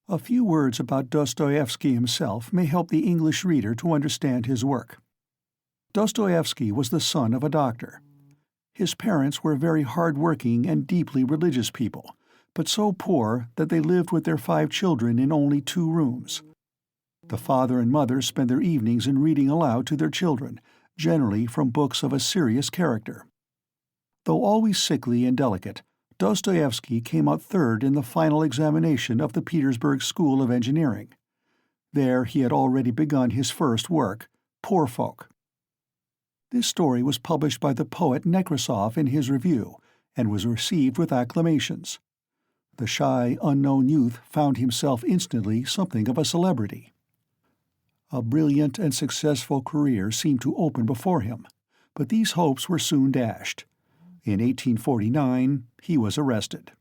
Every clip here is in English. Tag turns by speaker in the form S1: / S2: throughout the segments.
S1: A few words about Dostoevsky himself may help the English reader to understand his work. Dostoevsky was the son of a doctor. His parents were very hard-working and deeply religious people, but so poor that they lived with their 5 children in only 2 rooms. The father and mother spent their evenings in reading aloud to their children, generally from books of a serious character. Though always sickly and delicate, Dostoevsky came out third in the final examination of the Petersburg School of Engineering. There he had already begun his first work, Poor Folk. This story was published by the poet Nekrasov in his review, and was received with acclamations. The shy, unknown youth found himself instantly something of a celebrity. A brilliant and successful career seemed to open before him, but these hopes were soon dashed. In 1849, he was arrested.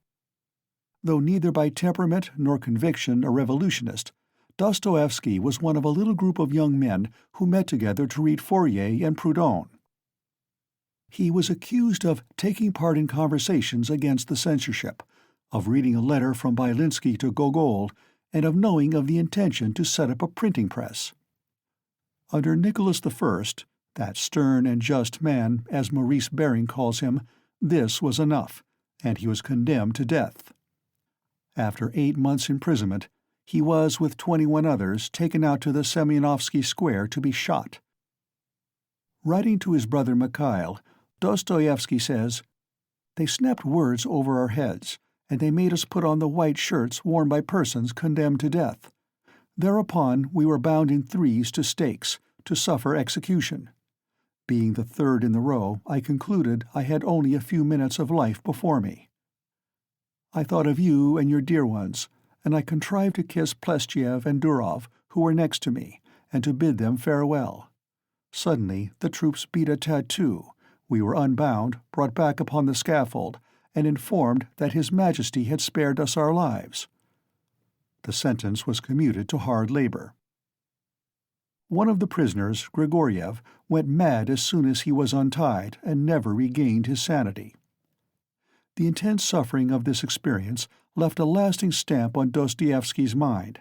S1: Though neither by temperament nor conviction a revolutionist, Dostoevsky was one of a little group of young men who met together to read Fourier and Proudhon. He was accused of taking part in conversations against the censorship, of reading a letter from Byelinsky to Gogol, and of knowing of the intention to set up a printing press. Under Nicholas I, that stern and just man, as Maurice Baring calls him, this was enough, and he was condemned to death. After 8 months' imprisonment, he was, with 21 others, taken out to the Semyonovsky Square to be shot. Writing to his brother Mikhail, Dostoevsky says, "They snapped words over our heads, and they made us put on the white shirts worn by persons condemned to death. Thereupon we were bound in threes to stakes, to suffer execution. Being the third in the row, I concluded I had only a few minutes of life before me. I thought of you and your dear ones, and I contrived to kiss Plestchev and Durov, who were next to me, and to bid them farewell. Suddenly the troops beat a tattoo. We were unbound, brought back upon the scaffold, and informed that His Majesty had spared us our lives." The sentence was commuted to hard labor. One of the prisoners, Grigoriev, went mad as soon as he was untied and never regained his sanity. The intense suffering of this experience left a lasting stamp on Dostoevsky's mind.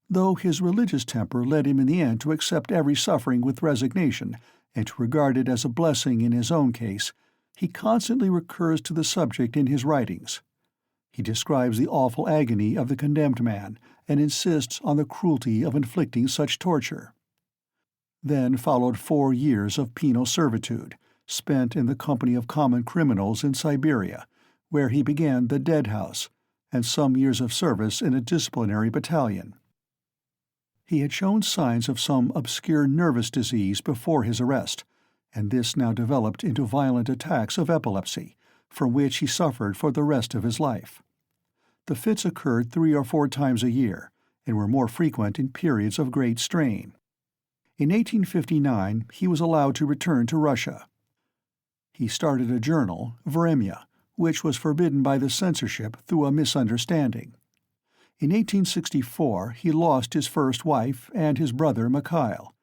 S1: Though his religious temper led him in the end to accept every suffering with resignation and to regard it as a blessing in his own case, he constantly recurs to the subject in his writings. He describes the awful agony of the condemned man and insists on the cruelty of inflicting such torture. Then followed 4 years of penal servitude, spent in the company of common criminals in Siberia, where he began the Dead House, and some years of service in a disciplinary battalion. He had shown signs of some obscure nervous disease before his arrest, and this now developed into violent attacks of epilepsy, from which he suffered for the rest of his life. The fits occurred 3 or 4 times a year, and were more frequent in periods of great strain. In 1859 he was allowed to return to Russia. He started a journal, Vremya, which was forbidden by the censorship through a misunderstanding. In 1864 he lost his first wife and his brother Mikhail.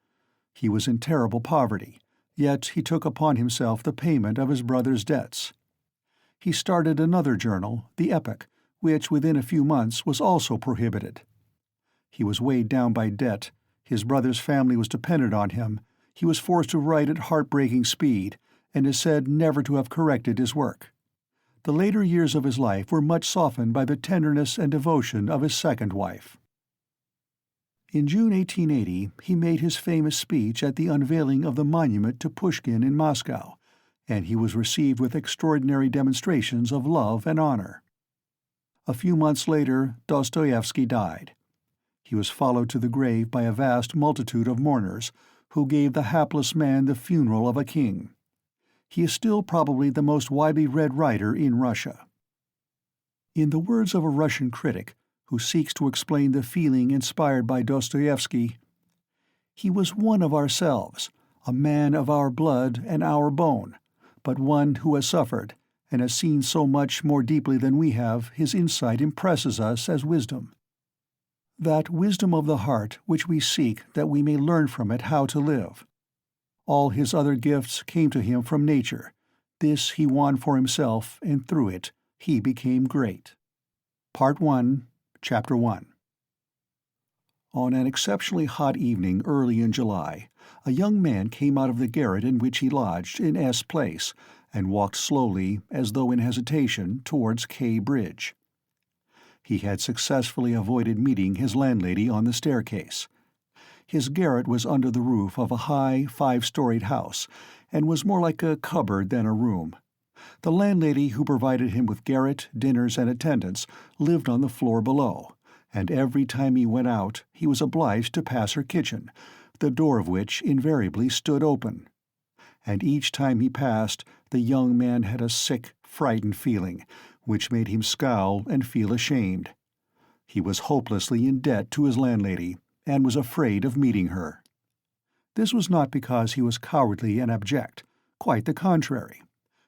S1: He was in terrible poverty, yet he took upon himself the payment of his brother's debts. He started another journal, The Epoch, which within a few months was also prohibited. He was weighed down by debt, his brother's family was dependent on him, he was forced to write at heartbreaking speed, and is said never to have corrected his work. The later years of his life were much softened by the tenderness and devotion of his second wife. In June 1880 he made his famous speech at the unveiling of the monument to Pushkin in Moscow, and he was received with extraordinary demonstrations of love and honor. A few months later, Dostoevsky died. He was followed to the grave by a vast multitude of mourners, who gave the hapless man the funeral of a king. He is still probably the most widely read writer in Russia. In the words of a Russian critic, who seeks to explain the feeling inspired by Dostoevsky, "He was one of ourselves, a man of our blood and our bone, but one who has suffered, and has seen so much more deeply than we have. His insight impresses us as wisdom. That wisdom of the heart which we seek that we may learn from it how to live. All his other gifts came to him from nature. This he won for himself, and through it he became great." Part 1, Chapter 1. On an exceptionally hot evening early in July, a young man came out of the garret in which he lodged in S Place and walked slowly, as though in hesitation, towards K Bridge. He had successfully avoided meeting his landlady on the staircase. His garret was under the roof of a high, five-storied house, and was more like a cupboard than a room. The landlady who provided him with garret, dinners, and attendance lived on the floor below, and every time he went out he was obliged to pass her kitchen, the door of which invariably stood open. And each time he passed, the young man had a sick, frightened feeling, which made him scowl and feel ashamed. He was hopelessly in debt to his landlady, and was afraid of meeting her. This was not because he was cowardly and abject, quite the contrary,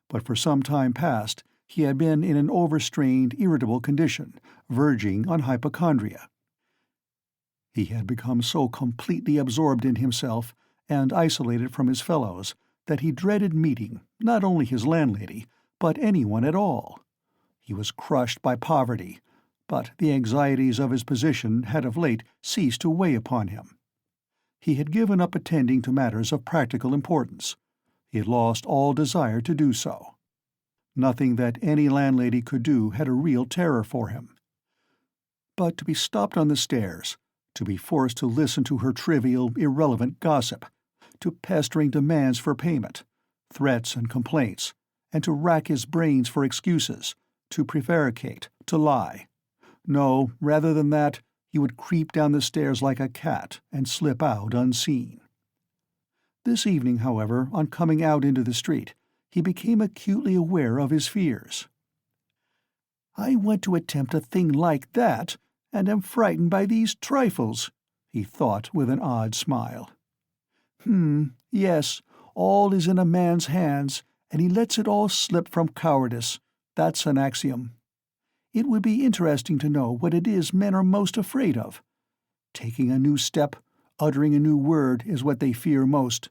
S1: but for some time past he had been in an overstrained, irritable condition, verging on hypochondria. He had become so completely absorbed in himself and isolated from his fellows that he dreaded meeting not only his landlady, but anyone at all. He was crushed by poverty, but the anxieties of his position had of late ceased to weigh upon him. He had given up attending to matters of practical importance. He had lost all desire to do so. Nothing that any landlady could do had a real terror for him. But to be stopped on the stairs, to be forced to listen to her trivial, irrelevant gossip, to pestering demands for payment, threats and complaints, and to rack his brains for excuses, to prevaricate, to lie. No, rather than that, he would creep down the stairs like a cat and slip out unseen. This evening, however, on coming out into the street, he became acutely aware of his fears. "I want to attempt a thing like that, and am frightened by these trifles," he thought with an odd smile. Yes, all is in a man's hands, and he lets it all slip from cowardice. That's an axiom. It would be interesting to know what it is men are most afraid of. Taking a new step, uttering a new word is what they fear most.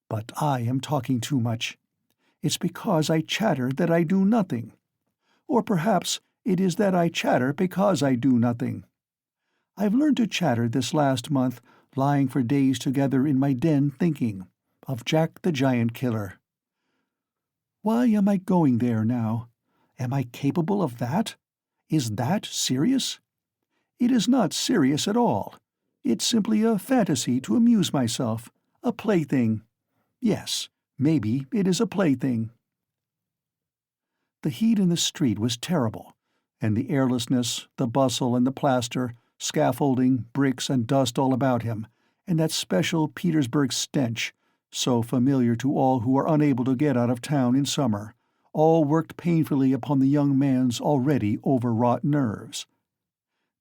S1: But I am talking too much. It's because I chatter that I do nothing. Or perhaps it is that I chatter because I do nothing. I've learned to chatter this last month, lying for days together in my den thinking of Jack the Giant Killer. Why am I going there now? Am I capable of that? Is that serious? It is not serious at all. It's simply a fantasy to amuse myself, a plaything. Yes, maybe it is a plaything. The heat in the street was terrible, and the airlessness, the bustle and the plaster, scaffolding, bricks and dust all about him, and that special Petersburg stench, so familiar to all who are unable to get out of town in summer, all worked painfully upon the young man's already overwrought nerves.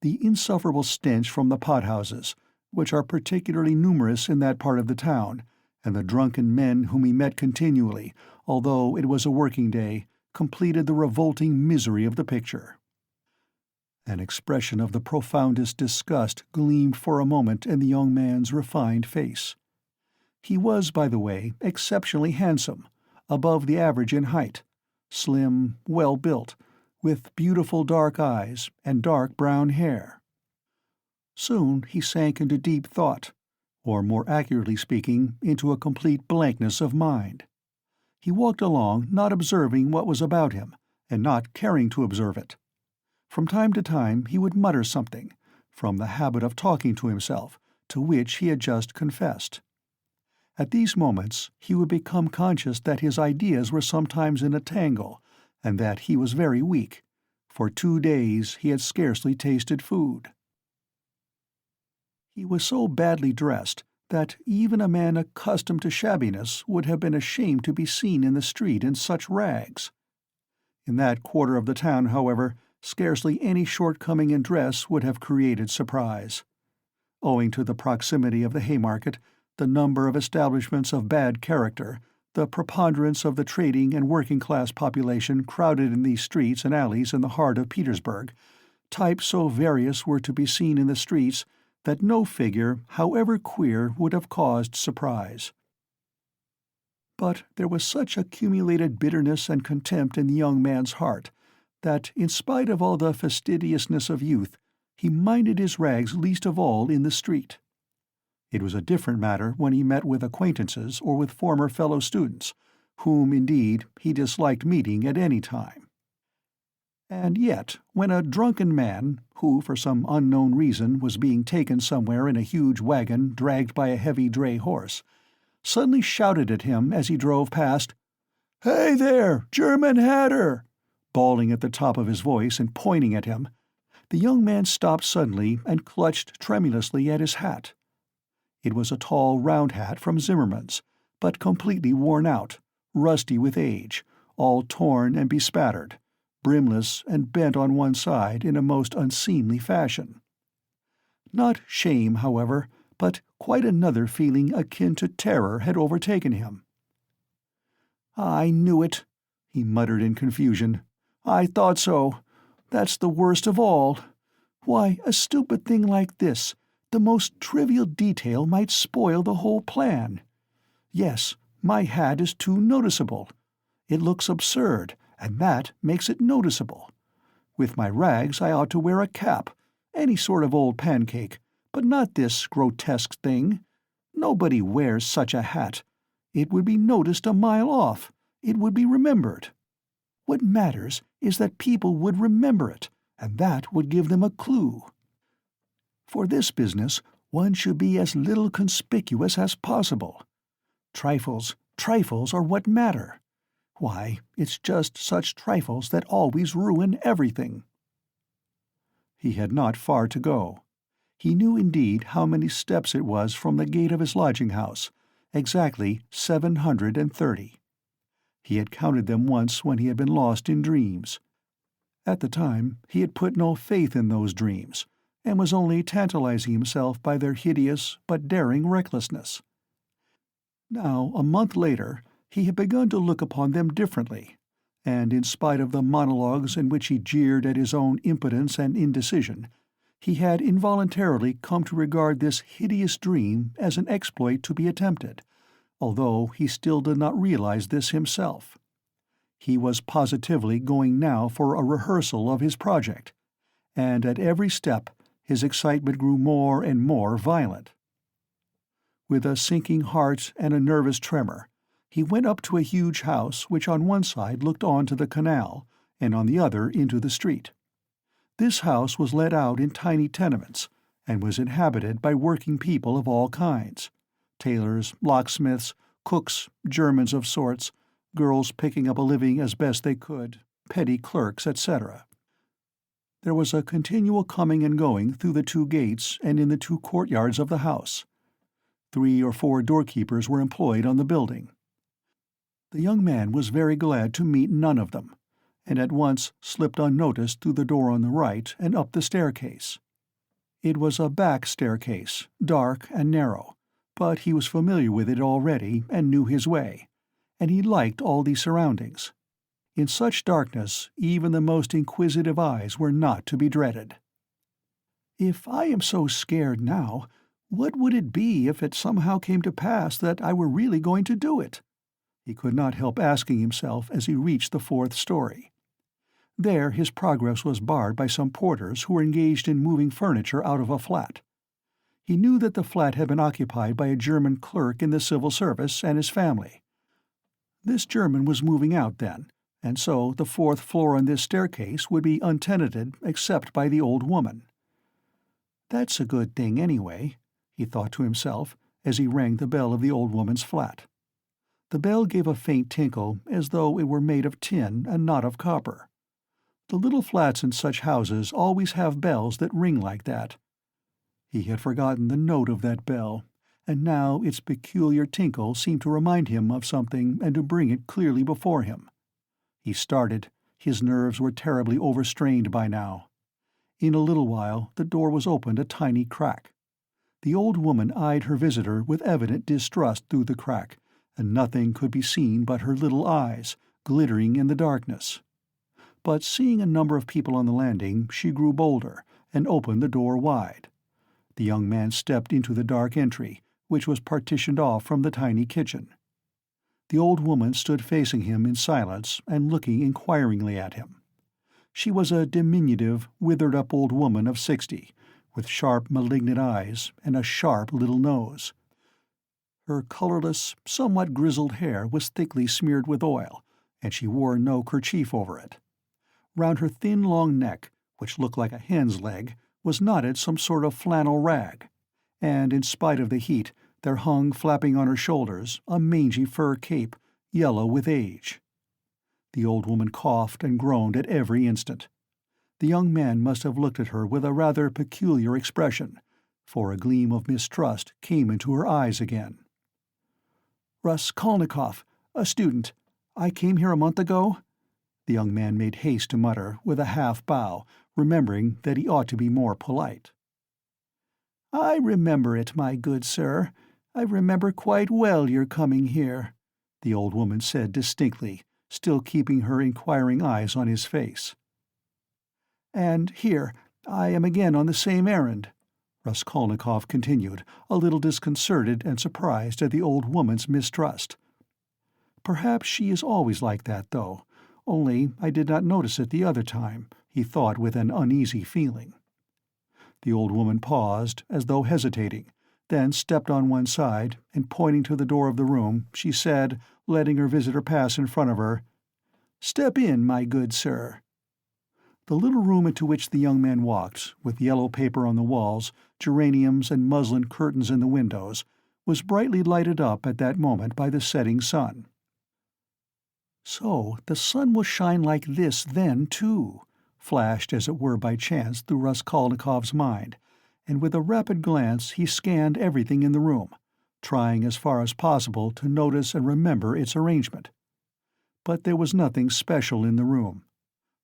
S1: The insufferable stench from the pothouses, which are particularly numerous in that part of the town, and the drunken men whom he met continually, although it was a working day, completed the revolting misery of the picture. An expression of the profoundest disgust gleamed for a moment in the young man's refined face. He was, by the way, exceptionally handsome, above the average in height, slim, well-built, with beautiful dark eyes and dark brown hair. Soon he sank into deep thought, or more accurately speaking, into a complete blankness of mind. He walked along, not observing what was about him, and not caring to observe it. From time to time he would mutter something, from the habit of talking to himself, to which he had just confessed. At these moments he would become conscious that his ideas were sometimes in a tangle, and that he was very weak. For 2 days he had scarcely tasted food. He was so badly dressed that even a man accustomed to shabbiness would have been ashamed to be seen in the street in such rags. In that quarter of the town, however, scarcely any shortcoming in dress would have created surprise. Owing to the proximity of the Haymarket, the number of establishments of bad character, the preponderance of the trading and working-class population crowded in these streets and alleys in the heart of Petersburg, types so various were to be seen in the streets that no figure, however queer, would have caused surprise. But there was such accumulated bitterness and contempt in the young man's heart that, in spite of all the fastidiousness of youth, he minded his rags least of all in the street. It was a different matter when he met with acquaintances or with former fellow students, whom, indeed, he disliked meeting at any time. And yet, when a drunken man, who for some unknown reason was being taken somewhere in a huge wagon dragged by a heavy dray horse, suddenly shouted at him as he drove past, "Hey there, German hatter!" bawling at the top of his voice and pointing at him, the young man stopped suddenly and clutched tremulously at his hat. It was a tall round hat from Zimmermann's, but completely worn out, rusty with age, all torn and bespattered, brimless and bent on one side in a most unseemly fashion. Not shame, however, but quite another feeling akin to terror had overtaken him. "I knew it," he muttered in confusion. "I thought so. That's the worst of all. Why, a stupid thing like this, the most trivial detail might spoil the whole plan. Yes, my hat is too noticeable. It looks absurd, and that makes it noticeable. With my rags I ought to wear a cap, any sort of old pancake, but not this grotesque thing. Nobody wears such a hat. It would be noticed a mile off. It would be remembered. What matters is that people would remember it, and that would give them a clue. For this business, one should be as little conspicuous as possible. Trifles are what matter. Why, it's just such trifles that always ruin everything." He had not far to go. He knew indeed how many steps it was from the gate of his lodging-house, exactly 730. He had counted them once when he had been lost in dreams. At the time he had put no faith in those dreams, and was only tantalizing himself by their hideous but daring recklessness. Now, a month later, he had begun to look upon them differently, and in spite of the monologues in which he jeered at his own impotence and indecision, he had involuntarily come to regard this hideous dream as an exploit to be attempted, although he still did not realize this himself. He was positively going now for a rehearsal of his project, and at every step his excitement grew more and more violent. With a sinking heart and a nervous tremor, he went up to a huge house which on one side looked on to the canal, and on the other into the street. This house was let out in tiny tenements, and was inhabited by working people of all kinds: tailors, locksmiths, cooks, Germans of sorts, girls picking up a living as best they could, petty clerks, etc. There was a continual coming and going through the two gates and in the two courtyards of the house. 3 or 4 doorkeepers were employed on the building. The young man was very glad to meet none of them, and at once slipped unnoticed through the door on the right and up the staircase. It was a back staircase, dark and narrow, but he was familiar with it already and knew his way, and he liked all these surroundings. In such darkness even the most inquisitive eyes were not to be dreaded. "If I am so scared now, what would it be if it somehow came to pass that I were really going to do it?" he could not help asking himself as he reached the 4th story. There his progress was barred by some porters who were engaged in moving furniture out of a flat. He knew that the flat had been occupied by a German clerk in the civil service and his family. This German was moving out then, and so the 4th floor on this staircase would be untenanted except by the old woman. "That's a good thing, anyway," he thought to himself as he rang the bell of the old woman's flat. The bell gave a faint tinkle as though it were made of tin and not of copper. The little flats in such houses always have bells that ring like that. He had forgotten the note of that bell, and now its peculiar tinkle seemed to remind him of something and to bring it clearly before him. He started. His nerves were terribly overstrained by now. In a little while the door was opened a tiny crack. The old woman eyed her visitor with evident distrust through the crack, and nothing could be seen but her little eyes, glittering in the darkness. But seeing a number of people on the landing, she grew bolder, and opened the door wide. The young man stepped into the dark entry, which was partitioned off from the tiny kitchen. The old woman stood facing him in silence and looking inquiringly at him. She was a diminutive, withered-up old woman of 60, with sharp, malignant eyes and a sharp little nose. Her colorless, somewhat grizzled hair was thickly smeared with oil, and she wore no kerchief over it. Round her thin, long neck, which looked like a hen's leg, was knotted some sort of flannel rag, and in spite of the heat there hung, flapping on her shoulders, a mangy fur cape, yellow with age. The old woman coughed and groaned at every instant. The young man must have looked at her with a rather peculiar expression, for a gleam of mistrust came into her eyes again. "Raskolnikov, a student. I came here a month ago," the young man made haste to mutter, with a half-bow, remembering that he ought to be more polite. "I remember it, my good sir. I remember quite well your coming here," the old woman said distinctly, still keeping her inquiring eyes on his face. "And here, I am again on the same errand," Raskolnikov continued, a little disconcerted and surprised at the old woman's mistrust. "Perhaps she is always like that, though, only I did not notice it the other time," he thought with an uneasy feeling. The old woman paused, as though hesitating, then stepped on one side, and pointing to the door of the room, she said, letting her visitor pass in front of her, "Step in, my good sir." The little room into which the young man walked, with yellow paper on the walls, geraniums and muslin curtains in the windows, was brightly lighted up at that moment by the setting sun. So the sun will shine like this then, too, flashed as it were by chance through Raskolnikov's mind, and with a rapid glance he scanned everything in the room, trying as far as possible to notice and remember its arrangement. But there was nothing special in the room.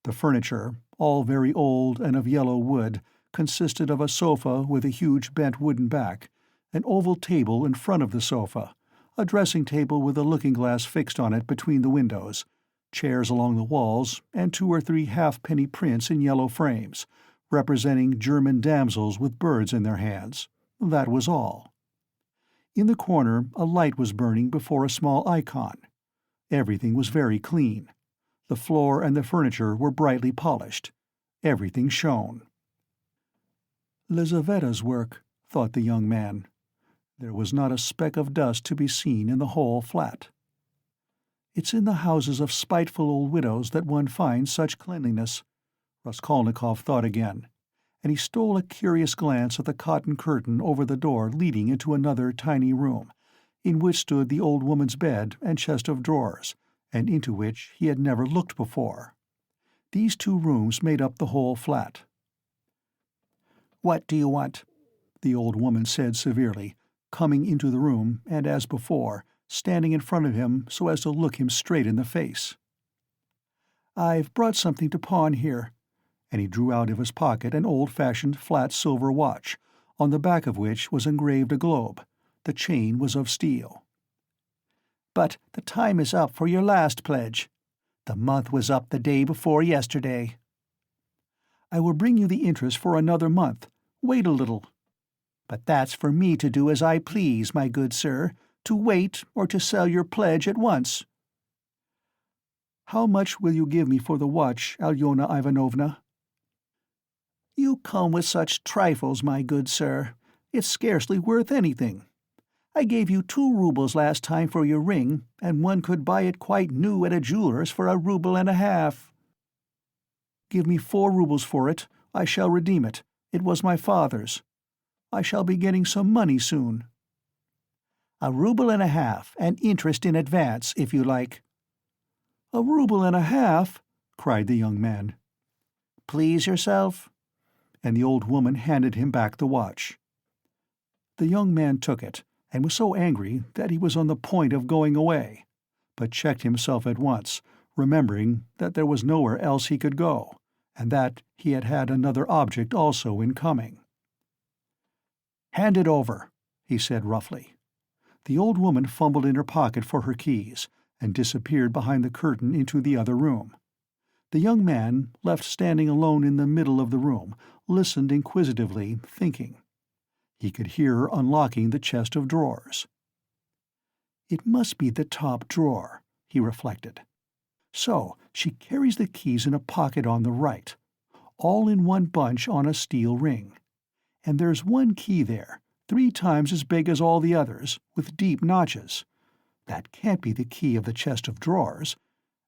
S1: The furniture, all very old and of yellow wood, consisted of a sofa with a huge bent wooden back, an oval table in front of the sofa, a dressing table with a looking-glass fixed on it between the windows, chairs along the walls, and 2 or 3 halfpenny prints in yellow frames, representing German damsels with birds in their hands. That was all. In the corner a light was burning before a small icon. Everything was very clean. The floor and the furniture were brightly polished. Everything shone. "Lizaveta's work," thought the young man. There was not a speck of dust to be seen in the whole flat. "It's in the houses of spiteful old widows that one finds such cleanliness," Raskolnikov thought again, and he stole a curious glance at the cotton curtain over the door leading into another tiny room, in which stood the old woman's bed and chest of drawers, and into which he had never looked before. These 2 rooms made up the whole flat. "What do you want?" the old woman said severely, coming into the room and, as before, standing in front of him so as to look him straight in the face. "I've brought something to pawn here," and he drew out of his pocket an old-fashioned flat silver watch, on the back of which was engraved a globe. The chain was of steel. "But the time is up for your last pledge. The month was up the day before yesterday." "I will bring you the interest for another month. Wait a little." "But that's for me to do as I please, my good sir, to wait or to sell your pledge at once." "How much will you give me for the watch, Alyona Ivanovna?" "You come with such trifles, my good sir. It's scarcely worth anything. I gave you 2 rubles last time for your ring, and one could buy it quite new at a jeweler's for 1.5 rubles. "Give me 4 rubles for it. I shall redeem it. It was my father's. I shall be getting some money soon." 1.5 rubles, and interest in advance, if you like." 1.5 rubles? Cried the young man. "Please yourself." And the old woman handed him back the watch. The young man took it, and was so angry that he was on the point of going away, but checked himself at once, remembering that there was nowhere else he could go, and that he had had another object also in coming. "Hand it over," he said roughly. The old woman fumbled in her pocket for her keys, and disappeared behind the curtain into the other room. The young man, left standing alone in the middle of the room, listened inquisitively, thinking. He could hear her unlocking the chest of drawers. "It must be the top drawer," he reflected. So she carries the keys in a pocket on the right, all in one bunch on a steel ring. And there's one key there, 3 times as big as all the others, with deep notches. That can't be the key of the chest of drawers.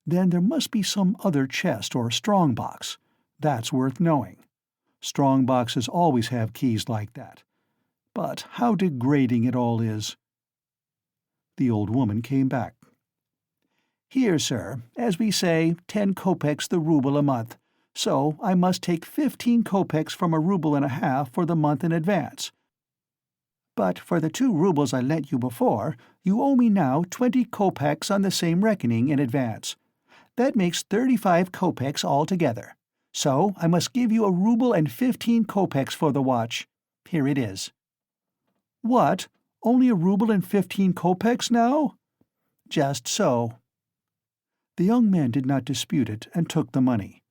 S1: Then there must be some other chest or strong box. That's worth knowing. Strong boxes always have keys like that. But how degrading it all is. The old woman came back. Here, sir, as we say, 10 kopecks the rouble a month. So I must take 15 kopecks from a rouble and a half for the month in advance. But for the 2 roubles I lent you before, you owe me now 20 kopecks on the same reckoning in advance. That makes 35 kopecks altogether. So I must give you a rouble and 15 kopecks for the watch. Here it is. What? Only a rouble and 15 kopecks now? Just so. The young man did not dispute it and took the money.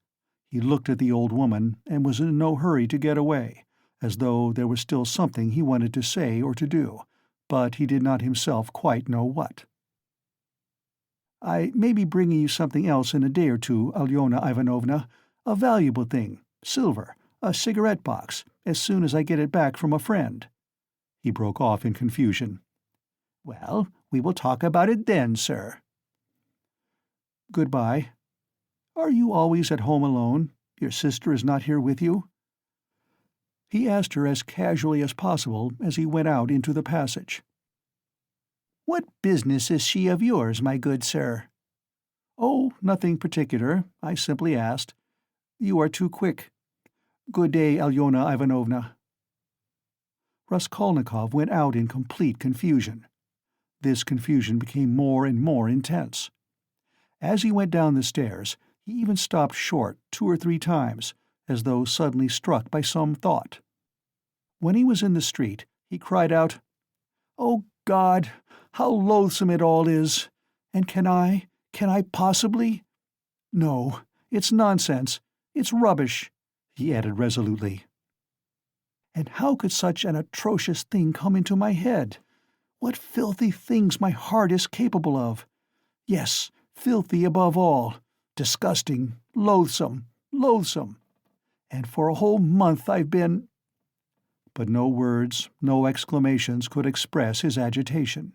S1: He looked at the old woman and was in no hurry to get away, as though there was still something he wanted to say or to do, but he did not himself quite know what. I may be bringing you something else in a day or two, Alyona Ivanovna, a valuable thing, silver, a cigarette box, as soon as I get it back from a friend. He broke off in confusion. Well, we will talk about it then, sir. Goodbye. Are you always at home alone? Your sister is not here with you? He asked her as casually as possible as he went out into the passage. What business is she of yours, my good sir? Oh, nothing particular. I simply asked. You are too quick. Good day, Alyona Ivanovna. Raskolnikov went out in complete confusion. This confusion became more and more intense. As he went down the stairs, he even stopped short 2 or 3 times, as though suddenly struck by some thought. When he was in the street, he cried out, "Oh, God, how loathsome it all is! And can I possibly? No, it's nonsense. It's rubbish," he added resolutely. And how could such an atrocious thing come into my head? What filthy things my heart is capable of! Yes, filthy above all, disgusting, loathsome, loathsome. And for a whole month I've been— But no words, no exclamations could express his agitation.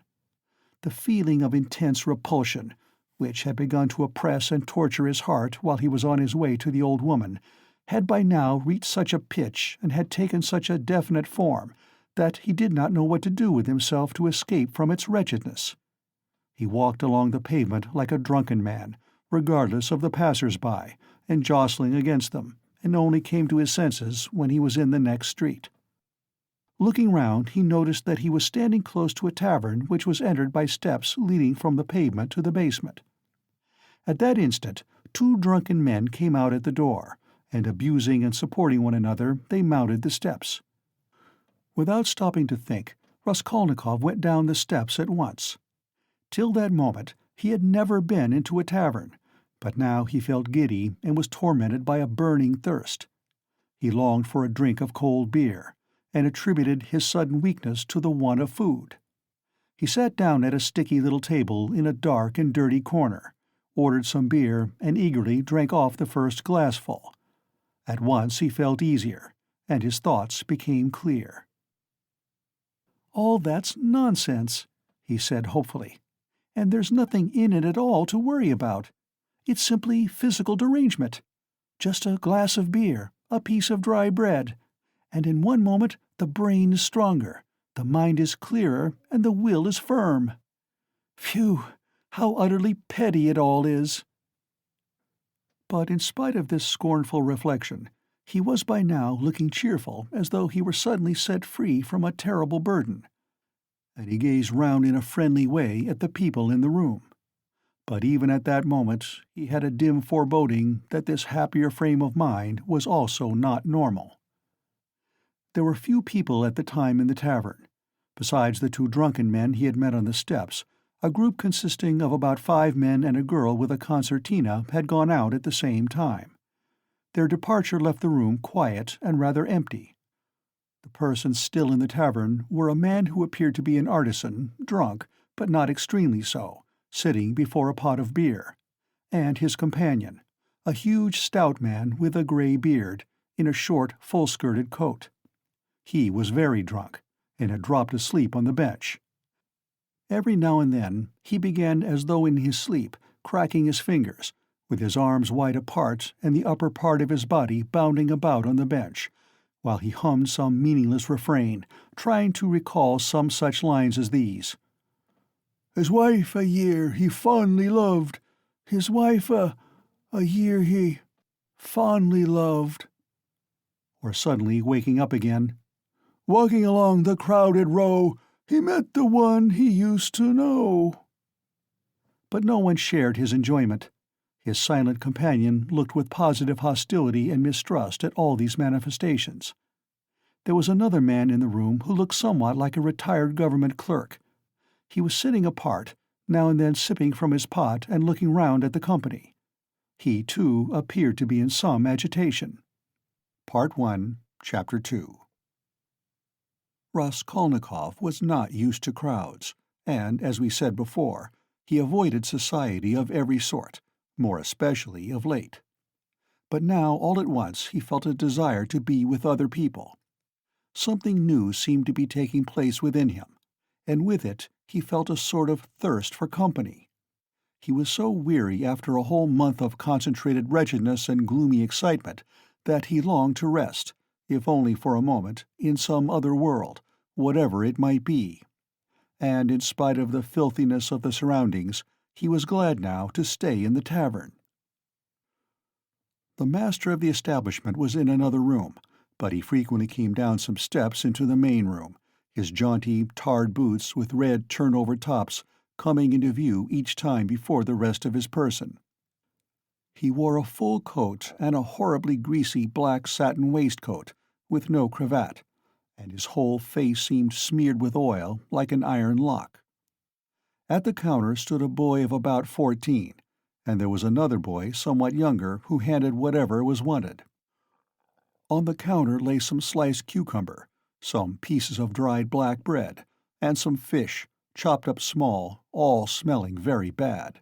S1: The feeling of intense repulsion, which had begun to oppress and torture his heart while he was on his way to the old woman, had by now reached such a pitch and had taken such a definite form that he did not know what to do with himself to escape from its wretchedness. He walked along the pavement like a drunken man, regardless of the passers-by, and jostling against them, and only came to his senses when he was in the next street. Looking round, he noticed that he was standing close to a tavern which was entered by steps leading from the pavement to the basement. At that instant, 2 drunken men came out at the door, and abusing and supporting one another, they mounted the steps. Without stopping to think, Raskolnikov went down the steps at once. Till that moment he had never been into a tavern, but now he felt giddy and was tormented by a burning thirst. He longed for a drink of cold beer, and attributed his sudden weakness to the want of food. He sat down at a sticky little table in a dark and dirty corner, ordered some beer, and eagerly drank off the first glassful. At once he felt easier, and his thoughts became clear. "All that's nonsense," he said hopefully, "and there's nothing in it at all to worry about. It's simply physical derangement. Just a glass of beer, a piece of dry bread, and in one moment the brain is stronger, the mind is clearer, and the will is firm. Phew, how utterly petty it all is!" But in spite of this scornful reflection, he was by now looking cheerful, as though he were suddenly set free from a terrible burden. And he gazed round in a friendly way at the people in the room. But even at that moment he had a dim foreboding that this happier frame of mind was also not normal. There were few people at the time in the tavern. Besides the 2 drunken men he had met on the steps, a group consisting of about 5 men and a girl with a concertina had gone out at the same time. Their departure left the room quiet and rather empty. The persons still in the tavern were a man who appeared to be an artisan, drunk, but not extremely so, sitting before a pot of beer, and his companion, a huge stout man with a gray beard, in a short, full-skirted coat. He was very drunk, and had dropped asleep on the bench. Every now and then he began, as though in his sleep, cracking his fingers, with his arms wide apart and the upper part of his body bounding about on the bench, while he hummed some meaningless refrain, trying to recall some such lines as these: "His wife a year he fondly loved, his wife a year he fondly loved," or suddenly waking up again, "Walking along the crowded row, he met the one he used to know." But no one shared his enjoyment. His silent companion looked with positive hostility and mistrust at all these manifestations. There was another man in the room who looked somewhat like a retired government clerk. He was sitting apart, now and then sipping from his pot and looking round at the company. He, too, appeared to be in some agitation. Part 1, Chapter 2. Raskolnikov was not used to crowds, and, as we said before, he avoided society of every sort, more especially of late. But now, all at once, he felt a desire to be with other people. Something new seemed to be taking place within him, and with it he felt a sort of thirst for company. He was so weary after a whole month of concentrated wretchedness and gloomy excitement that he longed to rest, if only for a moment, in some other world, whatever it might be. And in spite of the filthiness of the surroundings, he was glad now to stay in the tavern. The master of the establishment was in another room, but he frequently came down some steps into the main room, his jaunty, tarred boots with red turnover tops coming into view each time before the rest of his person. He wore a full coat and a horribly greasy black satin waistcoat, with no cravat, and his whole face seemed smeared with oil like an iron lock. At the counter stood a boy of about 14, and there was another boy somewhat younger who handed whatever was wanted. On the counter lay some sliced cucumber, some pieces of dried black bread, and some fish, chopped up small, all smelling very bad.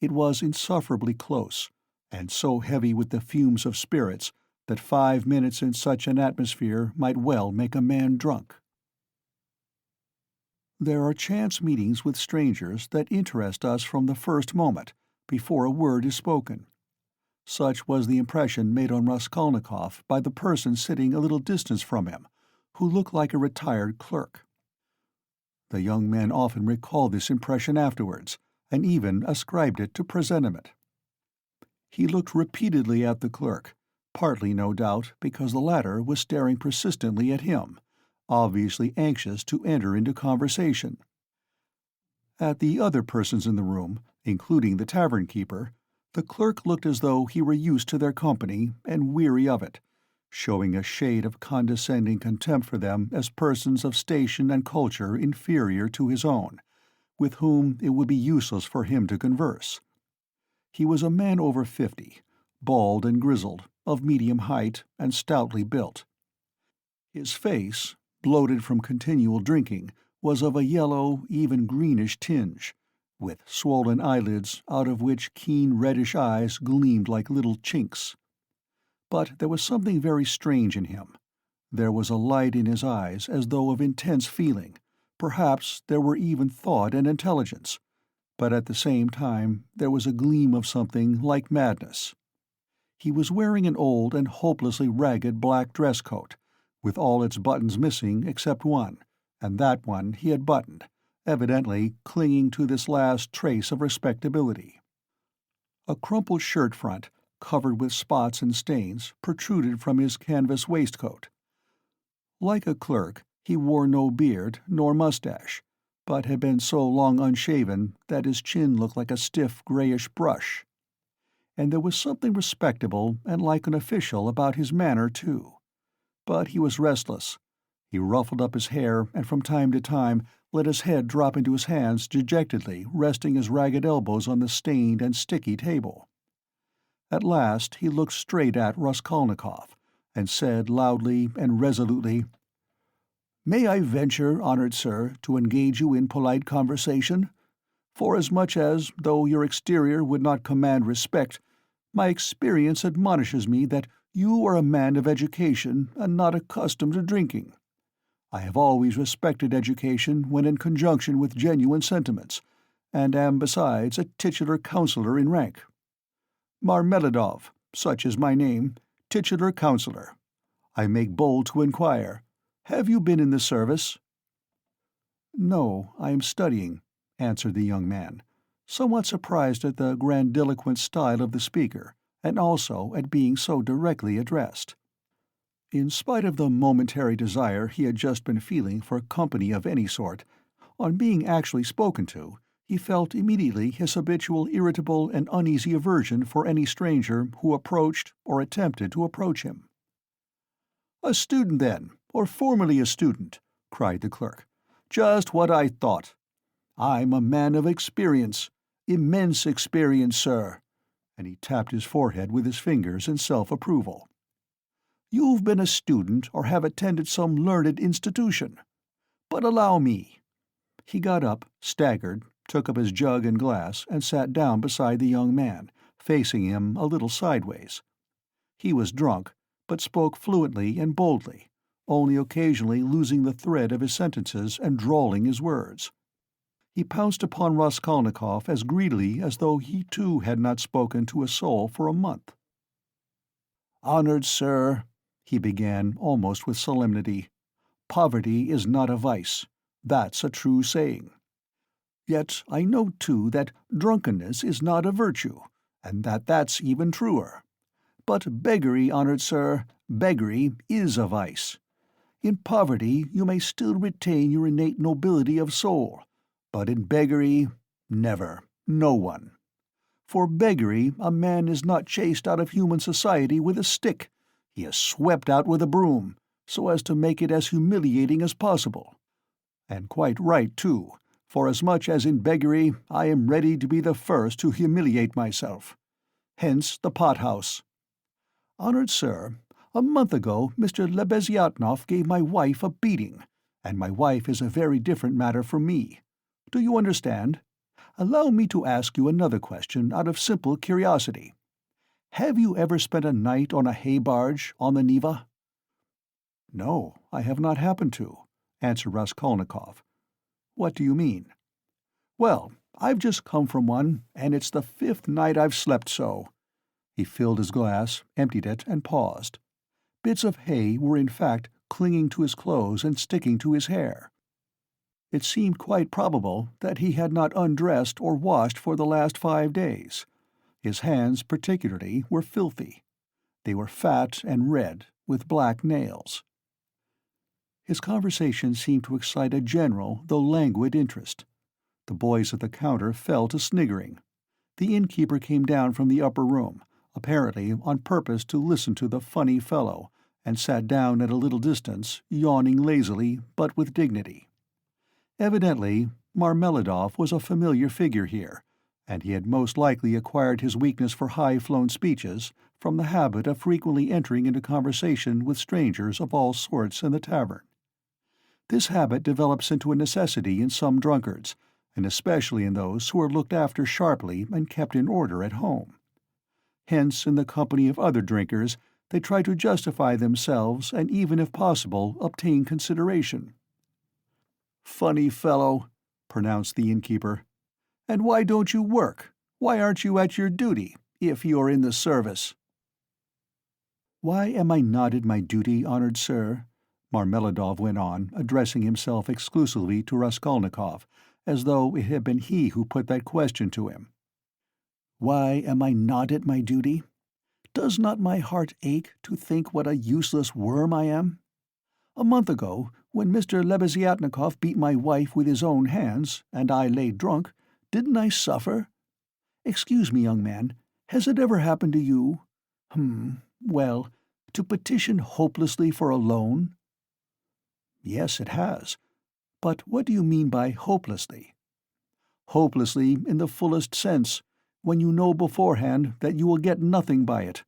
S1: It was insufferably close, and so heavy with the fumes of spirits that 5 minutes in such an atmosphere might well make a man drunk. There are chance meetings with strangers that interest us from the first moment, before a word is spoken. Such was the impression made on Raskolnikov by the person sitting a little distance from him, who looked like a retired clerk. The young man often recalled this impression afterwards, and even ascribed it to presentiment. He looked repeatedly at the clerk, partly, no doubt, because the latter was staring persistently at him, obviously anxious to enter into conversation. At the other persons in the room, including the tavern-keeper, the clerk looked as though he were used to their company and weary of it, showing a shade of condescending contempt for them as persons of station and culture inferior to his own, with whom it would be useless for him to converse. He was a man over 50, bald and grizzled, of medium height, and stoutly built. His face, bloated from continual drinking, was of a yellow, even greenish tinge, with swollen eyelids out of which keen reddish eyes gleamed like little chinks. But there was something very strange in him. There was a light in his eyes as though of intense feeling. Perhaps there were even thought and intelligence, but at the same time there was a gleam of something like madness. He was wearing an old and hopelessly ragged black dress coat, with all its buttons missing except one, and that one he had buttoned, evidently clinging to this last trace of respectability. A crumpled shirt front, covered with spots and stains, protruded from his canvas waistcoat. Like a clerk, he wore no beard nor mustache, but had been so long unshaven that his chin looked like a stiff grayish brush. And there was something respectable and like an official about his manner, too. But he was restless. He ruffled up his hair and from time to time let his head drop into his hands dejectedly, resting his ragged elbows on the stained and sticky table. At last he looked straight at Raskolnikov, and said loudly and resolutely, "May I venture, honored sir, to engage you in polite conversation? Forasmuch as, though your exterior would not command respect, my experience admonishes me that you are a man of education and not accustomed to drinking. I have always respected education when in conjunction with genuine sentiments, and am besides a titular councillor in rank. Marmeladov, such is my name, titular councillor. I make bold to inquire, have you been in the service? No, I am studying, answered the young man, somewhat surprised at the grandiloquent style of the speaker, and also at being so directly addressed. In spite of the momentary desire he had just been feeling for company of any sort, on being actually spoken to, he felt immediately his habitual irritable and uneasy aversion for any stranger who approached or attempted to approach him. "A student, then, or formerly a student," cried the clerk. "Just what I thought. I'm a man of experience, immense experience, sir," and he tapped his forehead with his fingers in self-approval. "You've been a student or have attended some learned institution. But allow me." He got up, staggered, took up his jug and glass, and sat down beside the young man, facing him a little sideways. He was drunk, but spoke fluently and boldly, only occasionally losing the thread of his sentences and drawling his words. He pounced upon Raskolnikov as greedily as though he too had not spoken to a soul for a month. "Honored sir," he began almost with solemnity, "poverty is not a vice. That's a true saying. Yet I know, too, that drunkenness is not a virtue, and that that's even truer. But beggary, honored sir, beggary is a vice. In poverty you may still retain your innate nobility of soul, but in beggary, never, no one. For beggary a man is not chased out of human society with a stick, he is swept out with a broom, so as to make it as humiliating as possible. And quite right, too, for as much as in beggary I am ready to be the first to humiliate myself. Hence the pot-house. Honored sir, a month ago Mr. Lebeziatnov gave my wife a beating, and my wife is a very different matter from me. Do you understand? Allow me to ask you another question out of simple curiosity. Have you ever spent a night on a hay barge on the Neva?" "No, I have not happened to," answered Raskolnikov. "What do you mean?" "Well, I've just come from one, and it's the 5th night I've slept so." He filled his glass, emptied it, and paused. Bits of hay were in fact clinging to his clothes and sticking to his hair. It seemed quite probable that he had not undressed or washed for the last 5 days. His hands, particularly, were filthy. They were fat and red, with black nails. His conversation seemed to excite a general, though languid, interest. The boys at the counter fell to sniggering. The innkeeper came down from the upper room, apparently on purpose to listen to the funny fellow, and sat down at a little distance, yawning lazily, but with dignity. Evidently, Marmeladov was a familiar figure here, and he had most likely acquired his weakness for high-flown speeches from the habit of frequently entering into conversation with strangers of all sorts in the tavern. This habit develops into a necessity in some drunkards, and especially in those who are looked after sharply and kept in order at home. Hence, in the company of other drinkers, they try to justify themselves and even, if possible, obtain consideration. "Funny fellow," pronounced the innkeeper. "And why don't you work? Why aren't you at your duty, if you are in the service?" "Why am I not at my duty, honored sir?" Marmeladov went on, addressing himself exclusively to Raskolnikov, as though it had been he who put that question to him. "Why am I not at my duty? Does not my heart ache to think what a useless worm I am? A month ago, when Mr. Lebeziatnikov beat my wife with his own hands, and I lay drunk, didn't I suffer? Excuse me, young man, has it ever happened to you, well, to petition hopelessly for a loan?" "Yes, it has. But what do you mean by hopelessly?" "Hopelessly in the fullest sense, when you know beforehand that you will get nothing by it.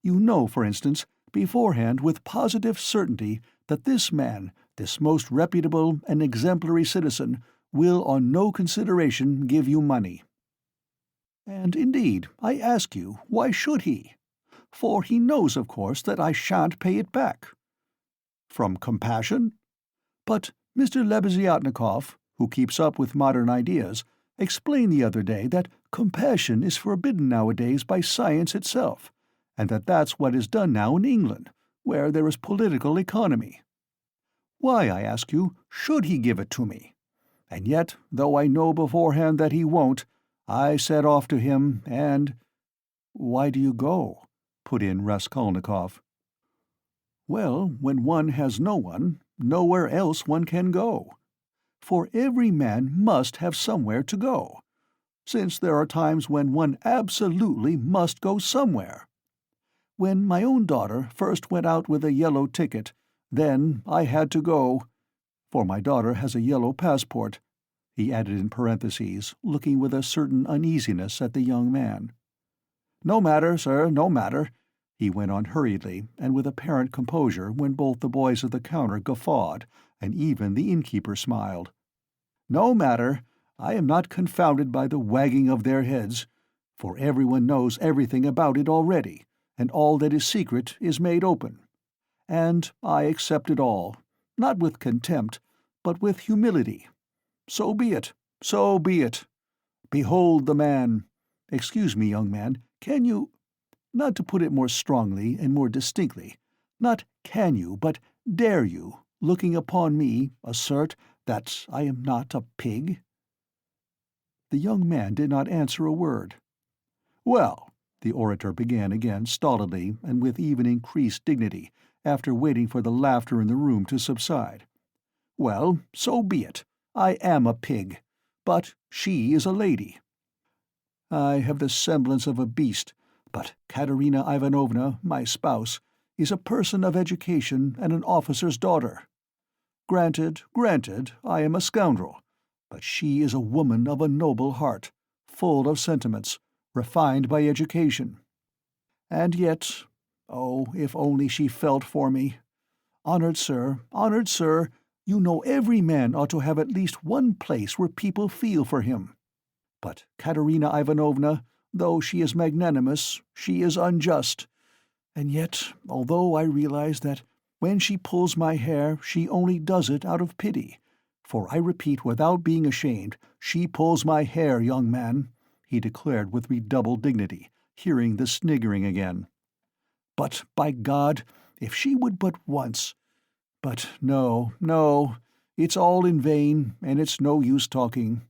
S1: You know, for instance, beforehand with positive certainty that this man, this most reputable and exemplary citizen, will on no consideration give you money. And indeed, I ask you, why should he? For he knows, of course, that I shan't pay it back. From compassion? But Mr. Lebeziatnikov, who keeps up with modern ideas, explained the other day that compassion is forbidden nowadays by science itself, and that that's what is done now in England, where there is political economy. Why, I ask you, should he give it to me? And yet, though I know beforehand that he won't, I set off to him, and— "Why do you go?" put in Raskolnikov. "Well, when one has no one, nowhere else one can go. For every man must have somewhere to go, since there are times when one absolutely must go somewhere. When my own daughter first went out with a yellow ticket, then I had to go, for my daughter has a yellow passport," he added in parentheses, looking with a certain uneasiness at the young man. "No matter, sir, no matter," he went on hurriedly and with apparent composure when both the boys at the counter guffawed, and even the innkeeper smiled. "No matter, I am not confounded by the wagging of their heads, for everyone knows everything about it already, and all that is secret is made open. And I accept it all, not with contempt, but with humility. So be it, so be it. Behold the man. Excuse me, young man, can you— not to put it more strongly and more distinctly, not can you, but dare you, looking upon me, assert that I am not a pig?" The young man did not answer a word. "Well," the orator began again stolidly and with even increased dignity, after waiting for the laughter in the room to subside. "Well, so be it. I am a pig, but she is a lady. I have the semblance of a beast, but Katerina Ivanovna, my spouse, is a person of education and an officer's daughter. Granted, I am a scoundrel, but she is a woman of a noble heart, full of sentiments, refined by education. And yet, oh, if only she felt for me! Honored sir, you know every man ought to have at least one place where people feel for him. But Katerina Ivanovna, though she is magnanimous, she is unjust. And yet, although I realize that when she pulls my hair she only does it out of pity, for I repeat without being ashamed, she pulls my hair, young man," he declared with redoubled dignity, hearing the sniggering again. "But, by God, if she would but once— But no, it's all in vain, and it's no use talking,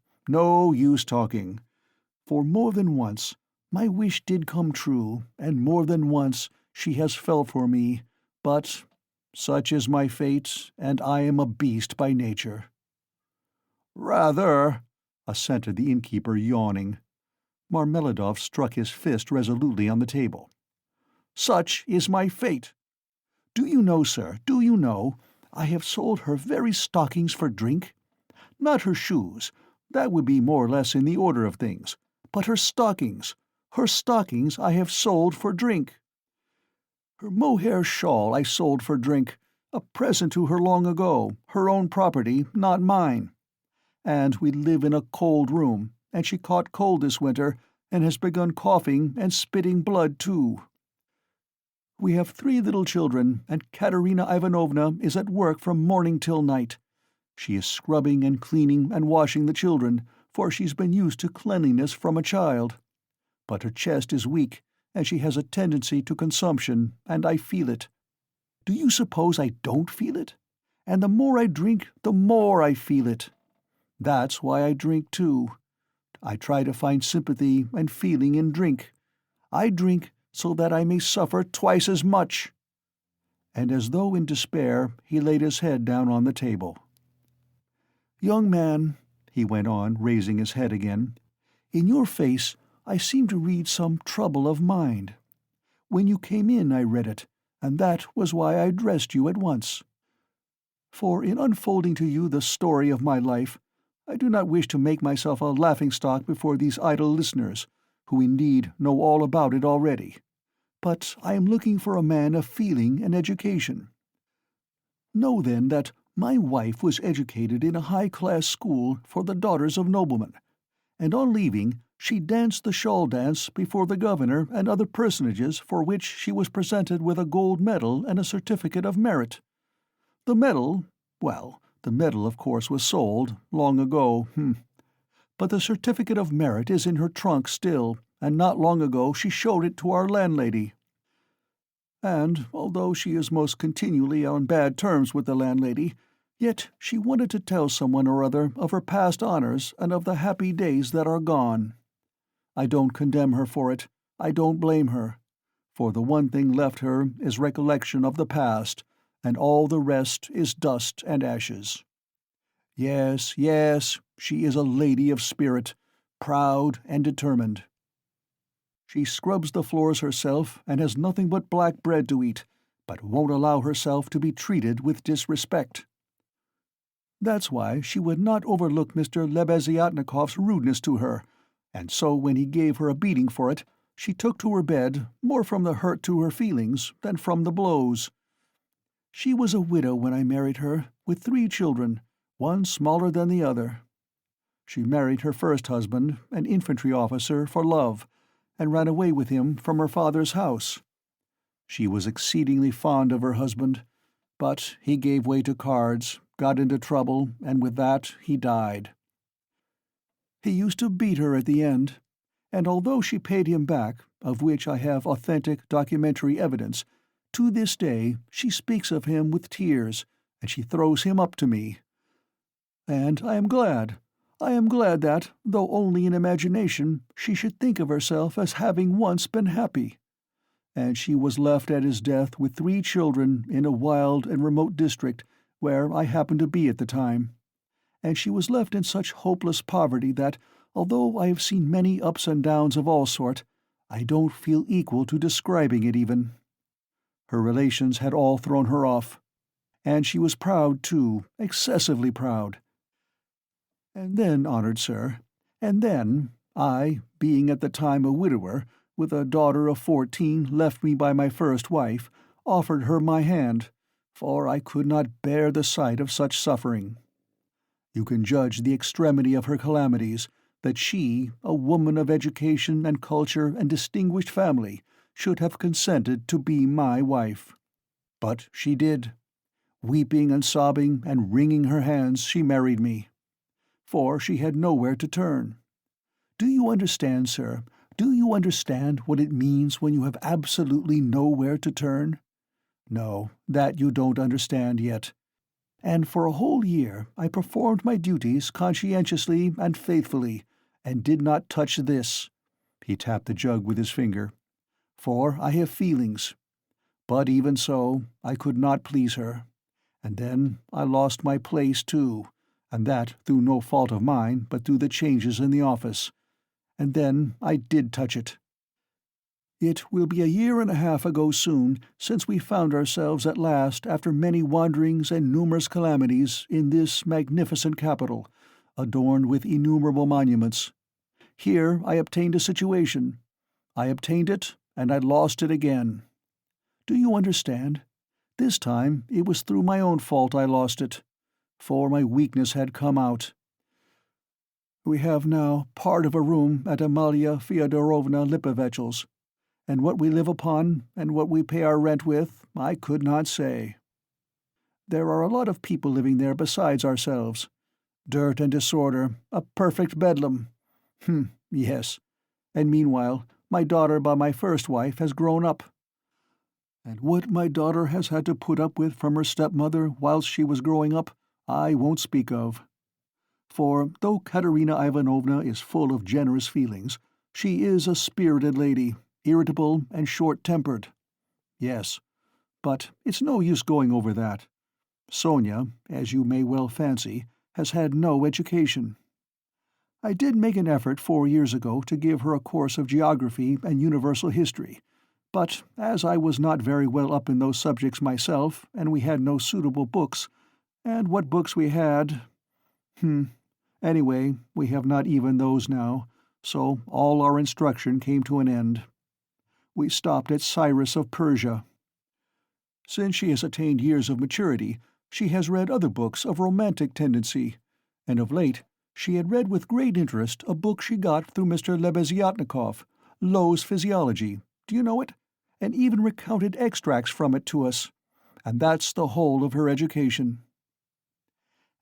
S1: for more than once my wish did come true, and more than once she has felt for me, but such is my fate, and I am a beast by nature." "Rather," assented the innkeeper, yawning. Marmeladov struck his fist resolutely on the table. "Such is my fate. Do you know, sir, I have sold her very stockings for drink? Not her shoes, that would be more or less in the order of things, but her stockings I have sold for drink. Her mohair shawl I sold for drink, a present to her long ago, her own property, not mine. And we live in a cold room, and she caught cold this winter, and has begun coughing and spitting blood too. We have 3 little children, and Katerina Ivanovna is at work from morning till night. She is scrubbing and cleaning and washing the children, for she's been used to cleanliness from a child. But her chest is weak, and she has a tendency to consumption, and I feel it. Do you suppose I don't feel it? And the more I drink, the more I feel it. That's why I drink too. I try to find sympathy and feeling in drink. I drink so that I may suffer twice as much." And as though in despair, he laid his head down on the table. "Young man," he went on, raising his head again, "in your face I seem to read some trouble of mind. When you came in I read it, and that was why I addressed you at once. For in unfolding to you the story of my life, I do not wish to make myself a laughingstock before these idle listeners, who indeed know all about it already. But I am looking for a man of feeling and education. Know then that My wife was educated in a high-class school for the daughters of noblemen, and on leaving she danced the shawl dance before the governor and other personages, for which she was presented with a gold medal and a certificate of merit. The medal, well, the medal of course was sold, long ago, but the certificate of merit is in her trunk still, and not long ago she showed it to our landlady. And, although she is most continually on bad terms with the landlady, yet she wanted to tell someone or other of her past honors and of the happy days that are gone. I don't condemn her for it, I don't blame her, for the one thing left her is recollection of the past, and all the rest is dust and ashes. Yes, yes, she is a lady of spirit, proud and determined. She scrubs the floors herself and has nothing but black bread to eat, but won't allow herself to be treated with disrespect. That's why she would not overlook Mr. Lebeziatnikov's rudeness to her, and so when he gave her a beating for it, she took to her bed more from the hurt to her feelings than from the blows. She was a widow when I married her, with 3 children, one smaller than the other. She married her first husband, an infantry officer, for love, and ran away with him from her father's house. She was exceedingly fond of her husband, but he gave way to cards, got into trouble, and with that he died. He used to beat her at the end, and although she paid him back, of which I have authentic documentary evidence, to this day she speaks of him with tears, and she throws him up to me. And I am glad that, though only in imagination, she should think of herself as having once been happy. And she was left at his death with 3 children in a wild and remote district where I happened to be at the time. And she was left in such hopeless poverty that, although I have seen many ups and downs of all sort, I don't feel equal to describing it even. Her relations had all thrown her off. And she was proud, too, excessively proud. And then, honored sir, and then, I, being at the time a widower, with a daughter of 14 left me by my first wife, offered her my hand, for I could not bear the sight of such suffering. You can judge the extremity of her calamities, that she, a woman of education and culture and distinguished family, should have consented to be my wife. But she did. Weeping and sobbing and wringing her hands, she married me. For she had nowhere to turn. Do you understand, sir? Do you understand what it means when you have absolutely nowhere to turn? No, that you don't understand yet. And for a whole year I performed my duties conscientiously and faithfully, and did not touch this. He tapped the jug with his finger. For I have feelings. But even so, I could not please her. And then I lost my place, too, and that through no fault of mine, but through the changes in the office. And then I did touch it. It will be a year and a half ago soon since we found ourselves at last, after many wanderings and numerous calamities, in this magnificent capital, adorned with innumerable monuments. Here I obtained a situation. I obtained it, and I lost it again. Do you understand? This time it was through my own fault I lost it, for my weakness had come out. We have now part of a room at Amalia Fyodorovna Lipovech's, and what we live upon and what we pay our rent with, I could not say. There are a lot of people living there besides ourselves. Dirt and disorder, a perfect bedlam. Yes. And meanwhile, my daughter by my first wife has grown up. And what my daughter has had to put up with from her stepmother whilst she was growing up, I won't speak of. For, though Katerina Ivanovna is full of generous feelings, she is a spirited lady, irritable and short-tempered. Yes, but it's no use going over that. Sonia, as you may well fancy, has had no education. I did make an effort 4 years ago to give her a course of geography and universal history, but as I was not very well up in those subjects myself, and we had no suitable books, and what books we had— Anyway, we have not even those now, so all our instruction came to an end. We stopped at Cyrus of Persia. Since she has attained years of maturity, She has read other books of romantic tendency, and of late she had read with great interest a book she got through Mr. Lebeziatnikov, Low's Physiology, do you know it? And even recounted extracts from it to us. And that's the whole of her education.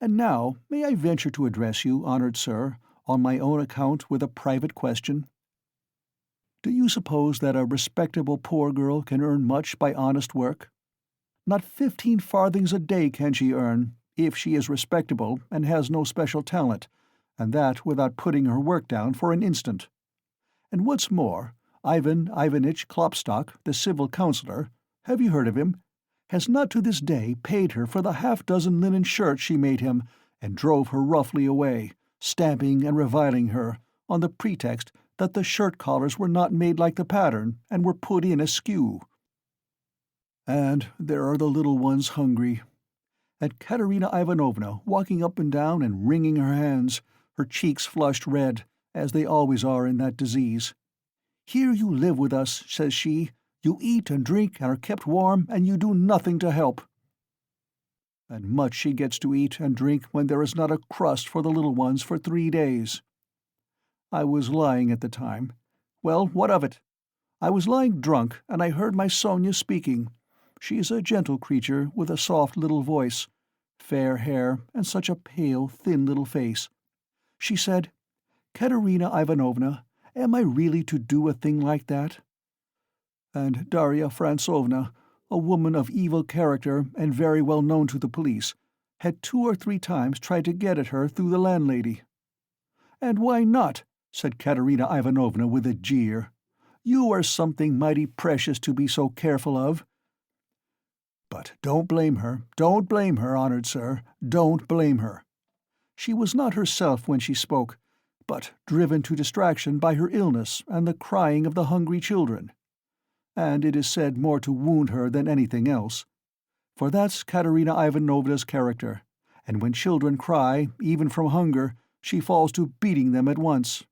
S1: And now, may I venture to address you, honored sir, on my own account with a private question? Do you suppose that a respectable poor girl can earn much by honest work? Not 15 farthings a day can she earn, if she is respectable and has no special talent, and that without putting her work down for an instant. And what's more, Ivan Ivanitch Klopstock, the civil councillor, have you heard of him, has not to this day paid her for the half-dozen linen shirts she made him, and drove her roughly away, stamping and reviling her, on the pretext that the shirt-collars were not made like the pattern and were put in askew. And there are the little ones hungry. And Katerina Ivanovna walking up and down and wringing her hands, her cheeks flushed red, as they always are in that disease. "Here you live with us," says she. "You eat and drink and are kept warm, and you do nothing to help." And much she gets to eat and drink when there is not a crust for the little ones for 3 days. I was lying at the time. Well, what of it? I was lying drunk, and I heard my Sonia speaking. She is a gentle creature with a soft little voice, fair hair, and such a pale, thin little face. She said, "Katerina Ivanovna, am I really to do a thing like that?" And Darya Fransovna, a woman of evil character and very well known to the police, had 2 or 3 times tried to get at her through the landlady. "And why not?" said Katerina Ivanovna with a jeer. "You are something mighty precious to be so careful of." But don't blame her, honored sir, don't blame her. She was not herself when she spoke, but driven to distraction by her illness and the crying of the hungry children. And it is said more to wound her than anything else. For that's Katerina Ivanovna's character, and when children cry, even from hunger, she falls to beating them at once.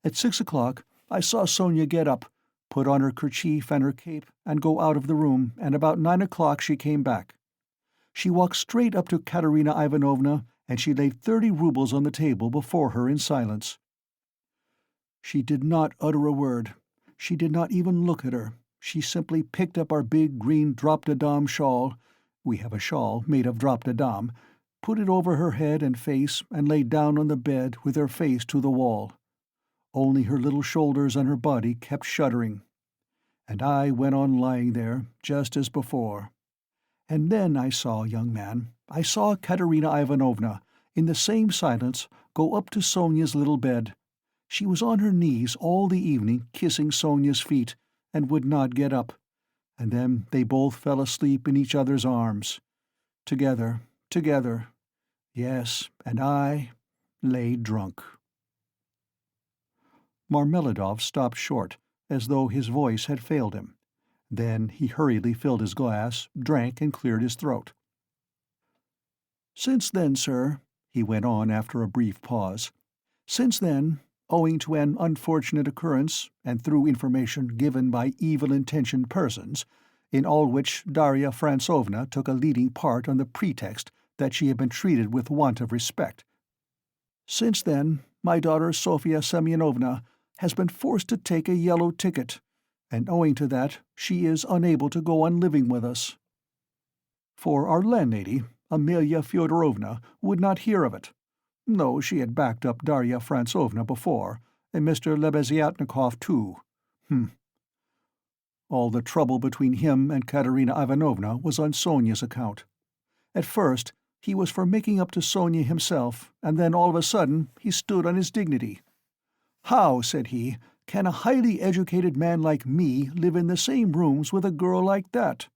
S1: At 6 o'clock I saw Sonia get up, put on her kerchief and her cape, and go out of the room, and about 9 o'clock she came back. She walked straight up to Katerina Ivanovna, and she laid 30 roubles on the table before her in silence. She did not utter a word. She did not even look at her. She simply picked up our big green drop-de-dam shawl — we have a shawl made of drop-de-dam — put it over her head and face, and lay down on the bed with her face to the wall. Only her little shoulders and her body kept shuddering. And I went on lying there, just as before. And then I saw, young man, I saw Katerina Ivanovna, in the same silence, go up to Sonia's little bed. She was on her knees all the evening kissing Sonia's feet, and would not get up. And then they both fell asleep in each other's arms. Together. Yes, and I lay drunk. Marmeladov stopped short, as though his voice had failed him. Then he hurriedly filled his glass, drank, and cleared his throat. "Since then, sir," he went on after a brief pause, "since then, owing to an unfortunate occurrence, and through information given by evil-intentioned persons, in all which Darya Fransovna took a leading part on the pretext that she had been treated with want of respect, since then, my daughter Sofia Semyonovna has been forced to take a yellow ticket, and owing to that she is unable to go on living with us. For our landlady, Amelia Fyodorovna, would not hear of it, though she had backed up Darya Fransovna before, and Mr. Lebeziatnikov too. All the trouble between him and Katerina Ivanovna was on Sonia's account. At first he was for making up to Sonia himself, and then all of a sudden he stood on his dignity. 'How,' said he, 'can a highly educated man like me live in the same rooms with a girl like that?'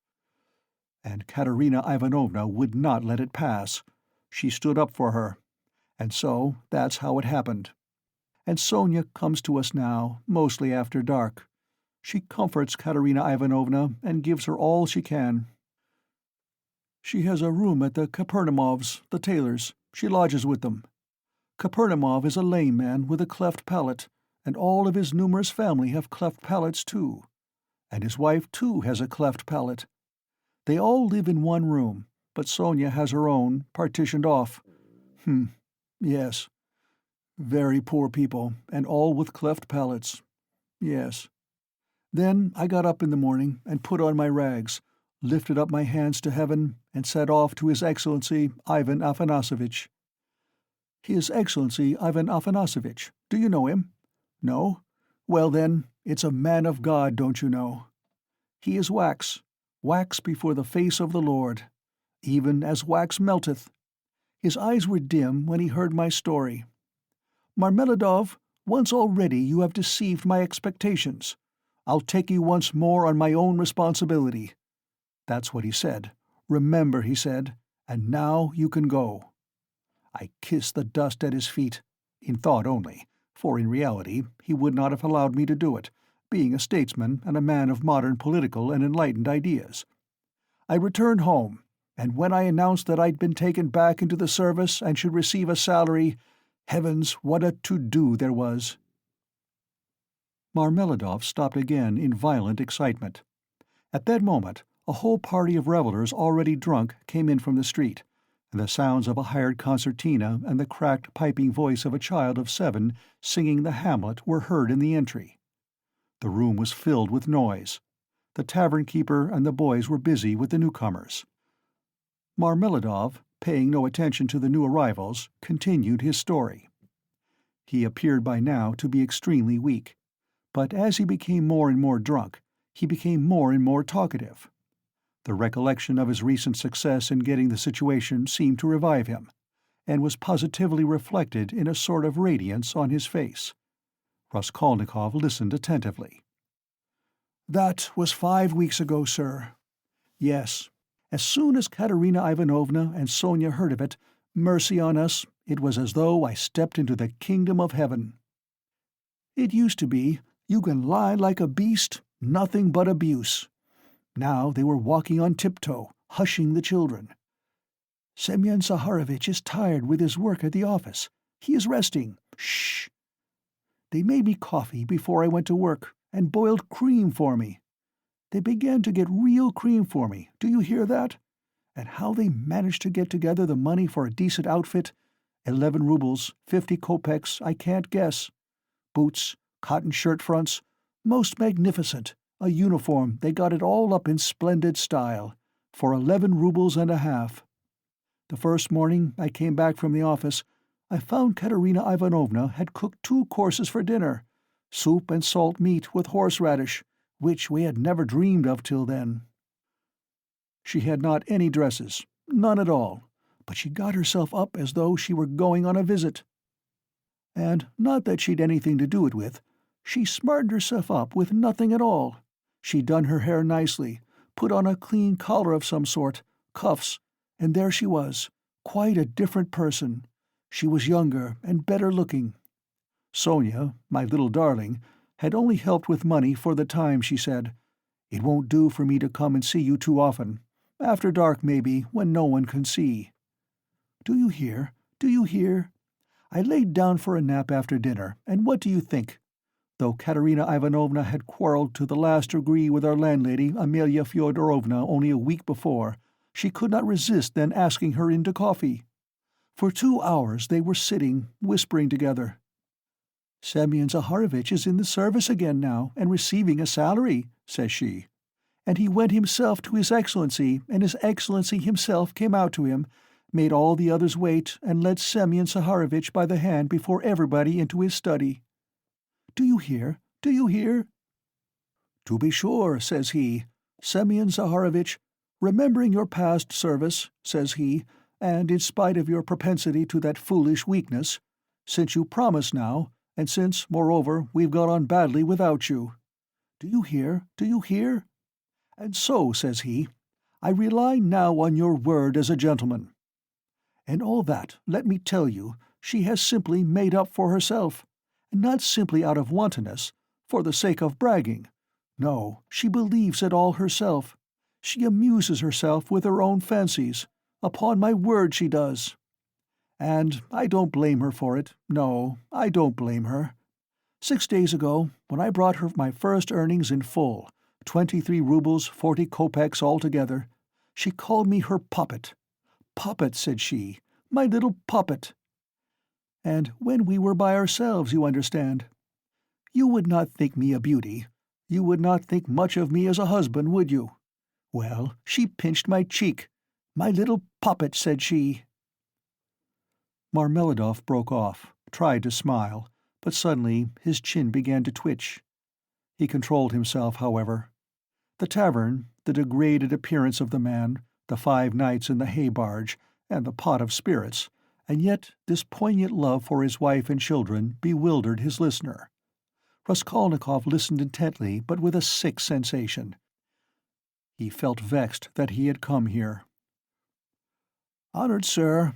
S1: And Katerina Ivanovna would not let it pass. She stood up for her. And so that's how it happened. And Sonia comes to us now, mostly after dark. She comforts Katerina Ivanovna and gives her all she can. She has a room at the Kapernamovs, the tailors. She lodges with them. Kapernamov is a lame man with a cleft palate, and all of his numerous family have cleft palates too. And his wife too has a cleft palate. They all live in one room, but Sonia has her own, partitioned off. Yes. Very poor people, and all with cleft palates. Yes. Then I got up in the morning and put on my rags, lifted up my hands to heaven, and set off to His Excellency Ivan Afanasovitch. His Excellency Ivan Afanasovitch, do you know him? No? Well then, it's a man of God, don't you know? He is wax before the face of the Lord, even as wax melteth. His eyes were dim when he heard my story. Marmeladov, once already you have deceived my expectations. I'll take you once more on my own responsibility. That's what he said. Remember, he said, and now you can go. I kissed the dust at his feet, in thought only, for in reality he would not have allowed me to do it, being a statesman and a man of modern political and enlightened ideas. I returned home, and when I announced that I'd been taken back into the service and should receive a salary, heavens, what a to-do there was. Marmeladov stopped again in violent excitement. At that moment, a whole party of revelers already drunk came in from the street, and the sounds of a hired concertina and the cracked piping voice of a child of 7 singing the Hamlet were heard in the entry. The room was filled with noise. The tavern-keeper and the boys were busy with the newcomers. Marmeladov, paying no attention to the new arrivals, continued his story. He appeared by now to be extremely weak, but as he became more and more drunk, he became more and more talkative. The recollection of his recent success in getting the situation seemed to revive him, and was positively reflected in a sort of radiance on his face. Raskolnikov listened attentively. "That was 5 weeks ago, sir. Yes. As soon as Katerina Ivanovna and Sonia heard of it, mercy on us, it was as though I stepped into the kingdom of heaven. It used to be, you can lie like a beast, nothing but abuse. Now they were walking on tiptoe, hushing the children. Semyon Zaharovitch is tired with his work at the office. He is resting. Shh! They made me coffee before I went to work, and boiled cream for me. They began to get real cream for me, do you hear that? And how they managed to get together the money for a decent outfit, 11 rubles, 50 kopecks, I can't guess. Boots, cotton shirt fronts, most magnificent. A uniform, they got it all up in splendid style, for 11 rubles and a half. The first morning I came back from the office, I found Katerina Ivanovna had cooked 2 courses for dinner, soup and salt meat with horseradish, which we had never dreamed of till then. She had not any dresses, none at all, but she got herself up as though she were going on a visit. And not that she'd anything to do it with, she smartened herself up with nothing at all. She'd done her hair nicely, put on a clean collar of some sort, cuffs, and there she was, quite a different person. She was younger and better looking. Sonia, my little darling, had only helped with money for the time, she said. It won't do for me to come and see you too often. After dark, maybe, when no one can see. Do you hear? Do you hear? I laid down for a nap after dinner, and what do you think? Though Katerina Ivanovna had quarrelled to the last degree with our landlady, Amelia Fyodorovna, only a week before, she could not resist then asking her in to coffee. For 2 hours they were sitting, whispering together. "Semyon Zaharovitch is in the service again now, and receiving a salary," says she. "And he went himself to His Excellency, and His Excellency himself came out to him, made all the others wait, and led Semyon Zaharovitch by the hand before everybody into his study. Do you hear? Do you hear?" "To be sure," says he. "Semyon Zaharovitch, remembering your past service," says he, "and in spite of your propensity to that foolish weakness, since you promise now, and since, moreover, we've got on badly without you. Do you hear? Do you hear? And so," says he, "I rely now on your word as a gentleman." And all that, let me tell you, she has simply made up for herself, and not simply out of wantonness, for the sake of bragging. No, she believes it all herself. She amuses herself with her own fancies. Upon my word she does. And I don't blame her for it. No, I don't blame her. 6 days ago, when I brought her my first earnings in full, 23 rubles, 40 kopecks altogether, she called me her puppet, puppet," said she, "my little puppet." "And when we were by ourselves, you understand. You would not think me a beauty. You would not think much of me as a husband, would you? Well, she pinched my cheek. 'My little puppet,' said she." Marmeladov broke off, tried to smile, but suddenly his chin began to twitch. He controlled himself, however. The tavern, the degraded appearance of the man, the 5 nights in the hay-barge, and the pot of spirits, and yet this poignant love for his wife and children bewildered his listener. Raskolnikov listened intently, but with a sick sensation. He felt vexed that he had come here. "Honored sir,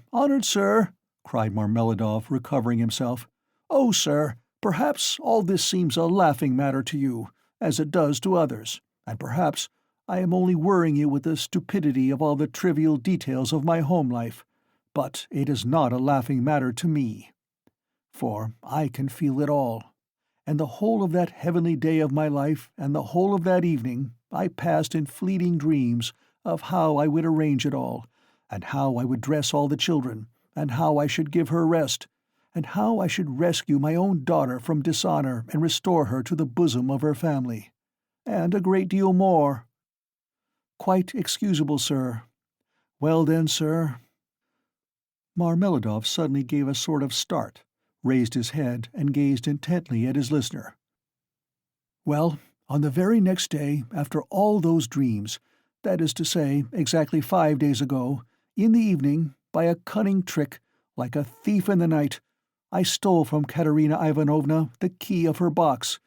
S1: cried Marmeladov, recovering himself. "Oh, sir, perhaps all this seems a laughing matter to you, as it does to others, and perhaps I am only worrying you with the stupidity of all the trivial details of my home life, but it is not a laughing matter to me. For I can feel it all, and the whole of that heavenly day of my life and the whole of that evening I passed in fleeting dreams of how I would arrange it all, and how I would dress all the children, and how I should give her rest, and how I should rescue my own daughter from dishonor and restore her to the bosom of her family, and a great deal more. Quite excusable, sir. Well then, sir—" Marmeladov suddenly gave a sort of start, raised his head, and gazed intently at his listener. "Well, on the very next day, after all those dreams, that is to say, exactly 5 days ago, in the evening, by a cunning trick, like a thief in the night, I stole from Katerina Ivanovna the key of her box,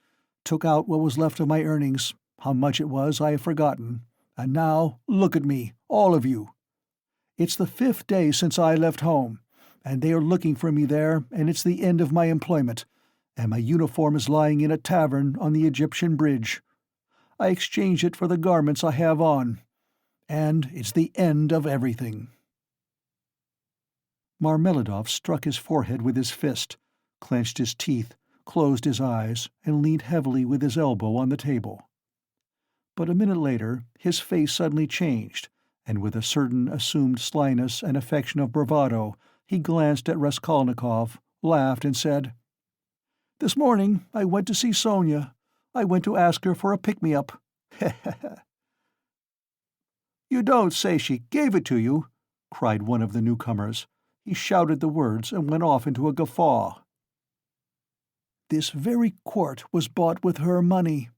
S1: took out what was left of my earnings. How much it was I have forgotten. And now, look at me, all of you. It's the 5th day since I left home, and they are looking for me there, and it's the end of my employment, and my uniform is lying in a tavern on the Egyptian bridge. I exchanged it for the garments I have on, and it's the end of everything." Marmeladov struck his forehead with his fist, clenched his teeth, closed his eyes, and leaned heavily with his elbow on the table. But a minute later his face suddenly changed, and with a certain assumed slyness and affection of bravado he glanced at Raskolnikov, laughed, and said, "This morning I went to see Sonia. I went to ask her for a pick-me-up." "You don't say she gave it to you?" cried one of the newcomers. He shouted the words and went off into a guffaw. "This very quart was bought with her money,"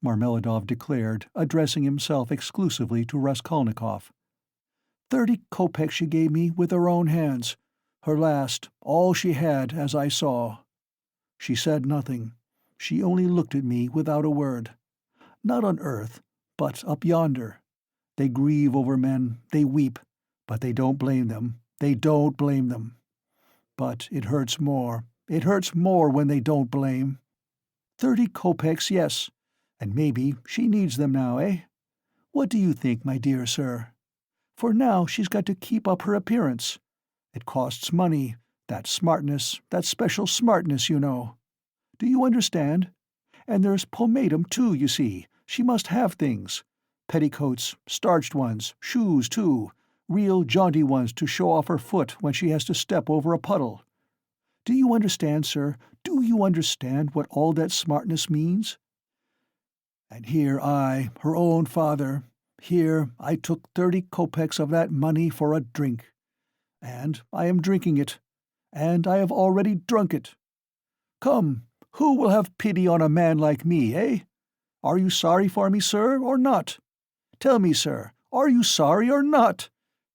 S1: Marmeladov declared, addressing himself exclusively to Raskolnikov. 30 kopecks she gave me with her own hands, her last, all she had, as I saw. She said nothing. She only looked at me without a word. Not on earth, but up yonder. They grieve over men, they weep, but they don't blame them. They don't blame them. But it hurts more when they don't blame. 30 kopecks, yes, and maybe she needs them now, eh? What do you think, my dear sir? For now she's got to keep up her appearance. It costs money, that smartness, that special smartness, you know. Do you understand? And there's pomatum, too, you see. She must have things. Petticoats, starched ones, shoes, too. Real jaunty ones to show off her foot when she has to step over a puddle. Do you understand, sir? Do you understand what all that smartness means? And here I, her own father, here I took 30 kopecks of that money for a drink. And I am drinking it. And I have already drunk it. Come, who will have pity on a man like me, eh? Are you sorry for me, sir, or not? Tell me, sir, are you sorry or not?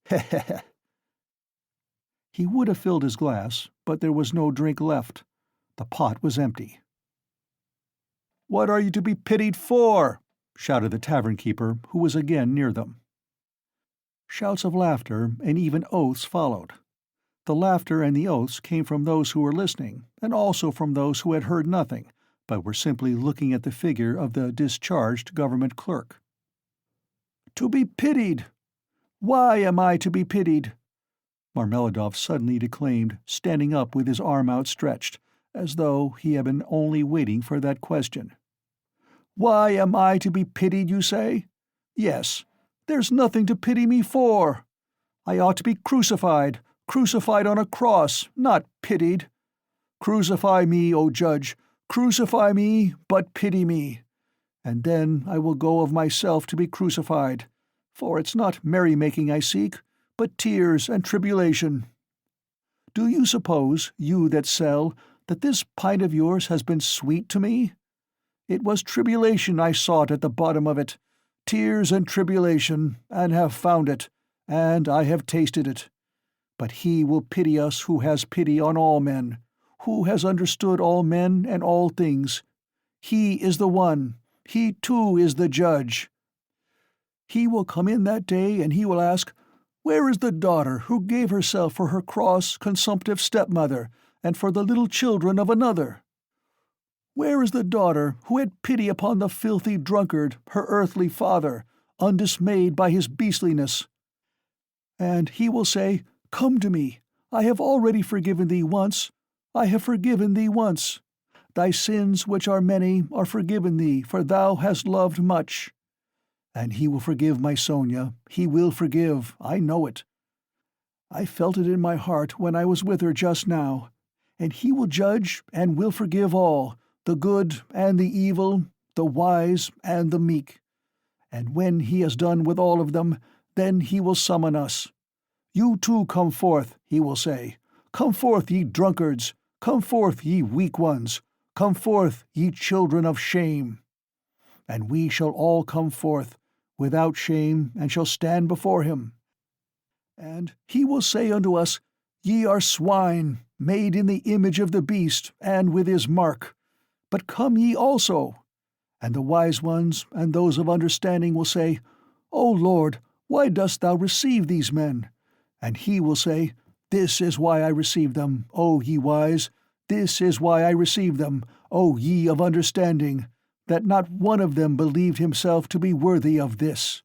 S1: Heh. He would have filled his glass, but there was no drink left. The pot was empty. "What are you to be pitied for?" shouted the tavern-keeper, who was again near them. Shouts of laughter and even oaths followed. The laughter and the oaths came from those who were listening, and also from those who had heard nothing, but were simply looking at the figure of the discharged government clerk. "To be pitied! Why am I to be pitied?" Marmeladov suddenly declaimed, standing up with his arm outstretched, as though he had been only waiting for that question. "Why am I to be pitied, you say? Yes, there's nothing to pity me for. I ought to be crucified, crucified on a cross, not pitied. Crucify me, O Judge, crucify me, but pity me. And then I will go of myself to be crucified, for it's not merrymaking I seek, but tears and tribulation. Do you suppose, you that sell, that this pint of yours has been sweet to me? It was tribulation I sought at the bottom of it, tears and tribulation, and have found it, and I have tasted it. But he will pity us who has pity on all men, who has understood all men and all things. He is the one, he too is the judge. He will come in that day, and he will ask, Where is the daughter who gave herself for her cross, consumptive stepmother, and for the little children of another? Where is the daughter who had pity upon the filthy drunkard, her earthly father, undismayed by his beastliness? And he will say, Come to me, I have already forgiven thee once, I have forgiven thee once. Thy sins, which are many, are forgiven thee, for thou hast loved much. And he will forgive my Sonia, he will forgive, I know it. I felt it in my heart when I was with her just now. And he will judge and will forgive all, the good and the evil, the wise and the meek. And when he has done with all of them, then he will summon us. You too come forth, he will say. Come forth, ye drunkards. Come forth, ye weak ones. Come forth, ye children of shame. And we shall all come forth, without shame, and shall stand before him. And he will say unto us, Ye are swine, made in the image of the beast, and with his mark. But come ye also. And the wise ones and those of understanding will say, O Lord, why dost thou receive these men? And he will say, This is why I receive them, O ye wise. This is why I receive them, O ye of understanding, that not one of them believed himself to be worthy of this.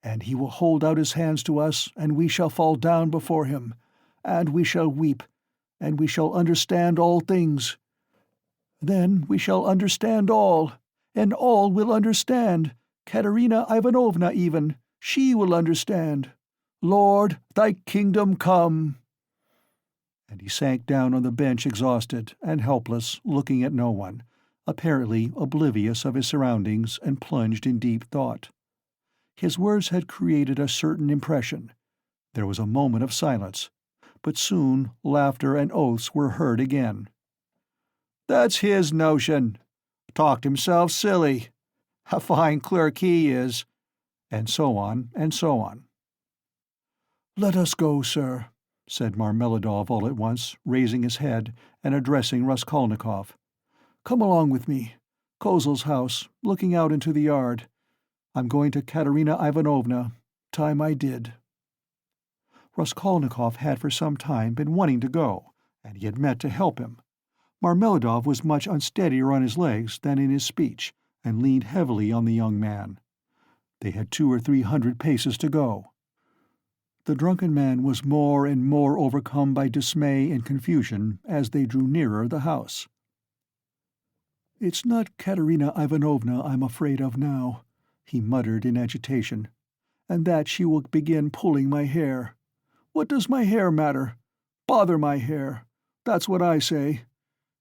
S1: And he will hold out his hands to us, and we shall fall down before him, and we shall weep, and we shall understand all things. Then we shall understand all, and all will understand. Katerina Ivanovna even, she will understand. Lord, thy kingdom come. And he sank down on the bench exhausted and helpless, looking at no one, apparently oblivious of his surroundings, and plunged in deep thought. His words had created a certain impression. There was a moment of silence, but soon laughter and oaths were heard again. That's his notion. Talked himself silly. A fine clerk he is. And so on, and so on. Let us go, sir, said Marmeladov all at once, raising his head and addressing Raskolnikov. Come along with me. Kozel's house, looking out into the yard. I'm going to Katerina Ivanovna. Time I did. Raskolnikov had for some time been wanting to go, and he had meant to help him. Marmeladov was much unsteadier on his legs than in his speech, and leaned heavily on the young man. They had 200 or 300 paces to go. The drunken man was more and more overcome by dismay and confusion as they drew nearer the house. "It's not Katerina Ivanovna I'm afraid of now," he muttered in agitation, "and that she will begin pulling my hair. What does my hair matter? Bother my hair. That's what I say.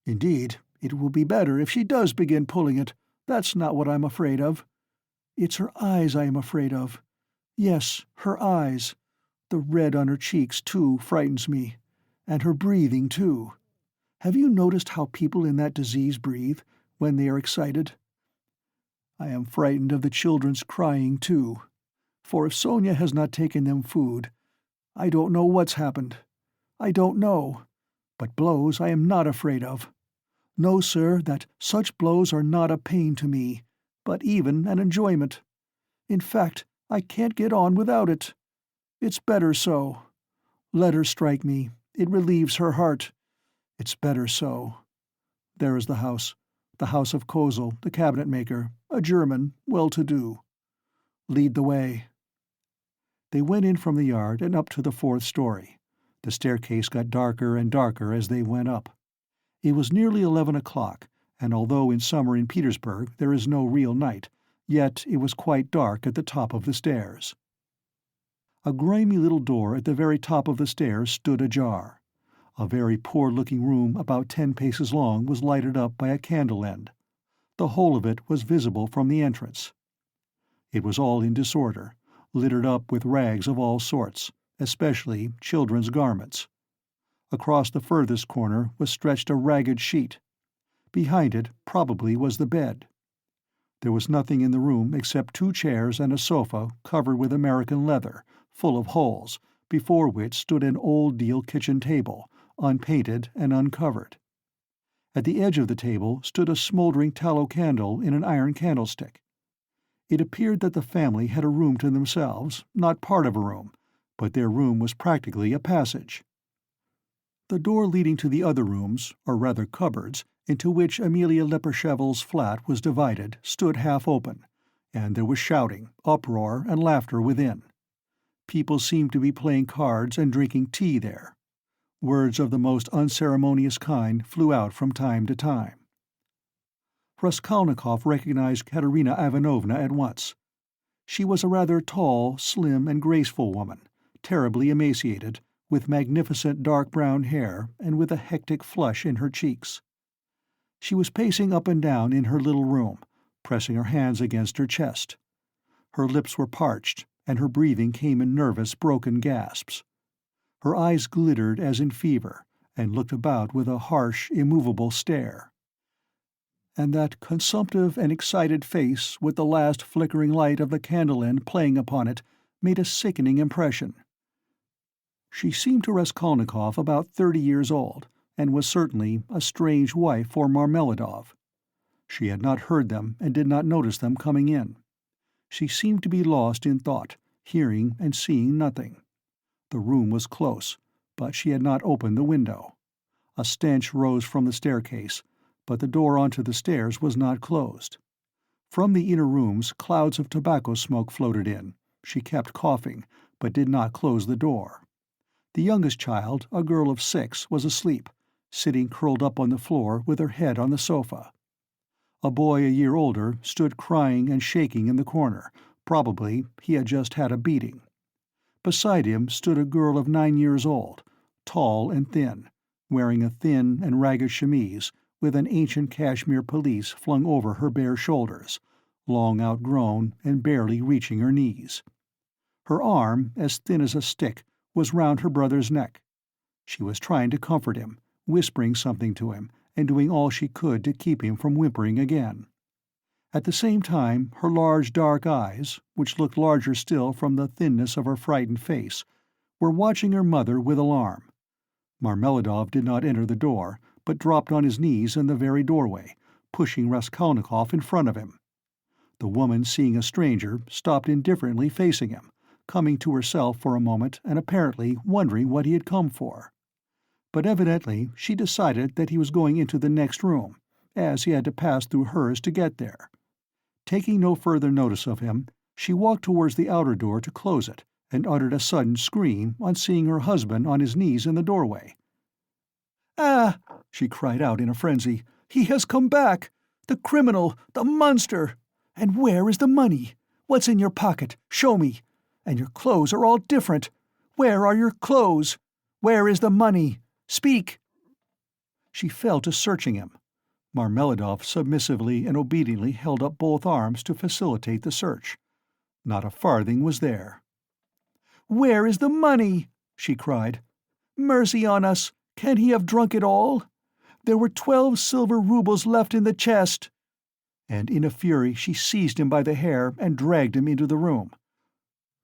S1: Indeed, it will be better if she does begin pulling it. That's not what I'm afraid of. It's her eyes I am afraid of. Yes, her eyes. The red on her cheeks, too, frightens me. And her breathing, too. Have you noticed how people in that disease breathe when they are excited? I am frightened of the children's crying, too. For if Sonia has not taken them food, I don't know what's happened. I don't know. But blows I am not afraid of. Know, sir, that such blows are not a pain to me, but even an enjoyment. In fact, I can't get on without it. It's better so. Let her strike me. It relieves her heart. It's better so. There is the house of Kozel, the cabinet-maker, a German, well-to-do. Lead the way." They went in from the yard and up to the 4th story. The staircase got darker and darker as they went up. It was nearly 11 o'clock, and although in summer in Petersburg there is no real night, yet it was quite dark at the top of the stairs. A grimy little door at the very top of the stairs stood ajar. A very poor-looking room about 10 paces long was lighted up by a candle end. The whole of it was visible from the entrance. It was all in disorder, littered up with rags of all sorts, especially children's garments. Across the furthest corner was stretched a ragged sheet. Behind it probably was the bed. There was nothing in the room except 2 chairs and a sofa covered with American leather, full of holes, before which stood an old deal kitchen table, unpainted and uncovered. At the edge of the table stood a smoldering tallow candle in an iron candlestick. It appeared that the family had a room to themselves, not part of a room, but their room was practically a passage. The door leading to the other rooms, or rather cupboards, into which Amelia Leperchevel's flat was divided, stood half open, and there was shouting, uproar, and laughter within. People seemed to be playing cards and drinking tea there. Words of the most unceremonious kind flew out from time to time. Raskolnikov recognized Katerina Ivanovna at once. She was a rather tall, slim, and graceful woman, terribly emaciated, with magnificent dark brown hair and with a hectic flush in her cheeks. She was pacing up and down in her little room, pressing her hands against her chest. Her lips were parched, and her breathing came in nervous, broken gasps. Her eyes glittered as in fever, and looked about with a harsh, immovable stare. And that consumptive and excited face, with the last flickering light of the candle end playing upon it, made a sickening impression. She seemed to Raskolnikov about 30 years old, and was certainly a strange wife for Marmeladov. She had not heard them and did not notice them coming in. She seemed to be lost in thought, hearing and seeing nothing. The room was close, but she had not opened the window. A stench rose from the staircase, but the door onto the stairs was not closed. From the inner rooms clouds of tobacco smoke floated in. She kept coughing, but did not close the door. The youngest child, a girl of 6, was asleep, sitting curled up on the floor with her head on the sofa. A boy a year older stood crying and shaking in the corner. Probably he had just had a beating. Beside him stood a girl of 9 years old, tall and thin, wearing a thin and ragged chemise with an ancient cashmere pelisse flung over her bare shoulders, long outgrown and barely reaching her knees. Her arm, as thin as a stick, was round her brother's neck. She was trying to comfort him, whispering something to him, and doing all she could to keep him from whimpering again. At the same time, her large dark eyes, which looked larger still from the thinness of her frightened face, were watching her mother with alarm. Marmeladov did not enter the door, but dropped on his knees in the very doorway, pushing Raskolnikov in front of him. The woman, seeing a stranger, stopped indifferently facing him, coming to herself for a moment and apparently wondering what he had come for. But evidently she decided that he was going into the next room, as he had to pass through hers to get there. Taking no further notice of him, she walked towards the outer door to close it, and uttered a sudden scream on seeing her husband on his knees in the doorway. "Ah!" she cried out in a frenzy. "He has come back! The criminal! The monster! And where is the money? What's in your pocket? Show me! And your clothes are all different! Where are your clothes? Where is the money? Speak!" She fell to searching him. Marmeladov submissively and obediently held up both arms to facilitate the search. Not a farthing was there. "Where is the money?" she cried. "Mercy on us! Can he have drunk it all? There were 12 silver roubles left in the chest." And in a fury she seized him by the hair and dragged him into the room.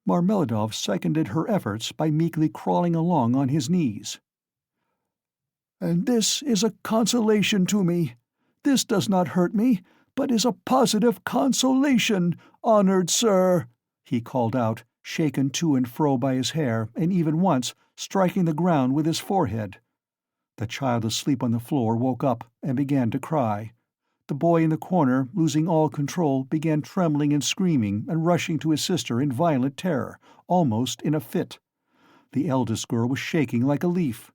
S1: Marmeladov seconded her efforts by meekly crawling along on his knees. "And this is a consolation to me. This does not hurt me, but is a positive consolation, honored sir," he called out, shaken to and fro by his hair, and even once striking the ground with his forehead. The child asleep on the floor woke up and began to cry. The boy in the corner, losing all control, began trembling and screaming and rushing to his sister in violent terror, almost in a fit. The eldest girl was shaking like a leaf.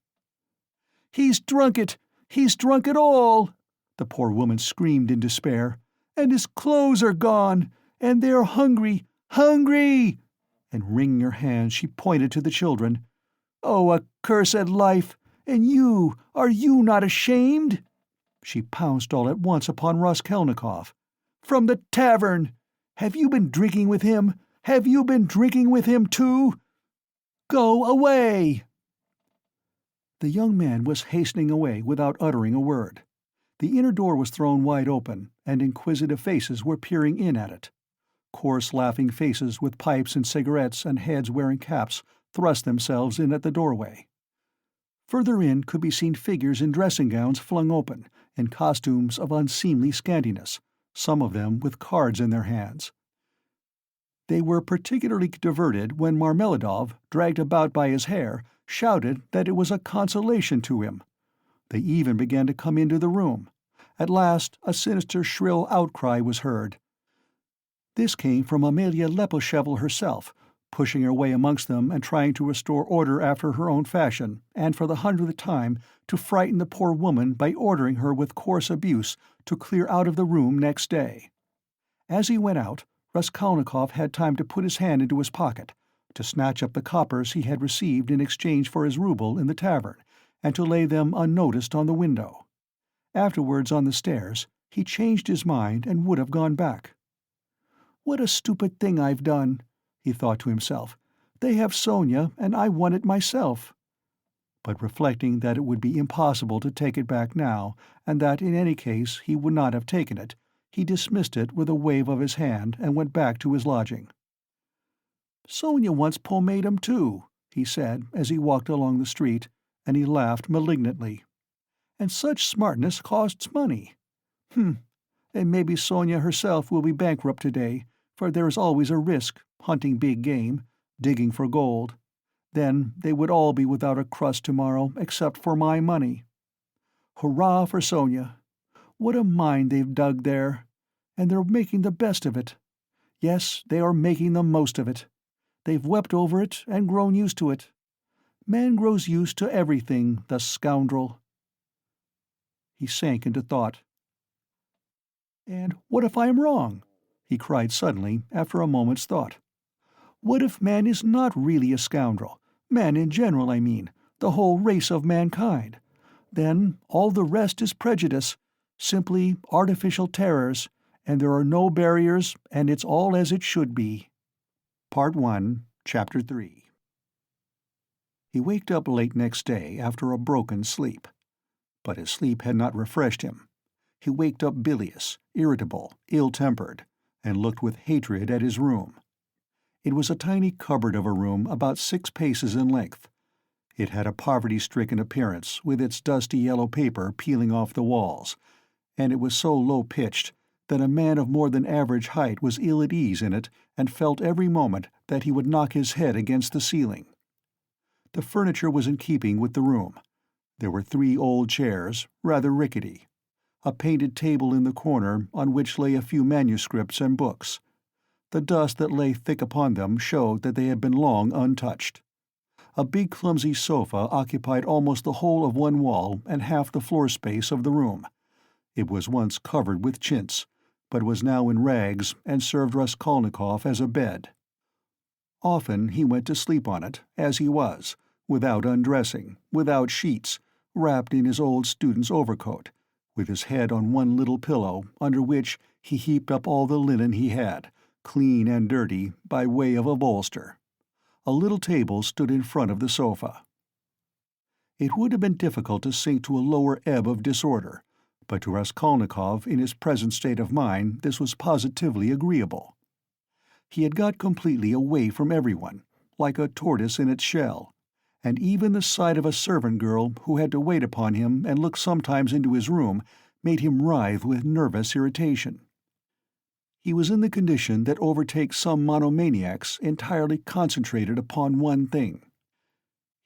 S1: "He's drunk it! He's drunk it all!" the poor woman screamed in despair. "And his clothes are gone! And they're hungry! Hungry!" and wringing her hands she pointed to the children. "Oh, accursed life! And you, are you not ashamed?" She pounced all at once upon Raskolnikov. "From the tavern! Have you been drinking with him? Have you been drinking with him too? Go away!" The young man was hastening away without uttering a word. The inner door was thrown wide open, and inquisitive faces were peering in at it. Coarse laughing faces with pipes and cigarettes and heads wearing caps thrust themselves in at the doorway. Further in could be seen figures in dressing gowns flung open, in costumes of unseemly scantiness, some of them with cards in their hands. They were particularly diverted when Marmeladov, dragged about by his hair, shouted that it was a consolation to him. They even began to come into the room. At last a sinister shrill outcry was heard. This came from Amelia Leposhevel herself, pushing her way amongst them and trying to restore order after her own fashion, and for the 100th time to frighten the poor woman by ordering her with coarse abuse to clear out of the room next day. As he went out, Raskolnikov had time to put his hand into his pocket, to snatch up the coppers he had received in exchange for his rouble in the tavern, and to lay them unnoticed on the window. Afterwards, on the stairs, he changed his mind and would have gone back. "What a stupid thing I've done," he thought to himself. "They have Sonia, and I want it myself." But reflecting that it would be impossible to take it back now, and that in any case he would not have taken it, he dismissed it with a wave of his hand and went back to his lodging. "Sonia wants pomatum too," he said as he walked along the street, and he laughed malignantly. "And such smartness costs money. And maybe Sonia herself will be bankrupt today, for there is always a risk, hunting big game, digging for gold. Then they would all be without a crust tomorrow except for my money. Hurrah for Sonia! What a mine they've dug there! And they're making the best of it. Yes, they are making the most of it. They've wept over it and grown used to it. Man grows used to everything, the scoundrel." He sank into thought. "And what if I am wrong?" he cried suddenly, after a moment's thought. "What if man is not really a scoundrel? Man in general, I mean, the whole race of mankind. Then all the rest is prejudice, simply artificial terrors, and there are no barriers, and it's all as it should be." Part 1, Chapter 3. He waked up late next day after a broken sleep. But his sleep had not refreshed him. He waked up bilious, irritable, ill-tempered, and looked with hatred at his room. It was a tiny cupboard of a room about 6 paces in length. It had a poverty-stricken appearance, with its dusty yellow paper peeling off the walls, and it was so low-pitched that a man of more than average height was ill at ease in it and felt every moment that he would knock his head against the ceiling. The furniture was in keeping with the room. There were 3 old chairs, rather rickety, a painted table in the corner on which lay a few manuscripts and books. The dust that lay thick upon them showed that they had been long untouched. A big clumsy sofa occupied almost the whole of one wall and half the floor space of the room. It was once covered with chintz, but was now in rags and served Raskolnikov as a bed. Often he went to sleep on it, as he was, without undressing, without sheets, wrapped in his old student's overcoat, with his head on one little pillow, under which he heaped up all the linen he had, clean and dirty, by way of a bolster. A little table stood in front of the sofa. It would have been difficult to sink to a lower ebb of disorder, but to Raskolnikov in his present state of mind this was positively agreeable. He had got completely away from everyone, like a tortoise in its shell, and even the sight of a servant girl who had to wait upon him and look sometimes into his room made him writhe with nervous irritation. He was in the condition that overtakes some monomaniacs entirely concentrated upon one thing.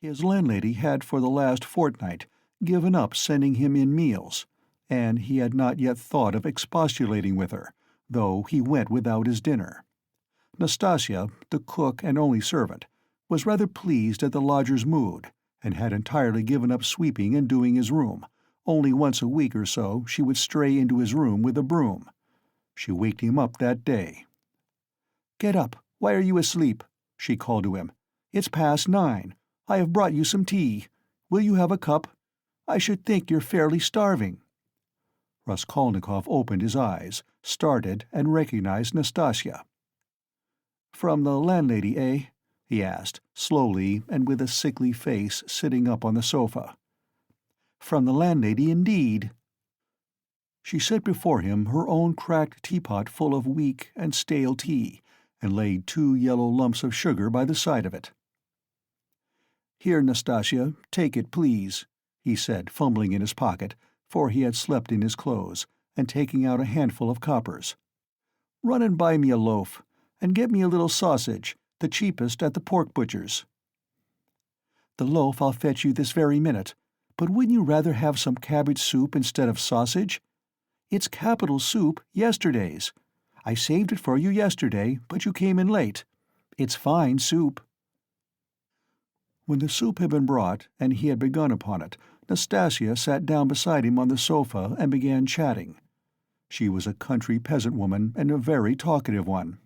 S1: His landlady had for the last fortnight given up sending him in meals, and he had not yet thought of expostulating with her, though he went without his dinner. Nastasia, the cook and only servant, was rather pleased at the lodger's mood, and had entirely given up sweeping and doing his room. Only once a week or so she would stray into his room with a broom. She waked him up that day. "Get up! Why are you asleep?" she called to him. "It's past 9. I have brought you some tea. Will you have a cup? I should think you're fairly starving." Raskolnikov opened his eyes, started, and recognized Nastasia. "From the landlady, eh?" he asked, slowly and with a sickly face, sitting up on the sofa. "From the landlady, indeed." She set before him her own cracked teapot full of weak and stale tea, and laid 2 yellow lumps of sugar by the side of it. "Here, Nastasia, take it, please," he said, fumbling in his pocket, for he had slept in his clothes, and taking out a handful of coppers. "Run and buy me a loaf, and get me a little sausage, the cheapest at the pork butcher's." "The loaf I'll fetch you this very minute, but wouldn't you rather have some cabbage soup instead of sausage? It's capital soup, yesterday's. I saved it for you yesterday, but you came in late. It's fine soup." When the soup had been brought, and he had begun upon it, Nastasia sat down beside him on the sofa and began chatting. She was a country peasant woman, and a very talkative one.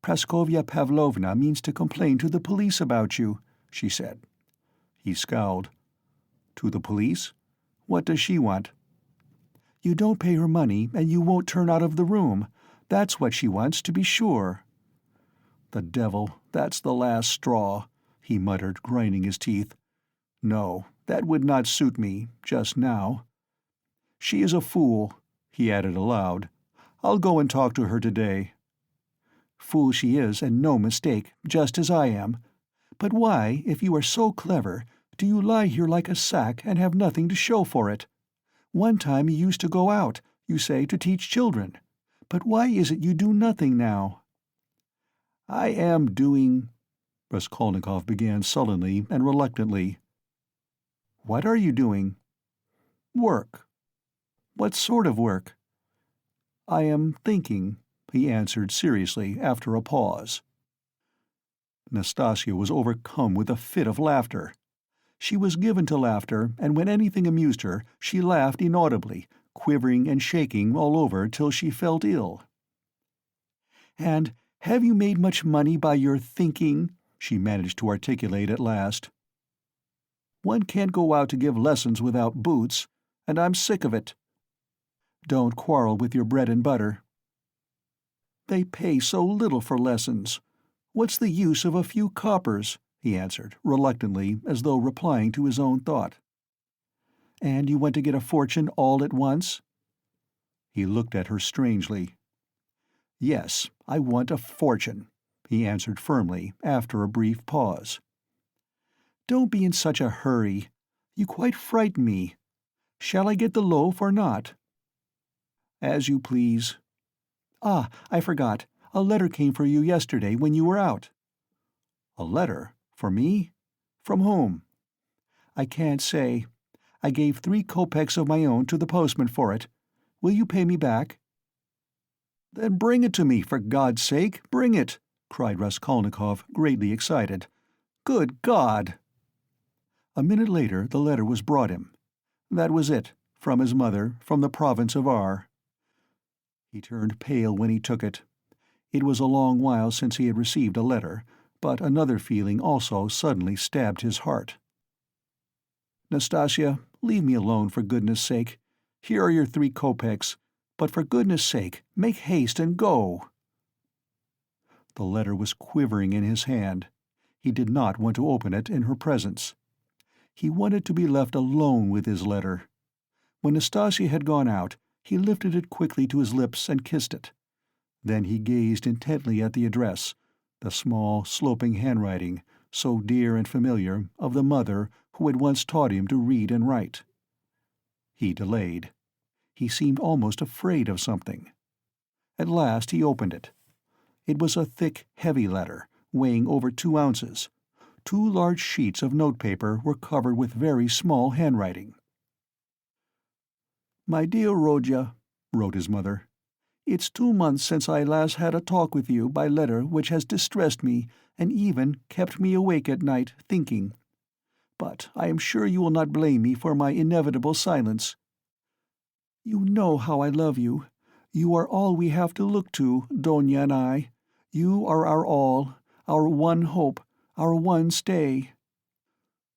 S1: "Praskovya Pavlovna means to complain to the police about you," she said. He scowled. "To the police? What does she want?" "You don't pay her money, and you won't turn out of the room. That's what she wants, to be sure." "The devil, that's the last straw," he muttered, grinding his teeth. "No, that would not suit me, just now. She is a fool," he added aloud. "I'll go and talk to her today." "Fool she is, and no mistake, just as I am. But why, if you are so clever, do you lie here like a sack and have nothing to show for it? One time you used to go out, you say, to teach children. But why is it you do nothing now?" "I am doing—" Raskolnikov began sullenly and reluctantly. "What are you doing?" "Work." "What sort of work?" "I am thinking," he answered seriously after a pause. Nastasia was overcome with a fit of laughter. She was given to laughter, and when anything amused her, she laughed inaudibly, quivering and shaking all over till she felt ill. "And have you made much money by your thinking?" she managed to articulate at last. "One can't go out to give lessons without boots, and I'm sick of it." "Don't quarrel with your bread and butter." "They pay so little for lessons. What's the use of a few coppers?" he answered, reluctantly, as though replying to his own thought. "And you want to get a fortune all at once?" He looked at her strangely. "Yes, I want a fortune," he answered firmly, after a brief pause. "Don't be in such a hurry. You quite frighten me. Shall I get the loaf or not?" "As you please." "Ah, I forgot. A letter came for you yesterday when you were out." "A letter? For me? From whom?" "I can't say. I gave 3 kopecks of my own to the postman for it. Will you pay me back?" "Then bring it to me, for God's sake, bring it!" cried Raskolnikov, greatly excited. "Good God!" A minute later the letter was brought him. That was it, from his mother, from the province of R. He turned pale when he took it. It was a long while since he had received a letter, but another feeling also suddenly stabbed his heart. "Nastasia, leave me alone, for goodness' sake. Here are your 3 kopecks, but for goodness' sake, make haste and go." The letter was quivering in his hand. He did not want to open it in her presence. He wanted to be left alone with his letter. When Nastasia had gone out, he lifted it quickly to his lips and kissed it. Then he gazed intently at the address, the small, sloping handwriting, so dear and familiar, of the mother who had once taught him to read and write. He delayed. He seemed almost afraid of something. At last he opened it. It was a thick, heavy letter, weighing over 2 ounces. 2 large sheets of notepaper were covered with very small handwriting. "My dear Rodya," wrote his mother, "it's 2 months since I last had a talk with you by letter which has distressed me and even kept me awake at night thinking. But I am sure you will not blame me for my inevitable silence. You know how I love you. You are all we have to look to, Donia and I. You are our all, our one hope, our one stay.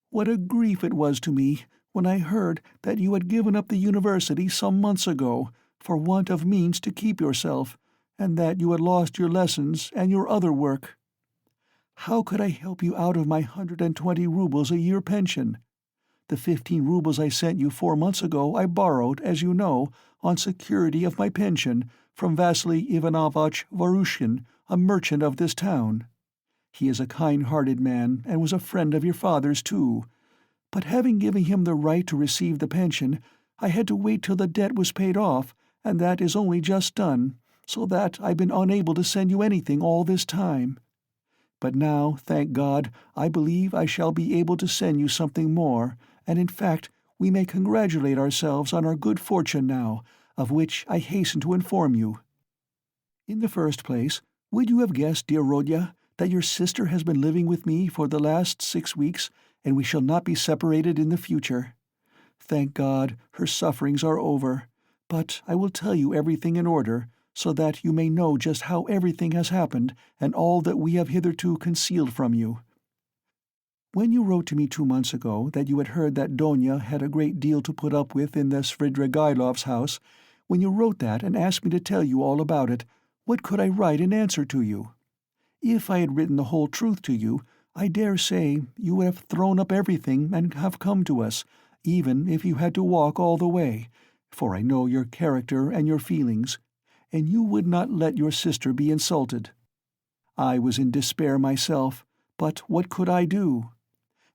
S1: What a grief it was to me when I heard that you had given up the university some months ago for want of means to keep yourself, and that you had lost your lessons and your other work. How could I help you out of my 120 rubles a year pension? The 15 rubles I sent you 4 months ago I borrowed, as you know, on security of my pension, from Vasily Ivanovitch Varushkin, a merchant of this town. He is a kind-hearted man, and was a friend of your father's too. But having given him the right to receive the pension, I had to wait till the debt was paid off, and that is only just done, so that I've been unable to send you anything all this time. But now, thank God, I believe I shall be able to send you something more, and in fact we may congratulate ourselves on our good fortune now, of which I hasten to inform you. In the first place, would you have guessed, dear Rodya, that your sister has been living with me for the last 6 weeks, and we shall not be separated in the future? Thank God, her sufferings are over, but I will tell you everything in order, so that you may know just how everything has happened and all that we have hitherto concealed from you. When you wrote to me 2 months ago that you had heard that Donia had a great deal to put up with in the Svidrigailov's house, when you wrote that and asked me to tell you all about it, what could I write in answer to you? If I had written the whole truth to you, I dare say you would have thrown up everything and have come to us, even if you had to walk all the way, for I know your character and your feelings, and you would not let your sister be insulted. I was in despair myself, but what could I do?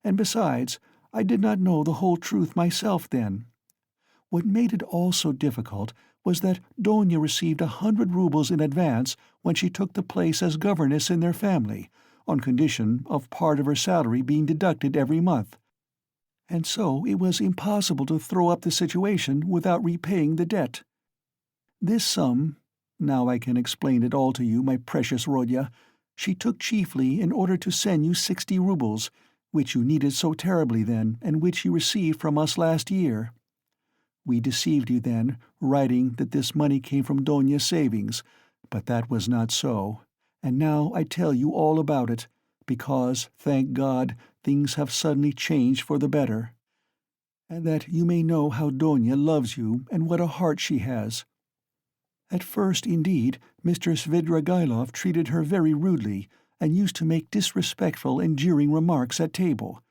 S1: And besides, I did not know the whole truth myself then. What made it all so difficult was that Donia received 100 rubles in advance when she took the place as governess in their family, on condition of part of her salary being deducted every month. And so it was impossible to throw up the situation without repaying the debt. This sum, now I can explain it all to you, my precious Rodya, she took chiefly in order to send you 60 rubles, which you needed so terribly then, and which you received from us last year. We deceived you then, writing that this money came from Donia's savings, but that was not so, and now I tell you all about it, because, thank God, things have suddenly changed for the better, and that you may know how Donia loves you and what a heart she has. At first, indeed, Mr. Svidrigailov treated her very rudely, and used to make disrespectful and jeering remarks at table.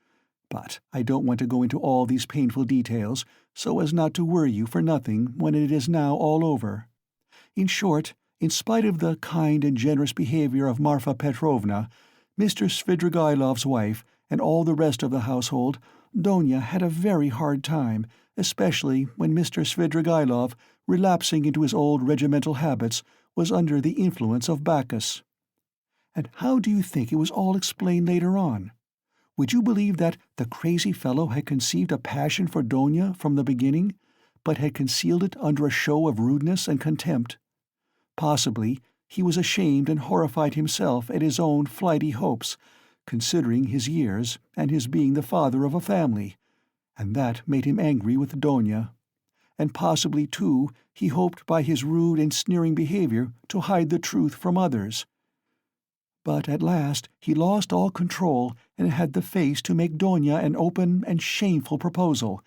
S1: But I don't want to go into all these painful details, so as not to worry you for nothing when it is now all over. In short, in spite of the kind and generous behavior of Marfa Petrovna, Mr. Svidrigailov's wife, and all the rest of the household, Donia had a very hard time, especially when Mr. Svidrigailov, relapsing into his old regimental habits, was under the influence of Bacchus. And how do you think it was all explained later on? Would you believe that the crazy fellow had conceived a passion for Donia from the beginning, but had concealed it under a show of rudeness and contempt? Possibly he was ashamed and horrified himself at his own flighty hopes, considering his years and his being the father of a family, and that made him angry with Donia. And possibly, too, he hoped by his rude and sneering behavior to hide the truth from others. But at last he lost all control and had the face to make Donia an open and shameful proposal,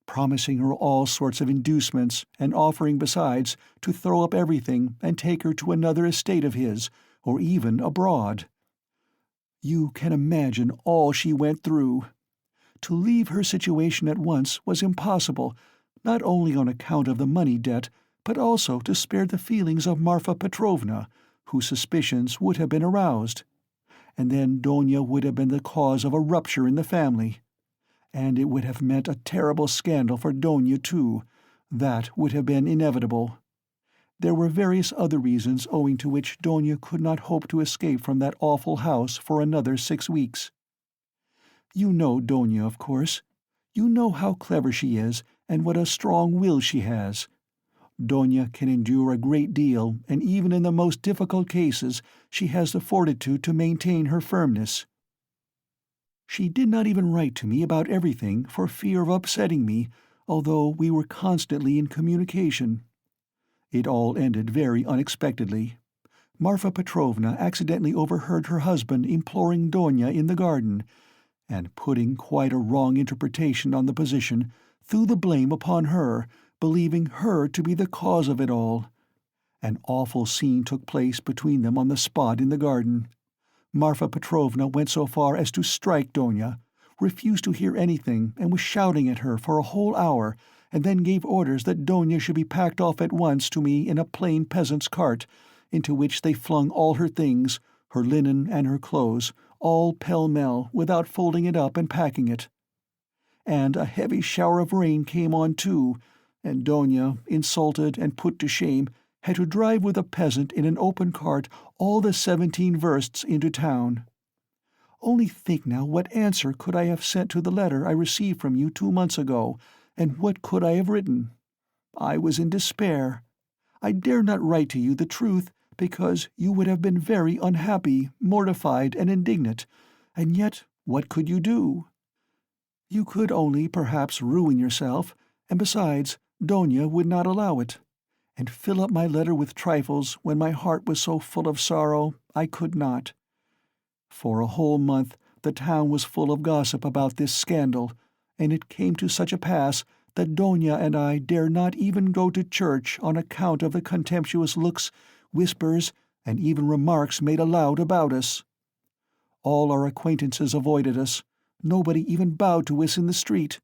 S1: promising her all sorts of inducements and offering besides to throw up everything and take her to another estate of his, or even abroad. You can imagine all she went through. To leave her situation at once was impossible, not only on account of the money debt, but also to spare the feelings of Marfa Petrovna, whose suspicions would have been aroused. And then Donia would have been the cause of a rupture in the family. And it would have meant a terrible scandal for Donia, too. That would have been inevitable. There were various other reasons owing to which Donia could not hope to escape from that awful house for another 6 weeks. You know Donia, of course. You know how clever she is, and what a strong will she has. Donia can endure a great deal, and even in the most difficult cases she has the fortitude to maintain her firmness. She did not even write to me about everything for fear of upsetting me, although we were constantly in communication. It all ended very unexpectedly. Marfa Petrovna accidentally overheard her husband imploring Donya in the garden, and putting quite a wrong interpretation on the position, threw the blame upon her, believing her to be the cause of it all. An awful scene took place between them on the spot in the garden. Marfa Petrovna went so far as to strike Donya, refused to hear anything, and was shouting at her for a whole hour, and then gave orders that Donya should be packed off at once to me in a plain peasant's cart, into which they flung all her things, her linen and her clothes, all pell-mell, without folding it up and packing it. And a heavy shower of rain came on too, and Donya, insulted and put to shame, had to drive with a peasant in an open cart all the 17 versts into town. Only think now, what answer could I have sent to the letter I received from you 2 months ago, and what could I have written? I was in despair. I dare not write to you the truth, because you would have been very unhappy, mortified, and indignant, and yet what could you do? You could only, perhaps, ruin yourself, and besides, Donya would not allow it. And fill up my letter with trifles when my heart was so full of sorrow, I could not. For a whole month the town was full of gossip about this scandal, and it came to such a pass that Donya and I dare not even go to church on account of the contemptuous looks, whispers, and even remarks made aloud about us. All our acquaintances avoided us. Nobody even bowed to us in the street.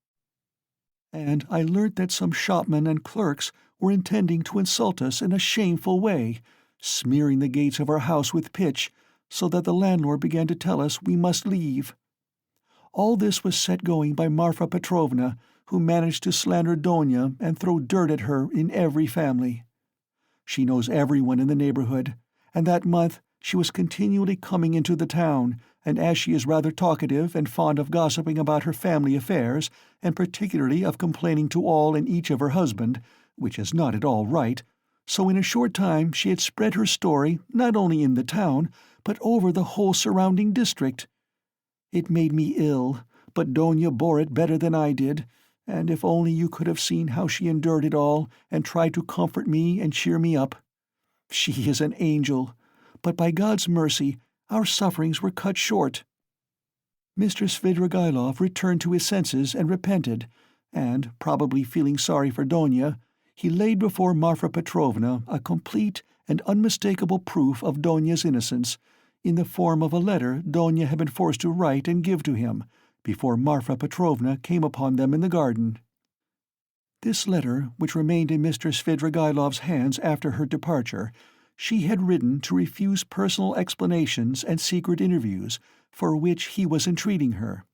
S1: And I learnt that some shopmen and clerks were intending to insult us in a shameful way, smearing the gates of our house with pitch, so that the landlord began to tell us we must leave. All this was set going by Marfa Petrovna, who managed to slander Donya and throw dirt at her in every family. She knows everyone in the neighborhood, and that month she was continually coming into the town, and as she is rather talkative and fond of gossiping about her family affairs, and particularly of complaining to all and each of her husband, which is not at all right, so in a short time she had spread her story not only in the town, but over the whole surrounding district. It made me ill, but Donya bore it better than I did, and if only you could have seen how she endured it all, and tried to comfort me and cheer me up. She is an angel, but by God's mercy our sufferings were cut short. Mr. Svidrigailov returned to his senses and repented, and, probably feeling sorry for Donya, he laid before Marfa Petrovna a complete and unmistakable proof of Donya's innocence, in the form of a letter Donya had been forced to write and give to him, before Marfa Petrovna came upon them in the garden. This letter, which remained in Mr. Svidrigailov's hands after her departure, she had written to refuse personal explanations and secret interviews, for which he was entreating her.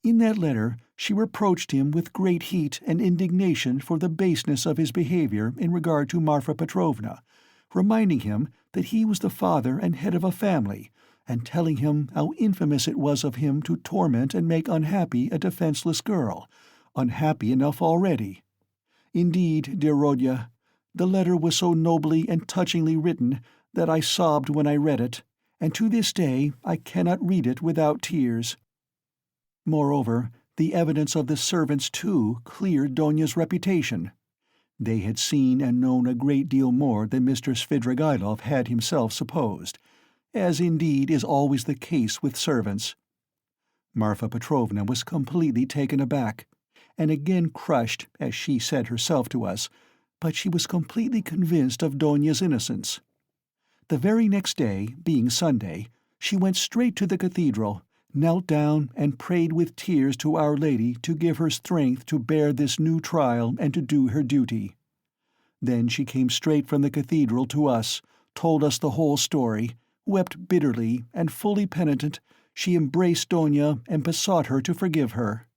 S1: In that letter she reproached him with great heat and indignation for the baseness of his behavior in regard to Marfa Petrovna, reminding him that he was the father and head of a family, and telling him how infamous it was of him to torment and make unhappy a defenseless girl, unhappy enough already. Indeed, dear Rodya, the letter was so nobly and touchingly written that I sobbed when I read it, and to this day I cannot read it without tears. Moreover, the evidence of the servants, too, cleared Donya's reputation. They had seen and known a great deal more than Mr. Svidrigailov had himself supposed, as indeed is always the case with servants. Marfa Petrovna was completely taken aback, and again crushed, as she said herself to us, but she was completely convinced of Donya's innocence. The very next day, being Sunday, she went straight to the cathedral, knelt down and prayed with tears to Our Lady to give her strength to bear this new trial and to do her duty. Then she came straight from the cathedral to us, told us the whole story, wept bitterly, and fully penitent, she embraced Donya and besought her to forgive her.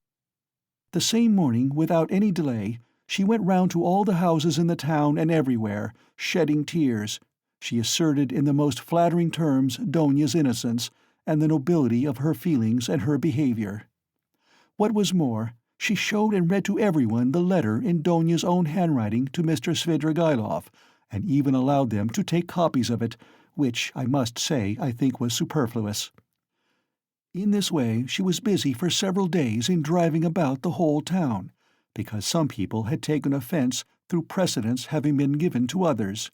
S1: The same morning, without any delay, she went round to all the houses in the town and everywhere, shedding tears. She asserted in the most flattering terms Donya's innocence, and the nobility of her feelings and her behavior. What was more, she showed and read to everyone the letter in Donya's own handwriting to Mr. Svidrigailov, and even allowed them to take copies of it, which, I must say, I think was superfluous. In this way she was busy for several days in driving about the whole town, because some people had taken offense through precedence having been given to others.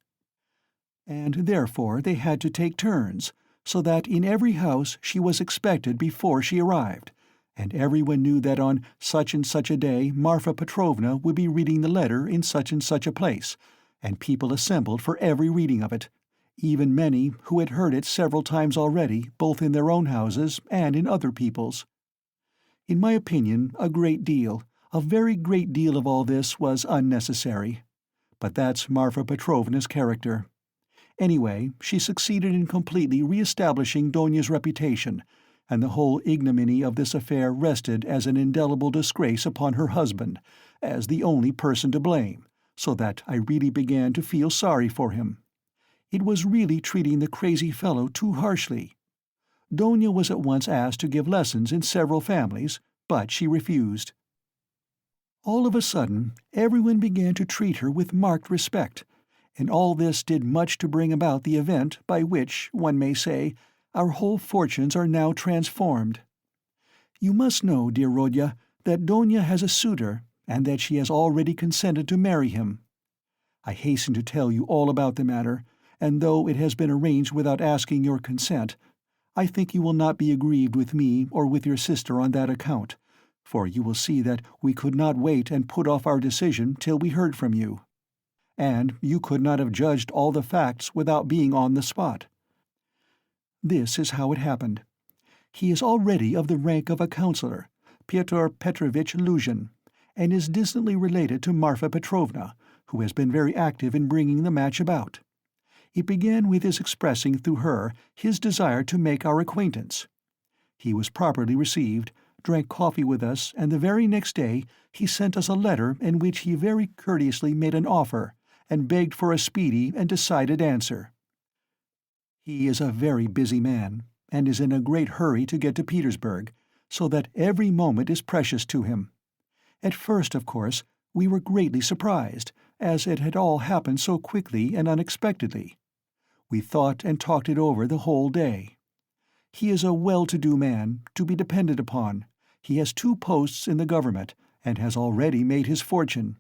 S1: and therefore they had to take turns, so that in every house she was expected before she arrived, and everyone knew that on such and such a day Marfa Petrovna would be reading the letter in such and such a place, and people assembled for every reading of it, even many who had heard it several times already, both in their own houses and in other people's. In my opinion, a very great deal of all this was unnecessary. But that's Marfa Petrovna's character. Anyway, she succeeded in completely re-establishing Donia's reputation, and the whole ignominy of this affair rested as an indelible disgrace upon her husband, as the only person to blame, so that I really began to feel sorry for him. It was really treating the crazy fellow too harshly. Donia was at once asked to give lessons in several families, but she refused. All of a sudden, everyone began to treat her with marked respect, and all this did much to bring about the event by which, one may say, our whole fortunes are now transformed. You must know, dear Rodya, that Donia has a suitor, and that she has already consented to marry him. I hasten to tell you all about the matter, and though it has been arranged without asking your consent, I think you will not be aggrieved with me or with your sister on that account, for you will see that we could not wait and put off our decision till we heard from you. And you could not have judged all the facts without being on the spot. This is how it happened. He is already of the rank of a councillor, Pyotr Petrovitch Luzhin, and is distantly related to Marfa Petrovna, who has been very active in bringing the match about. It began with his expressing through her his desire to make our acquaintance. He was properly received, drank coffee with us, and the very next day he sent us a letter in which he very courteously made an offer, and begged for a speedy and decided answer. He is a very busy man, and is in a great hurry to get to Petersburg, so that every moment is precious to him. At first, of course, we were greatly surprised, as it had all happened so quickly and unexpectedly. We thought and talked it over the whole day. He is a well-to-do man, to be depended upon. He has 2 posts in the government, and has already made his fortune.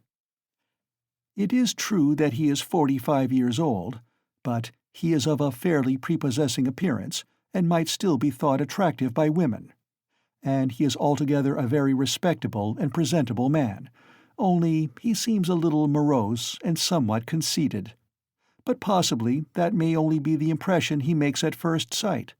S1: It is true that he is 45 years old, but he is of a fairly prepossessing appearance, and might still be thought attractive by women. And he is altogether a very respectable and presentable man, only he seems a little morose and somewhat conceited. But possibly that may only be the impression he makes at first sight.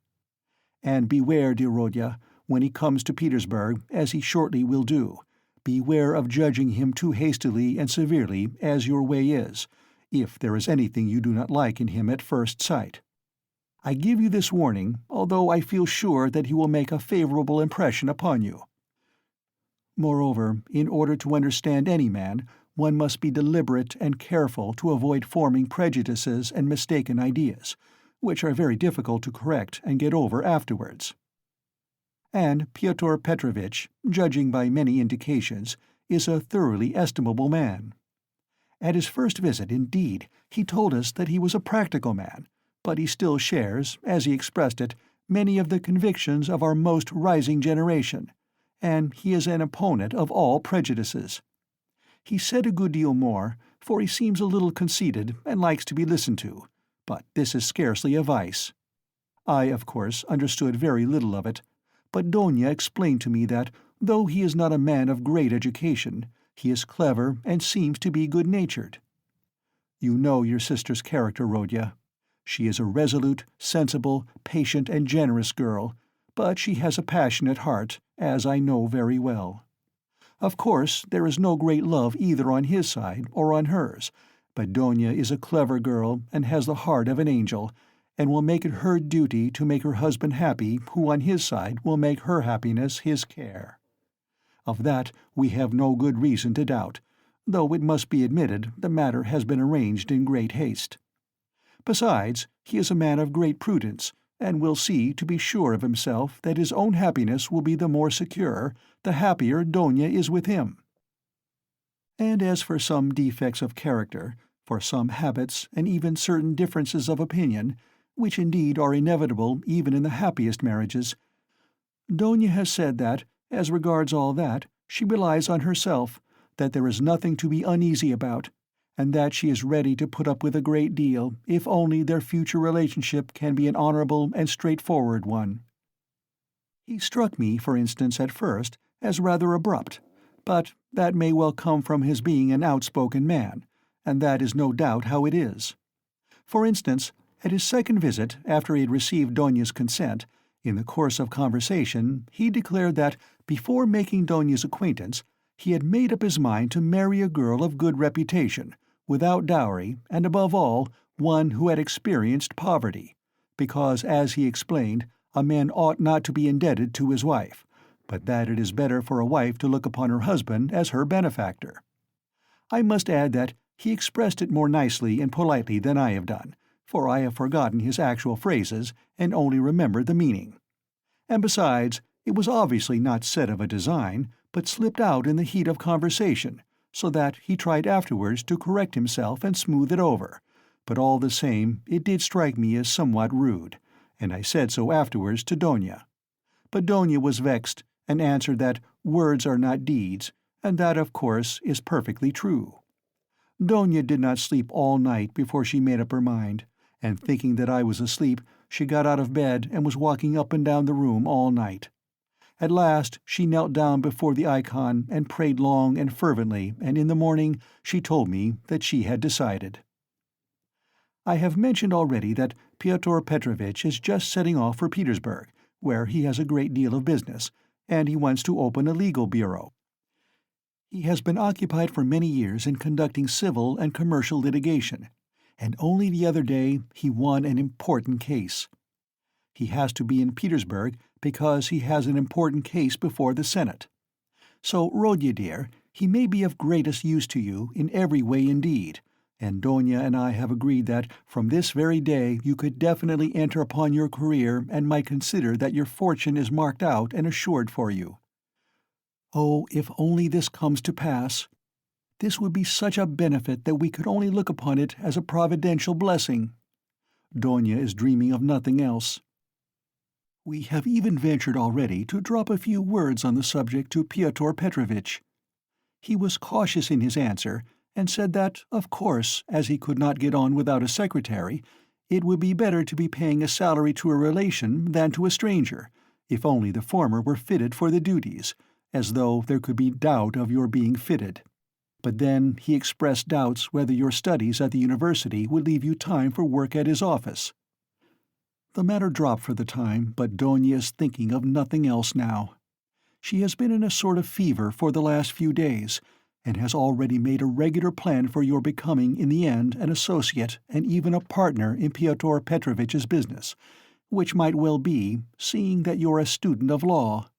S1: And beware, dear Rodya, when he comes to Petersburg, as he shortly will do, beware of judging him too hastily and severely, as your way is, if there is anything you do not like in him at first sight. I give you this warning, although I feel sure that he will make a favorable impression upon you. Moreover, in order to understand any man, one must be deliberate and careful to avoid forming prejudices and mistaken ideas, which are very difficult to correct and get over afterwards. And Pyotr Petrovitch, judging by many indications, is a thoroughly estimable man. At his first visit, indeed, he told us that he was a practical man, but he still shares, as he expressed it, many of the convictions of our most rising generation, and he is an opponent of all prejudices. He said a good deal more, for he seems a little conceited and likes to be listened to, but this is scarcely a vice. I, of course, understood very little of it, but Donia explained to me that, though he is not a man of great education, he is clever and seems to be good-natured. You know your sister's character, Rodya. She is a resolute, sensible, patient, and generous girl, but she has a passionate heart, as I know very well. Of course, there is no great love either on his side or on hers, but Donia is a clever girl and has the heart of an angel, and will make it her duty to make her husband happy, who on his side will make her happiness his care. Of that we have no good reason to doubt, though it must be admitted the matter has been arranged in great haste. Besides, he is a man of great prudence, and will see to be sure of himself that his own happiness will be the more secure, the happier Donia is with him. And as for some defects of character, for some habits, and even certain differences of opinion, which indeed are inevitable even in the happiest marriages, Donia has said that, as regards all that, she relies on herself, that there is nothing to be uneasy about, and that she is ready to put up with a great deal if only their future relationship can be an honorable and straightforward one. He struck me, for instance, at first, as rather abrupt, but that may well come from his being an outspoken man, and that is no doubt how it is. For instance, at his second visit, after he had received Donia's consent, in the course of conversation he declared that, before making Donia's acquaintance, he had made up his mind to marry a girl of good reputation, without dowry, and above all, one who had experienced poverty, because, as he explained, a man ought not to be indebted to his wife, but that it is better for a wife to look upon her husband as her benefactor. I must add that he expressed it more nicely and politely than I have done, for I have forgotten his actual phrases and only remembered the meaning. And besides, it was obviously not said of a design, but slipped out in the heat of conversation, so that he tried afterwards to correct himself and smooth it over, but all the same it did strike me as somewhat rude, and I said so afterwards to Donia. But Donia was vexed, and answered that words are not deeds, and that, of course, is perfectly true. Donia did not sleep all night before she made up her mind, and thinking that I was asleep, she got out of bed and was walking up and down the room all night. At last she knelt down before the icon and prayed long and fervently, and in the morning she told me that she had decided. I have mentioned already that Pyotr Petrovitch is just setting off for Petersburg, where he has a great deal of business, and he wants to open a legal bureau. He has been occupied for many years in conducting civil and commercial litigation, and only the other day he won an important case. He has to be in Petersburg because he has an important case before the Senate. So, Rodya dear, he may be of greatest use to you in every way indeed, and Donia and I have agreed that from this very day you could definitely enter upon your career and might consider that your fortune is marked out and assured for you. Oh, if only this comes to pass! This would be such a benefit that we could only look upon it as a providential blessing. Donia is dreaming of nothing else. We have even ventured already to drop a few words on the subject to Pyotr Petrovitch. He was cautious in his answer, and said that, of course, as he could not get on without a secretary, it would be better to be paying a salary to a relation than to a stranger, if only the former were fitted for the duties, as though there could be doubt of your being fitted. But then he expressed doubts whether your studies at the university would leave you time for work at his office. The matter dropped for the time, but Donia is thinking of nothing else now. She has been in a sort of fever for the last few days, and has already made a regular plan for your becoming in the end an associate and even a partner in Pyotr Petrovitch's business, which might well be, seeing that you're a student of law.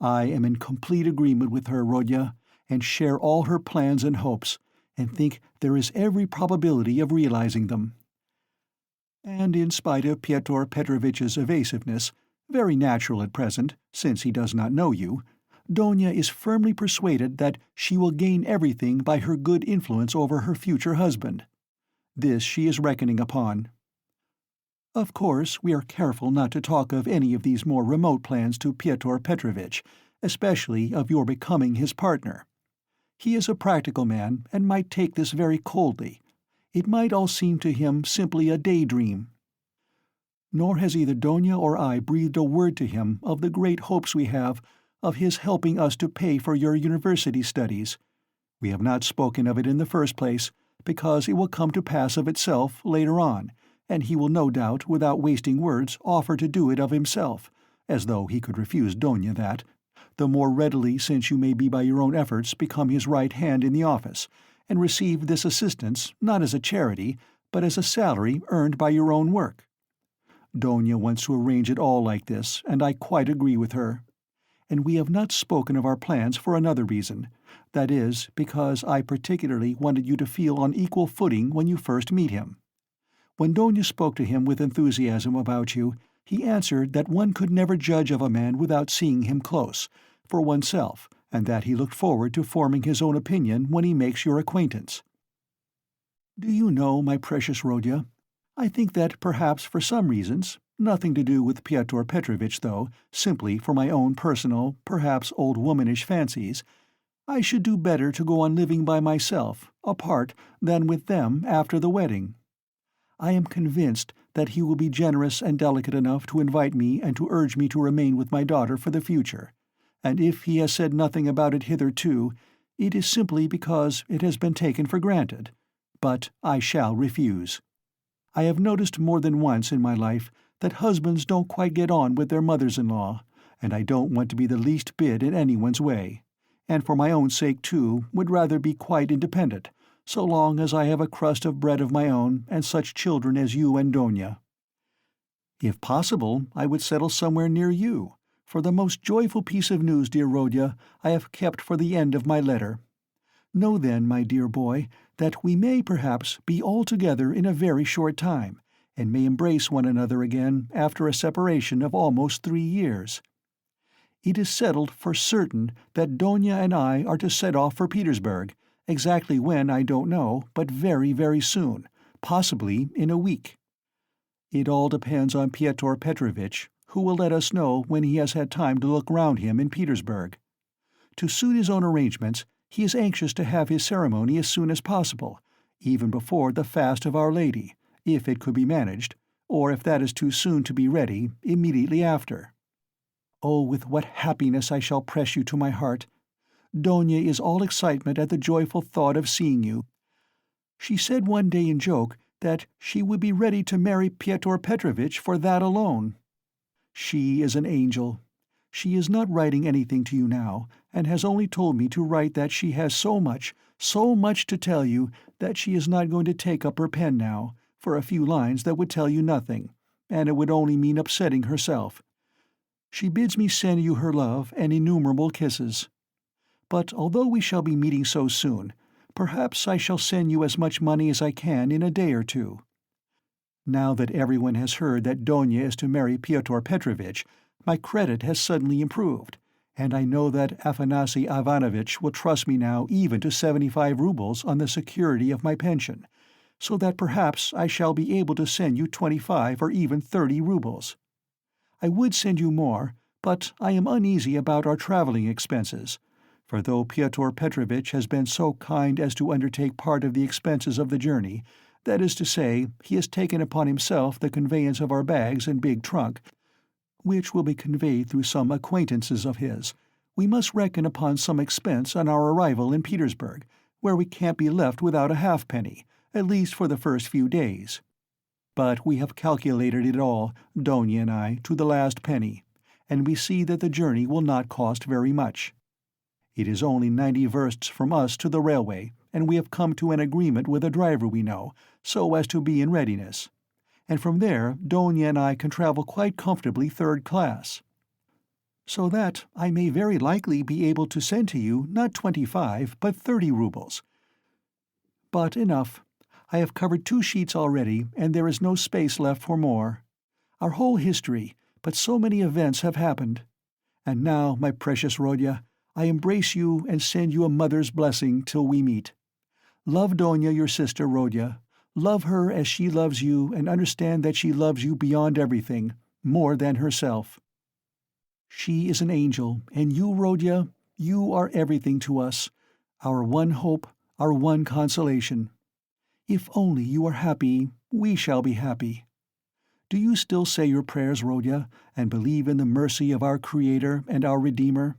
S1: I am in complete agreement with her, Rodya, and share all her plans and hopes, and think there is every probability of realizing them. And in spite of Pyotr Petrovitch's evasiveness, very natural at present, since he does not know you, Donia is firmly persuaded that she will gain everything by her good influence over her future husband. This she is reckoning upon. Of course, we are careful not to talk of any of these more remote plans to Pyotr Petrovitch, especially of your becoming his partner. He is a practical man, and might take this very coldly. It might all seem to him simply a daydream. Nor has either Donia or I breathed a word to him of the great hopes we have of his helping us to pay for your university studies. We have not spoken of it in the first place, because it will come to pass of itself later on, and he will no doubt, without wasting words, offer to do it of himself, as though he could refuse Donia that, the more readily since you may be by your own efforts become his right hand in the office, and receive this assistance not as a charity, but as a salary earned by your own work. Donia wants to arrange it all like this, and I quite agree with her. And we have not spoken of our plans for another reason, that is, because I particularly wanted you to feel on equal footing when you first meet him. When Donia spoke to him with enthusiasm about you, he answered that one could never judge of a man without seeing him close, for oneself, and that he looked forward to forming his own opinion when he makes your acquaintance. Do you know, my precious Rodya, I think that perhaps for some reasons, nothing to do with Pyotr Petrovitch though, simply for my own personal, perhaps old womanish fancies, I should do better to go on living by myself, apart, than with them after the wedding. I am convinced that he will be generous and delicate enough to invite me and to urge me to remain with my daughter for the future, and if he has said nothing about it hitherto, it is simply because it has been taken for granted. But I shall refuse. I have noticed more than once in my life that husbands don't quite get on with their mothers-in-law, and I don't want to be the least bit in anyone's way, and for my own sake, too, would rather be quite independent, so long as I have a crust of bread of my own and such children as you and Donia. If possible, I would settle somewhere near you, for the most joyful piece of news, dear Rodya, I have kept for the end of my letter. Know then, my dear boy, that we may perhaps be all together in a very short time, and may embrace one another again after a separation of almost 3 years. It is settled for certain that Donia and I are to set off for Petersburg, exactly when I don't know, but very, very soon, possibly in a week. It all depends on Pyotr Petrovitch, who will let us know when he has had time to look round him in Petersburg. To suit his own arrangements, he is anxious to have his ceremony as soon as possible, even before the fast of Our Lady, if it could be managed, or if that is too soon to be ready, immediately after. Oh, with what happiness I shall press you to my heart! Donia is all excitement at the joyful thought of seeing you. She said one day in joke that she would be ready to marry Pyotr Petrovitch for that alone. She is an angel. She is not writing anything to you now, and has only told me to write that she has so much to tell you that she is not going to take up her pen now, for a few lines that would tell you nothing, and it would only mean upsetting herself. She bids me send you her love and innumerable kisses. But although we shall be meeting so soon, perhaps I shall send you as much money as I can in a day or two. Now that everyone has heard that Donia is to marry Pyotr Petrovitch, my credit has suddenly improved, and I know that Afanasy Ivanovitch will trust me now even to 75 rubles on the security of my pension, so that perhaps I shall be able to send you 25 or even 30 rubles. I would send you more, but I am uneasy about our travelling expenses, for though Pyotr Petrovitch has been so kind as to undertake part of the expenses of the journey, that is to say, he has taken upon himself the conveyance of our bags and big trunk, which will be conveyed through some acquaintances of his, we must reckon upon some expense on our arrival in Petersburg, where we can't be left without a halfpenny, at least for the first few days. But we have calculated it all, Donia and I, to the last penny, and we see that the journey will not cost very much. It is only 90 versts from us to the railway, and we have come to an agreement with a driver we know, so as to be in readiness. And from there Donia and I can travel quite comfortably 3rd class. So that I may very likely be able to send to you not 25, but 30 rubles. But enough. I have covered 2 sheets already, and there is no space left for more. Our whole history, but so many events have happened. And now, my precious Rodya, I embrace you and send you a mother's blessing till we meet. Love Donia, your sister, Rodya. Love her as she loves you, and understand that she loves you beyond everything, more than herself. She is an angel, and you, Rodya, you are everything to us, our one hope, our one consolation. If only you are happy, we shall be happy. Do you still say your prayers, Rodya, and believe in the mercy of our Creator and our Redeemer?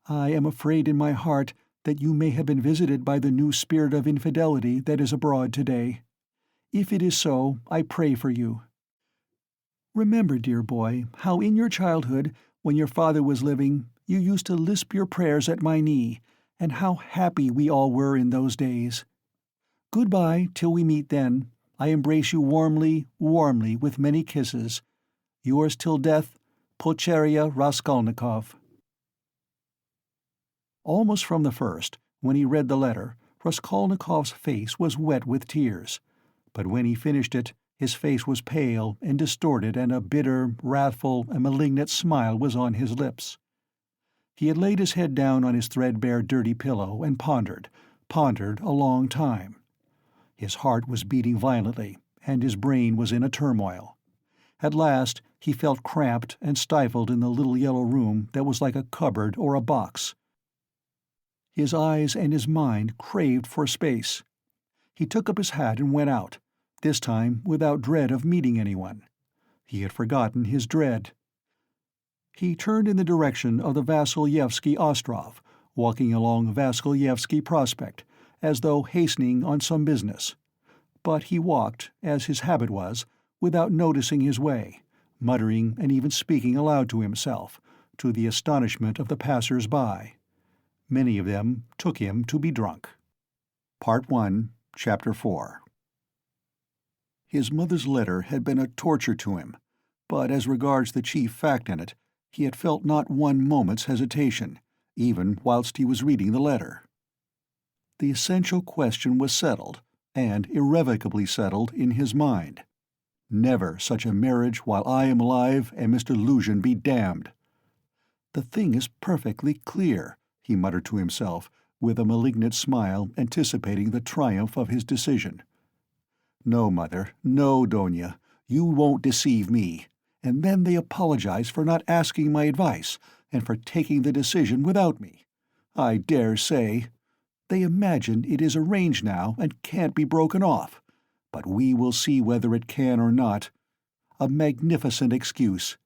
S1: I am afraid in my heart that you may have been visited by the new spirit of infidelity that is abroad today. If it is so, I pray for you. Remember, dear boy, how in your childhood, when your father was living, you used to lisp your prayers at my knee, and how happy we all were in those days. Goodbye till we meet then. I embrace you warmly, warmly, with many kisses. Yours till death, Rodion Raskolnikov. Almost from the first, when he read the letter, Raskolnikov's face was wet with tears, but when he finished it, his face was pale and distorted, and a bitter, wrathful, and malignant smile was on his lips. He had laid his head down on his threadbare dirty pillow and pondered a long time. His heart was beating violently, and his brain was in a turmoil. At last he felt cramped and stifled in the little yellow room that was like a cupboard or a box. His eyes and his mind craved for space. He took up his hat and went out, this time without dread of meeting anyone. He had forgotten his dread. He turned in the direction of the Vasilyevsky Ostrov, walking along Vasilyevsky Prospect, as though hastening on some business. But he walked, as his habit was, without noticing his way, muttering and even speaking aloud to himself, to the astonishment of the passers-by. Many of them took him to be drunk. Part 1, Chapter 4. His mother's letter had been a torture to him, but as regards the chief fact in it, he had felt not one moment's hesitation, even whilst he was reading the letter. The essential question was settled, and irrevocably settled in his mind. Never such a marriage while I am alive, and Mr. Luzhin be damned. The thing is perfectly clear, he muttered to himself, with a malignant smile anticipating the triumph of his decision. No, Mother, no, Donia, you won't deceive me. And then they apologize for not asking my advice, and for taking the decision without me. I dare say. They imagine it is arranged now and can't be broken off, but we will see whether it can or not. A magnificent excuse.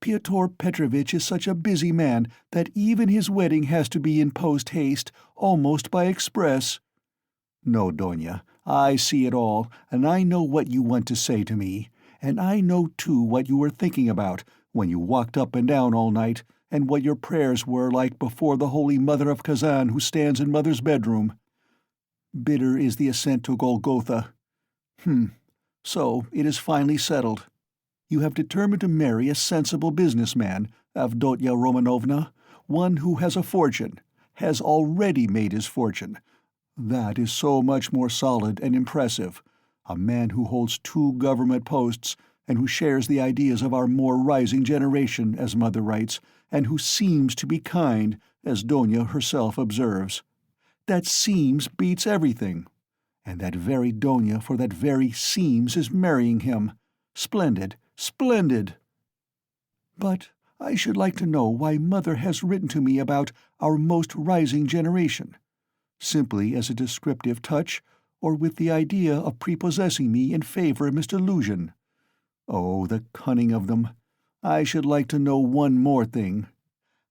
S1: Pyotr Petrovitch is such a busy man that even his wedding has to be in post-haste, almost by express. No, Donia, I see it all, and I know what you want to say to me, and I know too what you were thinking about when you walked up and down all night, and what your prayers were like before the Holy Mother of Kazan who stands in Mother's bedroom. Bitter is the ascent to Golgotha. So it is finally settled. You have determined to marry a sensible businessman, Avdotya Romanovna, one who has a fortune, has already made his fortune. That is so much more solid and impressive. A man who holds 2 government posts, and who shares the ideas of our more rising generation, as Mother writes, and who seems to be kind, as Donia herself observes. That seems beats everything. And that very Donia for that very seems is marrying him. Splendid, splendid! But I should like to know why Mother has written to me about our most rising generation. Simply as a descriptive touch, or with the idea of prepossessing me in favor of Mr. Luzhin. Oh, the cunning of them! I should like to know one more thing.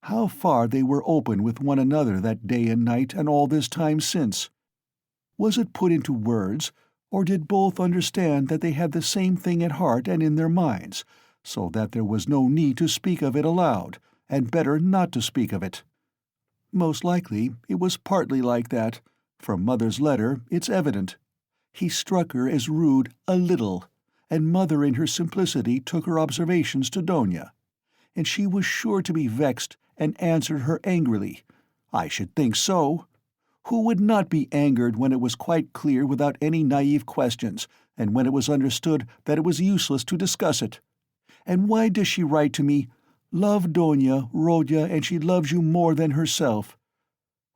S1: How far they were open with one another that day and night and all this time since. Was it put into words, or did both understand that they had the same thing at heart and in their minds, so that there was no need to speak of it aloud, and better not to speak of it? Most likely it was partly like that. From Mother's letter it's evident. He struck her as rude a little, and Mother in her simplicity took her observations to Donia, and she was sure to be vexed and answered her angrily. I should think so. Who would not be angered when it was quite clear without any naive questions, and when it was understood that it was useless to discuss it? And why does she write to me, "Love Donia, Rodya, and she loves you more than herself"?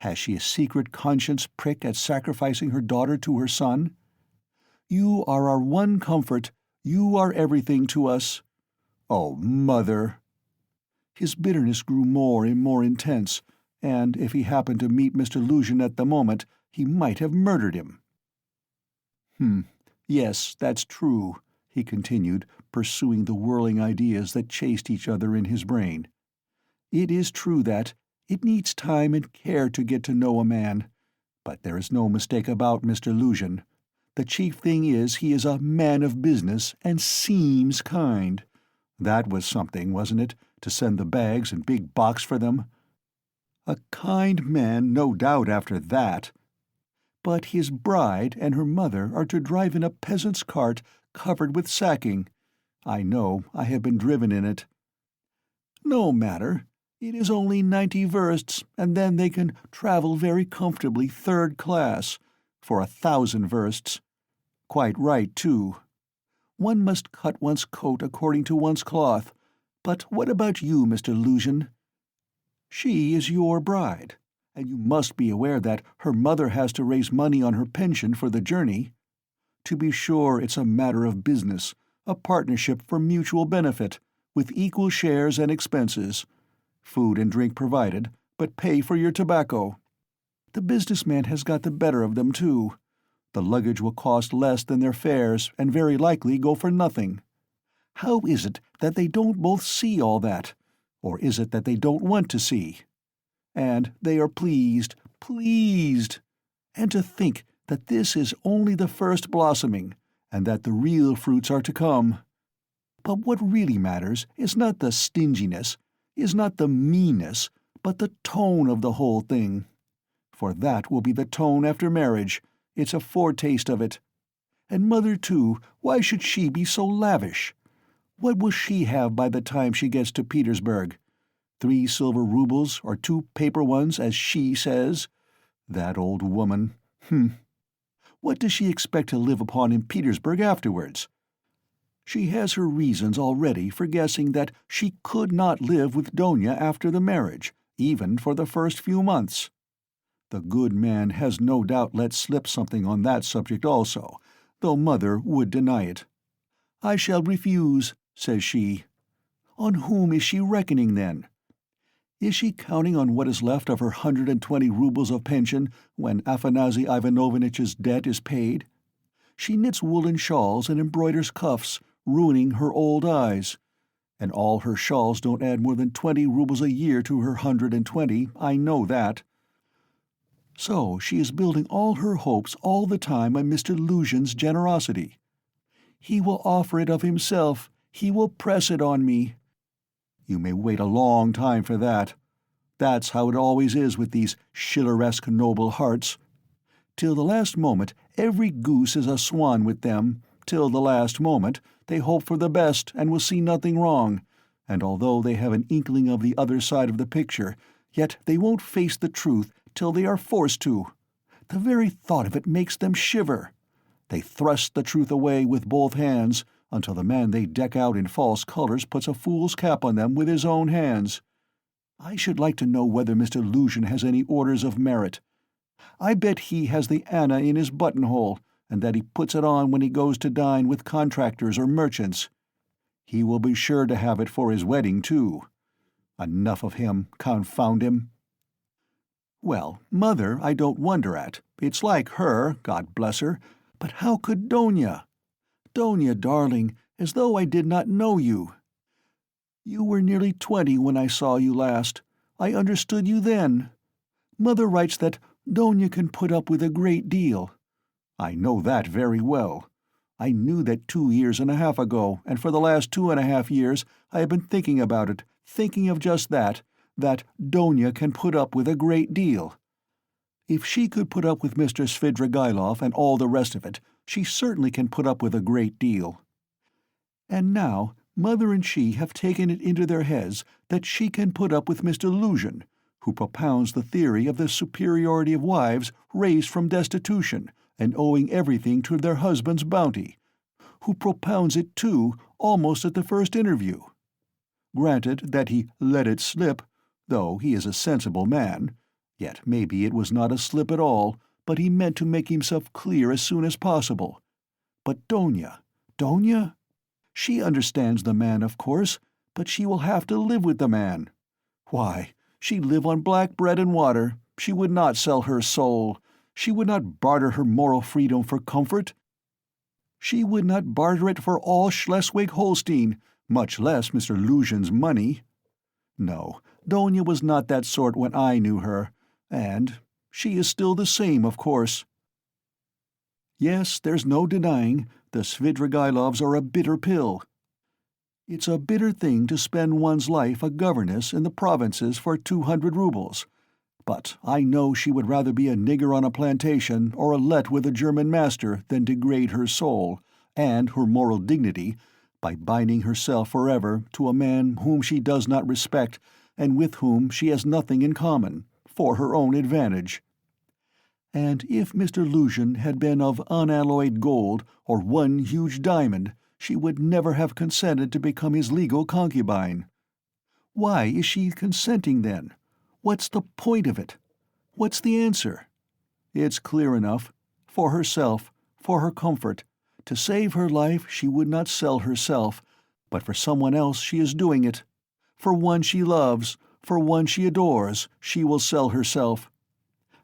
S1: Has she a secret conscience prick at sacrificing her daughter to her son? You are our one comfort, you are everything to us. Oh, Mother! His bitterness grew more and more intense, and if he happened to meet Mr. Luzhin at the moment, he might have murdered him. Yes, that's true, he continued, pursuing the whirling ideas that chased each other in his brain. It is true that it needs time and care to get to know a man, but there is no mistake about Mr. Luzhin. The chief thing is he is a man of business and seems kind. That was something, wasn't it, to send the bags and big box for them? A kind man, no doubt, after that. But his bride and her mother are to drive in a peasant's cart covered with sacking. I know, I have been driven in it. No matter. It is only 90 versts, and then they can travel very comfortably third class, for 1,000 versts. Quite right, too. One must cut one's coat according to one's cloth. But what about you, Mr. Luzhin? She is your bride, and you must be aware that her mother has to raise money on her pension for the journey. To be sure, it's a matter of business, a partnership for mutual benefit, with equal shares and expenses. Food and drink provided, but pay for your tobacco. The businessman has got the better of them, too. The luggage will cost less than their fares and very likely go for nothing. How is it that they don't both see all that? Or is it that they don't want to see? And they are pleased, pleased. And to think that this is only the first blossoming, and that the real fruits are to come. But what really matters is not the stinginess, is not the meanness, but the tone of the whole thing. For that will be the tone after marriage. It's a foretaste of it. And Mother, too, why should she be so lavish? What will she have by the time she gets to Petersburg? 3 silver roubles or 2 paper ones, as she says? That old woman. What does she expect to live upon in Petersburg afterwards? She has her reasons already for guessing that she could not live with Donia after the marriage, even for the first few months. The good man has no doubt let slip something on that subject also, though Mother would deny it. "I shall refuse," says she. On whom is she reckoning, then? Is she counting on what is left of her 120 roubles of pension when Afanasy Ivanovitch's debt is paid? She knits woolen shawls and embroiders cuffs, ruining her old eyes. And all her shawls don't add more than 20 roubles a year to her 120, I know that. So she is building all her hopes all the time on Mr. Luzhin's generosity. He will offer it of himself, he will press it on me. You may wait a long time for that. That's how it always is with these Schilleresque noble hearts. Till the last moment every goose is a swan with them. Till the last moment they hope for the best and will see nothing wrong, and although they have an inkling of the other side of the picture, yet they won't face the truth till they are forced to. The very thought of it makes them shiver. They thrust the truth away with both hands, until the man they deck out in false colors puts a fool's cap on them with his own hands. I should like to know whether Mr. Luzhin has any orders of merit. I bet he has the Anna in his buttonhole, and that he puts it on when he goes to dine with contractors or merchants. He will be sure to have it for his wedding, too. Enough of him, confound him. Well, Mother I don't wonder at. It's like her, God bless her. But how could Donia? Donia, darling, as though I did not know you. You were nearly 20 when I saw you last. I understood you then. Mother writes that Donia can put up with a great deal. I know that very well. I knew that 2 years and a half ago, and for the last 2.5 years I have been thinking about it, thinking of just that Donia can put up with a great deal. If she could put up with Mr. Svidrigailov and all the rest of it, she certainly can put up with a great deal. And now Mother and she have taken it into their heads that she can put up with Mr. Luzhin, who propounds the theory of the superiority of wives raised from destitution and owing everything to their husband's bounty, who propounds it, too, almost at the first interview. Granted that he let it slip, though he is a sensible man, yet maybe it was not a slip at all, but he meant to make himself clear as soon as possible. But Donia? She understands the man, of course, but she will have to live with the man. Why, she'd live on black bread and water. She would not sell her soul. She would not barter her moral freedom for comfort. She would not barter it for all Schleswig-Holstein, much less Mr. Luzhin's money. No, Donia was not that sort when I knew her, and she is still the same, of course. Yes, there's no denying the Svidrigailovs are a bitter pill. It's a bitter thing to spend one's life a governess in the provinces for 200 roubles. But I know she would rather be a nigger on a plantation or a let with a German master than degrade her soul, and her moral dignity, by binding herself forever to a man whom she does not respect and with whom she has nothing in common, for her own advantage. And if Mr. Luzhin had been of unalloyed gold or one huge diamond, she would never have consented to become his legal concubine. Why is she consenting, then? What's the point of it? What's the answer? It's clear enough. For herself, for her comfort. To save her life she would not sell herself, but for someone else she is doing it. For one she loves, for one she adores, she will sell herself.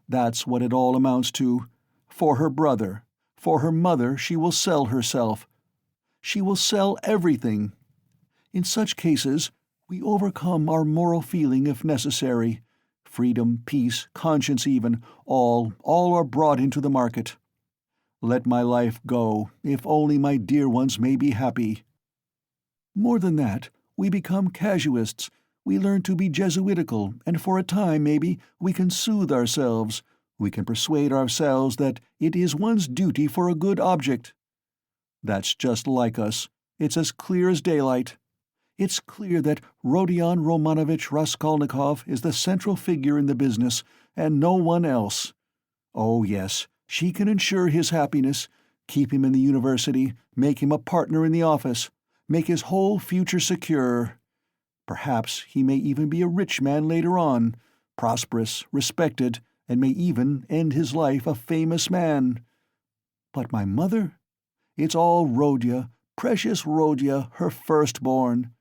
S1: That's what it all amounts to. For her brother, for her mother, she will sell herself. She will sell everything. In such cases, we overcome our moral feeling if necessary. Freedom, peace, conscience even, all are brought into the market. Let my life go, if only my dear ones may be happy. More than that, we become casuists. We learn to be Jesuitical, and for a time, maybe, we can soothe ourselves. We can persuade ourselves that it is one's duty for a good object. That's just like us. It's as clear as daylight. It's clear that Rodion Raskolnikov is the central figure in the business, and no one else. Oh yes, she can ensure his happiness, keep him in the university, make him a partner in the office, make his whole future secure. Perhaps he may even be a rich man later on, prosperous, respected, and may even end his life a famous man. But my mother? It's all Rodya, precious Rodya, her firstborn.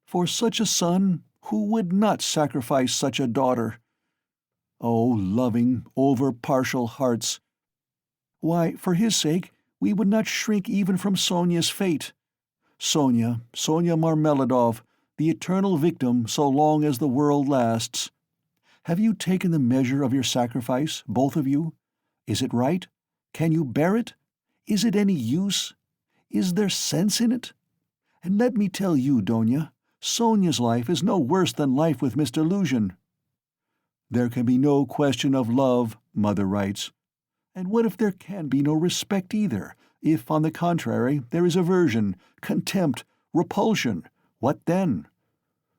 S1: For such a son, who would not sacrifice such a daughter? Oh, loving, over-partial hearts! Why, for his sake, we would not shrink even from Sonia's fate. Sonia Marmeladov, the eternal victim so long as the world lasts. Have you taken the measure of your sacrifice, both of you? Is it right? Can you bear it? Is it any use? Is there sense in it? And let me tell you, Donya, Sonia's life is no worse than life with Mr. Luzhin. There can be no question of love, Mother writes. And what if there can be no respect either? If, on the contrary, there is aversion, contempt, repulsion, what then?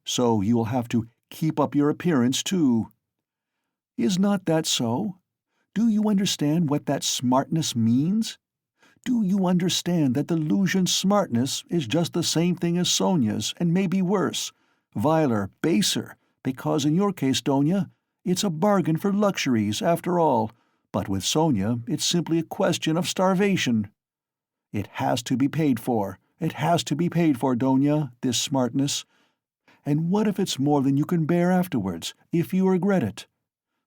S1: So you will have to keep up your appearance, too. Is not that so? Do you understand what that smartness means? Do you understand that the Luzhin smartness is just the same thing as Sonia's, and maybe worse, viler, baser, because in your case, Donya, it's a bargain for luxuries, after all, but with Sonia it's simply a question of starvation. It has to be paid for. It has to be paid for, Donya, this smartness. And what if it's more than you can bear afterwards, if you regret it?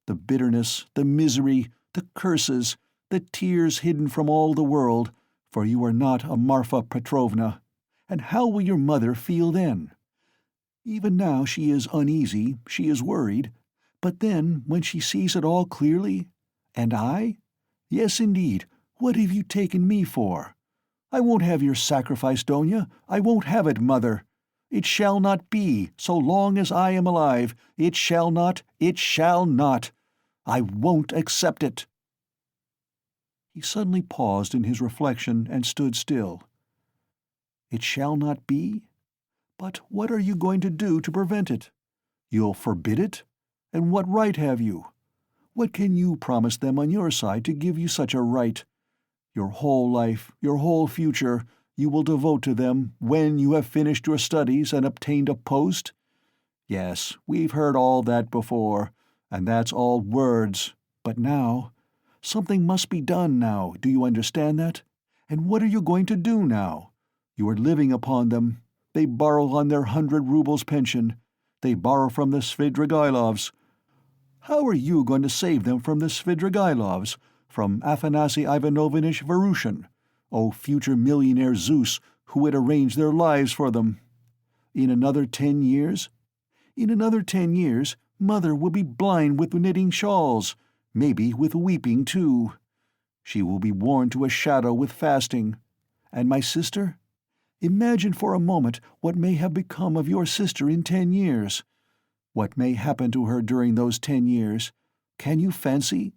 S1: The bitterness, the misery, the curses, the tears hidden from all the world, for you are not a Marfa Petrovna. And how will your mother feel then? Even now she is uneasy, she is worried, but then when she sees it all clearly, and I? Yes, indeed, what have you taken me for? I won't have your sacrifice, Donya. I won't have it, Mother. It shall not be, so long as I am alive. It shall not, it shall not. I won't accept it. He suddenly paused in his reflection and stood still. It shall not be? But what are you going to do to prevent it? You'll forbid it? And what right have you? What can you promise them on your side to give you such a right? Your whole life, your whole future, you will devote to them when you have finished your studies and obtained a post? Yes, we've heard all that before, and that's all words. But now, something must be done now, do you understand that? And what are you going to do now? You are living upon them. They borrow on their 100 rubles pension. They borrow from the Svidrigailovs. How are you going to save them from the Svidrigailovs, from Afanasy Ivanovitch Verushin, future millionaire Zeus who would arrange their lives for them? In another 10 years? In another 10 years, Mother will be blind with knitting shawls, maybe with weeping too. She will be worn to a shadow with fasting. And my sister? Imagine for a moment what may have become of your sister in 10 years. What may happen to her during those 10 years? Can you fancy?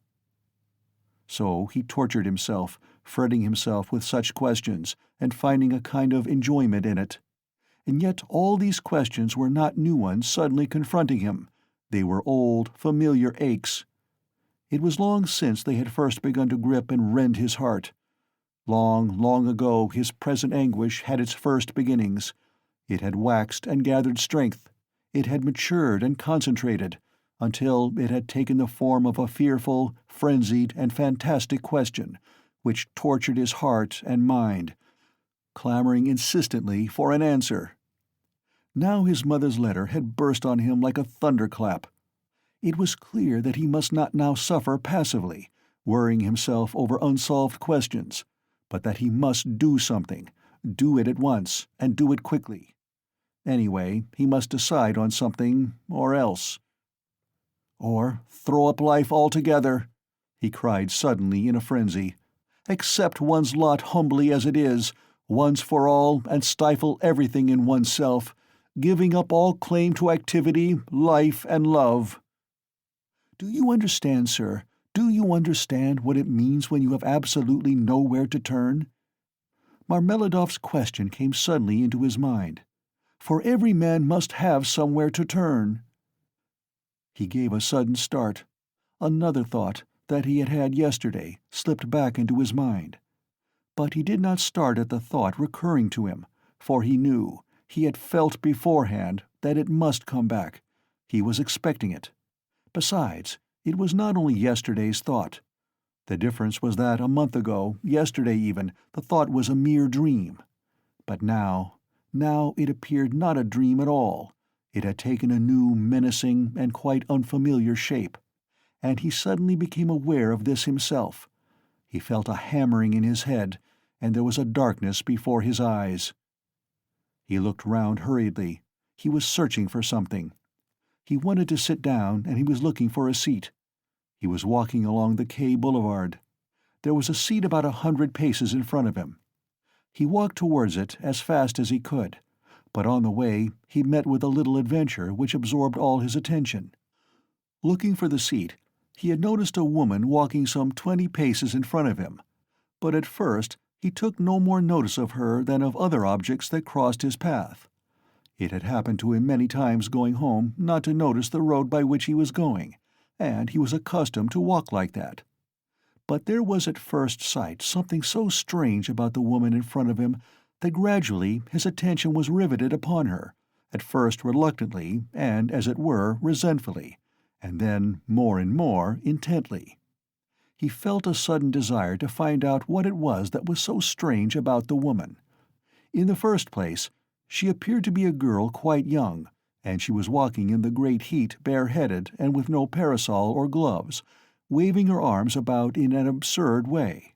S1: So he tortured himself, fretting himself with such questions, and finding a kind of enjoyment in it. And yet all these questions were not new ones suddenly confronting him. They were old, familiar aches. It was long since they had first begun to grip and rend his heart. Long, long ago his present anguish had its first beginnings. It had waxed and gathered strength. It had matured and concentrated, until it had taken the form of a fearful, frenzied, and fantastic question, which tortured his heart and mind, clamoring insistently for an answer. Now his mother's letter had burst on him like a thunderclap. It was clear that he must not now suffer passively, worrying himself over unsolved questions, but that he must do something, do it at once, and do it quickly. Anyway, he must decide on something, or else. Or throw up life altogether, he cried suddenly in a frenzy. Accept one's lot humbly as it is, once for all, and stifle everything in oneself, giving up all claim to activity, life, and love. Do you understand, sir? Do you understand what it means when you have absolutely nowhere to turn? Marmeladov's question came suddenly into his mind. For every man must have somewhere to turn. He gave a sudden start. Another thought, that he had had yesterday, slipped back into his mind. But he did not start at the thought recurring to him, for he knew, he had felt beforehand, that it must come back. He was expecting it. Besides, it was not only yesterday's thought. The difference was that a month ago, yesterday even, the thought was a mere dream. But now it appeared not a dream at all. It had taken a new, menacing, and quite unfamiliar shape, and he suddenly became aware of this himself. He felt a hammering in his head, and there was a darkness before his eyes. He looked round hurriedly. He was searching for something. He wanted to sit down, and he was looking for a seat. He was walking along the Quai Boulevard. There was a seat about 100 paces in front of him. He walked towards it as fast as he could, but on the way he met with a little adventure which absorbed all his attention. Looking for the seat, he had noticed a woman walking some 20 paces in front of him, but at first he took no more notice of her than of other objects that crossed his path. It had happened to him many times going home not to notice the road by which he was going, and he was accustomed to walk like that. But there was at first sight something so strange about the woman in front of him that gradually his attention was riveted upon her, at first reluctantly and, as it were, resentfully, and then more and more intently. He felt a sudden desire to find out what it was that was so strange about the woman. In the first place, she appeared to be a girl quite young, and she was walking in the great heat bareheaded and with no parasol or gloves, waving her arms about in an absurd way.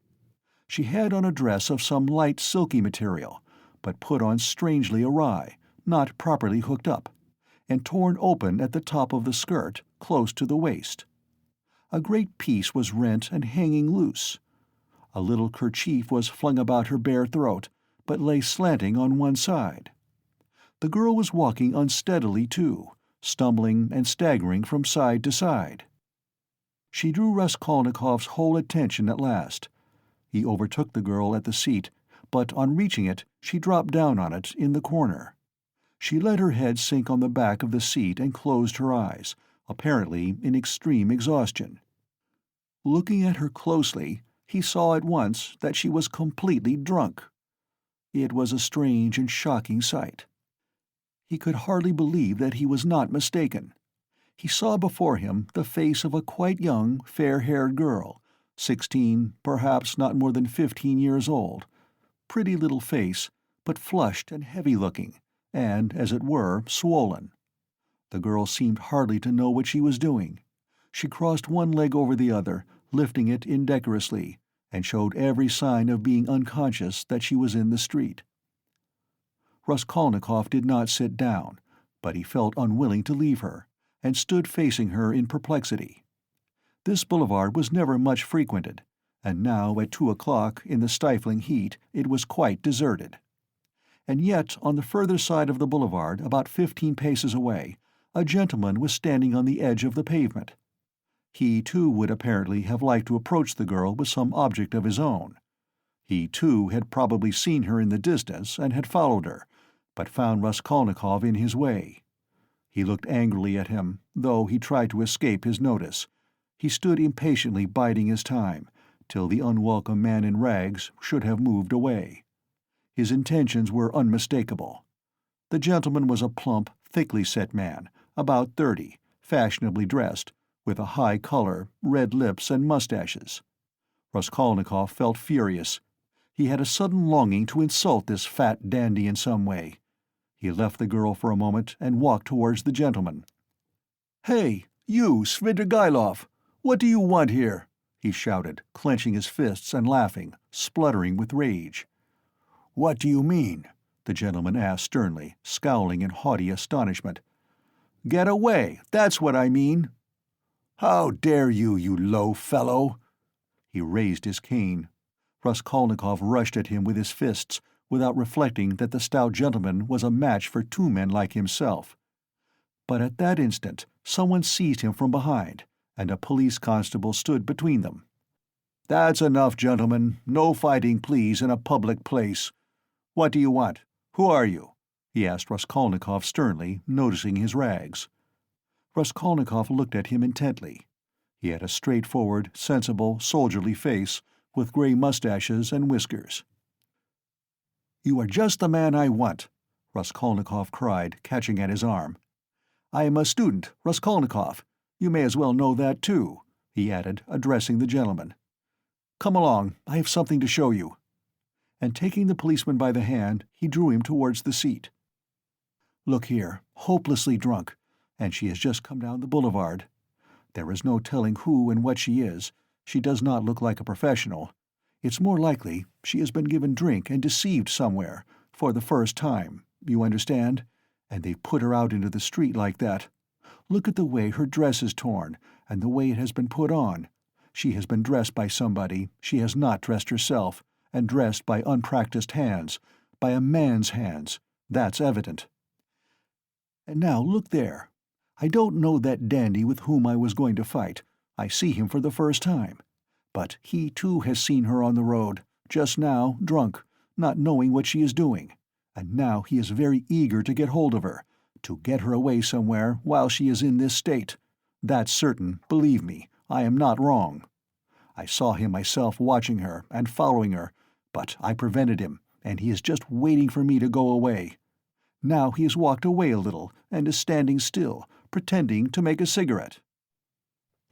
S1: She had on a dress of some light silky material, but put on strangely awry, not properly hooked up, and torn open at the top of the skirt, close to the waist. A great piece was rent and hanging loose. A little kerchief was flung about her bare throat, but lay slanting on one side. The girl was walking unsteadily, too, stumbling and staggering from side to side. She drew Raskolnikov's whole attention at last. He overtook the girl at the seat, but on reaching it she dropped down on it in the corner. She let her head sink on the back of the seat and closed her eyes, apparently in extreme exhaustion. Looking at her closely, he saw at once that she was completely drunk. It was a strange and shocking sight. He could hardly believe that he was not mistaken. He saw before him the face of a quite young, fair-haired girl, 16, perhaps not more than 15 years old. Pretty little face, but flushed and heavy-looking, and, as it were, swollen. The girl seemed hardly to know what she was doing. She crossed one leg over the other, lifting it indecorously, and showed every sign of being unconscious that she was in the street. Raskolnikov did not sit down, but he felt unwilling to leave her, and stood facing her in perplexity. This boulevard was never much frequented, and now at 2 o'clock, in the stifling heat, it was quite deserted. And yet, on the further side of the boulevard, about 15 paces away, a gentleman was standing on the edge of the pavement. He, too, would apparently have liked to approach the girl with some object of his own. He, too, had probably seen her in the distance and had followed her, but found Raskolnikov in his way. He looked angrily at him, though he tried to escape his notice. He stood impatiently biding his time, till the unwelcome man in rags should have moved away. His intentions were unmistakable. The gentleman was a plump, thickly set man, about 30, fashionably dressed, with a high color, red lips, and mustaches. Raskolnikov felt furious. He had a sudden longing to insult this fat dandy in some way. He left the girl for a moment and walked towards the gentleman. "Hey, You, Svidrigailov! What do you want here?" he shouted, clenching his fists and laughing, spluttering with rage. "What do you mean?" the gentleman asked sternly, scowling in haughty astonishment. "Get away, that's what I mean." "How dare you, you low fellow!" He raised his cane. Raskolnikov rushed at him with his fists, without reflecting that the stout gentleman was a match for two men like himself. But at that instant someone seized him from behind, and a police constable stood between them. "That's enough, gentlemen. No fighting, please, in a public place. What do you want? Who are you?" he asked Raskolnikov sternly, noticing his rags. Raskolnikov looked at him intently. He had a straightforward, sensible, soldierly face, with grey mustaches and whiskers. "You are just the man I want," Raskolnikov cried, catching at his arm. "I am a student, Raskolnikov. You may as well know that, too," he added, addressing the gentleman. "Come along, I have something to show you." And taking the policeman by the hand, he drew him towards the seat. "Look here, hopelessly drunk, and she has just come down the boulevard. There is no telling who and what she is. She does not look like a professional. It's more likely she has been given drink and deceived somewhere, for the first time, you understand? And they've put her out into the street like that. Look at the way her dress is torn, and the way it has been put on. She has been dressed by somebody, she has not dressed herself, and dressed by unpracticed hands, by a man's hands. That's evident. And now look there. I don't know that dandy with whom I was going to fight. I see him for the first time. But he too has seen her on the road, just now, drunk, not knowing what she is doing. And now he is very eager to get hold of her, to get her away somewhere while she is in this state. That's certain, believe me, I am not wrong. I saw him myself watching her and following her, but I prevented him, and he is just waiting for me to go away. Now he has walked away a little and is standing still, pretending to make a cigarette.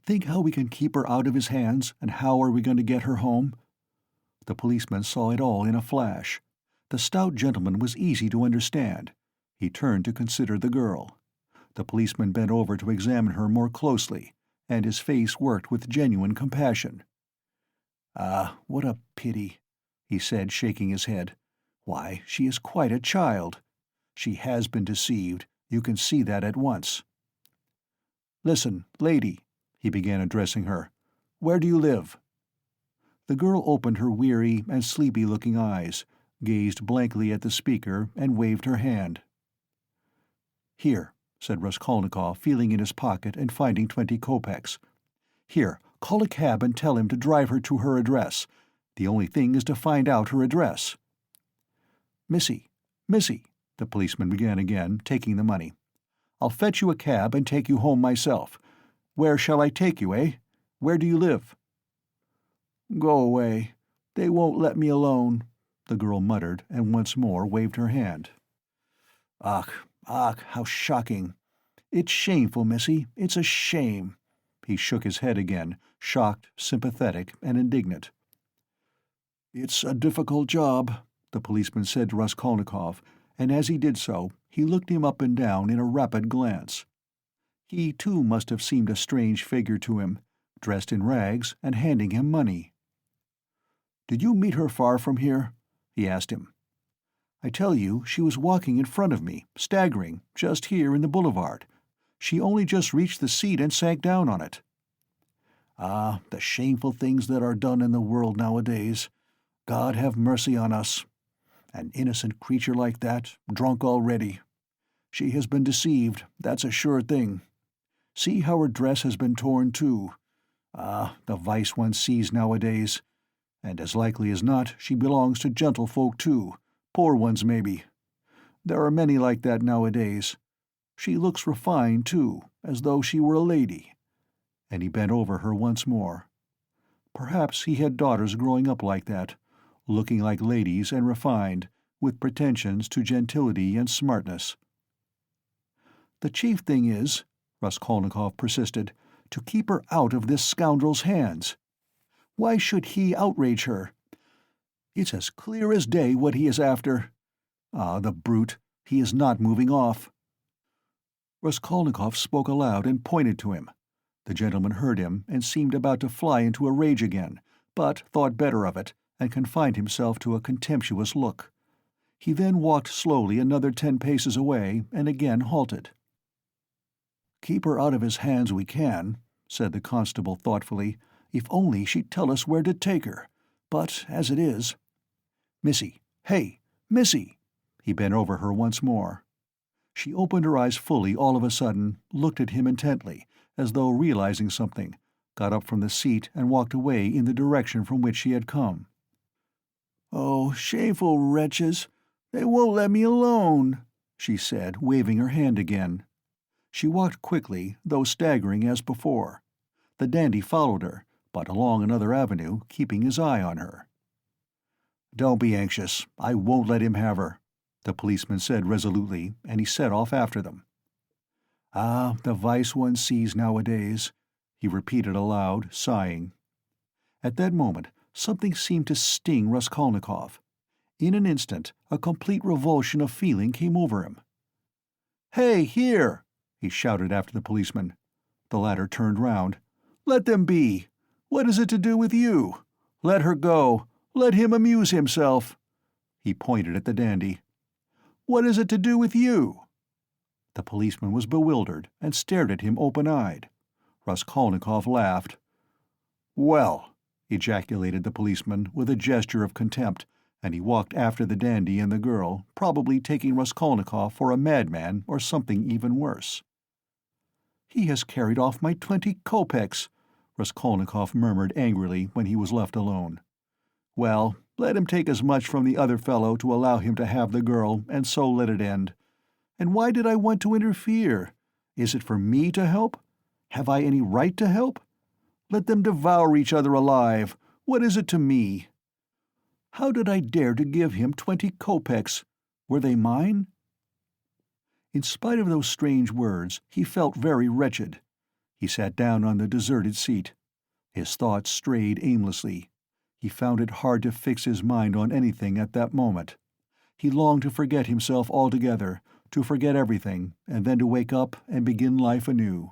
S1: Think how we can keep her out of his hands, and how are we going to get her home?" The policeman saw it all in a flash. The stout gentleman was easy to understand. He turned to consider the girl. The policeman bent over to examine her more closely, and his face worked with genuine compassion. "Ah, what a pity," he said, shaking his head. "Why, she is quite a child. She has been deceived, you can see that at once. Listen, lady," he began, addressing her, "where do you live?" The girl opened her weary and sleepy-looking eyes, gazed blankly at the speaker, and waved her hand. "Here," said Raskolnikov, feeling in his pocket and finding 20 kopecks. "Here, call a cab and tell him to drive her to her address. The only thing is to find out her address." Missy, the policeman began again, taking the money. "I'll fetch you a cab and take you home myself. Where shall I take you, eh? Where do you live?" "Go away. They won't let me alone," the girl muttered, and once more waved her hand. Ach, how shocking. It's shameful, Missy, it's a shame." He shook his head again, shocked, sympathetic, and indignant. "It's a difficult job," the policeman said to Raskolnikov, and as he did so, he looked him up and down in a rapid glance. He, too, must have seemed a strange figure to him, dressed in rags and handing him money. "Did you meet her far from here?" he asked him. "I tell you, she was walking in front of me, staggering, just here in the boulevard. She only just reached the seat and sank down on it." "Ah, the shameful things that are done in the world nowadays. God have mercy on us. An innocent creature like that, drunk already. She has been deceived, that's a sure thing. See how her dress has been torn, too. Ah, the vice one sees nowadays. And as likely as not, she belongs to gentlefolk, too. Poor ones, maybe. There are many like that nowadays. She looks refined, too, as though she were a lady." And he bent over her once more. Perhaps he had daughters growing up like that, looking like ladies and refined, with pretensions to gentility and smartness. "The chief thing is," Raskolnikov persisted, "to keep her out of this scoundrel's hands. Why should he outrage her? It's as clear as day what he is after. Ah, the brute, he is not moving off." Raskolnikov spoke aloud and pointed to him. The gentleman heard him and seemed about to fly into a rage again, but thought better of it and confined himself to a contemptuous look. He then walked slowly another 10 paces away and again halted. "Keep her out of his hands we can," said the constable thoughtfully, "if only she'd tell us where to take her. But as it is— Missy! Hey! Missy!" He bent over her once more. She opened her eyes fully all of a sudden, looked at him intently, as though realizing something, got up from the seat and walked away in the direction from which she had come. "Oh, shameful wretches! They won't let me alone," she said, waving her hand again. She walked quickly, though staggering as before. The dandy followed her, but along another avenue, keeping his eye on her. "Don't be anxious. I won't let him have her," the policeman said resolutely, and he set off after them. "Ah, the vice one sees nowadays," he repeated aloud, sighing. At that moment something seemed to sting Raskolnikov. In an instant a complete revulsion of feeling came over him. "Hey, here!" he shouted after the policeman. The latter turned round. "Let them be! What is it to do with you? Let her go! Let him amuse himself!" He pointed at the dandy. "What is it to do with you?" The policeman was bewildered and stared at him open-eyed. Raskolnikov laughed. "Well," ejaculated the policeman with a gesture of contempt, and he walked after the dandy and the girl, probably taking Raskolnikov for a madman or something even worse. "He has carried off my 20 kopecks," Raskolnikov murmured angrily when he was left alone. "Well, let him take as much from the other fellow to allow him to have the girl, and so let it end. And why did I want to interfere? Is it for me to help? Have I any right to help? Let them devour each other alive. What is it to me? How did I dare to give him 20 kopecks? Were they mine?" In spite of those strange words, he felt very wretched. He sat down on the deserted seat. His thoughts strayed aimlessly. He found it hard to fix his mind on anything at that moment. He longed to forget himself altogether, to forget everything, and then to wake up and begin life anew.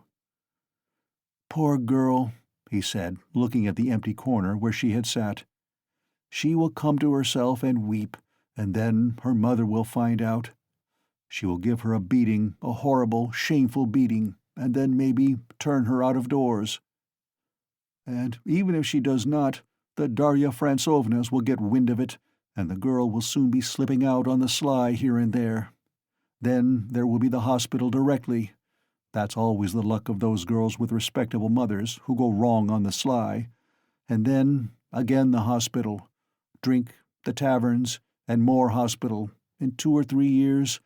S1: "Poor girl," he said, looking at the empty corner where she had sat. "She will come to herself and weep, and then her mother will find out. She will give her a beating, a horrible, shameful beating, and then maybe turn her out of doors. And even if she does not, the Darya Francovnas will get wind of it, and the girl will soon be slipping out on the sly here and there. Then there will be the hospital directly. That's always the luck of those girls with respectable mothers who go wrong on the sly. And then, again the hospital. Drink, the taverns, and more hospital. In 2 or 3 years,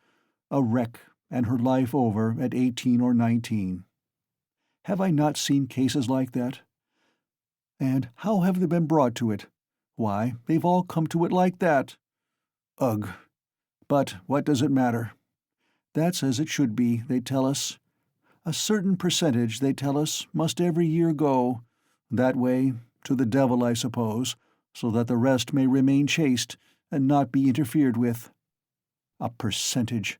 S1: a wreck, and her life over at 18 or 19. Have I not seen cases like that? And how have they been brought to it? Why, they've all come to it like that. Ugh! But what does it matter? That's as it should be, they tell us. A certain percentage, they tell us, must every year go, that way, to the devil, I suppose, so that the rest may remain chaste and not be interfered with. A percentage!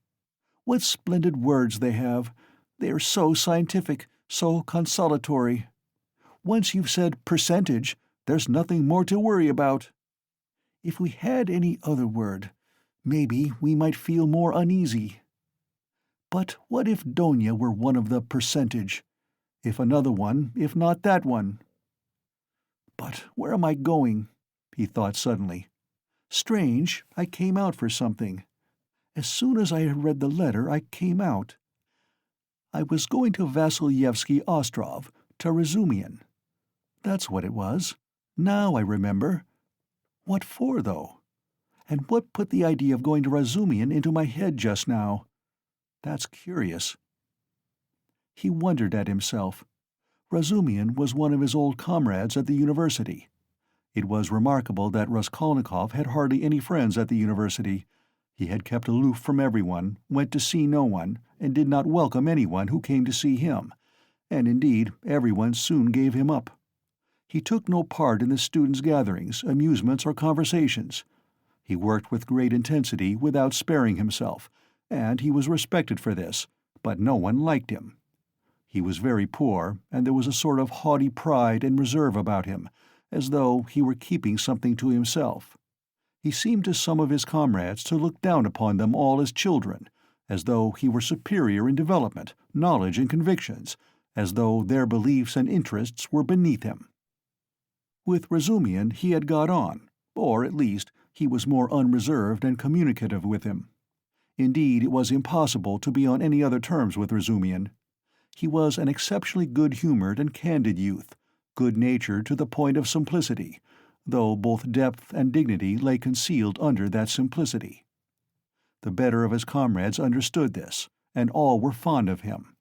S1: What splendid words they have! They are so scientific, so consolatory. Once you've said percentage, there's nothing more to worry about. If we had any other word, maybe we might feel more uneasy. But what if Donia were one of the percentage? If another one, if not that one? But where am I going? He thought suddenly. Strange, I came out for something. As soon as I had read the letter, I came out. I was going to Vasilyevsky Ostrov, to Razumian. That's what it was. Now I remember. What for, though? And what put the idea of going to Razumian into my head just now? That's curious. He wondered at himself. Razumian was one of his old comrades at the university. It was remarkable that Raskolnikov had hardly any friends at the university. He had kept aloof from everyone, went to see no one, and did not welcome anyone who came to see him, and indeed everyone soon gave him up. He took no part in the students' gatherings, amusements, or conversations. He worked with great intensity without sparing himself, and he was respected for this, but no one liked him. He was very poor, and there was a sort of haughty pride and reserve about him, as though he were keeping something to himself. He seemed to some of his comrades to look down upon them all as children, as though he were superior in development, knowledge, and convictions, as though their beliefs and interests were beneath him. With Razumian he had got on, or at least he was more unreserved and communicative with him. Indeed, it was impossible to be on any other terms with Razumian. He was an exceptionally good-humored and candid youth, good-natured to the point of simplicity, though both depth and dignity lay concealed under that simplicity. The better of his comrades understood this, and all were fond of him.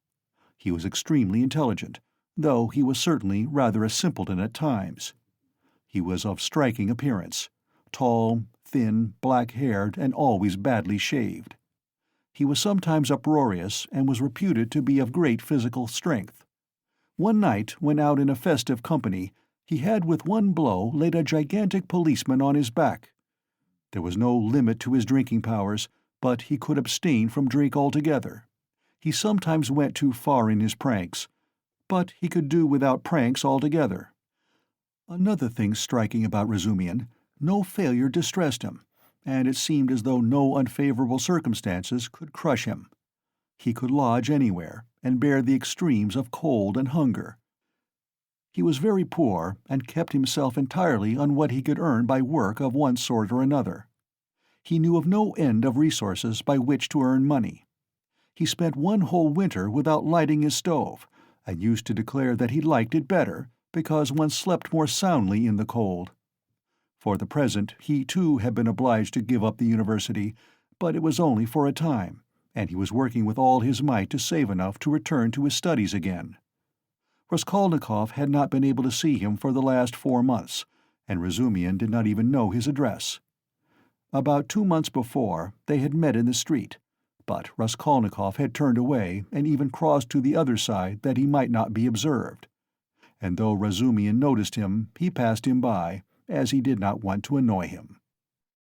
S1: He was extremely intelligent, though he was certainly rather a simpleton at times. He was of striking appearance, tall, thin, black-haired, and always badly shaved. He was sometimes uproarious, and was reputed to be of great physical strength. One night, when out in a festive company, he had with one blow laid a gigantic policeman on his back. There was no limit to his drinking powers, but he could abstain from drink altogether. He sometimes went too far in his pranks, but he could do without pranks altogether. Another thing striking about Razumian, no failure distressed him, and it seemed as though no unfavorable circumstances could crush him. He could lodge anywhere, and bear the extremes of cold and hunger. He was very poor, and kept himself entirely on what he could earn by work of one sort or another. He knew of no end of resources by which to earn money. He spent one whole winter without lighting his stove, and used to declare that he liked it better, because one slept more soundly in the cold. For the present he too had been obliged to give up the university, but it was only for a time, and he was working with all his might to save enough to return to his studies again. Raskolnikov had not been able to see him for the last 4 months, and Razumian did not even know his address. About 2 months before, they had met in the street, but Raskolnikov had turned away and even crossed to the other side that he might not be observed. And though Razumian noticed him, he passed him by, as he did not want to annoy him.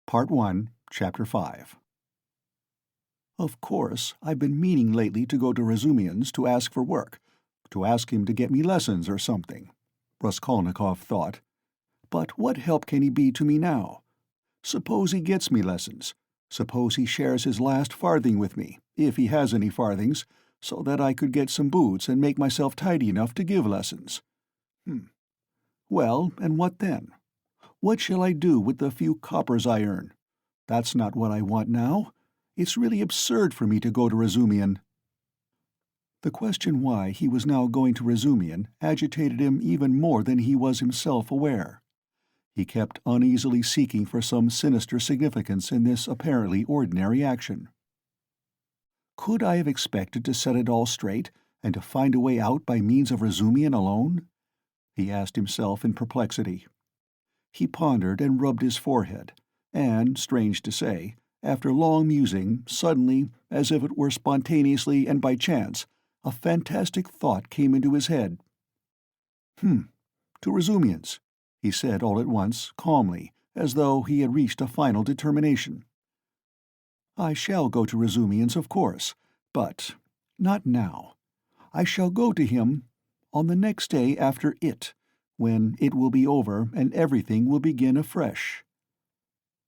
S1: Part 1, Chapter 5. Of course, I've been meaning lately to go to Razumian's to ask for work, to ask him to get me lessons or something, Raskolnikov thought. But what help can he be to me now? Suppose he gets me lessons. Suppose he shares his last farthing with me, if he has any farthings, so that I could get some boots and make myself tidy enough to give lessons. Well, and what then? What shall I do with the few coppers I earn? That's not what I want now. It's really absurd for me to go to Razumian. The question why he was now going to Razumian agitated him even more than he was himself aware. He kept uneasily seeking for some sinister significance in this apparently ordinary action. Could I have expected to set it all straight, and to find a way out by means of Razumian alone? He asked himself in perplexity. He pondered and rubbed his forehead, and, strange to say, after long musing, suddenly, as if it were spontaneously and by chance, a fantastic thought came into his head. To Razumian's, he said all at once, calmly, as though he had reached a final determination. I shall go to Razumian's, of course, but not now. I shall go to him on the next day after it, when it will be over and everything will begin afresh.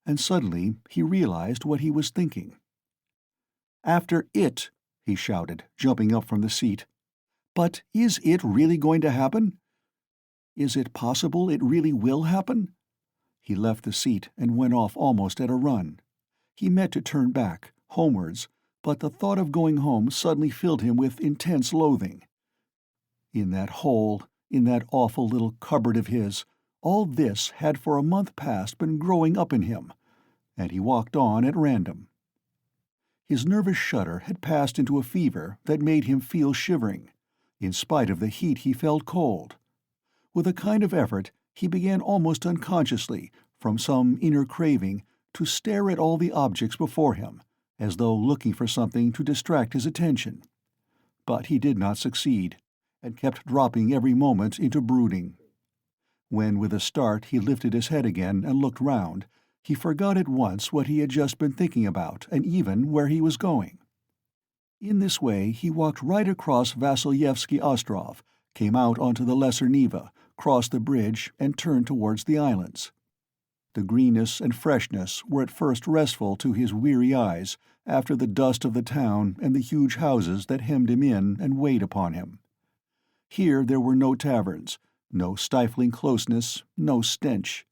S1: And suddenly he realized what he was thinking. After it, he shouted, jumping up from the seat. But is it really going to happen? Is it possible it really will happen? He left the seat and went off almost at a run. He meant to turn back, homewards, but the thought of going home suddenly filled him with intense loathing. In that hole, in that awful little cupboard of his, all this had for a month past been growing up in him, and he walked on at random. His nervous shudder had passed into a fever that made him feel shivering. In spite of the heat he felt cold. With a kind of effort he began almost unconsciously, from some inner craving, to stare at all the objects before him, as though looking for something to distract his attention. But he did not succeed, and kept dropping every moment into brooding. When with a start he lifted his head again and looked round, he forgot at once what he had just been thinking about, and even where he was going. In this way he walked right across Vasilyevsky Ostrov, came out onto the Lesser Neva, crossed the bridge, and turned towards the islands. The greenness and freshness were at first restful to his weary eyes after the dust of the town and the huge houses that hemmed him in and weighed upon him. Here there were no taverns, no stifling closeness, no stench.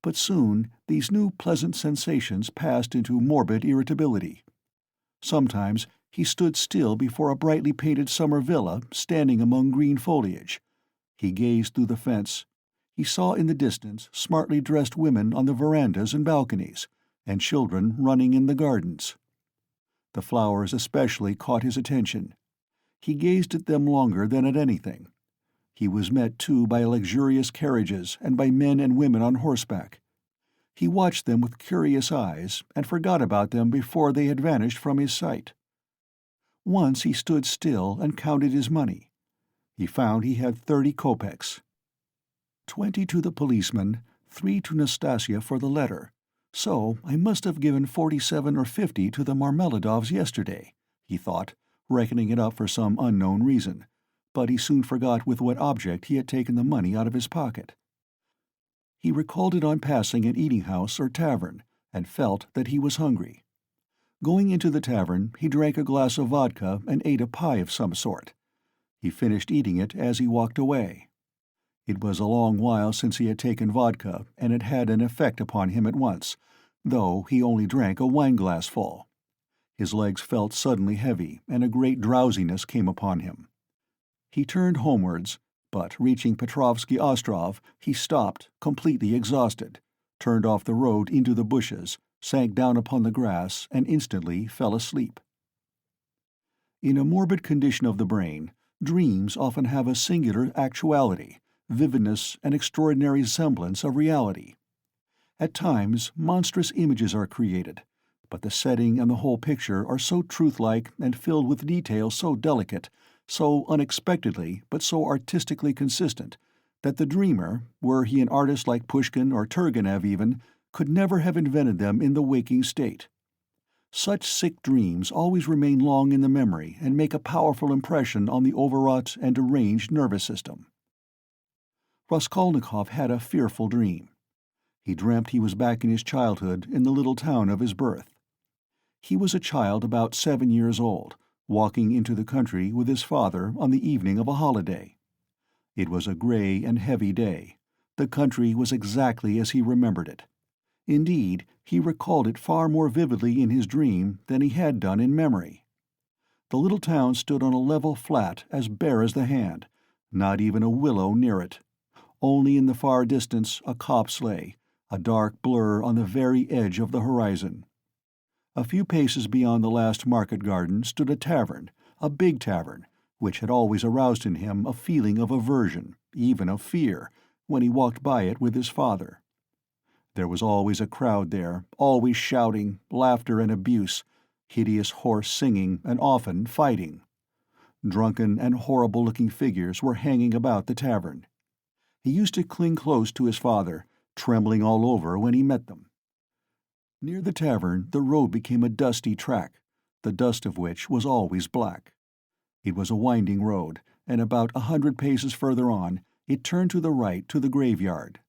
S1: But soon these new pleasant sensations passed into morbid irritability. Sometimes he stood still before a brightly painted summer villa standing among green foliage. He gazed through the fence. He saw in the distance smartly dressed women on the verandas and balconies, and children running in the gardens. The flowers especially caught his attention. He gazed at them longer than at anything. He was met too by luxurious carriages and by men and women on horseback. He watched them with curious eyes and forgot about them before they had vanished from his sight. Once he stood still and counted his money. He found he had 30 kopecks. 20 to the policeman, 3 to Nastasia for the letter. So I must have given 47 or 50 to the Marmeladovs yesterday, he thought, reckoning it up for some unknown reason, but he soon forgot with what object he had taken the money out of his pocket. He recalled it on passing an eating-house or tavern, and felt that he was hungry. Going into the tavern, he drank a glass of vodka and ate a pie of some sort. He finished eating it as he walked away. It was a long while since he had taken vodka, and it had an effect upon him at once, though he only drank a wineglassful. His legs felt suddenly heavy, and a great drowsiness came upon him. He turned homewards, but reaching Petrovsky Ostrov, he stopped, completely exhausted, turned off the road into the bushes, sank down upon the grass, and instantly fell asleep. In a morbid condition of the brain, dreams often have a singular actuality, vividness, and extraordinary semblance of reality. At times, monstrous images are created, but the setting and the whole picture are so truthlike and filled with details so delicate, so unexpectedly but so artistically consistent, that the dreamer, were he an artist like Pushkin or Turgenev even, could never have invented them in the waking state. Such sick dreams always remain long in the memory and make a powerful impression on the overwrought and deranged nervous system. Raskolnikov had a fearful dream. He dreamt he was back in his childhood in the little town of his birth. He was a child about 7 years old, walking into the country with his father on the evening of a holiday. It was a gray and heavy day. The country was exactly as he remembered it. Indeed, he recalled it far more vividly in his dream than he had done in memory. The little town stood on a level flat as bare as the hand, not even a willow near it. Only in the far distance a copse lay, a dark blur on the very edge of the horizon. A few paces beyond the last market garden stood a tavern, a big tavern, which had always aroused in him a feeling of aversion, even of fear, when he walked by it with his father. There was always a crowd there, always shouting, laughter and abuse, hideous hoarse singing, and often fighting. Drunken and horrible-looking figures were hanging about the tavern. He used to cling close to his father, trembling all over when he met them. Near the tavern the road became a dusty track, the dust of which was always black. It was a winding road, and about 100 paces further on it turned to the right to the graveyard.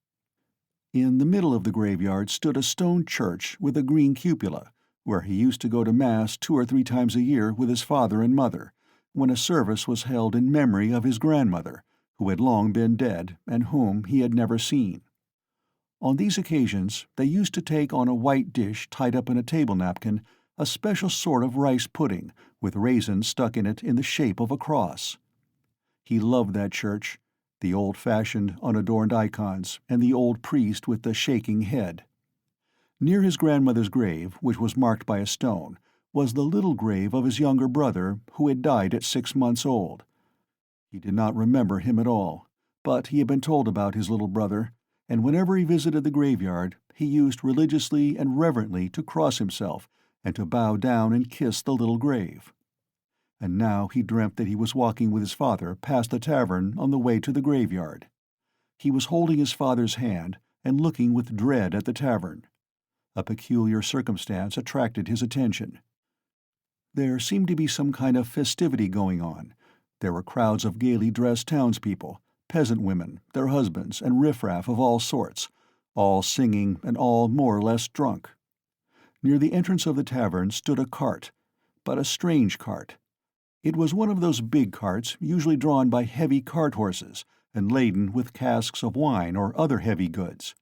S1: In the middle of the graveyard stood a stone church with a green cupola, where he used to go to Mass 2 or 3 times a year with his father and mother, when a service was held in memory of his grandmother, who had long been dead and whom he had never seen. On these occasions they used to take on a white dish tied up in a table napkin a special sort of rice pudding, with raisins stuck in it in the shape of a cross. He loved that church, the old-fashioned, unadorned icons, and the old priest with the shaking head. Near his grandmother's grave, which was marked by a stone, was the little grave of his younger brother, who had died at 6 months old. He did not remember him at all, but he had been told about his little brother, and whenever he visited the graveyard, he used religiously and reverently to cross himself and to bow down and kiss the little grave. And now he dreamt that he was walking with his father past the tavern on the way to the graveyard. He was holding his father's hand and looking with dread at the tavern. A peculiar circumstance attracted his attention. There seemed to be some kind of festivity going on. There were crowds of gaily dressed townspeople, peasant women, their husbands, and riffraff of all sorts, all singing and all more or less drunk. Near the entrance of the tavern stood a cart, but a strange cart. It was one of those big carts usually drawn by heavy cart horses and laden with casks of wine or other heavy goods.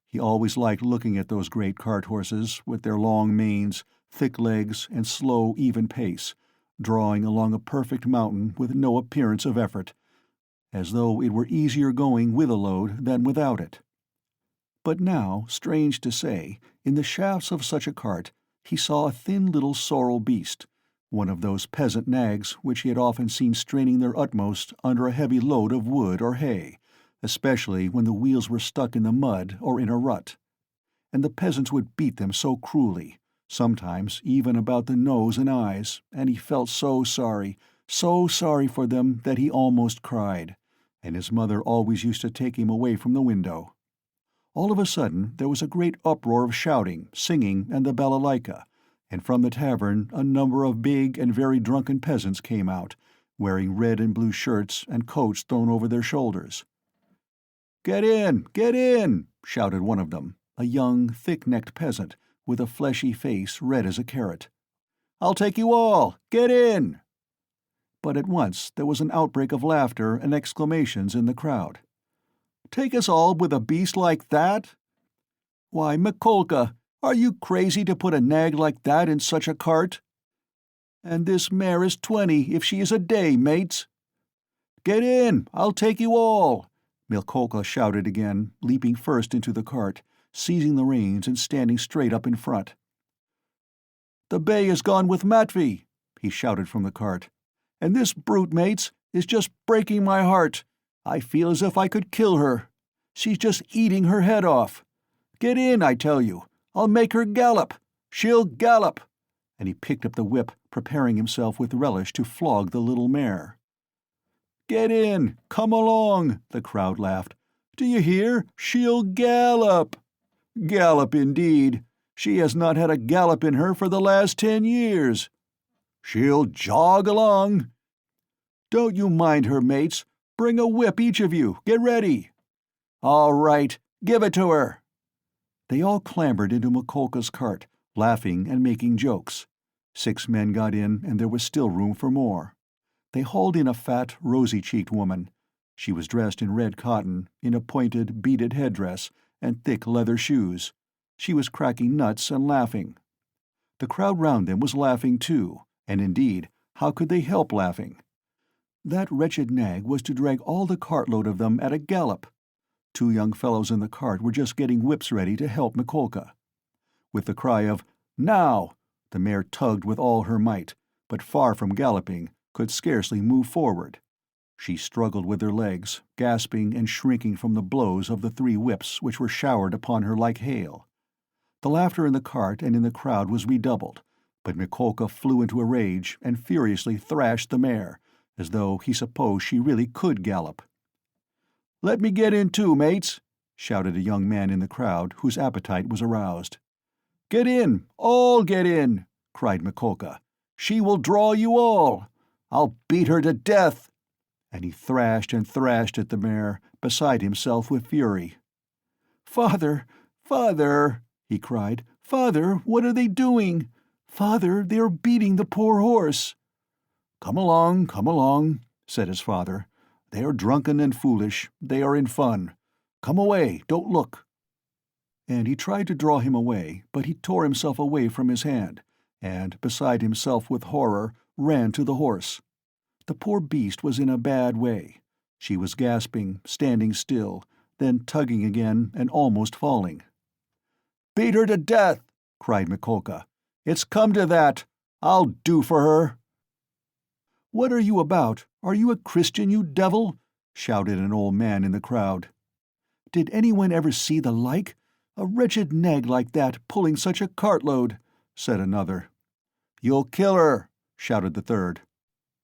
S1: He always liked looking at those great cart horses with their long manes, thick legs, and slow, even pace, drawing along a perfect mountain with no appearance of effort, as though it were easier going with a load than without it. But now, strange to say, in the shafts of such a cart he saw a thin little sorrel beast, one of those peasant nags which he had often seen straining their utmost under a heavy load of wood or hay, especially when the wheels were stuck in the mud or in a rut. And the peasants would beat them so cruelly, sometimes even about the nose and eyes, and he felt so sorry for them that he almost cried, and his mother always used to take him away from the window. All of a sudden there was a great uproar of shouting, singing, and the balalaika, and from the tavern a number of big and very drunken peasants came out, wearing red and blue shirts and coats thrown over their shoulders. "Get in! Get in!" shouted one of them, a young, thick-necked peasant, with a fleshy face red as a carrot. "I'll take you all! Get in!" But at once there was an outbreak of laughter and exclamations in the crowd. "Take us all with a beast like that? Why, Mikolka, are you crazy to put a nag like that in such a cart? And this mare is 20 if she is a day, mates." "Get in! I'll take you all!" Mikolka shouted again, leaping first into the cart, seizing the reins and standing straight up in front. "The bay has gone with Matvey," he shouted from the cart. "And this brute, mates, is just breaking my heart. I feel as if I could kill her. She's just eating her head off. Get in, I tell you. I'll make her gallop. She'll gallop." And he picked up the whip, preparing himself with relish to flog the little mare. "Get in! Come along!" the crowd laughed. "Do you hear? She'll gallop!" "Gallop, indeed! She has not had a gallop in her for the last 10 years. She'll jog along." "Don't you mind her, mates. Bring a whip, each of you. Get ready." "All right. Give it to her." They all clambered into Mikolka's cart, laughing and making jokes. 6 men got in, and there was still room for more. They hauled in a fat, rosy-cheeked woman. She was dressed in red cotton, in a pointed, beaded headdress, and thick leather shoes. She was cracking nuts and laughing. The crowd round them was laughing too, and indeed, how could they help laughing? That wretched nag was to drag all the cartload of them at a gallop. 2 young fellows in the cart were just getting whips ready to help Mikolka. With the cry of "Now!" the mare tugged with all her might, but far from galloping, could scarcely move forward. She struggled with her legs, gasping and shrinking from the blows of the 3 whips which were showered upon her like hail. The laughter in the cart and in the crowd was redoubled, but Mikolka flew into a rage and furiously thrashed the mare, as though he supposed she really could gallop. "Let me get in too, mates," shouted a young man in the crowd whose appetite was aroused. "Get in! All get in!" cried Mikolka. "She will draw you all! I'll beat her to death!" And he thrashed and thrashed at the mare, beside himself with fury. "Father! Father!" he cried. "Father, what are they doing? Father, they are beating the poor horse." Come along," said his father. "They are drunken and foolish. They are in fun. Come away, don't look." And he tried to draw him away, but he tore himself away from his hand, and, beside himself with horror, ran to the horse. The poor beast was in a bad way. She was gasping, standing still, then tugging again and almost falling. "Beat her to death!" cried Mikolka. "It's come to that. I'll do for her." "What are you about? Are you a Christian, you devil?" shouted an old man in the crowd. "Did anyone ever see the like? A wretched nag like that pulling such a cartload," said another. "You'll kill her," shouted the third.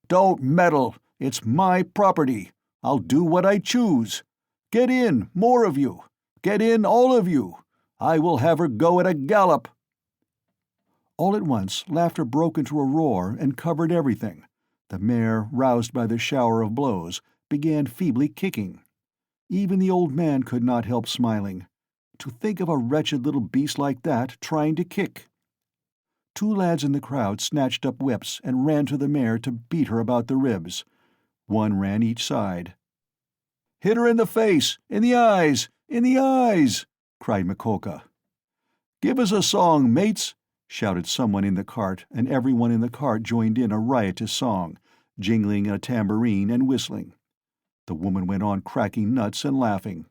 S1: "Don't meddle. It's my property. I'll do what I choose. Get in, more of you. Get in, all of you. I will have her go at a gallop." All at once, laughter broke into a roar and covered everything. The mare, roused by the shower of blows, began feebly kicking. Even the old man could not help smiling. To think of a wretched little beast like that trying to kick! Two lads in the crowd snatched up whips and ran to the mare to beat her about the ribs. One ran each side. "Hit her in the face! In the eyes! In the eyes!" cried Mikolka. "Give us a song, mates!" shouted someone in the cart, and everyone in the cart joined in a riotous song, jingling a tambourine and whistling. The woman went on cracking nuts and laughing.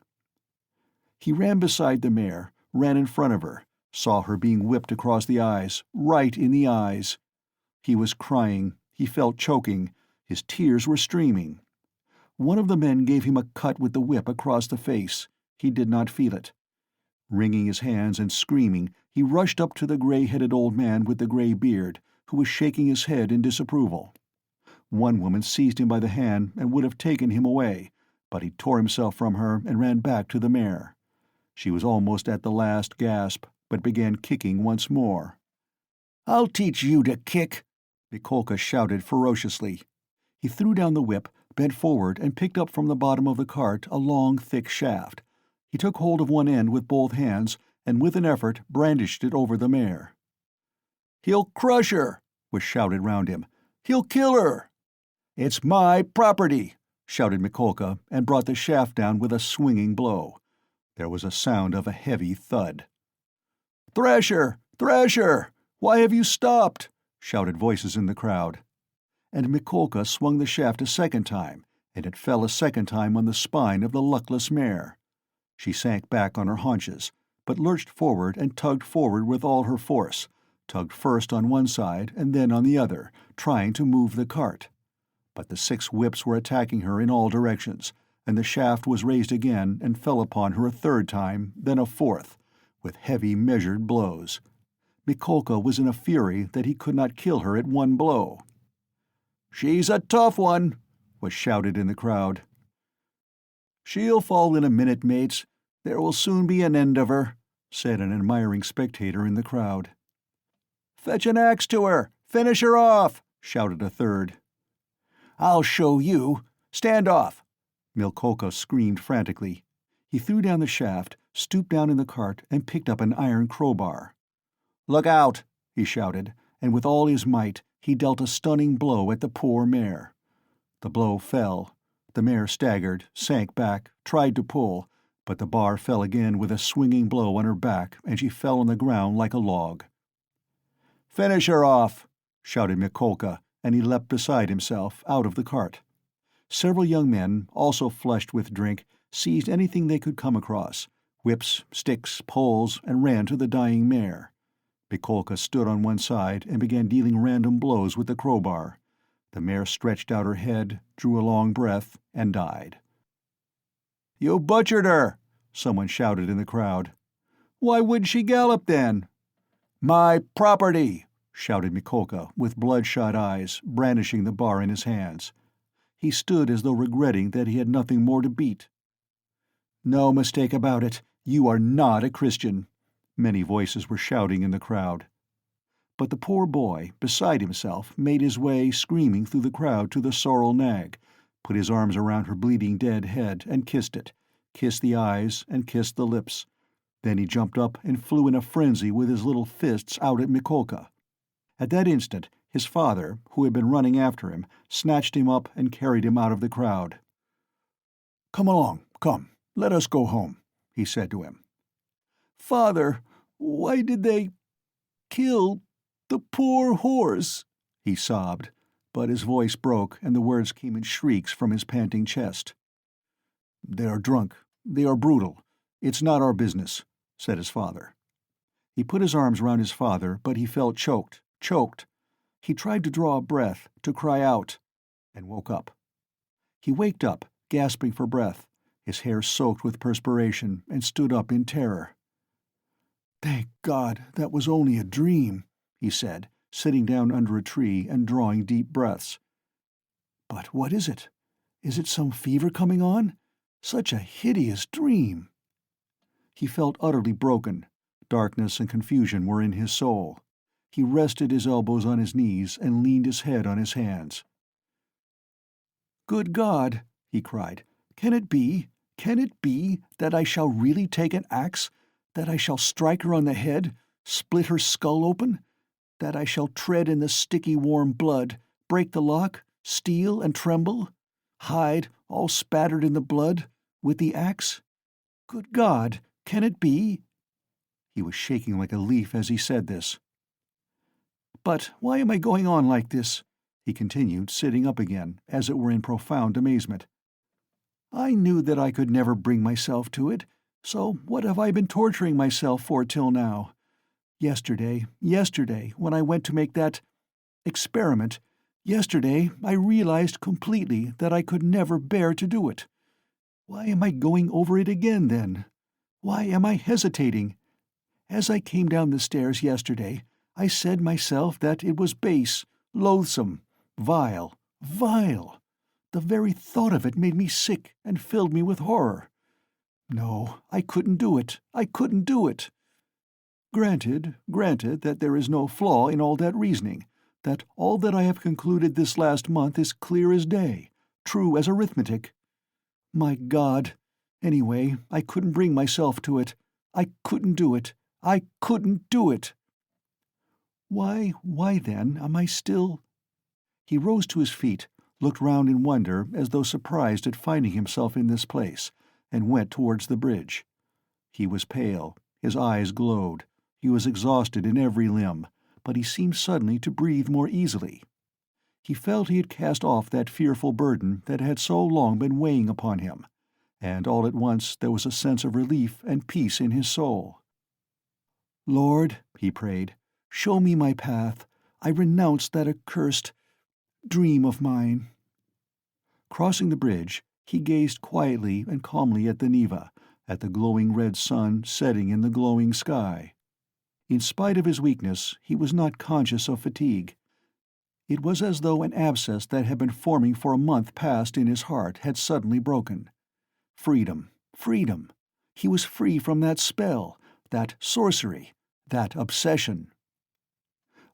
S1: He ran beside the mare, ran in front of her, saw her being whipped across the eyes, right in the eyes. He was crying, he felt choking, his tears were streaming. One of the men gave him a cut with the whip across the face. He did not feel it. Wringing his hands and screaming, he rushed up to the gray-headed old man with the gray beard, who was shaking his head in disapproval. One woman seized him by the hand and would have taken him away, but he tore himself from her and ran back to the mare. She was almost at the last gasp, but began kicking once more. "I'll teach you to kick!" Mikolka shouted ferociously. He threw down the whip, bent forward and picked up from the bottom of the cart a long, thick shaft. He took hold of one end with both hands, and with an effort brandished it over the mare. "He'll crush her!" was shouted round him. "He'll kill her!" "It's my property!" shouted Mikolka, and brought the shaft down with a swinging blow. There was a sound of a heavy thud. "Thrasher! Thrasher! Why have you stopped?" shouted voices in the crowd. And Mikolka swung the shaft a second time, and it fell a second time on the spine of the luckless mare. She sank back on her haunches, but lurched forward and tugged forward with all her force, tugged first on one side and then on the other, trying to move the cart. But the 6 whips were attacking her in all directions, and the shaft was raised again and fell upon her a third time, then a fourth, with heavy measured blows. Mikolka was in a fury that he could not kill her at one blow. "She's a tough one," was shouted in the crowd. "She'll fall in a minute, mates. There will soon be an end of her," said an admiring spectator in the crowd. "Fetch an axe to her! Finish her off!" shouted a third. "I'll show you! Stand off!" Mikolka screamed frantically. He threw down the shaft, stooped down in the cart, and picked up an iron crowbar. "Look out!" he shouted, and with all his might he dealt a stunning blow at the poor mare. The blow fell. The mare staggered, sank back, tried to pull, but the bar fell again with a swinging blow on her back, and she fell on the ground like a log. "Finish her off!" shouted Mikolka, and he leapt beside himself, out of the cart. Several young men, also flushed with drink, seized anything they could come across, whips, sticks, poles, and ran to the dying mare. Mikolka stood on one side and began dealing random blows with the crowbar. The mare stretched out her head, drew a long breath, and died. "You butchered her!" someone shouted in the crowd. "Why wouldn't she gallop, then?" "My property!" shouted Mikolka, with bloodshot eyes, brandishing the bar in his hands. He stood as though regretting that he had nothing more to beat. "No mistake about it, you are not a Christian," many voices were shouting in the crowd. But the poor boy, beside himself, made his way screaming through the crowd to the sorrel nag, put his arms around her bleeding dead head and kissed it, kissed the eyes and kissed the lips. Then he jumped up and flew in a frenzy with his little fists out at Mikolka. At that instant, his father, who had been running after him, snatched him up and carried him out of the crowd. "Come along, come, let us go home," he said to him. "Father, why did they kill the poor horse?" he sobbed, but his voice broke and the words came in shrieks from his panting chest. "They are drunk. They are brutal. It's not our business," said his father. He put his arms round his father, but he felt choked. He tried to draw a breath, to cry out, and woke up. He waked up, gasping for breath, his hair soaked with perspiration, and stood up in terror. "Thank God, that was only a dream," he said, sitting down under a tree and drawing deep breaths. "But what is it? Is it some fever coming on? Such a hideous dream!" He felt utterly broken. Darkness and confusion were in his soul. He rested his elbows on his knees and leaned his head on his hands. "Good God!" he cried. "Can it be? Can it be that I shall really take an axe, that I shall strike her on the head, split her skull open, that I shall tread in the sticky warm blood, break the lock, steal and tremble, hide, all spattered in the blood, with the axe? Good God, can it be?" He was shaking like a leaf as he said this. "But why am I going on like this?" he continued, sitting up again, as it were in profound amazement. "I knew that I could never bring myself to it, so what have I been torturing myself for till now? Yesterday, when I went to make that experiment, yesterday I realized completely that I could never bear to do it. Why am I going over it again, then? Why am I hesitating? As I came down the stairs yesterday, I said myself that it was base, loathsome, vile, vile. The very thought of it made me sick and filled me with horror. No, I couldn't do it. I couldn't do it. Granted that there is no flaw in all that reasoning, that all that I have concluded this last month is clear as day, true as arithmetic. My God! Anyway, I couldn't bring myself to it. I couldn't do it. I couldn't do it. Why then am I still—" He rose to his feet, looked round in wonder as though surprised at finding himself in this place, and went towards the bridge. He was pale, his eyes glowed, he was exhausted in every limb, but he seemed suddenly to breathe more easily. He felt he had cast off that fearful burden that had so long been weighing upon him, and all at once there was a sense of relief and peace in his soul. "Lord," he prayed, "show me my path. I renounce that accursed dream of mine." Crossing the bridge, he gazed quietly and calmly at the Neva, at the glowing red sun setting in the glowing sky. In spite of his weakness, he was not conscious of fatigue. It was as though an abscess that had been forming for a month past in his heart had suddenly broken. Freedom, freedom! He was free from that spell, that sorcery, that obsession.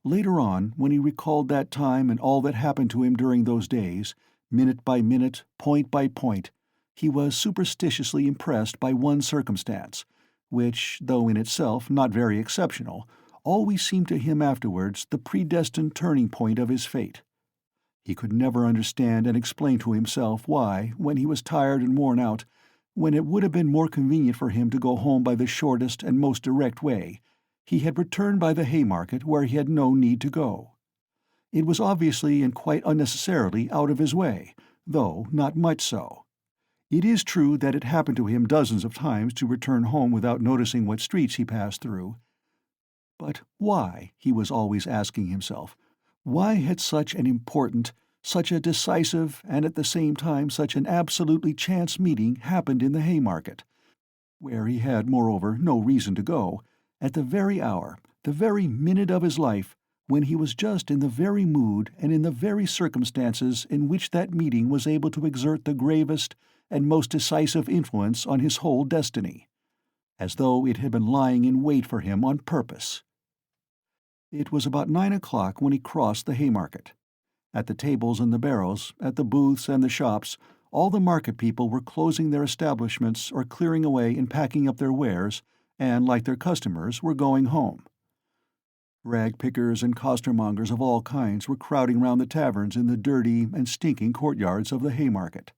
S1: Later on, when he recalled that time and all that happened to him during those days, minute by minute, point by point, he was superstitiously impressed by one circumstance, which, though in itself not very exceptional, always seemed to him afterwards the predestined turning point of his fate. He could never understand and explain to himself why, when he was tired and worn out, when it would have been more convenient for him to go home by the shortest and most direct way, he had returned by the Haymarket where he had no need to go. It was obviously and quite unnecessarily out of his way, though not much so. It is true that it happened to him dozens of times to return home without noticing what streets he passed through. But why, he was always asking himself, why had such an important, such a decisive, and at the same time such an absolutely chance meeting happened in the Haymarket, where he had, moreover, no reason to go, at the very hour, the very minute of his life, when he was just in the very mood and in the very circumstances in which that meeting was able to exert the gravest and most decisive influence on his whole destiny, as though it had been lying in wait for him on purpose. It was about 9 o'clock when he crossed the Haymarket. At the tables and the barrows, at the booths and the shops, all the market people were closing their establishments or clearing away and packing up their wares, and, like their customers, were going home. Rag-pickers and costermongers of all kinds were crowding round the taverns in the dirty and stinking courtyards of the Haymarket.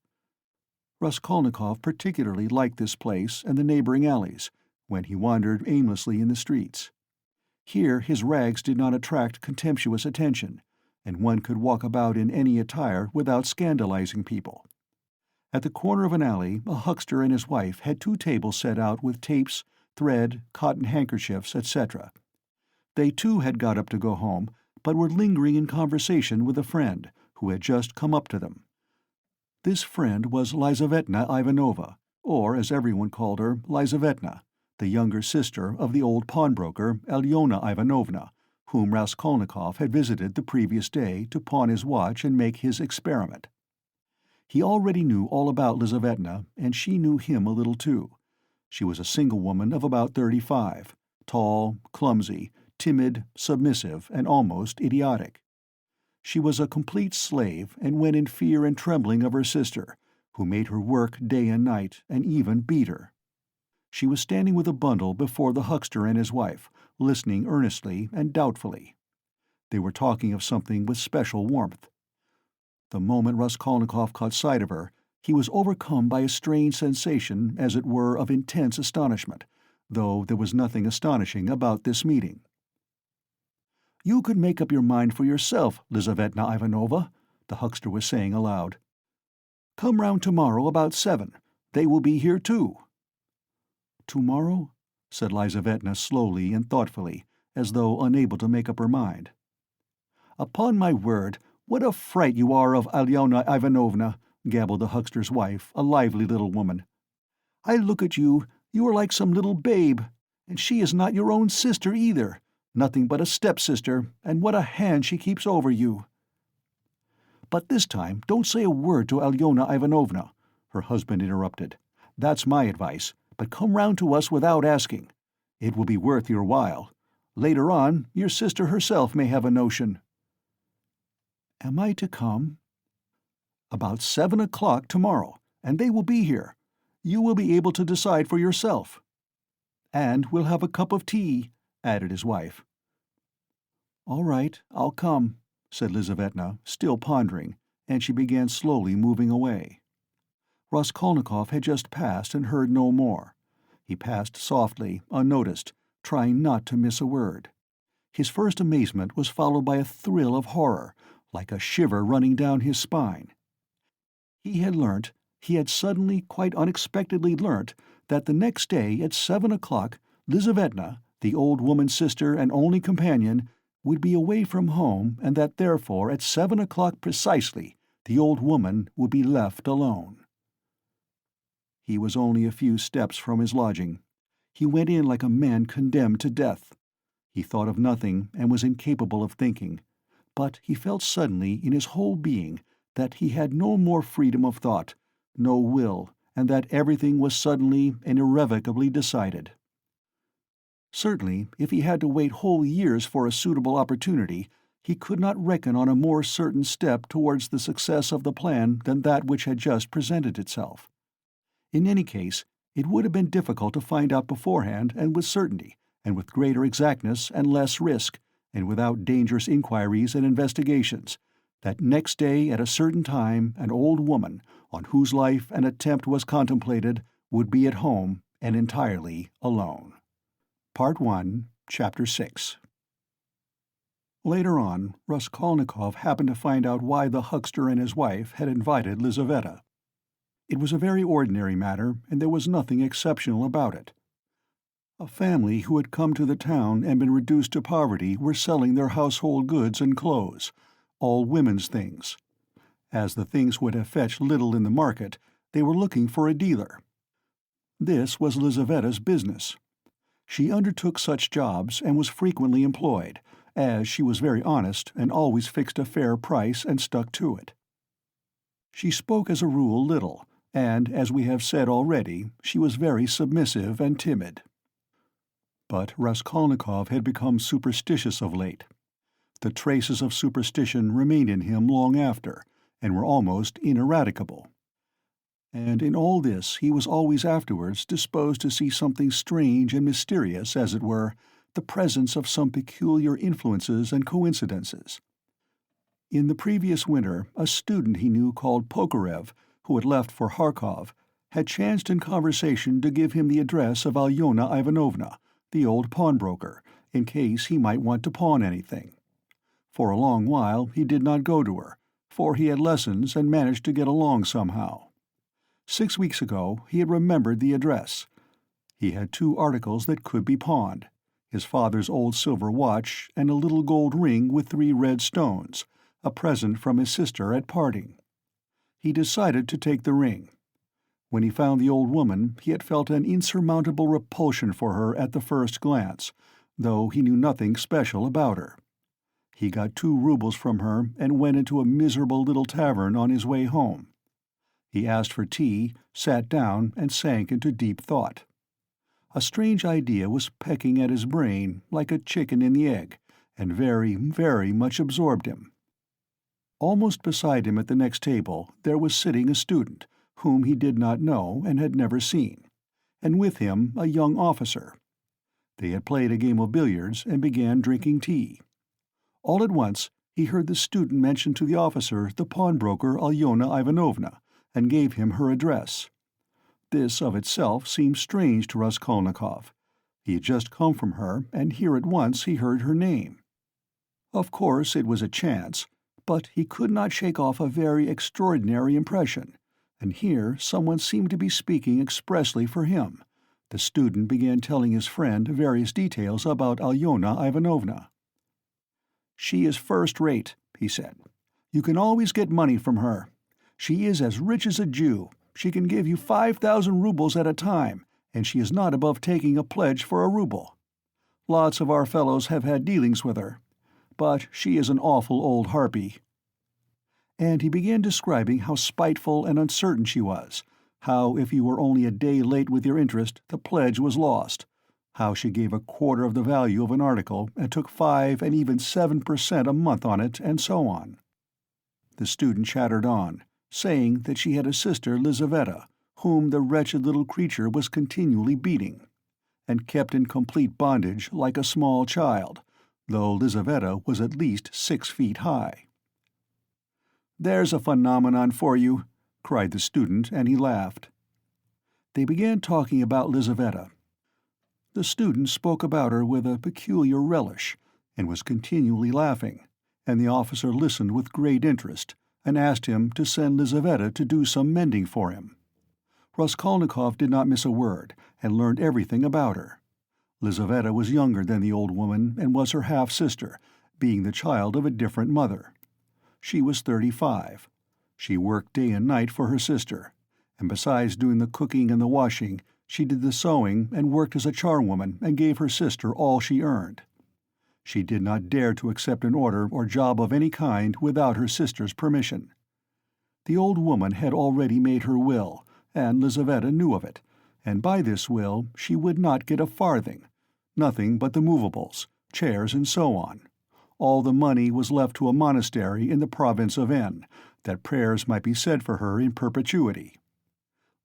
S1: Raskolnikov particularly liked this place and the neighboring alleys, when he wandered aimlessly in the streets. Here his rags did not attract contemptuous attention, and one could walk about in any attire without scandalizing people. At the corner of an alley, a huckster and his wife had 2 tables set out with tapes, thread, cotton handkerchiefs, etc. They too had got up to go home, but were lingering in conversation with a friend, who had just come up to them. This friend was Lizavetna Ivanovna, or, as everyone called her, Lizavetna, the younger sister of the old pawnbroker Alyona Ivanovna, whom Raskolnikov had visited the previous day to pawn his watch and make his experiment. He already knew all about Lizavetna, and she knew him a little too. She was a single woman of about 35, tall, clumsy, timid, submissive, and almost idiotic. She was a complete slave and went in fear and trembling of her sister, who made her work day and night and even beat her. She was standing with a bundle before the huckster and his wife, listening earnestly and doubtfully. They were talking of something with special warmth. The moment Raskolnikov caught sight of her, he was overcome by a strange sensation, as it were, of intense astonishment, though there was nothing astonishing about this meeting. "You could make up your mind for yourself, Lizaveta Ivanovna," the huckster was saying aloud. "Come round tomorrow about 7. They will be here too." "Tomorrow?" said Lizaveta slowly and thoughtfully, as though unable to make up her mind. "Upon my word, what a fright you are of Alyona Ivanovna," gabbled the huckster's wife, a lively little woman. "I look at you, you are like some little babe, and she is not your own sister either, nothing but a stepsister, and what a hand she keeps over you." "But this time don't say a word to Alyona Ivanovna," her husband interrupted. "That's my advice, but come round to us without asking. It will be worth your while. Later on, your sister herself may have a notion." "Am I to come?" "About 7 o'clock tomorrow, and they will be here. You will be able to decide for yourself. And we'll have a cup of tea," added his wife. "All right, I'll come," said Lizaveta, still pondering, and she began slowly moving away. Raskolnikov had just passed and heard no more. He passed softly, unnoticed, trying not to miss a word. His first amazement was followed by a thrill of horror, like a shiver running down his spine. He had suddenly, quite unexpectedly learnt, that the next day at 7 o'clock, Lizaveta, the old woman's sister and only companion, would be away from home, and that therefore at 7 o'clock precisely the old woman would be left alone. He was only a few steps from his lodging. He went in like a man condemned to death. He thought of nothing and was incapable of thinking, but he felt suddenly in his whole being that he had no more freedom of thought, no will, and that everything was suddenly and irrevocably decided. Certainly, if he had to wait whole years for a suitable opportunity, he could not reckon on a more certain step towards the success of the plan than that which had just presented itself. In any case, it would have been difficult to find out beforehand and with certainty, and with greater exactness and less risk, and without dangerous inquiries and investigations, that next day at a certain time an old woman, on whose life an attempt was contemplated, would be at home and entirely alone. Part 1, Chapter 6. Later on, Raskolnikov happened to find out why the huckster and his wife had invited Lizaveta. It was a very ordinary matter, and there was nothing exceptional about it. A family who had come to the town and been reduced to poverty were selling their household goods and clothes, all women's things. As the things would have fetched little in the market, they were looking for a dealer. This was Lizaveta's business. She undertook such jobs and was frequently employed, as she was very honest and always fixed a fair price and stuck to it. She spoke as a rule little, and, as we have said already, she was very submissive and timid. But Raskolnikov had become superstitious of late. The traces of superstition remained in him long after, and were almost ineradicable. And in all this he was always afterwards disposed to see something strange and mysterious, as it were, the presence of some peculiar influences and coincidences. In the previous winter, a student he knew called Pokorev, who had left for Kharkov, had chanced in conversation to give him the address of Alyona Ivanovna, the old pawnbroker, in case he might want to pawn anything. For a long while he did not go to her, for he had lessons and managed to get along somehow. 6 weeks ago he had remembered the address. He had 2 articles that could be pawned: his father's old silver watch and a little gold ring with 3 red stones, a present from his sister at parting. He decided to take the ring. When he found the old woman, he had felt an insurmountable repulsion for her at the first glance, though he knew nothing special about her. He got 2 rubles from her and went into a miserable little tavern on his way home. He asked for tea, sat down, and sank into deep thought. A strange idea was pecking at his brain like a chicken in the egg, and very, very much absorbed him. Almost beside him at the next table there was sitting a student, whom he did not know and had never seen, and with him a young officer. They had played a game of billiards and began drinking tea. All at once he heard the student mention to the officer the pawnbroker Alyona Ivanovna, and gave him her address. This of itself seemed strange to Raskolnikov. He had just come from her, and here at once he heard her name. Of course it was a chance, but he could not shake off a very extraordinary impression, and here someone seemed to be speaking expressly for him. The student began telling his friend various details about Alyona Ivanovna. "She is first-rate," he said. "You can always get money from her. She is as rich as a Jew. She can give you 5,000 rubles at a time, and she is not above taking a pledge for a ruble. Lots of our fellows have had dealings with her, but she is an awful old harpy." And he began describing how spiteful and uncertain she was, how if you were only a day late with your interest the pledge was lost, how she gave a quarter of the value of an article and took 5 and even 7% a month on it, and so on. The student chattered on, saying that she had a sister Lizaveta, whom the wretched little creature was continually beating, and kept in complete bondage like a small child, though Lizaveta was at least 6 feet high. "There's a phenomenon for you," cried the student, and he laughed. They began talking about Lizaveta. The student spoke about her with a peculiar relish, and was continually laughing, and the officer listened with great interest, and asked him to send Lizaveta to do some mending for him. Raskolnikov did not miss a word, and learned everything about her. Lizaveta was younger than the old woman, and was her half-sister, being the child of a different mother. She was 35. She worked day and night for her sister, and besides doing the cooking and the washing, she did the sewing and worked as a charwoman and gave her sister all she earned. She did not dare to accept an order or job of any kind without her sister's permission. The old woman had already made her will, and Lizaveta knew of it, and by this will she would not get a farthing, nothing but the movables, chairs and so on. All the money was left to a monastery in the province of N, that prayers might be said for her in perpetuity.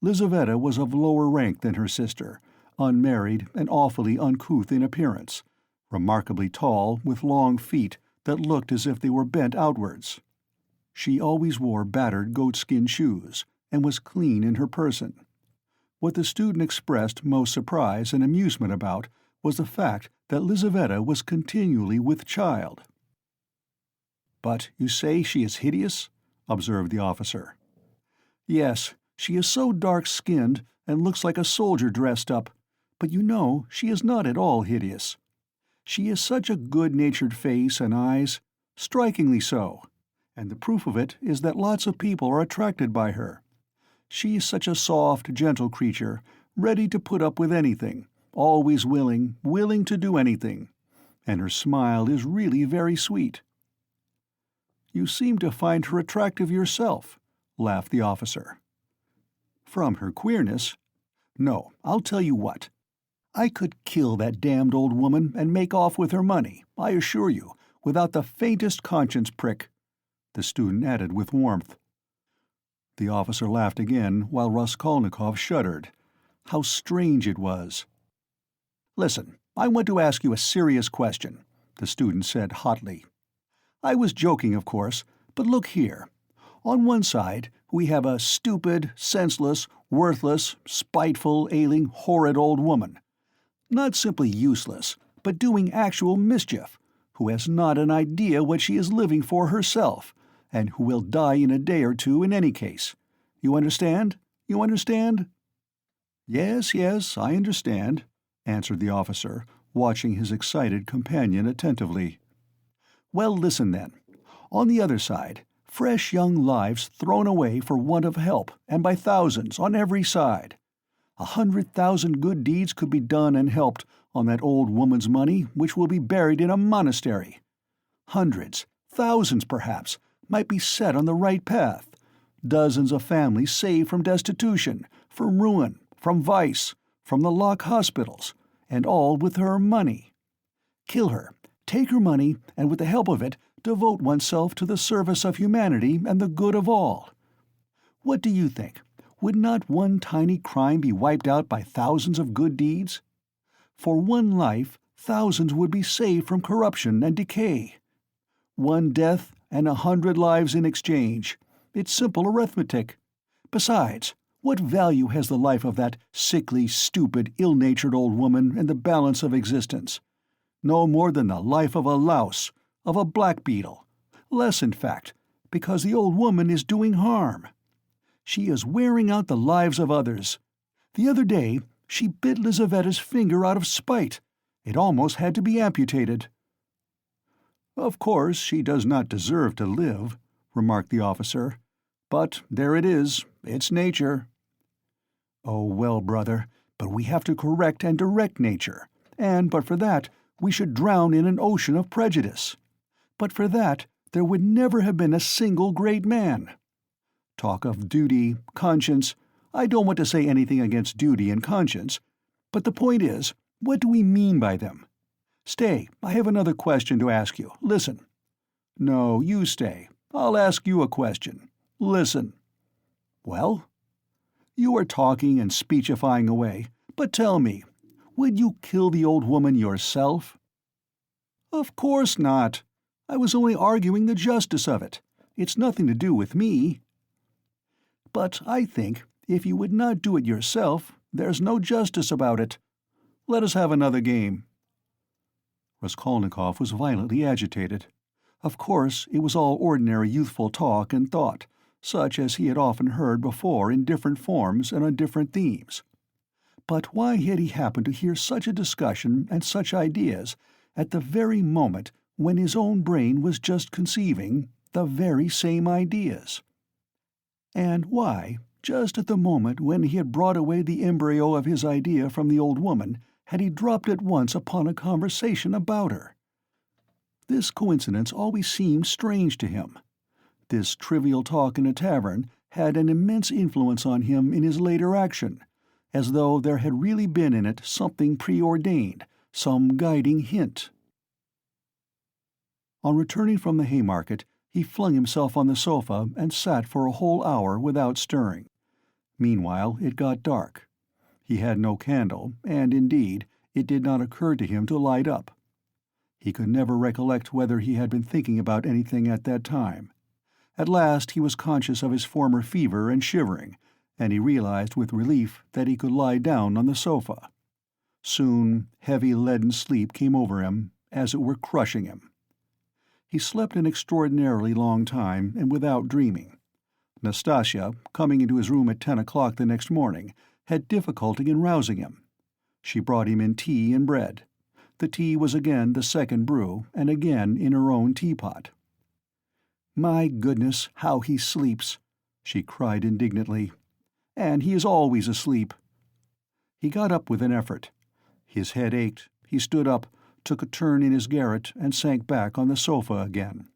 S1: Lizaveta was of lower rank than her sister, unmarried and awfully uncouth in appearance, remarkably tall, with long feet that looked as if they were bent outwards. She always wore battered goatskin shoes, and was clean in her person. What the student expressed most surprise and amusement about was the fact that Lizaveta was continually with child. "But you say she is hideous?" observed the officer. "Yes, she is so dark-skinned and looks like a soldier dressed up, but you know she is not at all hideous. She has such a good-natured face and eyes, strikingly so, and the proof of it is that lots of people are attracted by her. She is such a soft, gentle creature, ready to put up with anything, always willing to do anything, and her smile is really very sweet." "You seem to find her attractive yourself," laughed the officer. "From her queerness? No, I'll tell you what. I could kill that damned old woman and make off with her money, I assure you, without the faintest conscience prick," the student added with warmth. The officer laughed again, while Raskolnikov shuddered. How strange it was. "Listen, I want to ask you a serious question," the student said hotly. "I was joking, of course, but look here. On one side, we have a stupid, senseless, worthless, spiteful, ailing, horrid old woman. Not simply useless, but doing actual mischief, who has not an idea what she is living for herself, and who will die in a day or two in any case. You understand? You understand?" Yes, I understand," answered the officer, watching his excited companion attentively. "Well, listen then. On the other side, fresh young lives thrown away for want of help, and by thousands, on every side. 100,000 good deeds could be done and helped on that old woman's money, which will be buried in a monastery. Hundreds, thousands perhaps, might be set on the right path. Dozens of families saved from destitution, from ruin, from vice, from the lock hospitals, and all with her money. Kill her, take her money, and with the help of it, devote oneself to the service of humanity and the good of all. What do you think? Would not one tiny crime be wiped out by thousands of good deeds? For one life, thousands would be saved from corruption and decay. One death and 100 lives in exchange. It's simple arithmetic. Besides, what value has the life of that sickly, stupid, ill-natured old woman in the balance of existence? No more than the life of a louse, of a black-beetle. Less, in fact, because the old woman is doing harm. She is wearing out the lives of others. The other day, she bit Lizavetta's finger out of spite. It almost had to be amputated. "Of course, she does not deserve to live," remarked the officer. "But there it is. It's nature." "Oh, well, brother, but we have to correct and direct nature, and but for that, we should drown in an ocean of prejudice. But for that, there would never have been a single great man. Talk of duty, conscience. I don't want to say anything against duty and conscience, but the point is, what do we mean by them? Stay, I have another question to ask you. Listen. No, you stay. I'll ask you a question. Listen. Well? You are talking and speechifying away, but tell me, would you kill the old woman yourself?" "Of course not. I was only arguing the justice of it. It's nothing to do with me." "But I think, if you would not do it yourself, there's no justice about it. Let us have another game." Raskolnikov was violently agitated. Of course, it was all ordinary youthful talk and thought, such as he had often heard before in different forms and on different themes. But why had he happened to hear such a discussion and such ideas at the very moment when his own brain was just conceiving the very same ideas? And why, just at the moment when he had brought away the embryo of his idea from the old woman, had he dropped at once upon a conversation about her? This coincidence always seemed strange to him. This trivial talk in a tavern had an immense influence on him in his later action, as though there had really been in it something preordained, some guiding hint. On returning from the Haymarket, he flung himself on the sofa and sat for a whole hour without stirring. Meanwhile it got dark. He had no candle, and, indeed, it did not occur to him to light up. He could never recollect whether he had been thinking about anything at that time. At last he was conscious of his former fever and shivering, and he realized with relief that he could lie down on the sofa. Soon heavy leaden sleep came over him, as it were crushing him. He slept an extraordinarily long time and without dreaming. Nastasia, coming into his room at 10 o'clock the next morning, had difficulty in rousing him. She brought him in tea and bread. The tea was again the second brew, and again in her own teapot. "My goodness, how he sleeps!" she cried indignantly. "And he is always asleep." He got up with an effort. His head ached. He stood up, took a turn in his garret, and sank back on the sofa again.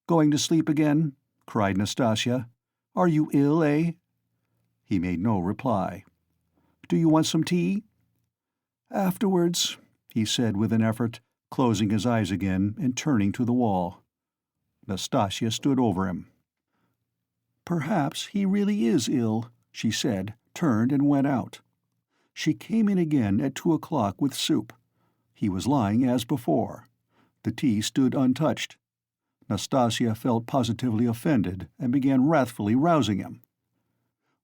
S1: "Going to sleep again?" cried Nastasia. "Are you ill, eh?" He made no reply. "Do you want some tea?" "Afterwards," he said with an effort, closing his eyes again and turning to the wall. Nastasia stood over him. "Perhaps he really is ill," she said, turned and went out. She came in again at 2 o'clock with soup. He was lying as before. The tea stood untouched. Nastasia felt positively offended and began wrathfully rousing him.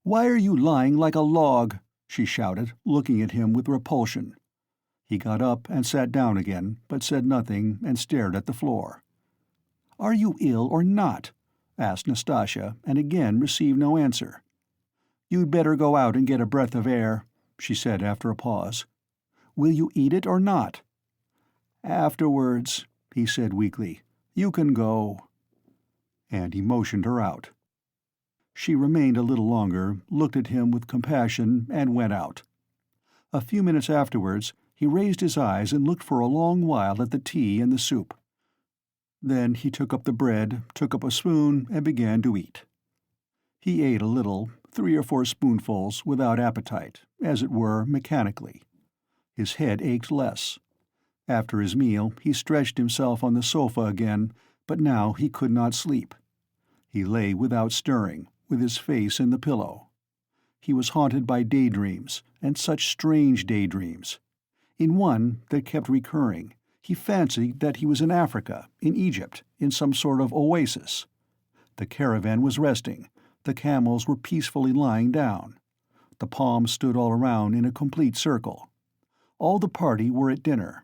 S1: "Why are you lying like a log?" she shouted, looking at him with repulsion. He got up and sat down again, but said nothing and stared at the floor. "Are you ill or not?" asked Nastasia, and again received no answer. "You'd better go out and get a breath of air," she said after a pause. "Will you eat it or not?" "Afterwards," he said weakly. "You can go." And he motioned her out. She remained a little longer, looked at him with compassion, and went out. A few minutes afterwards, he raised his eyes and looked for a long while at the tea and the soup. Then he took up the bread, took up a spoon, and began to eat. He ate a little, 3 or 4 spoonfuls without appetite, as it were, mechanically. His head ached less. After his meal, he stretched himself on the sofa again, but now he could not sleep. He lay without stirring, with his face in the pillow. He was haunted by daydreams, and such strange daydreams. In one that kept recurring, he fancied that he was in Africa, in Egypt, in some sort of oasis. The caravan was resting, the camels were peacefully lying down. The palms stood all around in a complete circle. All the party were at dinner.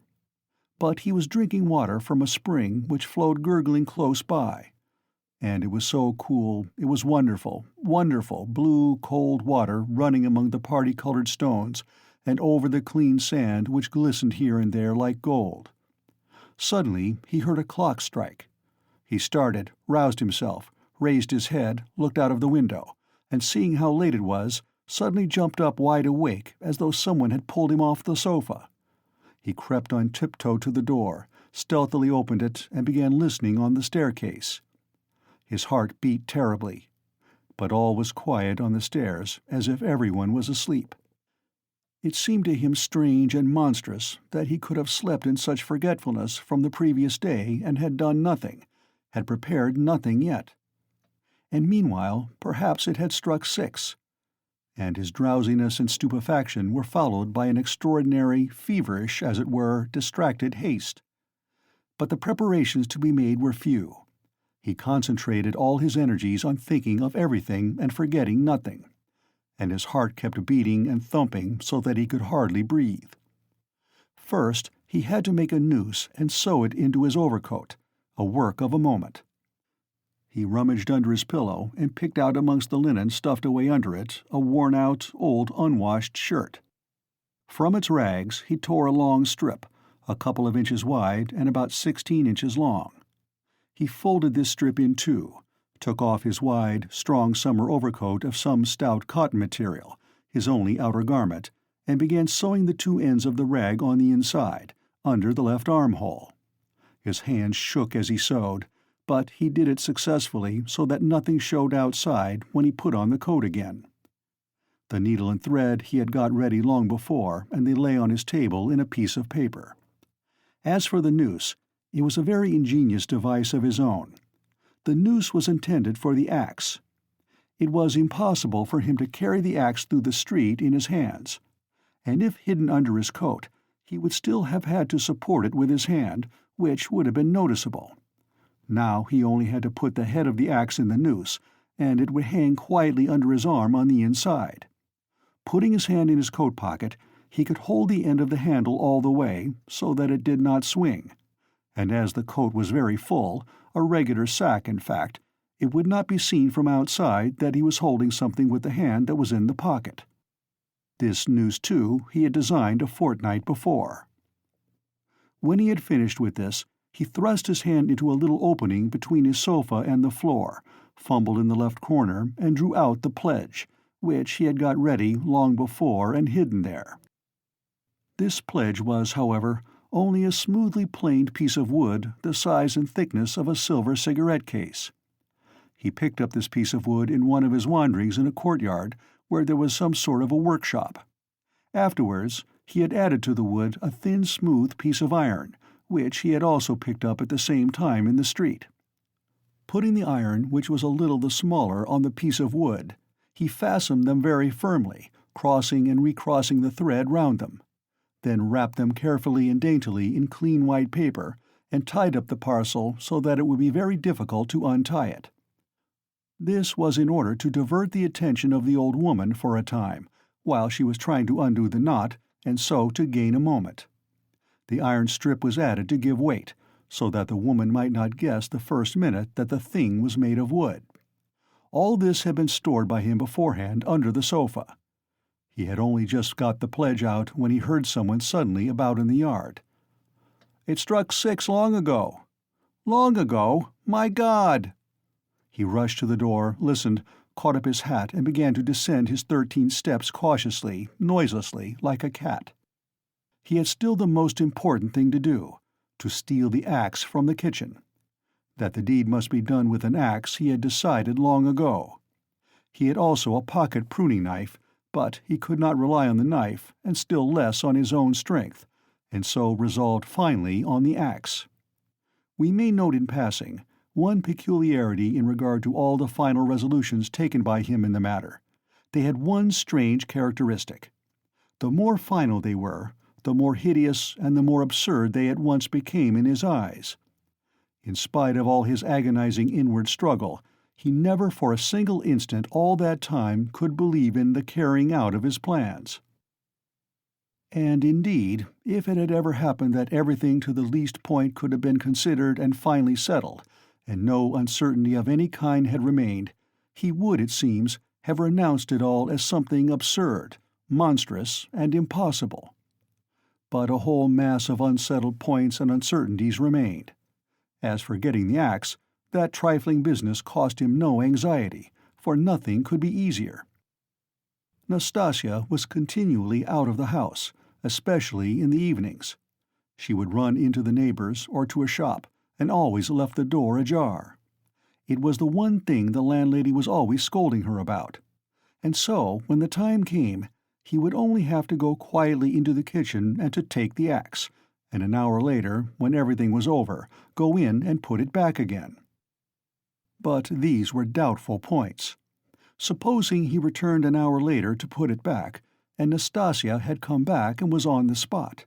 S1: But he was drinking water from a spring which flowed gurgling close by. And it was so cool, it was wonderful, wonderful, blue, cold water running among the party-colored stones and over the clean sand which glistened here and there like gold. Suddenly he heard a clock strike. He started, roused himself, raised his head, looked out of the window, and seeing how late it was, suddenly jumped up wide awake as though someone had pulled him off the sofa. He crept on tiptoe to the door, stealthily opened it, and began listening on the staircase. His heart beat terribly, but all was quiet on the stairs, as if everyone was asleep. It seemed to him strange and monstrous that he could have slept in such forgetfulness from the previous day and had done nothing, had prepared nothing yet. And meanwhile, perhaps it had struck 6, and his drowsiness and stupefaction were followed by an extraordinary, feverish, as it were, distracted haste. But the preparations to be made were few. He concentrated all his energies on thinking of everything and forgetting nothing, and his heart kept beating and thumping so that he could hardly breathe. First, he had to make a noose and sew it into his overcoat, a work of a moment. He rummaged under his pillow and picked out amongst the linen stuffed away under it a worn-out, old, unwashed shirt. From its rags he tore a long strip, a couple of inches wide and about 16 inches long. He folded this strip in two, took off his wide, strong summer overcoat of some stout cotton material, his only outer garment, and began sewing the 2 ends of the rag on the inside, under the left armhole. His hands shook as he sewed, but he did it successfully so that nothing showed outside when he put on the coat again. The needle and thread he had got ready long before, and they lay on his table in a piece of paper. As for the noose, it was a very ingenious device of his own. The noose was intended for the axe. It was impossible for him to carry the axe through the street in his hands, and if hidden under his coat, he would still have had to support it with his hand, which would have been noticeable. Now he only had to put the head of the axe in the noose, and it would hang quietly under his arm on the inside. Putting his hand in his coat pocket, he could hold the end of the handle all the way, so that it did not swing, and as the coat was very full, a regular sack in fact, it would not be seen from outside that he was holding something with the hand that was in the pocket. This noose, too, he had designed a fortnight before. When he had finished with this, he thrust his hand into a little opening between his sofa and the floor, fumbled in the left corner, and drew out the pledge, which he had got ready long before and hidden there. This pledge was, however, only a smoothly planed piece of wood the size and thickness of a silver cigarette case. He picked up this piece of wood in one of his wanderings in a courtyard where there was some sort of a workshop. Afterwards, he had added to the wood a thin, smooth piece of iron, which he had also picked up at the same time in the street. Putting the iron, which was a little the smaller, on the piece of wood, he fastened them very firmly, crossing and recrossing the thread round them, then wrapped them carefully and daintily in clean white paper, and tied up the parcel so that it would be very difficult to untie it. This was in order to divert the attention of the old woman for a time, while she was trying to undo the knot, and so to gain a moment. The iron strip was added to give weight, so that the woman might not guess the first minute that the thing was made of wood. All this had been stored by him beforehand under the sofa. He had only just got the pledge out when he heard someone suddenly about in the yard. "It struck 6 long ago." "Long ago? My God!" He rushed to the door, listened, caught up his hat, and began to descend his 13 steps cautiously, noiselessly, like a cat. He had still the most important thing to do, to steal the axe from the kitchen. That the deed must be done with an axe he had decided long ago. He had also a pocket pruning knife, but he could not rely on the knife, and still less on his own strength, and so resolved finally on the axe. We may note in passing one peculiarity in regard to all the final resolutions taken by him in the matter. They had one strange characteristic. The more final they were, the more hideous and the more absurd they at once became in his eyes. In spite of all his agonizing inward struggle, he never for a single instant all that time could believe in the carrying out of his plans. And indeed, if it had ever happened that everything to the least point could have been considered and finally settled, and no uncertainty of any kind had remained, he would, it seems, have renounced it all as something absurd, monstrous, and impossible. But a whole mass of unsettled points and uncertainties remained. As for getting the axe, that trifling business cost him no anxiety, for nothing could be easier. Nastasia was continually out of the house, especially in the evenings. She would run into the neighbors or to a shop, and always left the door ajar. It was the one thing the landlady was always scolding her about. And so, when the time came, he would only have to go quietly into the kitchen and to take the axe, and an hour later, when everything was over, go in and put it back again. But these were doubtful points. Supposing he returned an hour later to put it back, and Nastasia had come back and was on the spot.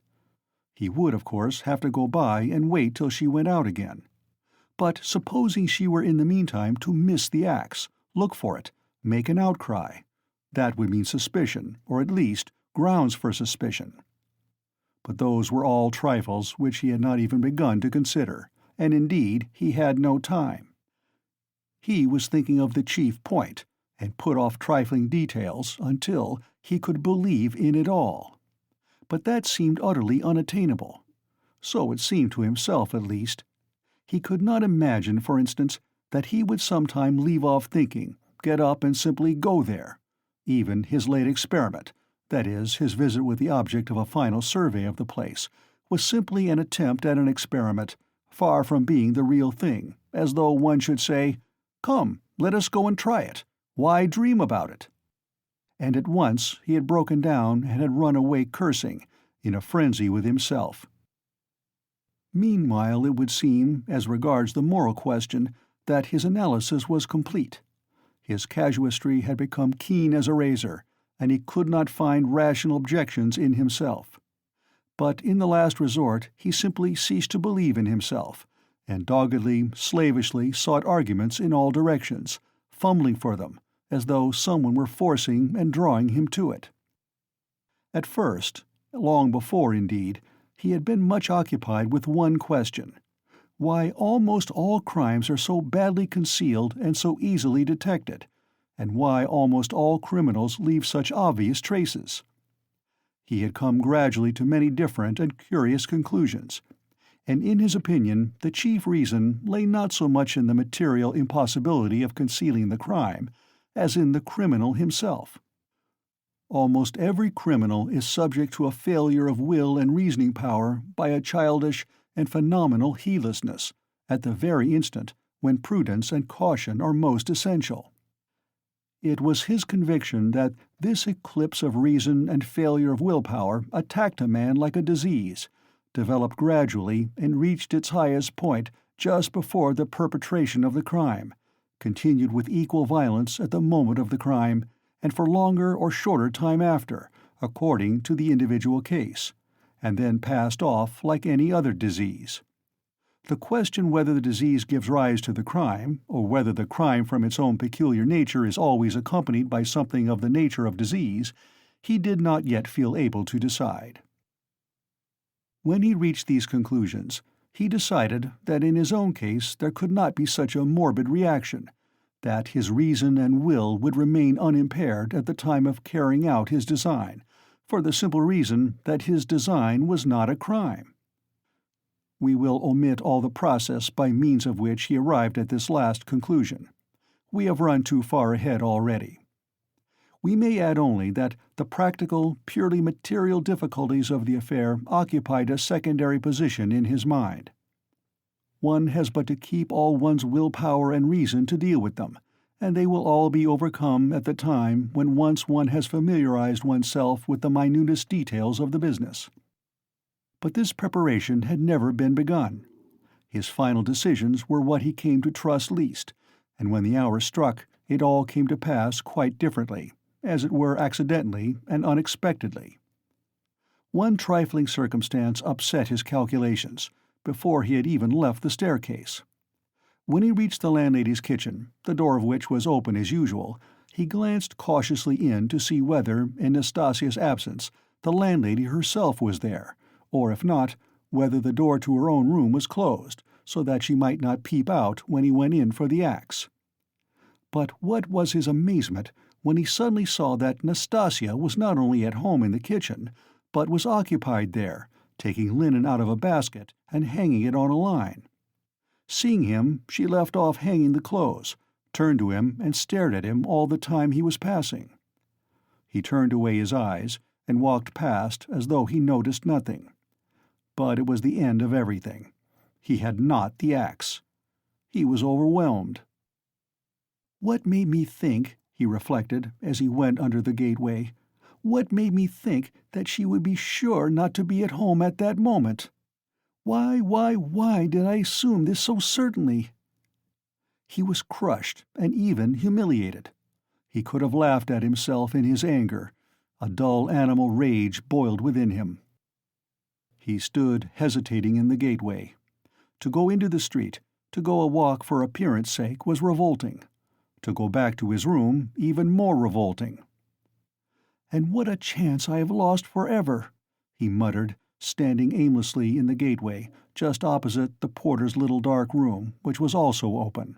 S1: He would, of course, have to go by and wait till she went out again. But supposing she were in the meantime to miss the axe, look for it, make an outcry, that would mean suspicion, or at least grounds for suspicion. But those were all trifles which he had not even begun to consider, and indeed he had no time. He was thinking of the chief point, and put off trifling details until he could believe in it all. But that seemed utterly unattainable. So it seemed to himself, at least. He could not imagine, for instance, that he would sometime leave off thinking, get up and simply go there. Even his late experiment, that is, his visit with the object of a final survey of the place, was simply an attempt at an experiment, far from being the real thing, as though one should say, "Come, let us go and try it. Why dream about it?" And at once he had broken down and had run away cursing, in a frenzy with himself. Meanwhile, it would seem, as regards the moral question, that his analysis was complete. His casuistry had become keen as a razor, and he could not find rational objections in himself. But in the last resort he simply ceased to believe in himself, and doggedly, slavishly sought arguments in all directions, fumbling for them, as though someone were forcing and drawing him to it. At first, long before indeed, he had been much occupied with one question: why almost all crimes are so badly concealed and so easily detected, and why almost all criminals leave such obvious traces. He had come gradually to many different and curious conclusions, and in his opinion the chief reason lay not so much in the material impossibility of concealing the crime, as in the criminal himself. Almost every criminal is subject to a failure of will and reasoning power by a childish and phenomenal heedlessness, at the very instant when prudence and caution are most essential. It was his conviction that this eclipse of reason and failure of willpower attacked a man like a disease, developed gradually and reached its highest point just before the perpetration of the crime, continued with equal violence at the moment of the crime, and for longer or shorter time after, according to the individual case, and then passed off like any other disease. The question whether the disease gives rise to the crime, or whether the crime from its own peculiar nature is always accompanied by something of the nature of disease, he did not yet feel able to decide. When he reached these conclusions, he decided that in his own case there could not be such a morbid reaction, that his reason and will would remain unimpaired at the time of carrying out his design, for the simple reason that his design was not a crime. We will omit all the process by means of which he arrived at this last conclusion. We have run too far ahead already. We may add only that the practical, purely material difficulties of the affair occupied a secondary position in his mind. One has but to keep all one's willpower and reason to deal with them, and they will all be overcome at the time when once one has familiarized oneself with the minutest details of the business. But this preparation had never been begun. His final decisions were what he came to trust least, and when the hour struck, it all came to pass quite differently, as it were accidentally and unexpectedly. One trifling circumstance upset his calculations, before he had even left the staircase. When he reached the landlady's kitchen, the door of which was open as usual, he glanced cautiously in to see whether, in Nastasia's absence, the landlady herself was there, or if not, whether the door to her own room was closed, so that she might not peep out when he went in for the axe. But what was his amazement when he suddenly saw that Nastasia was not only at home in the kitchen, but was occupied there, taking linen out of a basket and hanging it on a line. Seeing him, she left off hanging the clothes, turned to him and stared at him all the time he was passing. He turned away his eyes and walked past as though he noticed nothing. But it was the end of everything. He had not the axe. He was overwhelmed. "What made me think," he reflected, as he went under the gateway, "what made me think that she would be sure not to be at home at that moment? Why did I assume this so certainly?" He was crushed and even humiliated. He could have laughed at himself in his anger. A dull animal rage boiled within him. He stood hesitating in the gateway. To go into the street, to go a walk for appearance sake, was revolting. To go back to his room, even more revolting. "And what a chance I have lost forever," he muttered, standing aimlessly in the gateway, just opposite the porter's little dark room, which was also open.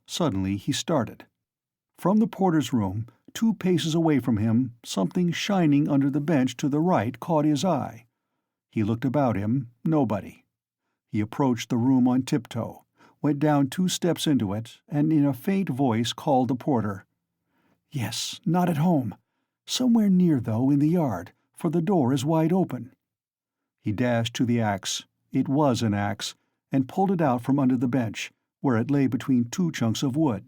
S1: Suddenly he started. From the porter's room, 2 paces away from him, something shining under the bench to the right caught his eye. He looked about him, nobody. He approached the room on tiptoe, went down 2 steps into it, and in a faint voice called the porter. "Yes, not at home. Somewhere near, though, in the yard, for the door is wide open." He dashed to the axe. It was an axe, and pulled it out from under the bench, where it lay between 2 chunks of wood.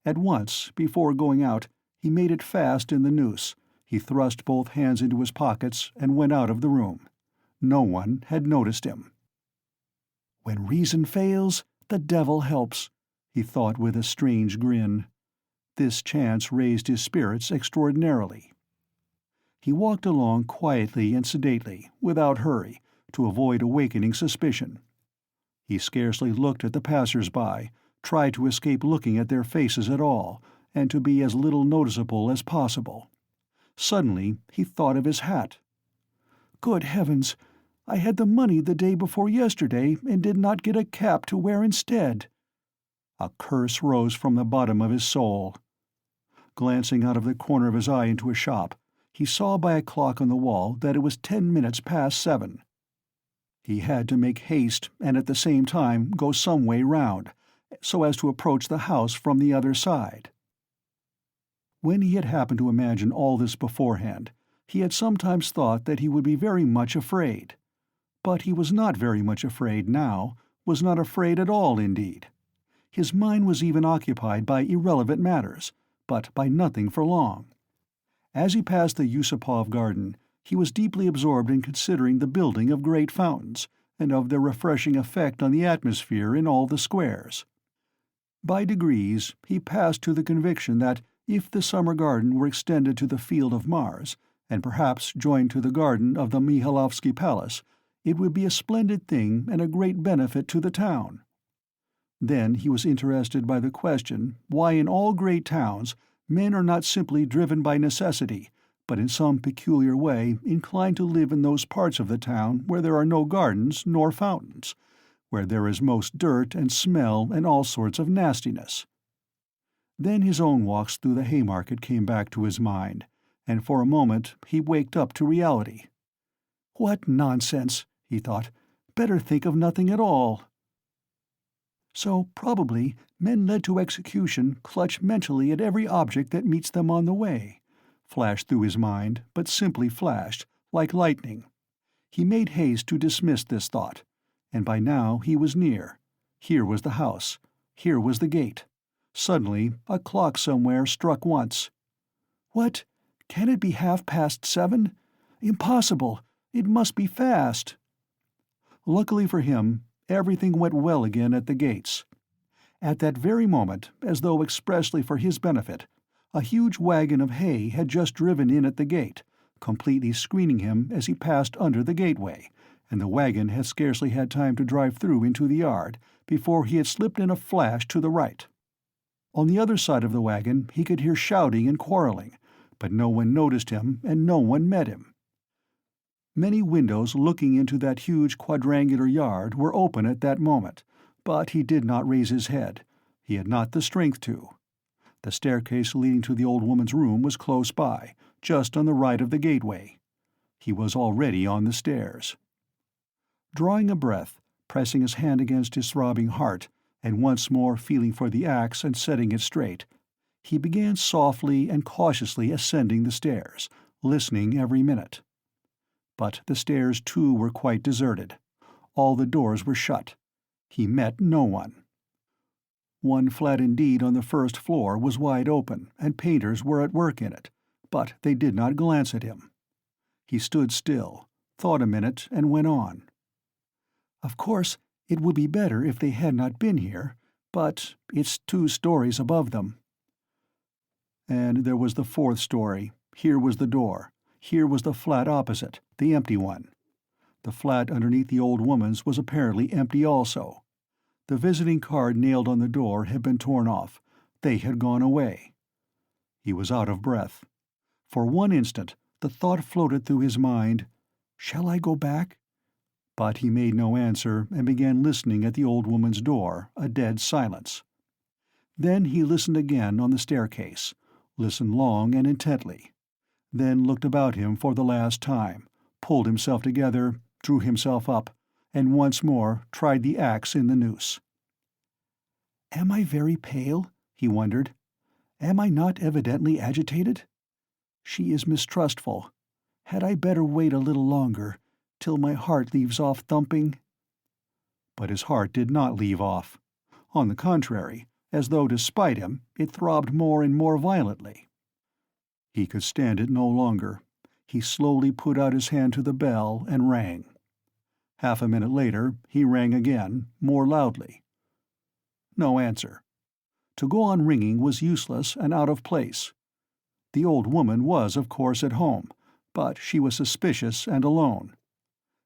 S1: At once, before going out, he made it fast in the noose. He thrust both hands into his pockets and went out of the room. No one had noticed him. "When reason fails, the devil helps," he thought with a strange grin. This chance raised his spirits extraordinarily. He walked along quietly and sedately, without hurry, to avoid awakening suspicion. He scarcely looked at the passers-by, tried to escape looking at their faces at all, and to be as little noticeable as possible. Suddenly he thought of his hat. "Good heavens! I had the money the day before yesterday and did not get a cap to wear instead." A curse rose from the bottom of his soul. Glancing out of the corner of his eye into a shop, he saw by a clock on the wall that it was 10 minutes past 7. He had to make haste and at the same time go some way round, so as to approach the house from the other side. When he had happened to imagine all this beforehand, he had sometimes thought that he would be very much afraid. But he was not very much afraid now, was not afraid at all, indeed. His mind was even occupied by irrelevant matters, but by nothing for long. As he passed the Yusupov garden, he was deeply absorbed in considering the building of great fountains, and of their refreshing effect on the atmosphere in all the squares. By degrees he passed to the conviction that if the summer garden were extended to the Field of Mars, and perhaps joined to the garden of the Mihailovsky Palace, it would be a splendid thing and a great benefit to the town. Then he was interested by the question why in all great towns men are not simply driven by necessity, but in some peculiar way inclined to live in those parts of the town where there are no gardens nor fountains, where there is most dirt and smell and all sorts of nastiness. Then his own walks through the Haymarket came back to his mind, and for a moment he waked up to reality. "What nonsense," he thought. "Better think of nothing at all." So probably men led to execution clutch mentally at every object that meets them on the way, flashed through his mind, but simply flashed, like lightning. He made haste to dismiss this thought, and by now he was near. Here was the house. Here was the gate. Suddenly, a clock somewhere struck once. "What? Can it be 7:30? Impossible! It must be fast!" Luckily for him, everything went well again at the gates. At that very moment, as though expressly for his benefit, a huge wagon of hay had just driven in at the gate, completely screening him as he passed under the gateway, and the wagon had scarcely had time to drive through into the yard before he had slipped in a flash to the right. On the other side of the wagon he could hear shouting and quarreling, but no one noticed him and no one met him. Many windows looking into that huge quadrangular yard were open at that moment, but he did not raise his head. He had not the strength to. The staircase leading to the old woman's room was close by, just on the right of the gateway. He was already on the stairs. Drawing a breath, pressing his hand against his throbbing heart, and once more feeling for the axe and setting it straight, he began softly and cautiously ascending the stairs, listening every minute. But the stairs, too, were quite deserted. All the doors were shut. He met no one. One flat indeed on the first floor was wide open, and painters were at work in it, but they did not glance at him. He stood still, thought a minute, and went on. "Of course, it would be better if they had not been here, but it's 2 stories above them." And there was the 4th story. Here was the door. Here was the flat opposite, the empty one. The flat underneath the old woman's was apparently empty also. The visiting card nailed on the door had been torn off. They had gone away. He was out of breath. For one instant the thought floated through his mind, "Shall I go back?" But he made no answer and began listening at the old woman's door, a dead silence. Then he listened again on the staircase, listened long and intently, then looked about him for the last time, pulled himself together, drew himself up, and once more tried the axe in the noose. "Am I very pale?" he wondered. "Am I not evidently agitated? She is mistrustful. Had I better wait a little longer, till my heart leaves off thumping?" But his heart did not leave off. On the contrary, as though to spite him, it throbbed more and more violently. He could stand it no longer. He slowly put out his hand to the bell and rang. Half a minute later he rang again, more loudly. No answer. To go on ringing was useless and out of place. The old woman was, of course, at home, but she was suspicious and alone.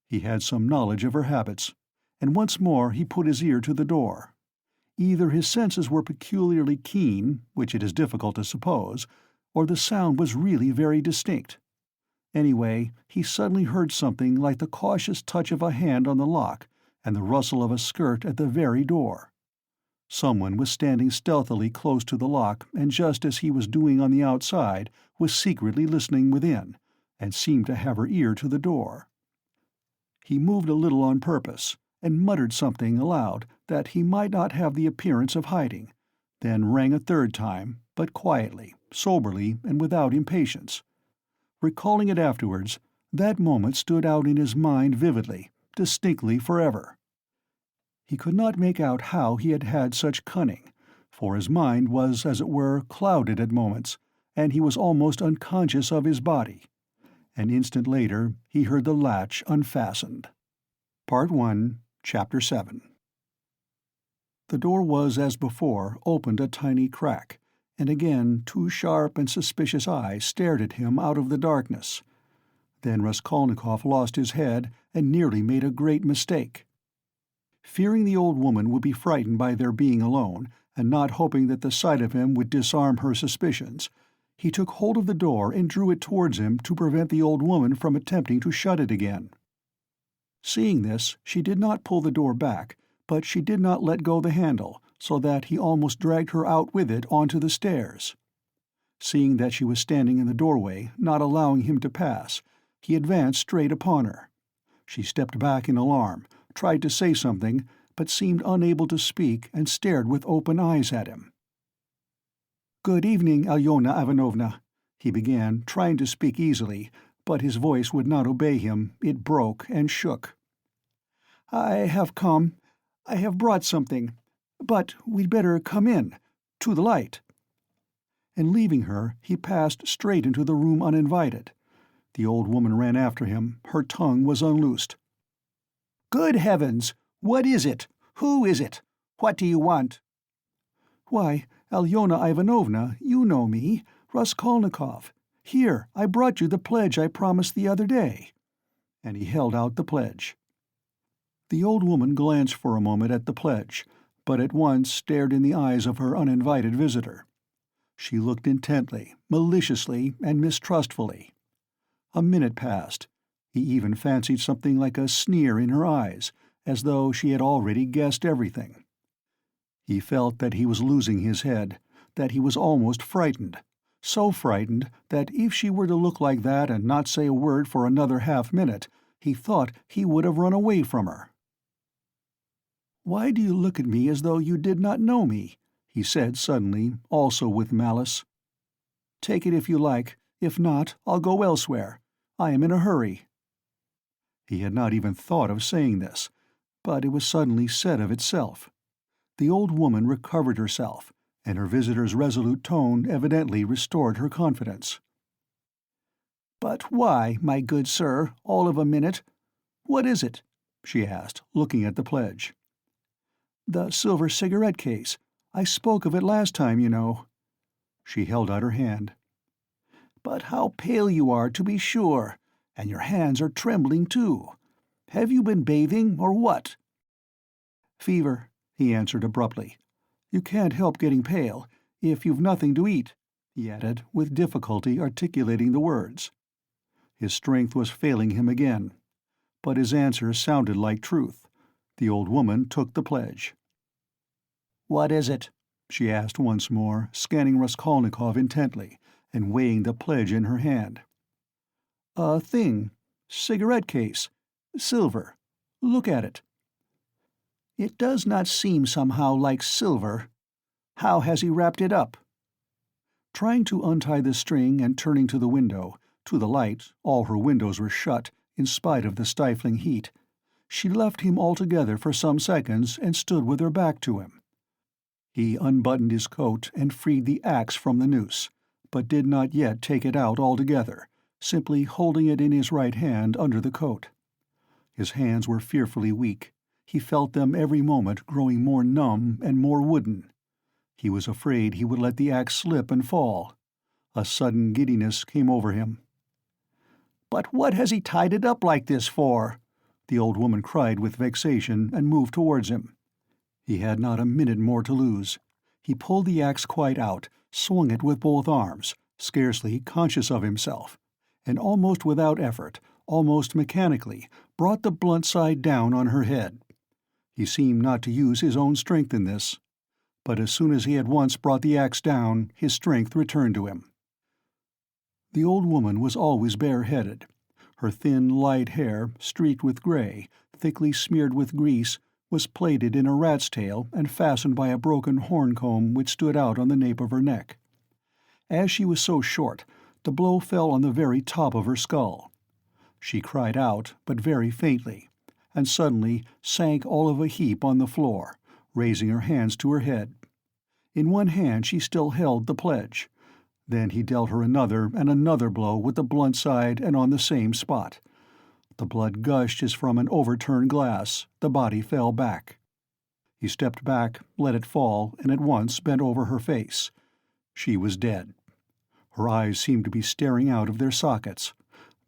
S1: He had some knowledge of her habits, and once more he put his ear to the door. Either his senses were peculiarly keen, which it is difficult to suppose, or the sound was really very distinct. Anyway, he suddenly heard something like the cautious touch of a hand on the lock and the rustle of a skirt at the very door. Someone was standing stealthily close to the lock, and just as he was doing on the outside, was secretly listening within, and seemed to have her ear to the door. He moved a little on purpose, and muttered something aloud that he might not have the appearance of hiding, then rang a 3rd time, but quietly, soberly, and without impatience. Recalling it afterwards, that moment stood out in his mind vividly, distinctly forever. He could not make out how he had had such cunning, for his mind was, as it were, clouded at moments, and he was almost unconscious of his body. An instant later he heard the latch unfastened. Part 1, Chapter 7. The door was, as before, opened a tiny crack, and again 2 sharp and suspicious eyes stared at him out of the darkness. Then Raskolnikov lost his head and nearly made a great mistake. Fearing the old woman would be frightened by their being alone, and not hoping that the sight of him would disarm her suspicions, he took hold of the door and drew it towards him to prevent the old woman from attempting to shut it again. Seeing this, she did not pull the door back, but she did not let go the handle, so that he almost dragged her out with it onto the stairs. Seeing that she was standing in the doorway, not allowing him to pass, he advanced straight upon her. She stepped back in alarm, tried to say something, but seemed unable to speak and stared with open eyes at him. "Good evening, Alyona Ivanovna," he began, trying to speak easily, but his voice would not obey him. It broke and shook. "I have come. I have brought something. But we'd better come in. To the light." And leaving her, he passed straight into the room uninvited. The old woman ran after him. Her tongue was unloosed. "Good heavens! What is it? Who is it? What do you want?" "Why, Alyona Ivanovna, you know me, Raskolnikov. Here, I brought you the pledge I promised the other day." And he held out the pledge. The old woman glanced for a moment at the pledge, but at once stared in the eyes of her uninvited visitor. She looked intently, maliciously, and mistrustfully. A minute passed. He even fancied something like a sneer in her eyes, as though she had already guessed everything. He felt that he was losing his head, that he was almost frightened, so frightened that if she were to look like that and not say a word for another half-minute, he thought he would have run away from her. "Why do you look at me as though you did not know me?" he said suddenly, also with malice. "Take it if you like. If not, I'll go elsewhere. I am in a hurry." He had not even thought of saying this, but it was suddenly said of itself. The old woman recovered herself, and her visitor's resolute tone evidently restored her confidence. "But why, my good sir, all of a minute? What is it?" she asked, looking at the pledge. "The silver cigarette case. I spoke of it last time, you know." She held out her hand. "But how pale you are, to be sure, and your hands are trembling too. Have you been bathing, or what?" "Fever," he answered abruptly. "You can't help getting pale, if you've nothing to eat," he added, with difficulty articulating the words. His strength was failing him again, but his answer sounded like truth. The old woman took the pledge. "What is it?" she asked once more, scanning Raskolnikov intently, and weighing the pledge in her hand. "A thing. Cigarette case. Silver. Look at it." "It does not seem somehow like silver. How has he wrapped it up?" Trying to untie the string and turning to the window, to the light, all her windows were shut, in spite of the stifling heat, she left him altogether for some seconds and stood with her back to him. He unbuttoned his coat and freed the axe from the noose, but did not yet take it out altogether, simply holding it in his right hand under the coat. His hands were fearfully weak. He felt them every moment growing more numb and more wooden. He was afraid he would let the axe slip and fall. A sudden giddiness came over him. "But what has he tied it up like this for?" the old woman cried with vexation, and moved towards him. He had not a minute more to lose. He pulled the axe quite out, swung it with both arms, scarcely conscious of himself, and almost without effort, almost mechanically, brought the blunt side down on her head. He seemed not to use his own strength in this, but as soon as he had once brought the axe down, his strength returned to him. The old woman was always bareheaded. Her thin, light hair, streaked with gray, thickly smeared with grease, was plaited in a rat's tail and fastened by a broken horn-comb which stood out on the nape of her neck. As she was so short, the blow fell on the very top of her skull. She cried out, but very faintly, and suddenly sank all of a heap on the floor, raising her hands to her head. In one hand she still held the pledge. Then he dealt her another and another blow with the blunt side and on the same spot. The blood gushed as from an overturned glass. The body fell back. He stepped back, let it fall, and at once bent over her face. She was dead. Her eyes seemed to be staring out of their sockets.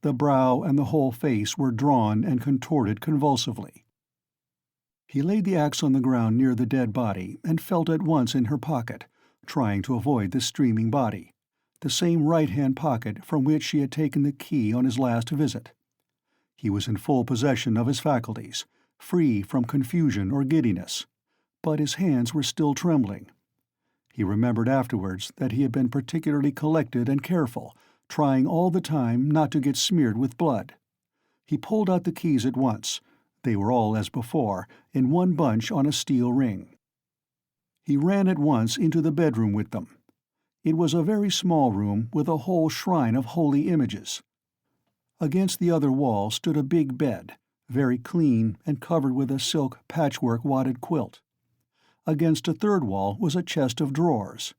S1: The brow and the whole face were drawn and contorted convulsively. He laid the axe on the ground near the dead body and felt at once in her pocket, trying to avoid the streaming body, the same right-hand pocket from which she had taken the key on his last visit. He was in full possession of his faculties, free from confusion or giddiness, but his hands were still trembling. He remembered afterwards that he had been particularly collected and careful, trying all the time not to get smeared with blood. He pulled out the keys at once. They were all as before, in one bunch on a steel ring. He ran at once into the bedroom with them. It was a very small room with a whole shrine of holy images. Against the other wall stood a big bed, very clean and covered with a silk patchwork wadded quilt. Against a third wall was a chest of drawers.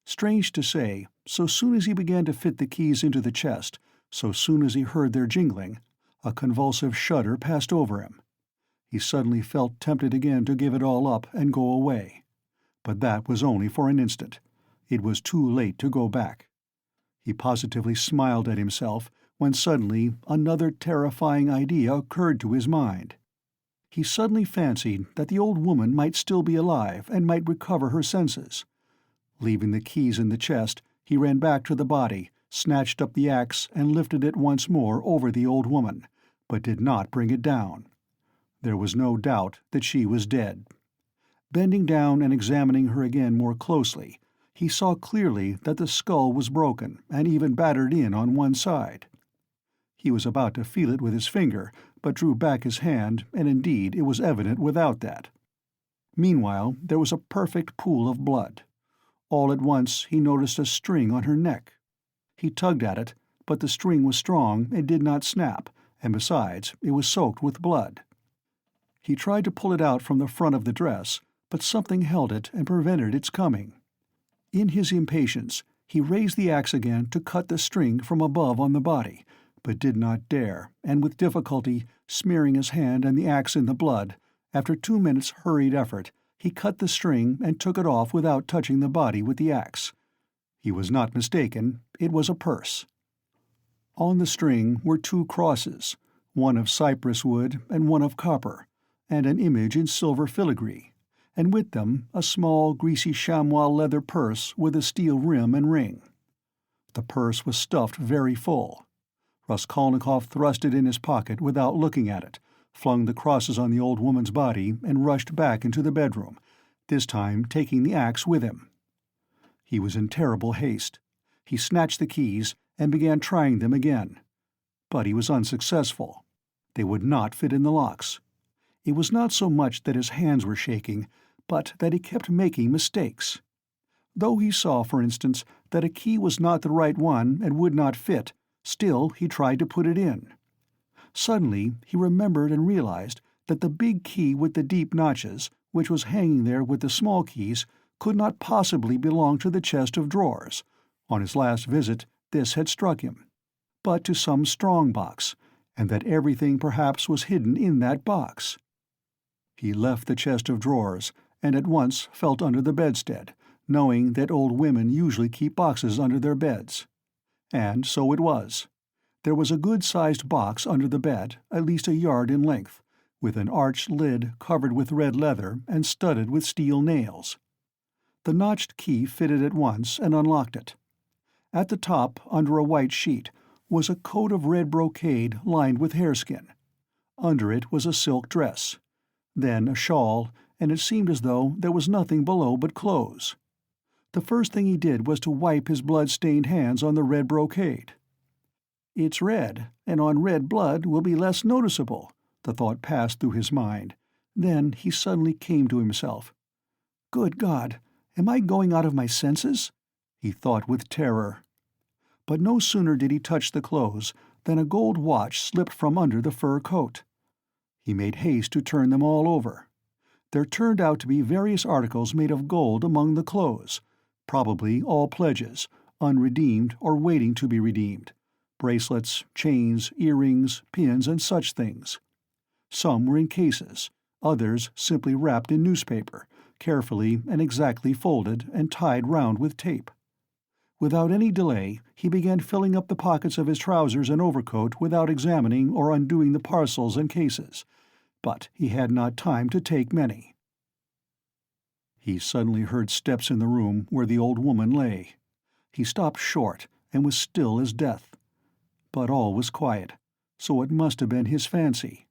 S1: Strange to say, so soon as he began to fit the keys into the chest, so soon as he heard their jingling, a convulsive shudder passed over him. He suddenly felt tempted again to give it all up and go away. But that was only for an instant. It was too late to go back. He positively smiled at himself when suddenly another terrifying idea occurred to his mind. He suddenly fancied that the old woman might still be alive and might recover her senses. Leaving the keys in the chest, he ran back to the body, snatched up the axe, and lifted it once more over the old woman, but did not bring it down. There was no doubt that she was dead. Bending down and examining her again more closely, he saw clearly that the skull was broken and even battered in on one side. He was about to feel it with his finger, but drew back his hand, and indeed it was evident without that. Meanwhile, there was a perfect pool of blood. All at once he noticed a string on her neck. He tugged at it, but the string was strong and did not snap, and besides, it was soaked with blood. He tried to pull it out from the front of the dress, but something held it and prevented its coming. In his impatience, he raised the axe again to cut the string from above on the body, but did not dare, and with difficulty, smearing his hand and the axe in the blood, after 2 minutes' hurried effort, he cut the string and took it off without touching the body with the axe. He was not mistaken, it was a purse. On the string were 2 crosses, one of cypress wood and one of copper, and an image in silver filigree, and with them a small, greasy chamois leather purse with a steel rim and ring. The purse was stuffed very full. Raskolnikov thrust it in his pocket without looking at it, flung the crosses on the old woman's body, and rushed back into the bedroom, this time taking the axe with him. He was in terrible haste. He snatched the keys and began trying them again. But he was unsuccessful. They would not fit in the locks. It was not so much that his hands were shaking, but that he kept making mistakes. Though he saw, for instance, that a key was not the right one and would not fit, still he tried to put it in. Suddenly he remembered and realized that the big key with the deep notches, which was hanging there with the small keys, could not possibly belong to the chest of drawers. On his last visit this had struck him. But to some strong box, and that everything perhaps was hidden in that box. He left the chest of drawers, and at once felt under the bedstead, knowing that old women usually keep boxes under their beds. And so it was. There was a good-sized box under the bed, at least a yard in length, with an arched lid covered with red leather and studded with steel nails. The notched key fitted at once and unlocked it. At the top, under a white sheet, was a coat of red brocade lined with hareskin. Under it was a silk dress. Then a shawl, and it seemed as though there was nothing below but clothes. The first thing he did was to wipe his blood-stained hands on the red brocade. "It's red, and on red blood will be less noticeable," the thought passed through his mind. Then he suddenly came to himself. "Good God, am I going out of my senses?" he thought with terror. But no sooner did he touch the clothes than a gold watch slipped from under the fur coat. He made haste to turn them all over. There turned out to be various articles made of gold among the clothes, probably all pledges, unredeemed or waiting to be redeemed, bracelets, chains, earrings, pins, and such things. Some were in cases, others simply wrapped in newspaper, carefully and exactly folded and tied round with tape. Without any delay, he began filling up the pockets of his trousers and overcoat without examining or undoing the parcels and cases, but he had not time to take many. He suddenly heard steps in the room where the old woman lay. He stopped short and was still as death. But all was quiet, so it must have been his fancy.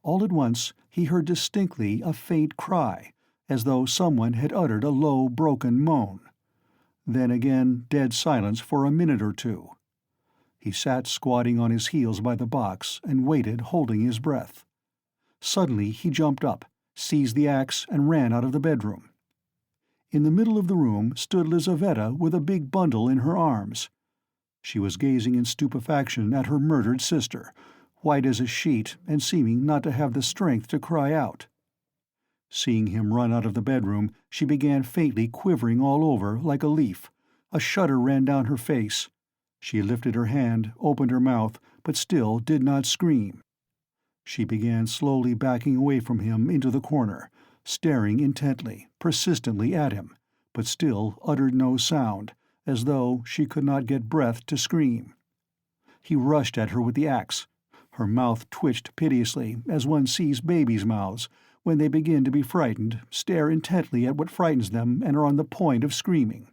S1: All at once he heard distinctly a faint cry, as though someone had uttered a low, broken moan. Then again dead silence for a minute or two. He sat squatting on his heels by the box and waited, holding his breath. Suddenly he jumped up, seized the axe, and ran out of the bedroom. In the middle of the room stood Lizaveta with a big bundle in her arms. She was gazing in stupefaction at her murdered sister, white as a sheet and seeming not to have the strength to cry out. Seeing him run out of the bedroom, she began faintly quivering all over like a leaf. A shudder ran down her face. She lifted her hand, opened her mouth, but still did not scream. She began slowly backing away from him into the corner, staring intently, persistently at him, but still uttered no sound, as though she could not get breath to scream. He rushed at her with the axe. Her mouth twitched piteously, as one sees babies' mouths, when they begin to be frightened, stare intently at what frightens them and are on the point of screaming.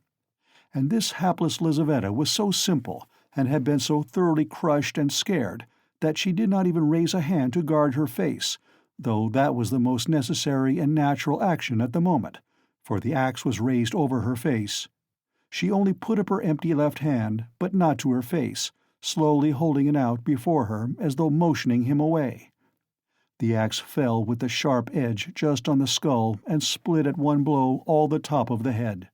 S1: And this hapless Lizaveta was so simple, and had been so thoroughly crushed and scared, that she did not even raise a hand to guard her face, though that was the most necessary and natural action at the moment, for the axe was raised over her face. She only put up her empty left hand, but not to her face, slowly holding it out before her as though motioning him away. The axe fell with the sharp edge just on the skull and split at one blow all the top of the head.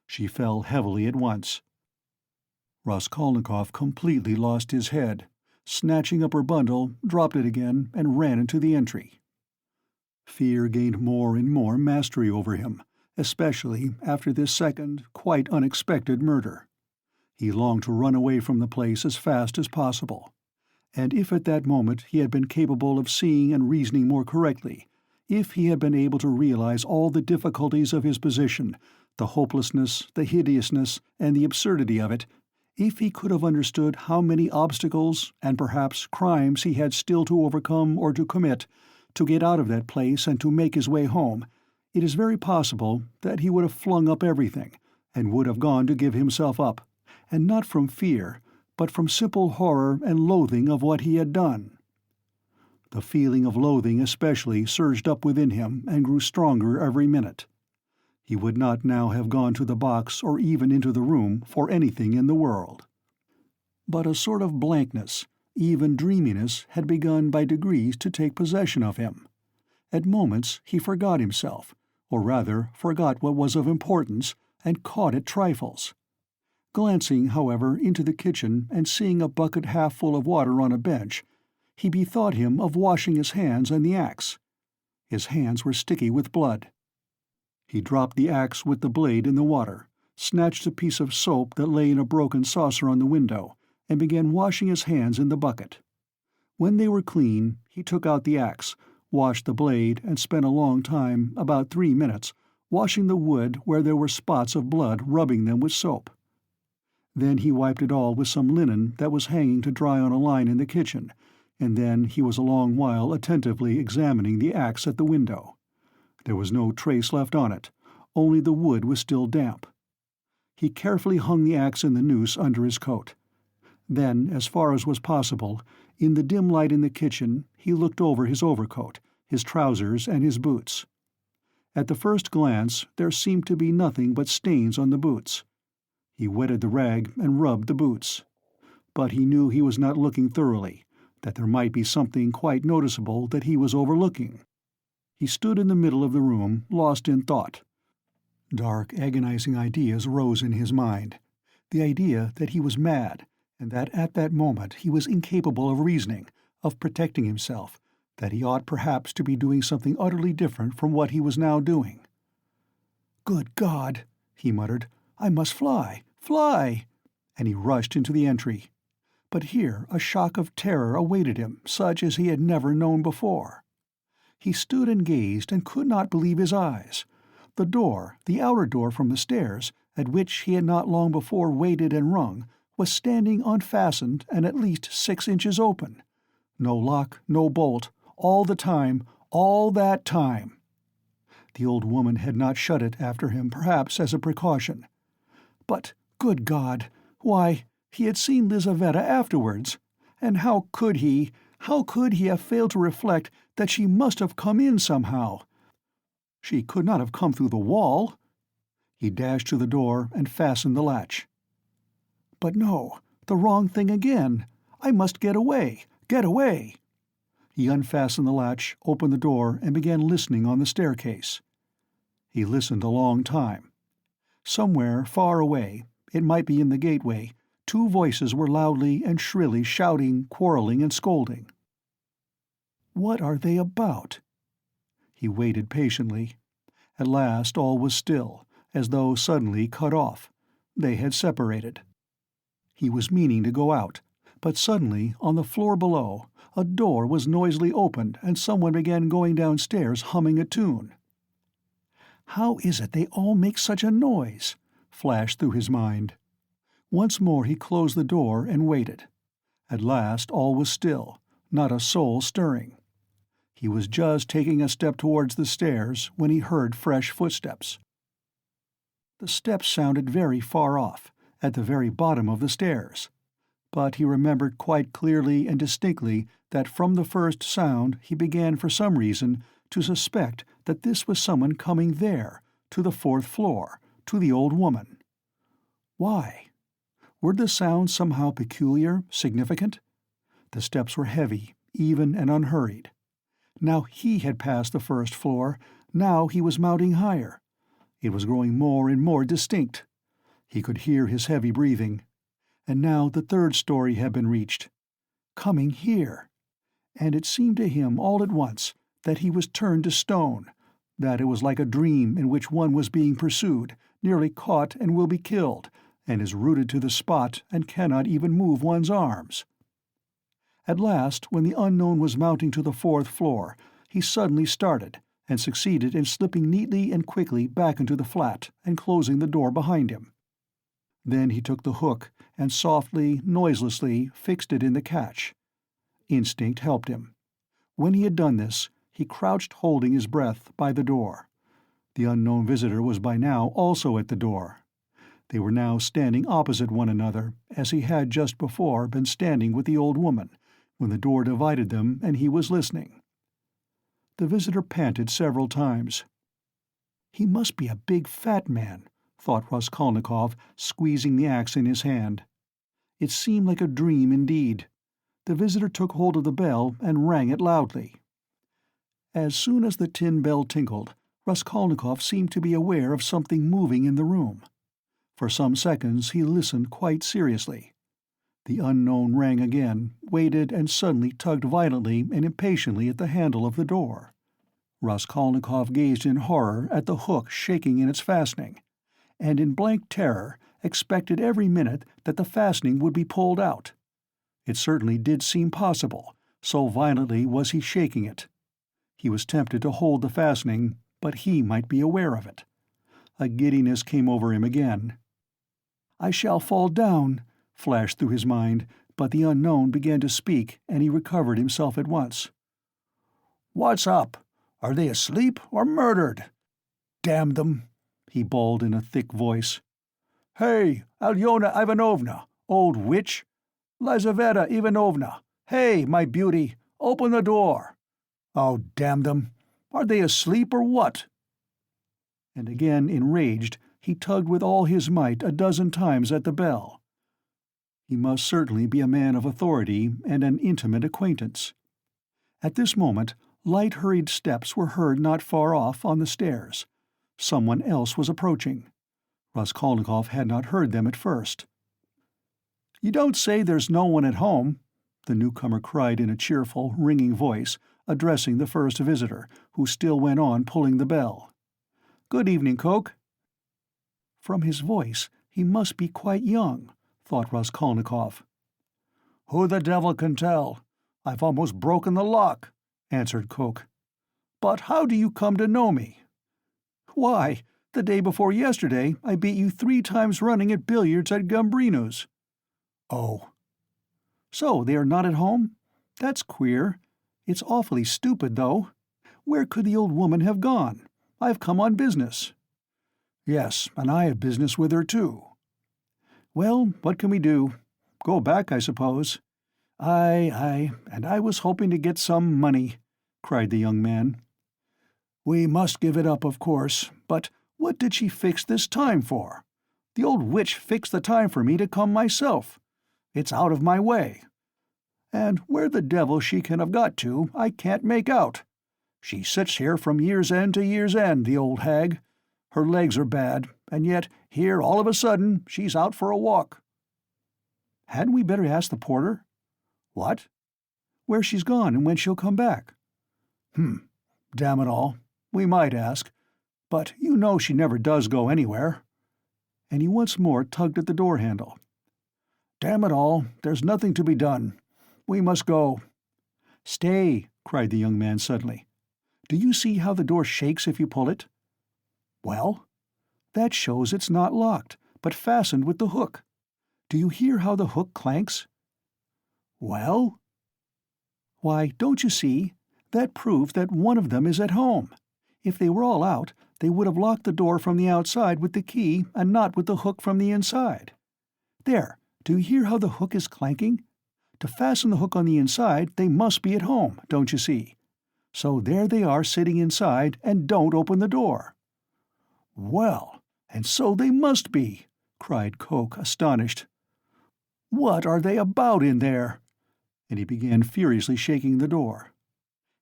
S1: She fell heavily at once. Raskolnikov completely lost his head. Snatching up her bundle, dropped it again, and ran into the entry. Fear gained more and more mastery over him, especially after this second, quite unexpected murder. He longed to run away from the place as fast as possible. And if at that moment he had been capable of seeing and reasoning more correctly, if he had been able to realize all the difficulties of his position, the hopelessness, the hideousness, and the absurdity of it, if he could have understood how many obstacles, and perhaps crimes he had still to overcome or to commit, to get out of that place and to make his way home, it is very possible that he would have flung up everything, and would have gone to give himself up, and not from fear, but from simple horror and loathing of what he had done. The feeling of loathing especially surged up within him and grew stronger every minute. He would not now have gone to the box or even into the room for anything in the world. But a sort of blankness, even dreaminess, had begun by degrees to take possession of him. At moments he forgot himself, or rather forgot what was of importance, and caught at trifles. Glancing, however, into the kitchen and seeing a bucket half full of water on a bench, he bethought him of washing his hands and the axe. His hands were sticky with blood. He dropped the axe with the blade in the water, snatched a piece of soap that lay in a broken saucer on the window, and began washing his hands in the bucket. When they were clean, he took out the axe, washed the blade, and spent a long time, about 3 minutes, washing the wood where there were spots of blood, rubbing them with soap. Then he wiped it all with some linen that was hanging to dry on a line in the kitchen, and then he was a long while attentively examining the axe at the window. There was no trace left on it, only the wood was still damp. He carefully hung the axe in the noose under his coat. Then, as far as was possible, in the dim light in the kitchen, he looked over his overcoat, his trousers, and his boots. At the first glance there seemed to be nothing but stains on the boots. He wetted the rag and rubbed the boots. But he knew he was not looking thoroughly, that there might be something quite noticeable that he was overlooking. He stood in the middle of the room, lost in thought. Dark, agonizing ideas rose in his mind. The idea that he was mad, and that at that moment he was incapable of reasoning, of protecting himself, that he ought perhaps to be doing something utterly different from what he was now doing. "Good God!" he muttered. "I must fly! Fly!" And he rushed into the entry. But here a shock of terror awaited him, such as he had never known before. He stood and gazed and could not believe his eyes. The door, the outer door from the stairs, at which he had not long before waited and rung, was standing unfastened and at least 6 inches open. No lock, no bolt, all the time, all that time. The old woman had not shut it after him, perhaps as a precaution. But, good God, why, he had seen Lizaveta afterwards, and how could he have failed to reflect that she must have come in somehow? She could not have come through the wall. He dashed to the door and fastened the latch. But no, the wrong thing again. I must get away, get away. He unfastened the latch, opened the door, and began listening on the staircase. He listened a long time. Somewhere far away, it might be in the gateway, 2 voices were loudly and shrilly shouting, quarreling, and scolding. What are they about? He waited patiently. At last all was still, as though suddenly cut off. They had separated. He was meaning to go out, but suddenly, on the floor below, a door was noisily opened and someone began going downstairs humming a tune. "How is it they all make such a noise?" flashed through his mind. Once more he closed the door and waited. At last all was still, not a soul stirring. He was just taking a step towards the stairs when he heard fresh footsteps. The steps sounded very far off, at the very bottom of the stairs, but he remembered quite clearly and distinctly that from the first sound he began for some reason to suspect that this was someone coming there, to the fourth floor, to the old woman. Why? Were the sounds somehow peculiar, significant? The steps were heavy, even and unhurried. Now he had passed the first floor, now he was mounting higher. It was growing more and more distinct. He could hear his heavy breathing. And now the third story had been reached. Coming here. And it seemed to him all at once that he was turned to stone, that it was like a dream in which one was being pursued, nearly caught and will be killed, and is rooted to the spot and cannot even move one's arms. At last, when the unknown was mounting to the fourth floor, he suddenly started, and succeeded in slipping neatly and quickly back into the flat and closing the door behind him. Then he took the hook and softly, noiselessly fixed it in the catch. Instinct helped him. When he had done this, he crouched holding his breath by the door. The unknown visitor was by now also at the door. They were now standing opposite one another, as he had just before been standing with the old woman, when the door divided them and he was listening. The visitor panted several times. "He must be a big fat man," thought Raskolnikov, squeezing the axe in his hand. It seemed like a dream indeed. The visitor took hold of the bell and rang it loudly. As soon as the tin bell tinkled, Raskolnikov seemed to be aware of something moving in the room. For some seconds he listened quite seriously. The unknown rang again, waited, and suddenly tugged violently and impatiently at the handle of the door. Raskolnikov gazed in horror at the hook shaking in its fastening, and in blank terror expected every minute that the fastening would be pulled out. It certainly did seem possible, so violently was he shaking it. He was tempted to hold the fastening, but he might be aware of it. A giddiness came over him again. "I shall fall down," flashed through his mind, but the unknown began to speak, and he recovered himself at once. "What's up? Are they asleep or murdered? Damn them!" he bawled in a thick voice. "Hey, Alyona Ivanovna, old witch! Lizaveta Ivanovna, hey, my beauty, open the door! Oh, damn them! Are they asleep or what?" And again enraged, he tugged with all his might a dozen times at the bell. He must certainly be a man of authority and an intimate acquaintance. At this moment, light hurried steps were heard not far off on the stairs. Someone else was approaching. Raskolnikov had not heard them at first. "You don't say there's no one at home?" the newcomer cried in a cheerful, ringing voice, addressing the first visitor, who still went on pulling the bell. "Good evening, Coke." From his voice he must be quite young, thought Raskolnikov. "Who the devil can tell? I've almost broken the lock," answered Coke. "But how do you come to know me?" "Why, the day before yesterday I beat you 3 times running at billiards at Gambrinus." "Oh. So they are not at home? That's queer. It's awfully stupid, though. Where could the old woman have gone? I've come on business." "Yes, and I have business with her, too." "Well, what can we do? Go back, I suppose." Aye, and I was hoping to get some money," cried the young man. "We must give it up, of course, but what did she fix this time for? The old witch fixed the time for me to come myself. It's out of my way. And where the devil she can have got to, I can't make out. She sits here from year's end to year's end, the old hag. Her legs are bad, and yet here all of a sudden she's out for a walk." "Hadn't we better ask the porter?" "What?" "Where she's gone and when she'll come back." Damn it all. we might ask, but you know she never does go anywhere." And he once more tugged at the door handle. "Damn it all, there's nothing to be done. We must go." "Stay," cried the young man suddenly. "Do you see how the door shakes if you pull it?" "Well?" "That shows it's not locked, but fastened with the hook. Do you hear how the hook clanks?" "Well?" "Why, don't you see? That proves that one of them is at home. If they were all out, they would have locked the door from the outside with the key and not with the hook from the inside. There, do you hear how the hook is clanking? To fasten the hook on the inside, they must be at home, don't you see? So there they are sitting inside and don't open the door." "Well, and so they must be," cried Coke, astonished. "What are they about in there?" And he began furiously shaking the door.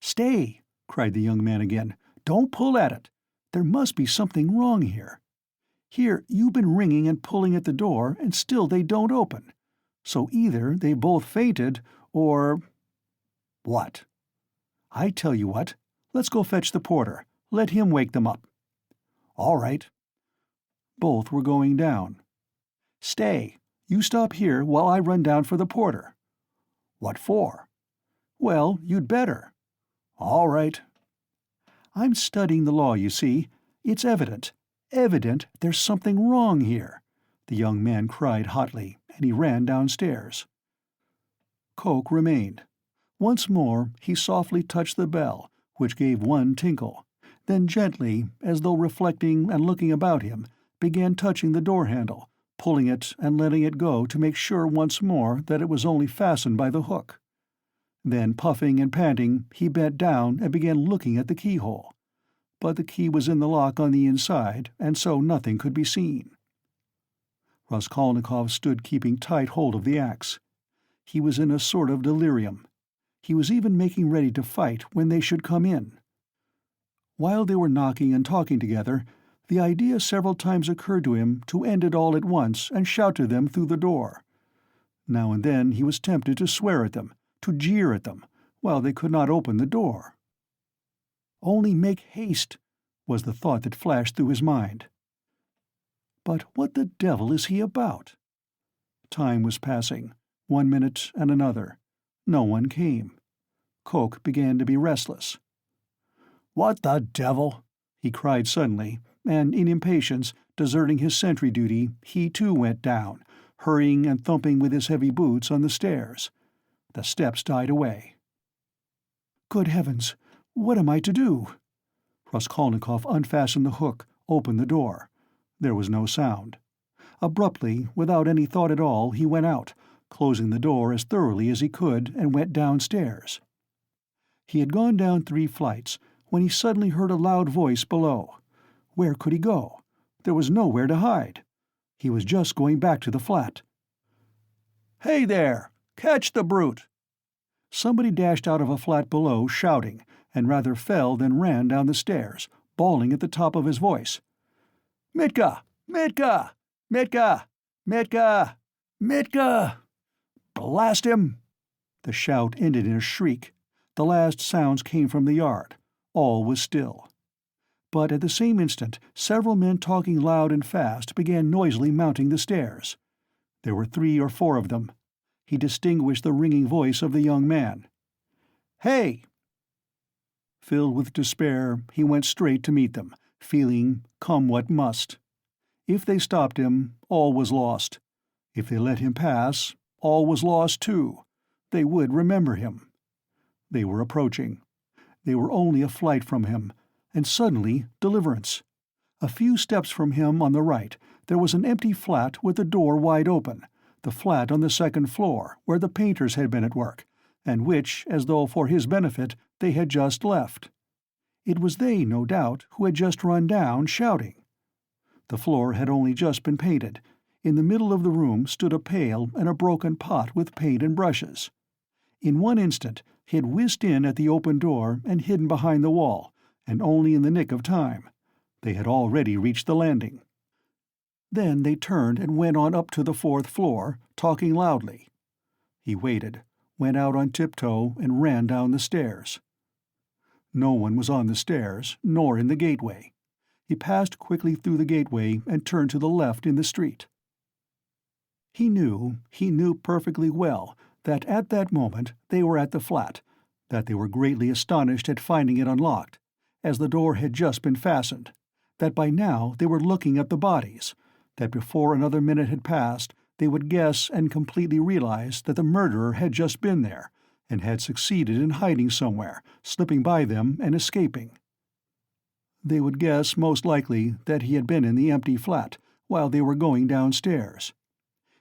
S1: "Stay!" cried the young man again. "Don't pull at it. There must be something wrong here. Here you've been ringing and pulling at the door, and still they don't open. So either they both fainted, or—" "What?" "I tell you what. Let's go fetch the porter. Let him wake them up." "All right." Both were going down. "Stay. You stop here while I run down for the porter." "What for?" "Well, you'd better." "All right." "I'm studying the law, you see. It's evident there's something wrong here," the young man cried hotly, and he ran downstairs. Coke remained. Once more he softly touched the bell, which gave one tinkle, then gently, as though reflecting and looking about him, began touching the door handle, pulling it and letting it go to make sure once more that it was only fastened by the hook. Then, puffing and panting, he bent down and began looking at the keyhole. But the key was in the lock on the inside, and so nothing could be seen. Raskolnikov stood keeping tight hold of the axe. He was in a sort of delirium. He was even making ready to fight when they should come in. While they were knocking and talking together, the idea several times occurred to him to end it all at once and shout to them through the door. Now and then he was tempted to swear at them, to jeer at them, while they could not open the door. "Only make haste," was the thought that flashed through his mind. But what the devil is he about? Time was passing, 1 minute and another. No one came. Coke began to be restless. "What the devil?" he cried suddenly, and in impatience, deserting his sentry duty, he too went down, hurrying and thumping with his heavy boots on the stairs. The steps died away. "Good heavens! What am I to do?" Raskolnikov unfastened the hook, opened the door. There was no sound. Abruptly, without any thought at all, he went out, closing the door as thoroughly as he could, and went downstairs. He had gone down 3 flights when he suddenly heard a loud voice below. Where could he go? There was nowhere to hide. He was just going back to the flat. "Hey there! Catch the brute!" Somebody dashed out of a flat below, shouting, and rather fell than ran down the stairs, bawling at the top of his voice. "Mitka! Mitka! Mitka! Mitka! Mitka! Blast him!" The shout ended in a shriek. The last sounds came from the yard. All was still. But at the same instant several men talking loud and fast began noisily mounting the stairs. There were 3 or 4 of them. He distinguished the ringing voice of the young man. "Hey!" Filled with despair, he went straight to meet them, feeling, come what must. If they stopped him, all was lost. If they let him pass, all was lost too. They would remember him. They were approaching. They were only a flight from him, and suddenly deliverance. A few steps from him on the right, there was an empty flat with the door wide open, the flat on the 2nd floor, where the painters had been at work, and which, as though for his benefit, they had just left. It was they, no doubt, who had just run down, shouting. The floor had only just been painted. In the middle of the room stood a pail and a broken pot with paint and brushes. In one instant he had whizzed in at the open door and hidden behind the wall, and only in the nick of time. They had already reached the landing. Then they turned and went on up to the 4th floor, talking loudly. He waited, went out on tiptoe, and ran down the stairs. No one was on the stairs, nor in the gateway. He passed quickly through the gateway and turned to the left in the street. He knew perfectly well that at that moment they were at the flat, that they were greatly astonished at finding it unlocked, as the door had just been fastened, that by now they were looking at the bodies, that before another minute had passed they would guess and completely realize that the murderer had just been there, and had succeeded in hiding somewhere, slipping by them and escaping. They would guess, most likely, that he had been in the empty flat while they were going downstairs.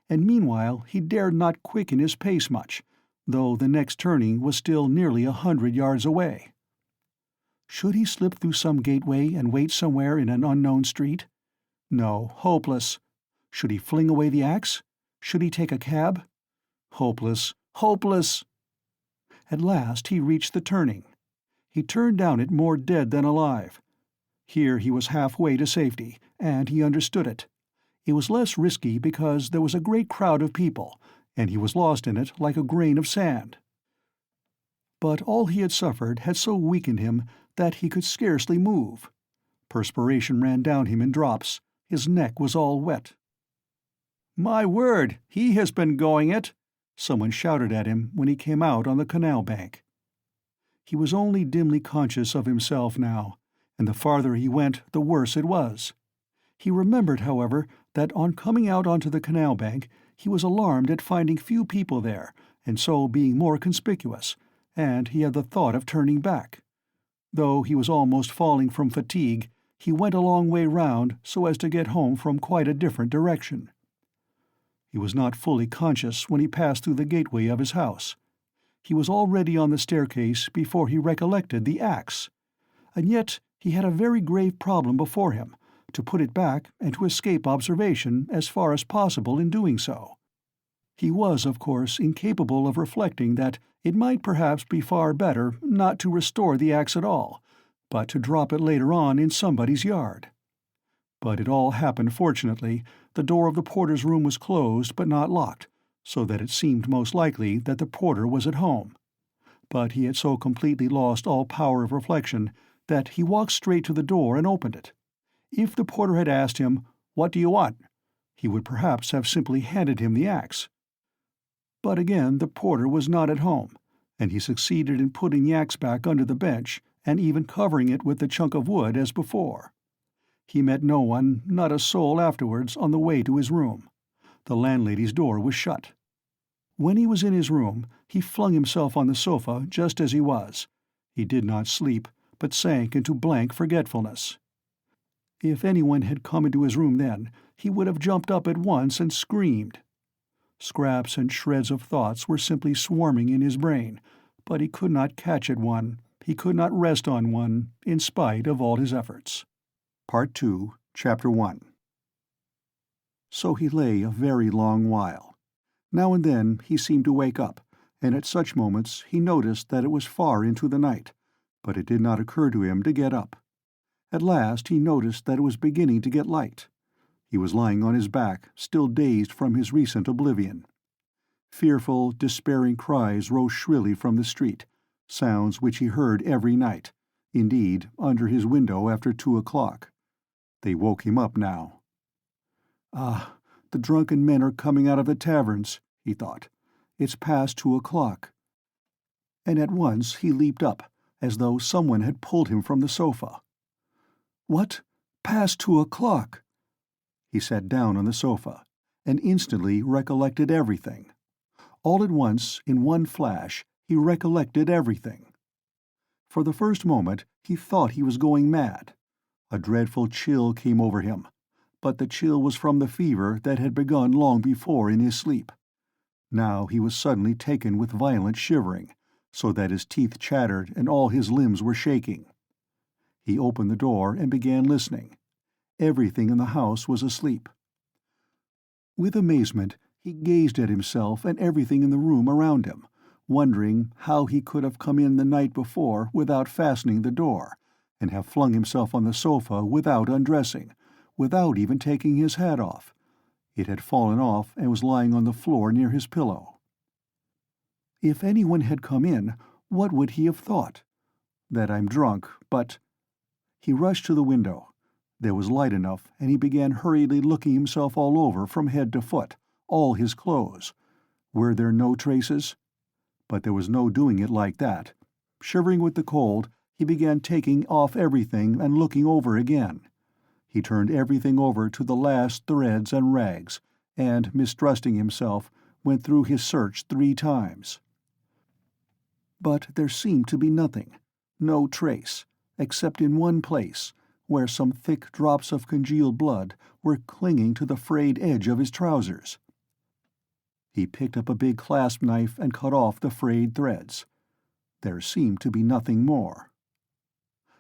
S1: And meanwhile he dared not quicken his pace much, though the next turning was still nearly 100 yards away. Should he slip through some gateway and wait somewhere in an unknown street? No, hopeless. Should he fling away the axe? Should he take a cab? Hopeless, hopeless! At last he reached the turning. He turned down it more dead than alive. Here he was halfway to safety, and he understood it. It was less risky because there was a great crowd of people, and he was lost in it like a grain of sand. But all he had suffered had so weakened him that he could scarcely move. Perspiration ran down him in drops. His neck was all wet. "My word, he has been going it!" someone shouted at him when he came out on the canal bank. He was only dimly conscious of himself now, and the farther he went the worse it was. He remembered, however, that on coming out onto the canal bank he was alarmed at finding few people there, and so being more conspicuous, and he had the thought of turning back. Though he was almost falling from fatigue, he went a long way round so as to get home from quite a different direction. He was not fully conscious when he passed through the gateway of his house. He was already on the staircase before he recollected the axe. And yet he had a very grave problem before him, to put it back and to escape observation as far as possible in doing so. He was, of course, incapable of reflecting that it might perhaps be far better not to restore the axe at all, but to drop it later on in somebody's yard. But it all happened fortunately. The door of the porter's room was closed but not locked, so that it seemed most likely that the porter was at home. But he had so completely lost all power of reflection that he walked straight to the door and opened it. If the porter had asked him, "What do you want?" he would perhaps have simply handed him the axe. But again the porter was not at home, and he succeeded in putting the axe back under the bench and even covering it with the chunk of wood as before. He met no one, not a soul afterwards, on the way to his room. The landlady's door was shut. When he was in his room, he flung himself on the sofa just as he was. He did not sleep, but sank into blank forgetfulness. If anyone had come into his room then, he would have jumped up at once and screamed. Scraps and shreds of thoughts were simply swarming in his brain, but he could not catch at one, he could not rest on one, in spite of all his efforts. Part 2, Chapter 1. So he lay a very long while. Now and then he seemed to wake up, and at such moments he noticed that it was far into the night, but it did not occur to him to get up. At last he noticed that it was beginning to get light. He was lying on his back, still dazed from his recent oblivion. Fearful, despairing cries rose shrilly from the street, sounds which he heard every night, indeed, under his window after 2 o'clock. They woke him up now. "Ah, the drunken men are coming out of the taverns," he thought. "It's past 2 o'clock." And at once he leaped up, as though someone had pulled him from the sofa. "What? Past 2 o'clock?" He sat down on the sofa, and instantly recollected everything. All at once, in one flash, he recollected everything. For the first moment he thought he was going mad. A dreadful chill came over him, but the chill was from the fever that had begun long before in his sleep. Now he was suddenly taken with violent shivering, so that his teeth chattered and all his limbs were shaking. He opened the door and began listening. Everything in the house was asleep. With amazement he gazed at himself and everything in the room around him, wondering how he could have come in the night before without fastening the door, and have flung himself on the sofa without undressing, without even taking his hat off. It had fallen off and was lying on the floor near his pillow. If anyone had come in, what would he have thought? that I'm drunk, but—" He rushed to the window. There was light enough, and he began hurriedly looking himself all over from head to foot, all his clothes. Were there no traces? But there was no doing it like that. Shivering with the cold, he began taking off everything and looking over again. He turned everything over to the last threads and rags, and, mistrusting himself, went through his search 3 times. But there seemed to be nothing, no trace, except in one place, where some thick drops of congealed blood were clinging to the frayed edge of his trousers. He picked up a big clasp knife and cut off the frayed threads. There seemed to be nothing more.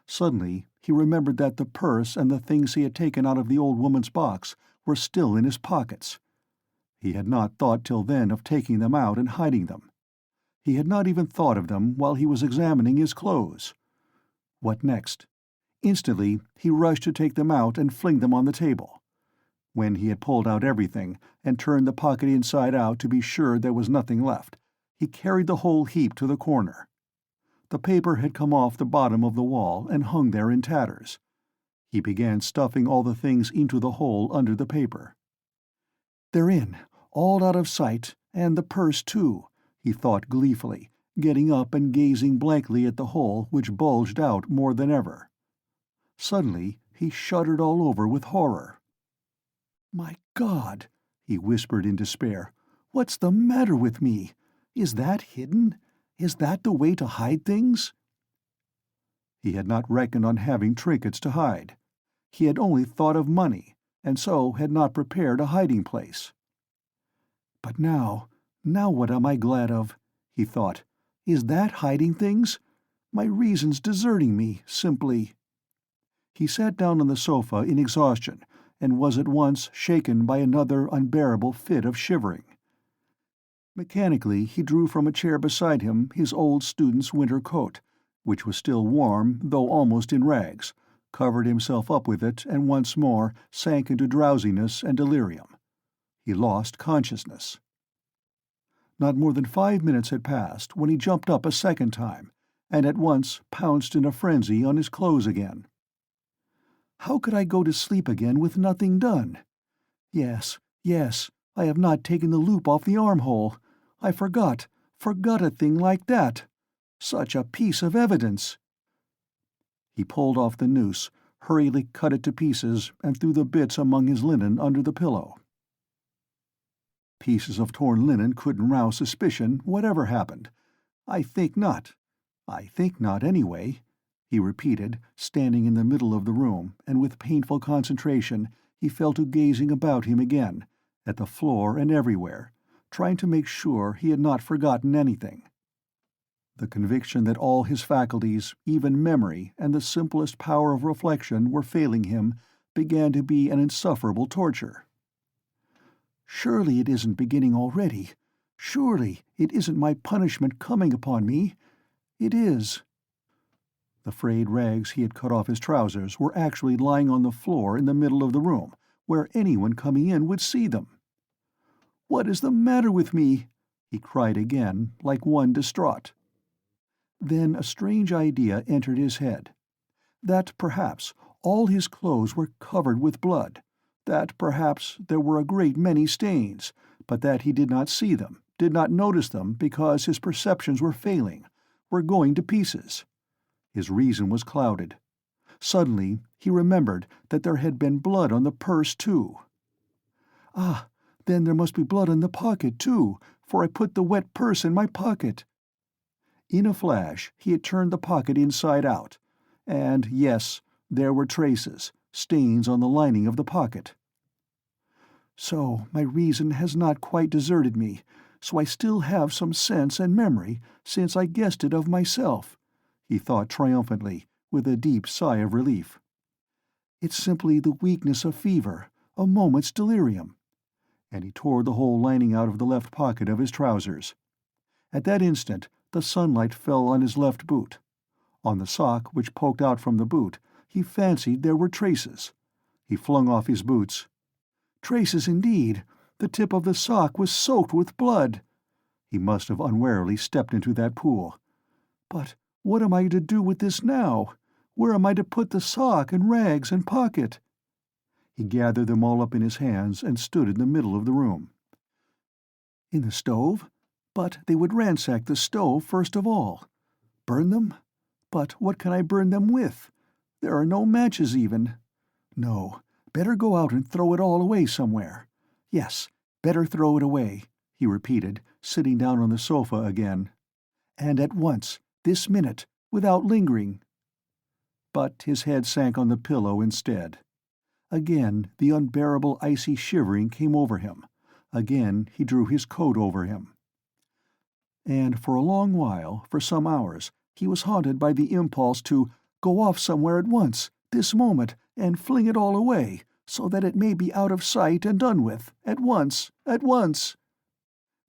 S1: Suddenly, he remembered that the purse and the things he had taken out of the old woman's box were still in his pockets. He had not thought till then of taking them out and hiding them. He had not even thought of them while he was examining his clothes. What next? Instantly, he rushed to take them out and fling them on the table. When he had pulled out everything, and turned the pocket inside out to be sure there was nothing left, he carried the whole heap to the corner. The paper had come off the bottom of the wall and hung there in tatters. He began stuffing all the things into the hole under the paper. "They're in, all out of sight, and the purse too," he thought gleefully, getting up and gazing blankly at the hole which bulged out more than ever. Suddenly he shuddered all over with horror. "My God," he whispered in despair, "what's the matter with me? Is that hidden? Is that the way to hide things?" He had not reckoned on having trinkets to hide. He had only thought of money, and so had not prepared a hiding place. "But now what am I glad of?" he thought. "Is that hiding things? My reason's deserting me, simply." He sat down on the sofa in exhaustion, and was at once shaken by another unbearable fit of shivering. Mechanically he drew from a chair beside him his old student's winter coat, which was still warm though almost in rags, covered himself up with it, and once more sank into drowsiness and delirium. He lost consciousness. Not more than 5 minutes had passed when he jumped up a second time, and at once pounced in a frenzy on his clothes again. How could I go to sleep again with nothing done? Yes, I have not taken the loop off the armhole. I forgot a thing like that. Such a piece of evidence. He pulled off the noose, hurriedly cut it to pieces, and threw the bits among his linen under the pillow. Pieces of torn linen couldn't rouse suspicion, whatever happened. I think not, anyway, he repeated, standing in the middle of the room, and with painful concentration he fell to gazing about him again, at the floor and everywhere, trying to make sure he had not forgotten anything. The conviction that all his faculties, even memory and the simplest power of reflection, were failing him began to be an insufferable torture. Surely it isn't beginning already. Surely it isn't my punishment coming upon me. It is. The frayed rags he had cut off his trousers were actually lying on the floor in the middle of the room, where anyone coming in would see them. "What is the matter with me?" he cried again, like one distraught. Then a strange idea entered his head. That perhaps all his clothes were covered with blood, that perhaps there were a great many stains, but that he did not see them, did not notice them because his perceptions were failing, were going to pieces. His reason was clouded. Suddenly he remembered that there had been blood on the purse too. "Ah, then there must be blood on the pocket too, for I put the wet purse in my pocket." In a flash he had turned the pocket inside out, and yes, there were traces, stains on the lining of the pocket. "So my reason has not quite deserted me, so I still have some sense and memory, since I guessed it of myself," he thought triumphantly, with a deep sigh of relief. "It's simply the weakness of fever, a moment's delirium." And he tore the whole lining out of the left pocket of his trousers. At that instant the sunlight fell on his left boot. On the sock which poked out from the boot he fancied there were traces. He flung off his boots. Traces indeed! The tip of the sock was soaked with blood. He must have unwarily stepped into that pool. But What am I to do with this now? Where am I to put the sock and rags and pocket? He gathered them all up in his hands and stood in the middle of the room. In the stove? But they would ransack the stove first of all. Burn them? But what can I burn them with? There are no matches even. No, better go out and throw it all away somewhere. Yes, better throw it away, he repeated, sitting down on the sofa again. And at once, this minute, without lingering. But his head sank on the pillow instead. Again the unbearable icy shivering came over him. Again he drew his coat over him. And for a long while, for some hours, he was haunted by the impulse to go off somewhere at once, this moment, and fling it all away, so that it may be out of sight and done with, at once, at once.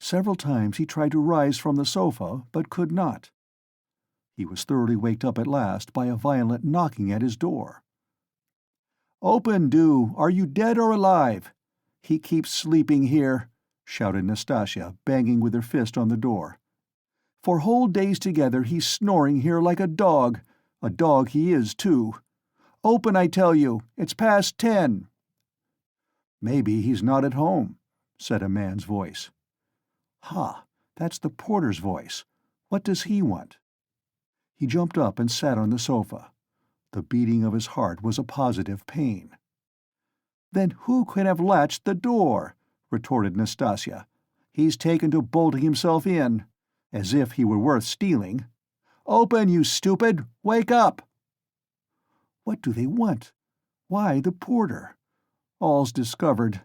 S1: Several times he tried to rise from the sofa, but could not. He was thoroughly waked up at last by a violent knocking at his door. "Open, do! Are you dead or alive? He keeps sleeping here," shouted Nastasia, banging with her fist on the door. "For whole days together he's snoring here like a dog he is, too. Open, I tell you! It's past 10. "Maybe he's not at home," said a man's voice. "Ha, that's the porter's voice. What does he want?" He jumped up and sat on the sofa. The beating of his heart was a positive pain. "Then who can have latched the door?" retorted Nastasia. "He's taken to bolting himself in. As if he were worth stealing. Open, you stupid! Wake up!" What do they want? Why the porter? All's discovered.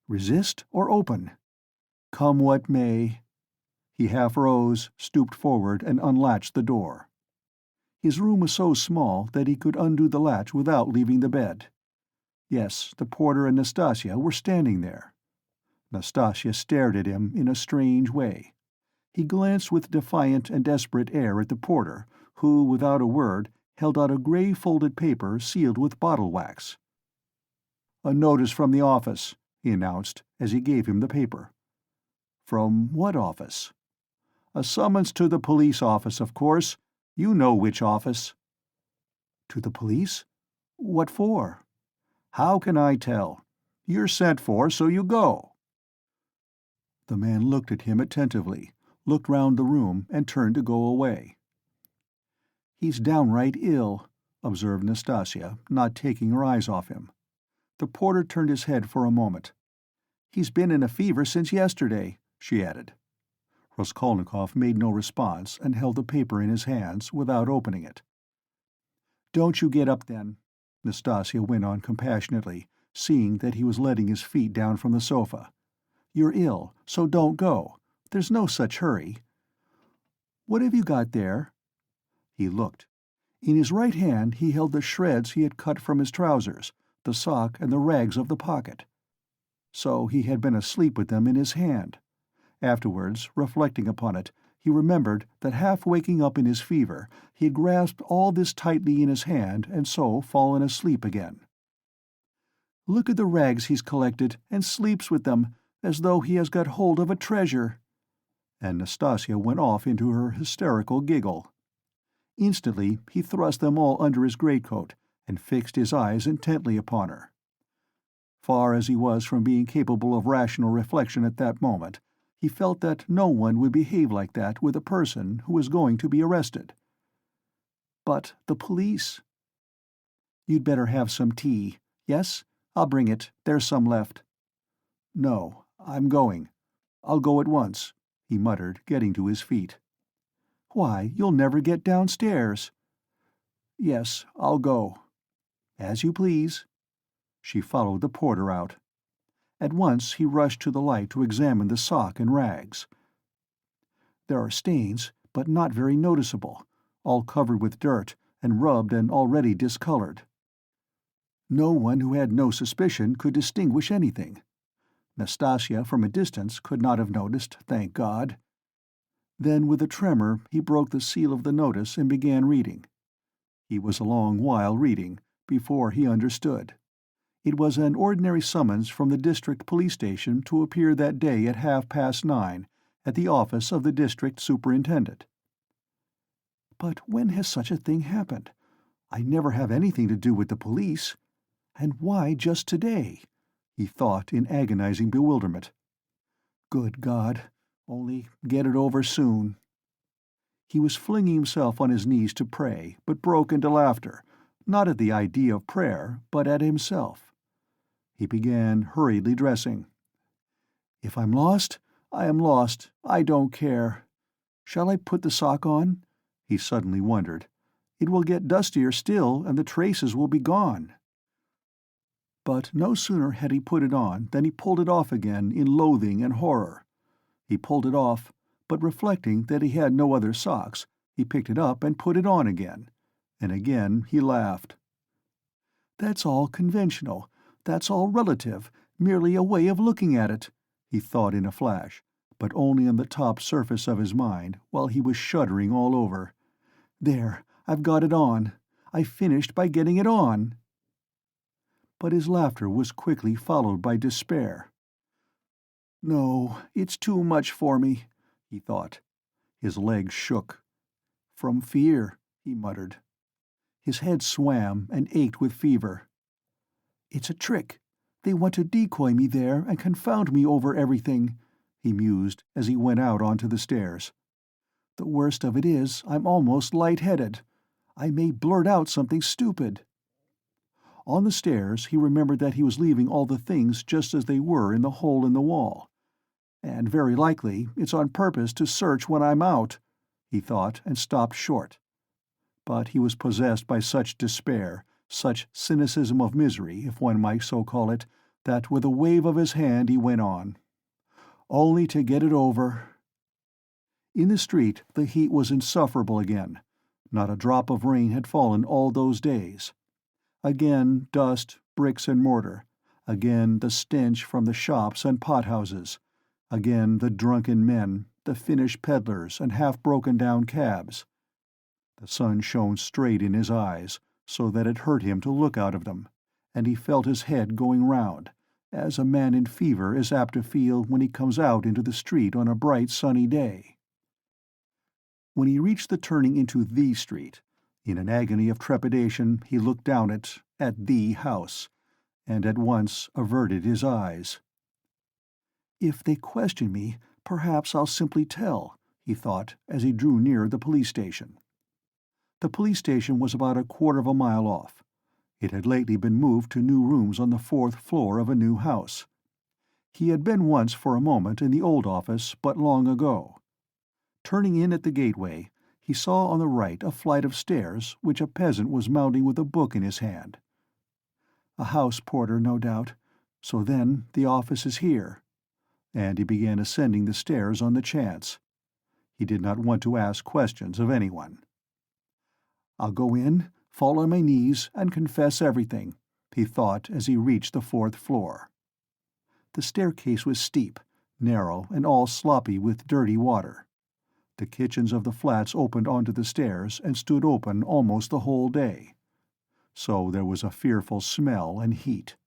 S1: Resist or open? Come what may. He half rose, stooped forward, and unlatched the door. His room was so small that he could undo the latch without leaving the bed. Yes, the porter and Nastasia were standing there. Nastasia stared at him in a strange way. He glanced with defiant and desperate air at the porter, who, without a word, held out a grey folded paper sealed with bottle wax. "A notice from the office," he announced, as he gave him the paper. "From what office?" "A summons to the police office, of course. You know which office." "To the police? What for?" "How can I tell? You're sent for, so you go." The man looked at him attentively, looked round the room, and turned to go away. "He's downright ill," observed Nastasia, not taking her eyes off him. The porter turned his head for a moment. "He's been in a fever since yesterday," she added. Raskolnikov made no response and held the paper in his hands, without opening it. "Don't you get up, then," Nastasia went on compassionately, seeing that he was letting his feet down from the sofa. "You're ill, so don't go. There's no such hurry. What have you got there?" He looked. In his right hand he held the shreds he had cut from his trousers, the sock and the rags of the pocket. So he had been asleep with them in his hand. Afterwards, reflecting upon it, he remembered that half waking up in his fever, he had grasped all this tightly in his hand and so fallen asleep again. "Look at the rags he's collected, and sleeps with them, as though he has got hold of a treasure." And Nastasia went off into her hysterical giggle. Instantly he thrust them all under his greatcoat, and fixed his eyes intently upon her. Far as he was from being capable of rational reflection at that moment, he felt that no one would behave like that with a person who was going to be arrested. But the police? "You'd better have some tea. Yes? I'll bring it. There's some left." "No, I'm going. I'll go at once," he muttered, getting to his feet. "Why, you'll never get downstairs." "Yes, I'll go." "As you please." She followed the porter out. At once he rushed to the light to examine the sock and rags. There are stains, but not very noticeable, all covered with dirt, and rubbed and already discolored. No one who had no suspicion could distinguish anything. Nastasia, from a distance, could not have noticed, thank God. Then, with a tremor, he broke the seal of the notice and began reading. He was a long while reading, before he understood. It was an ordinary summons from the district police station to appear that day at 9:30 at the office of the district superintendent. But when has such a thing happened? I never have anything to do with the police. And why just today? He thought in agonizing bewilderment. Good God, only get it over soon. He was flinging himself on his knees to pray, but broke into laughter, not at the idea of prayer, but at himself. He began hurriedly dressing. If I'm lost, I am lost. I don't care. Shall I put the sock on? He suddenly wondered. It will get dustier still, and the traces will be gone. But no sooner had he put it on than he pulled it off again in loathing and horror. He pulled it off, but reflecting that he had no other socks, he picked it up and put it on again. And again he laughed. That's all conventional. That's all relative, merely a way of looking at it, he thought in a flash, but only on the top surface of his mind, while he was shuddering all over. There, I've got it on. I finished by getting it on. But his laughter was quickly followed by despair. No, it's too much for me, he thought. His legs shook. From fear, he muttered. His head swam and ached with fever. It's a trick. They want to decoy me there and confound me over everything, he mused as he went out onto the stairs. The worst of it is, I'm almost light-headed. I may blurt out something stupid. On the stairs, he remembered that he was leaving all the things just as they were in the hole in the wall. And very likely it's on purpose to search when I'm out, he thought, and stopped short. But he was possessed by such despair, such cynicism of misery, if one might so call it, that with a wave of his hand he went on. Only to get it over. In the street, the heat was insufferable again. Not a drop of rain had fallen all those days. Again dust, bricks and mortar. Again the stench from the shops and pothouses. Again the drunken men, the Finnish peddlers and half-broken-down cabs. The sun shone straight in his eyes, so that it hurt him to look out of them, and he felt his head going round, as a man in fever is apt to feel when he comes out into the street on a bright sunny day. When he reached the turning into the street, in an agony of trepidation he looked down it, at the house, and at once averted his eyes. If they question me, perhaps I'll simply tell, he thought, as he drew near the police station. The police station was about a quarter of a mile off. It had lately been moved to new rooms on the 4th floor of a new house. He had been once for a moment in the old office, but long ago. Turning in at the gateway, he saw on the right a flight of stairs which a peasant was mounting with a book in his hand. A house porter, no doubt. So then the office is here. And he began ascending the stairs on the chance. He did not want to ask questions of anyone. I'll go in, fall on my knees, and confess everything, he thought as he reached the 4th floor. The staircase was steep, narrow, and all sloppy with dirty water. The kitchens of the flats opened onto the stairs and stood open almost the whole day. So there was a fearful smell and heat.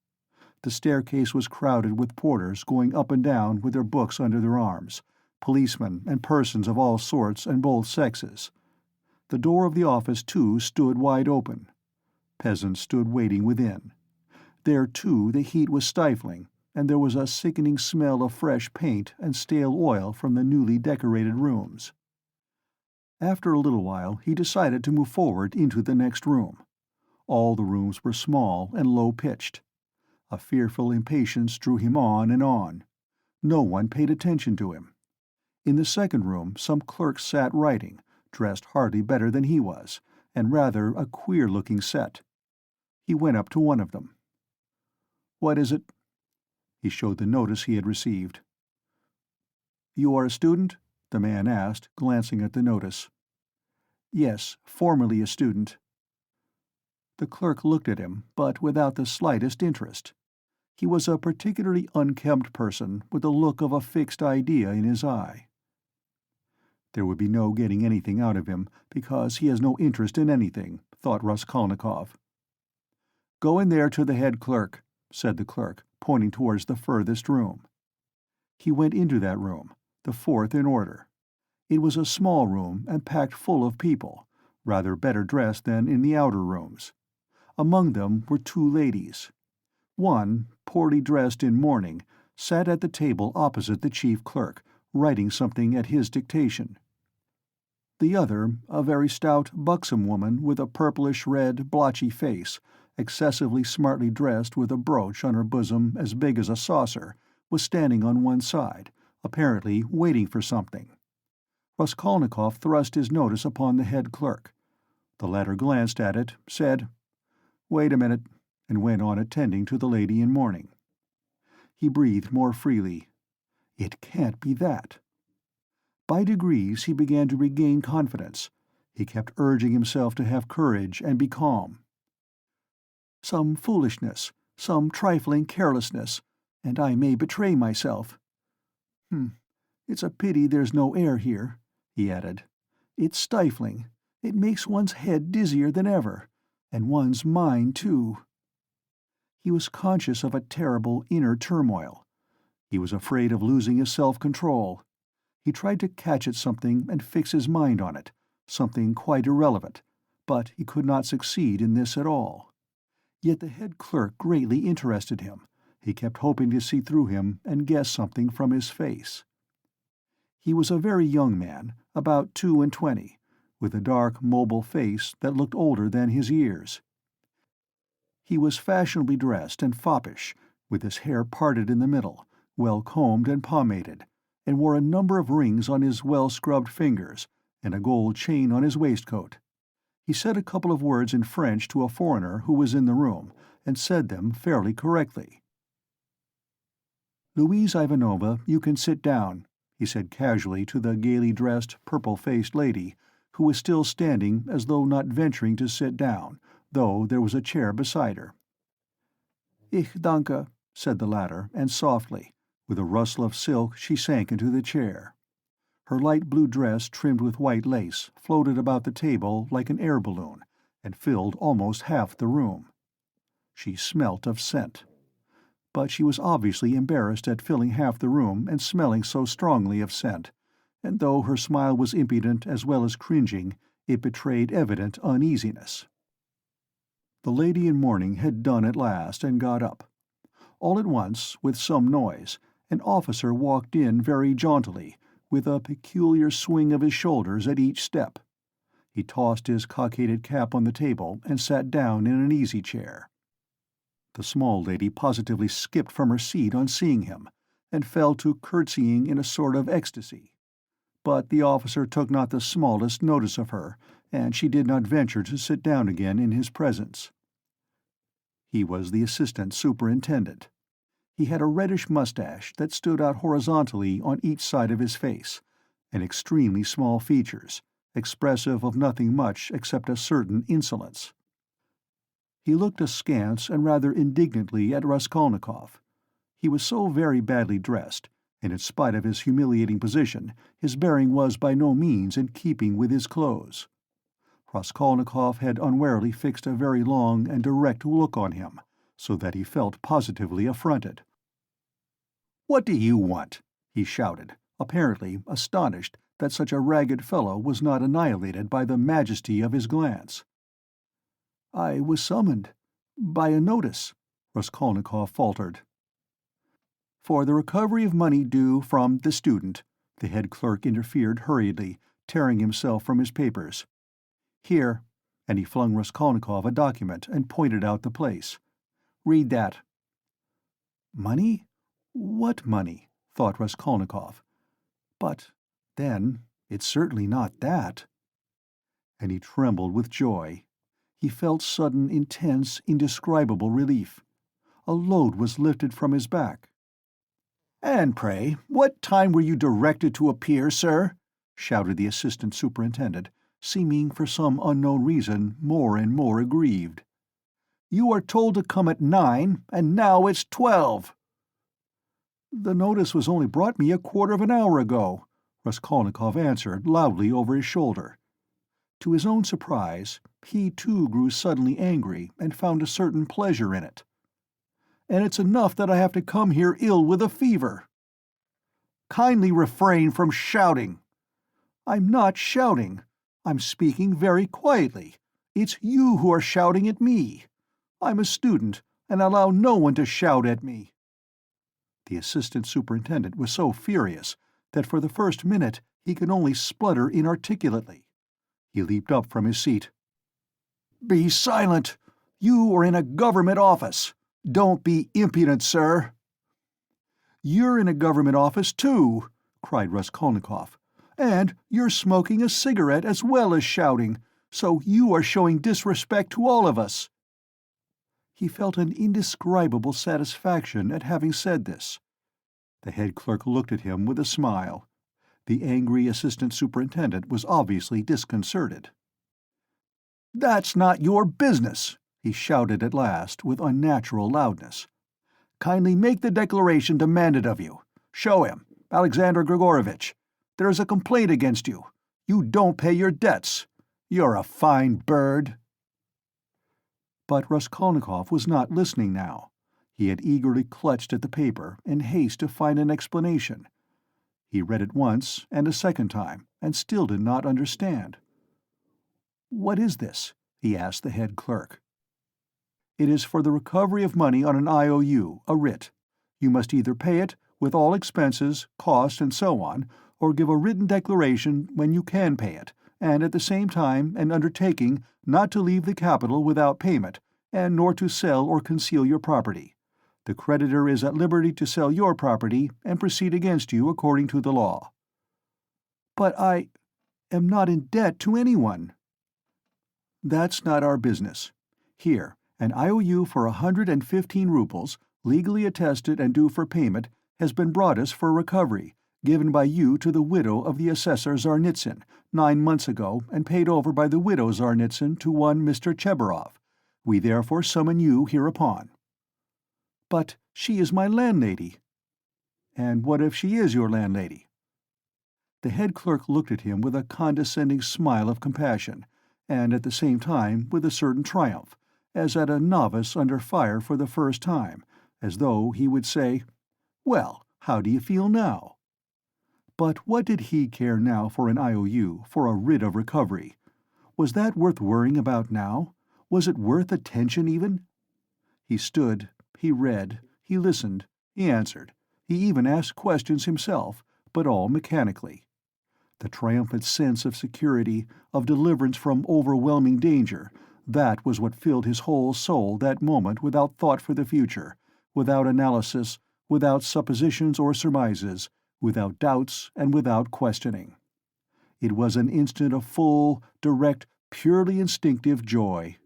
S1: The staircase was crowded with porters going up and down with their books under their arms, policemen and persons of all sorts and both sexes. The door of the office, too, stood wide open. Peasants stood waiting within. There, too, the heat was stifling, and there was a sickening smell of fresh paint and stale oil from the newly decorated rooms. After a little while he decided to move forward into the next room. All the rooms were small and low-pitched. A fearful impatience drew him on and on. No one paid attention to him. In the second room some clerks sat writing, dressed hardly better than he was, and rather a queer-looking set. He went up to one of them. "What is it?" He showed the notice he had received. "You are a student?" the man asked, glancing at the notice. "Yes, formerly a student." The clerk looked at him, but without the slightest interest. He was a particularly unkempt person, with the look of a fixed idea in his eye. There would be no getting anything out of him, because he has no interest in anything, thought Raskolnikov. "Go in there to the head clerk," said the clerk, pointing towards the furthest room. He went into that room, the 4th in order. It was a small room and packed full of people, rather better dressed than in the outer rooms. Among them were two ladies. One, poorly dressed in mourning, sat at the table opposite the chief clerk, writing something at his dictation. The other, a very stout, buxom woman with a purplish-red, blotchy face, excessively smartly dressed with a brooch on her bosom as big as a saucer, was standing on one side, apparently waiting for something. Raskolnikov thrust his notice upon the head clerk. The latter glanced at it, said, "Wait a minute," and went on attending to the lady in mourning. He breathed more freely. It can't be that. By degrees he began to regain confidence. He kept urging himself to have courage and be calm. "Some foolishness, some trifling carelessness, and I may betray myself. It's a pity there's no air here," he added. "It's stifling. It makes one's head dizzier than ever, and one's mind, too." He was conscious of a terrible inner turmoil. He was afraid of losing his self-control. He tried to catch at something and fix his mind on it, something quite irrelevant, but he could not succeed in this at all. Yet the head clerk greatly interested him. He kept hoping to see through him and guess something from his face. He was a very young man, about 22, with a dark, mobile face that looked older than his years. He was fashionably dressed and foppish, with his hair parted in the middle, well combed and pomaded, and wore a number of rings on his well-scrubbed fingers, and a gold chain on his waistcoat. He said a couple of words in French to a foreigner who was in the room, and said them fairly correctly. "Louise Ivanovna, you can sit down," he said casually to the gaily dressed, purple-faced lady, who was still standing as though not venturing to sit down, though there was a chair beside her. "Ich danke," said the latter, and softly, with a rustle of silk, she sank into the chair. Her light blue dress trimmed with white lace floated about the table like an air balloon, and filled almost half the room. She smelt of scent. But she was obviously embarrassed at filling half the room and smelling so strongly of scent, and though her smile was impudent as well as cringing, it betrayed evident uneasiness. The lady in mourning had done at last and got up. All at once, with some noise, an officer walked in very jauntily, with a peculiar swing of his shoulders at each step. He tossed his cockaded cap on the table and sat down in an easy-chair. The small lady positively skipped from her seat on seeing him, and fell to curtsying in a sort of ecstasy. But the officer took not the smallest notice of her, and she did not venture to sit down again in his presence. He was the assistant superintendent. He had a reddish mustache that stood out horizontally on each side of his face, and extremely small features, expressive of nothing much except a certain insolence. He looked askance and rather indignantly at Raskolnikov. He was so very badly dressed, and in spite of his humiliating position, his bearing was by no means in keeping with his clothes. Raskolnikov had unwarily fixed a very long and direct look on him, so that he felt positively affronted. "What do you want?" he shouted, apparently astonished that such a ragged fellow was not annihilated by the majesty of his glance. "I was summoned by a notice," Raskolnikov faltered. "For the recovery of money due from the student," the head clerk interfered hurriedly, tearing himself from his papers. "Here," and he flung Raskolnikov a document and pointed out the place. "Read that." "Money? What money?" thought Raskolnikov. "But, then, it's certainly not that." And he trembled with joy. He felt sudden, intense, indescribable relief. A load was lifted from his back. "And pray, what time were you directed to appear, sir?" shouted the assistant superintendent, seeming for some unknown reason more and more aggrieved. "You are told to come at 9, and now it's 12." "The notice was only brought me a quarter of an hour ago," Raskolnikov answered loudly over his shoulder. To his own surprise, he too grew suddenly angry and found a certain pleasure in it. "And it's enough that I have to come here ill with a fever." "Kindly refrain from shouting." "I'm not shouting. I'm speaking very quietly. It's you who are shouting at me. I'm a student, and allow no one to shout at me." The assistant superintendent was so furious that for the first minute he could only splutter inarticulately. He leaped up from his seat. "Be silent! You are in a government office. Don't be impudent, sir." "You're in a government office, too," cried Raskolnikov. "And you're smoking a cigarette as well as shouting, so you are showing disrespect to all of us." He felt an indescribable satisfaction at having said this. The head clerk looked at him with a smile. The angry assistant superintendent was obviously disconcerted. "That's not your business," he shouted at last, with unnatural loudness. "Kindly make the declaration demanded of you. Show him, Alexander Grigorovitch. There is a complaint against you. You don't pay your debts. You're a fine bird." But Raskolnikov was not listening now. He had eagerly clutched at the paper in haste to find an explanation. He read it once and a second time, and still did not understand. "What is this?" he asked the head clerk. "It is for the recovery of money on an IOU, a writ. You must either pay it, with all expenses, cost, and so on, or give a written declaration when you can pay it, and at the same time an undertaking not to leave the capital without payment, and nor to sell or conceal your property. The creditor is at liberty to sell your property and proceed against you according to the law." "But I am not in debt to anyone." "That's not our business. Here, an IOU for 115 roubles, legally attested and due for payment, has been brought us for recovery, given by you to the widow of the assessor Zarnitsyn 9 months ago and paid over by the widow Zarnitsyn to one Mr. Chebarov. We therefore summon you hereupon." "But she is my landlady." "And what if she is your landlady?" The head clerk looked at him with a condescending smile of compassion, and at the same time with a certain triumph, as at a novice under fire for the first time, as though he would say, "Well, how do you feel now?" But what did he care now for an IOU, for a writ of recovery? Was that worth worrying about now? Was it worth attention even? He stood, he read, he listened, he answered, he even asked questions himself, but all mechanically. The triumphant sense of security, of deliverance from overwhelming danger, that was what filled his whole soul that moment, without thought for the future, without analysis, without suppositions or surmises, without doubts and without questioning. It was an instant of full, direct, purely instinctive joy.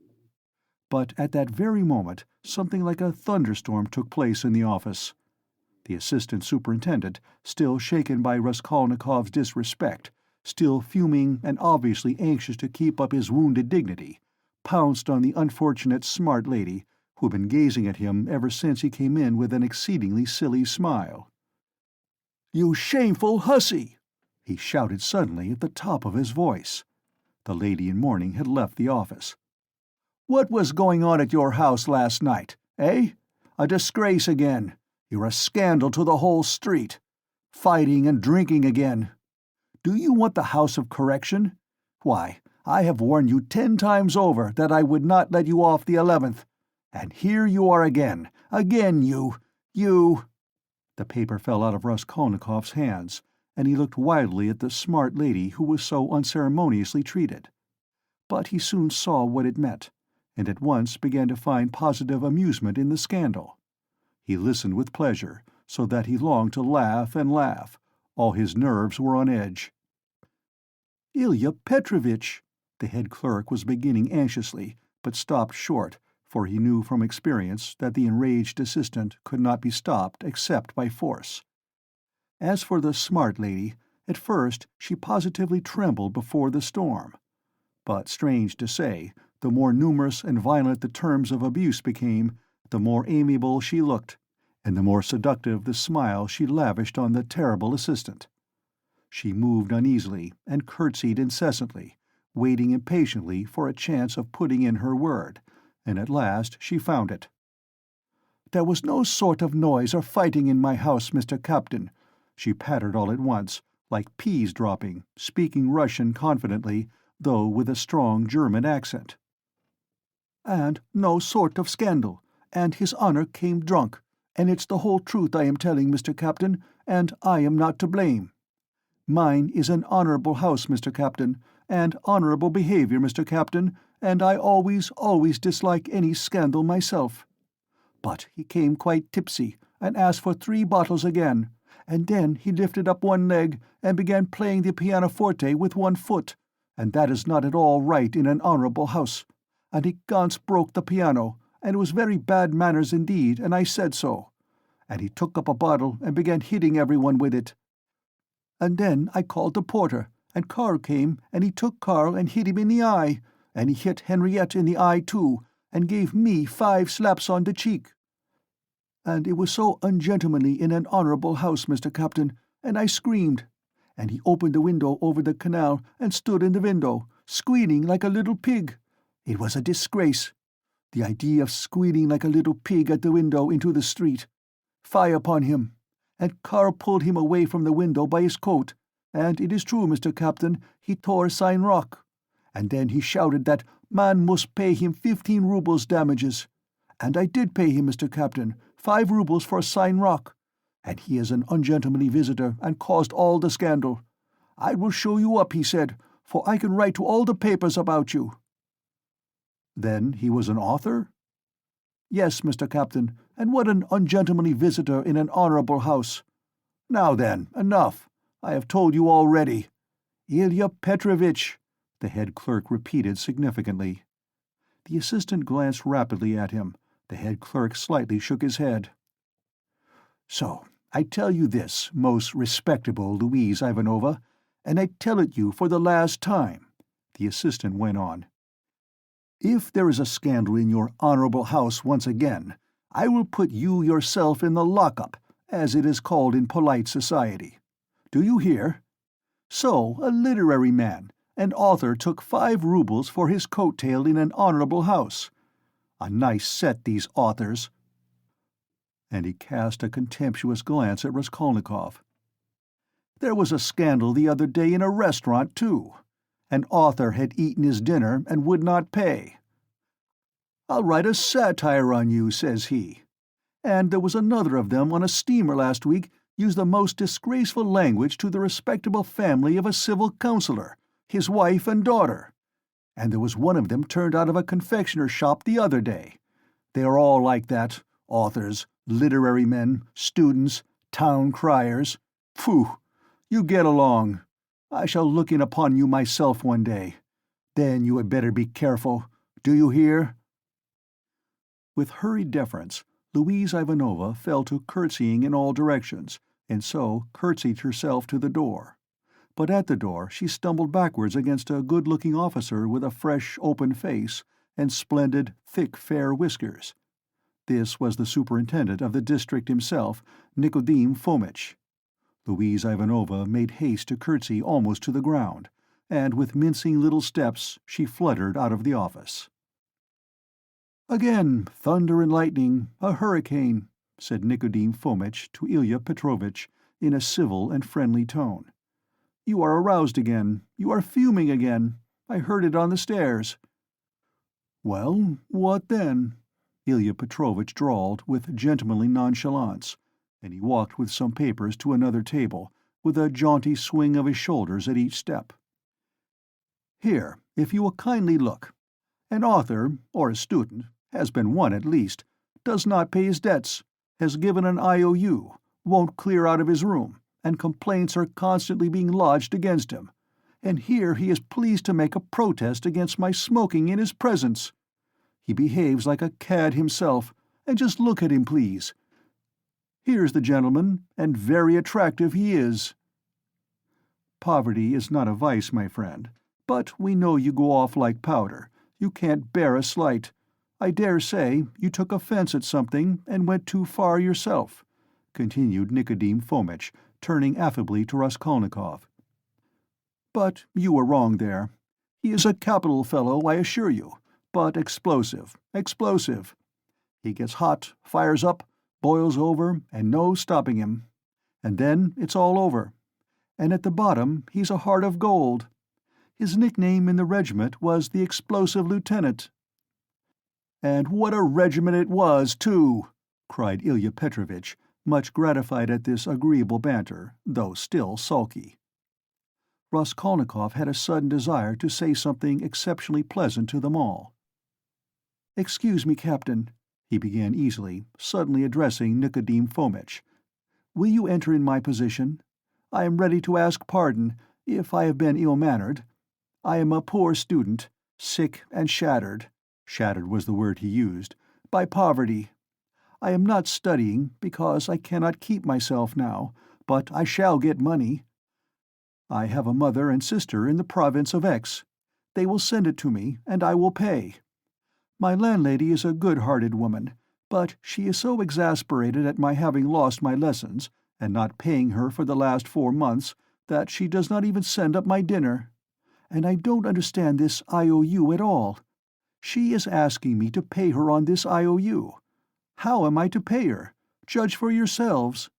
S1: But at that very moment something like a thunderstorm took place in the office. The assistant superintendent, still shaken by Raskolnikov's disrespect, still fuming and obviously anxious to keep up his wounded dignity, pounced on the unfortunate smart lady, who had been gazing at him ever since he came in with an exceedingly silly smile. "You shameful hussy!" he shouted suddenly at the top of his voice. The lady in mourning had left the office. "What was going on at your house last night, eh? A disgrace again. You're a scandal to the whole street. Fighting and drinking again. Do you want the house of correction? Why, I have warned you 10 times over that I would not let you off the 11th. And here you are again. Again, you... The paper fell out of Raskolnikov's hands, and he looked wildly at the smart lady who was so unceremoniously treated. But he soon saw what it meant, and at once began to find positive amusement in the scandal. He listened with pleasure, so that he longed to laugh and laugh. All his nerves were on edge. "Ilya Petrovitch," the head clerk was beginning anxiously, but stopped short, for he knew from experience that the enraged assistant could not be stopped except by force. As for the smart lady, at first she positively trembled before the storm. But, strange to say, the more numerous and violent the terms of abuse became, the more amiable she looked, and the more seductive the smile she lavished on the terrible assistant. She moved uneasily and curtsied incessantly, waiting impatiently for a chance of putting in her word, and at last she found it. "There was no sort of noise or fighting in my house, Mr. Captain," she pattered all at once, like peas dropping, speaking Russian confidently, though with a strong German accent. "And no sort of scandal, and His Honor came drunk, and it's the whole truth I am telling, Mr. Captain, and I am not to blame. Mine is an honorable house, Mr. Captain, and honorable behavior, Mr. Captain, and I always dislike any scandal myself. But he came quite tipsy, and asked for 3 bottles again, and then he lifted up one leg and began playing the pianoforte with one foot, and that is not at all right in an honorable house, and he ganz broke the piano, and it was very bad manners indeed, and I said so. And he took up a bottle and began hitting everyone with it. And then I called the porter, and Karl came, and he took Karl and hit him in the eye, and he hit Henriette in the eye too, and gave me 5 slaps on the cheek. And it was so ungentlemanly in an honorable house, Mr. Captain, and I screamed. And he opened the window over the canal and stood in the window, squealing like a little pig. It was a disgrace. The idea of squealing like a little pig at the window into the street. Fie upon him! And Karl pulled him away from the window by his coat, and it is true, Mr. Captain, he tore Sein Rock. And then he shouted that man must pay him 15 rubles damages. And I did pay him, Mr. Captain, 5 rubles for Sein Rock. And he is an ungentlemanly visitor and caused all the scandal. I will show you up, he said, for I can write to all the papers about you. Then he was an author? Yes, Mr. Captain, and what an ungentlemanly visitor in an honorable house. Now then, enough. I have told you already. Ilya Petrovitch, the head clerk repeated significantly. The assistant glanced rapidly at him. The head clerk slightly shook his head. So, I tell you this, most respectable Louise Ivanova, and I tell it you for the last time, the assistant went on. If there is a scandal in your honorable house once again, I will put you yourself in the lock-up, as it is called in polite society. Do you hear? So, a literary man, an author took 5 rubles for his coat-tail in an honorable house. A nice set, these authors. And he cast a contemptuous glance at Raskolnikov. There was a scandal the other day in a restaurant, too. An author had eaten his dinner and would not pay. "I'll write a satire on you," says he. And there was another of them on a steamer last week used the most disgraceful language to the respectable family of a civil councillor, his wife and daughter. And there was one of them turned out of a confectioner's shop the other day. They are all like that, authors, literary men, students, town criers. Phew! You get along. I shall look in upon you myself one day. Then you had better be careful. Do you hear?" With hurried deference, Louise Ivanova fell to curtsying in all directions, and so curtsied herself to the door. But at the door she stumbled backwards against a good-looking officer with a fresh, open face and splendid, thick, fair whiskers. This was the superintendent of the district himself, Nicodim Fomitch. Louise Ivanova made haste to curtsy almost to the ground, and with mincing little steps she fluttered out of the office. "Again, thunder and lightning, a hurricane," said Nicodim Fomitch to Ilya Petrovitch in a civil and friendly tone. "You are aroused again. You are fuming again. I heard it on the stairs." "Well, what then?" Ilya Petrovitch drawled with gentlemanly nonchalance, and he walked with some papers to another table, with a jaunty swing of his shoulders at each step. "Here, if you will kindly look. An author, or a student, has been one at least, does not pay his debts, has given an IOU, won't clear out of his room, and complaints are constantly being lodged against him. And here he is pleased to make a protest against my smoking in his presence. He behaves like a cad himself, and just look at him, please. Here's the gentleman, and very attractive he is." "Poverty is not a vice, my friend, but we know you go off like powder. You can't bear a slight. I dare say you took offense at something and went too far yourself," continued Nicodim Fomitch, turning affably to Raskolnikov. "But you were wrong there. He is a capital fellow, I assure you, but explosive, explosive. He gets hot, fires up, boils over, and no stopping him. And then it's all over. And at the bottom he's a heart of gold. His nickname in the regiment was the Explosive Lieutenant." "And what a regiment it was, too!" cried Ilya Petrovitch, much gratified at this agreeable banter, though still sulky. Raskolnikov had a sudden desire to say something exceptionally pleasant to them all. "Excuse me, Captain," he began easily, suddenly addressing Nikodim Fomitch. "Will you enter in my position? I am ready to ask pardon if I have been ill-mannered. I am a poor student, sick and shattered was the word he used, by poverty. I am not studying because I cannot keep myself now, but I shall get money. I have a mother and sister in the province of X. They will send it to me, and I will pay. My landlady is a good-hearted woman, but she is so exasperated at my having lost my lessons, and not paying her for the last 4 months, that she does not even send up my dinner. And I don't understand this IOU at all. She is asking me to pay her on this IOU. How am I to pay her? Judge for yourselves."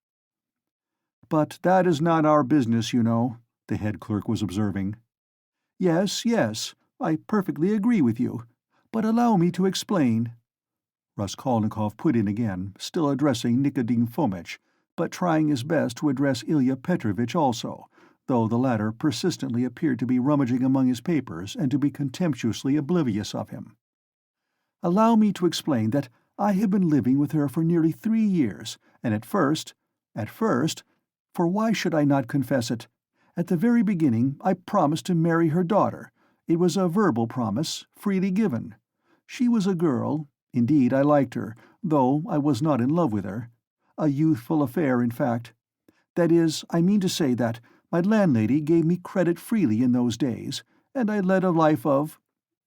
S1: "But that is not our business, you know," the head clerk was observing. "Yes, yes, I perfectly agree with you. But allow me to explain." Raskolnikov put in again, still addressing Nikodim Fomitch, but trying his best to address Ilya Petrovitch also, though the latter persistently appeared to be rummaging among his papers and to be contemptuously oblivious of him. "Allow me to explain that I have been living with her for nearly 3 years, and at first, for why should I not confess it? At the very beginning I promised to marry her daughter. It was a verbal promise, freely given. She was a girl. Indeed, I liked her, though I was not in love with her. A youthful affair, in fact. That is, I mean to say that my landlady gave me credit freely in those days, and I led a life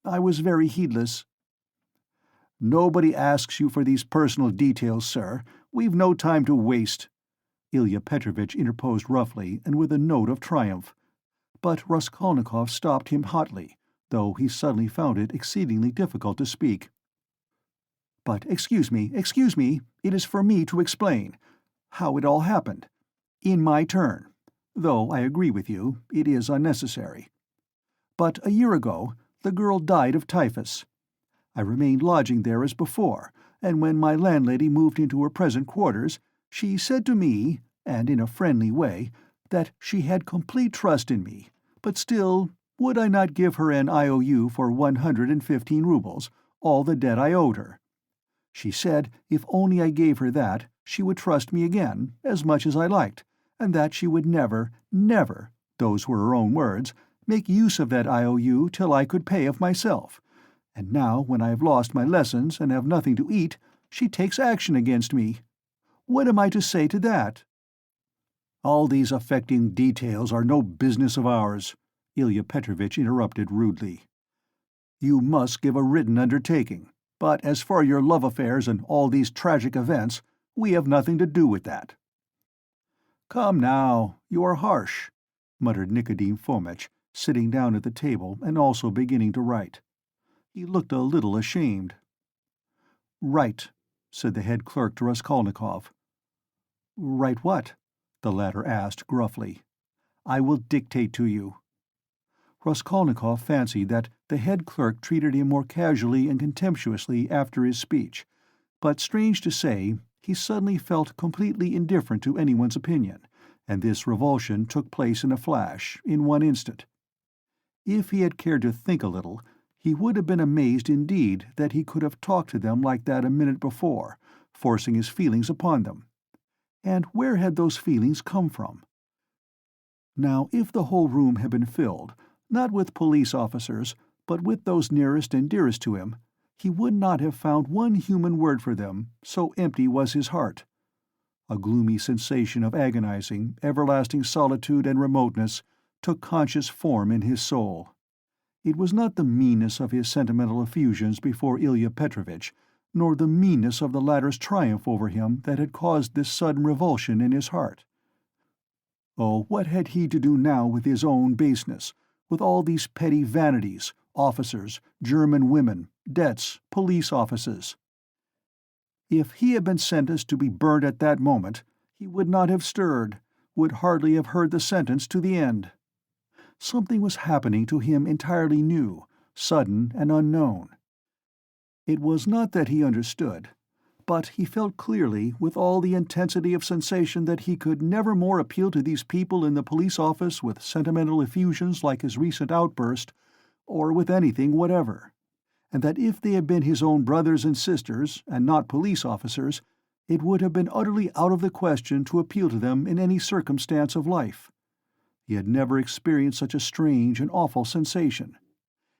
S1: I was very heedless." "Nobody asks you for these personal details, sir. We've no time to waste," Ilya Petrovitch interposed roughly and with a note of triumph. But Raskolnikov stopped him hotly, though he suddenly found it exceedingly difficult to speak. "But excuse me, it is for me to explain how it all happened. In my turn. Though I agree with you, it is unnecessary. But a year ago, the girl died of typhus. I remained lodging there as before, and when my landlady moved into her present quarters, she said to me, and in a friendly way, that she had complete trust in me, but still, would I not give her an IOU for 115 roubles, all the debt I owed her? She said if only I gave her that, she would trust me again, as much as I liked, and that she would never, never, those were her own words, make use of that IOU till I could pay of myself. And now, when I have lost my lessons and have nothing to eat, she takes action against me. What am I to say to that?" "All these affecting details are no business of ours," Ilya Petrovitch interrupted rudely. "You must give a written undertaking, but as for your love affairs and all these tragic events, we have nothing to do with that." "Come now, you are harsh," muttered Nikodim Fomitch, sitting down at the table and also beginning to write. He looked a little ashamed. "Write," said the head clerk to Raskolnikov. "Write what?" the latter asked gruffly. "I will dictate to you." Raskolnikov fancied that the head clerk treated him more casually and contemptuously after his speech, but strange to say, he suddenly felt completely indifferent to anyone's opinion, and this revulsion took place in a flash, in one instant. If he had cared to think a little, he would have been amazed indeed that he could have talked to them like that a minute before, forcing his feelings upon them. And where had those feelings come from? Now, if the whole room had been filled, not with police officers, but with those nearest and dearest to him, he would not have found one human word for them, so empty was his heart. A gloomy sensation of agonizing, everlasting solitude and remoteness took conscious form in his soul. It was not the meanness of his sentimental effusions before Ilya Petrovitch, nor the meanness of the latter's triumph over him that had caused this sudden revulsion in his heart. Oh, what had he to do now with his own baseness, with all these petty vanities, officers, German women, debts, police offices? If he had been sentenced to be burnt at that moment, he would not have stirred, would hardly have heard the sentence to the end. Something was happening to him entirely new, sudden and unknown. It was not that he understood, but he felt clearly, with all the intensity of sensation, that he could never more appeal to these people in the police office with sentimental effusions like his recent outburst, or with anything whatever, and that if they had been his own brothers and sisters, and not police officers, it would have been utterly out of the question to appeal to them in any circumstance of life. He had never experienced such a strange and awful sensation.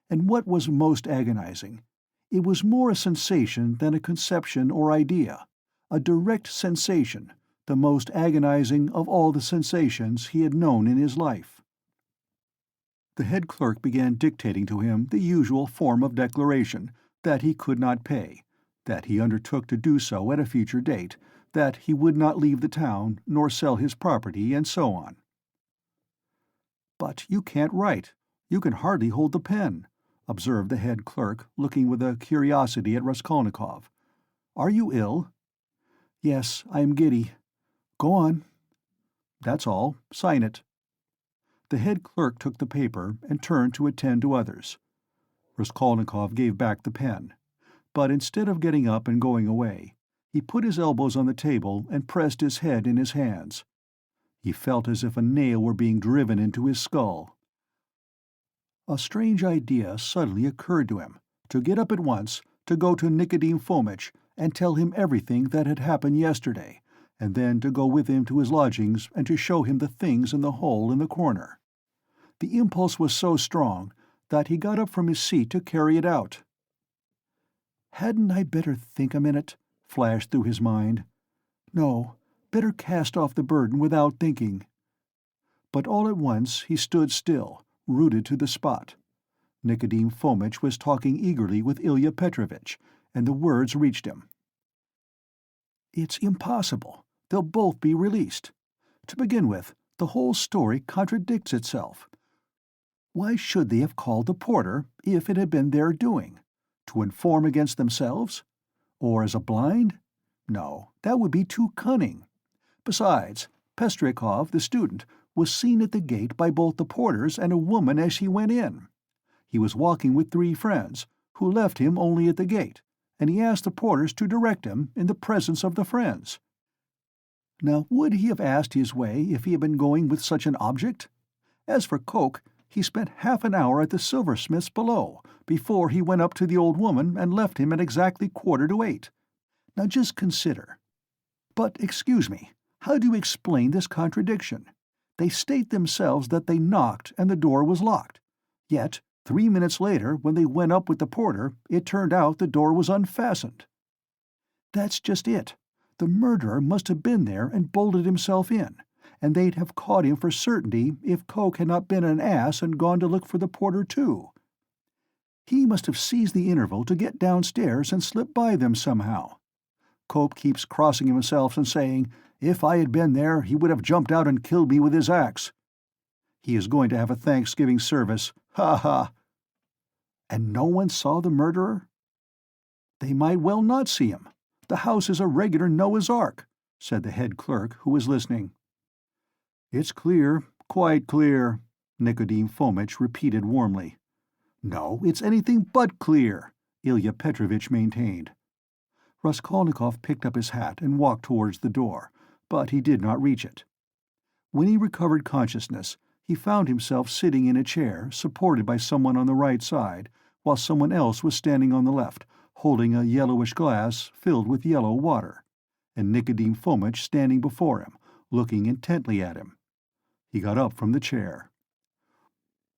S1: And what was most agonizing, it was more a sensation than a conception or idea, a direct sensation, the most agonizing of all the sensations he had known in his life. The head clerk began dictating to him the usual form of declaration, that he could not pay, that he undertook to do so at a future date, that he would not leave the town, nor sell his property, and so on. "But you can't write. You can hardly hold the pen," observed the head clerk, looking with a curiosity at Raskolnikov. "Are you ill?" "Yes, I am giddy." "Go on." "That's all. Sign it." The head clerk took the paper and turned to attend to others. Raskolnikov gave back the pen, but instead of getting up and going away, he put his elbows on the table and pressed his head in his hands. He felt as if a nail were being driven into his skull. A strange idea suddenly occurred to him, to get up at once, to go to Nicodim Fomitch and tell him everything that had happened yesterday, and then to go with him to his lodgings and to show him the things in the hole in the corner. The impulse was so strong that he got up from his seat to carry it out. "Hadn't I better think a minute?" flashed through his mind. "No, better cast off the burden without thinking." But all at once he stood still, rooted to the spot. Nicodim Fomitch was talking eagerly with Ilya Petrovitch, and the words reached him. "It's impossible. They'll both be released. To begin with, the whole story contradicts itself. Why should they have called the porter, if it had been their doing? To inform against themselves? Or as a blind? No, that would be too cunning. Besides, Pestryakov, the student, was seen at the gate by both the porters and a woman as he went in. He was walking with 3 friends, who left him only at the gate, and he asked the porters to direct him in the presence of the friends. Now, would he have asked his way if he had been going with such an object? As for Coke, he spent half an hour at the silversmith's below, before he went up to the old woman and left him at exactly 7:45. Now just consider. But, excuse me, how do you explain this contradiction? They state themselves that they knocked and the door was locked. Yet, 3 minutes later, when they went up with the porter, it turned out the door was unfastened. That's just it. The murderer must have been there and bolted himself in, and they'd have caught him for certainty if Coke had not been an ass and gone to look for the porter too. He must have seized the interval to get downstairs and slip by them somehow. Cope keeps crossing himself and saying, if I had been there, he would have jumped out and killed me with his axe. He is going to have a Thanksgiving service. Ha ha! And no one saw the murderer? They might well not see him. The house is a regular Noah's Ark, said the head clerk, who was listening. It's clear, quite clear, Nicodim Fomitch repeated warmly. No, it's anything but clear, Ilya Petrovitch maintained. Raskolnikov picked up his hat and walked towards the door, but he did not reach it. When he recovered consciousness, he found himself sitting in a chair, supported by someone on the right side, while someone else was standing on the left, holding a yellowish glass filled with yellow water, and Nicodim Fomitch standing before him, looking intently at him. He got up from the chair.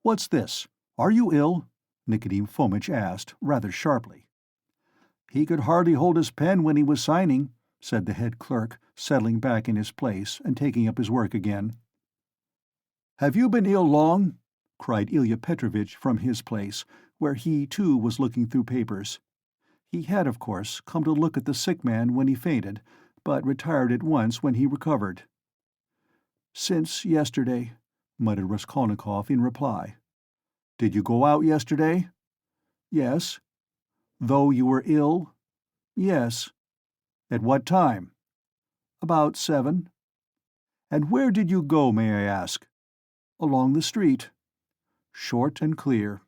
S1: "What's this? Are you ill?" Nicodim Fomitch asked, rather sharply. "He could hardly hold his pen when he was signing," said the head clerk, settling back in his place and taking up his work again. "Have you been ill long?" cried Ilya Petrovitch from his place, where he, too, was looking through papers. He had, of course, come to look at the sick man when he fainted, but retired at once when he recovered. "Since yesterday," muttered Raskolnikov in reply. "Did you go out yesterday?" "Yes." "Though you were ill?" "Yes." "At what time?" "About 7. "And where did you go, may I ask?" "Along the street." short and clear.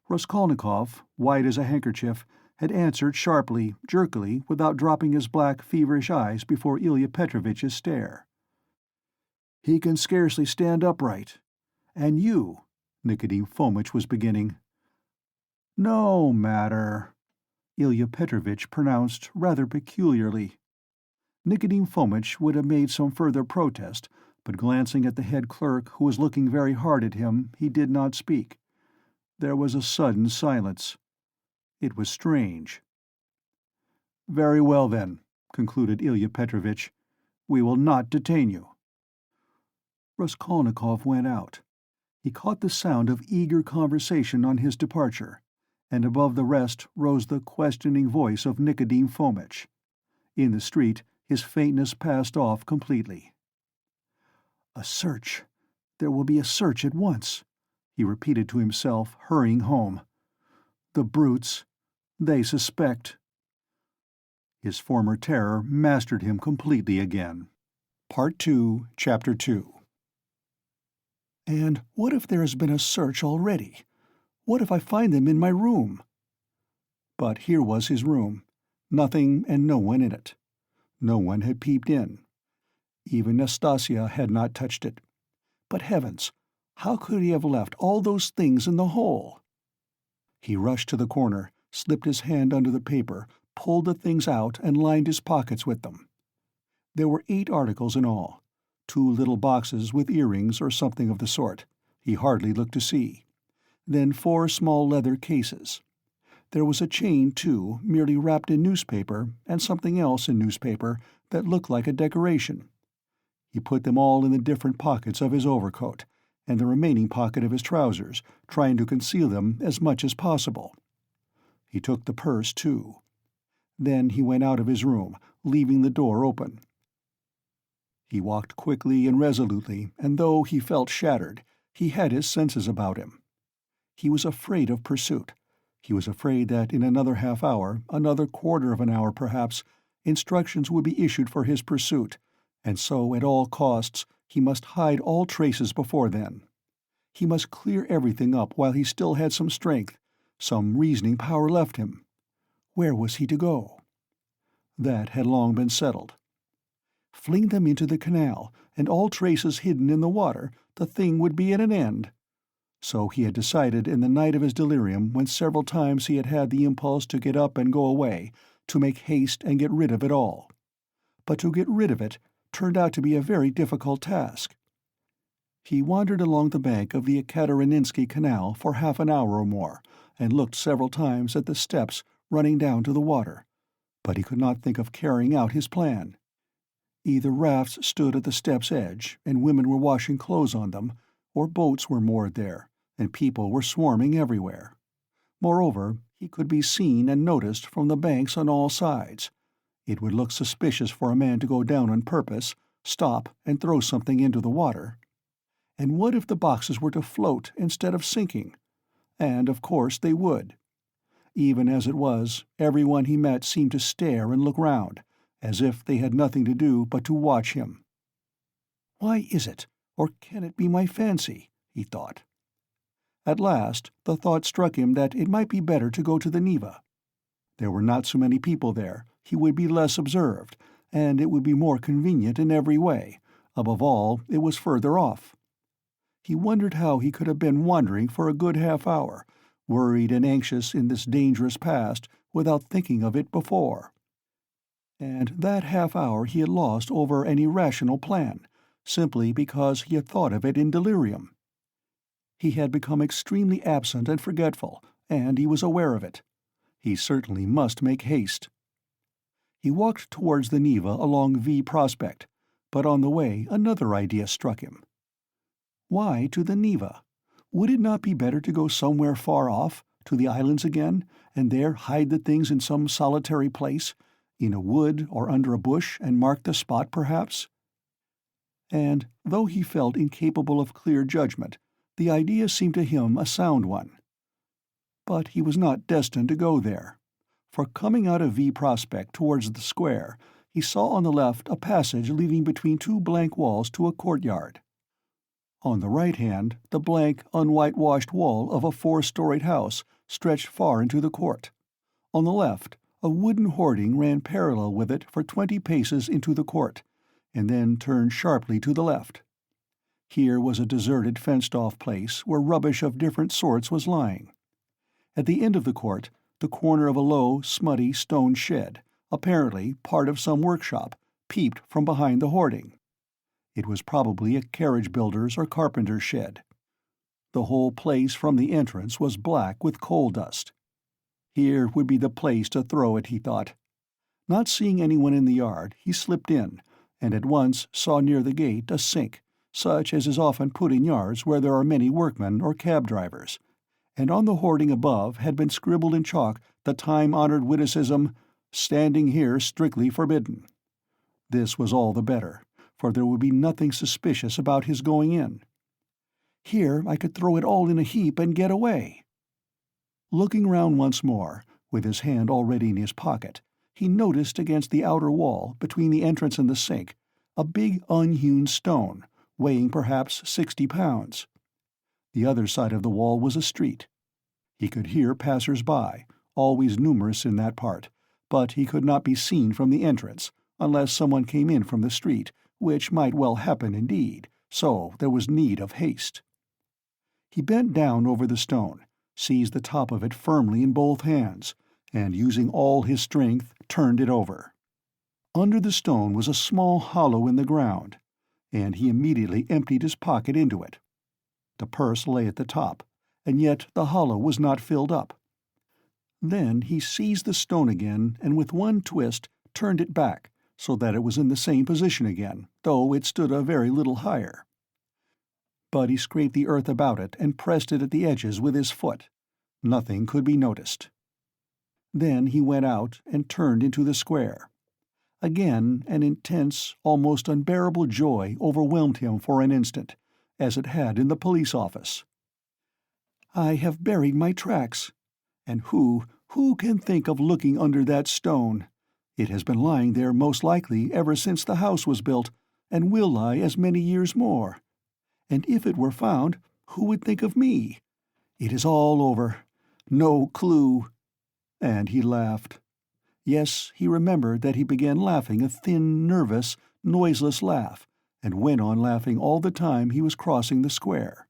S1: Raskolnikov, white as a handkerchief, had answered sharply, jerkily, without dropping his black, feverish eyes before Ilya Petrovitch's stare. "He can scarcely stand upright. And you," Nikodim Fomitch was beginning. "No matter," Ilya Petrovitch pronounced rather peculiarly. Nikodim Fomitch would have made some further protest, but glancing at the head clerk, who was looking very hard at him, he did not speak. There was a sudden silence. It was strange. "Very well, then," concluded Ilya Petrovitch. "We will not detain you." Raskolnikov went out. He caught the sound of eager conversation on his departure, and above the rest rose the questioning voice of Nikodim Fomitch. In the street, his faintness passed off completely. "A search. There will be a search at once," he repeated to himself, hurrying home. "The brutes. They suspect." His former terror mastered him completely again. Part 2, Chapter 2. And what if there has been a search already? What if I find them in my room? But here was his room. Nothing and no one in it. No one had peeped in. Even Nastasia had not touched it. But heavens, how could he have left all those things in the hole? He rushed to the corner, slipped his hand under the paper, pulled the things out, and lined his pockets with them. There were 8 articles in all. 2 little boxes with earrings or something of the sort. He hardly looked to see. Then 4 small leather cases. There was a chain, too, merely wrapped in newspaper, and something else in newspaper that looked like a decoration. He put them all in the different pockets of his overcoat, and the remaining pocket of his trousers, trying to conceal them as much as possible. He took the purse, too. Then he went out of his room, leaving the door open. He walked quickly and resolutely, and though he felt shattered, he had his senses about him. He was afraid of pursuit. He was afraid that in another half-hour, another quarter of an hour perhaps, instructions would be issued for his pursuit, and so at all costs he must hide all traces before then. He must clear everything up while he still had some strength, some reasoning power left him. Where was he to go? That had long been settled. Fling them into the canal, and all traces hidden in the water, the thing would be at an end. So he had decided in the night of his delirium, when several times he had had the impulse to get up and go away, to make haste and get rid of it all. But to get rid of it turned out to be a very difficult task. He wandered along the bank of the Ekaterininsky Canal for half an hour or more, and looked several times at the steps running down to the water, but he could not think of carrying out his plan. Either rafts stood at the step's edge, and women were washing clothes on them, or boats were moored there, and people were swarming everywhere. Moreover, he could be seen and noticed from the banks on all sides. It would look suspicious for a man to go down on purpose, stop, and throw something into the water. And what if the boxes were to float instead of sinking? And, of course, they would. Even as it was, everyone he met seemed to stare and look round, as if they had nothing to do but to watch him. "Why is it, or can it be my fancy?" he thought. At last the thought struck him that it might be better to go to the Neva. There were not so many people there, he would be less observed, and it would be more convenient in every way. Above all, it was further off. He wondered how he could have been wandering for a good half-hour, worried and anxious in this dangerous past, without thinking of it before. And that half-hour he had lost over an irrational plan, simply because he had thought of it in delirium. He had become extremely absent and forgetful, and he was aware of it. He certainly must make haste. He walked towards the Neva along V Prospect, but on the way another idea struck him. Why to the Neva? Would it not be better to go somewhere far off, to the islands again, and there hide the things in some solitary place, in a wood or under a bush, and mark the spot perhaps? And, though he felt incapable of clear judgment, the idea seemed to him a sound one. But he was not destined to go there, for coming out of V Prospect towards the square, he saw on the left a passage leading between 2 blank walls to a courtyard. On the right hand, the blank, unwhitewashed wall of a 4-storied house stretched far into the court. On the left, a wooden hoarding ran parallel with it for 20 paces into the court, and then turned sharply to the left. Here was a deserted, fenced-off place where rubbish of different sorts was lying. At the end of the court, the corner of a low, smutty stone shed, apparently part of some workshop, peeped from behind the hoarding. It was probably a carriage builder's or carpenter's shed. The whole place from the entrance was black with coal dust. Here would be the place to throw it, he thought. Not seeing anyone in the yard, he slipped in, and at once saw near the gate a sink, such as is often put in yards where there are many workmen or cab drivers, and on the hoarding above had been scribbled in chalk the time-honored witticism, "Standing here strictly forbidden." This was all the better, for there would be nothing suspicious about his going in. Here I could throw it all in a heap and get away. Looking round once more, with his hand already in his pocket, he noticed against the outer wall, between the entrance and the sink, a big unhewn stone, weighing perhaps 60 pounds. The other side of the wall was a street. He could hear passers-by, always numerous in that part, but he could not be seen from the entrance, unless someone came in from the street, which might well happen indeed, so there was need of haste. He bent down over the stone, seized the top of it firmly in both hands, and using all his strength turned it over. Under the stone was a small hollow in the ground, and he immediately emptied his pocket into it. The purse lay at the top, and yet the hollow was not filled up. Then he seized the stone again and with one twist turned it back, so that it was in the same position again, though it stood a very little higher. But he scraped the earth about it and pressed it at the edges with his foot. Nothing could be noticed. Then he went out and turned into the square. Again an intense, almost unbearable joy overwhelmed him for an instant, as it had in the police office. I have buried my tracks. And who can think of looking under that stone? It has been lying there most likely ever since the house was built, and will lie as many years more. And if it were found, who would think of me? It is all over. No clue. And he laughed. Yes, he remembered that he began laughing a thin, nervous, noiseless laugh, and went on laughing all the time he was crossing the square.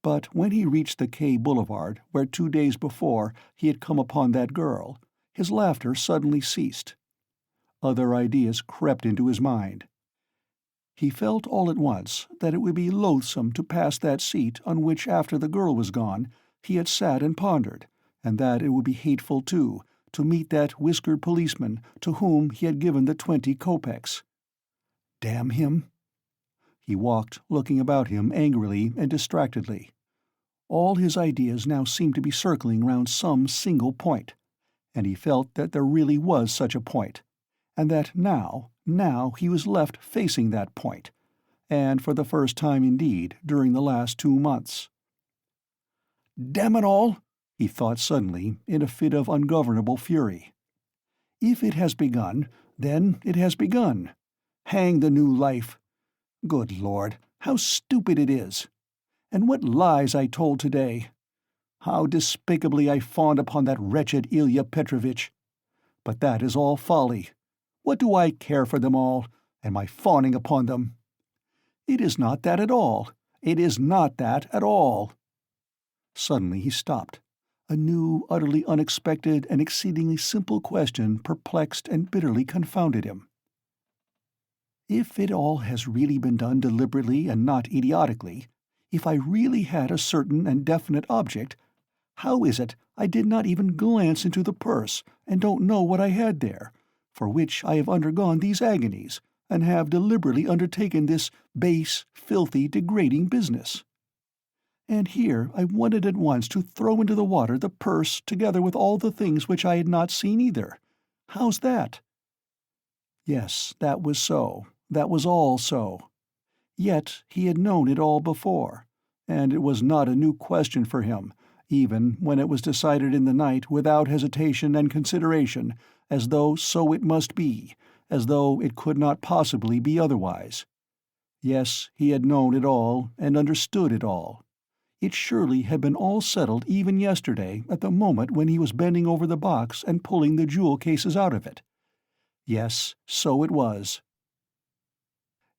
S1: But when he reached the K Boulevard, where 2 days before he had come upon that girl, his laughter suddenly ceased. Other ideas crept into his mind. He felt all at once that it would be loathsome to pass that seat on which, after the girl was gone, he had sat and pondered, and that it would be hateful, too, to meet that whiskered policeman to whom he had given the 20 kopecks. Damn him! He walked, looking about him angrily and distractedly. All his ideas now seemed to be circling round some single point, and he felt that there really was such a point, and that now he was left facing that point, and for the first time indeed during the last 2 months. Damn it all! He thought suddenly, in a fit of ungovernable fury. If it has begun, then it has begun. Hang the new life! Good Lord, how stupid it is! And what lies I told today! How despicably I fawned upon that wretched Ilya Petrovitch! But that is all folly. What do I care for them all, and my fawning upon them? It is not that at all. It is not that at all. Suddenly he stopped. A new, utterly unexpected and exceedingly simple question perplexed and bitterly confounded him. If it all has really been done deliberately and not idiotically, if I really had a certain and definite object, how is it I did not even glance into the purse and don't know what I had there, for which I have undergone these agonies, and have deliberately undertaken this base, filthy, degrading business? And here I wanted at once to throw into the water the purse together with all the things which I had not seen either. How's that? Yes, that was so. That was all so. Yet he had known it all before, and it was not a new question for him, even when it was decided in the night without hesitation and consideration, as though so it must be, as though it could not possibly be otherwise. Yes, he had known it all and understood it all. It surely had been all settled even yesterday at the moment when he was bending over the box and pulling the jewel cases out of it. Yes, so it was.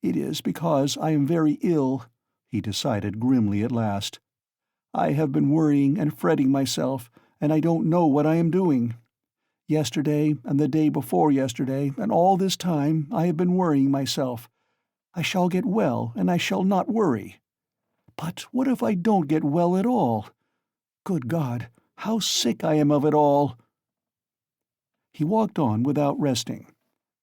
S1: "It is because I am very ill," he decided grimly at last. "I have been worrying and fretting myself, and I don't know what I am doing. Yesterday and the day before yesterday and all this time I have been worrying myself. I shall get well and I shall not worry. But what if I don't get well at all? Good God, how sick I am of it all!" He walked on without resting.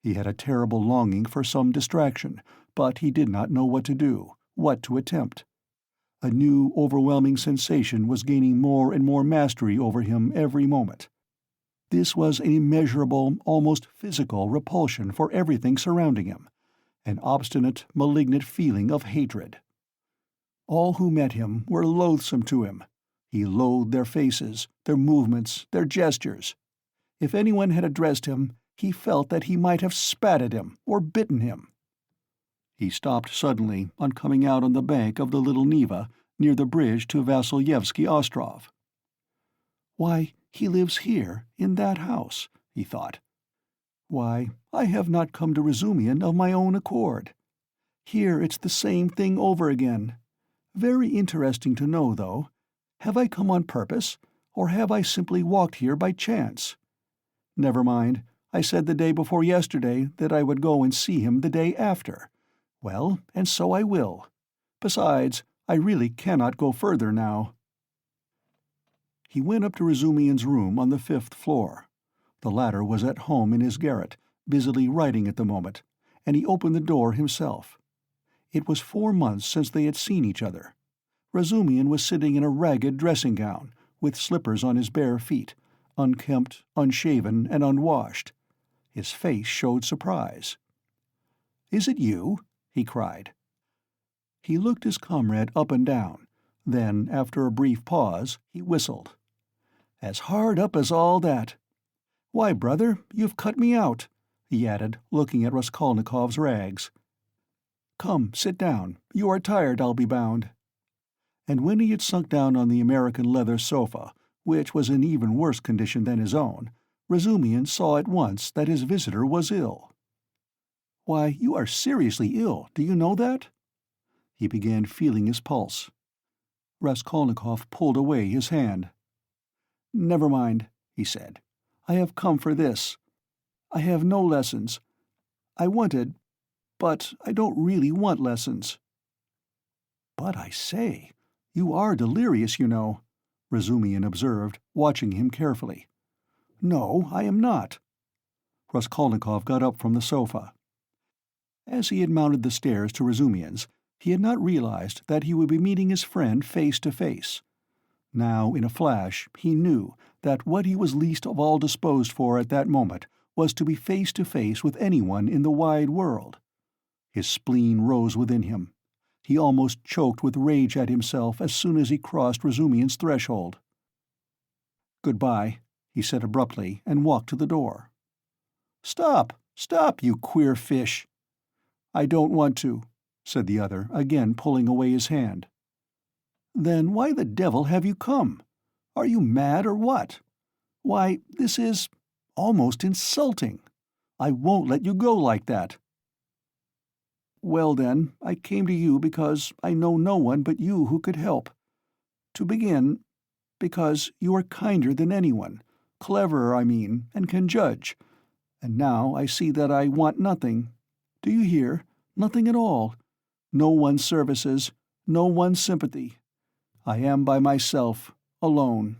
S1: He had a terrible longing for some distraction, but he did not know what to do, what to attempt. A new, overwhelming sensation was gaining more and more mastery over him every moment. This was an immeasurable, almost physical repulsion for everything surrounding him, an obstinate, malignant feeling of hatred. All who met him were loathsome to him. He loathed their faces, their movements, their gestures. If anyone had addressed him, he felt that he might have spat at him or bitten him. He stopped suddenly on coming out on the bank of the Little Neva near the bridge to Vasilyevsky Ostrov. "Why, he lives here, in that house," he thought. "Why, I have not come to Razumian of my own accord. Here it's the same thing over again. Very interesting to know, though. Have I come on purpose, or have I simply walked here by chance? Never mind, I said the day before yesterday that I would go and see him the day after. Well, and so I will. Besides, I really cannot go further now." He went up to Razumian's room on the 5th floor. The latter was at home in his garret, busily writing at the moment, and he opened the door himself. It was 4 months since they had seen each other. Razumian was sitting in a ragged dressing-gown, with slippers on his bare feet, unkempt, unshaven, and unwashed. His face showed surprise. "Is it you?" he cried. He looked his comrade up and down. Then, after a brief pause, he whistled. "As hard up as all that. Why, brother, you've cut me out," he added, looking at Raskolnikov's rags. "Come, sit down. You are tired, I'll be bound." And when he had sunk down on the American leather sofa, which was in even worse condition than his own, Razumian saw at once that his visitor was ill. "Why, you are seriously ill, do you know that?" He began feeling his pulse. Raskolnikov pulled away his hand. "Never mind," he said. "I have come for this. I have no lessons. I wanted, but I don't really want lessons." "But I say, you are delirious, you know," Razumian observed, watching him carefully. "No, I am not." Raskolnikov got up from the sofa. As he had mounted the stairs to Razumian's, he had not realized that he would be meeting his friend face to face. Now, in a flash, he knew that what he was least of all disposed for at that moment was to be face to face with anyone in the wide world. His spleen rose within him. He almost choked with rage at himself as soon as he crossed Razumian's threshold. "Goodbye," he said abruptly, and walked to the door. "Stop, stop, you queer fish!" "I don't want to," said the other, again pulling away his hand. "Then why the devil have you come? Are you mad or what? Why, this is almost insulting. I won't let you go like that." "Well then, I came to you because I know no one but you who could help. To begin, because you are kinder than anyone, cleverer, I mean, and can judge. And now I see that I want nothing. Do you hear? Nothing at all. No one's services, no one's sympathy. I am by myself, alone.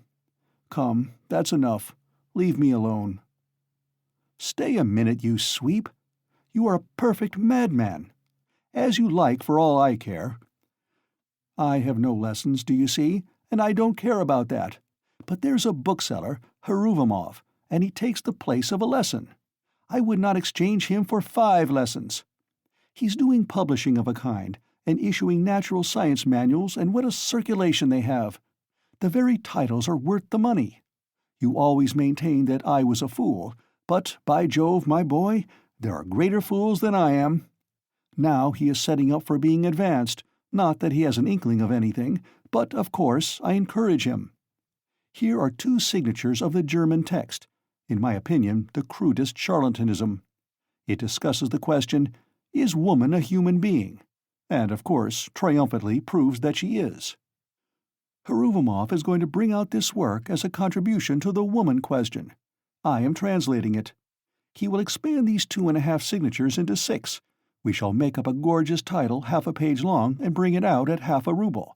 S1: Come, that's enough. Leave me alone." "Stay a minute, you sweep. You are a perfect madman. As you like, for all I care. I have no lessons, do you see, and I don't care about that. But there's a bookseller, Heruvimov, and he takes the place of a lesson. I would not exchange him for 5 lessons. He's doing publishing of a kind, and issuing natural science manuals, and what a circulation they have. The very titles are worth the money. You always maintained that I was a fool, but, by Jove, my boy, there are greater fools than I am. Now he is setting up for being advanced, not that he has an inkling of anything, but, of course, I encourage him. Here are 2 signatures of the German text, in my opinion the crudest charlatanism. It discusses the question, is woman a human being? And, of course, triumphantly proves that she is. Hruvimov is going to bring out this work as a contribution to the woman question. I am translating it. He will expand these 2.5 signatures into 6. We shall make up a gorgeous title half a page long and bring it out at half a ruble.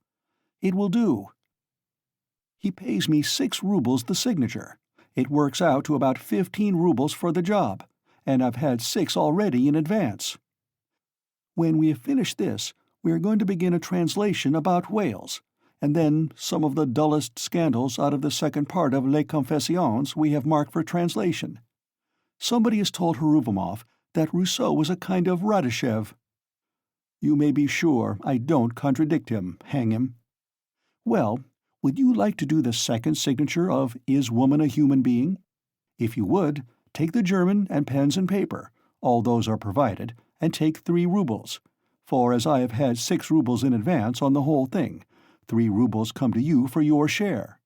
S1: It will do. He pays me 6 rubles the signature. It works out to about 15 rubles for the job, and I've had 6 already in advance. When we have finished this, we are going to begin a translation about whales, and then some of the dullest scandals out of the second part of Les Confessions we have marked for translation. Somebody has told Hruvimov that Rousseau was a kind of Radishev. You may be sure I don't contradict him, hang him. Well, would you like to do the second signature of Is Woman a Human Being? If you would, take the German and pens and paper, all those are provided, and take 3 rubles, for as I have had 6 rubles in advance on the whole thing, 3 rubles come to you for your share.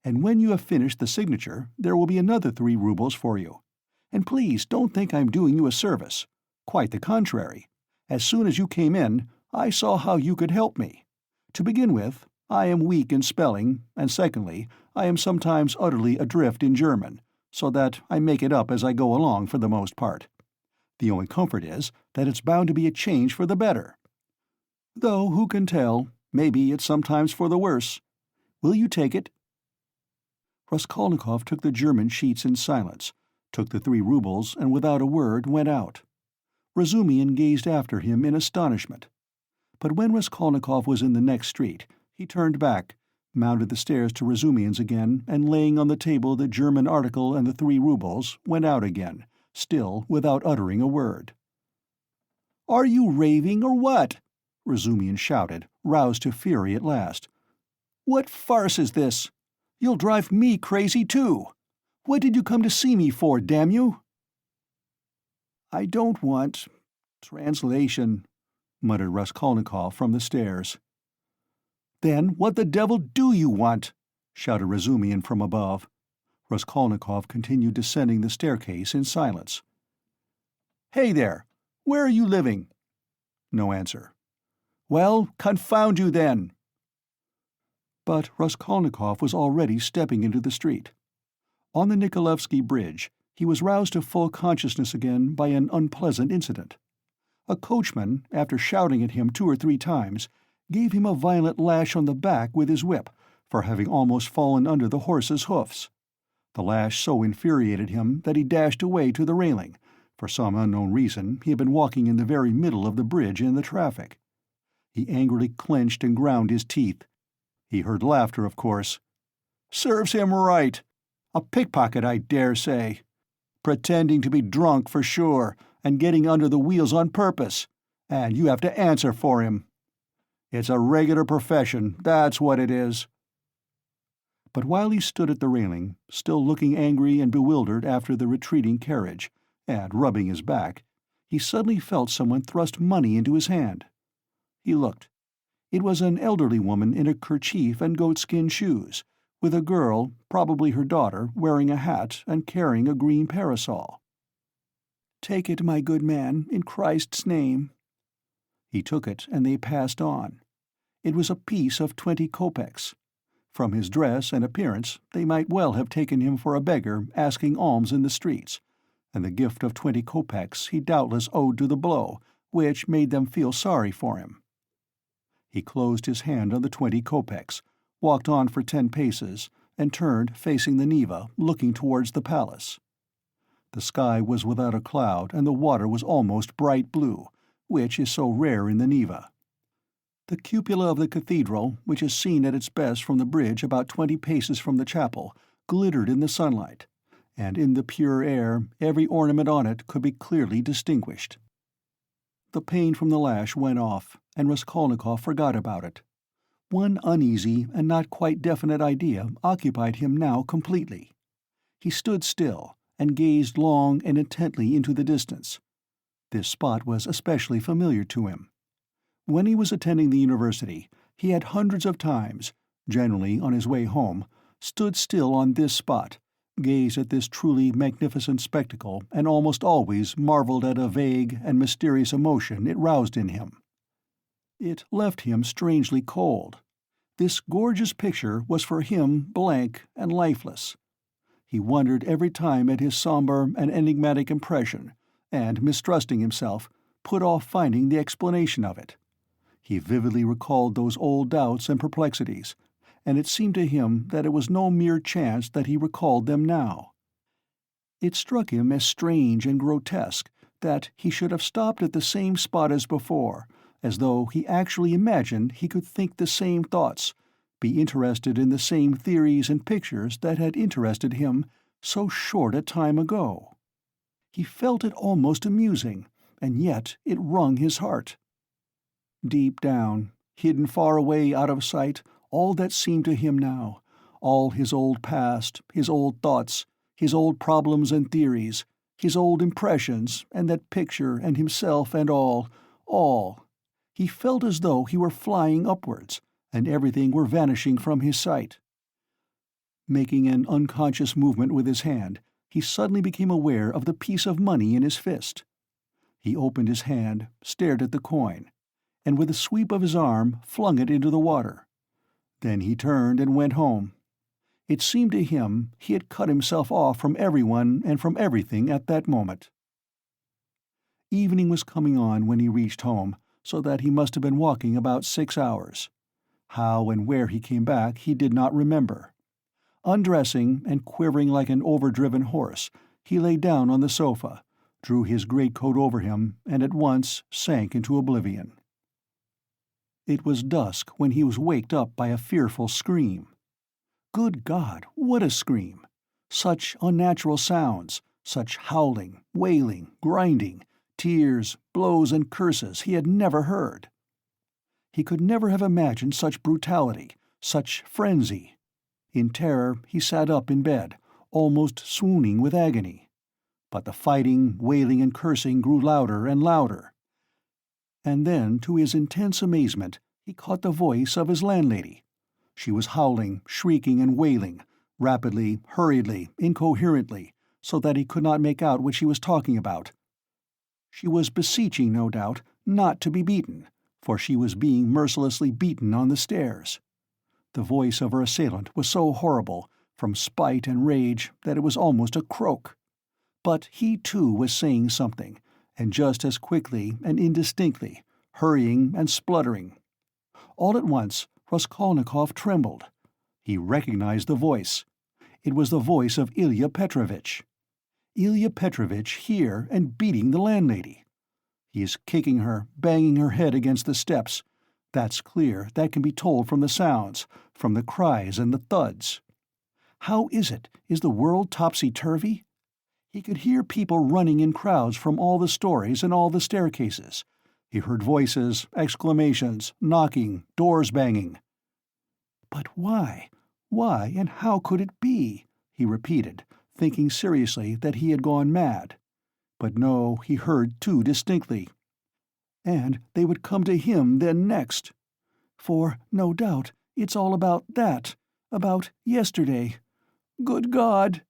S1: And when you have finished the signature, there will be another 3 rubles for you. And please don't think I'm doing you a service. Quite the contrary. As soon as you came in, I saw how you could help me. To begin with, I am weak in spelling, and secondly, I am sometimes utterly adrift in German, so that I make it up as I go along for the most part. The only comfort is that it's bound to be a change for the better. Though, who can tell, maybe it's sometimes for the worse. Will you take it? Raskolnikov took the German sheets in silence, took the 3 rubles, and without a word went out. Razumihin gazed after him in astonishment. But when Raskolnikov was in the next street, he turned back, mounted the stairs to Razumihin's again, and laying on the table the German article and the 3 rubles, went out again, still without uttering a word. "Are you raving or what?" Razumihin shouted, roused to fury at last. "What farce is this? You'll drive me crazy too. What did you come to see me for, damn you?" "I don't want translation," muttered Raskolnikov from the stairs. "Then what the devil do you want?" shouted Razumihin from above. Raskolnikov continued descending the staircase in silence. "Hey there! Where are you living?" No answer. "Well, confound you then!" But Raskolnikov was already stepping into the street. On the Nikolaevsky Bridge, he was roused to full consciousness again by an unpleasant incident. A coachman, after shouting at him 2 or 3 times, gave him a violent lash on the back with his whip for having almost fallen under the horse's hoofs. The lash so infuriated him that he dashed away to the railing. For some unknown reason, he had been walking in the very middle of the bridge in the traffic. He angrily clenched and ground his teeth. He heard laughter, of course. "Serves him right. A pickpocket, I dare say. Pretending to be drunk for sure, and getting under the wheels on purpose. And you have to answer for him. It's a regular profession, that's what it is." But while he stood at the railing, still looking angry and bewildered after the retreating carriage, and rubbing his back, he suddenly felt someone thrust money into his hand. He looked. It was an elderly woman in a kerchief and goatskin shoes, with a girl, probably her daughter, wearing a hat and carrying a green parasol. "Take it, my good man, in Christ's name." He took it, and they passed on. It was a piece of 20 kopecks. From his dress and appearance, they might well have taken him for a beggar asking alms in the streets, and the gift of 20 kopecks he doubtless owed to the blow, which made them feel sorry for him. He closed his hand on the 20 kopecks, walked on for 10 paces, and turned, facing the Neva, looking towards the palace. The sky was without a cloud, and the water was almost bright blue, which is so rare in the Neva. The cupola of the cathedral, which is seen at its best from the bridge about 20 paces from the chapel, glittered in the sunlight, and in the pure air every ornament on it could be clearly distinguished. The pain from the lash went off, and Raskolnikov forgot about it. One uneasy and not quite definite idea occupied him now completely. He stood still, and gazed long and intently into the distance. This spot was especially familiar to him. When he was attending the university, he had hundreds of times, generally on his way home, stood still on this spot, gazed at this truly magnificent spectacle, and almost always marveled at a vague and mysterious emotion it roused in him. It left him strangely cold. This gorgeous picture was for him blank and lifeless. He wondered every time at his somber and enigmatic impression, and, mistrusting himself, put off finding the explanation of it. He vividly recalled those old doubts and perplexities, and it seemed to him that it was no mere chance that he recalled them now. It struck him as strange and grotesque that he should have stopped at the same spot as before, as though he actually imagined he could think the same thoughts, be interested in the same theories and pictures that had interested him so short a time ago. He felt it almost amusing, and yet it wrung his heart. Deep down, hidden far away out of sight, all that seemed to him now, all his old past, his old thoughts, his old problems and theories, his old impressions, and that picture and himself and all. He felt as though he were flying upwards, and everything were vanishing from his sight. Making an unconscious movement with his hand, he suddenly became aware of the piece of money in his fist. He opened his hand, stared at the coin, and with a sweep of his arm flung it into the water. Then he turned and went home. It seemed to him he had cut himself off from everyone and from everything at that moment. Evening was coming on when he reached home, so that he must have been walking about 6 hours. How and where he came back he did not remember. Undressing and quivering like an overdriven horse, he lay down on the sofa, drew his greatcoat over him, and at once sank into oblivion. It was dusk when he was waked up by a fearful scream. Good God, what a scream! Such unnatural sounds, such howling, wailing, grinding, tears, blows, and curses he had never heard. He could never have imagined such brutality, such frenzy. In terror he sat up in bed, almost swooning with agony. But the fighting, wailing, and cursing grew louder and louder. And then, to his intense amazement, he caught the voice of his landlady. She was howling, shrieking, and wailing, rapidly, hurriedly, incoherently, so that he could not make out what she was talking about. She was beseeching, no doubt, not to be beaten, for she was being mercilessly beaten on the stairs. The voice of her assailant was so horrible, from spite and rage, that it was almost a croak. But he too was saying something, and just as quickly and indistinctly, hurrying and spluttering. All at once Raskolnikov trembled. He recognized the voice. It was the voice of Ilya Petrovitch. Ilya Petrovitch here and beating the landlady. He is kicking her, banging her head against the steps. That's clear, that can be told from the sounds, from the cries and the thuds. How is it? Is the world topsy-turvy? He could hear people running in crowds from all the stories and all the staircases. He heard voices, exclamations, knocking, doors banging. But why? Why, and how could it be? He repeated, thinking seriously that he had gone mad. But no, he heard too distinctly. And they would come to him then next. For, no doubt, it's all about that, about yesterday. Good God!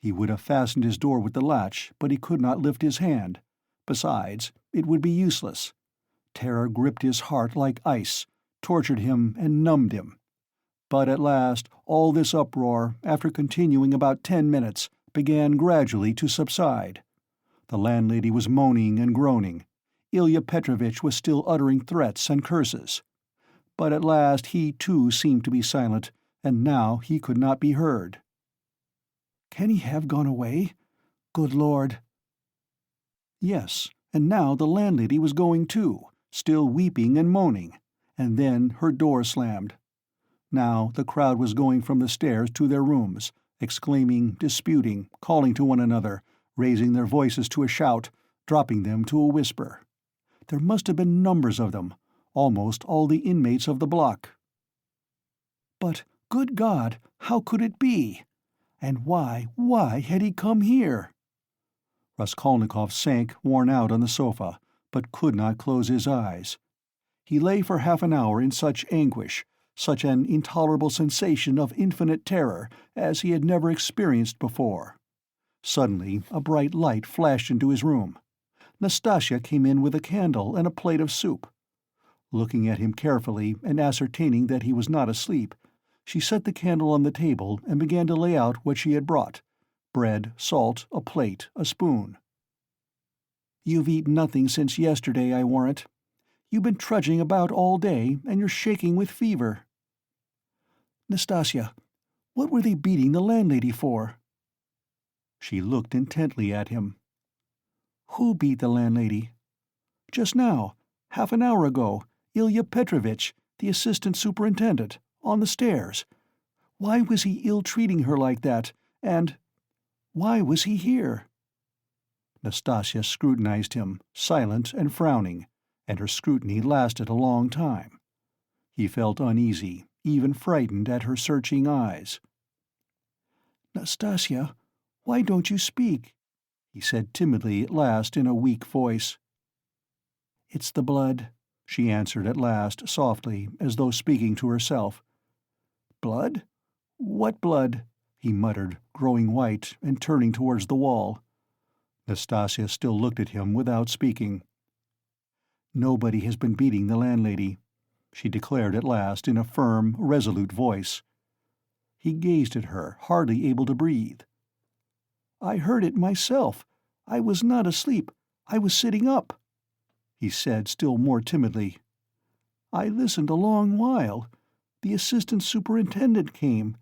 S1: He would have fastened his door with the latch, but he could not lift his hand. Besides, it would be useless. Terror gripped his heart like ice, tortured him and numbed him. But at last, all this uproar, after continuing about 10 minutes, began gradually to subside. The landlady was moaning and groaning. Ilya Petrovitch was still uttering threats and curses. But at last he too seemed to be silent, and now he could not be heard. Can he have gone away? Good Lord! Yes, and now the landlady was going too, still weeping and moaning, and then her door slammed. Now the crowd was going from the stairs to their rooms, exclaiming, disputing, calling to one another, raising their voices to a shout, dropping them to a whisper. There must have been numbers of them, almost all the inmates of the block. But, good God, how could it be? And why had he come here? Raskolnikov sank worn out on the sofa, but could not close his eyes. He lay for half an hour in such anguish, such an intolerable sensation of infinite terror as he had never experienced before. Suddenly a bright light flashed into his room. Nastasia came in with a candle and a plate of soup. Looking at him carefully and ascertaining that he was not asleep, she set the candle on the table and began to lay out what she had brought: bread, salt, a plate, a spoon. "You've eaten nothing since yesterday, I warrant. You've been trudging about all day, and you're shaking with fever." "Nastasia, what were they beating the landlady for?" She looked intently at him. "Who beat the landlady?" "Just now, half an hour ago, Ilya Petrovitch, the assistant superintendent, on the stairs. Why was he ill-treating her like that, and why was he here?" Nastasia scrutinized him, silent and frowning, and her scrutiny lasted a long time. He felt uneasy, even frightened at her searching eyes. "Nastasia, why don't you speak?" he said timidly at last in a weak voice. "It's the blood," she answered at last, softly, as though speaking to herself. "Blood? What blood?" he muttered, growing white and turning towards the wall. Nastasia still looked at him without speaking. "Nobody has been beating the landlady," she declared at last in a firm, resolute voice. He gazed at her, hardly able to breathe. "I heard it myself. I was not asleep. I was sitting up," he said still more timidly. "I listened a long while. The assistant superintendent came.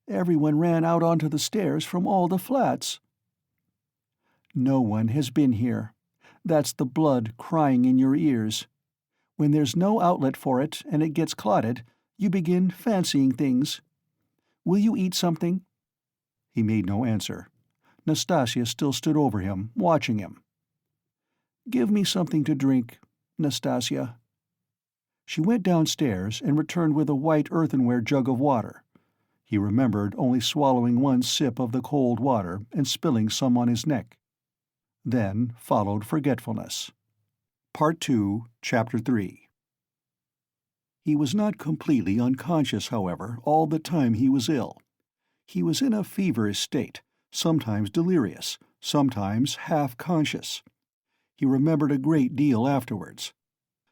S1: Everyone ran out onto the stairs from all the flats." "No one has been here. That's the blood crying in your ears. When there's no outlet for it and it gets clotted, you begin fancying things. Will you eat something?" He made no answer. Nastasia still stood over him, watching him. "Give me something to drink, Nastasia." She went downstairs and returned with a white earthenware jug of water. He remembered only swallowing one sip of the cold water and spilling some on his neck. Then followed forgetfulness. Part 2, Chapter 3. He was not completely unconscious, however, all the time he was ill. He was in a feverish state, sometimes delirious, sometimes half-conscious. He remembered a great deal afterwards.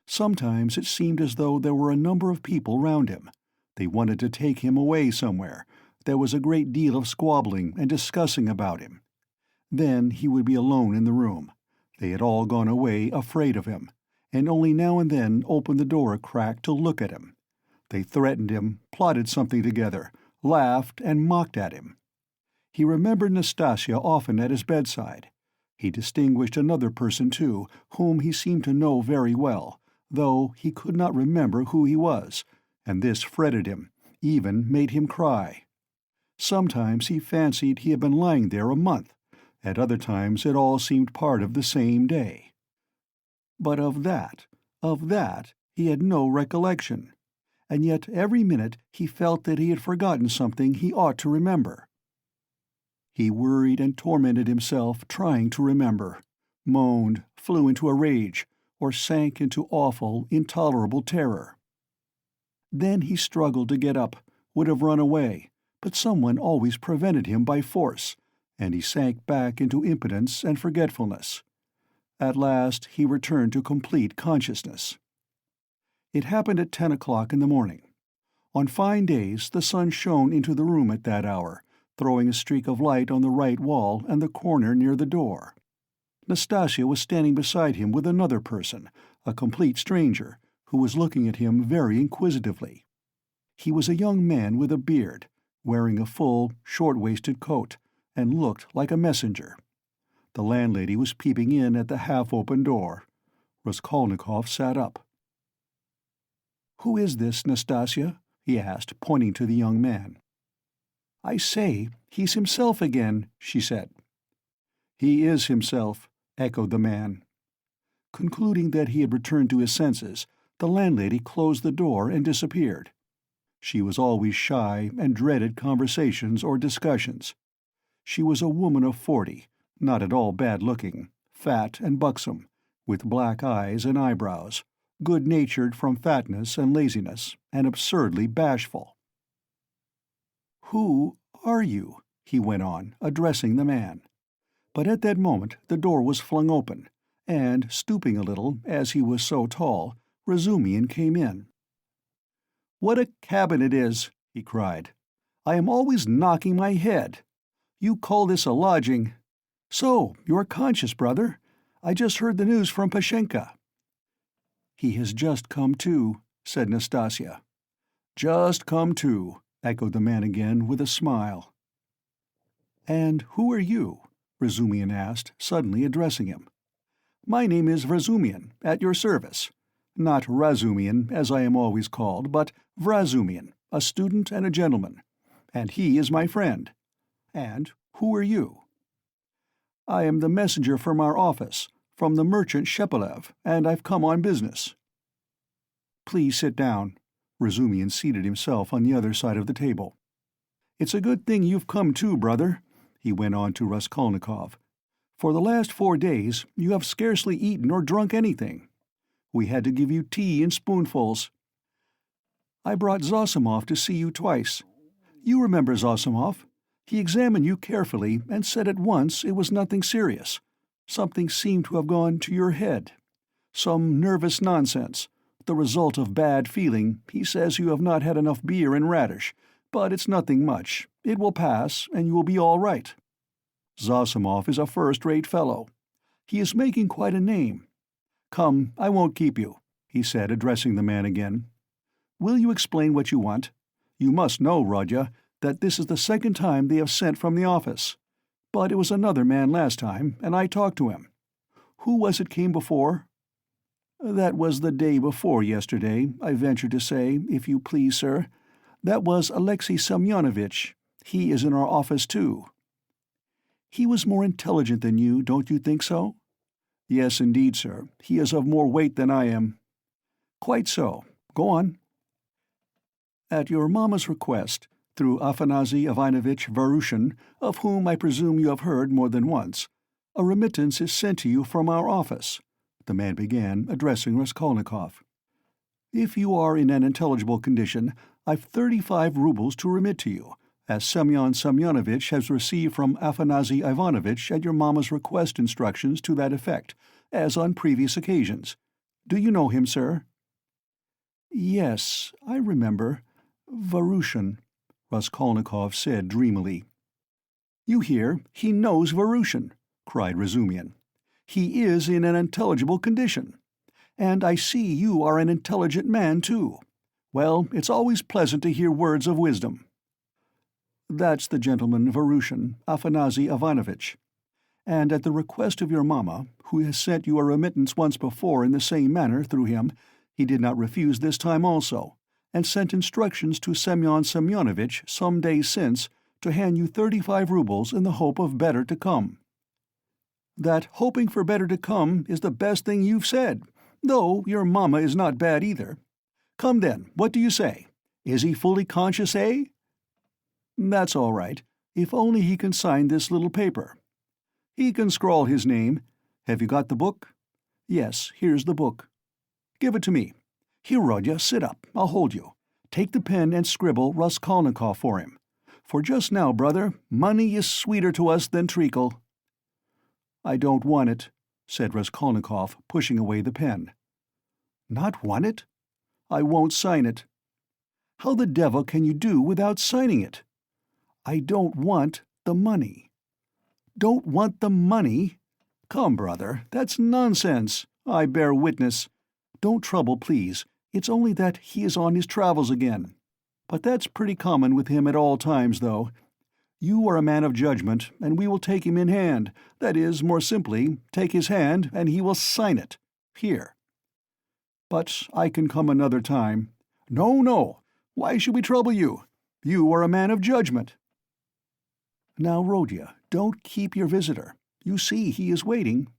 S1: Sometimes it seemed as though there were a number of people round him. They wanted to take him away somewhere. There was a great deal of squabbling and discussing about him. Then he would be alone in the room. They had all gone away afraid of him, and only now and then opened the door a crack to look at him. They threatened him, plotted something together, laughed and mocked at him. He remembered Nastasia often at his bedside. He distinguished another person, too, whom he seemed to know very well, though he could not remember who he was, and this fretted him, even made him cry. Sometimes he fancied he had been lying there a month. At other times it all seemed part of the same day. But of that, he had no recollection, and yet every minute he felt that he had forgotten something he ought to remember. He worried and tormented himself trying to remember, moaned, flew into a rage, or sank into awful, intolerable terror. Then he struggled to get up, would have run away, but someone always prevented him by force, and he sank back into impotence and forgetfulness. At last he returned to complete consciousness. It happened at 10 o'clock in the morning. On fine days the sun shone into the room at that hour, throwing a streak of light on the right wall and the corner near the door. Nastasia was standing beside him with another person, a complete stranger, who was looking at him very inquisitively. He was a young man with a beard, wearing a full, short-waisted coat, and looked like a messenger. The landlady was peeping in at the half-open door. Raskolnikov sat up. "Who is this, Nastasia?" he asked, pointing to the young man. "I say, he's himself again," she said. "He is himself," echoed the man. Concluding that he had returned to his senses, the landlady closed the door and disappeared. She was always shy and dreaded conversations or discussions. She was a woman of 40, not at all bad-looking, fat and buxom, with black eyes and eyebrows, good-natured from fatness and laziness, and absurdly bashful. "Who are you?" he went on, addressing the man. But at that moment the door was flung open, and, stooping a little, as he was so tall, Razumian came in. "What a cabin it is!" he cried. "I am always knocking my head. You call this a lodging? So, you're conscious, brother. I just heard the news from Pashenka." "He has just come to," said Nastasia. "Just come to," echoed the man again, with a smile. "And who are you?" Razumian asked, suddenly addressing him. "My name is Vrazumian, at your service. Not Razumian, as I am always called, but Vrazumian, a student and a gentleman. And he is my friend. And who are you?" "I am the messenger from our office, from the merchant Shepelev, and I've come on business." "Please sit down." Razumian seated himself on the other side of the table. "It's a good thing you've come too, brother," he went on to Raskolnikov. "For the last 4 days you have scarcely eaten or drunk anything. We had to give you tea in spoonfuls. I brought Zosimov to see you twice. You remember Zosimov? He examined you carefully and said at once it was nothing serious. Something seemed to have gone to your head. Some nervous nonsense, the result of bad feeling. He says you have not had enough beer and radish, but it's nothing much. It will pass, and you will be all right. Zosimov is a first-rate fellow. He is making quite a name. Come, I won't keep you," he said, addressing the man again. "Will you explain what you want? You must know, Rodya, that this is the second time they have sent from the office. But it was another man last time, and I talked to him. Who was it came before?" "That was the day before yesterday, I venture to say, if you please, sir. That was Alexei Semyonovitch. He is in our office, too." "He was more intelligent than you, don't you think so?" "Yes, indeed, sir. He is of more weight than I am." "Quite so. Go on." "At your mamma's request, through Afanasy Ivanovitch Varushin, of whom I presume you have heard more than once, a remittance is sent to you from our office," the man began, addressing Raskolnikov. "If you are in an intelligible condition, I've 35 rubles to remit to you, as Semyon Semyonovitch has received from Afanasy Ivanovitch at your mamma's request instructions to that effect, as on previous occasions. Do you know him, sir?" "Yes, I remember. Varushin," Raskolnikov said dreamily. "You hear, he knows Varushin," cried Razumian. "He is in an intelligible condition. And I see you are an intelligent man, too. Well, it's always pleasant to hear words of wisdom." "That's the gentleman Varushin, Afanasy Ivanovitch. And at the request of your mamma, who has sent you a remittance once before in the same manner through him, he did not refuse this time also, and sent instructions to Semyon Semyonovitch some days since to hand you 35 rubles in the hope of better to come." "That hoping for better to come is the best thing you've said, though your mamma is not bad either. Come then, what do you say? Is he fully conscious, eh?" "That's all right, if only he can sign this little paper." "He can scrawl his name. Have you got the book?" "Yes, here's the book." "Give it to me. Here, Rodya, sit up, I'll hold you. Take the pen and scribble Raskolnikov for him. For just now, brother, money is sweeter to us than treacle." "I don't want it," said Raskolnikov, pushing away the pen. "Not want it?" "I won't sign it." "How the devil can you do without signing it?" "I don't want the money." "Don't want the money? Come, brother, that's nonsense. I bear witness. Don't trouble, please. It's only that he is on his travels again. But that's pretty common with him at all times, though. You are a man of judgment, and we will take him in hand. That is, more simply, take his hand, and he will sign it. Here." "But I can come another time." "No, no. Why should we trouble you? You are a man of judgment." "Now, Rodya, don't keep your visitor. You see he is waiting,"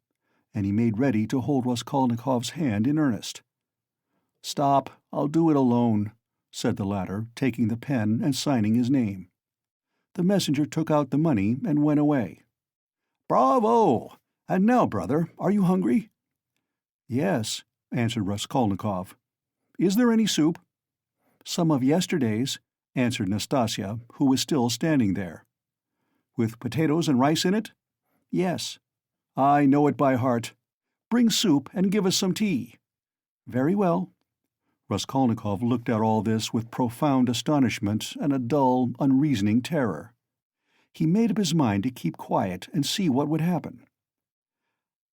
S1: and he made ready to hold Raskolnikov's hand in earnest. "Stop, I'll do it alone," said the latter, taking the pen and signing his name. The messenger took out the money and went away. "Bravo! And now, brother, are you hungry?" "Yes," answered Raskolnikov. "Is there any soup?" "Some of yesterday's," answered Nastasia, who was still standing there. "With potatoes and rice in it?" "Yes." "I know it by heart. Bring soup and give us some tea." "Very well." Raskolnikov looked at all this with profound astonishment and a dull, unreasoning terror. He made up his mind to keep quiet and see what would happen.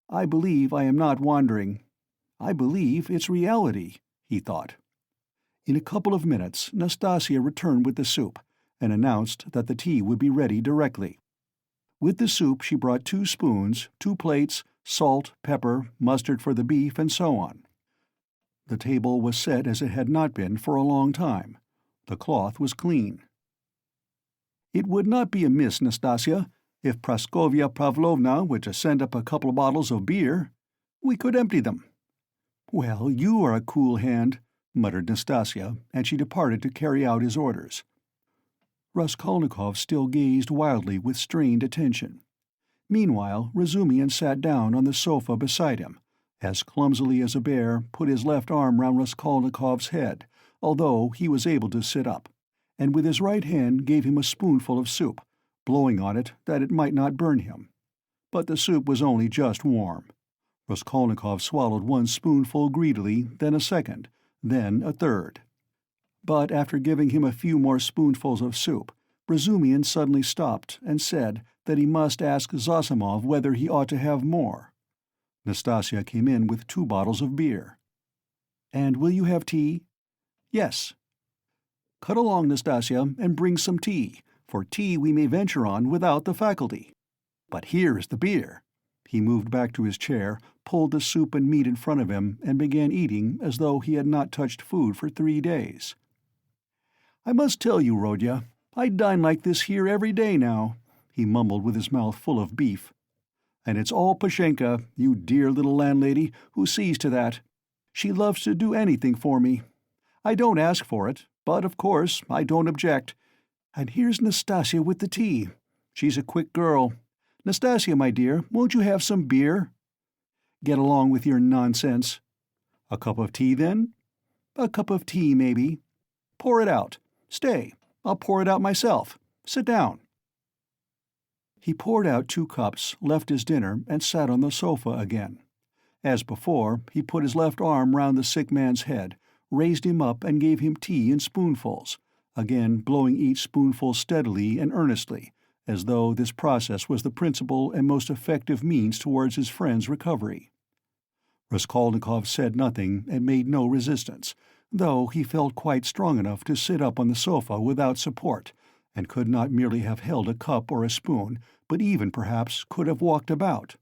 S1: "I believe I am not wandering. I believe it's reality," he thought. In a couple of minutes Nastasia returned with the soup, and announced that the tea would be ready directly. With the soup she brought 2 spoons, 2 plates, salt, pepper, mustard for the beef, and so on. The table was set as it had not been for a long time. The cloth was clean. "It would not be amiss, Nastasia, if Praskovya Pavlovna were to send up a couple of bottles of beer. We could empty them." "Well, you are a cool hand," muttered Nastasia, and she departed to carry out his orders. Raskolnikov still gazed wildly with strained attention. Meanwhile Razumihin sat down on the sofa beside him, as clumsily as a bear, put his left arm round Raskolnikov's head, although he was able to sit up, and with his right hand gave him a spoonful of soup, blowing on it that it might not burn him. But the soup was only just warm. Raskolnikov swallowed 1 spoonful greedily, then a second, then a third. But after giving him a few more spoonfuls of soup, Razumihin suddenly stopped and said that he must ask Zosimov whether he ought to have more. Nastasia came in with 2 bottles of beer. "And will you have tea?" "Yes." "Cut along, Nastasia, and bring some tea, for tea we may venture on without the faculty. But here is the beer." He moved back to his chair, pulled the soup and meat in front of him, and began eating as though he had not touched food for 3 days. "I must tell you, Rodya, I dine like this here every day now," he mumbled with his mouth full of beef. "And it's all Pashenka, you dear little landlady, who sees to that. She loves to do anything for me. I don't ask for it, but of course I don't object. And here's Nastasia with the tea. She's a quick girl. Nastasia, my dear, won't you have some beer?" "Get along with your nonsense." "A cup of tea, then?" "A cup of tea, maybe." "Pour it out. Stay, I'll pour it out myself. Sit down." He poured out 2 cups, left his dinner, and sat on the sofa again. As before, he put his left arm round the sick man's head, raised him up and gave him tea in spoonfuls, again blowing each spoonful steadily and earnestly, as though this process was the principal and most effective means towards his friend's recovery. Raskolnikov said nothing and made no resistance, though he felt quite strong enough to sit up on the sofa without support, and could not merely have held a cup or a spoon, but even, perhaps, could have walked about.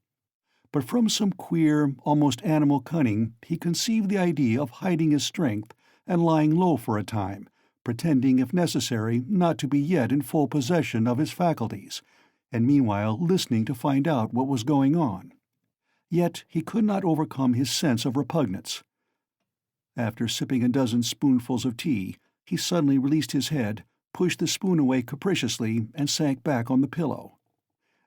S1: But from some queer, almost animal cunning, he conceived the idea of hiding his strength and lying low for a time, pretending, if necessary, not to be yet in full possession of his faculties, and meanwhile listening to find out what was going on. Yet he could not overcome his sense of repugnance. After sipping a dozen spoonfuls of tea, he suddenly released his head, pushed the spoon away capriciously, and sank back on the pillow.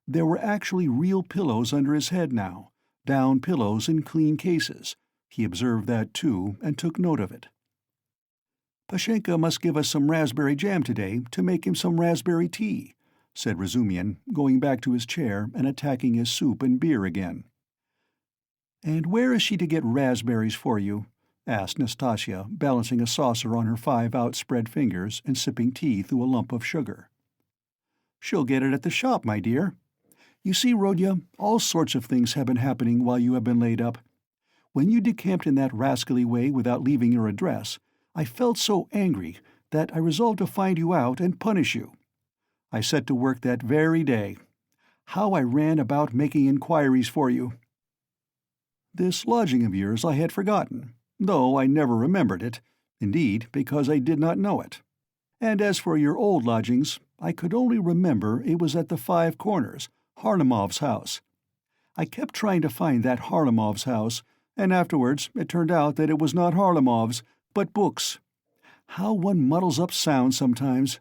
S1: There were actually real pillows under his head now, down pillows in clean cases. He observed that too, and took note of it. "Pashenka must give us some raspberry jam today to make him some raspberry tea," said Razumihin, going back to his chair and attacking his soup and beer again. "And where is she to get raspberries for you?" asked Nastasia, balancing a saucer on her 5 outspread fingers and sipping tea through a lump of sugar. "She'll get it at the shop, my dear. You see, Rodya, all sorts of things have been happening while you have been laid up. When you decamped in that rascally way without leaving your address, I felt so angry that I resolved to find you out and punish you. I set to work that very day. How I ran about making inquiries for you. This lodging of yours I had forgotten, though I never remembered it, indeed, because I did not know it. And as for your old lodgings, I could only remember it was at the 5 Corners, Harlamov's house. I kept trying to find that Harlamov's house, and afterwards it turned out that it was not Harlamov's, but Book's. How one muddles up sounds sometimes.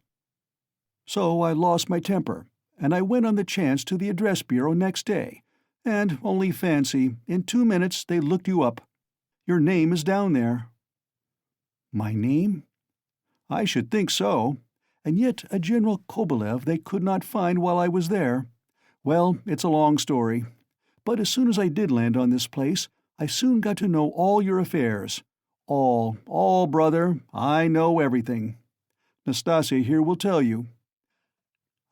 S1: So I lost my temper, and I went on the chance to the address bureau next day, and only fancy, in 2 minutes they looked you up. Your name is down there." "My name?" "I should think so. And yet a General Kobylev they could not find while I was there. Well, it's a long story. But as soon as I did land on this place, I soon got to know all your affairs. All, brother, I know everything. Nastasia here will tell you.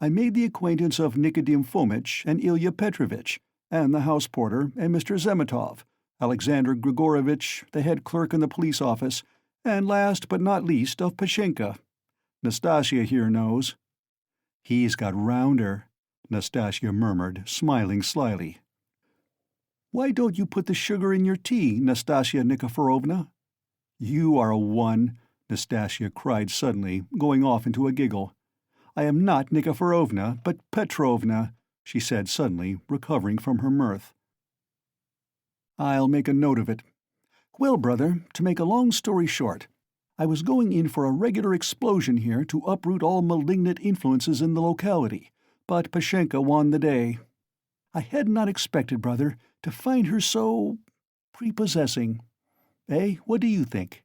S1: I made the acquaintance of Nikodim Fomitch and Ilya Petrovitch, and the house porter, and Mr. Zemetov, Alexander Grigorovitch, the head clerk in the police office, and last but not least of Pashenka. Nastasia here knows." "He's got rounder," Nastasia murmured, smiling slyly. "Why don't you put the sugar in your tea, Nastasia Nikiforovna?" "You are a one," Nastasia cried suddenly, going off into a giggle. "I am not Nikiforovna, but Petrovna," she said suddenly, recovering from her mirth. "I'll make a note of it. Well, brother, to make a long story short, I was going in for a regular explosion here to uproot all malignant influences in the locality, but Pashenka won the day. I had not expected, brother, to find her so prepossessing. Eh, what do you think?"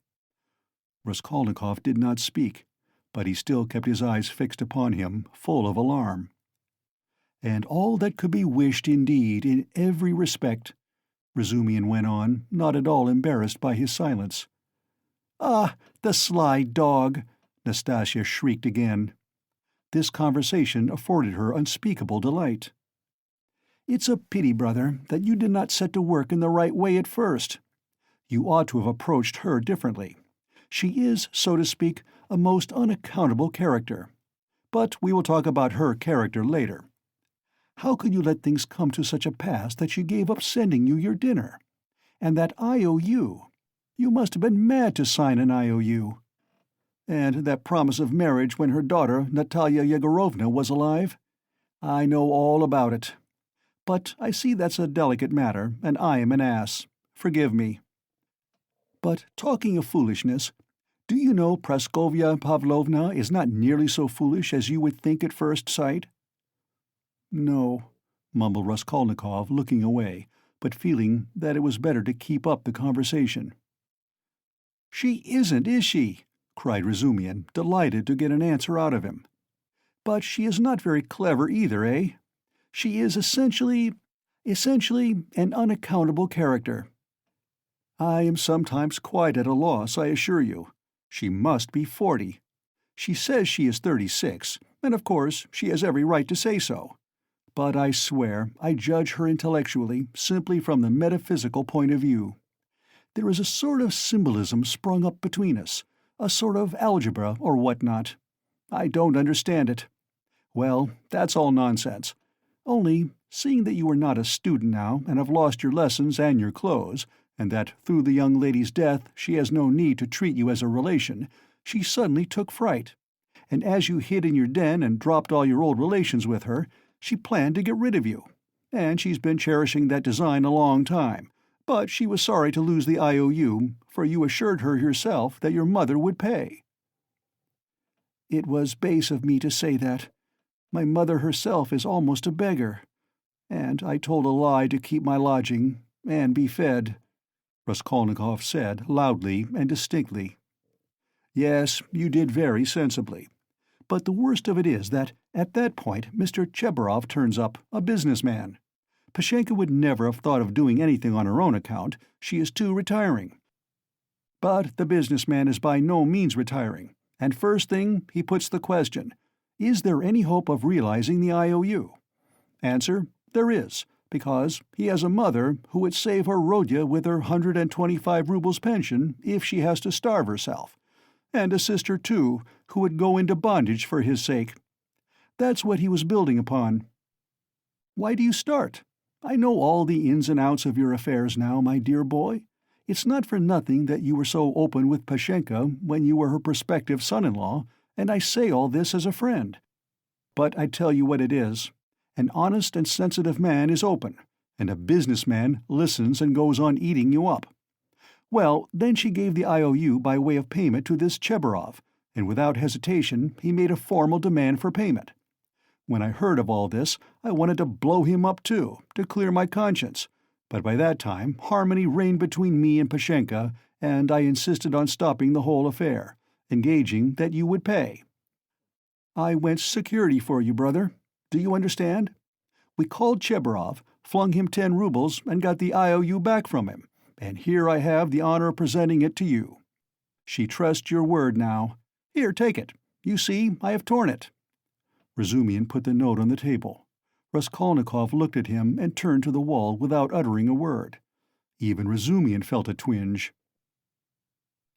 S1: Raskolnikov did not speak, but he still kept his eyes fixed upon him, full of alarm. "And all that could be wished indeed in every respect," Razumihin went on, not at all embarrassed by his silence. "Ah, the sly dog!" Nastasia shrieked again. This conversation afforded her unspeakable delight. "It's a pity, brother, that you did not set to work in the right way at first. You ought to have approached her differently. She is, so to speak, a most unaccountable character. But we will talk about her character later. How could you let things come to such a pass that she gave up sending you your dinner? And that IOU! You must have been mad to sign an IOU. And that promise of marriage when her daughter, Natalia Yegorovna, was alive? I know all about it. But I see that's a delicate matter, and I am an ass. Forgive me. But talking of foolishness, do you know Praskovya Pavlovna is not nearly so foolish as you would think at first sight?" "No," mumbled Raskolnikov, looking away, but feeling that it was better to keep up the conversation. "She isn't, is she?" cried Razumihin, delighted to get an answer out of him. "But she is not very clever either, eh? She is essentially an unaccountable character. I am sometimes quite at a loss, I assure you. She must be 40. She says she is 36, and of course she has every right to say so. But I swear I judge her intellectually simply from the metaphysical point of view. There is a sort of symbolism sprung up between us, a sort of algebra or what-not. I don't understand it. Well, that's all nonsense. Only, seeing that you are not a student now and have lost your lessons and your clothes, and that through the young lady's death she has no need to treat you as a relation, she suddenly took fright. And as you hid in your den and dropped all your old relations with her, she planned to get rid of you. And she's been cherishing that design a long time. But she was sorry to lose the IOU, for you assured her yourself that your mother would pay." "It was base of me to say that. My mother herself is almost a beggar. And I told a lie to keep my lodging, and be fed," Raskolnikov said, loudly and distinctly. "Yes, you did very sensibly. But the worst of it is that, at that point, Mr. Chebarov turns up, a businessman. Pashenka would never have thought of doing anything on her own account. She is too retiring. But the businessman is by no means retiring, and first thing he puts the question, is there any hope of realizing the IOU? Answer, there is, because he has a mother who would save her Rodya with her 125 rubles pension if she has to starve herself, and a sister, too, who would go into bondage for his sake. That's what he was building upon. Why do you start? I know all the ins and outs of your affairs now, my dear boy. It's not for nothing that you were so open with Pashenka when you were her prospective son-in-law, and I say all this as a friend. But I tell you what it is. An honest and sensitive man is open, and a businessman listens and goes on eating you up. Well, then she gave the IOU by way of payment to this Chebarov, and without hesitation he made a formal demand for payment. When I heard of all this, I wanted to blow him up too, to clear my conscience, but by that time harmony reigned between me and Pashenka, and I insisted on stopping the whole affair, engaging that you would pay. I went security for you, brother. Do you understand? We called Chebarov, flung him 10 rubles, and got the IOU back from him, and here I have the honor of presenting it to you. She trusts your word now. Here, take it. You see, I have torn it." Razumian put the note on the table. Raskolnikov looked at him and turned to the wall without uttering a word. Even Razumian felt a twinge.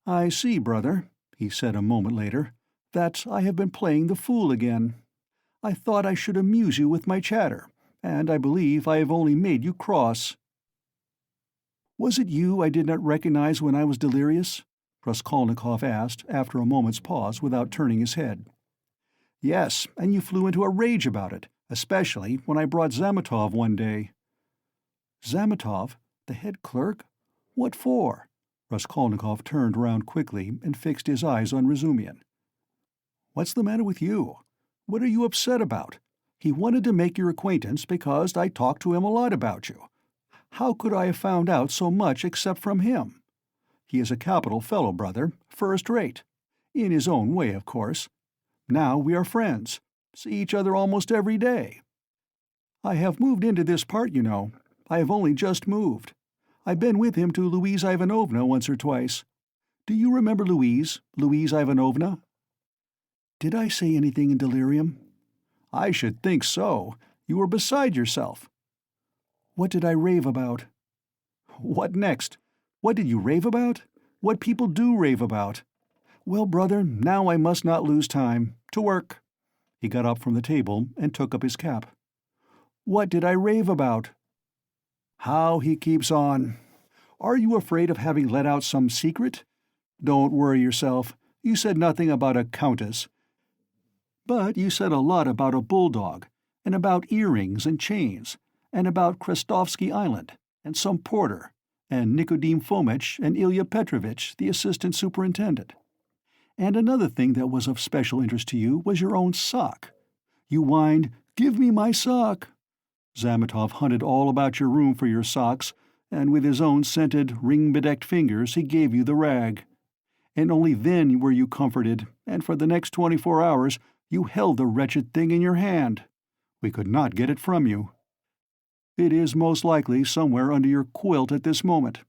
S1: "I see, brother," he said a moment later, "that I have been playing the fool again. I thought I should amuse you with my chatter, and I believe I have only made you cross." "Was it you I did not recognize when I was delirious?" Raskolnikov asked, after a moment's pause, without turning his head. "Yes, and you flew into a rage about it, especially when I brought Zametov one day." "Zametov? The head clerk? What for?" Raskolnikov turned round quickly and fixed his eyes on Razumian. "What's the matter with you? What are you upset about? He wanted to make your acquaintance because I talked to him a lot about you. How could I have found out so much except from him? He is a capital fellow, brother, first rate. In his own way, of course. Now we are friends, see each other almost every day. I have moved into this part, you know. I have only just moved. I've been with him to Louise Ivanovna once or twice. Do you remember Louise Ivanovna?" "Did I say anything in delirium?" "I should think so. You were beside yourself." "What did I rave about?" "What next? What did you rave about? What people do rave about. Well, brother, now I must not lose time. To work." He got up from the table and took up his cap. "What did I rave about?" "How he keeps on. Are you afraid of having let out some secret? Don't worry yourself. You said nothing about a countess. But you said a lot about a bulldog, and about earrings and chains, and about Krestovsky Island, and some porter, and Nikodim Fomitch and Ilya Petrovitch, the assistant superintendent. And another thing that was of special interest to you was your own sock. You whined, 'Give me my sock.' Zametov hunted all about your room for your socks, and with his own scented, ring-bedecked fingers he gave you the rag. And only then were you comforted, and for the next 24 hours you held the wretched thing in your hand. We could not get it from you. It is most likely somewhere under your quilt at this moment.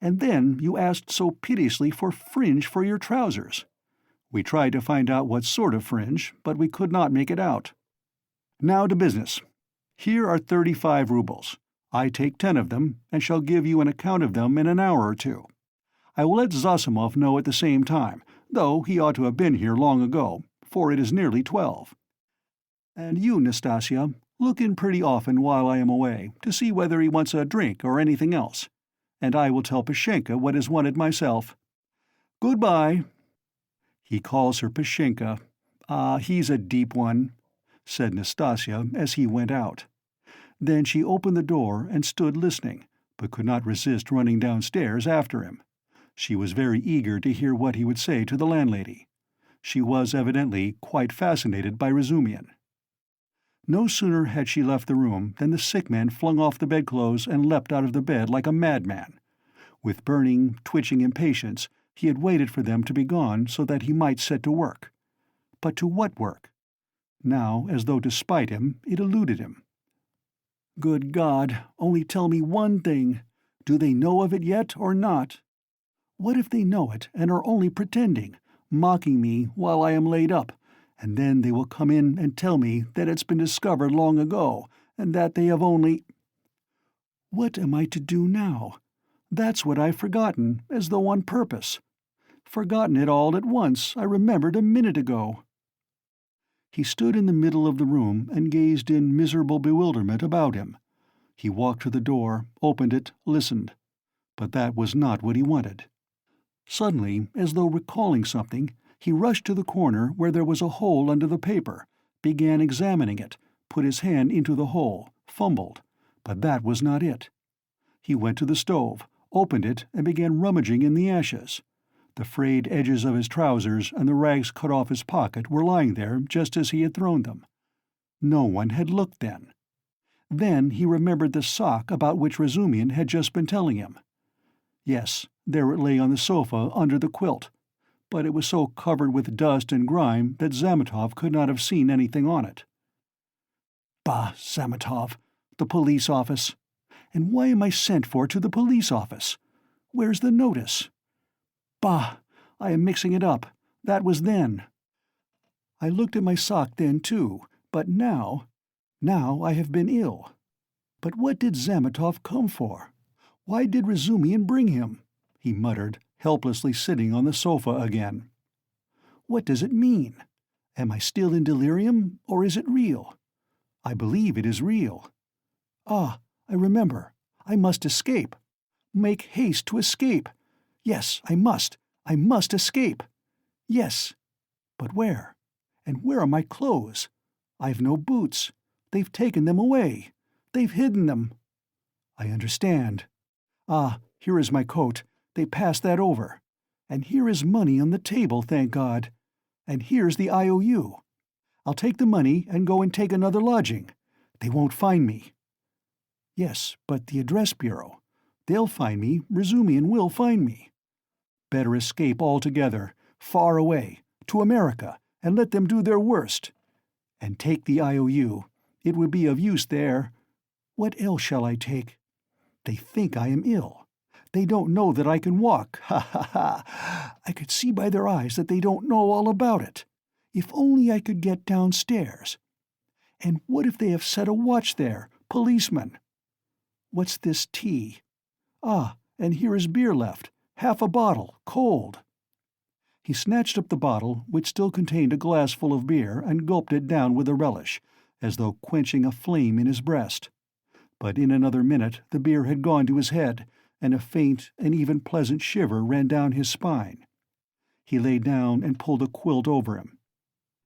S1: And then you asked so piteously for fringe for your trousers. We tried to find out what sort of fringe, but we could not make it out. Now to business. Here are 35 rubles. I take 10 of them, and shall give you an account of them in an hour or two. I will let Zosimov know at the same time, though he ought to have been here long ago, for it is nearly 12. And you, Nastasia, look in pretty often while I am away, to see whether he wants a drink or anything else. And I will tell Pashenka what is wanted myself. Goodbye." "He calls her Pashenka. Ah, he's a deep one," said Nastasia as he went out. Then she opened the door and stood listening, but could not resist running downstairs after him. She was very eager to hear what he would say to the landlady. She was evidently quite fascinated by Razumian. No sooner had she left the room than the sick man flung off the bedclothes and leapt out of the bed like a madman. With burning, twitching impatience, he had waited for them to be gone so that he might set to work. But to what work? Now, as though to spite him, it eluded him. "Good God, only tell me one thing. Do they know of it yet or not? What if they know it and are only pretending, mocking me while I am laid up, and then they will come in and tell me that it's been discovered long ago, and that they have only— What am I to do now? That's what I've forgotten, as though on purpose. Forgotten it all at once, I remembered a minute ago." He stood in the middle of the room and gazed in miserable bewilderment about him. He walked to the door, opened it, listened. But that was not what he wanted. Suddenly, as though recalling something, he rushed to the corner where there was a hole under the paper, began examining it, put his hand into the hole, fumbled, but that was not it. He went to the stove, opened it, and began rummaging in the ashes. The frayed edges of his trousers and the rags cut off his pocket were lying there just as he had thrown them. No one had looked then. Then he remembered the sock about which Razumian had just been telling him. Yes, there it lay on the sofa under the quilt, but it was so covered with dust and grime that Zametov could not have seen anything on it. Bah, Zametov, the police office. And why am I sent for to the police office? Where's the notice? Bah, I am mixing it up. That was then. I looked at my sock then, too, but now I have been ill. But what did Zametov come for? Why did Razumian bring him? He muttered, helplessly sitting on the sofa again. What does it mean? Am I still in delirium, or is it real? I believe it is real. Ah, I remember. I must escape. Make haste to escape. Yes, I must escape. Yes. But where? And where are my clothes? I've no boots. They've taken them away. They've hidden them. I understand. Ah, here is my coat. They passed that over. And here is money on the table, thank God. And here's the IOU. I'll take the money and go and take another lodging. They won't find me. Yes, but the address bureau. They'll find me. Razumian will find me. Better escape altogether, far away, to America, and let them do their worst. And take the IOU. It would be of use there. What else shall I take? They think I am ill. They don't know that I can walk. Ha ha ha! I could see by their eyes that they don't know all about it. If only I could get downstairs. And what if they have set a watch there, policeman? What's this tea? Ah, and here is beer left, half a bottle, cold. He snatched up the bottle, which still contained a glass full of beer, and gulped it down with a relish, as though quenching a flame in his breast. But in another minute the beer had gone to his head, and a faint and even pleasant shiver ran down his spine. He lay down and pulled a quilt over him.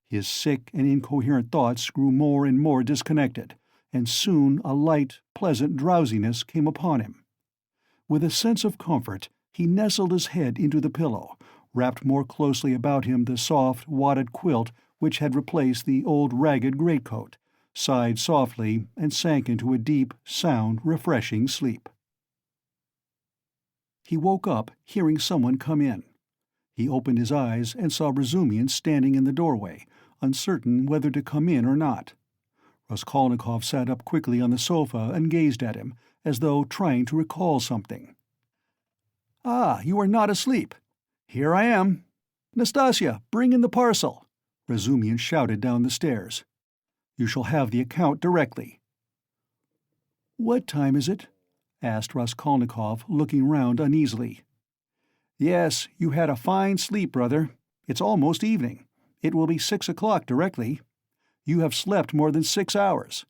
S1: His sick and incoherent thoughts grew more and more disconnected, and soon a light, pleasant drowsiness came upon him. With a sense of comfort, he nestled his head into the pillow, wrapped more closely about him the soft, wadded quilt which had replaced the old ragged greatcoat, sighed softly, and sank into a deep, sound, refreshing sleep. He woke up, hearing someone come in. He opened his eyes and saw Razumian standing in the doorway, uncertain whether to come in or not. Raskolnikov sat up quickly on the sofa and gazed at him, as though trying to recall something. "Ah, you are not asleep. Here I am. Nastasia, bring in the parcel," Razumian shouted down the stairs. "You shall have the account directly." "What time is it?" asked Raskolnikov, looking round uneasily. "Yes, you had a fine sleep, brother. It's almost evening. It will be 6 o'clock directly. You have slept more than 6 hours."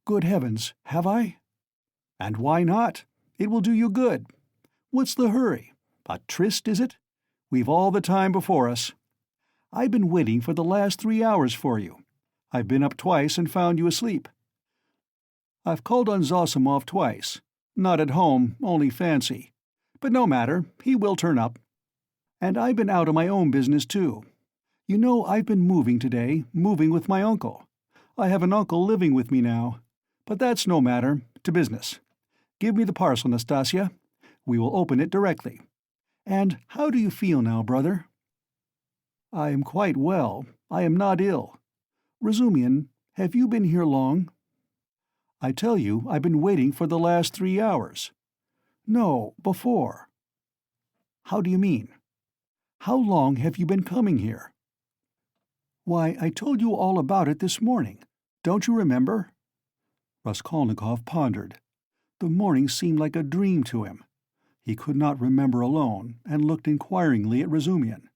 S1: "Good heavens, have I?" "And why not? It will do you good. What's the hurry? A tryst, is it? We've all the time before us. I've been waiting for the last 3 hours for you. I've been up twice and found you asleep. I've called on Zosimov twice. Not at home, only fancy. But no matter, he will turn up. And I've been out on my own business, too. You know, I've been moving today, moving with my uncle. I have an uncle living with me now. But that's no matter. To business. Give me the parcel, Nastasia. We will open it directly. And how do you feel now, brother?" "I am quite well. I am not ill. Razumian, have you been here long?" "I tell you, I've been waiting for the last 3 hours." "No, before." "How do you mean? How long have you been coming here?" "Why, I told you all about it this morning. Don't you remember?" Raskolnikov pondered. The morning seemed like a dream to him. He could not remember alone, and looked inquiringly at Razumian.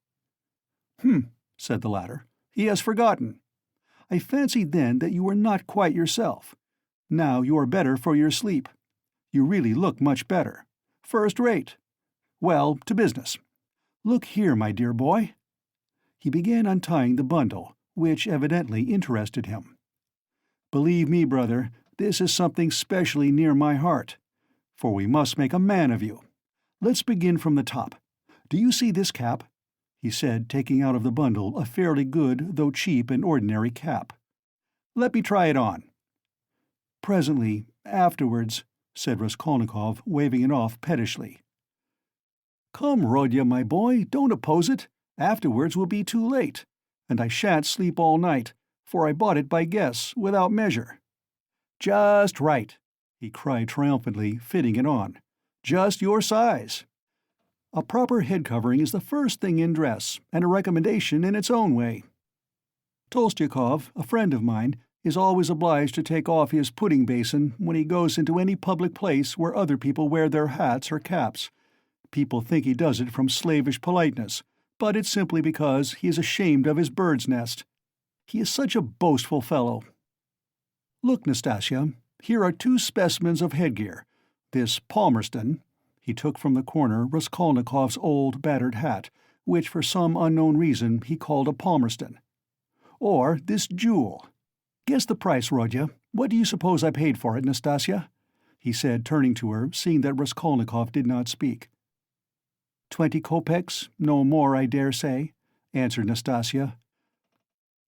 S1: Said the latter. "He has forgotten. I fancied then that you were not quite yourself. Now you are better for your sleep. You really look much better. First rate. Well, to business. Look here, my dear boy." He began untying the bundle, which evidently interested him. "Believe me, brother, this is something specially near my heart. For we must make a man of you. Let's begin from the top. Do you see this cap?" he said, taking out of the bundle a fairly good, though cheap and ordinary cap. Let me try it on." "Presently, afterwards," said Raskolnikov, waving it off pettishly. "Come, Rodya, my boy, don't oppose it. Afterwards will be too late, and I shan't sleep all night, for I bought it by guess, without measure." "Just right," he cried triumphantly, fitting it on. "Just your size." A proper head covering is the first thing in dress, and a recommendation in its own way. Tolstyakov, a friend of mine, is always obliged to take off his pudding basin when he goes into any public place where other people wear their hats or caps. People think he does it from slavish politeness, but it's simply because he is ashamed of his bird's nest. He is such a boastful fellow. Look, Nastasia, here are two specimens of headgear. This Palmerston," he took from the corner Raskolnikov's old battered hat, which for some unknown reason he called a Palmerston. "Or this jewel. Guess the price, Rodya. What do you suppose I paid for it, Nastasia?" he said, turning to her, seeing that Raskolnikov did not speak. 20 kopecks, no more, I dare say," answered Nastasia.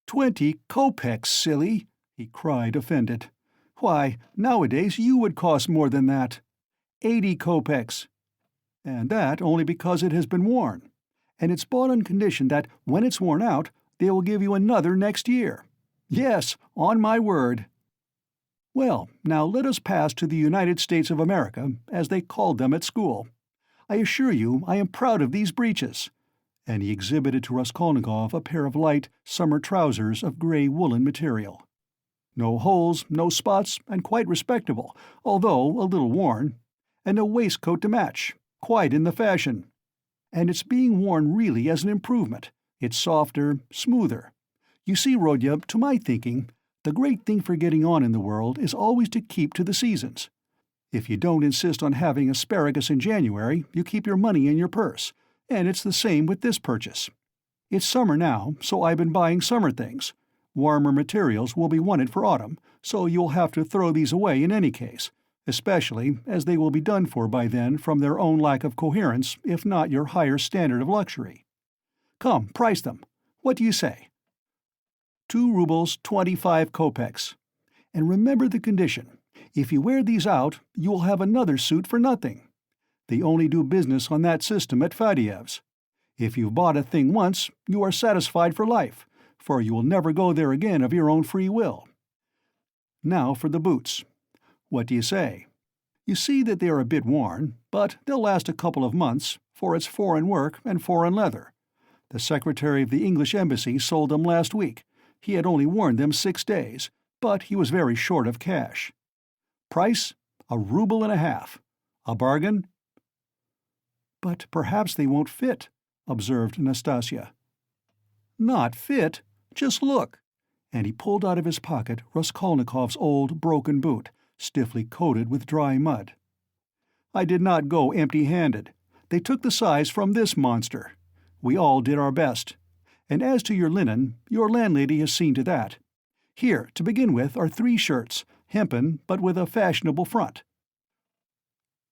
S1: 20 kopecks, silly!" he cried, offended. "Why, nowadays you would cost more than that. 80 kopecks. And that only because it has been worn. And it's bought on condition that, when it's worn out, they will give you another next year. Yes, on my word." "Well, now let us pass to the United States of America, as they called them at school. I assure you I am proud of these breeches," and he exhibited to Raskolnikov a pair of light summer trousers of grey woolen material. "No holes, no spots, and quite respectable, although a little worn. And a waistcoat to match, quite in the fashion. And it's being worn really as an improvement. It's softer, smoother. You see, Rodya, to my thinking, the great thing for getting on in the world is always to keep to the seasons. If you don't insist on having asparagus in January, you keep your money in your purse, and it's the same with this purchase. It's summer now, so I've been buying summer things. Warmer materials will be wanted for autumn, so you'll have to throw these away in any case, especially as they will be done for by then from their own lack of coherence, if not your higher standard of luxury. Come, price them. What do you say? 2 rubles 25 kopecks. And remember the condition. If you wear these out, you will have another suit for nothing. They only do business on that system at Fadyev's. If you've bought a thing once, you are satisfied for life, for you will never go there again of your own free will. Now for the boots. What do you say? You see that they are a bit worn, but they'll last a couple of months, for it's foreign work and foreign leather. The secretary of the English embassy sold them last week. He had only worn them 6 days, but he was very short of cash. Price, 1.5 rubles. A bargain?" "But perhaps they won't fit," observed Nastasia. "Not fit? Just look." And he pulled out of his pocket Raskolnikov's old broken boot, stiffly coated with dry mud. "I did not go empty-handed. They took the size from this monster. We all did our best. And as to your linen, your landlady has seen to that. Here, to begin with, are 3 shirts, hempen but with a fashionable front.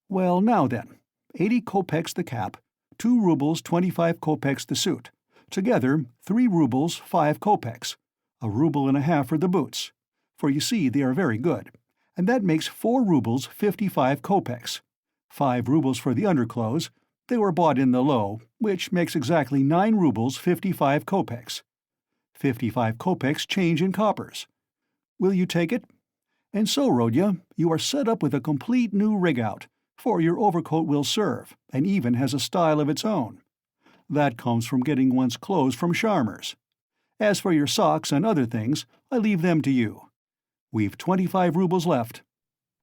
S1: Well, now then, 80 kopecks the cap, 2 rubles 25 kopecks the suit. Together, 3 rubles 5 kopecks, 1.5 rubles for the boots. For you see they are very good. And that makes 4 rubles 55 kopecks. 5 rubles for the underclothes. They were bought in the low, which makes exactly 9 rubles 55 kopecks. 55 kopecks change in coppers. Will you take it? And so, Rodya, you are set up with a complete new rig-out, for your overcoat will serve, and even has a style of its own. That comes from getting one's clothes from Sharmer's. As for your socks and other things, I leave them to you. We've 25 rubles left.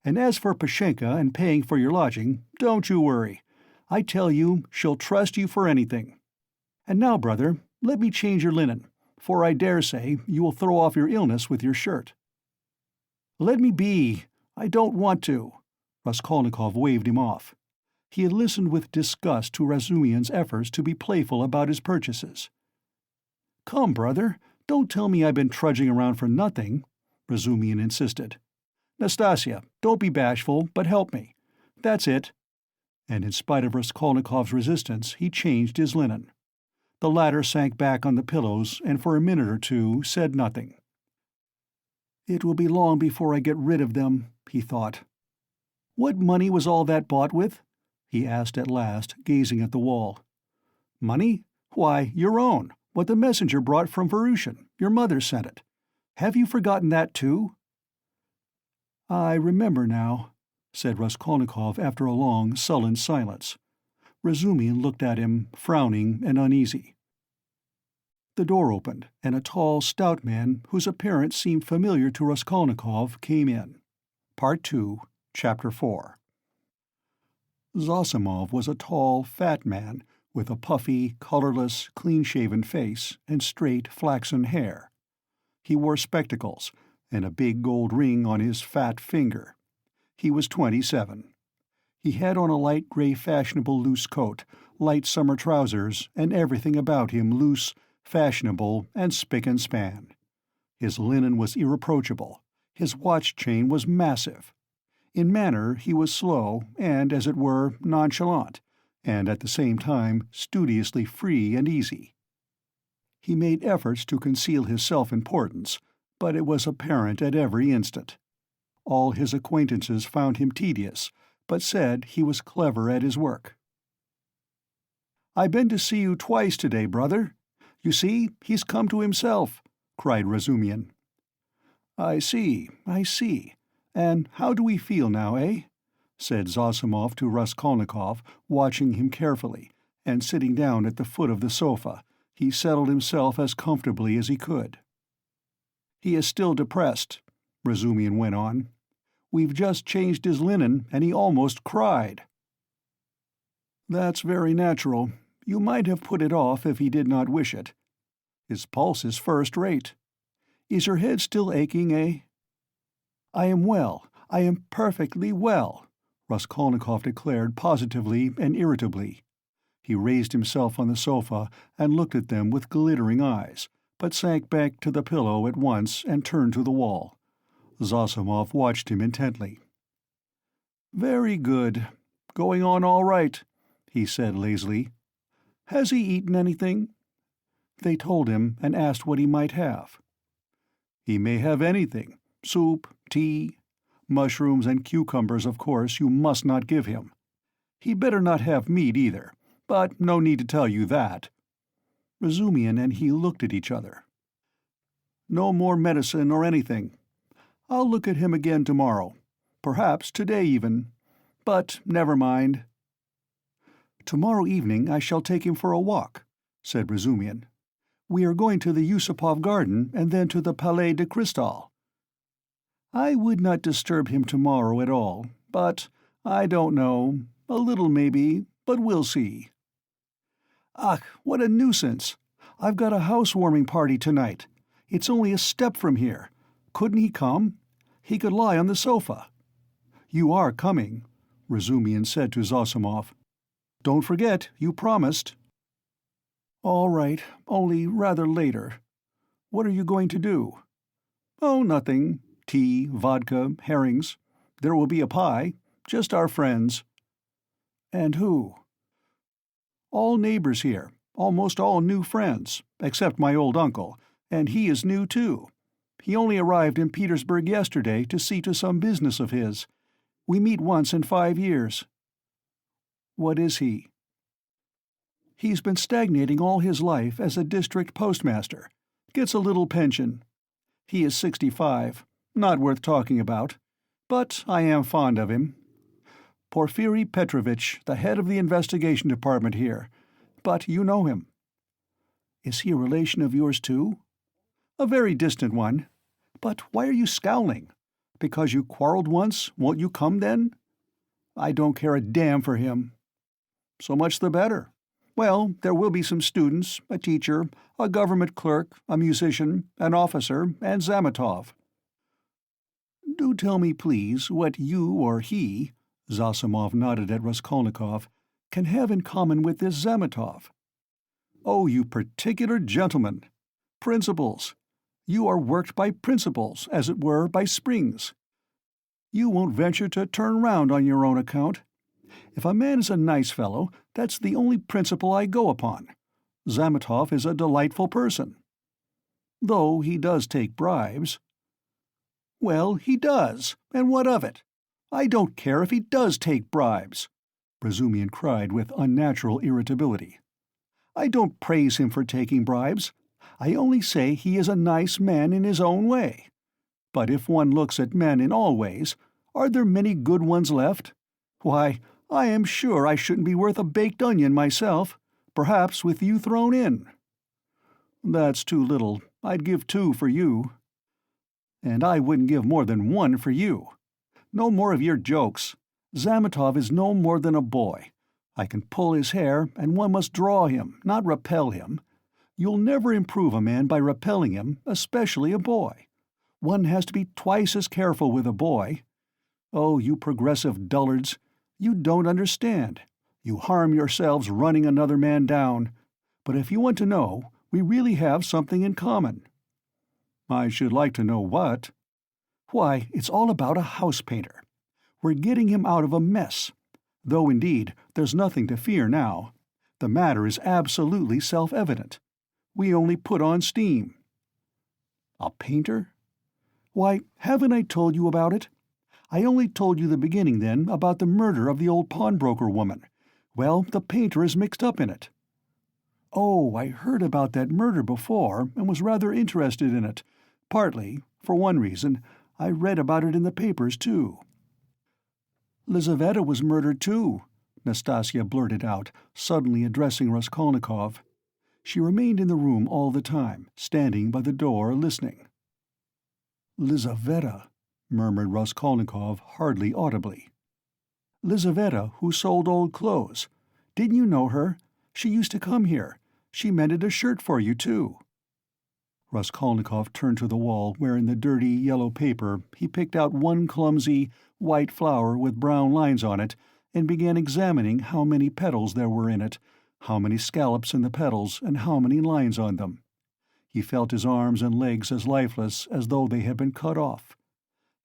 S1: And as for Pashenka and paying for your lodging, don't you worry. I tell you, she'll trust you for anything. And now, brother, let me change your linen, for I dare say you will throw off your illness with your shirt." "Let me be. I don't want to." Raskolnikov waved him off. He had listened with disgust to Razumian's efforts to be playful about his purchases. "Come, brother, don't tell me I've been trudging around for nothing," Razumian insisted. "Nastasia, don't be bashful, but help me. That's it." And in spite of Raskolnikov's resistance, he changed his linen. The latter sank back on the pillows and for a minute or two said nothing. It will be long before I get rid of them, he thought. What money was all that bought with? He asked at last, gazing at the wall. Money? Why, your own, what the messenger brought from Varusian. Your mother sent it. Have you forgotten that too? I remember now, said Raskolnikov after a long, sullen silence. Razumihin looked at him, frowning and uneasy. The door opened, and a tall, stout man, whose appearance seemed familiar to Raskolnikov, came in. Part 2, Chapter 4. Zosimov was a tall, fat man, with a puffy, colorless, clean-shaven face and straight, flaxen hair. He wore spectacles, and a big gold ring on his fat finger. He was 27. He had on a light gray fashionable loose coat, light summer trousers, and everything about him loose, fashionable, and spick and span. His linen was irreproachable. His watch chain was massive. In manner he was slow and, as it were, nonchalant, and at the same time studiously free and easy. He made efforts to conceal his self-importance, but it was apparent at every instant. All his acquaintances found him tedious, but said he was clever at his work. "I've been to see you twice today, brother. You see, he's come to himself," cried Razumihin. I see. And how do we feel now, eh?" said Zosimov to Raskolnikov, watching him carefully, and sitting down at the foot of the sofa, he settled himself as comfortably as he could. "He is still depressed," Razumihin went on. "We've just changed his linen, and he almost cried." "That's very natural. You might have put it off if he did not wish it. His pulse is first-rate. Is your head still aching, eh?" "I am well. I am perfectly well," Raskolnikov declared positively and irritably. He raised himself on the sofa and looked at them with glittering eyes, but sank back to the pillow at once and turned to the wall. Zosimov watched him intently. "Very good. Going on all right," he said lazily. "Has he eaten anything?" They told him and asked what he might have. "He may have anything. Soup, tea. Mushrooms and cucumbers, of course, you must not give him. He'd better not have meat either, but no need to tell you that." Razumihin and he looked at each other. "No more medicine or anything. I'll look at him again tomorrow. Perhaps today even. But never mind." "Tomorrow evening I shall take him for a walk," said Razumihin. "We are going to the Yusupov garden and then to the Palais de Cristal." "I would not disturb him tomorrow at all, but I don't know. A little maybe, but we'll see." "Ach, what a nuisance! I've got a housewarming party tonight. It's only a step from here. Couldn't he come? He could lie on the sofa." "You are coming," Razumihin said to Zosimov. "Don't forget, you promised." "All right, only rather later. What are you going to do?" "Oh, nothing. Tea, vodka, herrings. There will be a pie. Just our friends." "And who?" "All neighbors here. Almost all new friends, except my old uncle, and he is new too. He only arrived in Petersburg yesterday to see to some business of his. We meet once in 5 years." "What is he?" "He's been stagnating all his life as a district postmaster. Gets a little pension. He is 65. Not worth talking about. But I am fond of him. Porfiri Petrovitch, the head of the investigation department here. But you know him." "Is he a relation of yours too?" "A very distant one. But why are you scowling? Because you quarreled once, won't you come then?" "I don't care a damn for him." "So much the better. Well, there will be some students, a teacher, a government clerk, a musician, an officer, and Zametov." "Do tell me, please, what you or he," Zosimov nodded at Raskolnikov, "can have in common with this Zametov." "Oh, you particular gentleman! Principles. You are worked by principles, as it were, by springs. You won't venture to turn round on your own account. If a man is a nice fellow, that's the only principle I go upon. Zametov is a delightful person. Though he does take bribes." Well, he does, and what of it? I don't care if he does take bribes, Razumian cried with unnatural irritability. I don't praise him for taking bribes. I only say he is a nice man in his own way. But if one looks at men in all ways, are there many good ones left? Why, I am sure I shouldn't be worth a baked onion myself, perhaps with you thrown in. That's too little. I'd give 2 for you. And I wouldn't give more than 1 for you. No more of your jokes. Zametov is no more than a boy. I can pull his hair, and one must draw him, not repel him. You'll never improve a man by repelling him, especially a boy. One has to be twice as careful with a boy. Oh, you progressive dullards, you don't understand. You harm yourselves running another man down. But if you want to know, we really have something in common. I should like to know what. Why, it's all about a house painter. We're getting him out of a mess. Though, indeed, there's nothing to fear now. The matter is absolutely self-evident. We only put on steam. A painter? Why, haven't I told you about it? I only told you the beginning then about the murder of the old pawnbroker woman. Well, the painter is mixed up in it. Oh, I heard about that murder before and was rather interested in it. Partly, for one reason, I read about it in the papers, too. Lizaveta was murdered, too, Nastasia blurted out, suddenly addressing Raskolnikov. She remained in the room all the time, standing by the door listening. Lizaveta, murmured Raskolnikov hardly audibly. Lizaveta, who sold old clothes. Didn't you know her? She used to come here. She mended a shirt for you, too. Raskolnikov turned to the wall where in the dirty yellow paper he picked out one clumsy, white flower with brown lines on it and began examining how many petals there were in it, how many scallops in the petals, and how many lines on them. He felt his arms and legs as lifeless as though they had been cut off.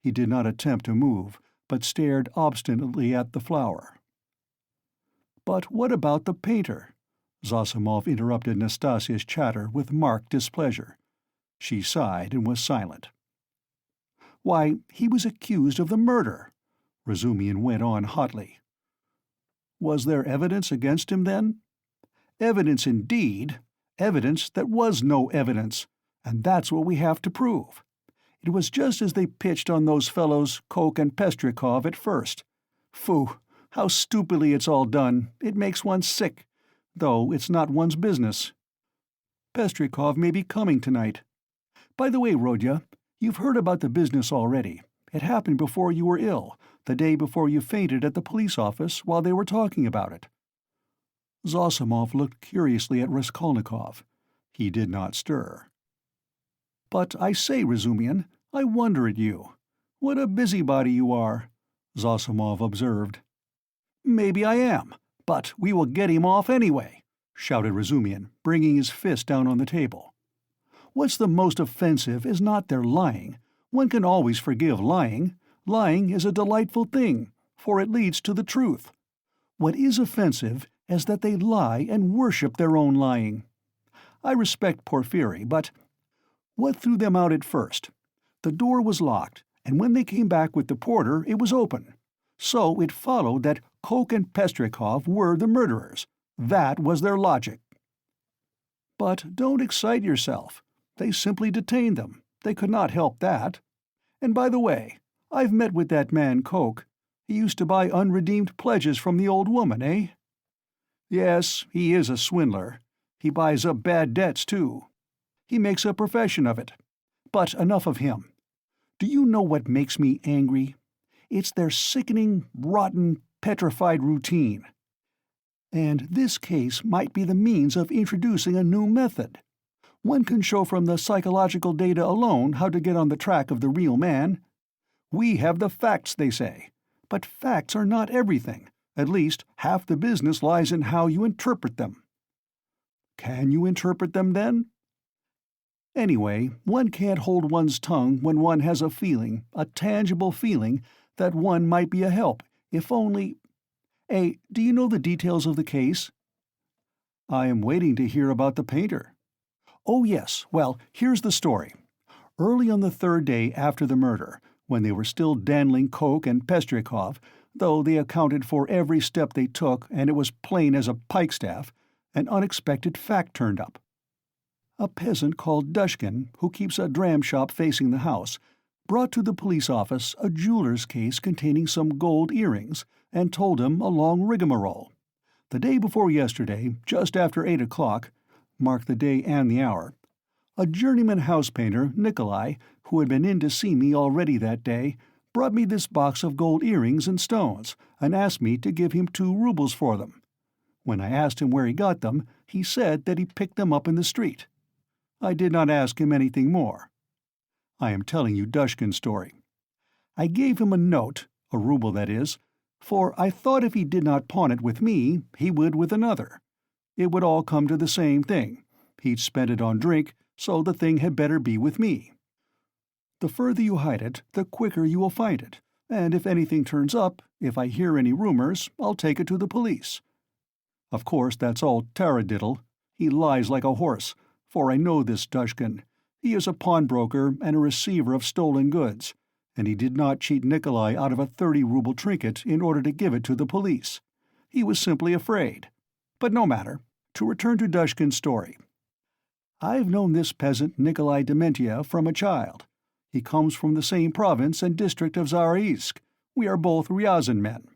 S1: He did not attempt to move, but stared obstinately at the flower. But what about the painter? Zosimov interrupted Nastasia's chatter with marked displeasure. She sighed and was silent. Why, he was accused of the murder, Razumian went on hotly. Was there evidence against him, then? Evidence indeed. Evidence that was no evidence, and that's what we have to prove. It was just as they pitched on those fellows Koch and Pestrikov at first. Phoo, how stupidly it's all done. It makes one sick, though it's not one's business. Pestrikov may be coming tonight. By the way, Rodya, you've heard about the business already. It happened before you were ill, the day before you fainted at the police office while they were talking about it. Zosimov looked curiously at Raskolnikov. He did not stir. But I say, Razumian, I wonder at you. What a busybody you are, Zosimov observed. Maybe I am, but we will get him off anyway, shouted Razumian, bringing his fist down on the table. What's the most offensive is not their lying. One can always forgive lying. Lying is a delightful thing, for it leads to the truth. What is offensive is that they lie and worship their own lying. I respect Porphyry, but what threw them out at first? The door was locked, and when they came back with the porter, it was open. So it followed that Koch and Pestrikov were the murderers. That was their logic. But don't excite yourself. They simply detained them. They could not help that. And by the way, I've met with that man Koch. He used to buy unredeemed pledges from the old woman, eh? Yes, he is a swindler. He buys up bad debts, too. He makes a profession of it. But enough of him. Do you know what makes me angry? It's their sickening, rotten, petrified routine. And this case might be the means of introducing a new method. One can show from the psychological data alone how to get on the track of the real man. We have the facts, they say. But facts are not everything. At least half the business lies in how you interpret them. Can you interpret them, then? Anyway, one can't hold one's tongue when one has a feeling, a tangible feeling, that one might be a help, if only— do you know the details of the case? I am waiting to hear about the painter. Oh, yes. Well, here's the story. Early on the third day after the murder, when they were still dandling Coke and Pestrikov, though they accounted for every step they took and it was plain as a pikestaff, an unexpected fact turned up. A peasant called Dushkin, who keeps a dram shop facing the house, brought to the police office a jeweler's case containing some gold earrings and told him a long rigmarole. The day before yesterday, just after 8 o'clock, mark the day and the hour, a journeyman house painter, Nikolai, who had been in to see me already that day, brought me this box of gold earrings and stones, and asked me to give him 2 rubles for them. When I asked him where he got them, he said that he picked them up in the street. I did not ask him anything more. I am telling you Dushkin's story. I gave him a note, a ruble that is, for I thought if he did not pawn it with me, he would with another. It would all come to the same thing. He'd spent it on drink, so the thing had better be with me. The further you hide it, the quicker you will find it, and if anything turns up, if I hear any rumors, I'll take it to the police. Of course, that's all taradiddle. He lies like a horse, for I know this Dushkin. He is a pawnbroker and a receiver of stolen goods, and he did not cheat Nikolai out of a 30-ruble trinket in order to give it to the police. He was simply afraid. But no matter. To return to Dushkin's story. I've known this peasant Nikolai Dementiev from a child. He comes from the same province and district of Zarizhsk. We are both Ryazan men.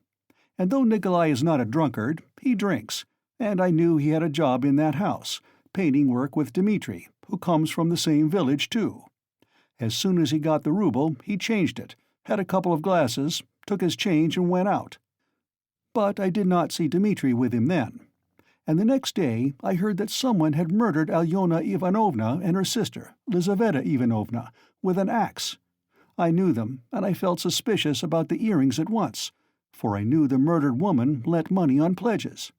S1: And though Nikolai is not a drunkard, he drinks, and I knew he had a job in that house, painting work with Dmitri, who comes from the same village too. As soon as he got the ruble, he changed it, had a couple of glasses, took his change and went out. But I did not see Dmitri with him then. And the next day I heard that someone had murdered Alyona Ivanovna and her sister, Lizaveta Ivanovna, with an axe. I knew them, and I felt suspicious about the earrings at once, for I knew the murdered woman lent money on pledges.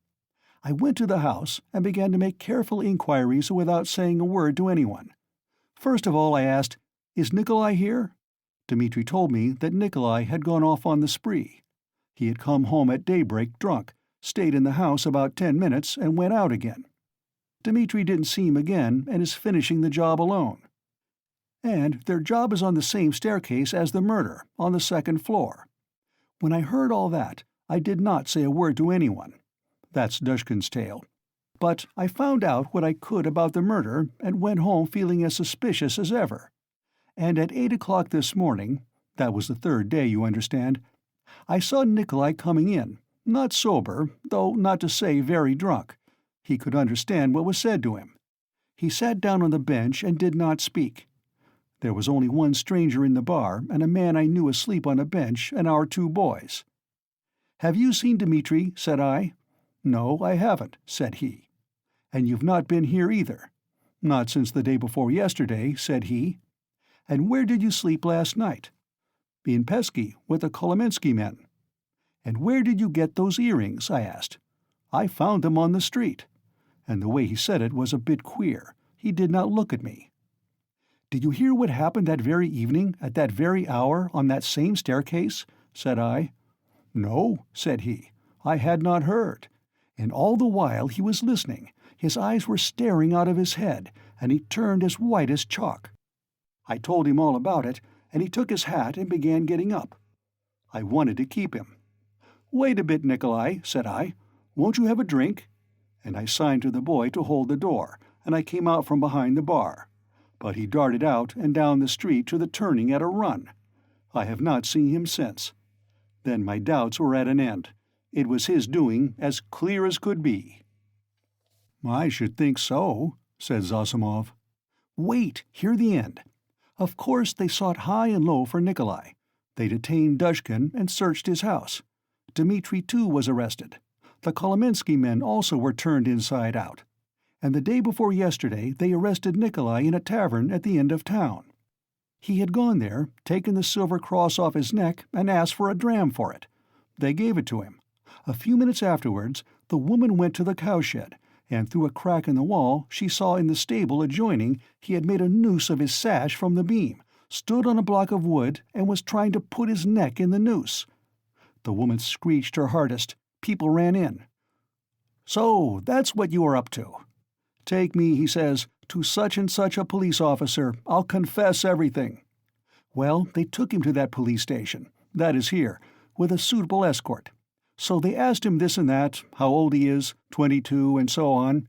S1: I went to the house and began to make careful inquiries without saying a word to anyone. First of all I asked, "Is Nikolai here?" Dmitri told me that Nikolai had gone off on the spree. He had come home at daybreak drunk, stayed in the house about 10 minutes, and went out again. Dmitri didn't see him again and is finishing the job alone. And their job is on the same staircase as the murder, on the 2nd floor. When I heard all that, I did not say a word to anyone. That's Dushkin's tale. But I found out what I could about the murder and went home feeling as suspicious as ever. And at 8 o'clock this morning, that was the 3rd day, you understand, I saw Nikolai coming in, not sober, though not to say very drunk. He could understand what was said to him. He sat down on the bench and did not speak. There was only one stranger in the bar and a man I knew asleep on a bench and our 2 boys. "Have you seen Dmitri?" said I. "No, I haven't," said he. "And you've not been here either?" "Not since the day before yesterday," said he. "And where did you sleep last night?" "In Pesky, with the Kolomensky men." "And where did you get those earrings?" I asked. "I found them on the street." And the way he said it was a bit queer. He did not look at me. "Did you hear what happened that very evening, at that very hour, on that same staircase?" said I. "No," said he. "I had not heard." And all the while he was listening, his eyes were staring out of his head, and he turned as white as chalk. I told him all about it, and he took his hat and began getting up. I wanted to keep him. "Wait a bit, Nikolai," said I. "Won't you have a drink?" And I signed to the boy to hold the door, and I came out from behind the bar. But he darted out and down the street to the turning at a run. I have not seen him since. Then my doubts were at an end. It was his doing, as clear as could be. "I should think so," said Zosimov. "Wait, hear the end. Of course they sought high and low for Nikolai. They detained Dushkin and searched his house. Dmitri, too, was arrested. The Kolomensky men also were turned inside out. And the day before yesterday they arrested Nikolai in a tavern at the end of town. He had gone there, taken the silver cross off his neck, and asked for a dram for it. They gave it to him. A few minutes afterwards, the woman went to the cowshed, and through a crack in the wall she saw in the stable adjoining he had made a noose of his sash from the beam, stood on a block of wood, and was trying to put his neck in the noose. The woman screeched her hardest. People ran in. 'So, that's what you are up to.' 'Take me,' he says, 'to such and such a police officer. I'll confess everything.' Well, they took him to that police station, that is here, with a suitable escort. So they asked him this and that, how old he is, 22, and so on.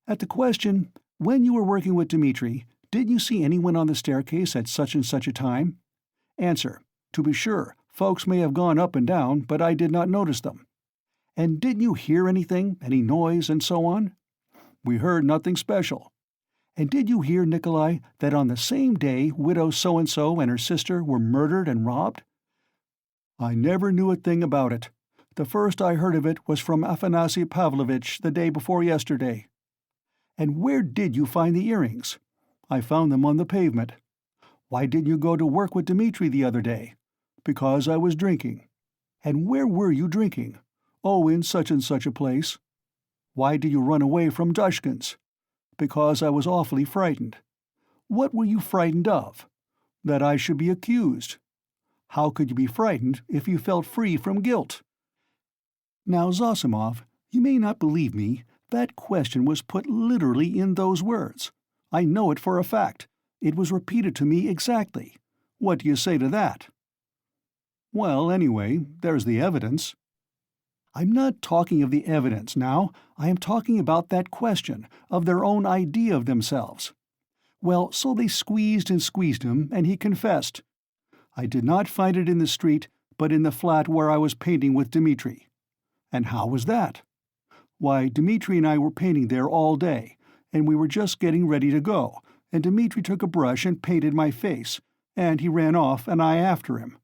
S1: At the question, when you were working with Dmitri, did you see anyone on the staircase at such and such a time? Answer, to be sure, folks may have gone up and down, but I did not notice them. And didn't you hear anything, any noise, and so on? We heard nothing special. And did you hear, Nikolai, that on the same day widow so-and-so and her sister were murdered and robbed? I never knew a thing about it. The first I heard of it was from Afanasy Pavlovitch the day before yesterday. And where did you find the earrings? I found them on the pavement. Why didn't you go to work with Dmitri the other day? Because I was drinking. And where were you drinking? Oh, in such and such a place. Why did you run away from Dushkin's? Because I was awfully frightened. What were you frightened of? That I should be accused. How could you be frightened if you felt free from guilt? Now, Zosimov, you may not believe me, that question was put literally in those words. I know it for a fact. It was repeated to me exactly. What do you say to that? Well, anyway, there's the evidence. I'm not talking of the evidence now. I am talking about that question, of their own idea of themselves. Well, so they squeezed and squeezed him, and he confessed. I did not find it in the street, but in the flat where I was painting with Dmitri. And how was that? Why, Dmitri and I were painting there all day, and we were just getting ready to go, and Dmitri took a brush and painted my face, and he ran off, and I after him.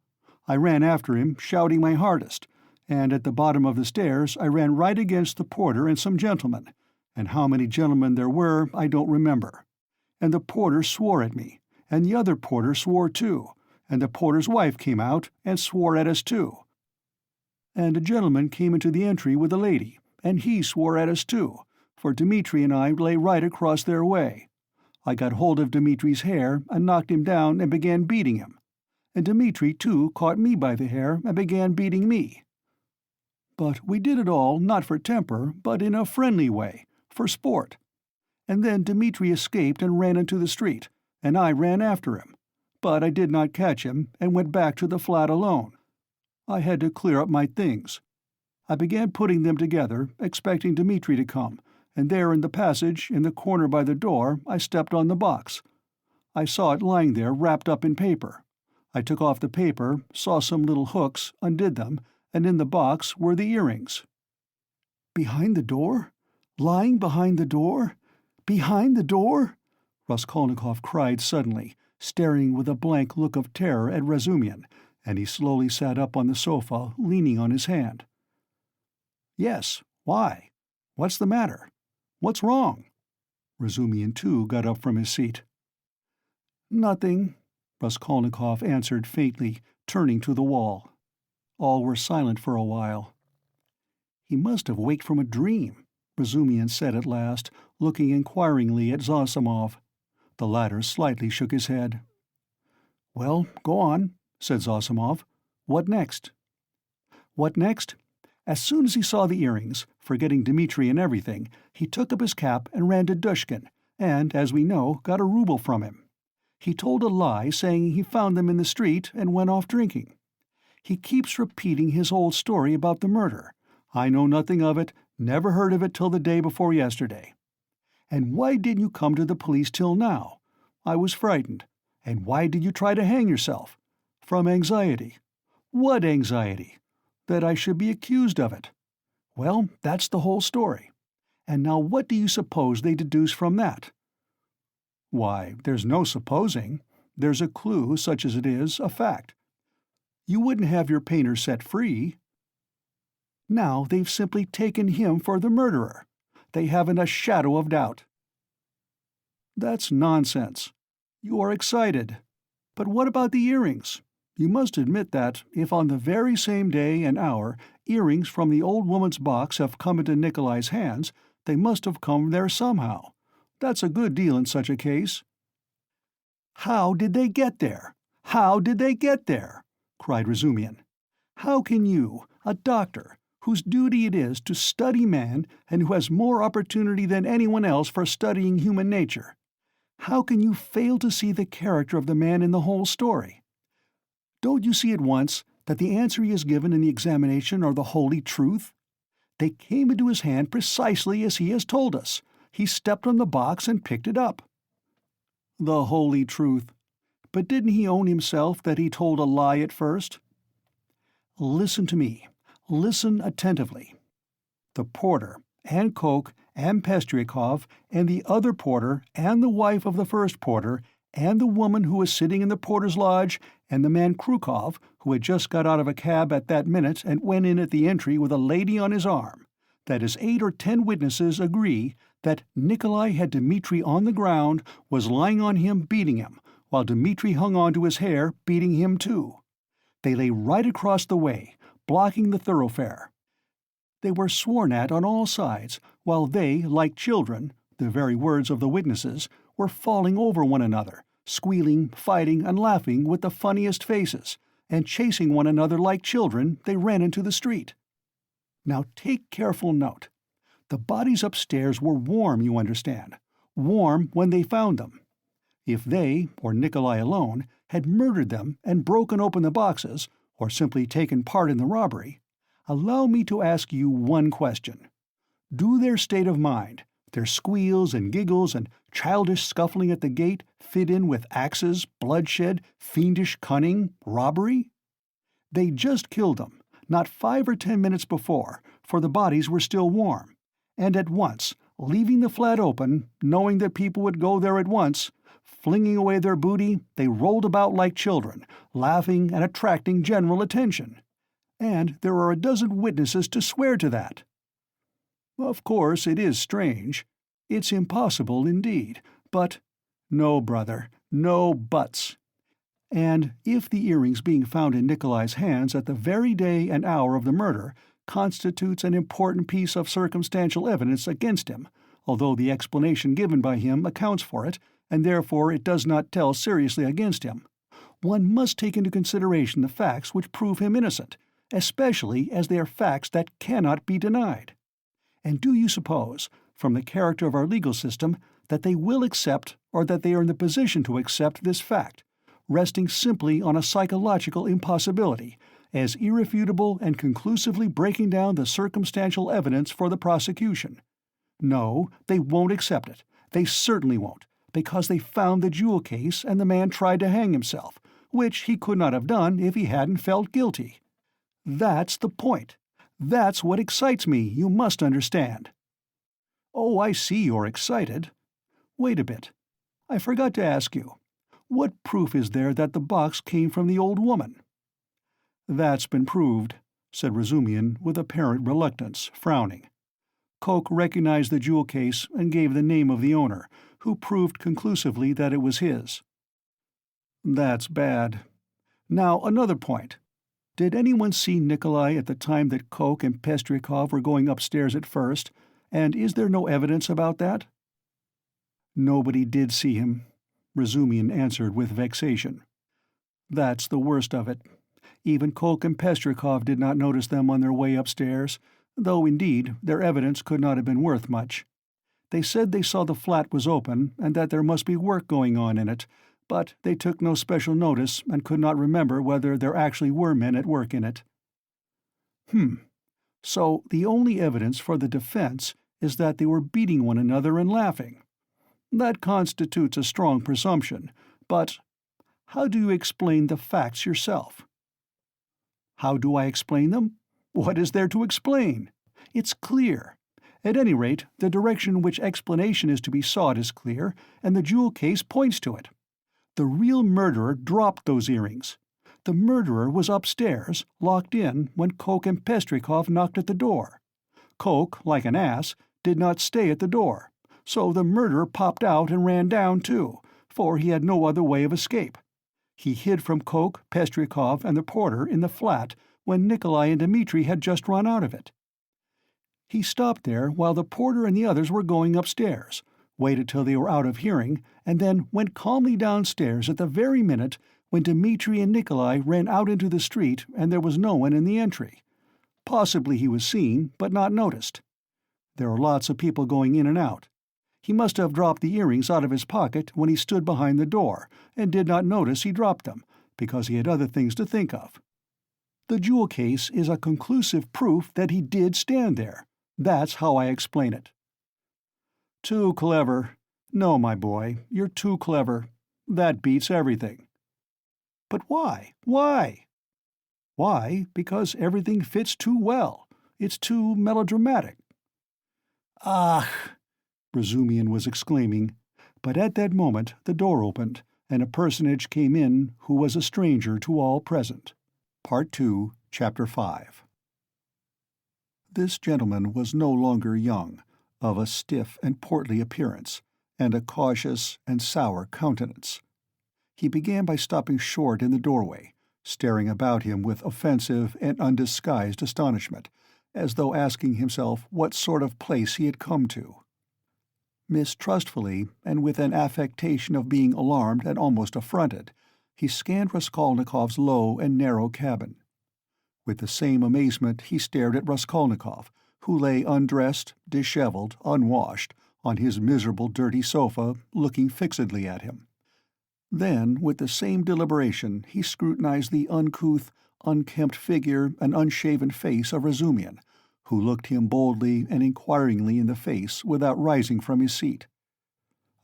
S1: I ran after him, shouting my hardest, and at the bottom of the stairs I ran right against the porter and some gentlemen, and how many gentlemen there were I don't remember. And the porter swore at me, and the other porter swore too, and the porter's wife came out and swore at us too. And a gentleman came into the entry with a lady, and he swore at us too, for Dmitri and I lay right across their way. I got hold of Dmitri's hair and knocked him down and began beating him. And Dmitri, too, caught me by the hair and began beating me. But we did it all not for temper, but in a friendly way, for sport. And then Dmitri escaped and ran into the street, and I ran after him. But I did not catch him and went back to the flat alone. I had to clear up my things. I began putting them together, expecting Dmitri to come, and there in the passage, in the corner by the door, I stepped on the box. I saw it lying there wrapped up in paper. I took off the paper, saw some little hooks, undid them, and in the box were the earrings. Behind the door? Lying behind the door? Behind the door? Raskolnikov cried suddenly, staring with a blank look of terror at Razumian, and he slowly sat up on the sofa, leaning on his hand. Yes, why? What's the matter? What's wrong? Razumian, too, got up from his seat. Nothing, Raskolnikov answered faintly, turning to the wall. All were silent for a while. He must have waked from a dream, Razumian said at last, looking inquiringly at Zosimov. The latter slightly shook his head. Well, go on, said Zosimov. What next? What next? As soon as he saw the earrings, forgetting Dmitri and everything, he took up his cap and ran to Dushkin, and, as we know, got a rouble from him. He told a lie, saying he found them in the street and went off drinking. He keeps repeating his old story about the murder. I know nothing of it, never heard of it till the day before yesterday. And why didn't you come to the police till now? I was frightened. And why did you try to hang yourself? From anxiety. What anxiety? That I should be accused of it. Well, that's the whole story. And now what do you suppose they deduce from that? Why, there's no supposing. There's a clue, such as it is, a fact. You wouldn't have your painter set free. Now they've simply taken him for the murderer. They haven't a shadow of doubt. That's nonsense. You are excited. But what about the earrings? You must admit that, if on the very same day and hour earrings from the old woman's box have come into Nikolai's hands, they must have come there somehow. That's a good deal in such a case. How did they get there? How did they get there? Cried Razumian. How can you, a doctor, whose duty it is to study man and who has more opportunity than anyone else for studying human nature, How can you fail to see the character of the man in the whole story? Don't you see at once that the answer he has given in the examination are the holy truth? They came into his hand precisely as he has told us. He stepped on the box and picked it up. The holy truth. But didn't he own himself that he told a lie at first? Listen to me. Listen attentively. The porter, and Koch, and Pestryakov, and the other porter, and the wife of the first porter, and the woman who was sitting in the porter's lodge, and the man Krukov, who had just got out of a cab at that minute and went in at the entry with a lady on his arm, that is 8 or 10 witnesses agree that Nikolai had Dmitri on the ground, was lying on him, beating him, while Dmitri hung on to his hair, beating him too. They lay right across the way, blocking the thoroughfare. They were sworn at on all sides, while they, like children, the very words of the witnesses, were falling over one another, squealing, fighting, and laughing with the funniest faces, and chasing one another like children, they ran into the street. Now take careful note. The bodies upstairs were warm, you understand, warm when they found them. If they, or Nikolai alone, had murdered them and broken open the boxes, or simply taken part in the robbery, allow me to ask you one question. Do their state of mind, their squeals and giggles and childish scuffling at the gate, fit in with axes, bloodshed, fiendish cunning, robbery? They just killed them, not 5 or 10 minutes before, for the bodies were still warm, and at once, leaving the flat open, knowing that people would go there at once, flinging away their booty, they rolled about like children, laughing and attracting general attention. And there are a dozen witnesses to swear to that. Of course, it is strange. It's impossible indeed, but— No, brother, no buts. And if the earrings being found in Nikolai's hands at the very day and hour of the murder constitutes an important piece of circumstantial evidence against him, although the explanation given by him accounts for it, and therefore it does not tell seriously against him, one must take into consideration the facts which prove him innocent, especially as they are facts that cannot be denied. And do you suppose, from the character of our legal system, that they will accept, or that they are in the position to accept, this fact, resting simply on a psychological impossibility, as irrefutable and conclusively breaking down the circumstantial evidence for the prosecution? No, they won't accept it. They certainly won't, because they found the jewel case and the man tried to hang himself, which he could not have done if he hadn't felt guilty. That's the point. That's what excites me, you must understand. Oh, I see you're excited. Wait a bit. I forgot to ask you. What proof is there that the box came from the old woman? That's been proved, said Razumian with apparent reluctance, frowning. Koch recognized the jewel case and gave the name of the owner, who proved conclusively that it was his. That's bad. Now, another point. Did anyone see Nikolai at the time that Koch and Pestryakov were going upstairs at first, and is there no evidence about that? Nobody did see him, Razumian answered with vexation. That's the worst of it. Even Koch and Pestryakov did not notice them on their way upstairs, though indeed their evidence could not have been worth much. They said they saw the flat was open and that there must be work going on in it, but they took no special notice and could not remember whether there actually were men at work in it. So the only evidence for the defense is that they were beating one another and laughing. That constitutes a strong presumption, but how do you explain the facts yourself? How do I explain them? What is there to explain? It's clear. At any rate, the direction in which explanation is to be sought is clear, and the jewel case points to it. The real murderer dropped those earrings. The murderer was upstairs, locked in, when Koch and Pestryakov knocked at the door. Koch, like an ass, did not stay at the door, so the murderer popped out and ran down too, for he had no other way of escape. He hid from Koch, Pestryakov, and the porter in the flat when Nikolai and Dmitri had just run out of it. He stopped there while the porter and the others were going upstairs, waited till they were out of hearing, and then went calmly downstairs at the very minute when Dmitri and Nikolai ran out into the street and there was no one in the entry. Possibly he was seen, but not noticed. There are lots of people going in and out. He must have dropped the earrings out of his pocket when he stood behind the door, and did not notice he dropped them, because he had other things to think of. The jewel case is a conclusive proof that he did stand there. That's how I explain it." "Too clever. No, my boy, you're too clever. That beats everything." "But why? Why?" "Why? Because everything fits too well. It's too melodramatic." "Ah!" Razumian was exclaiming, but at that moment the door opened, and a personage came in who was a stranger to all present. Part 2, Chapter 5. This gentleman was no longer young, of a stiff and portly appearance, and a cautious and sour countenance. He began by stopping short in the doorway, staring about him with offensive and undisguised astonishment, as though asking himself what sort of place he had come to. Mistrustfully, and with an affectation of being alarmed and almost affronted, he scanned Raskolnikov's low and narrow cabin. With the same amazement he stared at Raskolnikov, who lay undressed, disheveled, unwashed, on his miserable dirty sofa, looking fixedly at him. Then, with the same deliberation, he scrutinized the uncouth, unkempt figure and unshaven face of Razumian, who looked him boldly and inquiringly in the face without rising from his seat.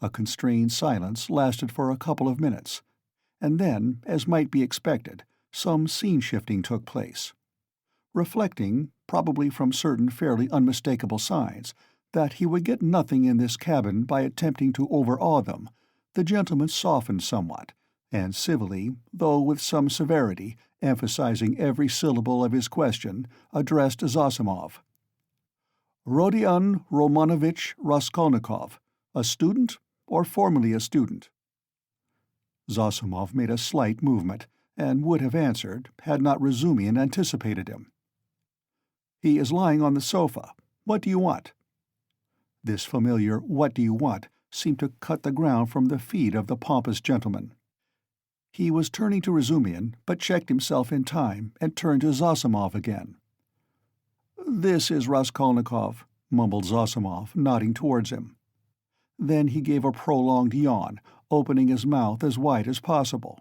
S1: A constrained silence lasted for a couple of minutes, and then, as might be expected, some scene-shifting took place. Reflecting, probably from certain fairly unmistakable signs, that he would get nothing in this cabin by attempting to overawe them, the gentleman softened somewhat, and civilly, though with some severity, emphasizing every syllable of his question, addressed Zosimov. "Rodion Romanovich Raskolnikov, a student, or formerly a student?" Zosimov made a slight movement, and would have answered, had not Razumian anticipated him. "He is lying on the sofa. What do you want?" This familiar "what do you want" seemed to cut the ground from the feet of the pompous gentleman. He was turning to Razumian, but checked himself in time and turned to Zosimov again. "This is Raskolnikov," mumbled Zosimov, nodding towards him. Then he gave a prolonged yawn, opening his mouth as wide as possible.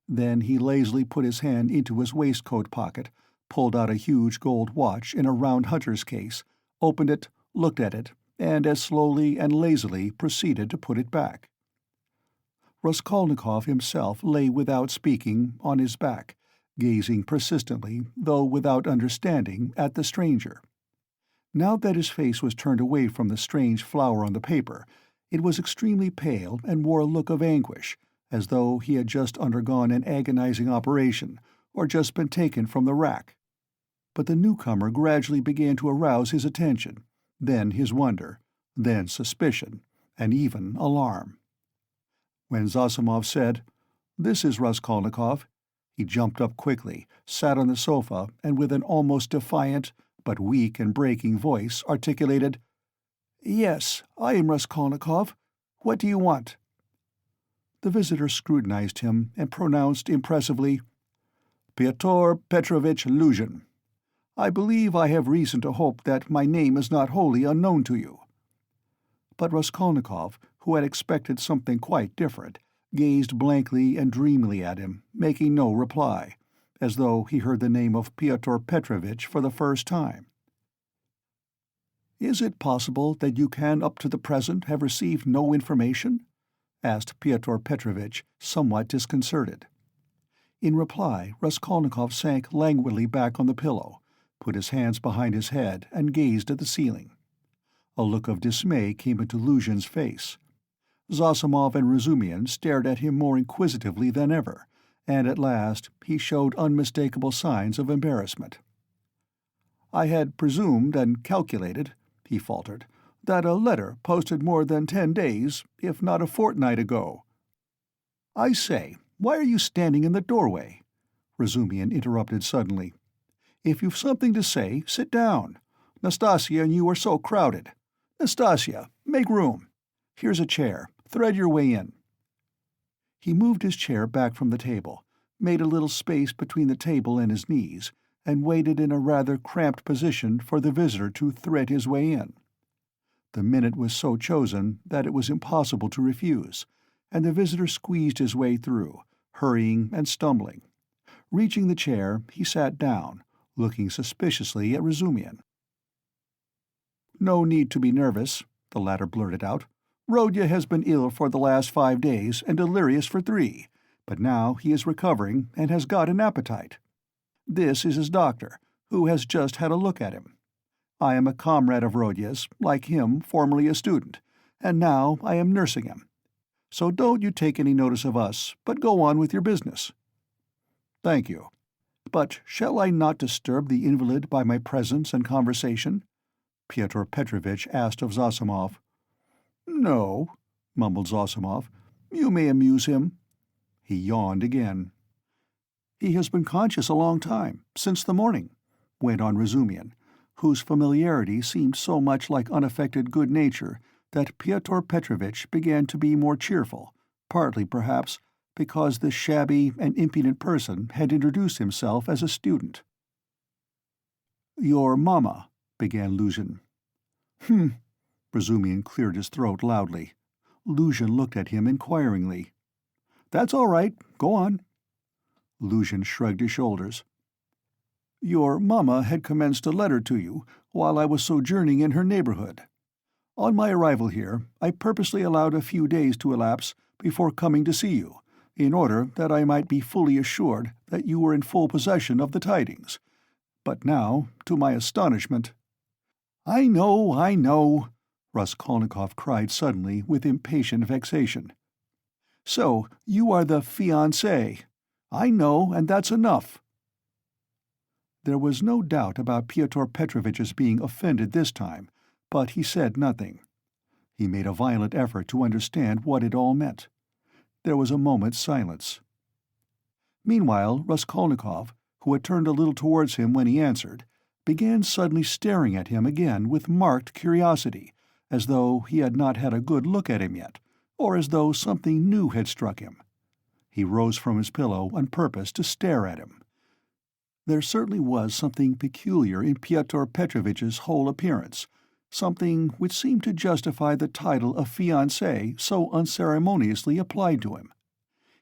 S1: Then he lazily put his hand into his waistcoat pocket, pulled out a huge gold watch in a round hunter's case, opened it, looked at it, and as slowly and lazily proceeded to put it back. Raskolnikov himself lay without speaking, on his back, gazing persistently, though without understanding, at the stranger. Now that his face was turned away from the strange flower on the paper, it was extremely pale and wore a look of anguish, as though he had just undergone an agonizing operation, or just been taken from the rack. But the newcomer gradually began to arouse his attention, then his wonder, then suspicion, and even alarm. When Zosimov said, "This is Raskolnikov," he jumped up quickly, sat on the sofa, and with an almost defiant, but weak and breaking voice, articulated, "Yes, I am Raskolnikov. What do you want?" The visitor scrutinized him and pronounced impressively, "Pyotr Petrovich Luzhin. I believe I have reason to hope that my name is not wholly unknown to you." But Raskolnikov, who had expected something quite different, gazed blankly and dreamily at him, making no reply, as though he heard the name of Pyotr Petrovich for the first time. "Is it possible that you can up to the present have received no information?" asked Pyotr Petrovich, somewhat disconcerted. In reply, Raskolnikov sank languidly back on the pillow, put his hands behind his head, and gazed at the ceiling. A look of dismay came into Luzhin's face. Zosimov and Razumian stared at him more inquisitively than ever, and at last he showed unmistakable signs of embarrassment. "I had presumed and calculated," he faltered, "that a letter posted more than 10 days, if not a fortnight ago—" "I say, why are you standing in the doorway?" Razumian interrupted suddenly. "If you've something to say, sit down. Nastasia and you are so crowded. Nastasia, make room. Here's a chair. Thread your way in." He moved his chair back from the table, made a little space between the table and his knees, and waited in a rather cramped position for the visitor to thread his way in. The minute was so chosen that it was impossible to refuse, and the visitor squeezed his way through, hurrying and stumbling. Reaching the chair, he sat down, looking suspiciously at Razumian. "No need to be nervous," the latter blurted out. "Rodya has been ill for the last 5 days and delirious for 3, but now he is recovering and has got an appetite. This is his doctor, who has just had a look at him. I am a comrade of Rodya's, like him, formerly a student, and now I am nursing him. So don't you take any notice of us, but go on with your business." "Thank you. But shall I not disturb the invalid by my presence and conversation?" Pyotr Petrovitch asked of Zossimov. "No," mumbled Zossimov. "You may amuse him." He yawned again. "He has been conscious a long time, since the morning," went on Razumian, whose familiarity seemed so much like unaffected good nature that Pyotr Petrovitch began to be more cheerful, partly, perhaps, because the shabby and impudent person had introduced himself as a student. "Your mamma," began Luzhin. Razumian cleared his throat loudly. Luzhin looked at him inquiringly. "That's all right. Go on." Luzhin shrugged his shoulders. "Your mamma had commenced a letter to you while I was sojourning in her neighborhood. On my arrival here, I purposely allowed a few days to elapse before coming to see you, in order that I might be fully assured that you were in full possession of the tidings. But now, to my astonishment—" I know," Raskolnikov cried suddenly with impatient vexation. "So you are the fiancé. I know, and that's enough." There was no doubt about Pyotr Petrovitch's being offended this time, but he said nothing. He made a violent effort to understand what it all meant. There was a moment's silence. Meanwhile, Raskolnikov, who had turned a little towards him when he answered, began suddenly staring at him again with marked curiosity, as though he had not had a good look at him yet, or as though something new had struck him. He rose from his pillow on purpose to stare at him. There certainly was something peculiar in Pyotr Petrovitch's whole appearance, something which seemed to justify the title of fiancé so unceremoniously applied to him.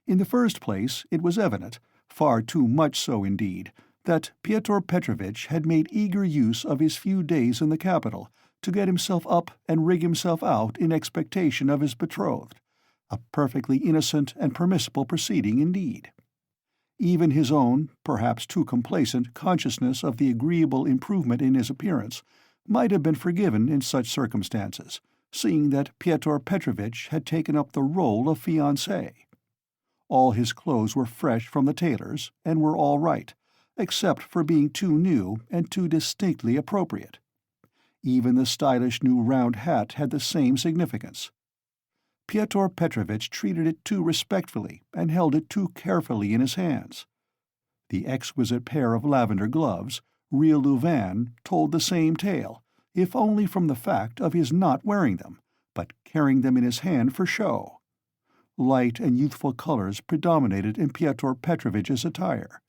S1: In the first place, it was evident, far too much so indeed, that Pyotr Petrovitch had made eager use of his few days in the capital to get himself up and rig himself out in expectation of his betrothed, a perfectly innocent and permissible proceeding indeed. Even his own, perhaps too complacent, consciousness of the agreeable improvement in his appearance might have been forgiven in such circumstances, seeing that Pyotr Petrovitch had taken up the role of fiancé. All his clothes were fresh from the tailor's, and were all right, except for being too new and too distinctly appropriate. Even the stylish new round hat had the same significance. Pyotr Petrovitch treated it too respectfully and held it too carefully in his hands. The exquisite pair of lavender gloves, real Louvain, told the same tale, if only from the fact of his not wearing them, but carrying them in his hand for show. Light and youthful colors predominated in Pyotr Petrovitch's attire.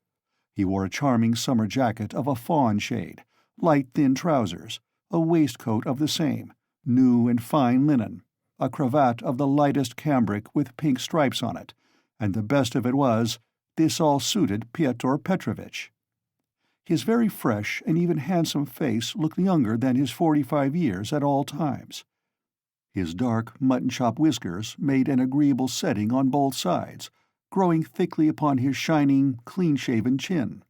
S1: He wore a charming summer jacket of a fawn shade, light thin trousers, a waistcoat of the same, new and fine linen, a cravat of the lightest cambric with pink stripes on it, and the best of it was, this all suited Pyotr Petrovitch. His very fresh and even handsome face looked younger than his 45 years at all times. His dark mutton-chop whiskers made an agreeable setting on both sides, growing thickly upon his shining, clean-shaven chin.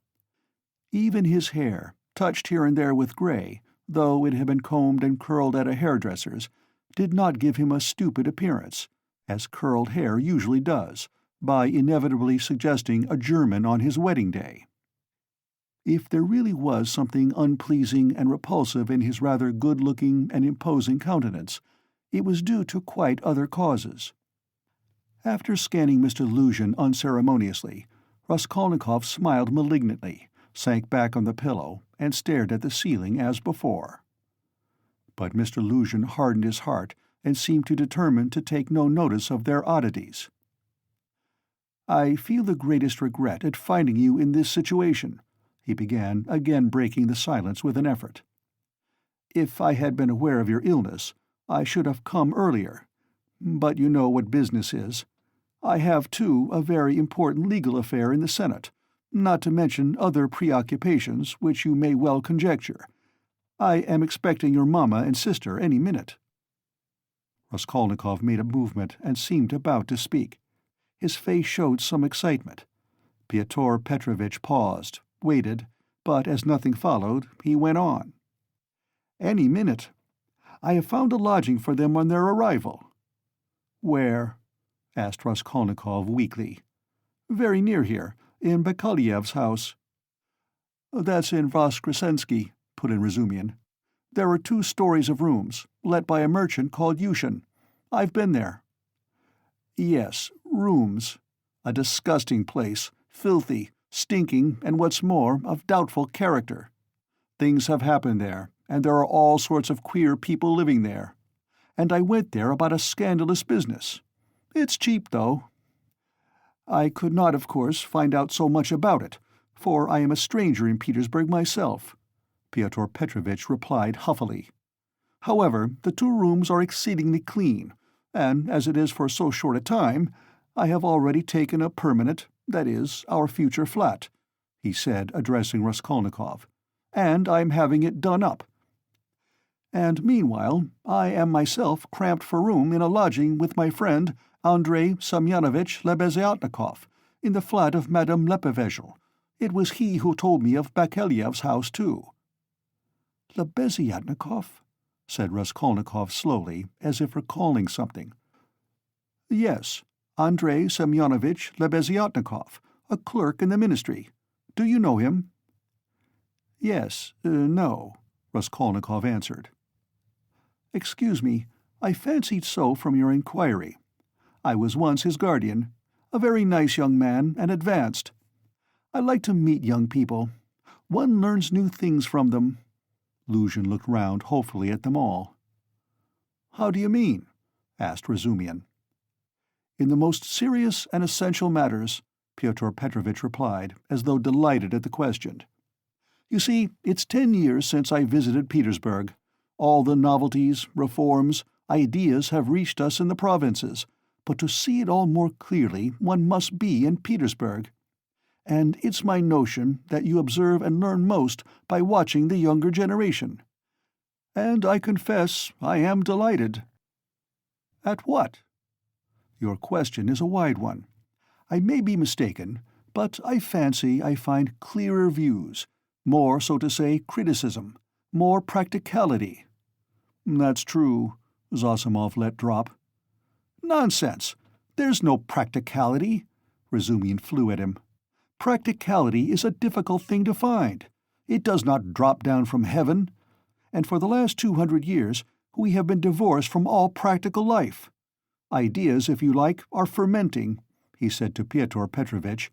S1: Even his hair, touched here and there with grey, though it had been combed and curled at a hairdresser's, did not give him a stupid appearance, as curled hair usually does, by inevitably suggesting a German on his wedding day. If there really was something unpleasing and repulsive in his rather good-looking and imposing countenance, it was due to quite other causes. After scanning Mr. Luzhin unceremoniously, Raskolnikov smiled malignantly, sank back on the pillow, and stared at the ceiling as before. But Mr. Luzhin hardened his heart and seemed to determine to take no notice of their oddities. "I feel the greatest regret at finding you in this situation," he began, again breaking the silence with an effort. "If I had been aware of your illness, I should have come earlier. But you know what business is. I have, too, a very important legal affair in the Senate, not to mention other preoccupations which you may well conjecture. I am expecting your mamma and sister any minute." Raskolnikov made a movement and seemed about to speak. His face showed some excitement. Pyotr Petrovitch paused, waited, but as nothing followed, he went on. "Any minute. I have found a lodging for them on their arrival." "Where?" asked Raskolnikov weakly. "Very near here, in Bakaleyev's house." "That's in Voskresensky," put in Razumian. "There are 2 stories of rooms, let by a merchant called Yushin. I've been there." "Yes, rooms. A disgusting place, filthy, stinking, and what's more, of doubtful character. Things have happened there, and there are all sorts of queer people living there. And I went there about a scandalous business. It's cheap, though. I could not, of course, find out so much about it, for I am a stranger in Petersburg myself," Pyotr Petrovitch replied huffily. "However, the 2 rooms are exceedingly clean, and as it is for so short a time, I have already taken a permanent, that is, our future flat," he said, addressing Raskolnikov, "and I am having it done up. And meanwhile, I am myself cramped for room in a lodging with my friend Andrei Semyonovitch Lebeziatnikov, in the flat of Madame Lebevezhel. It was he who told me of Bakaleyev's house, too." "Lebeziatnikov?" said Raskolnikov slowly, as if recalling something. "Yes, Andrei Semyonovitch Lebeziatnikov, a clerk in the ministry. Do you know him?" "Yes, no," Raskolnikov answered. "Excuse me, I fancied so from your inquiry. I was once his guardian, a very nice young man and advanced. I like to meet young people. One learns new things from them." Luzhin looked round hopefully at them all. "How do you mean?" asked Razumian. "In the most serious and essential matters," Pyotr Petrovitch replied, as though delighted at the question. "You see, it's 10 years since I visited Petersburg. All the novelties, reforms, ideas have reached us in the provinces, but to see it all more clearly one must be in Petersburg. And it's my notion that you observe and learn most by watching the younger generation. And I confess I am delighted." "At what?" "Your question is a wide one. I may be mistaken, but I fancy I find clearer views, more, so to say, criticism, more practicality." "That's true," Zosimov let drop. "Nonsense! There's no practicality," Razumian flew at him. "Practicality is a difficult thing to find. It does not drop down from heaven. And for the last 200 years we have been divorced from all practical life. Ideas, if you like, are fermenting," he said to Pyotr Petrovitch.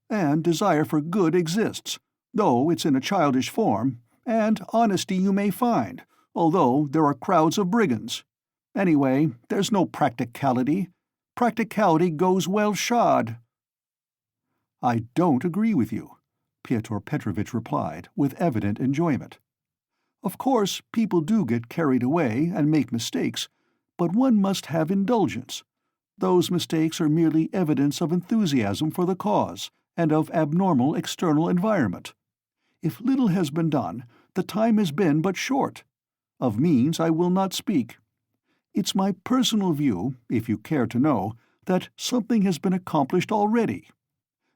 S1: "And desire for good exists, though it's in a childish form, and honesty you may find, although there are crowds of brigands. Anyway, there's no practicality. Practicality goes well shod." "I don't agree with you," Pyotr Petrovitch replied, with evident enjoyment. "Of course, people do get carried away and make mistakes, but one must have indulgence. Those mistakes are merely evidence of enthusiasm for the cause, and of abnormal external environment. If little has been done, the time has been but short. Of means I will not speak. It's my personal view, if you care to know, that something has been accomplished already.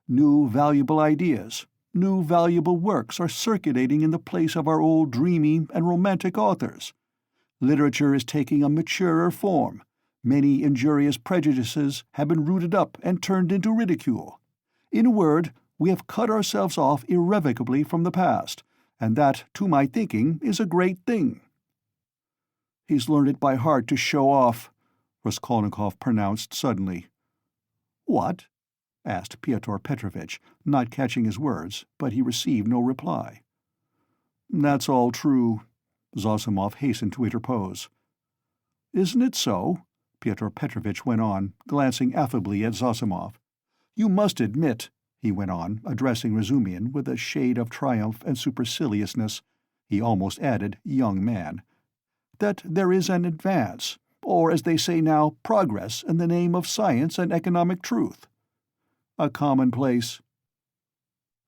S1: New valuable ideas, new valuable works are circulating in the place of our old dreamy and romantic authors. Literature is taking a maturer form. Many injurious prejudices have been rooted up and turned into ridicule. In a word, we have cut ourselves off irrevocably from the past, and that, to my thinking, is a great thing." "He's learned it by heart to show off," Raskolnikov pronounced suddenly. "What?" asked Pyotr Petrovitch, not catching his words, but he received no reply. "That's all true," Zosimov hastened to interpose. "Isn't it so?" Pyotr Petrovitch went on, glancing affably at Zosimov. "You must admit," he went on, addressing Razumian with a shade of triumph and superciliousness, he almost added, "young man," that there is an advance, or as they say now, progress, in the name of science and economic truth. A commonplace.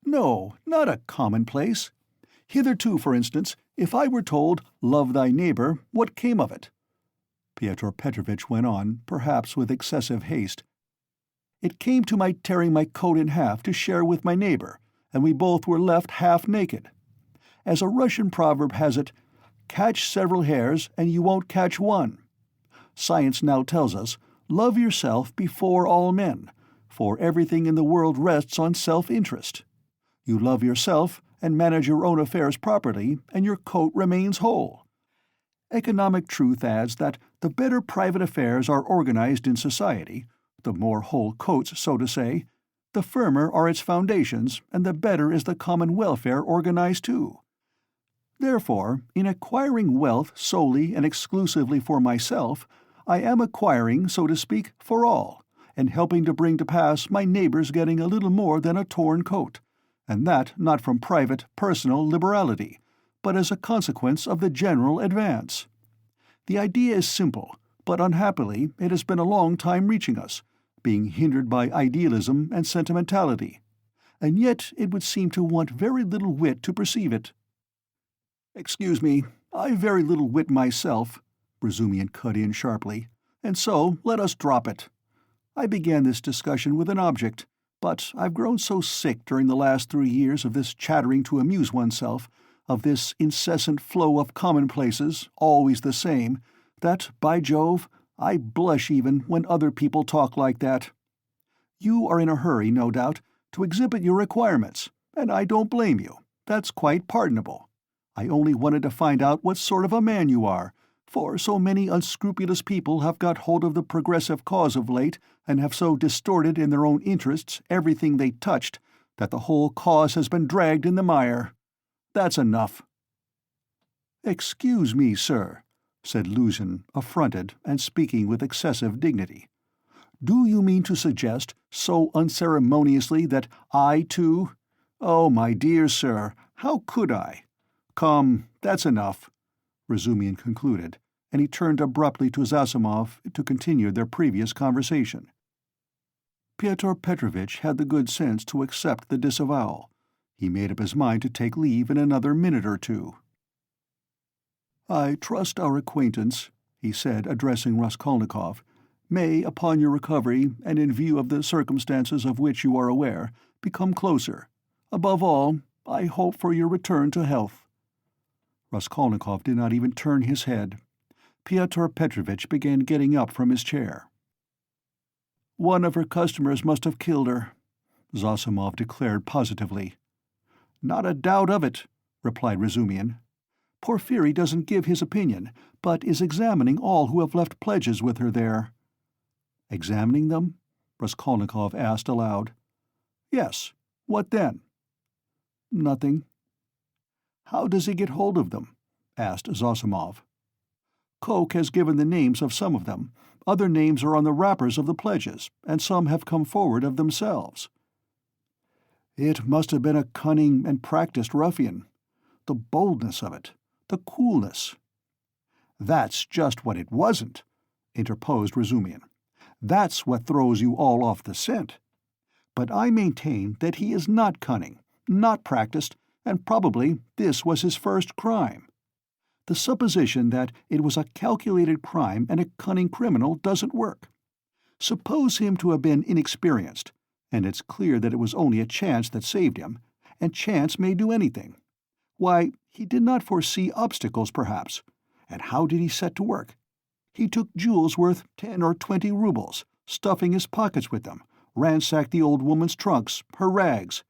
S1: No, not a commonplace. Hitherto, for instance, if I were told, "Love thy neighbor," what came of it? Pyotr Petrovitch went on, perhaps with excessive haste. It came to my tearing my coat in half to share with my neighbor, and we both were left half naked. As a Russian proverb has it, catch several hares and you won't catch one. Science now tells us, love yourself before all men, for everything in the world rests on self-interest. You love yourself and manage your own affairs properly, and your coat remains whole. Economic truth adds that the better private affairs are organized in society, the more whole coats, so to say, the firmer are its foundations, and the better is the common welfare organized too. Therefore, in acquiring wealth solely and exclusively for myself, I am acquiring, so to speak, for all, and helping to bring to pass my neighbor's getting a little more than a torn coat, and that not from private, personal liberality, but as a consequence of the general advance. The idea is simple, but unhappily it has been a long time reaching us, being hindered by idealism and sentimentality, and yet it would seem to want very little wit to perceive it. "Excuse me, I've very little wit myself," Razumian cut in sharply, "and so let us drop it. I began this discussion with an object, but I've grown so sick during the last 3 years of this chattering to amuse oneself, of this incessant flow of commonplaces, always the same, that, by Jove, I blush even when other people talk like that. You are in a hurry, no doubt, to exhibit your requirements, and I don't blame you. That's quite pardonable. I only wanted to find out what sort of a man you are, for so many unscrupulous people have got hold of the progressive cause of late and have so distorted in their own interests everything they touched that the whole cause has been dragged in the mire. That's enough." "Excuse me, sir," said Luzhin, affronted and speaking with excessive dignity. "Do you mean to suggest, so unceremoniously, that I, too— Oh, my dear sir, how could I— Come, that's enough," Razumian concluded, and he turned abruptly to Zossimov to continue their previous conversation. Pyotr Petrovitch had the good sense to accept the disavowal. He made up his mind to take leave in another minute or two. "I trust our acquaintance," he said, addressing Raskolnikov, "may, upon your recovery, and in view of the circumstances of which you are aware, become closer. Above all, I hope for your return to health." Raskolnikov did not even turn his head. Pyotr Petrovitch began getting up from his chair. "One of her customers must have killed her," Zossimov declared positively. "Not a doubt of it," replied Razumian. "Porfiry doesn't give his opinion, but is examining all who have left pledges with her there." "Examining them?" Raskolnikov asked aloud. "Yes. What then?" "Nothing." "How does he get hold of them?" asked Zossimov. "Koch has given the names of some of them. Other names are on the wrappers of the pledges, and some have come forward of themselves." "It must have been a cunning and practiced ruffian. The boldness of it, the coolness—" "That's just what it wasn't," interposed Razumian. "That's what throws you all off the scent. But I maintain that he is not cunning, not practiced, and probably this was his first crime. The supposition that it was a calculated crime and a cunning criminal doesn't work. Suppose him to have been inexperienced, and it's clear that it was only a chance that saved him, and chance may do anything. Why, he did not foresee obstacles, perhaps. And how did he set to work? He took jewels worth 10 or 20 rubles, stuffing his pockets with them, ransacked the old woman's trunks, her rags,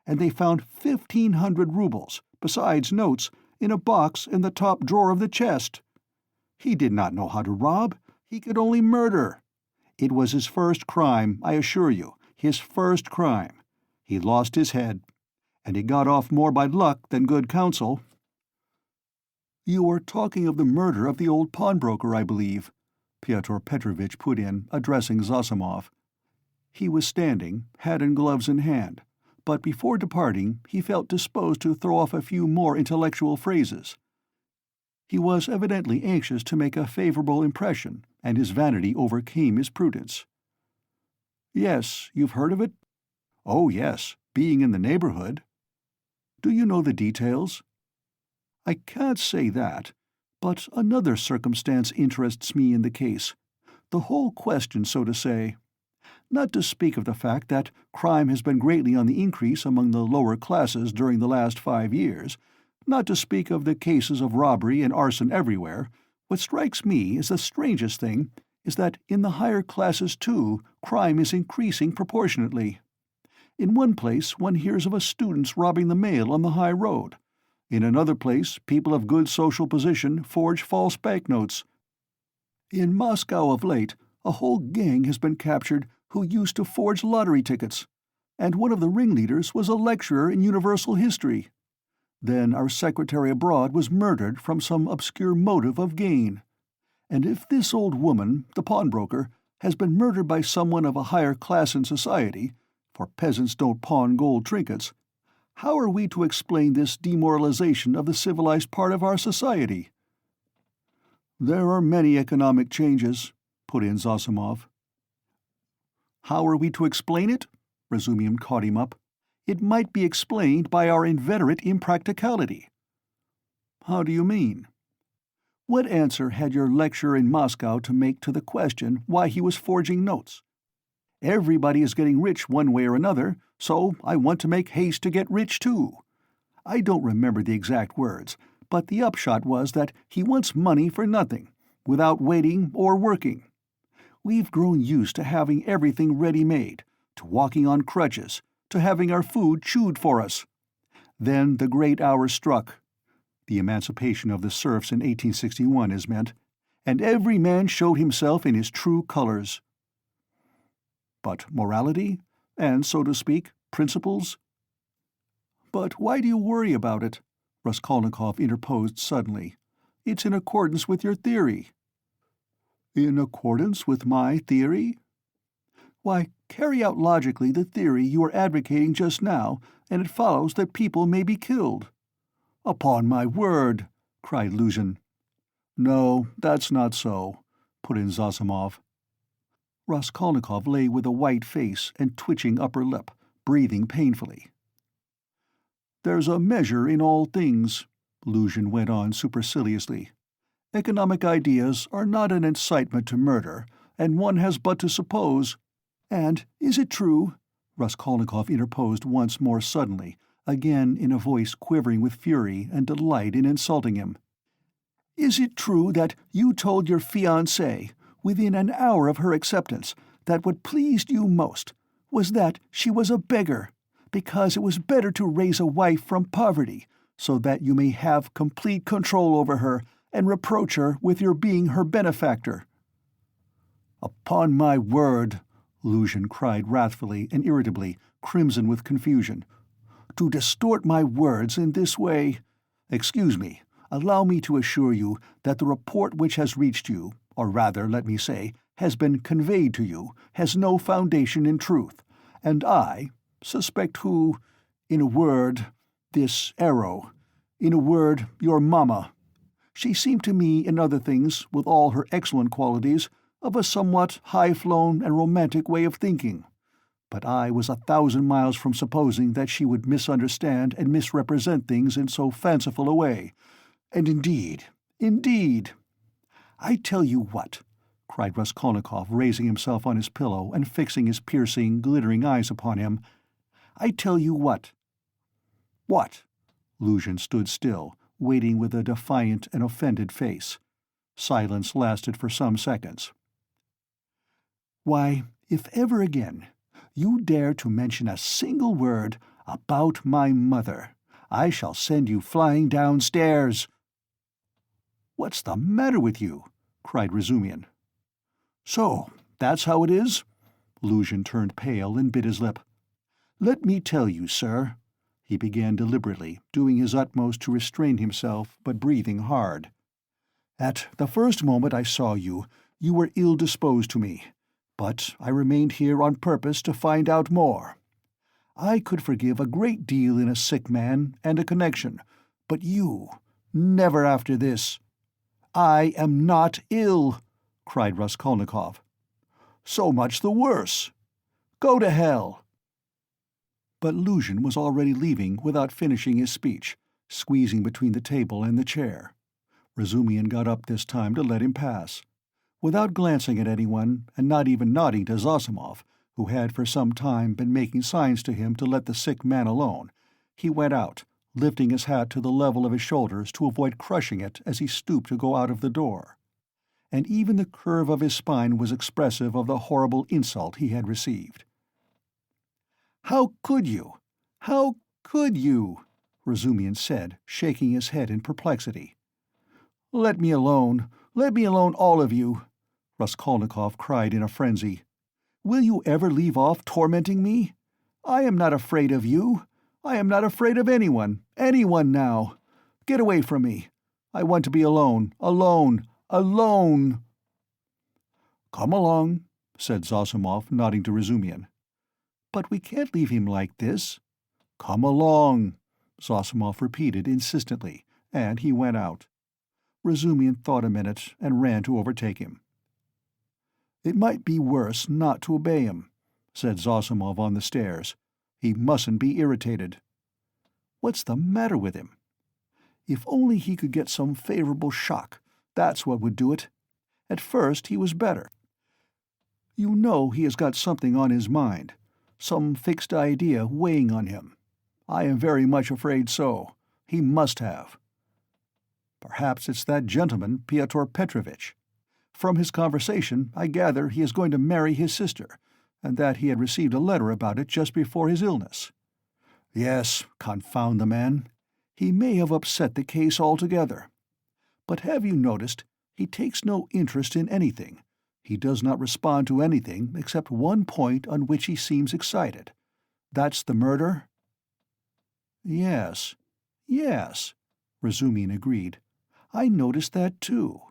S1: and they found 1,500 rubles, besides notes, in a box in the top drawer of the chest. He did not know how to rob, he could only murder. It was his first crime, I assure you, his first crime. He lost his head, and he got off more by luck than good counsel." "You were talking of the murder of the old pawnbroker, I believe," Pyotr Petrovitch put in, addressing Zossimov. He was standing, hat and gloves in hand, but before departing he felt disposed to throw off a few more intellectual phrases. He was evidently anxious to make a favorable impression, and his vanity overcame his prudence. "Yes, you've heard of it?" "Oh, yes, being in the neighborhood." "Do you know the details?" "I can't say that, but another circumstance interests me in the case. The whole question, so to say. Not to speak of the fact that crime has been greatly on the increase among the lower classes during the last 5 years, not to speak of the cases of robbery and arson everywhere, what strikes me as the strangest thing is that in the higher classes, too, crime is increasing proportionately. In one place one hears of a student's robbing the mail on the high road. In another place people of good social position forge false banknotes. In Moscow of late a whole gang has been captured who used to forge lottery tickets, and one of the ringleaders was a lecturer in universal history. Then our secretary abroad was murdered from some obscure motive of gain. And if this old woman, the pawnbroker, has been murdered by someone of a higher class in society, for peasants don't pawn gold trinkets, how are we to explain this demoralization of the civilized part of our society?" "There are many economic changes," put in Zosimov. "How are we to explain it?" Razumian caught him up. "It might be explained by our inveterate impracticality." "How do you mean?" "What answer had your lecturer in Moscow to make to the question why he was forging notes? Everybody is getting rich one way or another, so I want to make haste to get rich too. I don't remember the exact words, but the upshot was that he wants money for nothing, without waiting or working. We've grown used to having everything ready-made, to walking on crutches, to having our food chewed for us. Then the great hour struck. The emancipation of the serfs in 1861 is meant, and every man showed himself in his true colors." "But morality, and, so to speak, principles?" "But why do you worry about it?" Raskolnikov interposed suddenly. "It's in accordance with your theory." "In accordance with my theory?" "Why, carry out logically the theory you are advocating just now, and it follows that people may be killed." "Upon my word!" cried Luzhin. "No, that's not so," put in Zosimov. Raskolnikov lay with a white face and twitching upper lip, breathing painfully. "There's a measure in all things," Luzhin went on superciliously. "Economic ideas are not an incitement to murder, and one has but to suppose—" "And is it true," Raskolnikov interposed once more suddenly, again in a voice quivering with fury and delight in insulting him, "is it true that you told your fiancée, within an hour of her acceptance, that what pleased you most was that she was a beggar, because it was better to raise a wife from poverty, so that you may have complete control over her and reproach her with your being her benefactor?" "Upon my word," Luzhin cried wrathfully and irritably, crimson with confusion, "to distort my words in this way— Excuse me, allow me to assure you that the report which has reached you, or rather, let me say, has been conveyed to you, has no foundation in truth, and I suspect who— in a word, this arrow— in a word, your mamma. She seemed to me, in other things, with all her excellent qualities, of a somewhat high-flown and romantic way of thinking. But I was 1,000 miles from supposing that she would misunderstand and misrepresent things in so fanciful a way. And indeed— I tell you what," cried Raskolnikov, raising himself on his pillow and fixing his piercing, glittering eyes upon him, "I tell you what." "What?" Luzhin stood still, waiting with a defiant and offended face. Silence lasted for some seconds. "Why, if ever again you dare to mention a single word about my mother, I shall send you flying downstairs." "What's the matter with you?" cried Razumian. "So, that's how it is?" Luzhin turned pale and bit his lip. "Let me tell you, sir," he began deliberately, doing his utmost to restrain himself, but breathing hard. "At the first moment I saw you, you were ill-disposed to me, but I remained here on purpose to find out more. I could forgive a great deal in a sick man and a connection, but you— never after this." "I am not ill," cried Raskolnikov. "So much the worse. Go to hell." But Luzhin was already leaving without finishing his speech, squeezing between the table and the chair. Razumihin got up this time to let him pass. Without glancing at anyone, and not even nodding to Zossimov, who had for some time been making signs to him to let the sick man alone, he went out, lifting his hat to the level of his shoulders to avoid crushing it as he stooped to go out of the door. And even the curve of his spine was expressive of the horrible insult he had received. "How could you? How could you?" Razumihin said, shaking his head in perplexity. "Let me alone! Let me alone, all of you!" Raskolnikov cried in a frenzy. "Will you ever leave off tormenting me? I am not afraid of you. I am not afraid of anyone now. Get away from me. I want to be alone, alone, alone." "Come along," said Zossimov, nodding to Razumihin. "But we can't leave him like this." "Come along," Zossimov repeated insistently, and he went out. Razumihin thought a minute and ran to overtake him. "It might be worse not to obey him," said Zossimov on the stairs. "He mustn't be irritated." "What's the matter with him?" "If only he could get some favorable shock, that's what would do it. At first he was better. You know he has got something on his mind, some fixed idea weighing on him. I am very much afraid so. He must have. Perhaps it's that gentleman, Pyotr Petrovitch. From his conversation, I gather he is going to marry his sister, and that he had received a letter about it just before his illness. Yes, confound the man. He may have upset the case altogether. But have you noticed, he takes no interest in anything. He does not respond to anything except one point on which he seems excited. That's the murder?" "Yes, yes," Razumihin agreed. "I noticed that too.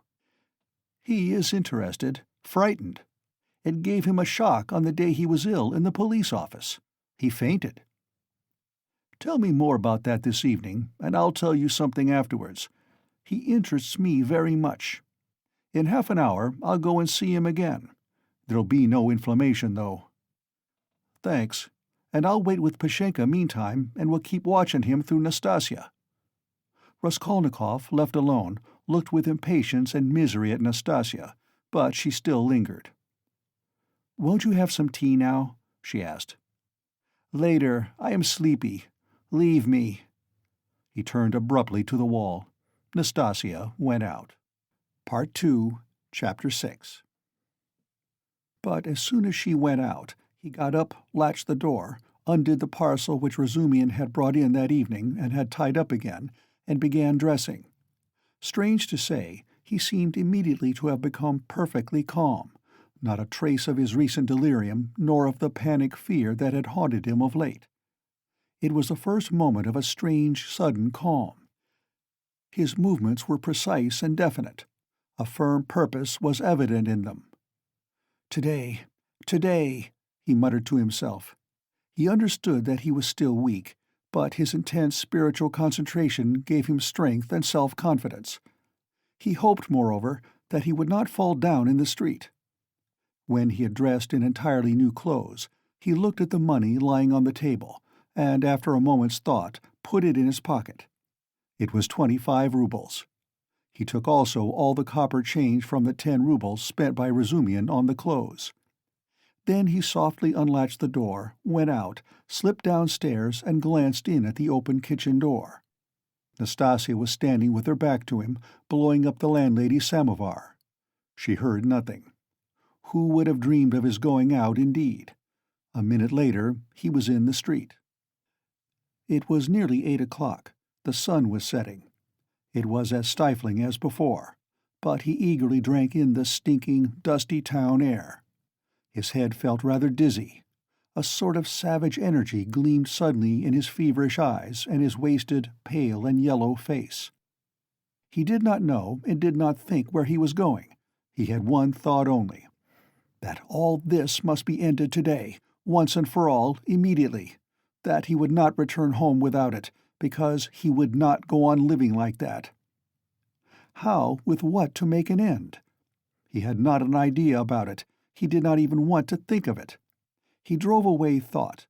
S1: He is interested, frightened. It gave him a shock on the day he was ill in the police office. He fainted. Tell me more about that this evening, and I'll tell you something afterwards. He interests me very much. In half an hour I'll go and see him again. There'll be no inflammation, though." "Thanks. And I'll wait with Pashenka meantime, and we'll keep watching him through Nastasia." Raskolnikov, left alone, looked with impatience and misery at Nastasia, but she still lingered. "Won't you have some tea now?" she asked. "Later. I am sleepy. Leave me." He turned abruptly to the wall. Nastasia went out. Part 2, Chapter 6. But as soon as she went out, he got up, latched the door, undid the parcel which Razumihin had brought in that evening and had tied up again, and began dressing. Strange to say, he seemed immediately to have become perfectly calm, not a trace of his recent delirium nor of the panic fear that had haunted him of late. It was the first moment of a strange, sudden calm. His movements were precise and definite. A firm purpose was evident in them. Today, he muttered to himself. He understood that he was still weak, but his intense spiritual concentration gave him strength and self-confidence. He hoped, moreover, that he would not fall down in the street. When he had dressed in entirely new clothes, he looked at the money lying on the table, and after a moment's thought put it in his pocket. It was 25 rubles. He took also all the copper change from the 10 rubles spent by Razumihin on the clothes. Then he softly unlatched the door, went out, slipped downstairs, and glanced in at the open kitchen door. Nastasia was standing with her back to him, blowing up the landlady's samovar. She heard nothing. Who would have dreamed of his going out, indeed? A minute later he was in the street. It was nearly 8 o'clock. The sun was setting. It was as stifling as before, but he eagerly drank in the stinking, dusty town air. His head felt rather dizzy. A sort of savage energy gleamed suddenly in his feverish eyes and his wasted, pale and yellow face. He did not know and did not think where he was going. He had one thought only: that all this must be ended today, once and for all, immediately, that he would not return home without it, because he would not go on living like that. how, with what, to make an end. He had not an idea about it. He did not even want to think of it. He drove away thought.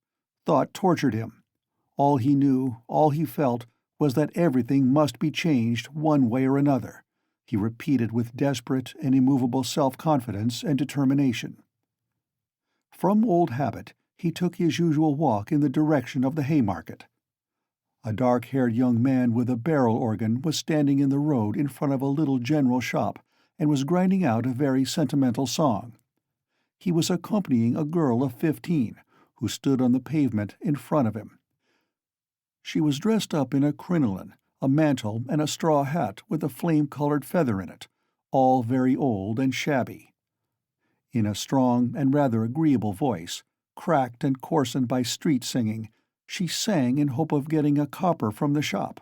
S1: Thought tortured him. All he knew, all he felt, was that everything must be changed one way or another, he repeated with desperate and immovable self-confidence and determination. From old habit, he took his usual walk in the direction of the Haymarket. A dark-haired young man with a barrel organ was standing in the road in front of a little general shop and was grinding out a very sentimental song. He was accompanying a girl of 15, who stood on the pavement in front of him. She was dressed up in a crinoline, a mantle, and a straw hat with a flame-colored feather in it, all very old and shabby. In a strong and rather agreeable voice, cracked and coarsened by street singing, she sang in hope of getting a copper from the shop.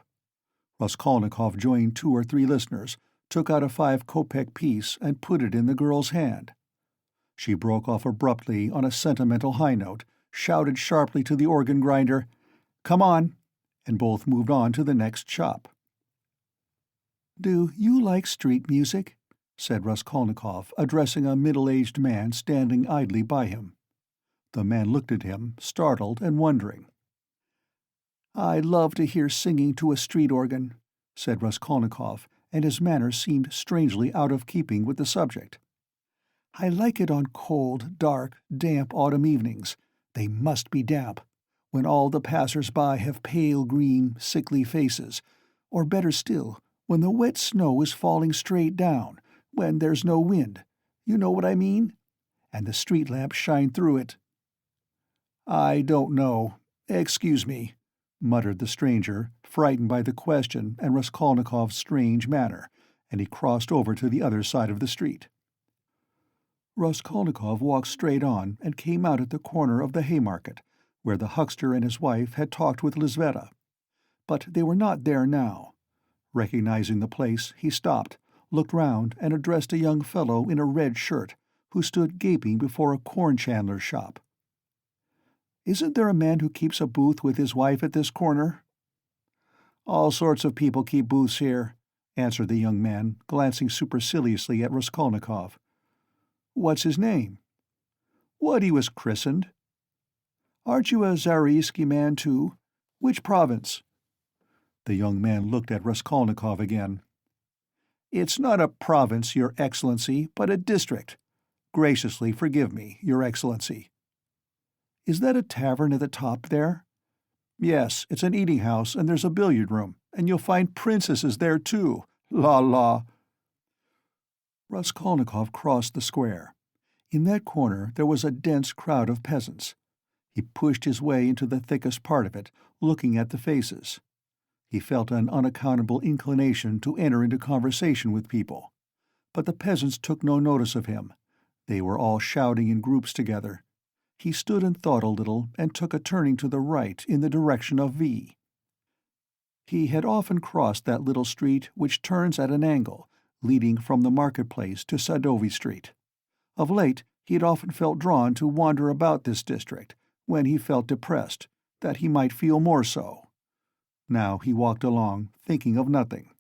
S1: Raskolnikov joined 2 or 3 listeners, took out a 5-kopeck piece and put it in the girl's hand. She broke off abruptly on a sentimental high note, shouted sharply to the organ grinder, "Come on," and both moved on to the next shop. "Do you like street music?" said Raskolnikov, addressing a middle-aged man standing idly by him. The man looked at him, startled and wondering. "I love to hear singing to a street organ," said Raskolnikov, and his manner seemed strangely out of keeping with the subject. "I like it on cold, dark, damp autumn evenings. They must be damp, when all the passers-by have pale green, sickly faces, or better still, when the wet snow is falling straight down, when there's no wind, you know what I mean? And the street lamps shine through it." "I don't know. Excuse me," muttered the stranger, frightened by the question and Raskolnikov's strange manner, and he crossed over to the other side of the street. Raskolnikov walked straight on and came out at the corner of the Haymarket, where the huckster and his wife had talked with Lizaveta. But they were not there now. Recognizing the place, he stopped, looked round, and addressed a young fellow in a red shirt, who stood gaping before a corn-chandler's shop. "Isn't there a man who keeps a booth with his wife at this corner?" "All sorts of people keep booths here," answered the young man, glancing superciliously at Raskolnikov. "What's his name?" "What he was christened." "Aren't you a Zaraisky man, too? Which province?" The young man looked at Raskolnikov again. "It's not a province, Your Excellency, but a district. Graciously forgive me, Your Excellency." "Is that a tavern at the top there?" "Yes, it's an eating-house, and there's a billiard-room, and you'll find princesses there, too. La la." Raskolnikov crossed the square. In that corner there was a dense crowd of peasants. He pushed his way into the thickest part of it, looking at the faces. He felt an unaccountable inclination to enter into conversation with people. But the peasants took no notice of him. They were all shouting in groups together. He stood and thought a little, and took a turning to the right in the direction of V. He had often crossed that little street which turns at an angle, leading from the marketplace to Sadovy Street. Of late he had often felt drawn to wander about this district, when he felt depressed, that he might feel more so. Now he walked along, thinking of nothing.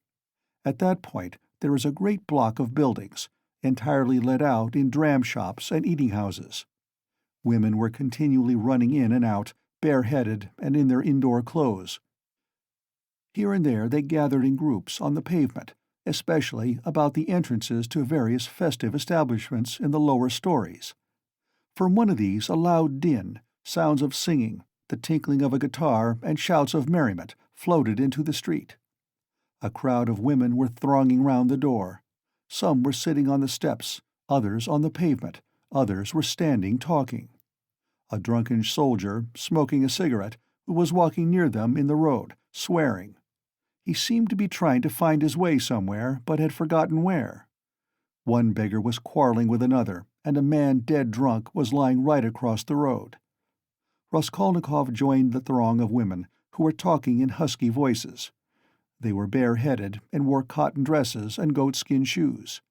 S1: At that point there is a great block of buildings, entirely let out in dram shops and eating-houses. Women were continually running in and out, bareheaded and in their indoor clothes. Here and there they gathered in groups on the pavement, especially about the entrances to various festive establishments in the lower stories. From one of these a loud din, sounds of singing, the tinkling of a guitar, and shouts of merriment floated into the street. A crowd of women were thronging round the door. Some were sitting on the steps, others on the pavement, others were standing talking. A drunken soldier, smoking a cigarette, was walking near them in the road, swearing. He seemed to be trying to find his way somewhere, but had forgotten where. One beggar was quarreling with another, and a man dead drunk was lying right across the road. Raskolnikov joined the throng of women, who were talking in husky voices. They were bareheaded and wore cotton dresses and goatskin shoes.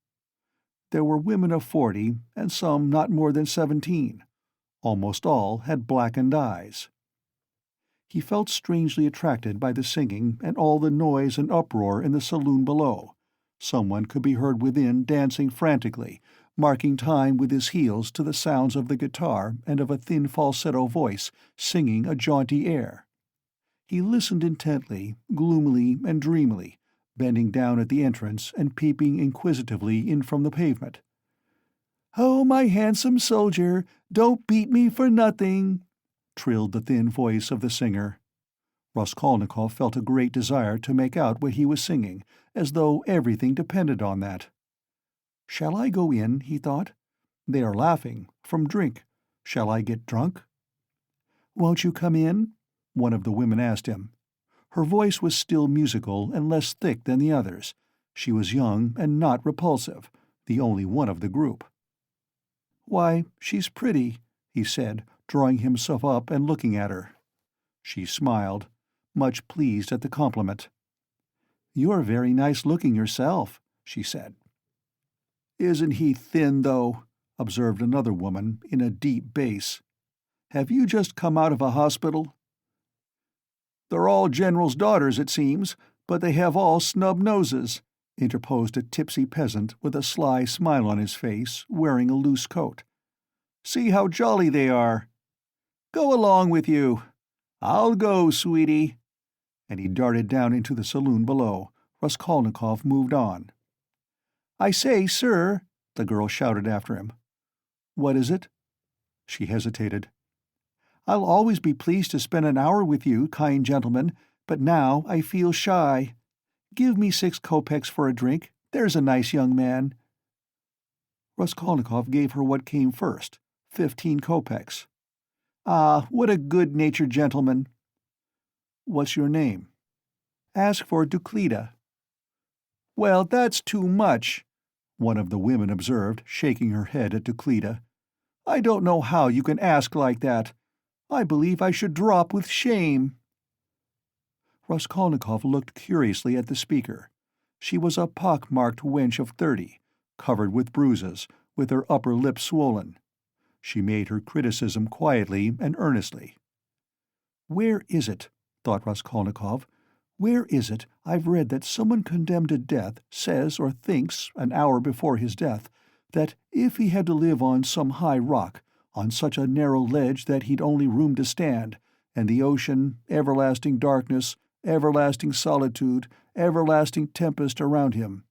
S1: There were women of 40, and some not more than 17. Almost all had blackened eyes. He felt strangely attracted by the singing and all the noise and uproar in the saloon below, Someone could be heard within dancing frantically, marking time with his heels to the sounds of the guitar and of a thin falsetto voice singing a jaunty air. He listened intently, gloomily and dreamily, bending down at the entrance and peeping inquisitively in from the pavement. "Oh, my handsome soldier, don't beat me for nothing," trilled the thin voice of the singer. Raskolnikov felt a great desire to make out what he was singing, as though everything depended on that. "Shall I go in?" he thought. "They are laughing. From drink. Shall I get drunk?" "Won't you come in?" one of the women asked him. Her voice was still musical and less thick than the others. She was young and not repulsive, the only one of the group. "Why, she's pretty," he said, drawing himself up and looking at her. She smiled, much pleased at the compliment. "You're very nice-looking yourself," she said. "Isn't he thin, though?" observed another woman, in a deep bass. "Have you just come out of a hospital?" "They're all generals' daughters, it seems, but they have all snub noses," interposed a tipsy peasant with a sly smile on his face, wearing a loose coat. "See how jolly they are. Go along with you. I'll go, sweetie." And he darted down into the saloon below. Raskolnikov moved on. "I say, sir," the girl shouted after him. "What is it?" She hesitated. "I'll always be pleased to spend an hour with you, kind gentleman, but now I feel shy. Give me 6 kopecks for a drink, there's a nice young man." Raskolnikov gave her what came first, 15 kopecks. "Ah, what a good-natured gentleman." "What's your name?" "Ask for Duclida." "Well, that's too much," one of the women observed, shaking her head at Duclida. "I don't know how you can ask like that. I believe I should drop with shame." Raskolnikov looked curiously at the speaker. She was a pock-marked wench of 30, covered with bruises, with her upper lip swollen. She made her criticism quietly and earnestly. "Where is it," thought Raskolnikov, "where is it I've read that someone condemned to death says or thinks, an hour before his death, that if he had to live on some high rock, on such a narrow ledge that he'd only room to stand, and the ocean, everlasting darkness, everlasting solitude, everlasting tempest around him,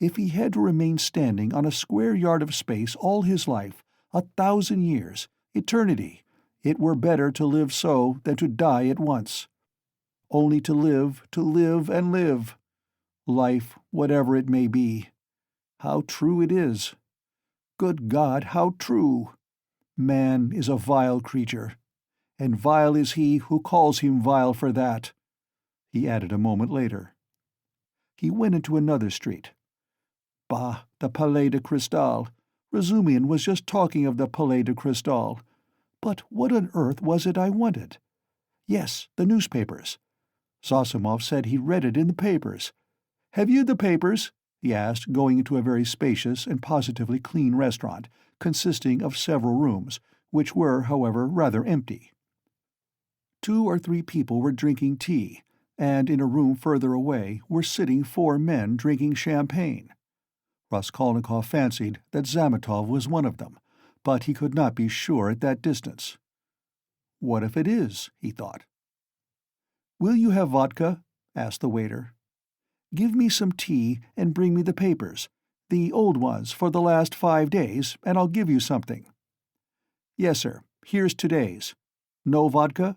S1: if he had to remain standing on a square yard of space all his life, 1,000 years, eternity, it were better to live so than to die at once. Only to live and live. Life, whatever it may be. How true it is. Good God, how true! Man is a vile creature, and vile is he who calls him vile for that," he added a moment later. He went into another street. Bah, the Palais de Cristal. Razumian was just talking of the Palais de Cristal. But what on earth was it I wanted? Yes, the newspapers. Zosimov said he read it in the papers. "Have you the papers?" he asked, going into a very spacious and positively clean restaurant, consisting of several rooms, which were, however, rather empty. 2 or 3 people were drinking tea, and in a room further away were sitting 4 men drinking champagne. Raskolnikov fancied that Zametov was one of them, but he could not be sure at that distance. "What if it is?" he thought. "Will you have vodka?" asked the waiter. "Give me some tea and bring me the papers, the old ones for the last 5 days, and I'll give you something." "Yes, sir. Here's today's. No vodka?"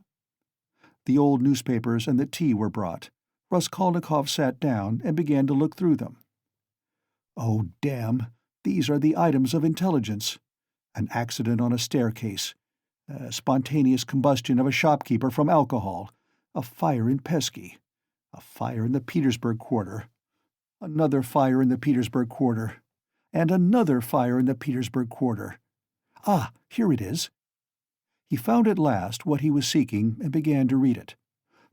S1: The old newspapers and the tea were brought. Raskolnikov sat down and began to look through them. "Oh, damn! These are the items of intelligence. An accident on a staircase. Spontaneous combustion of a shopkeeper from alcohol. A fire in Pesky. A fire in the Petersburg quarter. Another fire in the Petersburg quarter. And another fire in the Petersburg quarter. Ah, here it is." He found at last what he was seeking and began to read it.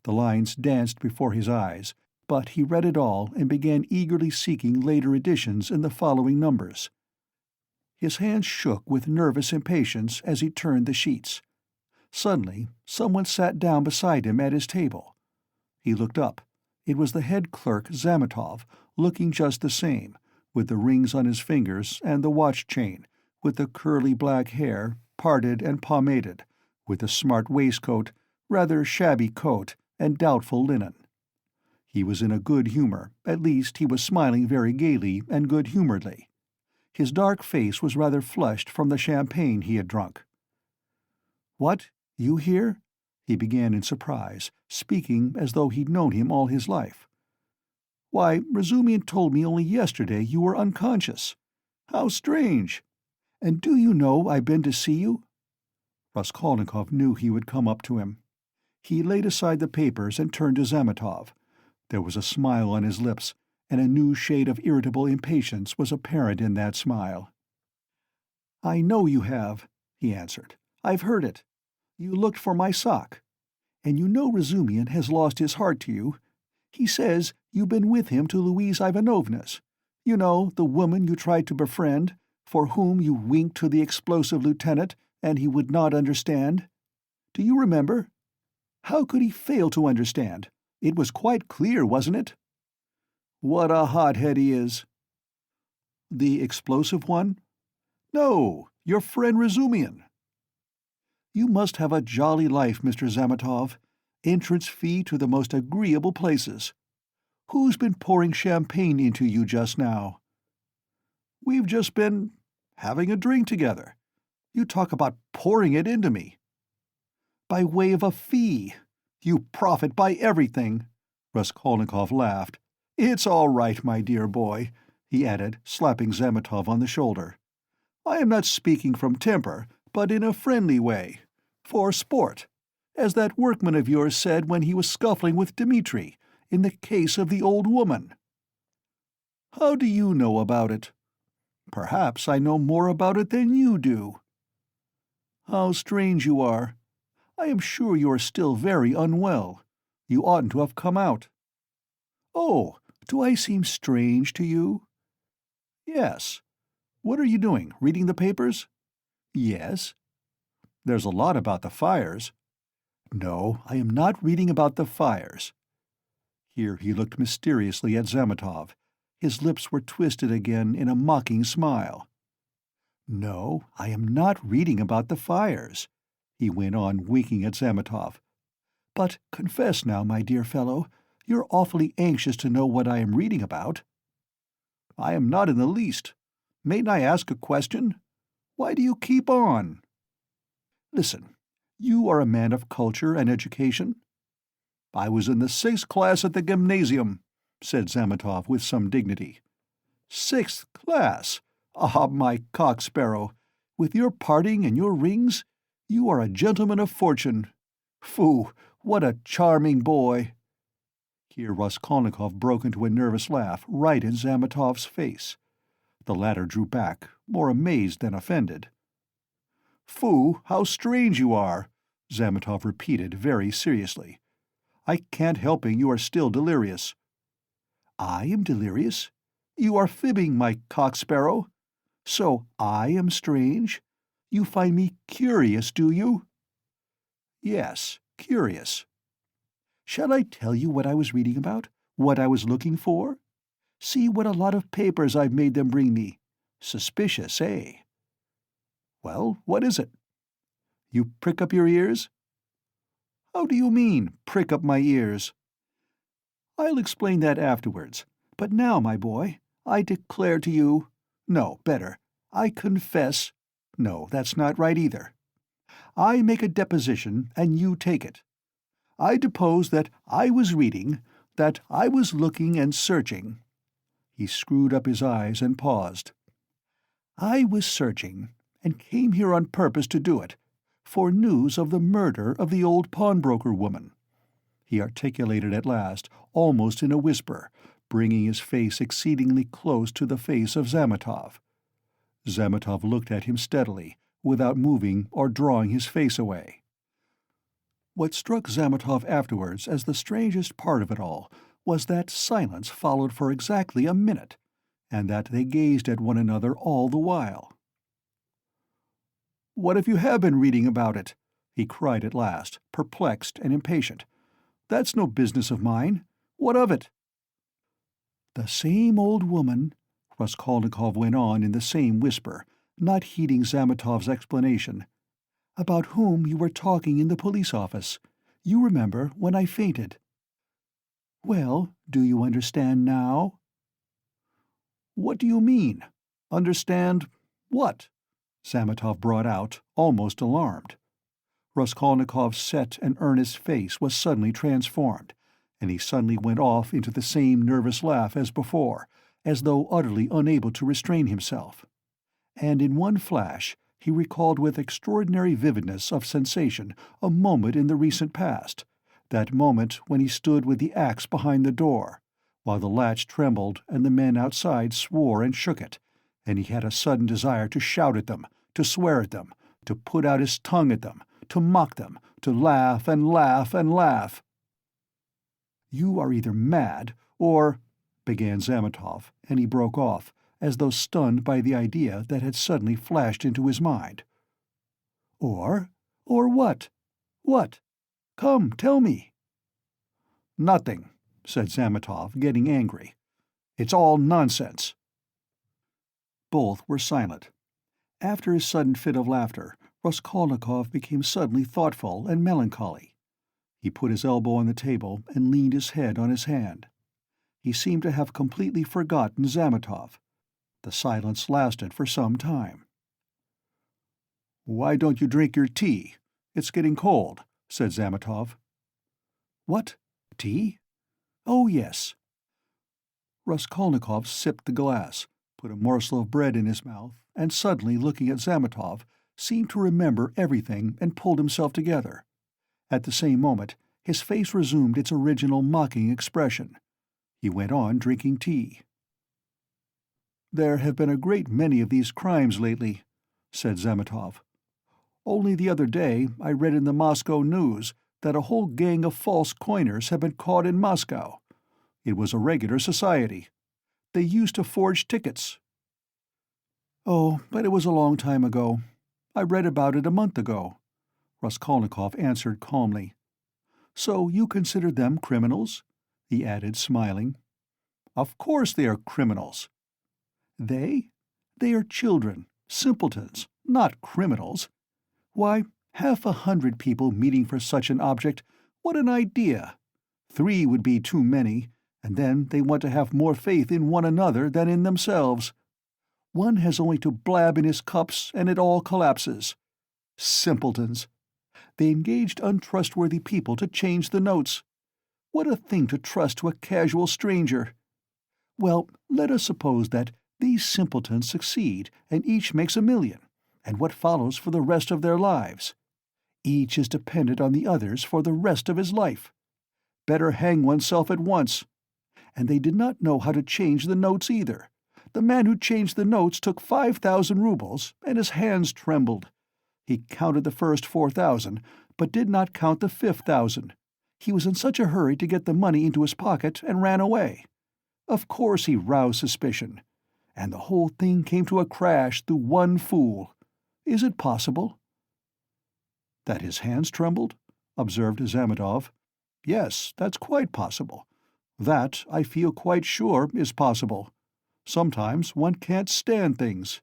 S1: The lines danced before his eyes, but he read it all and began eagerly seeking later editions in the following numbers. His hands shook with nervous impatience as he turned the sheets. Suddenly, someone sat down beside him at his table. He looked up. It was the head clerk, Zametov, looking just the same, with the rings on his fingers and the watch chain, with the curly black hair, parted and pomaded, with the smart waistcoat, rather shabby coat, and doubtful linen. He was in a good humor, at least he was smiling very gaily and good-humoredly. His dark face was rather flushed from the champagne he had drunk. "What, you here?" he began in surprise, speaking as though he'd known him all his life. "Why, Razumian told me only yesterday you were unconscious. How strange! And do you know I've been to see you?" Raskolnikov knew he would come up to him. He laid aside the papers and turned to Zametov. There was a smile on his lips, and a new shade of irritable impatience was apparent in that smile. "I know you have," he answered. "I've heard it. You looked for my sock. And you know Razumian has lost his heart to you. He says you've been with him to Louise Ivanovna's. You know, the woman you tried to befriend, for whom you winked to the explosive lieutenant, and he would not understand. Do you remember? How could he fail to understand? It was quite clear, wasn't it? What a hothead he is." "The explosive one?" "No, your friend Razumian." "You must have a jolly life, Mr. Zametov. Entrance fee to the most agreeable places. Who's been pouring champagne into you just now?" "We've just been having a drink together. You talk about pouring it into me." "By way of a fee. You profit by everything." Raskolnikov laughed. "It's all right, my dear boy," he added, slapping Zametov on the shoulder. "I am not speaking from temper, but in a friendly way. For sport, as that workman of yours said when he was scuffling with Dmitri, in the case of the old woman." "How do you know about it?" "Perhaps I know more about it than you do." "How strange you are. I am sure you are still very unwell. You oughtn't to have come out." "Oh, do I seem strange to you?" "Yes. What are you doing, reading the papers?" "Yes." "There's a lot about the fires." "No, I am not reading about the fires." Here he looked mysteriously at Zametov. His lips were twisted again in a mocking smile. "No, I am not reading about the fires," he went on, winking at Zametov. "But confess now, my dear fellow, you're awfully anxious to know what I am reading about." "I am not in the least. Mayn't I ask a question? Why do you keep on?" "Listen, you are a man of culture and education." "I was in the 6th class at the gymnasium," said Zametov with some dignity. "6th class? Ah, my cock-sparrow! With your parting and your rings, you are a gentleman of fortune. Phoo, what a charming boy!" Here Raskolnikov broke into a nervous laugh right in Zametov's face. The latter drew back, more amazed than offended. "Phoo, how strange you are!" Zametov repeated very seriously. "I can't helping you are still delirious." "I am delirious? You are fibbing, my cock-sparrow. So I am strange? You find me curious, do you?" "Yes, curious." "Shall I tell you what I was reading about? What I was looking for? See what a lot of papers I've made them bring me. Suspicious, eh?" "Well, what is it?" "You prick up your ears?" "How do you mean, prick up my ears?" "I'll explain that afterwards. But now, my boy, I declare to you— No, better, I confess— No, that's not right either. I make a deposition, and you take it. I depose that I was reading, that I was looking and searching." He screwed up his eyes and paused. "I was searching, and came here on purpose to do it, for news of the murder of the old pawnbroker woman," he articulated at last, almost in a whisper, bringing his face exceedingly close to the face of Zametov. Zametov looked at him steadily, without moving or drawing his face away. What struck Zametov afterwards as the strangest part of it all was that silence followed for exactly a minute, and that they gazed at one another all the while. "What if you have been reading about it?" he cried at last, perplexed and impatient. "That's no business of mine. What of it?" "The same old woman," Raskolnikov went on in the same whisper, not heeding Zamatov's explanation, "about whom you were talking in the police office. You remember, when I fainted." "Well, do you understand now?" "What do you mean? Understand what?" Zamatov brought out, almost alarmed. Raskolnikov's set and earnest face was suddenly transformed, and he suddenly went off into the same nervous laugh as before, as though utterly unable to restrain himself. And in one flash he recalled with extraordinary vividness of sensation a moment in the recent past, that moment when he stood with the axe behind the door, while the latch trembled and the men outside swore and shook it, and he had a sudden desire to shout at them, to swear at them, to put out his tongue at them, to mock them, to laugh and laugh and laugh. "You are either mad, or—" began Zamatov, and he broke off, as though stunned by the idea that had suddenly flashed into his mind. "Or what? What? Come, tell me." "Nothing," said Zamatov, getting angry. "It's all nonsense." Both were silent. After his sudden fit of laughter, Raskolnikov became suddenly thoughtful and melancholy. He put his elbow on the table and leaned his head on his hand. He seemed to have completely forgotten Zamatov. The silence lasted for some time. "Why don't you drink your tea? It's getting cold," said Zamatov. "What? Tea? Oh, yes." Raskolnikov sipped the glass, put a morsel of bread in his mouth, and suddenly, looking at Zamatov, seemed to remember everything and pulled himself together. At the same moment, his face resumed its original mocking expression. He went on drinking tea. "There have been a great many of these crimes lately," said Zamatov. "Only the other day I read in the Moscow news that a whole gang of false coiners had been caught in Moscow. It was a regular society. They used to forge tickets." "Oh, but it was a long time ago. I read about it a month ago," Raskolnikov answered calmly. "So you consider them criminals?" he added, smiling. "Of course they are criminals." "They? They are children, simpletons, not criminals. Why, 100 people meeting for such an object, what an idea! 3 would be too many, and then they want to have more faith in one another than in themselves. One has only to blab in his cups and it all collapses. Simpletons! They engaged untrustworthy people to change the notes. What a thing to trust to a casual stranger! Well, let us suppose that these simpletons succeed and each makes 1,000,000, and what follows for the rest of their lives? Each is dependent on the others for the rest of his life. Better hang oneself at once. And they did not know how to change the notes either. The man who changed the notes took 5,000 rubles, and his hands trembled. He counted the first 4,000, but did not count the 5,000. He was in such a hurry to get the money into his pocket and ran away. Of course he roused suspicion. And the whole thing came to a crash through one fool. Is it possible?" "That his hands trembled?" observed Zamatov. "Yes, that's quite possible. That, I feel quite sure, is possible. Sometimes one can't stand things."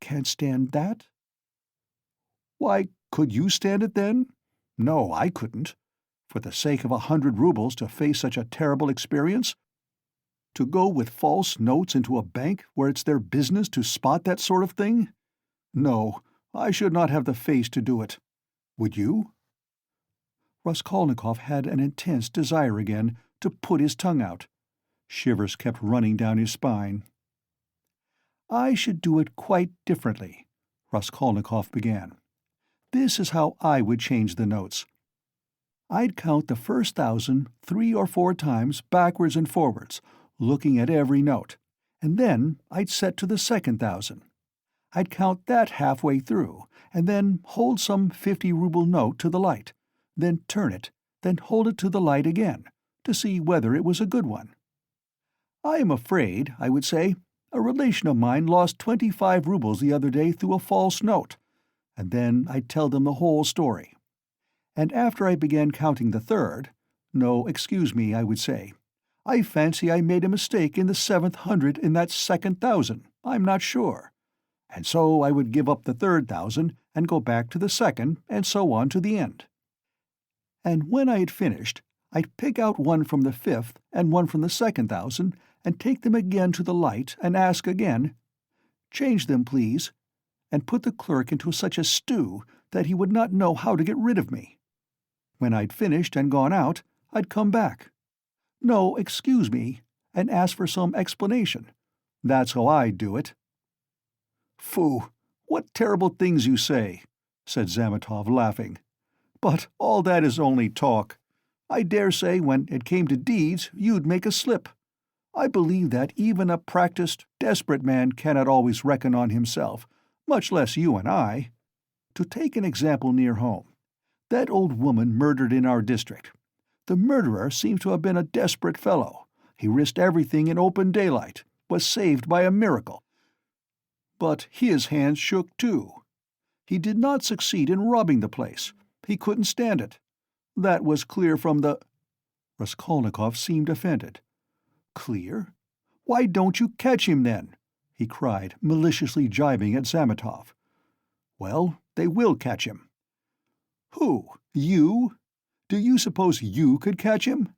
S1: "Can't stand that?" "Why, could you stand it then? No, I couldn't. For the sake of 100 rubles to face such a terrible experience? To go with false notes into a bank where it's their business to spot that sort of thing? No, I should not have the face to do it. Would you?" Raskolnikov had an intense desire again to put his tongue out. Shivers kept running down his spine. "I should do it quite differently," Raskolnikov began. "This is how I would change the notes. I'd count the first 1,000 3 or 4 times backwards and forwards, looking at every note, and then I'd set to the second 1,000. I'd count that halfway through, and then hold some 50-ruble note to the light, then turn it, then hold it to the light again, to see whether it was a good one. 'I am afraid,' I would say, 'a relation of mine lost 25 rubles the other day through a false note,' and then I'd tell them the whole story. And after I began counting the third, 'No, excuse me,' I would say, I fancy I made a mistake in the 7th hundred in that second thousand, I'm not sure. And so I would give up the 3rd thousand and go back to the second, and so on to the end. And when I had finished, I'd pick out one from the 5th and one from the 2nd thousand, and take them again to the light and ask again, "Change them, please," and put the clerk into such a stew that he would not know how to get rid of me. When I'd finished and gone out, I'd come back. "No, excuse me," and ask for some explanation. That's how I'd do it. "Phoo! What terrible things you say," said Zametov, laughing. "But all that is only talk. I dare say when it came to deeds you'd make a slip. I believe that even a practiced, desperate man cannot always reckon on himself, much less you and I. To take an example near home, that old woman murdered in our district. The murderer seems to have been a desperate fellow. He risked everything in open daylight, was saved by a miracle. But his hands shook too. He did not succeed in robbing the place. He couldn't stand it. That was clear from the—" Raskolnikov seemed offended. "Clear? Why don't you catch him, then?" he cried, maliciously jibing at Zametov. "Well, they will catch him." "Who? You? Do you suppose you could catch him?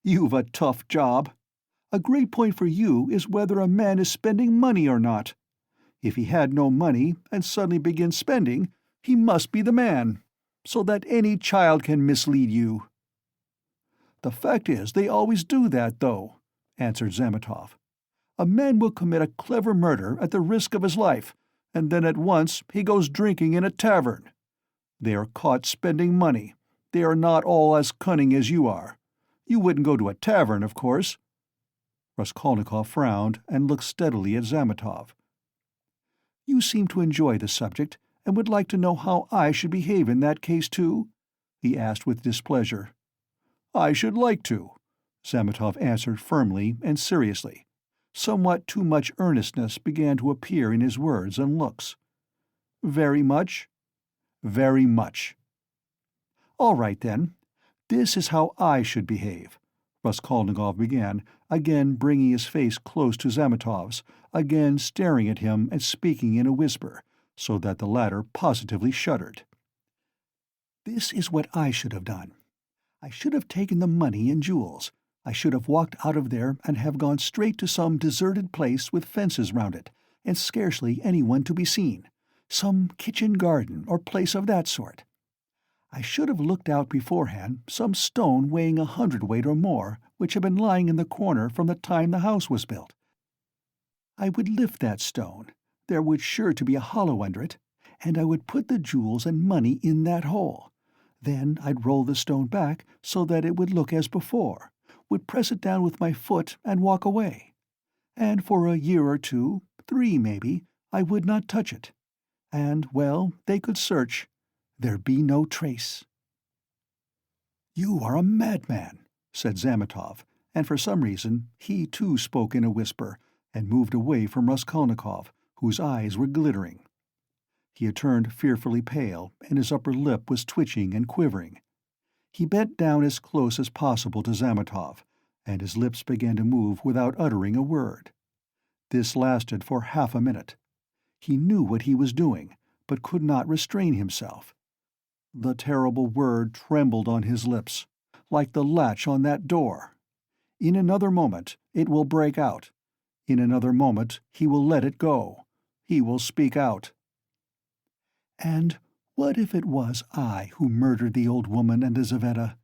S1: You've a tough job. A great point for you is whether a man is spending money or not. If he had no money and suddenly begins spending, he must be the man, so that any child can mislead you." "The fact is, they always do that, though," answered Zametov. "A man will commit a clever murder at the risk of his life, and then at once he goes drinking in a tavern. They are caught spending money. They are not all as cunning as you are. You wouldn't go to a tavern, of course." Raskolnikov frowned and looked steadily at Zametov. "You seem to enjoy the subject, and would like to know how I should behave in that case, too?" he asked with displeasure. "I should like to," Zametov answered firmly and seriously. Somewhat too much earnestness began to appear in his words and looks. "Very much?" "Very much." "All right, then. This is how I should behave," Raskolnikov began, again bringing his face close to Zametov's, again staring at him and speaking in a whisper, so that the latter positively shuddered. "This is what I should have done. I should have taken the money and jewels. I should have walked out of there and have gone straight to some deserted place with fences round it, and scarcely anyone to be seen, some kitchen garden or place of that sort. I should have looked out beforehand some stone weighing 100 weight or more, which had been lying in the corner from the time the house was built. I would lift that stone, there would sure to be a hollow under it, and I would put the jewels and money in that hole. Then I'd roll the stone back so that it would look as before, would press it down with my foot and walk away. And for a year or 2, 3 maybe, I would not touch it. And, well, they could search. There'd be no trace." "You are a madman," said Zametov, and for some reason he too spoke in a whisper, and moved away from Raskolnikov, whose eyes were glittering. He had turned fearfully pale, and his upper lip was twitching and quivering. He bent down as close as possible to Zametov, and his lips began to move without uttering a word. This lasted for half a minute. He knew what he was doing, but could not restrain himself. The terrible word trembled on his lips, like the latch on that door. In another moment it will break out. In another moment he will let it go. He will speak out. "And what if it was I who murdered the old woman and Lizaveta?"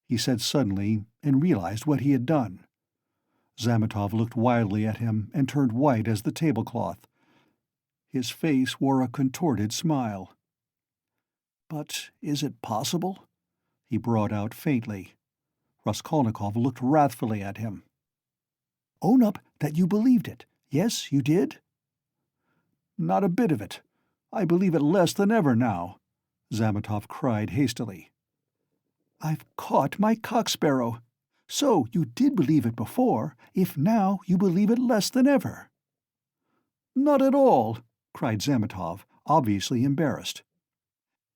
S1: he said suddenly, and realized what he had done. Zametov looked wildly at him and turned white as the tablecloth. His face wore a contorted smile. "But is it possible?" he brought out faintly. Raskolnikov looked wrathfully at him. "Own up that you believed it. Yes, you did?" "Not a bit of it. I believe it less than ever now," Zametov cried hastily. "I've caught my cock-sparrow. So you did believe it before, if now you believe it less than ever." "Not at all," cried Zametov, obviously embarrassed.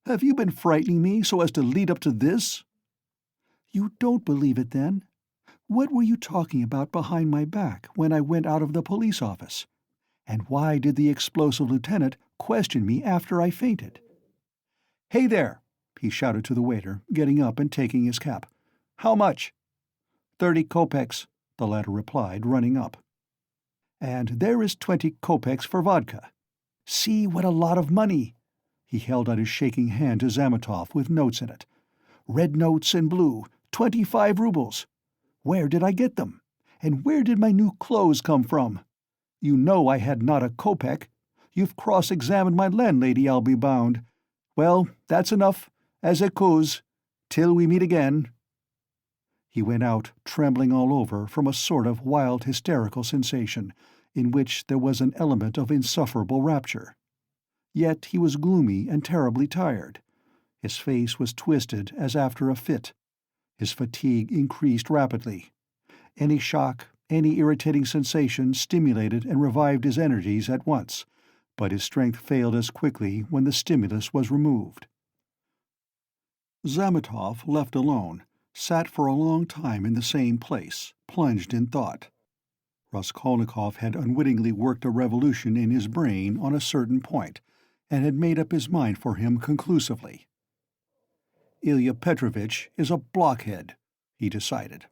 S1: "Have you been frightening me so as to lead up to this?" "You don't believe it, then? What were you talking about behind my back when I went out of the police office? And why did the explosive lieutenant question me after I fainted?" "Hey there," he shouted to the waiter, getting up and taking his cap. "How much?" 30 kopecks, the latter replied, running up. "And there is 20 kopecks for vodka. See what a lot of money!" He held out his shaking hand to Zametov with notes in it. "Red notes and blue, 25 rubles. Where did I get them? And where did my new clothes come from? You know I had not a kopeck. You've cross-examined my landlady, I'll be bound. Well, that's enough, as it goes, till we meet again." He went out, trembling all over from a sort of wild hysterical sensation, in which there was an element of insufferable rapture. Yet he was gloomy and terribly tired. His face was twisted as after a fit. His fatigue increased rapidly. Any shock, any irritating sensation stimulated and revived his energies at once, but his strength failed as quickly when the stimulus was removed. Zametov, left alone, sat for a long time in the same place, plunged in thought. Raskolnikov had unwittingly worked a revolution in his brain on a certain point, and had made up his mind for him conclusively. "Ilya Petrovitch is a blockhead," he decided.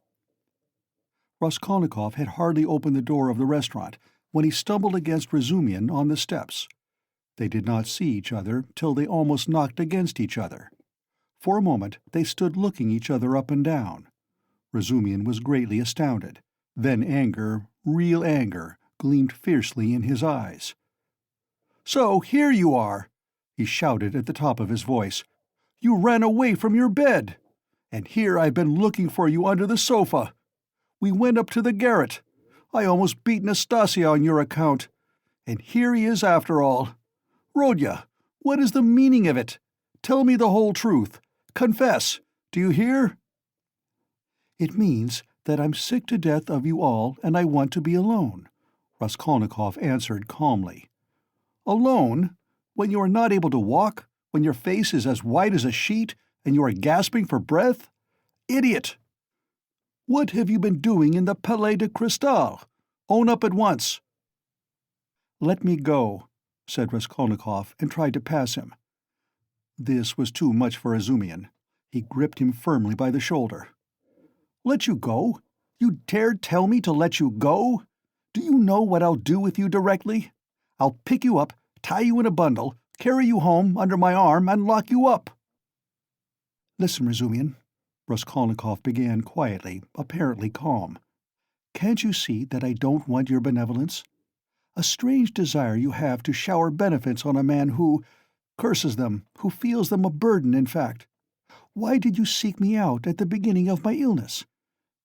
S1: Raskolnikov had hardly opened the door of the restaurant when he stumbled against Razumian on the steps. They did not see each other till they almost knocked against each other. For a moment they stood looking each other up and down. Razumian was greatly astounded. Then anger, real anger, gleamed fiercely in his eyes. "So here you are!" he shouted at the top of his voice. "You ran away from your bed! And here I've been looking for you under the sofa! We went up to the garret. I almost beat Nastasia on your account. And here he is after all. Rodya, what is the meaning of it? Tell me the whole truth. Confess. Do you hear?" "It means that I'm sick to death of you all and I want to be alone," Raskolnikov answered calmly. "Alone? When you are not able to walk? When your face is as white as a sheet and you are gasping for breath? Idiot! What have you been doing in the Palais de Cristal? Own up at once." "Let me go," said Raskolnikov, and tried to pass him. This was too much for Razumian. He gripped him firmly by the shoulder. "Let you go? You dare tell me to let you go? Do you know what I'll do with you directly? I'll pick you up, tie you in a bundle, carry you home under my arm, and lock you up." "Listen, Razumian," Raskolnikov began quietly, apparently calm. "Can't you see that I don't want your benevolence? A strange desire you have to shower benefits on a man who curses them, who feels them a burden, in fact. Why did you seek me out at the beginning of my illness?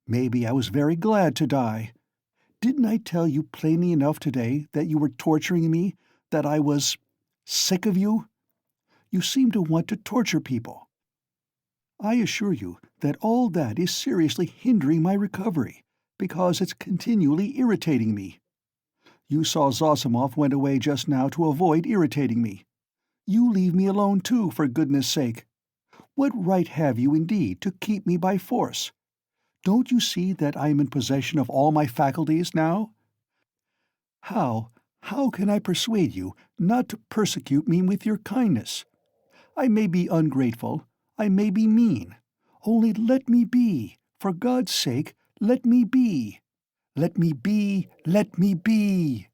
S1: Maybe I was very glad to die. Didn't I tell you plainly enough today that you were torturing me, that I was sick of you? You seem to want to torture people. I assure you that all that is seriously hindering my recovery, because it's continually irritating me. You saw Zosimov went away just now to avoid irritating me. You leave me alone too, for goodness sake. What right have you indeed to keep me by force? Don't you see that I am in possession of all my faculties now? How can I persuade you not to persecute me with your kindness? I may be ungrateful, I may be mean. Only let me be. For God's sake, let me be. Let me be, let me be."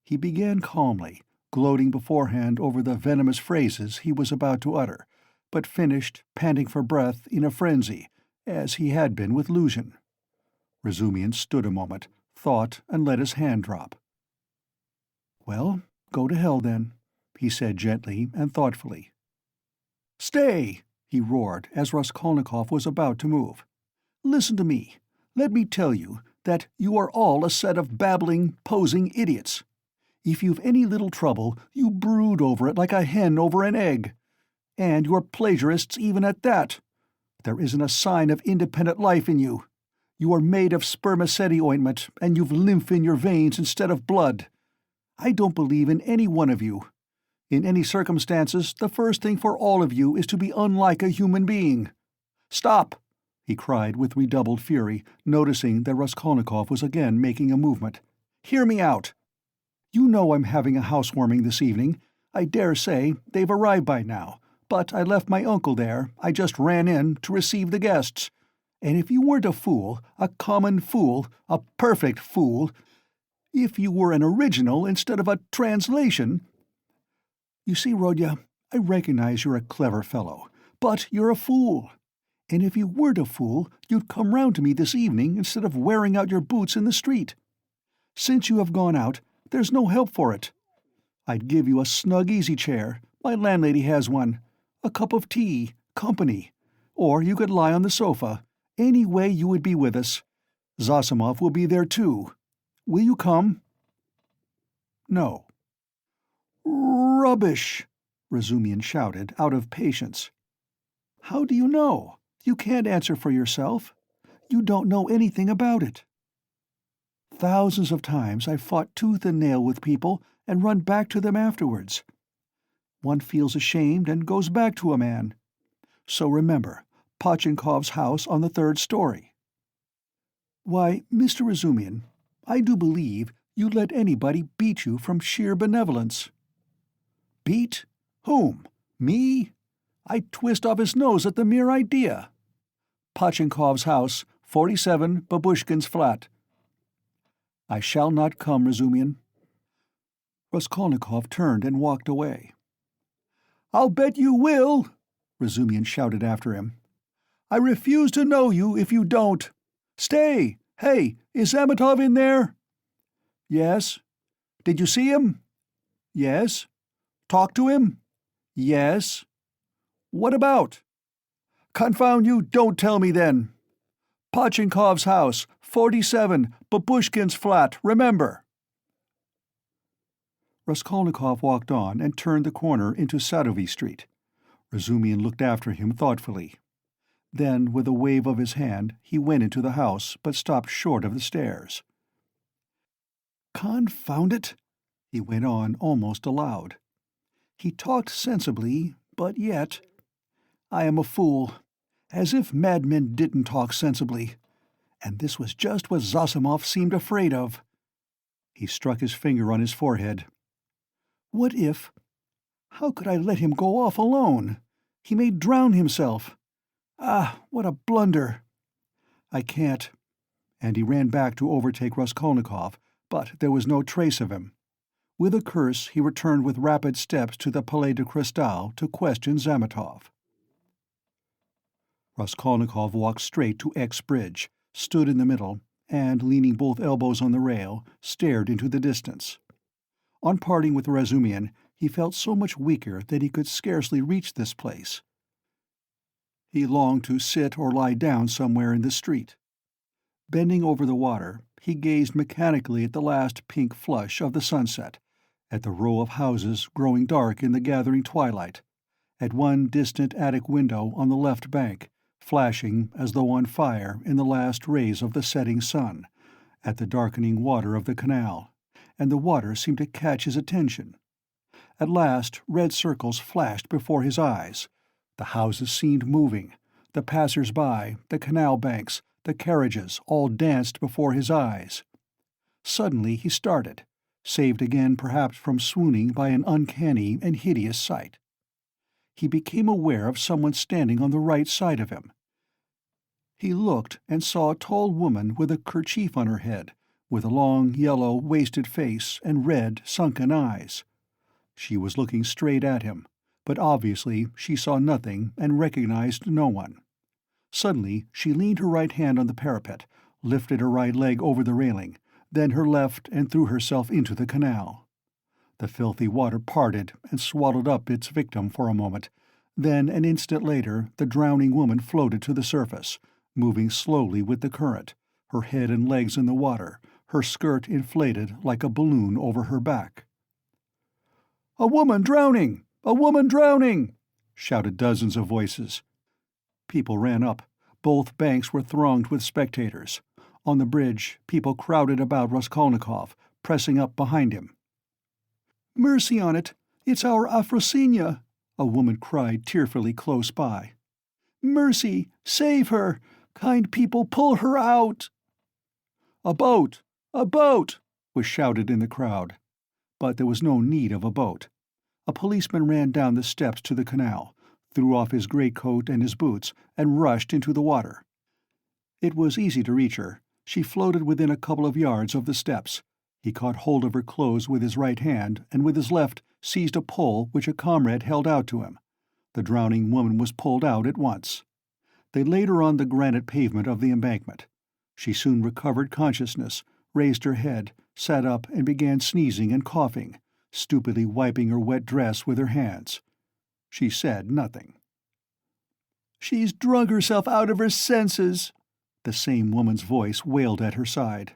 S1: He began calmly, gloating beforehand over the venomous phrases he was about to utter, but finished, panting for breath, in a frenzy, as he had been with Luzhin. Razumian stood a moment, thought, and let his hand drop. "Well, go to hell, then," he said gently and thoughtfully. "Stay!" he roared, as Raskolnikov was about to move. "Listen to me. Let me tell you that you are all a set of babbling, posing idiots. If you've any little trouble, you brood over it like a hen over an egg. And you're plagiarists even at that. There isn't a sign of independent life in you. You are made of spermaceti ointment, and you've lymph in your veins instead of blood. I don't believe in any one of you. In any circumstances, the first thing for all of you is to be unlike a human being. Stop! he cried with redoubled fury, noticing that Raskolnikov was again making a movement. "Hear me out! You know I'm having a housewarming this evening. I dare say they've arrived by now, but I left my uncle there. I just ran in to receive the guests. And if you weren't a fool, a common fool, a perfect fool, if you were an original instead of a translation— You see, Rodya, I recognize you're a clever fellow, but you're a fool. And if you weren't a fool, you'd come round to me this evening instead of wearing out your boots in the street. Since you have gone out, there's no help for it. I'd give you a snug easy-chair, my landlady has one, a cup of tea, company, or you could lie on the sofa. Any way you would be with us. Zosimov will be there too. Will you come?" "No." "Rubbish!" Razumian shouted, out of patience. "How do you know? You can't answer for yourself. You don't know anything about it. Thousands of times I've fought tooth and nail with people and run back to them afterwards. One feels ashamed and goes back to a man. So remember, Pochinkov's house on the 3rd story. Why, Mr. Razumian, I do believe you'd let anybody beat you from sheer benevolence." "Beat? Whom? Me? I'd twist off his nose at the mere idea. Pochinkov's house, 47 Babushkin's flat." "I shall not come, Razumian." Raskolnikov turned and walked away. "I'll bet you will!" Razumian shouted after him. "I refuse to know you if you don't. Stay! Hey, is Zametov in there?" "Yes." "Did you see him?" "Yes." "Talk to him?" "Yes." "What about?" "Confound you, don't tell me then. Pochinkov's house, 47, Babushkin's flat, remember." Raskolnikov walked on and turned the corner into Sadovy Street. Razumian looked after him thoughtfully. Then, with a wave of his hand, he went into the house, but stopped short of the stairs. "Confound it," he went on almost aloud. "He talked sensibly, but yet— I am a fool. As if madmen didn't talk sensibly. And this was just what Zosimov seemed afraid of." He struck his finger on his forehead. "What if— How could I let him go off alone? He may drown himself. Ah, what a blunder! I can't." And he ran back to overtake Raskolnikov, but there was no trace of him. With a curse, he returned with rapid steps to the Palais de Cristal to question Zametov. Raskolnikov walked straight to X Bridge, stood in the middle, and, leaning both elbows on the rail, stared into the distance. On parting with Razumian, he felt so much weaker that he could scarcely reach this place. He longed to sit or lie down somewhere in the street. Bending over the water, he gazed mechanically at the last pink flush of the sunset, at the row of houses growing dark in the gathering twilight, at one distant attic window on the left bank, flashing as though on fire in the last rays of the setting sun, at the darkening water of the canal, and the water seemed to catch his attention. At last red circles flashed before his eyes. The houses seemed moving. The passers-by, the canal banks, the carriages all danced before his eyes. Suddenly he started, saved again perhaps from swooning by an uncanny and hideous sight. He became aware of someone standing on the right side of him. He looked and saw a tall woman with a kerchief on her head, with a long, yellow, wasted face and red, sunken eyes. She was looking straight at him, but obviously she saw nothing and recognized no one. Suddenly she leaned her right hand on the parapet, lifted her right leg over the railing, then her left, and threw herself into the canal. The filthy water parted and swallowed up its victim for a moment. Then, an instant later, the drowning woman floated to the surface, moving slowly with the current, her head and legs in the water, her skirt inflated like a balloon over her back. "A woman drowning! A woman drowning!" shouted dozens of voices. People ran up. Both banks were thronged with spectators. On the bridge, people crowded about Raskolnikov, pressing up behind him. "Mercy on it! It's our Afrosinya!" a woman cried tearfully close by. "Mercy! Save her! Kind people, pull her out!" "A boat! A boat!" was shouted in the crowd. But there was no need of a boat. A policeman ran down the steps to the canal, threw off his greatcoat and his boots, and rushed into the water. It was easy to reach her. She floated within a couple of yards of the steps. He caught hold of her clothes with his right hand, and with his left seized a pole which a comrade held out to him. The drowning woman was pulled out at once. They laid her on the granite pavement of the embankment. She soon recovered consciousness, raised her head, sat up, and began sneezing and coughing, stupidly wiping her wet dress with her hands. She said nothing. "She's drunk herself out of her senses," the same woman's voice wailed at her side.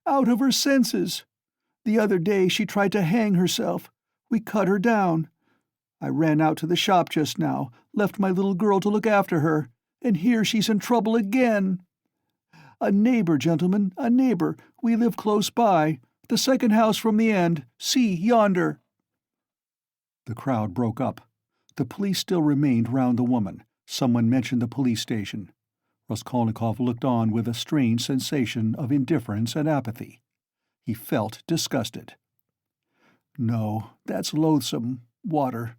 S1: "Out of her senses. The other day she tried to hang herself. We cut her down. I ran out to the shop just now, left my little girl to look after her, and here she's in trouble again. A neighbor, gentlemen, a neighbor. We live close by. The second house from the end. See, yonder." The crowd broke up. The police still remained round the woman. Someone mentioned the police station. Raskolnikov looked on with a strange sensation of indifference and apathy. He felt disgusted. "No, that's loathsome. Water.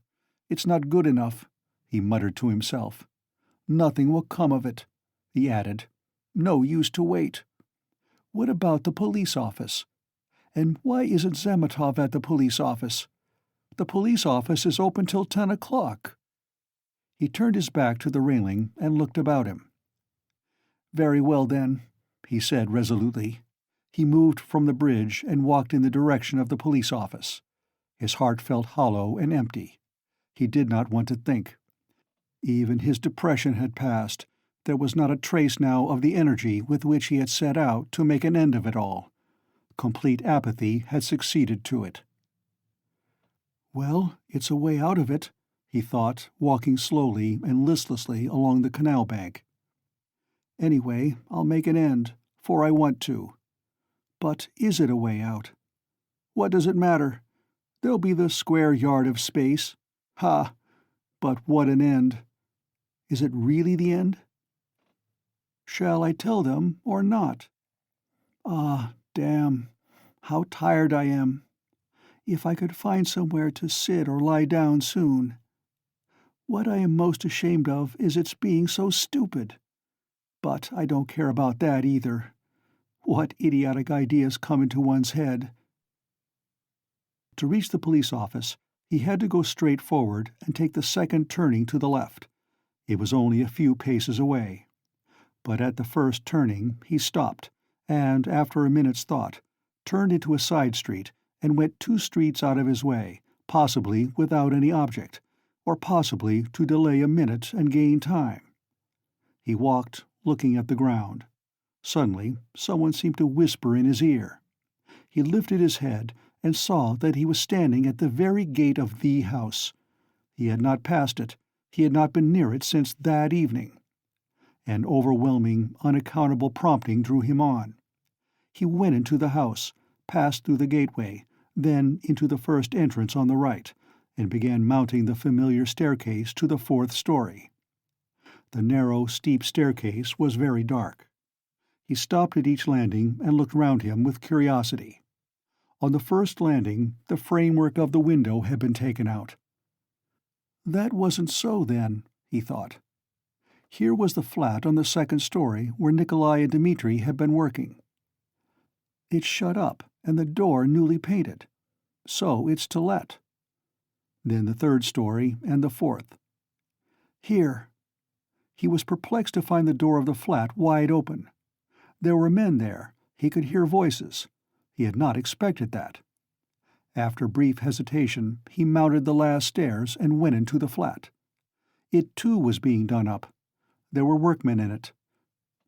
S1: It's not good enough," he muttered to himself. "Nothing will come of it," he added. "No use to wait. What about the police office? And why isn't Zametov at the police office? The police office is open till 10 o'clock. He turned his back to the railing and looked about him. "Very well, then," he said resolutely. He moved from the bridge and walked in the direction of the police office. His heart felt hollow and empty. He did not want to think. Even his depression had passed. There was not a trace now of the energy with which he had set out to make an end of it all. Complete apathy had succeeded to it. "Well, it's a way out of it," he thought, walking slowly and listlessly along the canal bank. "Anyway, I'll make an end, for I want to. But is it a way out? What does it matter? There'll be the square yard of space. Ha! But what an end! Is it really the end? Shall I tell them or not? Ah, damn, how tired I am. If I could find somewhere to sit or lie down soon. What I am most ashamed of is its being so stupid. But I don't care about that either. What idiotic ideas come into one's head." To reach the police office, he had to go straight forward and take the second turning to the left. It was only a few paces away. But at the first turning he stopped, and, after a minute's thought, turned into a side street and went 2 streets out of his way, possibly without any object, or possibly to delay a minute and gain time. He walked, looking at the ground. Suddenly, someone seemed to whisper in his ear. He lifted his head and saw that he was standing at the very gate of the house. He had not passed it. He had not been near it since that evening. An overwhelming, unaccountable prompting drew him on. He went into the house, passed through the gateway, then into the first entrance on the right, and began mounting the familiar staircase to the 4th story. The narrow, steep staircase was very dark. He stopped at each landing and looked round him with curiosity. On the first landing, the framework of the window had been taken out. That wasn't so, then, he thought. Here was the flat on the 2nd story where Nikolai and Dmitri had been working. It's shut up, and the door newly painted. So it's to let. Then the 3rd story and the 4th. Here. He was perplexed to find the door of the flat wide open. There were men there. He could hear voices. He had not expected that. After brief hesitation, he mounted the last stairs and went into the flat. It, too, was being done up. There were workmen in it.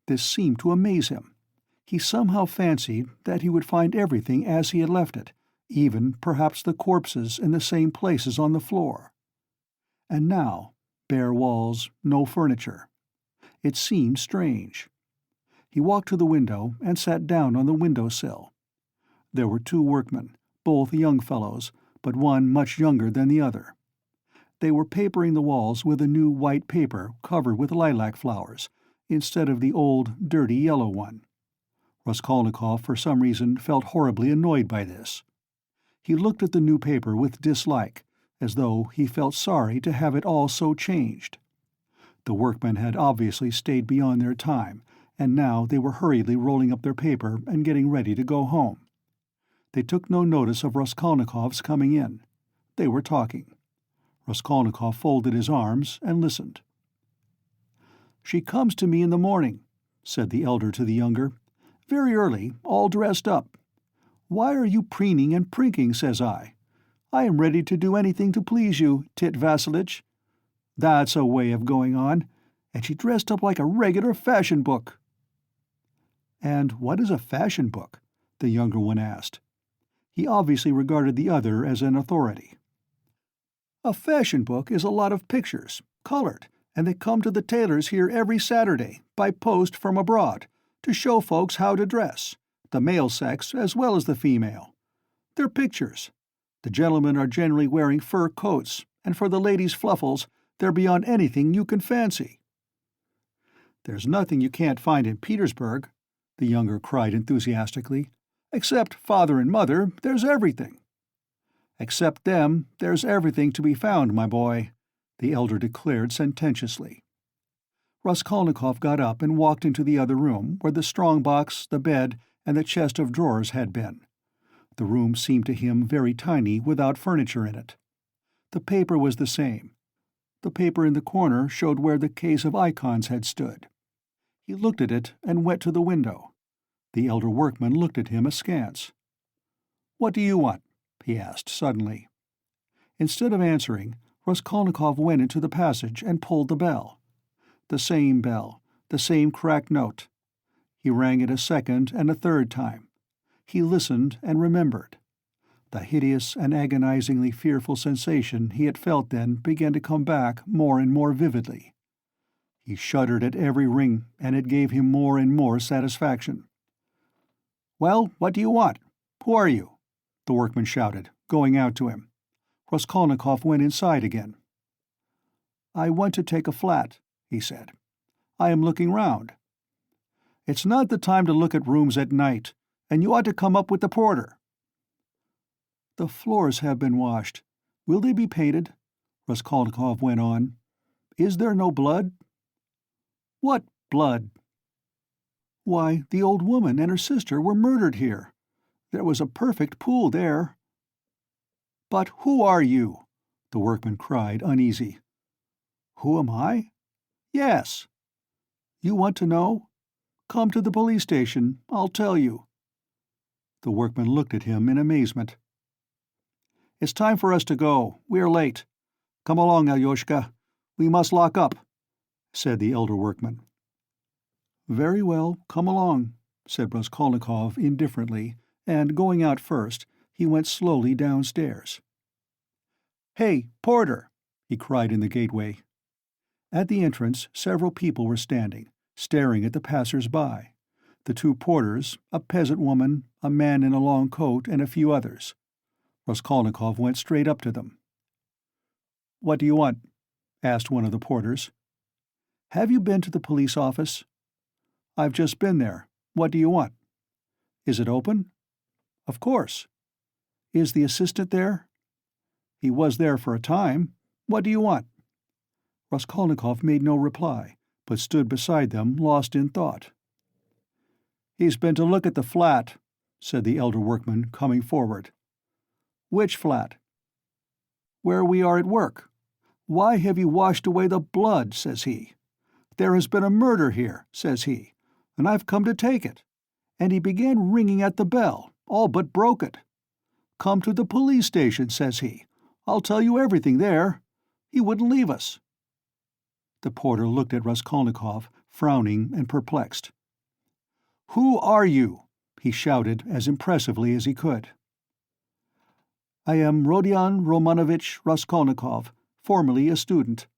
S1: This seemed to amaze him. He somehow fancied that he would find everything as he had left it, even, perhaps, the corpses in the same places on the floor. And now, bare walls, no furniture. It seemed strange. He walked to the window and sat down on the window-sill. There were 2 workmen, both young fellows, but one much younger than the other. They were papering the walls with a new white paper covered with lilac flowers, instead of the old, dirty yellow one. Raskolnikov, for some reason, felt horribly annoyed by this. He looked at the new paper with dislike, as though he felt sorry to have it all so changed. The workmen had obviously stayed beyond their time, and now they were hurriedly rolling up their paper and getting ready to go home. They took no notice of Raskolnikov's coming in. They were talking. Raskolnikov folded his arms and listened. "She comes to me in the morning," said the elder to the younger, "very early, all dressed up. 'Why are you preening and prinking?' says I. 'I am ready to do anything to please you, Tit Vassilitch.' That's a way of going on, and she dressed up like a regular fashion book." "And what is a fashion book?" the younger one asked. He obviously regarded the other as an authority. "A fashion book is a lot of pictures, colored, and they come to the tailors here every Saturday, by post from abroad, to show folks how to dress, the male sex as well as the female. They're pictures. The gentlemen are generally wearing fur coats, and for the ladies' fluffles, they're beyond anything you can fancy." "There's nothing you can't find in Petersburg," the younger cried enthusiastically. "Except father and mother, there's everything." "Except them, there's everything to be found, my boy," the elder declared sententiously. Raskolnikov got up and walked into the other room, where the strong box, the bed, and the chest of drawers had been. The room seemed to him very tiny without furniture in it. The paper was the same. The paper in the corner showed where the case of icons had stood. He looked at it and went to the window. The elder workman looked at him askance. "What do you want?" he asked suddenly. Instead of answering, Raskolnikov went into the passage and pulled the bell. The same cracked note. He rang it a second and a third time. He listened and remembered. The hideous and agonizingly fearful sensation he had felt then began to come back more and more vividly. He shuddered at every ring, and it gave him more and more satisfaction. "Well, what do you want? Who are you?" the workman shouted, going out to him. Raskolnikov went inside again. "I want to take a flat," he said. "I am looking round." "It's not the time to look at rooms at night, and you ought to come up with the porter." "The floors have been washed. Will they be painted?" Raskolnikov went on. "Is there no blood?" "What blood?" "Why, the old woman and her sister were murdered here. There was a perfect pool there." "But who are you?" the workman cried, uneasy. "Who am I?" "Yes." "You want to know? Come to the police station. I'll tell you." The workman looked at him in amazement. "It's time for us to go. We are late. Come along, Alyoshka. We must lock up," said the elder workman. "Very well, come along," said Raskolnikov indifferently, and, going out first, he went slowly downstairs. "Hey, porter!" he cried in the gateway. At the entrance several people were standing, staring at the passers-by. The two porters, a peasant woman, a man in a long coat, and a few others. Raskolnikov went straight up to them. "What do you want?" asked one of the porters. "Have you been to the police office?" "I've just been there. What do you want?" "Is it open?" "Of course." "Is the assistant there?" "He was there for a time. What do you want?" Raskolnikov made no reply, but stood beside them, lost in thought. "He's been to look at the flat," said the elder workman, coming forward. "Which flat?" "Where we are at work. 'Why have you washed away the blood?' says he. 'There has been a murder here,' says he, 'and I've come to take it.' And he began ringing at the bell, all but broke it. 'Come to the police station,' says he. 'I'll tell you everything there.' He wouldn't leave us." The porter looked at Raskolnikov, frowning and perplexed. "Who are you?" he shouted as impressively as he could. "I am Rodion Romanovitch Raskolnikov, formerly a student.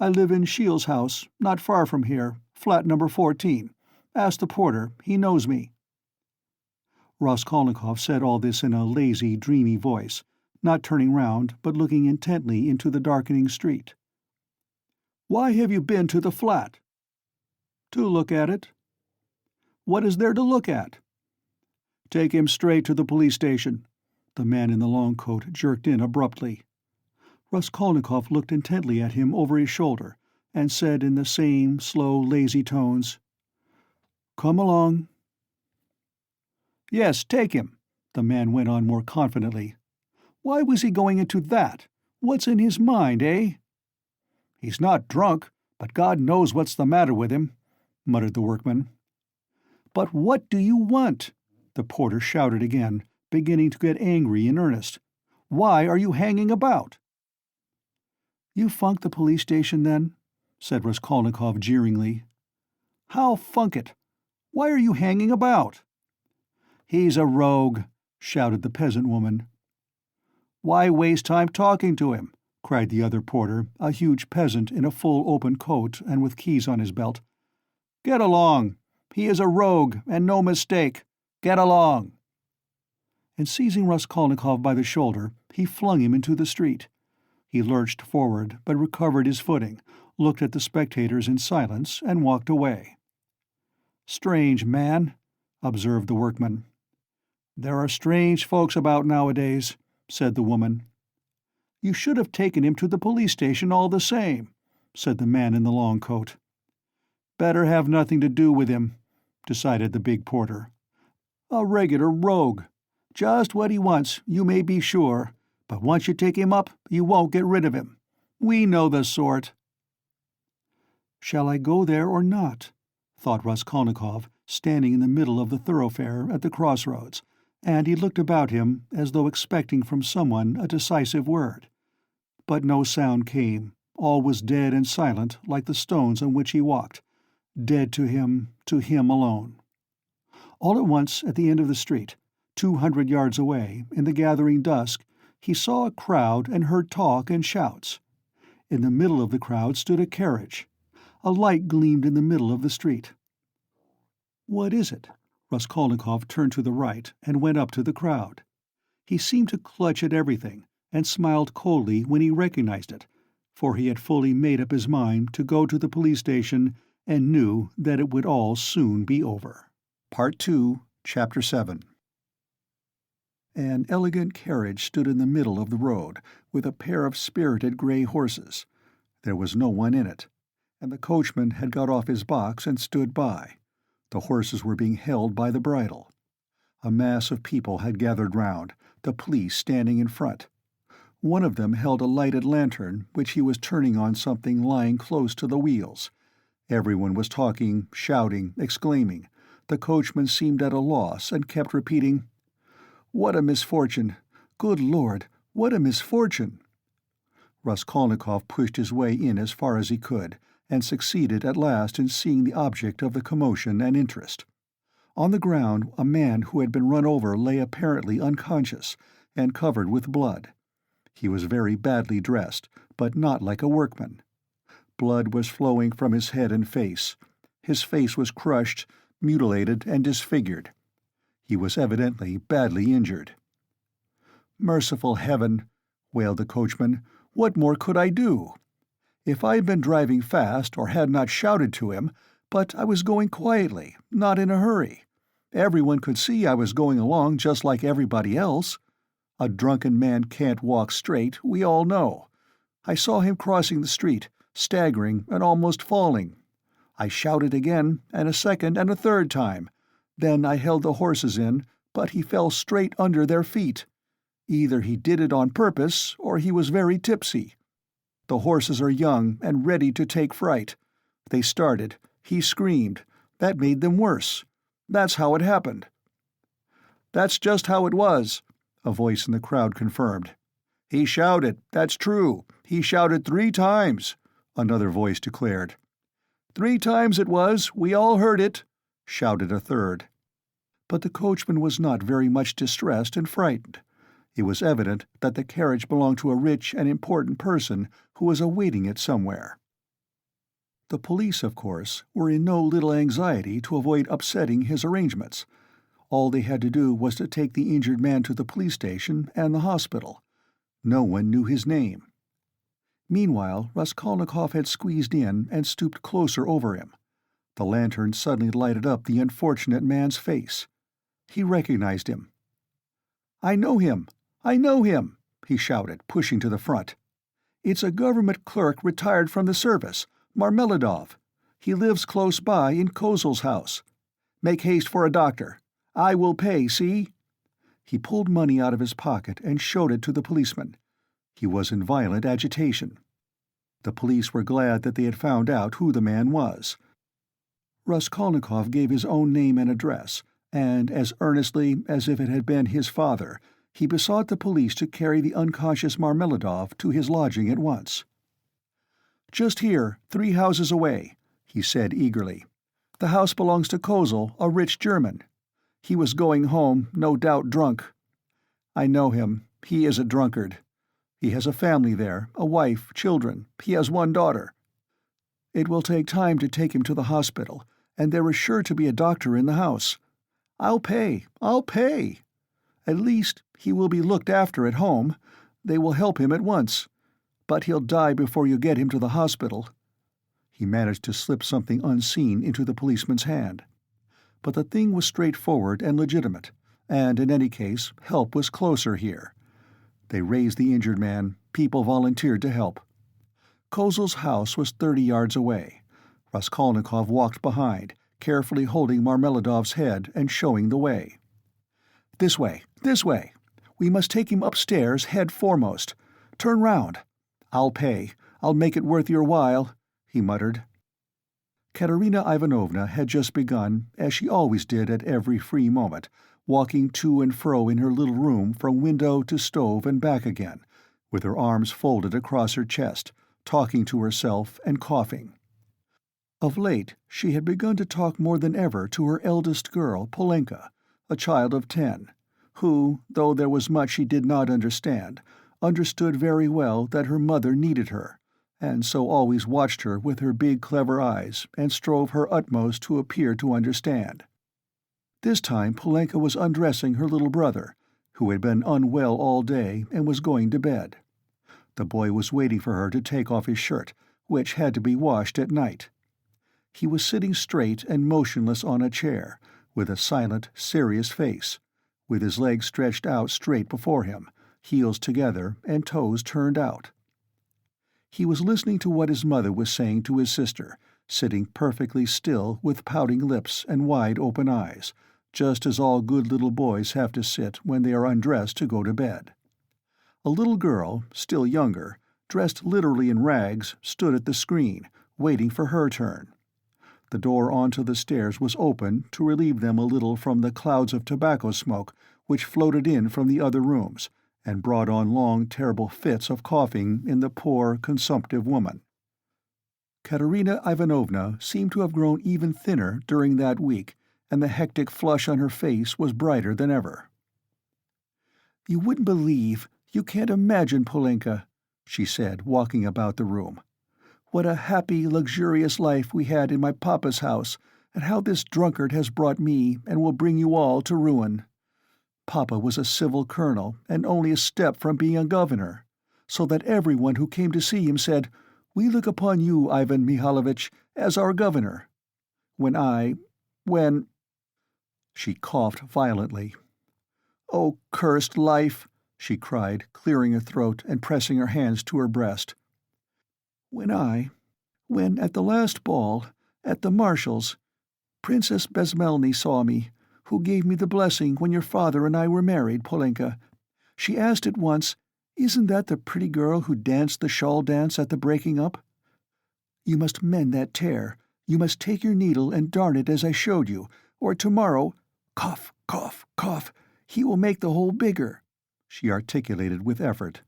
S1: I live in Shiel's house, not far from here, flat number 14. Ask the porter, he knows me." Raskolnikov said all this in a lazy, dreamy voice, not turning round but looking intently into the darkening street. "Why have you been to the flat?" "To look at it." "What is there to look at?" "Take him straight to the police station." The man in the long coat jerked in abruptly. Raskolnikov looked intently at him over his shoulder, and said in the same slow, lazy tones, "Come along." "Yes, take him," the man went on more confidently. "Why was he going into that? What's in his mind, eh?" "He's not drunk, but God knows what's the matter with him," muttered the workman. "But what do you want?" the porter shouted again, beginning to get angry in earnest. "Why are you hanging about?" "You funked the police station, then?" said Raskolnikov jeeringly. "How funk it? Why are you hanging about?" "He's a rogue," shouted the peasant woman. "Why waste time talking to him?" cried the other porter, a huge peasant in a full open coat and with keys on his belt. "Get along! He is a rogue, and no mistake! Get along!" And seizing Raskolnikov by the shoulder, he flung him into the street. He lurched forward, but recovered his footing, looked at the spectators in silence, and walked away. "Strange man," observed the workman. "There are strange folks about nowadays," said the woman. "You should have taken him to the police station all the same," said the man in the long coat. "Better have nothing to do with him," decided the big porter. "A regular rogue. Just what he wants, you may be sure, but once you take him up, you won't get rid of him. We know the sort." "Shall I go there or not?" thought Raskolnikov, standing in the middle of the thoroughfare at the crossroads, and he looked about him as though expecting from someone a decisive word. But no sound came, all was dead and silent like the stones on which he walked, dead to him alone. All at once, at the end of the street, 200 yards away, in the gathering dusk, he saw a crowd and heard talk and shouts. In the middle of the crowd stood a carriage. A light gleamed in the middle of the street. "What is it?" Raskolnikov turned to the right and went up to the crowd. He seemed to clutch at everything, and smiled coldly when he recognized it, for he had fully made up his mind to go to the police station and knew that it would all soon be over. Part 2, Chapter 7. An elegant carriage stood in the middle of the road, with a pair of spirited grey horses. There was no one in it, and the coachman had got off his box and stood by. The horses were being held by the bridle. A mass of people had gathered round, the police standing in front. One of them held a lighted lantern, which he was turning on something lying close to the wheels. Everyone was talking, shouting, exclaiming. The coachman seemed at a loss and kept repeating, "What a misfortune! Good Lord, what a misfortune!" Raskolnikov pushed his way in as far as he could, and succeeded at last in seeing the object of the commotion and interest. On the ground a man who had been run over lay apparently unconscious, and covered with blood. He was very badly dressed, but not like a workman. Blood was flowing from his head and face. His face was crushed, mutilated, and disfigured. He was evidently badly injured. "Merciful heaven!" wailed the coachman. "What more could I do? If I had been driving fast or had not shouted to him, but I was going quietly, not in a hurry. Everyone could see I was going along just like everybody else. A drunken man can't walk straight, we all know. I saw him crossing the street, staggering and almost falling. I shouted again, and a second and a third time. Then I held the horses in, but he fell straight under their feet. Either he did it on purpose, or he was very tipsy. The horses are young and ready to take fright. They started. He screamed. That made them worse. That's how it happened." "That's just how it was," a voice in the crowd confirmed. "He shouted, that's true. He shouted 3 times, another voice declared. 3 times it was, we all heard it, shouted a third. But the coachman was not very much distressed and frightened. It was evident that the carriage belonged to a rich and important person who was awaiting it somewhere. The police, of course, were in no little anxiety to avoid upsetting his arrangements. All they had to do was to take the injured man to the police station and the hospital. No one knew his name. Meanwhile, Raskolnikov had squeezed in and stooped closer over him. The lantern suddenly lighted up the unfortunate man's face. He recognized him. "I know him! I know him!" he shouted, pushing to the front. "It's a government clerk retired from the service, Marmeladov. He lives close by in Kozel's house. Make haste for a doctor. I will pay, see?" He pulled money out of his pocket and showed it to the policeman. He was in violent agitation. The police were glad that they had found out who the man was. Raskolnikov gave his own name and address, and, as earnestly as if it had been his father, he besought the police to carry the unconscious Marmeladov to his lodging at once. "Just here, 3 houses away," he said eagerly. "The house belongs to Kozel, a rich German. He was going home, no doubt drunk. I know him. He is a drunkard. He has a family there, a wife, children. He has 1 daughter. It will take time to take him to the hospital, and there is sure to be a doctor in the house. I'll pay. I'll pay. At least he will be looked after at home. They will help him at once. But he'll die before you get him to the hospital." He managed to slip something unseen into the policeman's hand. But the thing was straightforward and legitimate, and in any case, help was closer here. They raised the injured man. People volunteered to help. Kozel's house was 30 yards away. Raskolnikov walked behind, carefully holding Marmeladov's head and showing the way. "This way, this way. We must take him upstairs head foremost. Turn round. I'll pay. I'll make it worth your while," he muttered. Katerina Ivanovna had just begun, as she always did at every free moment, walking to and fro in her little room from window to stove and back again, with her arms folded across her chest, talking to herself and coughing. Of late she had begun to talk more than ever to her eldest girl, Polenka, a child of 10, who, though there was much she did not understand, understood very well that her mother needed her, and so always watched her with her big clever eyes and strove her utmost to appear to understand. This time Polenka was undressing her little brother, who had been unwell all day and was going to bed. The boy was waiting for her to take off his shirt, which had to be washed at night. He was sitting straight and motionless on a chair, with a silent, serious face, with his legs stretched out straight before him, heels together and toes turned out. He was listening to what his mother was saying to his sister, sitting perfectly still with pouting lips and wide open eyes, just as all good little boys have to sit when they are undressed to go to bed. A little girl, still younger, dressed literally in rags, stood at the screen, waiting for her turn. The door onto the stairs was open to relieve them a little from the clouds of tobacco smoke which floated in from the other rooms, and brought on long, terrible fits of coughing in the poor, consumptive woman. Katerina Ivanovna seemed to have grown even thinner during that week, and the hectic flush on her face was brighter than ever. "You wouldn't believe, you can't imagine, Polenka," she said, walking about the room, "what a happy, luxurious life we had in my papa's house, and how this drunkard has brought me and will bring you all to ruin. Papa was a civil colonel and only a step from being a governor, so that everyone who came to see him said, 'We look upon you, Ivan Mihalovitch, as our governor.' When—" She coughed violently. "Oh, cursed life!" she cried, clearing her throat and pressing her hands to her breast. When at the last ball, at the Marshal's, Princess Bezmelny saw me, who gave me the blessing when your father and I were married, Polenka. She asked at once, 'Isn't that the pretty girl who danced the shawl dance at the breaking up? You must mend that tear. You must take your needle and darn it as I showed you, or tomorrow—' Cough, cough, cough! He will make the hole bigger," she articulated with effort.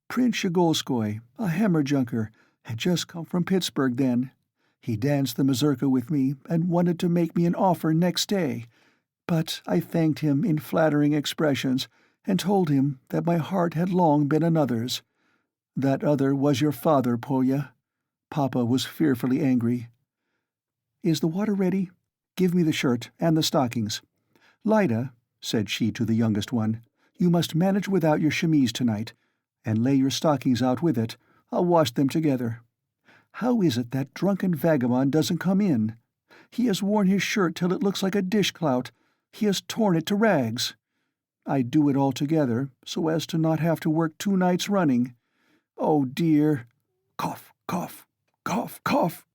S1: "Prince Shigolskoy, a hammer-junker, had just come from Pittsburgh then. He danced the mazurka with me and wanted to make me an offer next day, but I thanked him in flattering expressions and told him that my heart had long been another's. That other was your father, Polya. Papa was fearfully angry. Is the water ready? Give me the shirt and the stockings. Lida," said she to the youngest one, "you must manage without your chemise tonight, and lay your stockings out with it. I'll wash them together. How is it that drunken vagabond doesn't come in? He has worn his shirt till it looks like a dishclout. He has torn it to rags. I do it all together, so as to not have to work 2 nights running. Oh, dear. Cough, cough, cough, cough.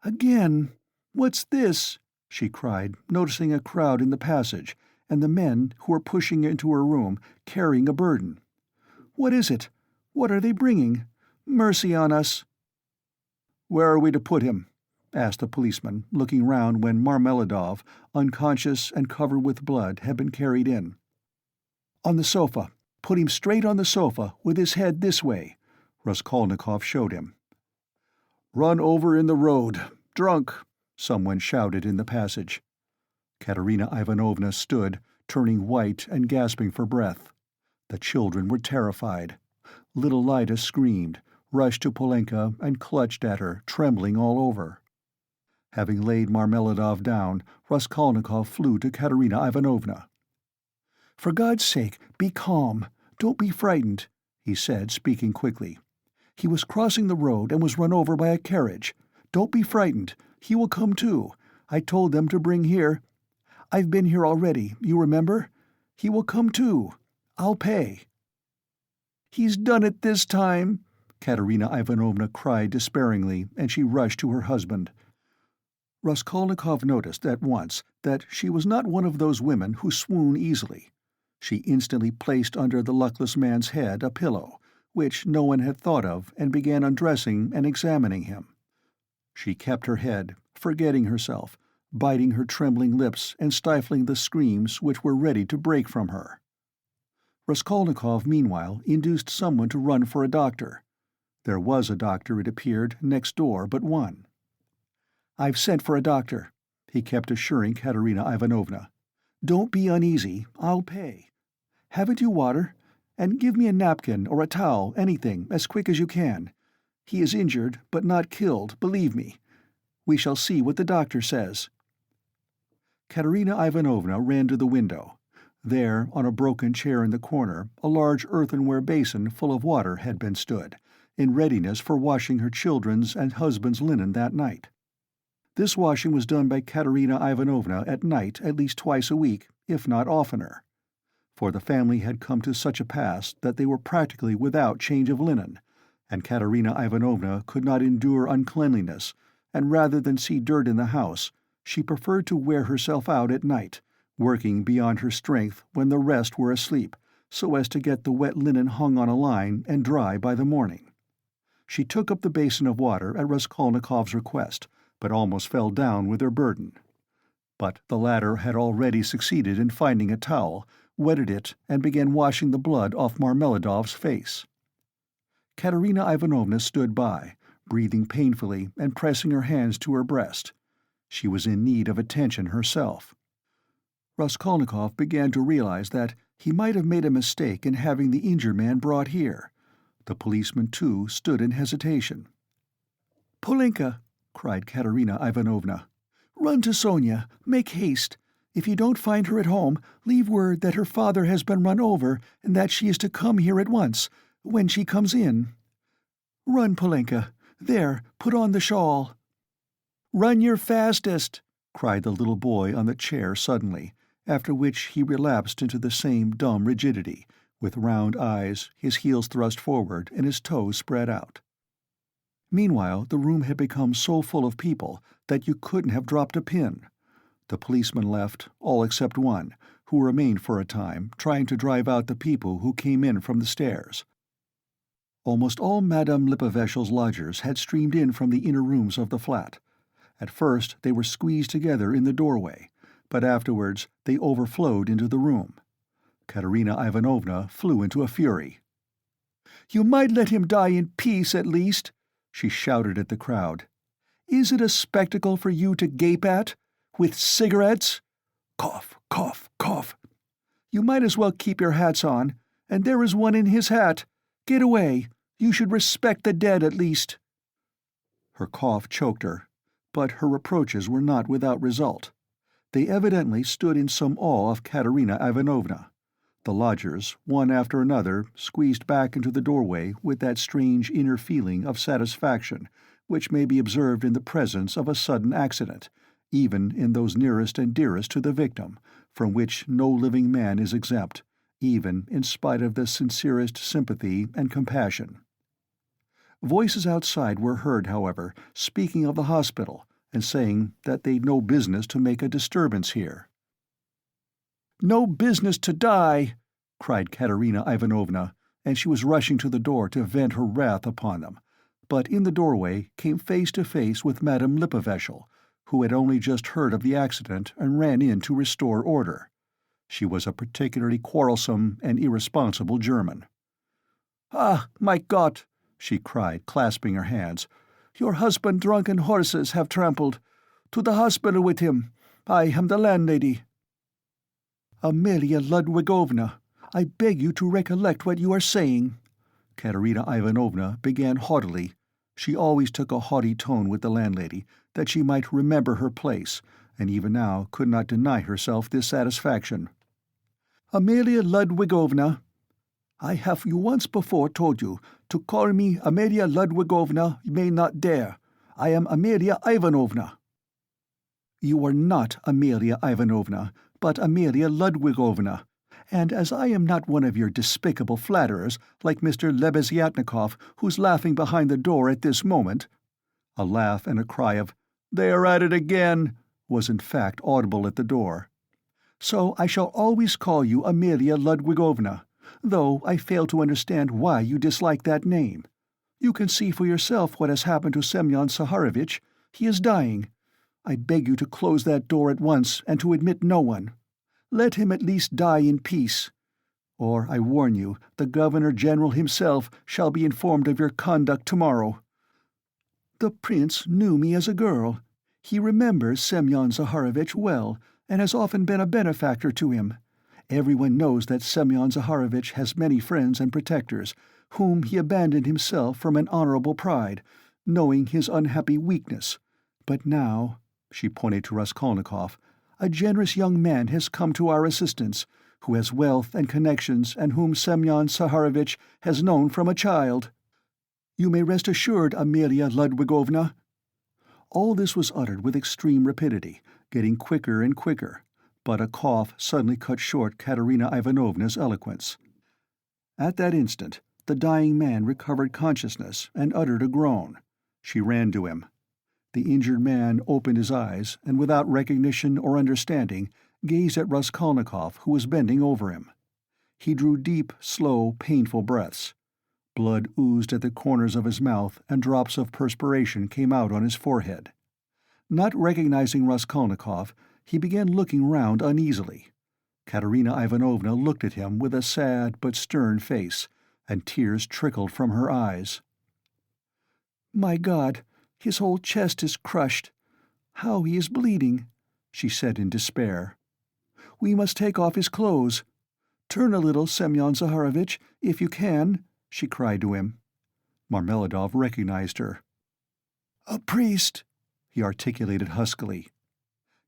S1: Again. What's this? She cried, noticing a crowd in the passage, and the men who were pushing into her room, carrying a burden. What is it? What are they bringing? Mercy on us! Where are we to put him? Asked the policeman, looking round when Marmeladov, unconscious and covered with blood, had been carried in. On the sofa. Put him straight on the sofa, with his head this way, Raskolnikov showed him. Run over in the road. Drunk, someone shouted in the passage. Katerina Ivanovna stood, turning white and gasping for breath. The children were terrified. Little Lida screamed, rushed to Polenka and clutched at her, trembling all over. Having laid Marmeladov down, Raskolnikov flew to Katerina Ivanovna. "For God's sake, be calm. Don't be frightened," he said, speaking quickly. "He was crossing the road and was run over by a carriage. Don't be frightened. He will come too. I told them to bring here. I've been here already, you remember? He will come too. I'll pay." "He's done it this time," Katerina Ivanovna cried despairingly, and she rushed to her husband. Raskolnikov noticed at once that she was not one of those women who swoon easily. She instantly placed under the luckless man's head a pillow, which no one had thought of, and began undressing and examining him. She kept her head, forgetting herself, biting her trembling lips and stifling the screams which were ready to break from her. Raskolnikov, meanwhile, induced someone to run for a doctor. There was a doctor, it appeared, next door but one. "I've sent for a doctor," he kept assuring Katerina Ivanovna. "Don't be uneasy. I'll pay. Haven't you water? And give me a napkin or a towel, anything, as quick as you can. He is injured, but not killed, believe me. We shall see what the doctor says." Katerina Ivanovna ran to the window. There, on a broken chair in the corner, a large earthenware basin full of water had been stood, in readiness for washing her children's and husband's linen that night. This washing was done by Katerina Ivanovna at night at least twice a week, if not oftener. For the family had come to such a pass that they were practically without change of linen, and Katerina Ivanovna could not endure uncleanliness, and rather than see dirt in the house, she preferred to wear herself out at night, working beyond her strength when the rest were asleep, so as to get the wet linen hung on a line and dry by the morning. She took up the basin of water at Raskolnikov's request, but almost fell down with her burden. But the latter had already succeeded in finding a towel, wetted it, and began washing the blood off Marmeladov's face. Katerina Ivanovna stood by, breathing painfully and pressing her hands to her breast. She was in need of attention herself. Raskolnikov began to realize that he might have made a mistake in having the injured man brought here. The policeman, too, stood in hesitation. "Polenka!" cried Katerina Ivanovna. "Run to Sonia. Make haste. If you don't find her at home, leave word that her father has been run over and that she is to come here at once, when she comes in. Run, Polenka. There, put on the shawl." "Run your fastest!" cried the little boy on the chair suddenly, after which he relapsed into the same dumb rigidity, with round eyes, his heels thrust forward, and his toes spread out. Meanwhile, the room had become so full of people that you couldn't have dropped a pin. The policemen left, all except one, who remained for a time, trying to drive out the people who came in from the stairs. Almost all Madame Lippeveshel's lodgers had streamed in from the inner rooms of the flat. At first they were squeezed together in the doorway, but afterwards they overflowed into the room. Katerina Ivanovna flew into a fury. "You might let him die in peace, at least," she shouted at the crowd. "Is it a spectacle for you to gape at? With cigarettes? Cough, cough, cough. You might as well keep your hats on, and there is one in his hat. Get away. You should respect the dead, at least." Her cough choked her, but her reproaches were not without result. They evidently stood in some awe of Katerina Ivanovna. The lodgers, one after another, squeezed back into the doorway with that strange inner feeling of satisfaction which may be observed in the presence of a sudden accident, even in those nearest and dearest to the victim, from which no living man is exempt, even in spite of the sincerest sympathy and compassion. Voices outside were heard, however, speaking of the hospital, and saying that they'd no business to make a disturbance here. "No business to die!" cried Katerina Ivanovna, and she was rushing to the door to vent her wrath upon them, but in the doorway came face to face with Madame Lippevechel, who had only just heard of the accident and ran in to restore order. She was a particularly quarrelsome and irresponsible German. "Ah, my God!" she cried, clasping her hands. "Your husband drunken horses have trampled. To the hospital with him. I am the landlady." "Amelia Ludwigovna, I beg you to recollect what you are saying." Katerina Ivanovna began haughtily. She always took a haughty tone with the landlady, that she might remember her place, and even now could not deny herself this satisfaction. "Amelia Ludwigovna, I have you once before told you, to call me Amelia Ludwigovna you may not dare. I am Amelia Ivanovna." "You are not Amelia Ivanovna, but Amelia Ludwigovna, and as I am not one of your despicable flatterers, like Mr. Lebeziatnikov, who's laughing behind the door at this moment—" A laugh and a cry of, "They are at it again!" was in fact audible at the door. "So I shall always call you Amelia Ludwigovna, though I fail to understand why you dislike that name. You can see for yourself what has happened to Semyon Saharovich. He is dying. I beg you to close that door at once and to admit no one. Let him at least die in peace. Or, I warn you, the Governor-General himself shall be informed of your conduct tomorrow. The prince knew me as a girl. He remembers Semyon Zaharovich well, and has often been a benefactor to him. Everyone knows that Semyon Zaharovich has many friends and protectors, whom he abandoned himself from an honorable pride, knowing his unhappy weakness. But now," she pointed to Raskolnikov, "a generous young man has come to our assistance, who has wealth and connections and whom Semyon Saharovich has known from a child. You may rest assured, Amelia Ludwigovna." All this was uttered with extreme rapidity, getting quicker and quicker, but a cough suddenly cut short Katerina Ivanovna's eloquence. At that instant the dying man recovered consciousness and uttered a groan. She ran to him. The injured man opened his eyes, and without recognition or understanding, gazed at Raskolnikov, who was bending over him. He drew deep, slow, painful breaths. Blood oozed at the corners of his mouth, and drops of perspiration came out on his forehead. Not recognizing Raskolnikov, he began looking round uneasily. Katerina Ivanovna looked at him with a sad but stern face, and tears trickled from her eyes. "My God, his whole chest is crushed. How he is bleeding," she said in despair. "We must take off his clothes. Turn a little, Semyon Zaharovich, if you can," she cried to him. Marmeladov recognized her. "A priest," he articulated huskily.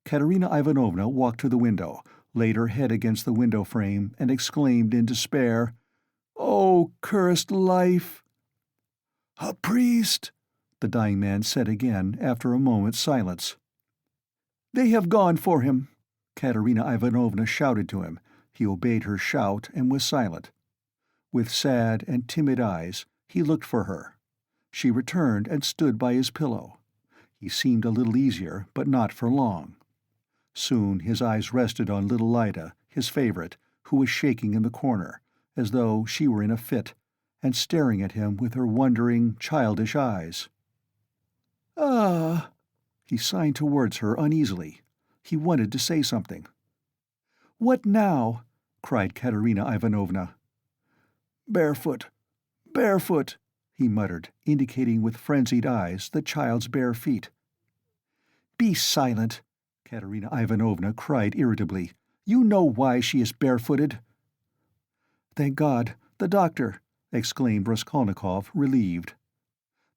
S1: Katerina Ivanovna walked to the window, laid her head against the window frame, and exclaimed in despair, "Oh, cursed life!" "A priest," the dying man said again after a moment's silence. "They have gone for him," Katerina Ivanovna shouted to him. He obeyed her shout and was silent. With sad and timid eyes, he looked for her. She returned and stood by his pillow. He seemed a little easier, but not for long. Soon his eyes rested on little Lida, his favorite, who was shaking in the corner, as though she were in a fit, and staring at him with her wondering, childish eyes. "Ah!" He signed towards her uneasily. He wanted to say something. "What now?" cried Katerina Ivanovna. "Barefoot, barefoot," he muttered, indicating with frenzied eyes the child's bare feet. "Be silent!" Katerina Ivanovna cried irritably. "You know why she is barefooted." "Thank God, the doctor!" exclaimed Raskolnikov, relieved.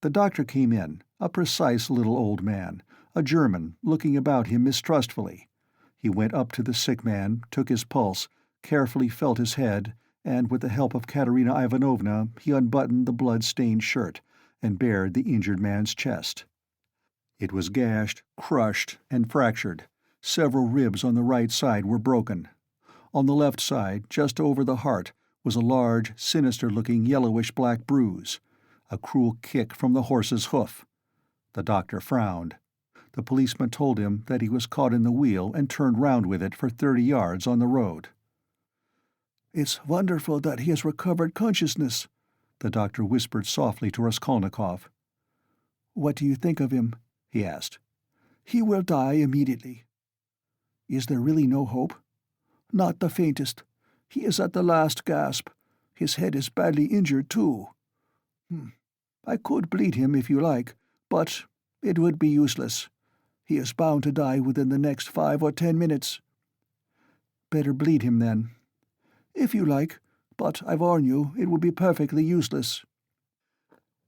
S1: The doctor came in, a precise little old man, a German, looking about him mistrustfully. He went up to the sick man, took his pulse, carefully felt his head, and with the help of Katerina Ivanovna he unbuttoned the blood-stained shirt, and bared the injured man's chest. It was gashed, crushed, and fractured. Several ribs on the right side were broken. On the left side, just over the heart, was a large, sinister-looking yellowish-black bruise, a cruel kick from the horse's hoof. The doctor frowned. The policeman told him that he was caught in the wheel and turned round with it for 30 yards on the road. "It's wonderful that he has recovered consciousness," the doctor whispered softly to Raskolnikov. "What do you think of him?" he asked. "He will die immediately." "Is there really no hope?" "Not the faintest. He is at the last gasp. His head is badly injured, too. I could bleed him if you like, but it would be useless. He is bound to die within the next 5 or 10 minutes. "Better bleed him, then." "If you like, but I warn you it will be perfectly useless."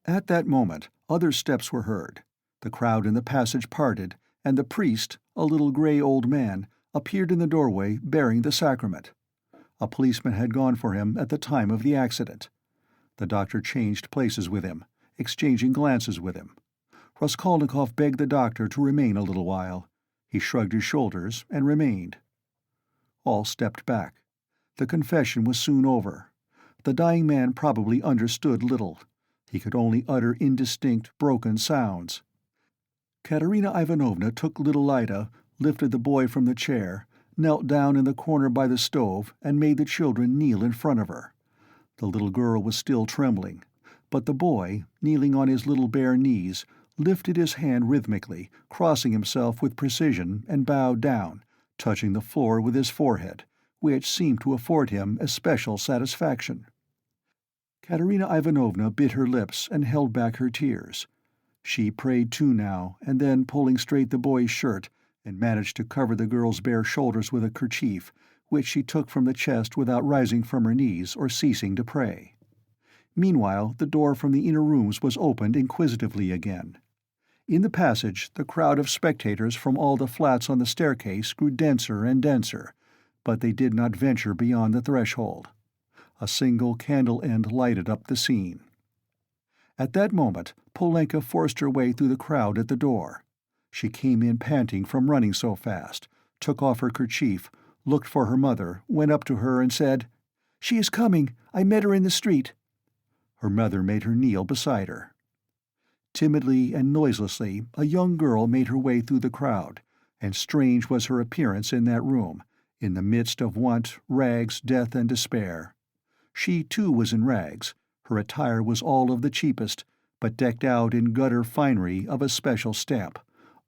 S1: At that moment, other steps were heard. The crowd in the passage parted, and the priest, a little grey old man, appeared in the doorway bearing the sacrament. A policeman had gone for him at the time of the accident. The doctor changed places with him, exchanging glances with him. Raskolnikov begged the doctor to remain a little while. He shrugged his shoulders and remained. All stepped back. The confession was soon over. The dying man probably understood little. He could only utter indistinct, broken sounds. Katerina Ivanovna took little Lida, lifted the boy from the chair, knelt down in the corner by the stove, and made the children kneel in front of her. The little girl was still trembling, but the boy, kneeling on his little bare knees, lifted his hand rhythmically, crossing himself with precision, and bowed down, touching the floor with his forehead, which seemed to afford him especial satisfaction. Katerina Ivanovna bit her lips and held back her tears. She prayed too now, and then, pulling straight the boy's shirt, and managed to cover the girl's bare shoulders with a kerchief, which she took from the chest without rising from her knees or ceasing to pray. Meanwhile, the door from the inner rooms was opened inquisitively again. In the passage, the crowd of spectators from all the flats on the staircase grew denser and denser, but they did not venture beyond the threshold. A single candle end lighted up the scene. At that moment, Polenka forced her way through the crowd at the door. She came in panting from running so fast, took off her kerchief, looked for her mother, went up to her and said, "She is coming. I met her in the street." Her mother made her kneel beside her. Timidly and noiselessly, a young girl made her way through the crowd, and strange was her appearance in that room, in the midst of want, rags, death, and despair. She, too, was in rags. Her attire was all of the cheapest, but decked out in gutter finery of a special stamp,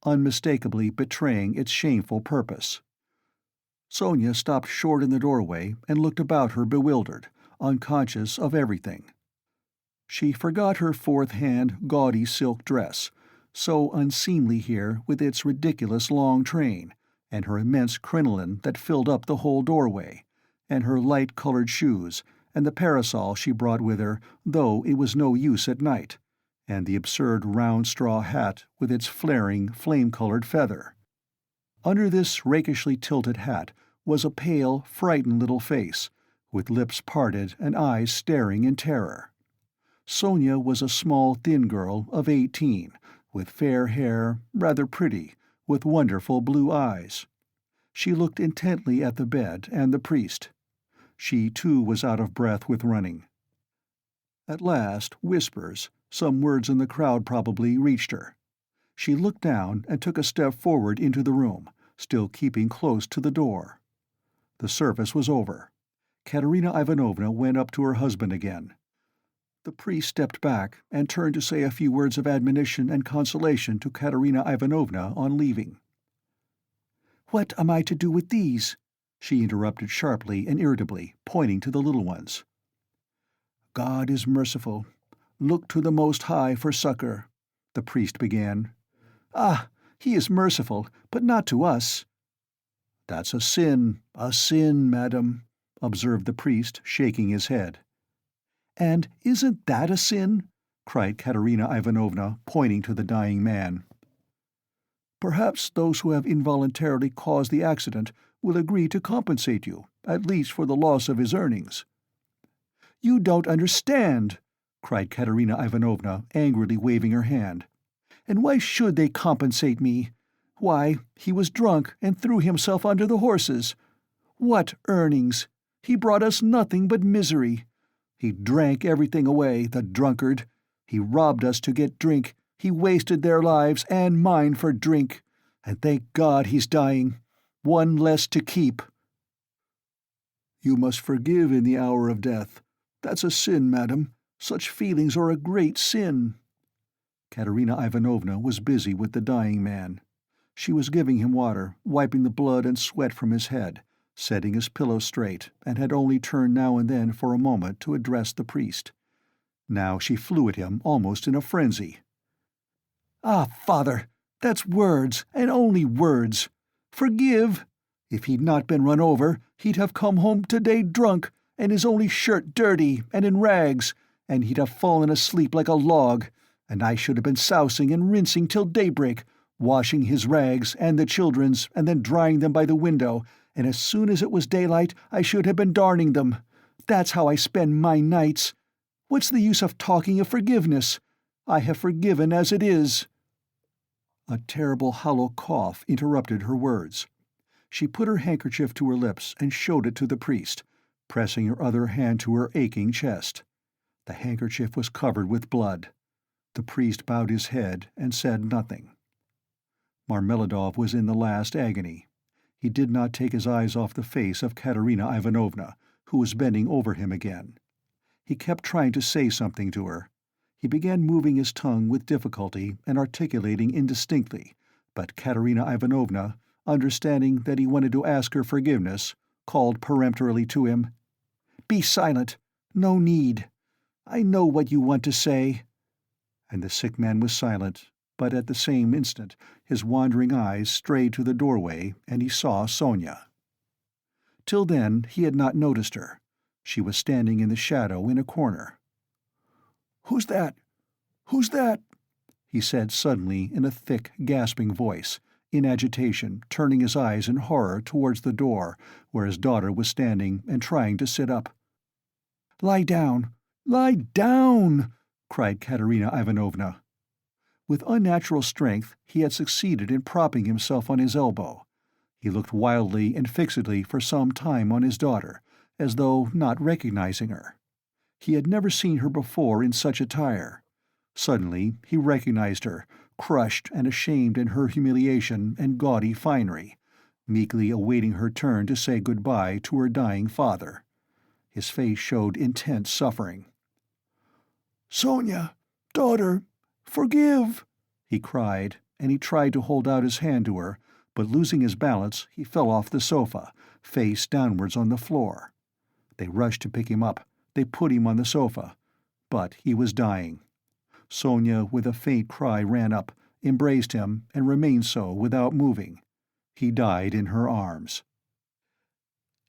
S1: unmistakably betraying its shameful purpose. Sonia stopped short in the doorway and looked about her bewildered, unconscious of everything. She forgot her fourth-hand, gaudy silk dress, so unseemly here with its ridiculous long train, and her immense crinoline that filled up the whole doorway, and her light-colored shoes, and the parasol she brought with her, though it was no use at night, and the absurd round straw hat with its flaring, flame-colored feather. Under this rakishly tilted hat was a pale, frightened little face, with lips parted and eyes staring in terror. Sonia was a small, thin girl of 18, with fair hair, rather pretty, with wonderful blue eyes. She looked intently at the bed and the priest. She, too, was out of breath with running. At last, whispers, some words in the crowd probably, reached her. She looked down and took a step forward into the room, still keeping close to the door. The service was over. Katerina Ivanovna went up to her husband again. The priest stepped back and turned to say a few words of admonition and consolation to Katerina Ivanovna on leaving. "What am I to do with these?" she interrupted sharply and irritably, pointing to the little ones. "God is merciful. Look to the Most High for succor," the priest began. "Ah, he is merciful, but not to us." "That's a sin, madam," observed the priest, shaking his head. "And isn't that a sin?" cried Katerina Ivanovna, pointing to the dying man. "Perhaps those who have involuntarily caused the accident will agree to compensate you, at least for the loss of his earnings." "You don't understand," cried Katerina Ivanovna, angrily waving her hand. "And why should they compensate me? Why, he was drunk and threw himself under the horses. What earnings? He brought us nothing but misery. He drank everything away, the drunkard. He robbed us to get drink. He wasted their lives and mine for drink. And thank God he's dying. One less to keep." "You must forgive in the hour of death. That's a sin, madam. Such feelings are a great sin." Katerina Ivanovna was busy with the dying man. She was giving him water, wiping the blood and sweat from his head, setting his pillow straight, and had only turned now and then for a moment to address the priest. Now she flew at him almost in a frenzy. "Ah, Father, that's words, and only words. Forgive? If he'd not been run over, he'd have come home today drunk, and his only shirt dirty and in rags, and he'd have fallen asleep like a log, and I should have been sousing and rinsing till daybreak, washing his rags and the children's, and then drying them by the window, and as soon as it was daylight I should have been darning them. That's how I spend my nights. What's the use of talking of forgiveness? I have forgiven as it is." A terrible hollow cough interrupted her words. She put her handkerchief to her lips and showed it to the priest, pressing her other hand to her aching chest. The handkerchief was covered with blood. The priest bowed his head and said nothing. Marmeladov was in the last agony. He did not take his eyes off the face of Katerina Ivanovna, who was bending over him again. He kept trying to say something to her. He began moving his tongue with difficulty and articulating indistinctly, but Katerina Ivanovna, understanding that he wanted to ask her forgiveness, called peremptorily to him, "Be silent. No need. I know what you want to say." And the sick man was silent, but at the same instant his wandering eyes strayed to the doorway and he saw Sonia. Till then he had not noticed her. She was standing in the shadow in a corner. "Who's that? Who's that?" he said suddenly in a thick, gasping voice, in agitation, turning his eyes in horror towards the door, where his daughter was standing and trying to sit up. "Lie down! Lie down!" cried Katerina Ivanovna. With unnatural strength he had succeeded in propping himself on his elbow. He looked wildly and fixedly for some time on his daughter, as though not recognizing her. He had never seen her before in such attire. Suddenly he recognized her, crushed and ashamed in her humiliation and gaudy finery, meekly awaiting her turn to say good-bye to her dying father. His face showed intense suffering. "Sonia, daughter, forgive!" he cried, and he tried to hold out his hand to her, but losing his balance he fell off the sofa, face downwards on the floor. They rushed to pick him up. They put him on the sofa. But he was dying. Sonia, with a faint cry, ran up, embraced him, and remained so without moving. He died in her arms.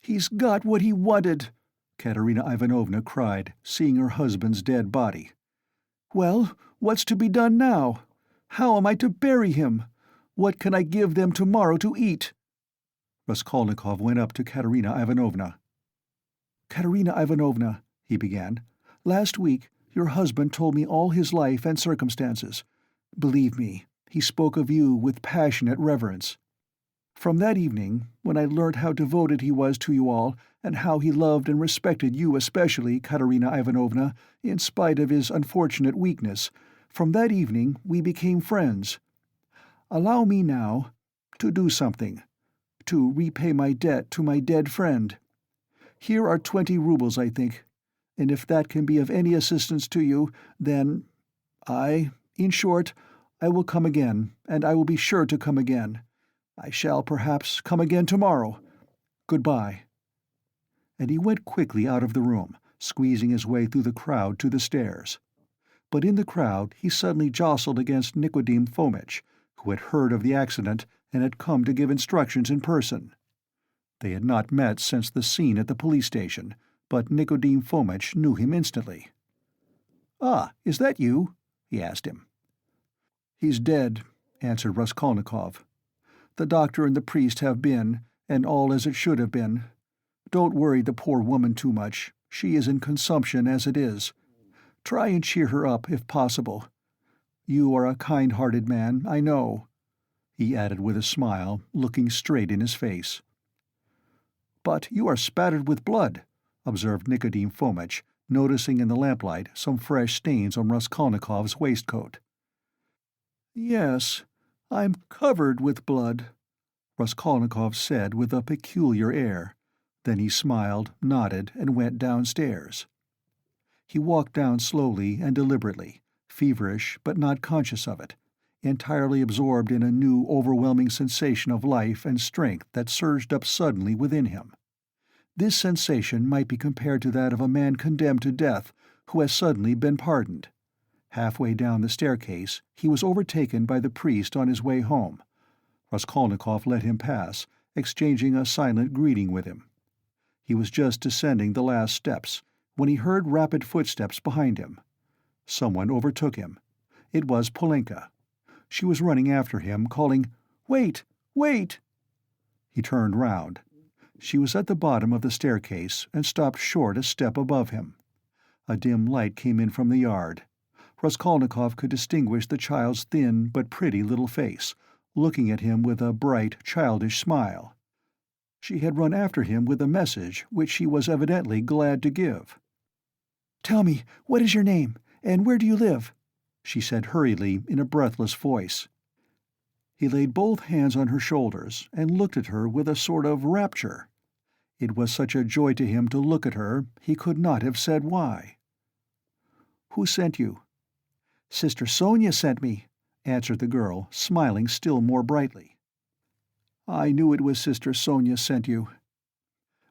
S1: "He's got what he wanted," Katerina Ivanovna cried, seeing her husband's dead body. "Well, what's to be done now? How am I to bury him? What can I give them tomorrow to eat?" Raskolnikov went up to Katerina Ivanovna. "Katerina Ivanovna," he began, "last week your husband told me all his life and circumstances. Believe me, he spoke of you with passionate reverence. From that evening, when I learnt how devoted he was to you all, and how he loved and respected you especially, Katerina Ivanovna, in spite of his unfortunate weakness, from that evening we became friends. Allow me now to do something, to repay my debt to my dead friend. Here are 20 roubles, I think, and if that can be of any assistance to you, then in short, I will come again, and I will be sure to come again. I shall perhaps come again tomorrow. Goodbye." And he went quickly out of the room, squeezing his way through the crowd to the stairs. But in the crowd he suddenly jostled against Nicodim Fomitch, who had heard of the accident and had come to give instructions in person. They had not met since the scene at the police station, but Nicodim Fomitch knew him instantly. "Ah, is that you?" he asked him. "He's dead," answered Raskolnikov. "The doctor and the priest have been, and all as it should have been. Don't worry the poor woman too much. She is in consumption as it is. Try and cheer her up, if possible. You are a kind-hearted man, I know," he added with a smile, looking straight in his face. "But you are spattered with blood," observed Nicodim Fomitch, noticing in the lamplight some fresh stains on Raskolnikov's waistcoat. "Yes, I'm covered with blood," Raskolnikov said with a peculiar air. Then he smiled, nodded, and went downstairs. He walked down slowly and deliberately, feverish but not conscious of it, entirely absorbed in a new overwhelming sensation of life and strength that surged up suddenly within him. This sensation might be compared to that of a man condemned to death who has suddenly been pardoned. Halfway down the staircase, he was overtaken by the priest on his way home. Raskolnikov let him pass, exchanging a silent greeting with him. He was just descending the last steps when he heard rapid footsteps behind him. Someone overtook him. It was Polenka. She was running after him, calling, "Wait! Wait!" He turned round. She was at the bottom of the staircase and stopped short a step above him. A dim light came in from the yard. Raskolnikov could distinguish the child's thin but pretty little face, looking at him with a bright, childish smile. She had run after him with a message which she was evidently glad to give. "Tell me, what is your name, and where do you live?" she said hurriedly in a breathless voice. He laid both hands on her shoulders and looked at her with a sort of rapture. It was such a joy to him to look at her, he could not have said why. "Who sent you?" "Sister Sonia sent me," answered the girl, smiling still more brightly. "I knew it was Sister Sonia sent you."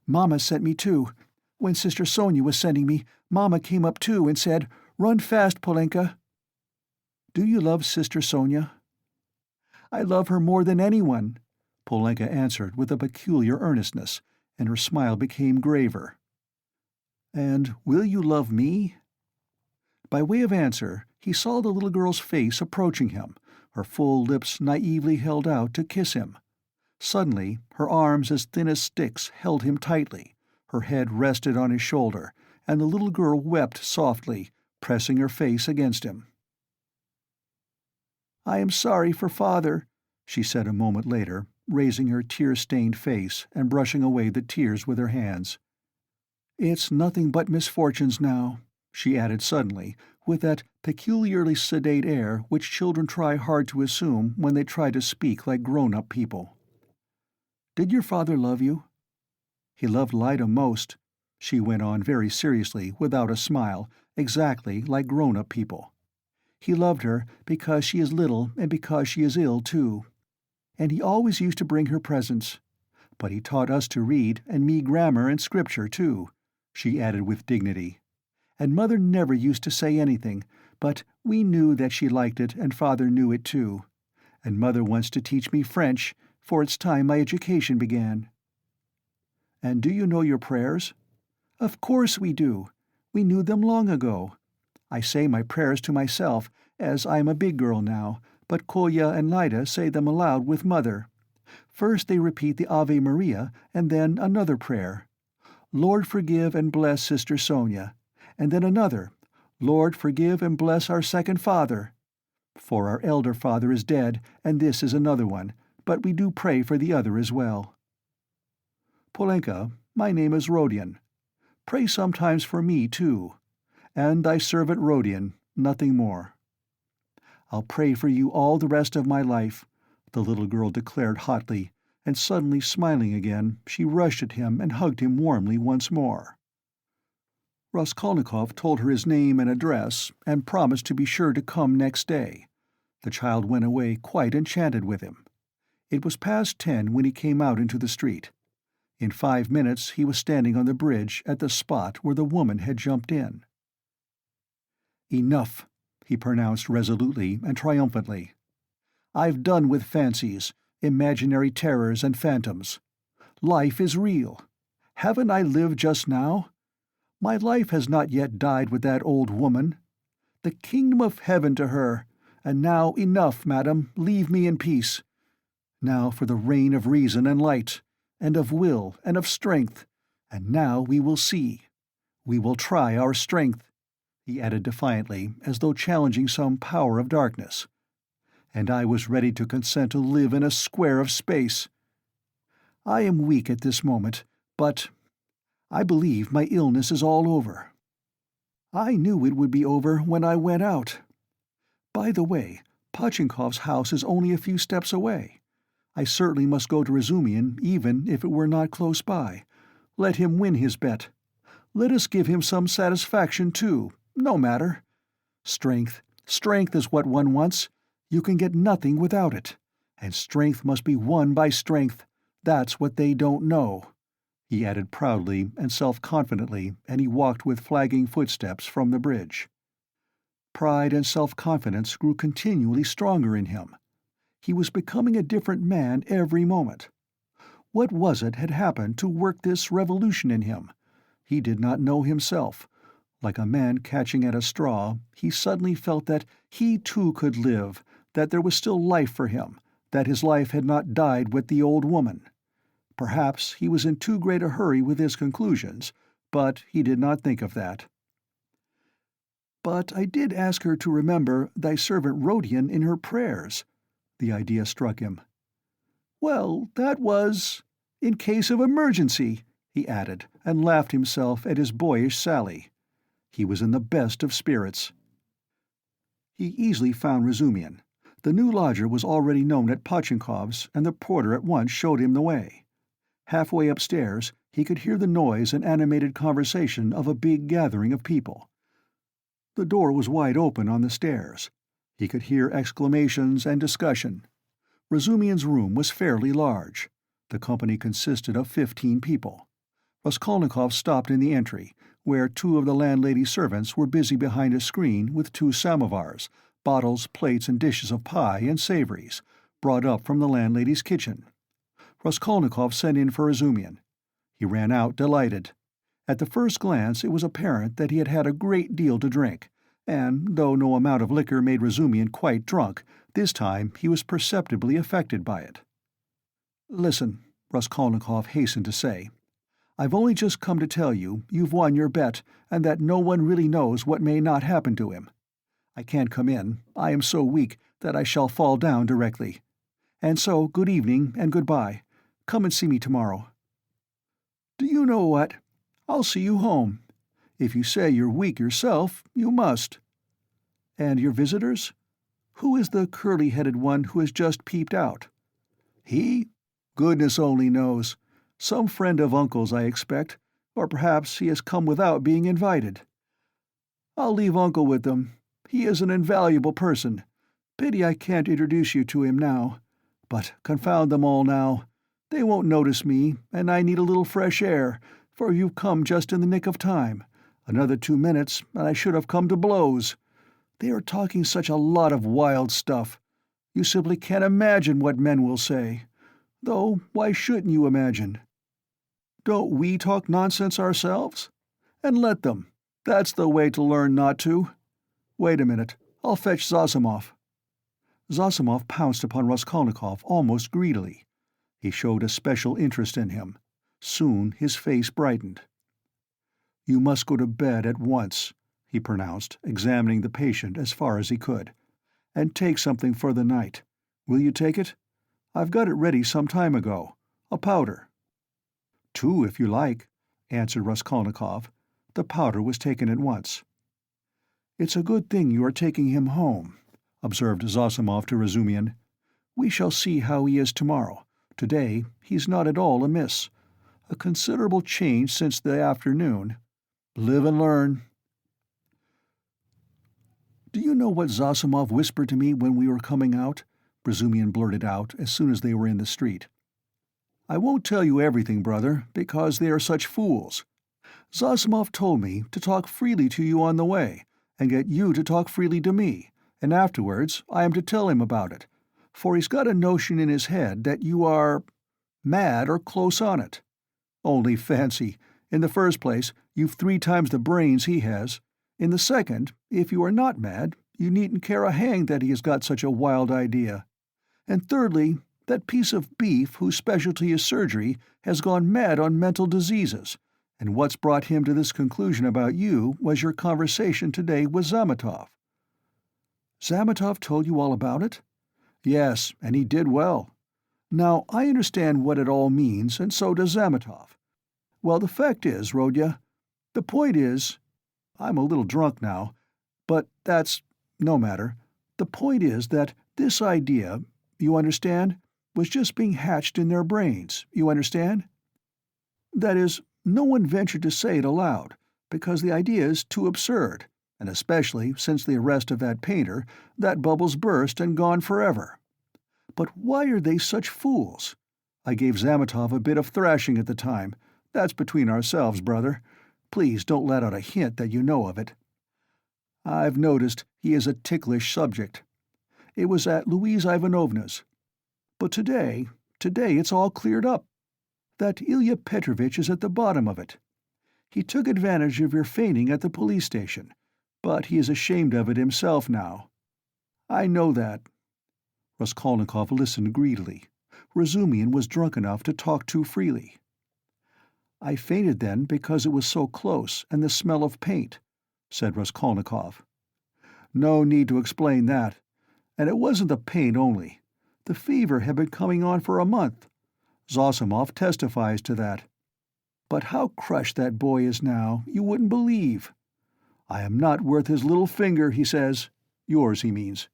S1: "Mama sent me too. When Sister Sonia was sending me, Mama came up too and said, 'Run fast, Polenka.'" "Do you love Sister Sonia?" "I love her more than anyone," Polenka answered with a peculiar earnestness, and her smile became graver. "And will you love me?" By way of answer, he saw the little girl's face approaching him, her full lips naively held out to kiss him. Suddenly, her arms as thin as sticks held him tightly, her head rested on his shoulder, and the little girl wept softly, pressing her face against him. "I am sorry for Father," she said a moment later, raising her tear-stained face and brushing away the tears with her hands. "It's nothing but misfortunes now," she added suddenly, with that peculiarly sedate air which children try hard to assume when they try to speak like grown-up people. "Did your father love you?" "He loved Lyda most," she went on very seriously, without a smile, exactly like grown-up people. "He loved her because she is little and because she is ill, too. And he always used to bring her presents. But he taught us to read, and me grammar and scripture, too," she added with dignity. "And Mother never used to say anything, but we knew that she liked it, and Father knew it, too. And Mother wants to teach me French, for it's time my education began." "And do you know your prayers?" "Of course we do. We knew them long ago. I say my prayers to myself, as I am a big girl now, but Kolya and Lyda say them aloud with Mother. First they repeat the Ave Maria, and then another prayer. 'Lord, forgive and bless Sister Sonia,' and then another, 'Lord, forgive and bless our second father.' For our elder father is dead, and this is another one, but we do pray for the other as well." "Polenka, my name is Rodion. Pray sometimes for me, too. And thy servant Rodion, nothing more." "I'll pray for you all the rest of my life," the little girl declared hotly, and suddenly smiling again, she rushed at him and hugged him warmly once more. Raskolnikov told her his name and address, and promised to be sure to come next day. The child went away quite enchanted with him. It was past 10 when he came out into the street. In 5 minutes he was standing on the bridge at the spot where the woman had jumped in. "Enough," he pronounced resolutely and triumphantly. "I've done with fancies, imaginary terrors and phantoms. Life is real. Haven't I lived just now? My life has not yet died with that old woman. The kingdom of heaven to her, and now enough, madam, leave me in peace. Now for the reign of reason and light, and of will and of strength, and now we will see. We will try our strength. he added defiantly, as though challenging some power of darkness. And I was ready to consent to live in a square of space. I am weak at this moment, but I believe my illness is all over. I knew it would be over when I went out. By the way, Pochinkov's house is only a few steps away. I certainly must go to Razumian, even if it were not close by. Let him win his bet. Let us give him some satisfaction, too. No matter. Strength is what one wants. You can get nothing without it. And strength must be won by strength. That's what they don't know," he added proudly and self-confidently, and he walked with flagging footsteps from the bridge. Pride and self-confidence grew continually stronger in him. He was becoming a different man every moment. What was it had happened to work this revolution in him? He did not know himself. Like a man catching at a straw, he suddenly felt that he too could live, that there was still life for him, that his life had not died with the old woman. Perhaps he was in too great a hurry with his conclusions, but he did not think of that. "But I did ask her to remember thy servant Rodion in her prayers," the idea struck him. "Well, that was in case of emergency," he added, and laughed himself at his boyish sally. He was in the best of spirits. He easily found Razumian. The new lodger was already known at Pochinkov's, and the porter at once showed him the way. Halfway upstairs, he could hear the noise and animated conversation of a big gathering of people. The door was wide open on the stairs. He could hear exclamations and discussion. Razumian's room was fairly large. The company consisted of 15 people. Raskolnikov stopped in the entry, where 2 of the landlady's servants were busy behind a screen with 2 samovars, bottles, plates, and dishes of pie and savories, brought up from the landlady's kitchen. Raskolnikov sent in for Razumian. He ran out delighted. At the first glance it was apparent that he had had a great deal to drink, and, though no amount of liquor made Razumian quite drunk, this time he was perceptibly affected by it. "Listen," Raskolnikov hastened to say. "I've only just come to tell you you've won your bet, and that no one really knows what may not happen to him. I can't come in. I am so weak that I shall fall down directly. And so, good evening and good-bye. Come and see me tomorrow." "Do you know what? I'll see you home. If you say you're weak yourself, you must." "And your visitors? Who is the curly-headed one who has just peeped out?" "He? Goodness only knows. Some friend of Uncle's, I expect, or perhaps he has come without being invited. I'll leave Uncle with them. He is an invaluable person. Pity I can't introduce you to him now. But confound them all now. They won't notice me, and I need a little fresh air, for you've come just in the nick of time. Another 2 minutes, and I should have come to blows. They are talking such a lot of wild stuff. You simply can't imagine what men will say. Though, why shouldn't you imagine? Don't we talk nonsense ourselves? And let them. That's the way to learn not to. Wait a minute, I'll fetch Zosimov." Zosimov pounced upon Raskolnikov almost greedily. He showed a special interest in him. Soon his face brightened. "You must go to bed at once," he pronounced, examining the patient as far as he could. "And take something for the night. Will you take it? I've got it ready some time ago. A powder." "2, if you like," answered Raskolnikov. The powder was taken at once. "It's a good thing you are taking him home," observed Zosimov to Razumian. "We shall see how he is tomorrow. Today he's not at all amiss. A considerable change since the afternoon. Live and learn." "Do you know what Zosimov whispered to me when we were coming out?" Razumian blurted out as soon as they were in the street. "I won't tell you everything, brother, because they are such fools. Zosimov told me to talk freely to you on the way, and get you to talk freely to me, and afterwards I am to tell him about it, for he's got a notion in his head that you are mad or close on it. Only fancy, in the first place, you've 3 times the brains he has. In the second, if you are not mad, you needn't care a hang that he has got such a wild idea. And thirdly, that piece of beef whose specialty is surgery has gone mad on mental diseases, And what's brought him to this conclusion about you was your conversation today with Zametov." "Zametov told you all about it?" "Yes, and he did well. Now, I understand what it all means, and so does Zametov. Well, the fact is, Rodya, the point is, I'm a little drunk now, but that's no matter. The point is that this idea, you understand, was just being hatched in their brains, you understand? That is, no one ventured to say it aloud, because the idea is too absurd, and especially since the arrest of that painter, that bubble's burst and gone forever. But why are they such fools? I gave Zametov a bit of thrashing at the time. That's between ourselves, brother. Please don't let out a hint that you know of it. I've noticed he is a ticklish subject. It was at Louise Ivanovna's. But today it's all cleared up. That Ilya Petrovitch is at the bottom of it. He took advantage of your fainting at the police station, but he is ashamed of it himself now. I know that." Raskolnikov listened greedily. Razumian was drunk enough to talk too freely. "I fainted then because it was so close, and the smell of paint," said Raskolnikov. "No need to explain that. And it wasn't the paint only. The fever had been coming on for a month. Zosimov testifies to that. But how crushed that boy is now, you wouldn't believe. 'I am not worth his little finger,' he says. Yours, he means.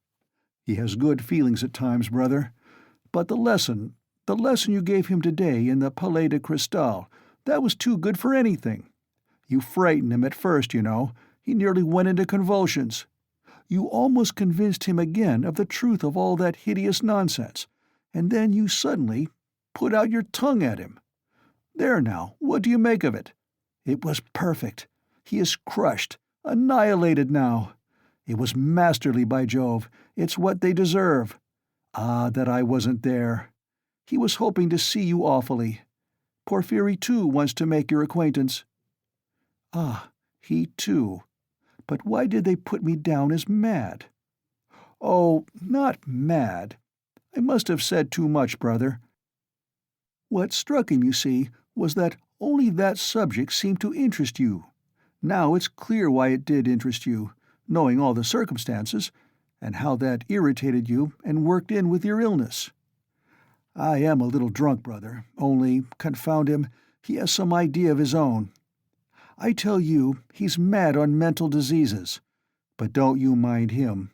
S1: He has good feelings at times, brother. But the lesson you gave him today in the Palais de Cristal, that was too good for anything. You frightened him at first, you know. He nearly went into convulsions. You almost convinced him again of the truth of all that hideous nonsense, and then you suddenly put out your tongue at him. There now, what do you make of it? It was perfect. He is crushed, annihilated now. It was masterly, by Jove. It's what they deserve. Ah, that I wasn't there. He was hoping to see you awfully. Porphyry, too, wants to make your acquaintance." "Ah, he too. But why did they put me down as mad?" "Oh, not mad. I must have said too much, brother. What struck him, you see, was that only that subject seemed to interest you. Now it's clear why it did interest you, knowing all the circumstances, and how that irritated you and worked in with your illness. I am a little drunk, brother, only, confound him, he has some idea of his own. I tell you, he's mad on mental diseases. But don't you mind him."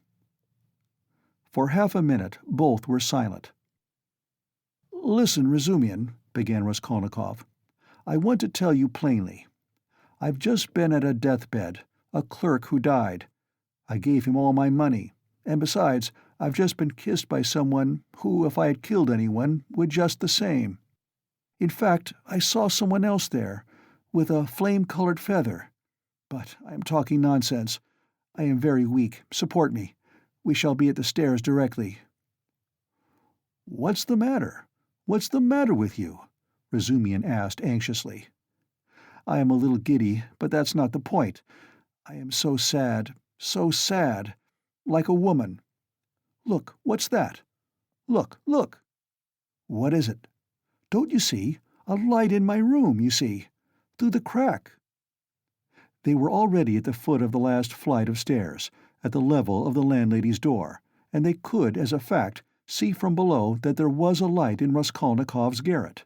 S1: For half a minute both were silent. "Listen, Razumian," began Raskolnikov. "I want to tell you plainly. I've just been at a deathbed, a clerk who died. I gave him all my money, and besides, I've just been kissed by someone who, if I had killed anyone, would just the same. In fact, I saw someone else there, with a flame-colored feather. But I am talking nonsense. I am very weak. Support me. We shall be at the stairs directly." "What's the matter? What's the matter with you?" Razumian asked anxiously. "I am a little giddy, but that's not the point. I am so sad, like a woman. Look, what's that? Look, look!" "What is it?" "Don't you see? A light in my room, you see. Through the crack." They were already at the foot of the last flight of stairs, at the level of the landlady's door, and they could, as a fact, see from below that there was a light in Raskolnikov's garret.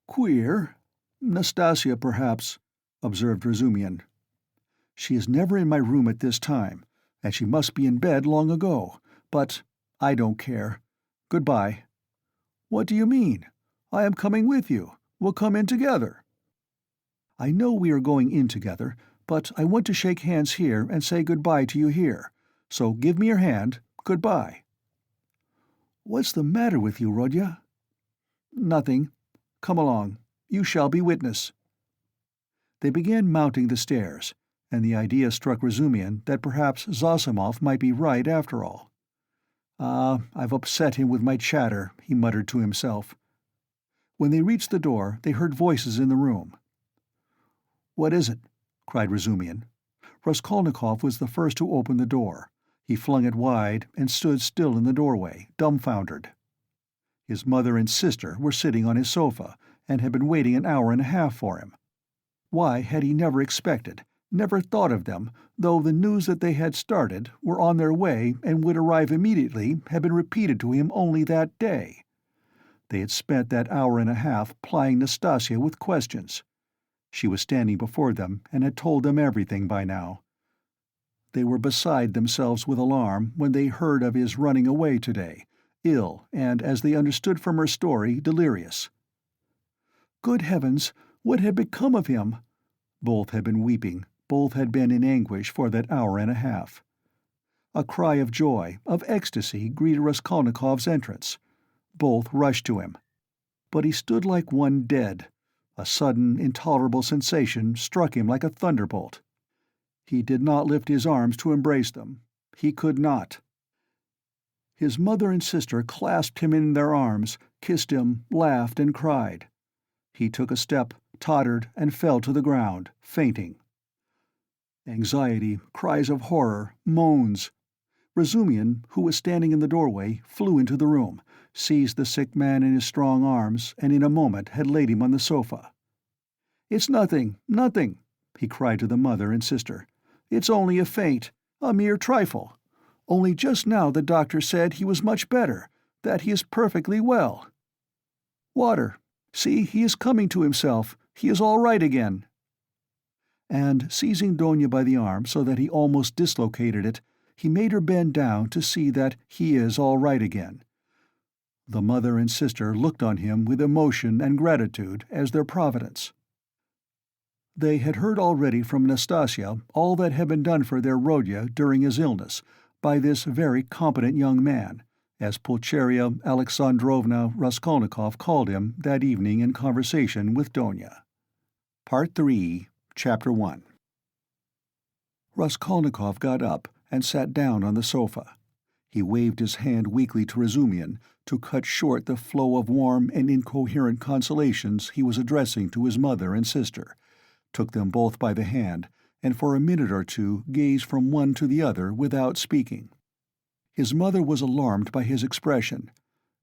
S1: "Queer. Nastasia, perhaps," observed Razumian. "She is never in my room at this time, and she must be in bed long ago. But I don't care. Goodbye." "What do you mean? I am coming with you. We'll come in together." "I know we are going in together, but I want to shake hands here and say goodbye to you here. So give me your hand. Goodbye." "What's the matter with you, Rodya?" "Nothing. Come along. You shall be witness." They began mounting the stairs, and the idea struck Razumian that perhaps Zosimov might be right after all. "Ah, I've upset him with my chatter," he muttered to himself. When they reached the door, they heard voices in the room. "What is it?" cried Razumian. Raskolnikov was the first to open the door. He flung it wide and stood still in the doorway, dumbfoundered. His mother and sister were sitting on his sofa, and had been waiting an hour and a half for him. Why had he never expected, never thought of them, though the news that they had started, were on their way and would arrive immediately, had been repeated to him only that day? They had spent that hour and a half plying Nastasia with questions. She was standing before them and had told them everything by now. They were beside themselves with alarm when they heard of his running away today, ill and, as they understood from her story, delirious. Good heavens, what had become of him? Both had been weeping, both had been in anguish for that hour and a half. A cry of joy, of ecstasy, greeted Raskolnikov's entrance. Both rushed to him. But he stood like one dead. A sudden, intolerable sensation struck him like a thunderbolt. He did not lift his arms to embrace them. He could not. His mother and sister clasped him in their arms, kissed him, laughed, and cried. He took a step, tottered, and fell to the ground, fainting. Anxiety, cries of horror, moans. Razumian, who was standing in the doorway, flew into the room, seized the sick man in his strong arms, and in a moment had laid him on the sofa. "It's nothing, nothing," he cried to the mother and sister. "It's only a faint, a mere trifle. Only just now the doctor said he was much better, that he is perfectly well. Water. See, he is coming to himself. He is all right again." And, seizing Donia by the arm so that he almost dislocated it, he made her bend down to see that he is all right again. The mother and sister looked on him with emotion and gratitude as their providence. They had heard already from Nastasia all that had been done for their Rodya during his illness, by this very competent young man, as Pulcheria Alexandrovna Raskolnikov called him that evening in conversation with Donia. Part 3, Chapter 1. Raskolnikov got up and sat down on the sofa. He waved his hand weakly to Razumian to cut short the flow of warm and incoherent consolations he was addressing to his mother and sister, took them both by the hand, and for a minute or two gazed from one to the other without speaking. His mother was alarmed by his expression.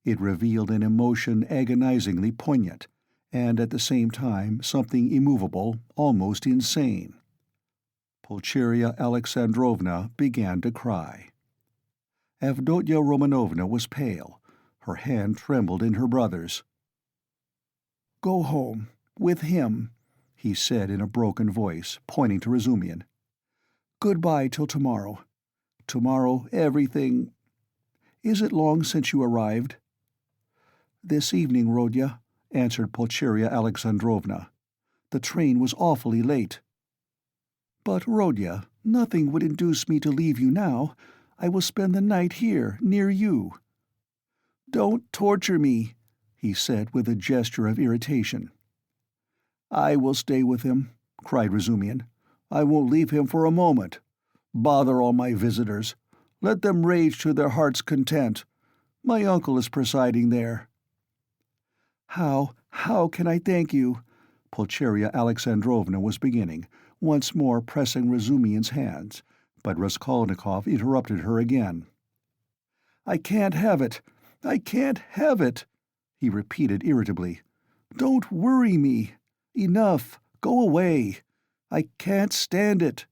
S1: It revealed an emotion agonizingly poignant, and at the same time something immovable, almost insane. Pulcheria Alexandrovna began to cry. Avdotya Romanovna was pale. Her hand trembled in her brother's. "Go home, with him," he said in a broken voice, pointing to Razumian. "Goodbye till tomorrow. Tomorrow everything— Is it long since you arrived?" "This evening, Rodya," answered Pulcheria Alexandrovna. "The train was awfully late." "But, Rodya, nothing would induce me to leave you now. I will spend the night here, near you." "Don't torture me," he said with a gesture of irritation. "I will stay with him," cried Razumian. "I won't leave him for a moment. Bother all my visitors. Let them rage to their heart's content. My uncle is presiding there." How can I thank you?" Pulcheria Alexandrovna was beginning, once more pressing Razumian's hands, but Raskolnikov interrupted her again. "I can't have it! I can't have it!" he repeated irritably. "Don't worry me! Enough! Go away! I can't stand it!"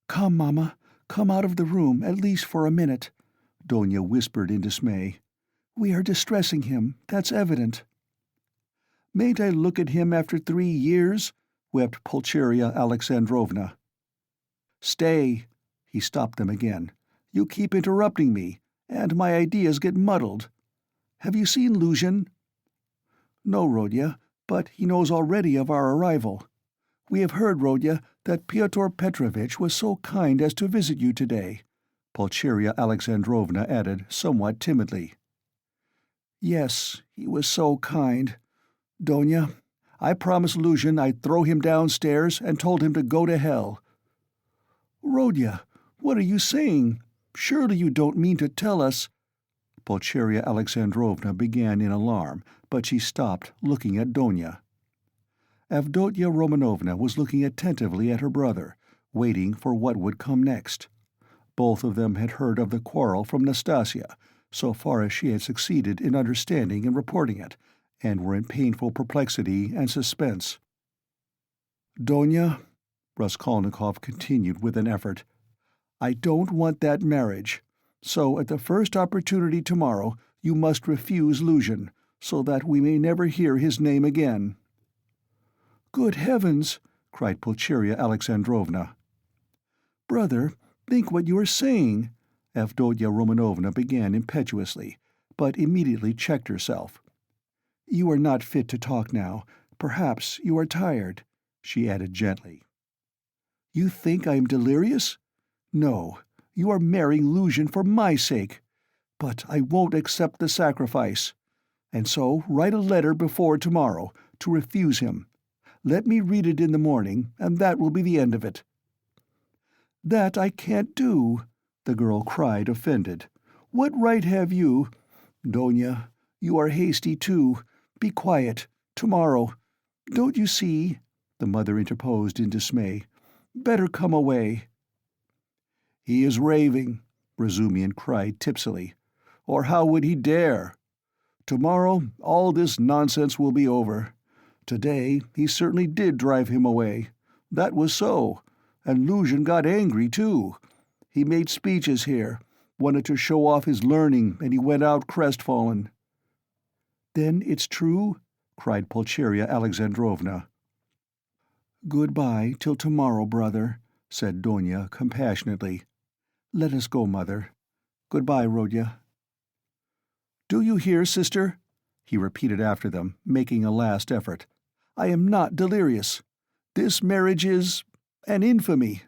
S1: "Come, Mamma, come out of the room, at least for a minute," Donia whispered in dismay. "We are distressing him, that's evident." "Mayn't I look at him after 3 years?" wept Pulcheria Alexandrovna. "Stay!" He stopped them again. "You keep interrupting me, and my ideas get muddled. Have you seen Luzhin?" "No, Rodya, but he knows already of our arrival. We have heard, Rodya, that Pyotr Petrovitch was so kind as to visit you today," Pulcheria Alexandrovna added somewhat timidly. "Yes, he was so kind. Donia, I promised Luzhin I'd throw him downstairs and told him to go to hell." "Rodya, what are you saying? Surely you don't mean to tell us—" Pulcheria Alexandrovna began in alarm, but she stopped, looking at Donia. Avdotya Romanovna was looking attentively at her brother, waiting for what would come next. Both of them had heard of the quarrel from Nastasia, so far as she had succeeded in understanding and reporting it, and were in painful perplexity and suspense. "Donya," Raskolnikov continued with an effort, "I don't want that marriage, so at the first opportunity tomorrow you must refuse Luzhin, so that we may never hear his name again." "Good heavens!" cried Pulcheria Alexandrovna. "Brother, think what you are saying," Avdotya Romanovna began impetuously, but immediately checked herself. "You are not fit to talk now. Perhaps you are tired," she added gently. "You think I am delirious? No, you are marrying Luzhin for my sake. But I won't accept the sacrifice. And so write a letter before tomorrow, to refuse him. Let me read it in the morning, and that will be the end of it." "That I can't do," the girl cried, offended. "What right have you— Donya, you are hasty too. Be quiet. Tomorrow— Don't you see?" the mother interposed in dismay. "Better come away." "He is raving," Razumian cried tipsily. "Or how would he dare? Tomorrow all this nonsense will be over. Today he certainly did drive him away. That was so. And Luzhin got angry too. He made speeches here, wanted to show off his learning, and he went out crestfallen." "Then it's true?" cried Pulcheria Alexandrovna. "Good-bye till tomorrow, brother," said Donya compassionately. "Let us go, mother. Good-bye, Rodya." "Do you hear, sister?" he repeated after them, making a last effort. "I am not delirious. This marriage is— an infamy.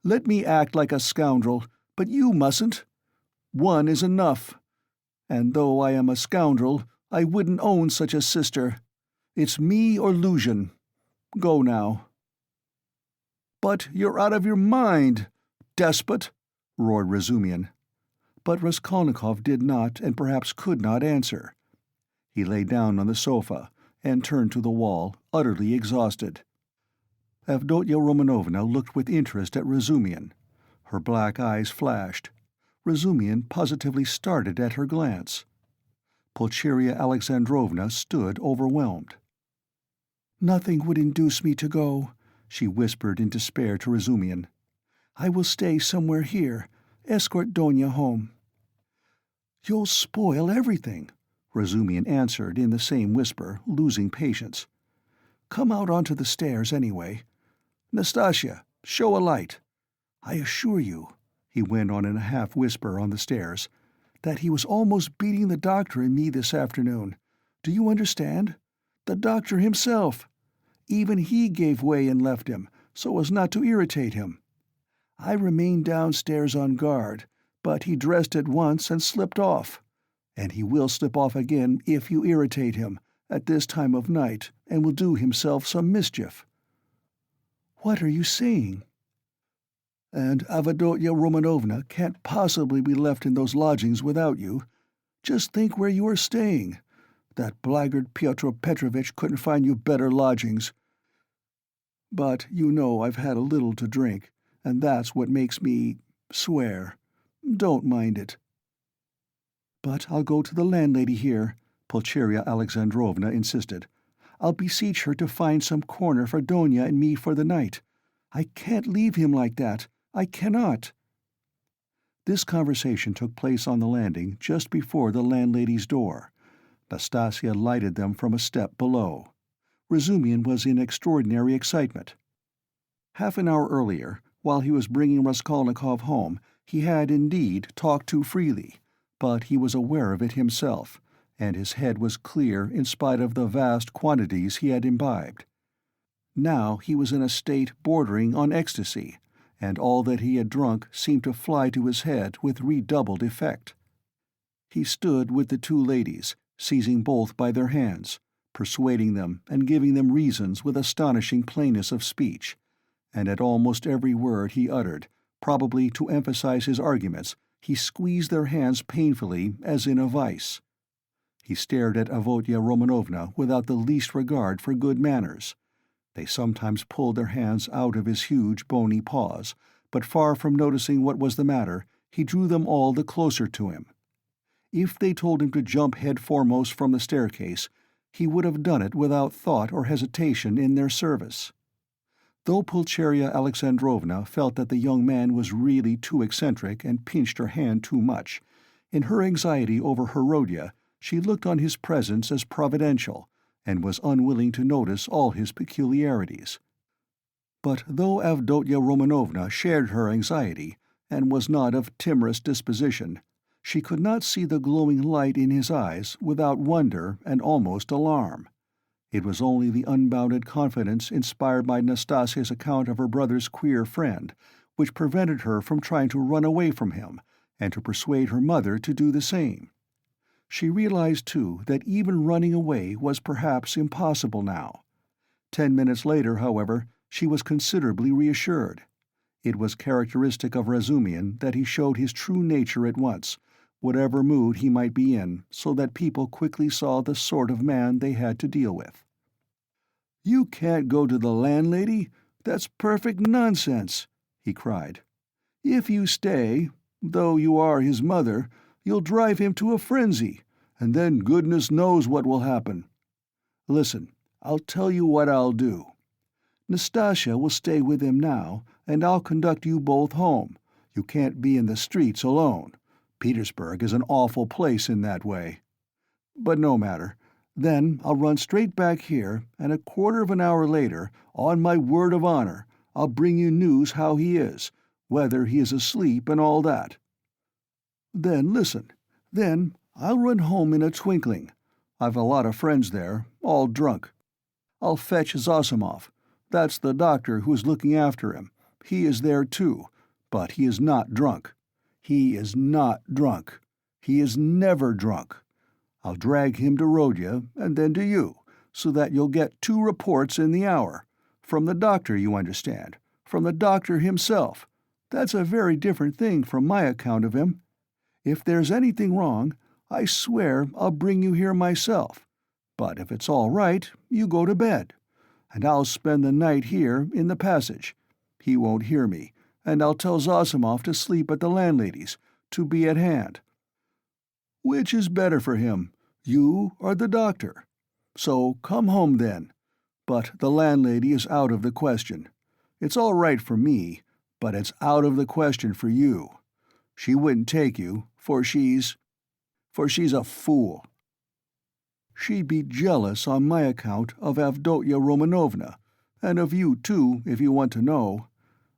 S1: Let me act like a scoundrel, but you mustn't. One is enough. And though I am a scoundrel, I wouldn't own such a sister. It's me or Luzhin. Go now." "But you're out of your mind, despot!" roared Razumian. But Raskolnikov did not and perhaps could not answer. He lay down on the sofa and turned to the wall, utterly exhausted. Avdotya Romanovna looked with interest at Razumian. Her black eyes flashed. Razumian positively started at her glance. Pulcheria Alexandrovna stood overwhelmed. "Nothing would induce me to go," she whispered in despair to Razumian. "I will stay somewhere here. Escort Donya home." "You'll spoil everything," Razumian answered in the same whisper, losing patience. "Come out onto the stairs anyway. Nastasya, show a light. I assure you," he went on in a half-whisper on the stairs, "that he was almost beating the doctor and me this afternoon. Do you understand? The doctor himself. Even he gave way and left him, so as not to irritate him. I remained downstairs on guard, but he dressed at once and slipped off. And he will slip off again if you irritate him, at this time of night, and will do himself some mischief." "What are you saying?" "And Avdotya Romanovna can't possibly be left in those lodgings without you. Just think where you are staying. That blackguard Pyotr Petrovitch couldn't find you better lodgings. But you know I've had a little to drink, and that's what makes me swear. Don't mind it." "But I'll go to the landlady here," Pulcheria Alexandrovna insisted. "I'll beseech her to find some corner for Donya and me for the night. I can't leave him like that. I cannot." This conversation took place on the landing just before the landlady's door. Nastasya lighted them from a step below. Razumian was in extraordinary excitement. Half an hour earlier, while he was bringing Raskolnikov home, he had indeed talked too freely, but he was aware of it himself, and his head was clear in spite of the vast quantities he had imbibed. Now he was in a state bordering on ecstasy, and all that he had drunk seemed to fly to his head with redoubled effect. He stood with the two ladies, seizing both by their hands, persuading them and giving them reasons with astonishing plainness of speech, and at almost every word he uttered, probably to emphasize his arguments, he squeezed their hands painfully as in a vice. He stared at Avdotya Romanovna without the least regard for good manners. They sometimes pulled their hands out of his huge bony paws, but far from noticing what was the matter, he drew them all the closer to him. If they told him to jump head foremost from the staircase, He would have done it without thought or hesitation in their service. Though Pulcheria Alexandrovna felt that the young man was really too eccentric and pinched her hand too much, in her anxiety over Herodia she looked on his presence as providential, and was unwilling to notice all his peculiarities. But though Avdotya Romanovna shared her anxiety, and was not of timorous disposition, she could not see the glowing light in his eyes without wonder and almost alarm. It was only the unbounded confidence inspired by Nastasia's account of her brother's queer friend which prevented her from trying to run away from him and to persuade her mother to do the same. She realized, too, that even running away was perhaps impossible now. 10 minutes later, however, she was considerably reassured. It was characteristic of Razumian that he showed his true nature at once, whatever mood he might be in, so that people quickly saw the sort of man they had to deal with. "You can't go to the landlady? That's perfect nonsense," he cried. "If you stay, though you are his mother, you'll drive him to a frenzy, and then goodness knows what will happen. Listen, I'll tell you what I'll do. Nastasia will stay with him now, and I'll conduct you both home. You can't be in the streets alone. Petersburg is an awful place in that way. But no matter. Then I'll run straight back here, and a quarter of an hour later, on my word of honor, I'll bring you news how he is, whether he is asleep and all that. Then listen. Then I'll run home in a twinkling. I've a lot of friends there, all drunk. I'll fetch Zosimov. That's the doctor who is looking after him. He is there too, but he is not drunk. He is not drunk. He is never drunk. I'll drag him to Rodya, and then to you, so that you'll get 2 reports in the hour. From the doctor, you understand. From the doctor himself. That's a very different thing from my account of him. If there's anything wrong, I swear I'll bring you here myself. But if it's all right, you go to bed. And I'll spend the night here in the passage. He won't hear me, and I'll tell Zosimov to sleep at the landlady's, to be at hand. Which is better for him, you or the doctor? So come home then. But the landlady is out of the question. It's all right for me, but it's out of the question for you. She wouldn't take you, for she's a fool. She'd be jealous on my account of Avdotya Romanovna, and of you too, if you want to know.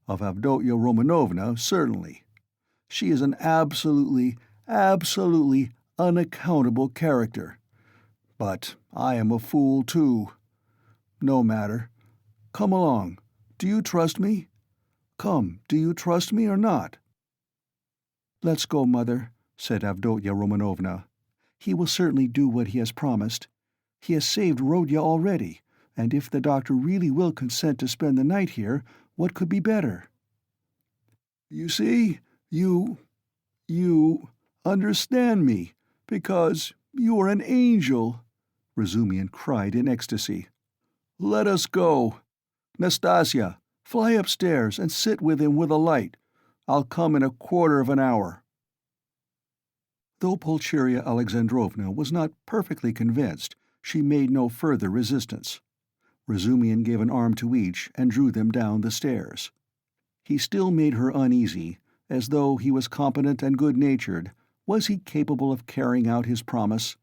S1: Of Avdotya Romanovna, certainly. She is an absolutely unaccountable character. But I am a fool too. No matter. Come along. Do you trust me? Come, do you trust me or not? Let's go, Mother, said Avdotya Romanovna. He will certainly do what he has promised. He has saved Rodya already, and if the doctor really will consent to spend the night here, what could be better? You see, you understand me, because you are an angel, Razumian cried in ecstasy. Let us go. Nastasia, fly upstairs and sit with him with a light. I'll come in a quarter of an hour. Though Pulcheria Alexandrovna was not perfectly convinced, she made no further resistance. Razumian gave an arm to each and drew them down the stairs. He still made her uneasy, as though he was competent and good-natured. Was he capable of carrying out his promise?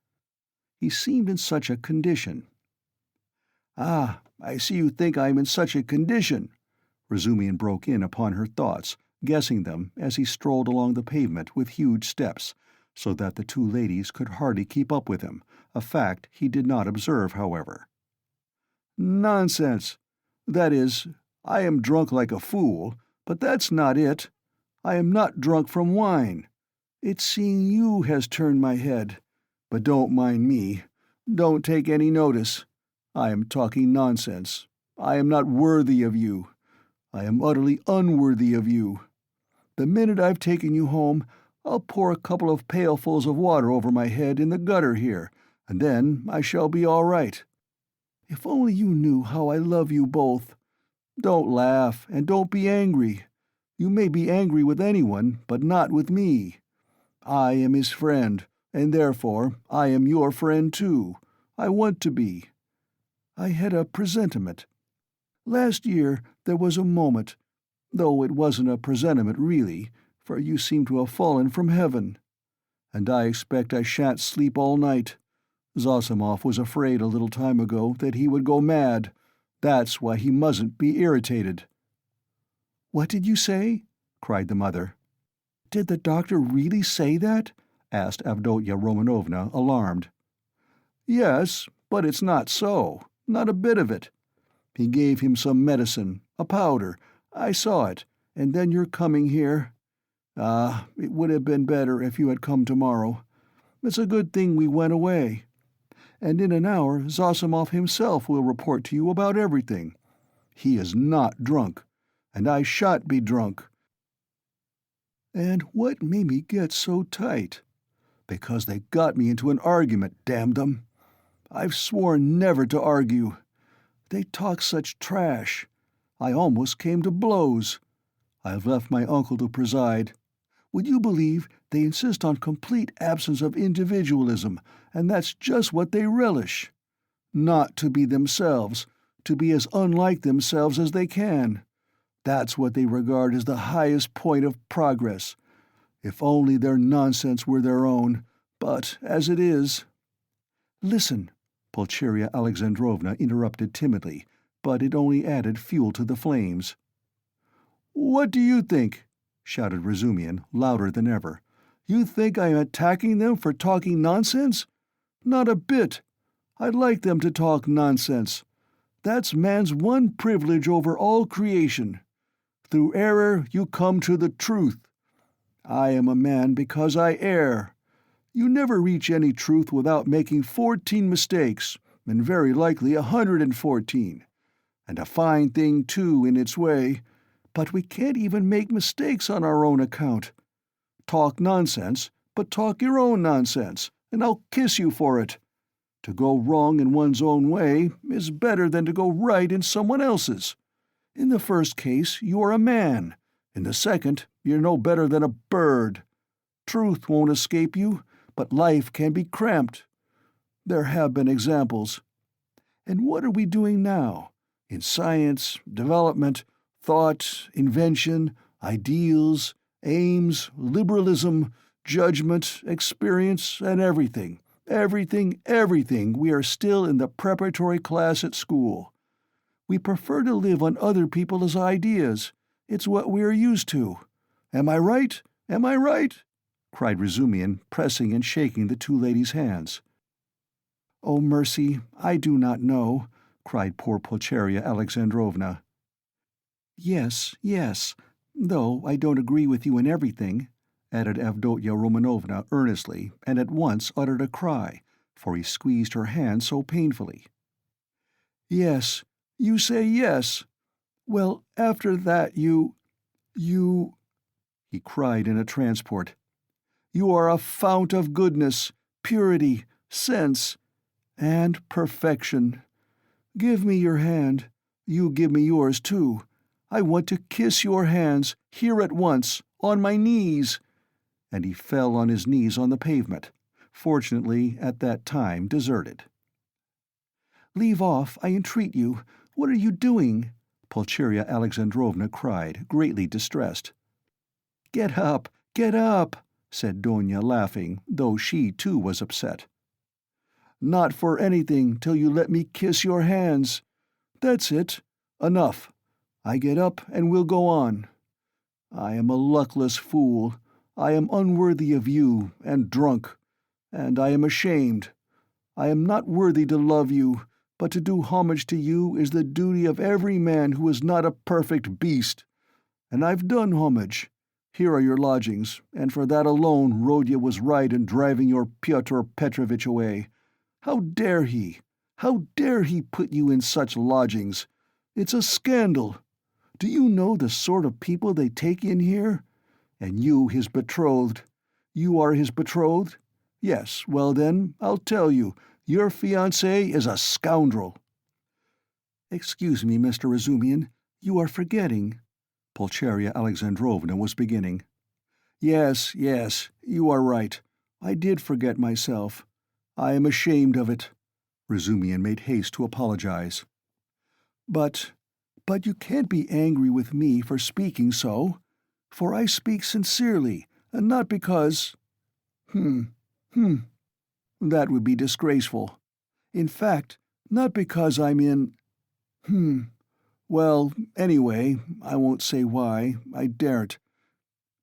S1: He seemed in such a condition. "Ah, I see you think I am in such a condition," Razumian broke in upon her thoughts, guessing them as he strolled along the pavement with huge steps, so that the 2 ladies could hardly keep up with him, a fact he did not observe, however. "Nonsense! That is, I am drunk like a fool, but that's not it. I am not drunk from wine. It's seeing you has turned my head. But don't mind me. Don't take any notice. I am talking nonsense. I am not worthy of you. I am utterly unworthy of you. The minute I've taken you home, I'll pour a couple of pailfuls of water over my head in the gutter here, and then I shall be all right. If only you knew how I love you both. Don't laugh, and don't be angry. You may be angry with anyone, but not with me. I am his friend, and therefore I am your friend too. I want to be. I had a presentiment. Last year there was a moment, though it wasn't a presentiment really, for you seem to have fallen from heaven. And I expect I shan't sleep all night. Zossimov was afraid a little time ago that he would go mad. That's why he mustn't be irritated." "What did you say?" cried the mother. "Did the doctor really say that?" asked Avdotya Romanovna, alarmed. "Yes, but it's not so. Not a bit of it. He gave him some medicine, a powder. I saw it, and then you're coming here. Ah, it would have been better if you had come tomorrow. It's a good thing we went away. And in an hour Zossimov himself will report to you about everything. He is not drunk, and I shan't be drunk. And what made me get so tight? Because they got me into an argument, damn them. I've sworn never to argue. They talk such trash. I almost came to blows. I've left my uncle to preside. Would you believe they insist on complete absence of individualism, and that's just what they relish? Not to be themselves, to be as unlike themselves as they can. That's what they regard as the highest point of progress. If only their nonsense were their own, but as it is— "Listen," Pulcheria Alexandrovna interrupted timidly, but it only added fuel to the flames. "What do you think?" shouted Razumian, louder than ever. "You think I am attacking them for talking nonsense? Not a bit. I'd like them to talk nonsense. That's man's one privilege over all creation. Through error you come to the truth. I am a man because I err. You never reach any truth without making 14 mistakes, and very likely 114. And a fine thing, too, in its way. But we can't even make mistakes on our own account. Talk nonsense, but talk your own nonsense, and I'll kiss you for it. To go wrong in one's own way is better than to go right in someone else's. In the first case, you are a man. In the second, you're no better than a bird. Truth won't escape you, but life can be cramped. There have been examples. And what are we doing now? In science, development, thought, invention, ideals, aims, liberalism, judgment, experience, and everything, we are still in the preparatory class at school. We prefer to live on other people's ideas. It's what we are used to. Am I right? Am I right?" cried Razumian, pressing and shaking the two ladies' hands. "Oh, mercy, I do not know," cried poor Pulcheria Alexandrovna. "Yes, yes, though I don't agree with you in everything," added Avdotya Romanovna earnestly, and at once uttered a cry, for he squeezed her hand so painfully. "Yes, you say yes. Well, after that you, he cried in a transport. "You are a fount of goodness, purity, sense, and perfection. Give me your hand. You give me yours, too. I want to kiss your hands, here at once, on my knees." And he fell on his knees on the pavement, fortunately at that time deserted. "Leave off, I entreat you. What are you doing?" Pulcheria Alexandrovna cried, greatly distressed. Get up, said Donia, laughing, though she too was upset. "Not for anything till you let me kiss your hands. That's it. Enough. I get up and we'll go on. I am a luckless fool. I am unworthy of you, and drunk. And I am ashamed. I am not worthy to love you, but to do homage to you is the duty of every man who is not a perfect beast. And I've done homage. Here are your lodgings, and for that alone Rodya was right in driving your Pyotr Petrovitch away. How dare he? How dare he put you in such lodgings? It's a scandal. Do you know the sort of people they take in here? And you his betrothed. You are his betrothed? Yes, well then, I'll tell you, your fiancé is a scoundrel." "Excuse me, Mr. Razumian, you are forgetting—" Pulcheria Alexandrovna was beginning. Yes, you are right. I did forget myself. I am ashamed of it. Razumian made haste to apologize. But you can't be angry with me for speaking so, for I speak sincerely, and not because— that would be disgraceful. In fact, not because I'm in— Well, anyway, I won't say why, I daren't.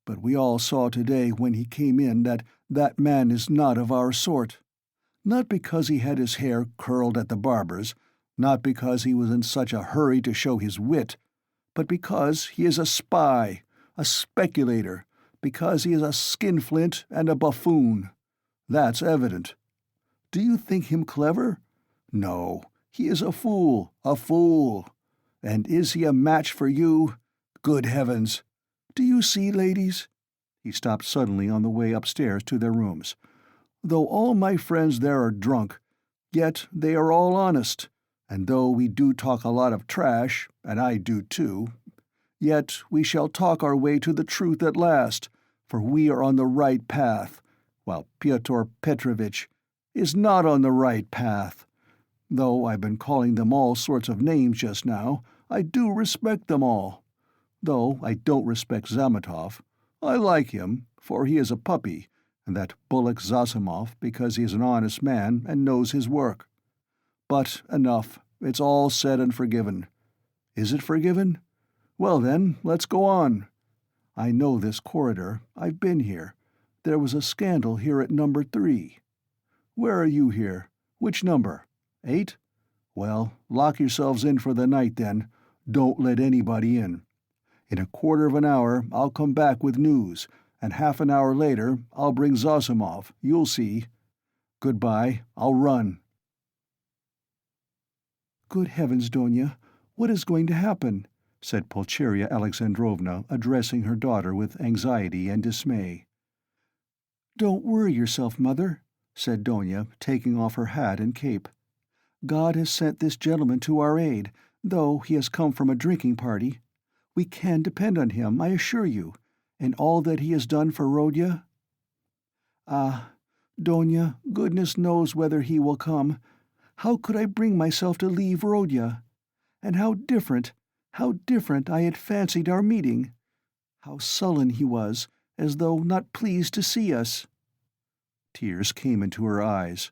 S1: But we all saw today when he came in that man is not of our sort. Not because he had his hair curled at the barber's, not because he was in such a hurry to show his wit, but because he is a spy, a speculator, because he is a skinflint and a buffoon. That's evident. Do you think him clever? No, he is a fool, a fool. And is he a match for you? Good heavens! Do you see, ladies? He stopped suddenly on the way upstairs to their rooms. Though all my friends there are drunk, yet they are all honest, and though we do talk a lot of trash, and I do too, yet we shall talk our way to the truth at last, for we are on the right path, while Pyotr Petrovitch is not on the right path. Though I've been calling them all sorts of names just now, I do respect them all. Though I don't respect Zametov. I like him, for he is a puppy, and that bullock Zosimov because he is an honest man and knows his work. But enough, it's all said and forgiven. Is it forgiven? Well then, let's go on. I know this corridor, I've been here. There was a scandal here at number 3. Where are you here? Which number? 8? Well, lock yourselves in for the night then. Don't let anybody in. In a quarter of an hour I'll come back with news, and half an hour later I'll bring Zosimov, you'll see. Goodbye, I'll run. Good heavens, Donya, what is going to happen? Said Pulcheria Alexandrovna, addressing her daughter with anxiety and dismay. Don't worry yourself, mother, said Donya, taking off her hat and cape. God has sent this gentleman to our aid, though he has come from a drinking party. We can depend on him, I assure you, and all that he has done for Rodya. Ah, Donya, goodness knows whether he will come. How could I bring myself to leave Rodya? And how different I had fancied our meeting. How sullen he was, as though not pleased to see us. Tears came into her eyes.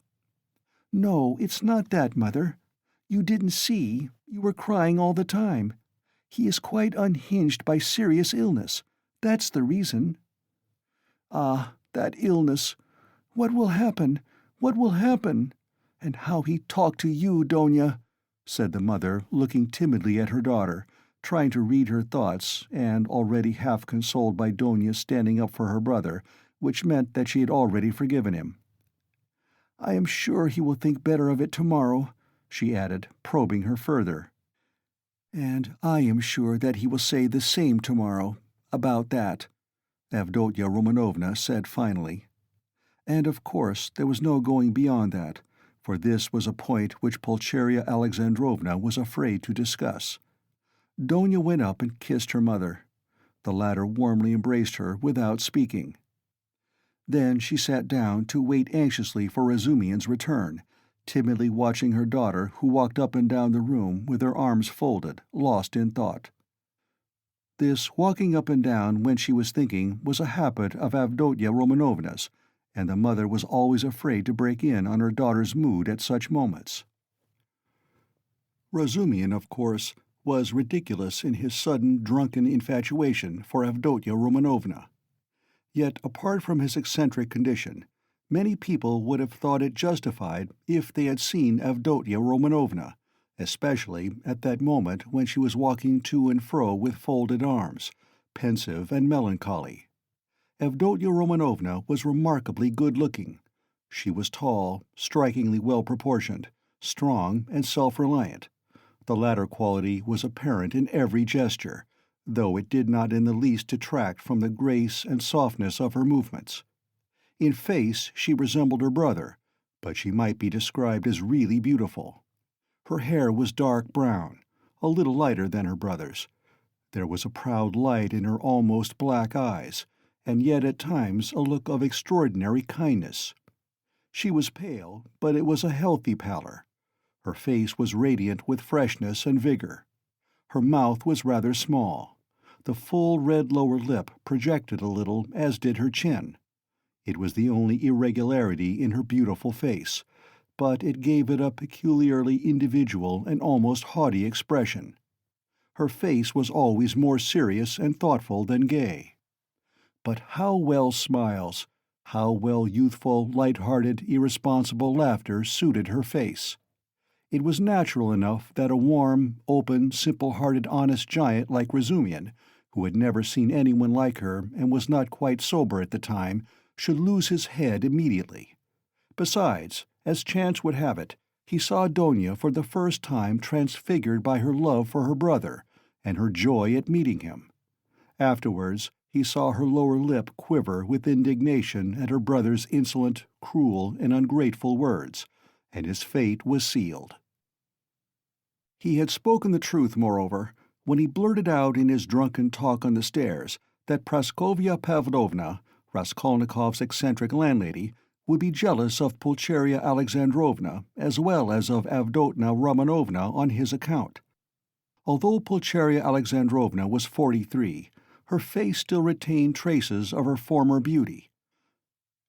S1: No, it's not that, Mother. You didn't see, you were crying all the time. He is quite unhinged by serious illness. That's the reason. Ah, that illness. What will happen? What will happen? And how he talked to you, Donya, said the mother, looking timidly at her daughter, trying to read her thoughts, and already half consoled by Donya standing up for her brother, which meant that she had already forgiven him. I am sure he will think better of it tomorrow, she added, probing her further. And I am sure that he will say the same tomorrow, about that, Avdotya Romanovna said finally. And of course there was no going beyond that, for this was a point which Pulcheria Alexandrovna was afraid to discuss. Donya went up and kissed her mother. The latter warmly embraced her without speaking. Then she sat down to wait anxiously for Razumian's return, timidly watching her daughter, who walked up and down the room with her arms folded, lost in thought. This walking up and down when she was thinking was a habit of Avdotya Romanovna's, and the mother was always afraid to break in on her daughter's mood at such moments. Razumian, of course, was ridiculous in his sudden drunken infatuation for Avdotya Romanovna. Yet, apart from his eccentric condition, many people would have thought it justified if they had seen Avdotya Romanovna, especially at that moment when she was walking to and fro with folded arms, pensive and melancholy. Avdotya Romanovna was remarkably good-looking. She was tall, strikingly well-proportioned, strong and self-reliant. The latter quality was apparent in every gesture, though it did not in the least detract from the grace and softness of her movements. In face she resembled her brother, but she might be described as really beautiful. Her hair was dark brown, a little lighter than her brother's. There was a proud light in her almost black eyes, and yet at times a look of extraordinary kindness. She was pale, but it was a healthy pallor. Her face was radiant with freshness and vigor. Her mouth was rather small. The full red lower lip projected a little, as did her chin. It was the only irregularity in her beautiful face, but it gave it a peculiarly individual and almost haughty expression. Her face was always more serious and thoughtful than gay. But how well smiles, how well youthful, light-hearted, irresponsible laughter suited her face. It was natural enough that a warm, open, simple-hearted, honest giant like Razumian, who had never seen anyone like her and was not quite sober at the time, should lose his head immediately. Besides, as chance would have it, he saw Donia for the first time transfigured by her love for her brother and her joy at meeting him. Afterwards, he saw her lower lip quiver with indignation at her brother's insolent, cruel, and ungrateful words, and his fate was sealed. He had spoken the truth, moreover, when he blurted out in his drunken talk on the stairs that Praskovya Pavlovna, Raskolnikov's eccentric landlady, would be jealous of Pulcheria Alexandrovna as well as of Avdotya Romanovna on his account. Although Pulcheria Alexandrovna was 43, her face still retained traces of her former beauty.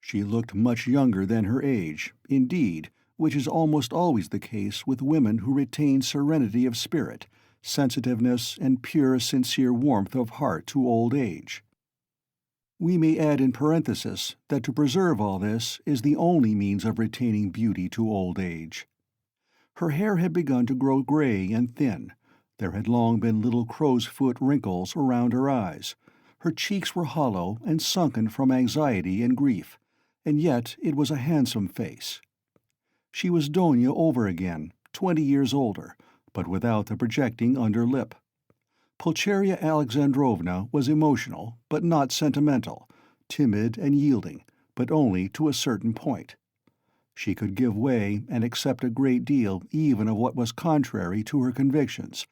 S1: She looked much younger than her age, indeed, which is almost always the case with women who retain serenity of spirit, sensitiveness, and pure, sincere warmth of heart to old age. We may add in parenthesis that to preserve all this is the only means of retaining beauty to old age. Her hair had begun to grow gray and thin. There had long been little crow's-foot wrinkles around her eyes. Her cheeks were hollow and sunken from anxiety and grief, and yet it was a handsome face. She was Donia over again, 20 years older, but without the projecting under lip. Pulcheria Alexandrovna was emotional, but not sentimental, timid and yielding, but only to a certain point. She could give way and accept a great deal even of what was contrary to her convictions,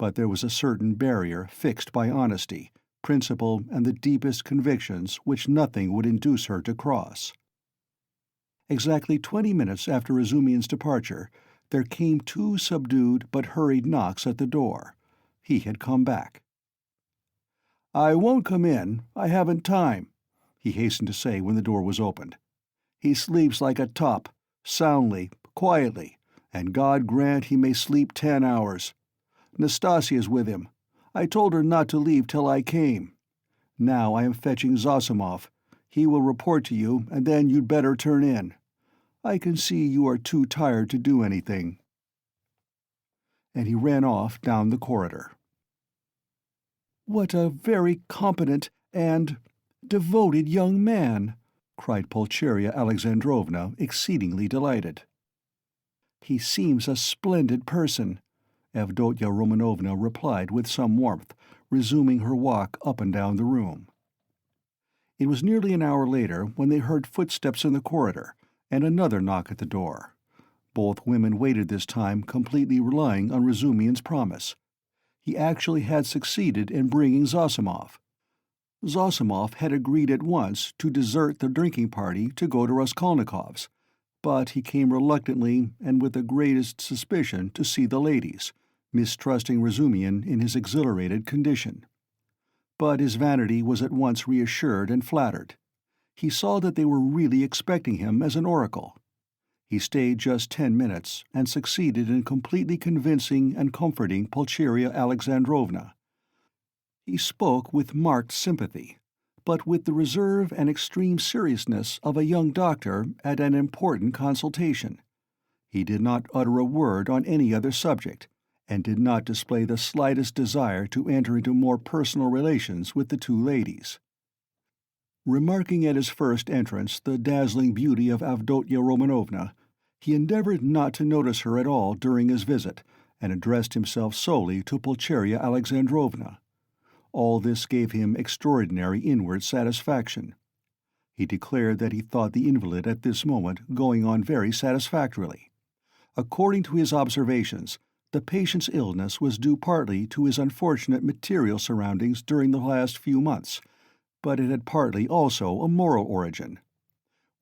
S1: but there was a certain barrier fixed by honesty, principle, and the deepest convictions which nothing would induce her to cross. Exactly 20 minutes after Razumian's departure, there came 2 subdued but hurried knocks at the door. He had come back. "I won't come in. I haven't time," he hastened to say when the door was opened. "He sleeps like a top, soundly, quietly, and God grant he may sleep 10 hours. Nastasia's with him. I told her not to leave till I came. Now I am fetching Zosimov. He will report to you, and then you'd better turn in. I can see you are too tired to do anything." And he ran off down the corridor. "What a very competent and devoted young man!" cried Pulcheria Alexandrovna, exceedingly delighted. "He seems a splendid person," Avdotya Romanovna replied with some warmth, resuming her walk up and down the room. It was nearly an hour later when they heard footsteps in the corridor, and another knock at the door. Both women waited this time, completely relying on Razumian's promise. He actually had succeeded in bringing Zosimov. Zosimov had agreed at once to desert the drinking party to go to Raskolnikov's, but he came reluctantly and with the greatest suspicion to see the ladies, mistrusting Razumian in his exhilarated condition. But his vanity was at once reassured and flattered. He saw that they were really expecting him as an oracle. He stayed just 10 minutes and succeeded in completely convincing and comforting Pulcheria Alexandrovna. He spoke with marked sympathy, but with the reserve and extreme seriousness of a young doctor at an important consultation. He did not utter a word on any other subject, and did not display the slightest desire to enter into more personal relations with the 2 ladies. Remarking at his first entrance the dazzling beauty of Avdotya Romanovna, he endeavored not to notice her at all during his visit, and addressed himself solely to Pulcheria Alexandrovna. All this gave him extraordinary inward satisfaction. He declared that he thought the invalid at this moment going on very satisfactorily. According to his observations, the patient's illness was due partly to his unfortunate material surroundings during the last few months, but it had partly also a moral origin.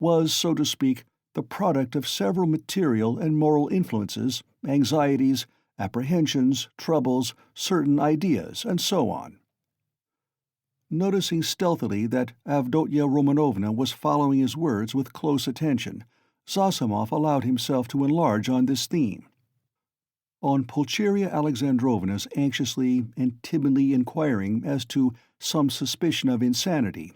S1: Was, so to speak, the product of several material and moral influences, anxieties, apprehensions, troubles, certain ideas, and so on. Noticing stealthily that Avdotya Romanovna was following his words with close attention, Zosimov allowed himself to enlarge on this theme. On Pulcheria Alexandrovna's anxiously and timidly inquiring as to some suspicion of insanity,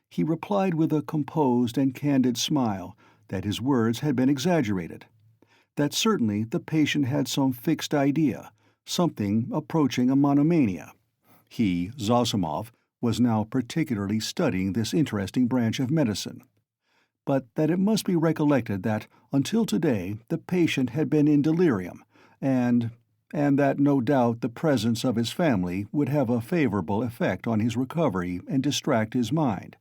S1: he replied with a composed and candid smile that his words had been exaggerated, that certainly the patient had some fixed idea, something approaching a monomania. He, Zosimov, was now particularly studying this interesting branch of medicine, but that it must be recollected that until today the patient had been in delirium, and that no doubt the presence of his family would have a favorable effect on his recovery and distract his mind.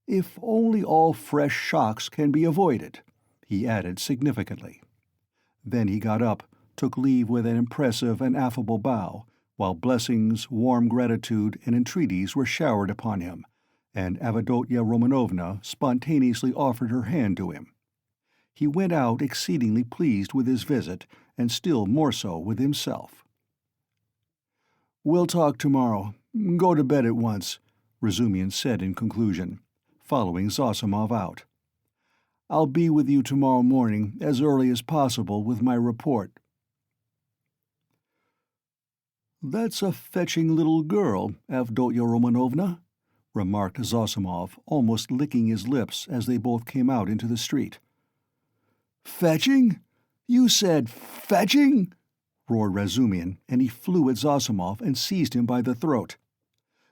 S1: If only all fresh shocks can be avoided, he added significantly. Then he got up, took leave with an impressive and affable bow, while blessings, warm gratitude, and entreaties were showered upon him, and Avdotya Romanovna spontaneously offered her hand to him. He went out exceedingly pleased with his visit, and still more so with himself. "We'll talk tomorrow. Go to bed at once," Razumian said in conclusion, following Zosimov out. "I'll be with you tomorrow morning as early as possible with my report." "That's a fetching little girl, Avdotya Romanovna," remarked Zosimov, almost licking his lips as they both came out into the street. "Fetching? You said fetching?" roared Razumian, and he flew at Zosimov and seized him by the throat.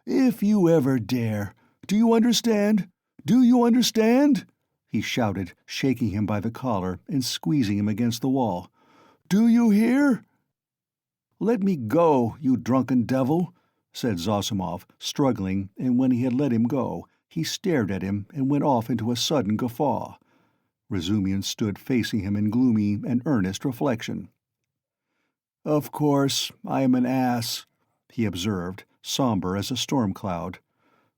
S1: "If you ever dare! Do you understand? Do you understand?" he shouted, shaking him by the collar and squeezing him against the wall. "Do you hear?" "Let me go, you drunken devil," said Zosimov, struggling, and when he had let him go, he stared at him and went off into a sudden guffaw. Razumian stood facing him in gloomy and earnest reflection. "Of course, I am an ass," he observed, somber as a storm cloud.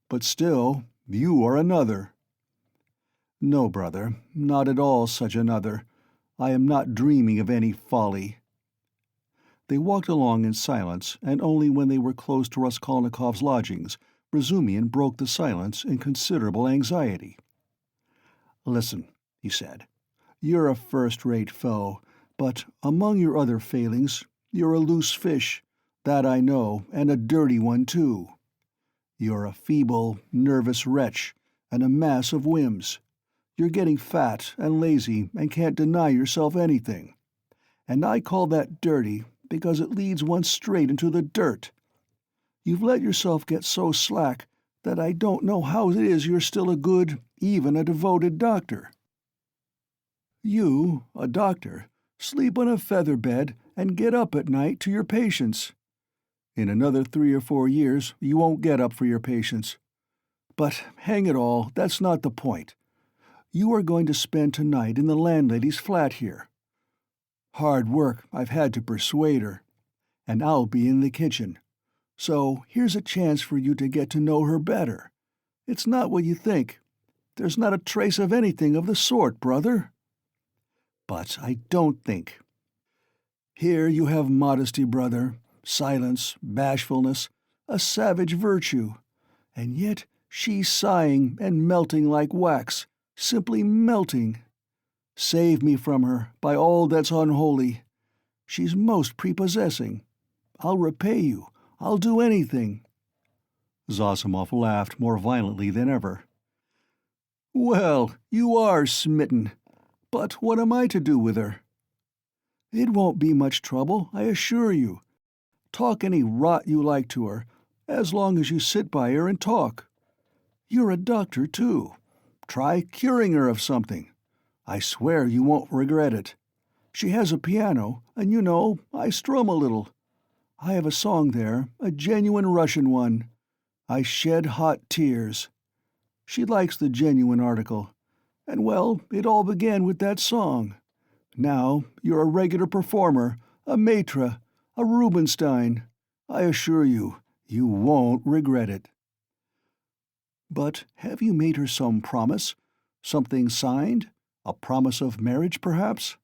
S1: "But still, you are another." "No, brother, not at all such another. I am not dreaming of any folly." They walked along in silence, and only when they were close to Raskolnikov's lodgings, Razumian broke the silence in considerable anxiety. "Listen," he said. "You're a first-rate fellow, but among your other failings, you're a loose fish, that I know, and a dirty one too. You're a feeble, nervous wretch, and a mass of whims. You're getting fat and lazy and can't deny yourself anything. And I call that dirty because it leads one straight into the dirt. You've let yourself get so slack that I don't know how it is you're still a good, even a devoted doctor. You, a doctor, sleep on a feather bed and get up at night to your patients. In another 3 or 4 years you won't get up for your patients. But, hang it all, that's not the point. You are going to spend tonight in the landlady's flat here. Hard work I've had to persuade her, and I'll be in the kitchen. So here's a chance for you to get to know her better. It's not what you think. There's not a trace of anything of the sort, brother." "But I don't think." "Here you have modesty, brother, silence, bashfulness, a savage virtue, and yet she's sighing and melting like wax, simply melting. Save me from her, by all that's unholy. She's most prepossessing. I'll repay you. I'll do anything." Zosimov laughed more violently than ever. "Well, you are smitten. But what am I to do with her?" "It won't be much trouble, I assure you. Talk any rot you like to her, as long as you sit by her and talk. You're a doctor, too. Try curing her of something. I swear you won't regret it. She has a piano, and you know, I strum a little. I have a song there, a genuine Russian one. I shed hot tears. She likes the genuine article. And well, it all began with that song. Now you're a regular performer, a maître, a Rubinstein. I assure you, you won't regret it." "But have you made her some promise? Something signed? A promise of marriage, perhaps?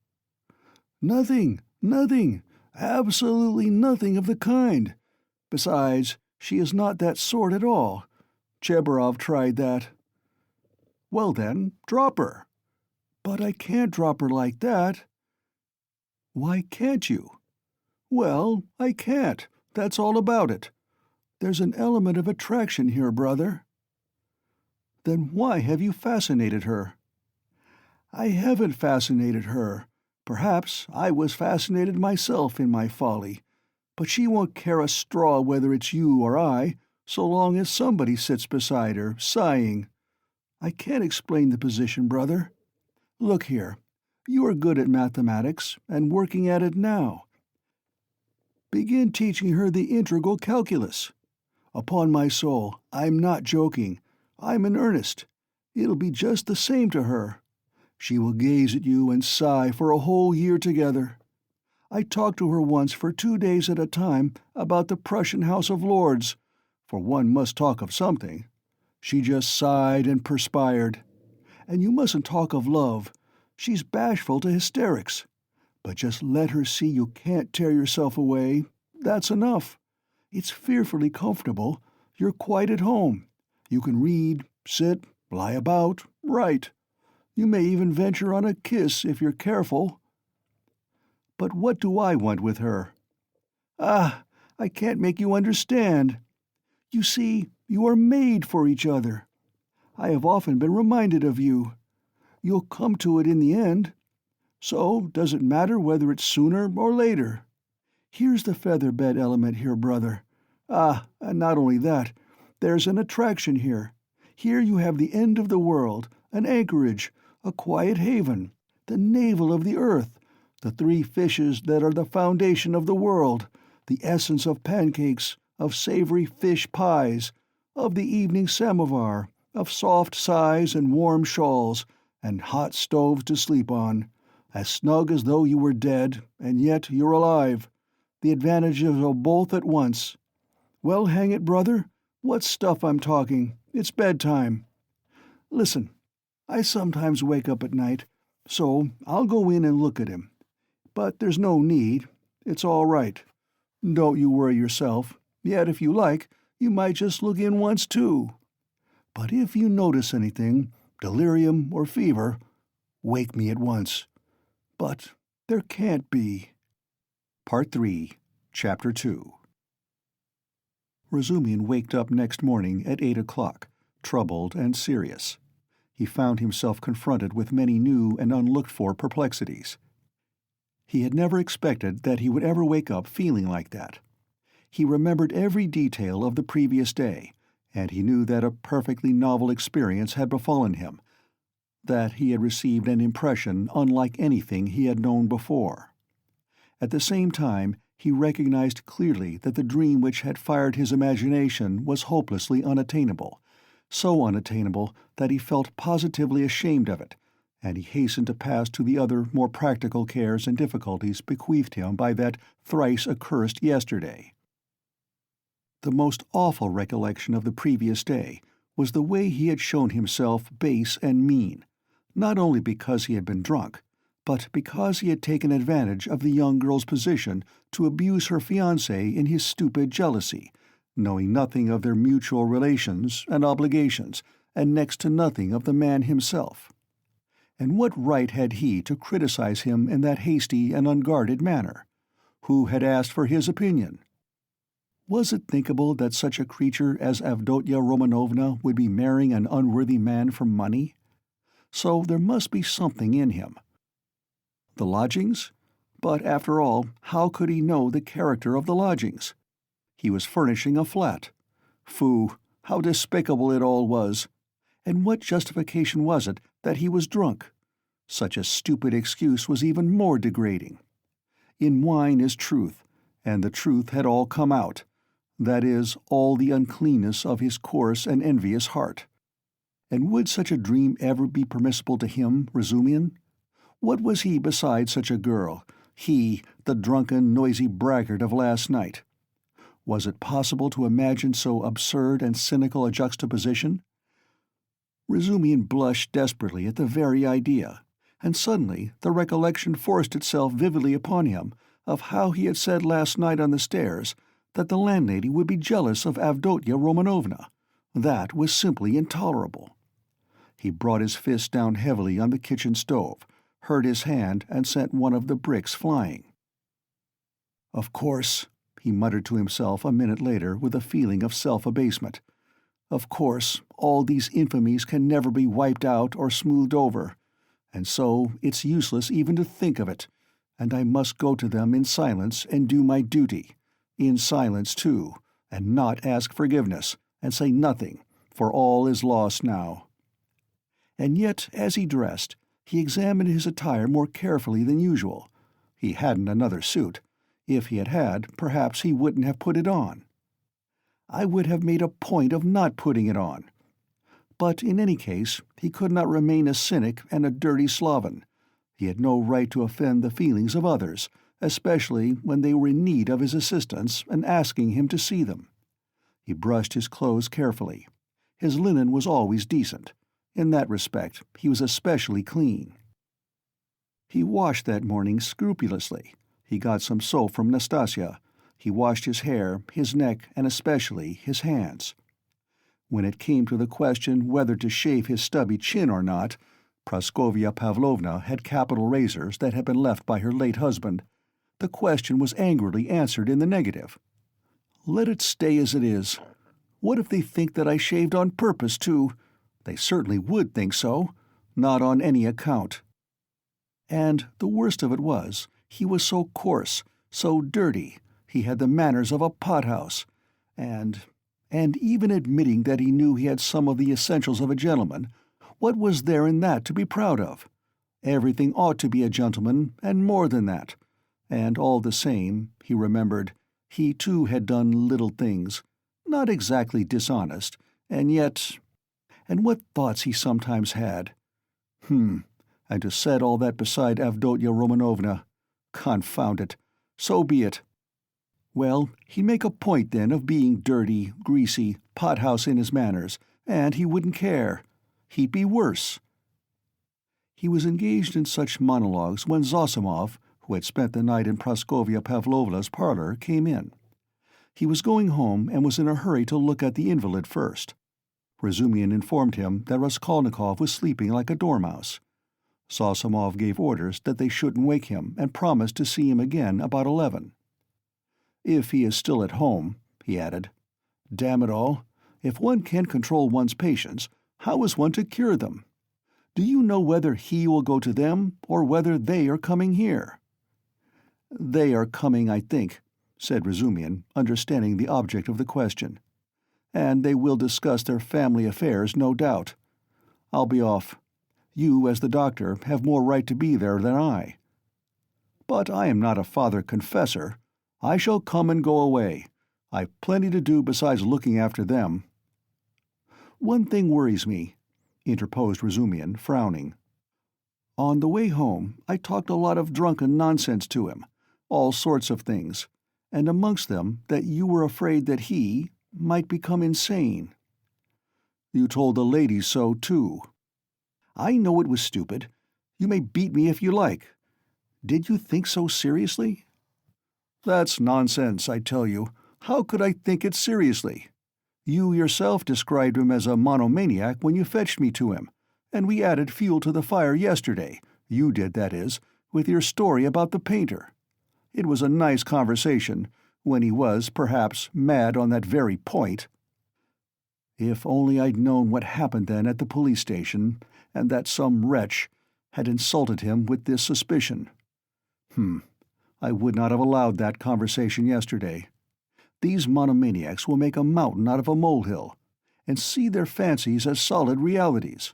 S1: Nothing, nothing, absolutely nothing of the kind. Besides, she is not that sort at all. Chebarov tried that. Well then, drop her. But I can't drop her like that. Why can't you? Well, I can't. That's all about it. There's an element of attraction here, brother. Then why have you fascinated her? I haven't fascinated her. Perhaps I was fascinated myself in my folly. But she won't care a straw whether it's you or I, so long as somebody sits beside her, sighing. I can't explain the position, brother. Look here. You are good at mathematics, and working at it now. Begin teaching her the integral calculus. Upon my soul, I'm not joking. I'm in earnest. It'll be just the same to her. She will gaze at you and sigh for a whole year together. I talked to her once for 2 days at a time about the Prussian House of Lords, for one must talk of something. She just sighed and perspired. And you mustn't talk of love. She's bashful to hysterics. But just let her see you can't tear yourself away. That's enough. It's fearfully comfortable. You're quite at home. You can read, sit, lie about, write. You may even venture on a kiss if you're careful. But what do I want with her? Ah, I can't make you understand. You see, you are made for each other. I have often been reminded of you. You'll come to it in the end. So, does it matter whether it's sooner or later? Here's the feather-bed element here, brother. Ah, and not only that, there's an attraction here. Here you have the end of the world, an anchorage, a quiet haven, the navel of the earth, the 3 fishes that are the foundation of the world, the essence of pancakes, of savory fish pies, of the evening samovar, of soft sighs and warm shawls, and hot stoves to sleep on, as snug as though you were dead, and yet you're alive. The advantages of both at once. Well, hang it, brother, what stuff I'm talking. It's bedtime. Listen, I sometimes wake up at night, so I'll go in and look at him. But there's no need. It's all right. Don't you worry yourself. Yet, if you like, you might just look in once, too. But if you notice anything, delirium or fever, wake me at once. But there can't be. Part 3, Chapter 2. Razumihin waked up next morning at 8 o'clock, troubled and serious. He found himself confronted with many new and unlooked-for perplexities. He had never expected that he would ever wake up feeling like that. He remembered every detail of the previous day, and he knew that a perfectly novel experience had befallen him, that he had received an impression unlike anything he had known before. At the same time, he recognized clearly that the dream which had fired his imagination was hopelessly unattainable, so unattainable that he felt positively ashamed of it, and he hastened to pass to the other more practical cares and difficulties bequeathed him by that thrice accursed yesterday. The most awful recollection of the previous day was the way he had shown himself base and mean, not only because he had been drunk, but because he had taken advantage of the young girl's position to abuse her fiancé in his stupid jealousy, knowing nothing of their mutual relations and obligations, and next to nothing of the man himself. And what right had he to criticize him in that hasty and unguarded manner? Who had asked for his opinion? Was it thinkable that such a creature as Avdotya Romanovna would be marrying an unworthy man for money? So there must be something in him. The lodgings? But after all, how could he know the character of the lodgings? He was furnishing a flat. Phoo, how despicable it all was! And what justification was it that he was drunk? Such a stupid excuse was even more degrading. In wine is truth, and the truth had all come out. That is, all the uncleanness of his coarse and envious heart. And would such a dream ever be permissible to him, Razumihin? What was he beside such a girl, he, the drunken, noisy braggart of last night? Was it possible to imagine so absurd and cynical a juxtaposition? Razumihin blushed desperately at the very idea. and suddenly the recollection forced itself vividly upon him of how he had said last night on the stairs that the landlady would be jealous of Avdotia Romanovna. That was simply intolerable. He brought his fist down heavily on the kitchen stove, hurt his hand, and sent one of the bricks flying. "Of course," he muttered to himself a minute later with a feeling of self-abasement, "of course, all these infamies can never be wiped out or smoothed over, and so it's useless even to think of it, and I must go to them in silence and do my duty, in silence too, and not ask forgiveness, and say nothing, for all is lost now." And yet, as he dressed, he examined his attire more carefully than usual. He hadn't another suit. If he had had, perhaps he wouldn't have put it on. I would have made a point of not putting it on. But in any case, he could not remain a cynic and a dirty sloven. He had no right to offend the feelings of others, especially when they were in need of his assistance and asking him to see them. He brushed his clothes carefully. His linen was always decent. In that respect, he was especially clean. He washed that morning scrupulously. He got some soap from Nastasia. He washed his hair, his neck, and especially his hands. When it came to the question whether to shave his stubby chin or not, Praskovia Pavlovna had capital razors that had been left by her late husband. The question was angrily answered in the negative. "Let it stay as it is. What if they think that I shaved on purpose, too? They certainly would think so. Not on any account." And the worst of it was, he was so coarse, so dirty, he had the manners of a pothouse, and even admitting that he knew he had some of the essentials of a gentleman, what was there in that to be proud of? Everything ought to be a gentleman, and more than that. And all the same, he remembered, he too had done little things, not exactly dishonest, and yet... And what thoughts he sometimes had. And to set all that beside Avdotia Romanovna. Confound it. So be it. Well, he'd make a point then of being dirty, greasy, pothouse in his manners, and he wouldn't care. He'd be worse. He was engaged in such monologues when Zosimov, who had spent the night in Praskovia Pavlovna's parlor, came in. He was going home and was in a hurry to look at the invalid first. Razumihin informed him that Raskolnikov was sleeping like a dormouse. Zosimov gave orders that they shouldn't wake him and promised to see him again about 11. "If he is still at home," he added. "Damn it all, if one can't control one's patients, how is one to cure them? Do you know whether he will go to them or whether they are coming here?" "They are coming, I think," said Razumihin, understanding the object of the question. "And they will discuss their family affairs, no doubt. I'll be off. You, as the doctor, have more right to be there than I." "But I am not a father confessor. I shall come and go away. I've plenty to do besides looking after them." "One thing worries me," interposed Razumihin, frowning. "On the way home, I talked a lot of drunken nonsense to him, all sorts of things, and amongst them that you were afraid that he might become insane." "You told the ladies so, too." "I know it was stupid. You may beat me if you like. Did you think so seriously?" "That's nonsense, I tell you. How could I think it seriously? You yourself described him as a monomaniac when you fetched me to him, and we added fuel to the fire yesterday, you did, that is, with your story about the painter. It was a nice conversation, when he was, perhaps, mad on that very point." "If only I'd known what happened then at the police station, and that some wretch had insulted him with this suspicion. I would not have allowed that conversation yesterday. These monomaniacs will make a mountain out of a molehill, and see their fancies as solid realities.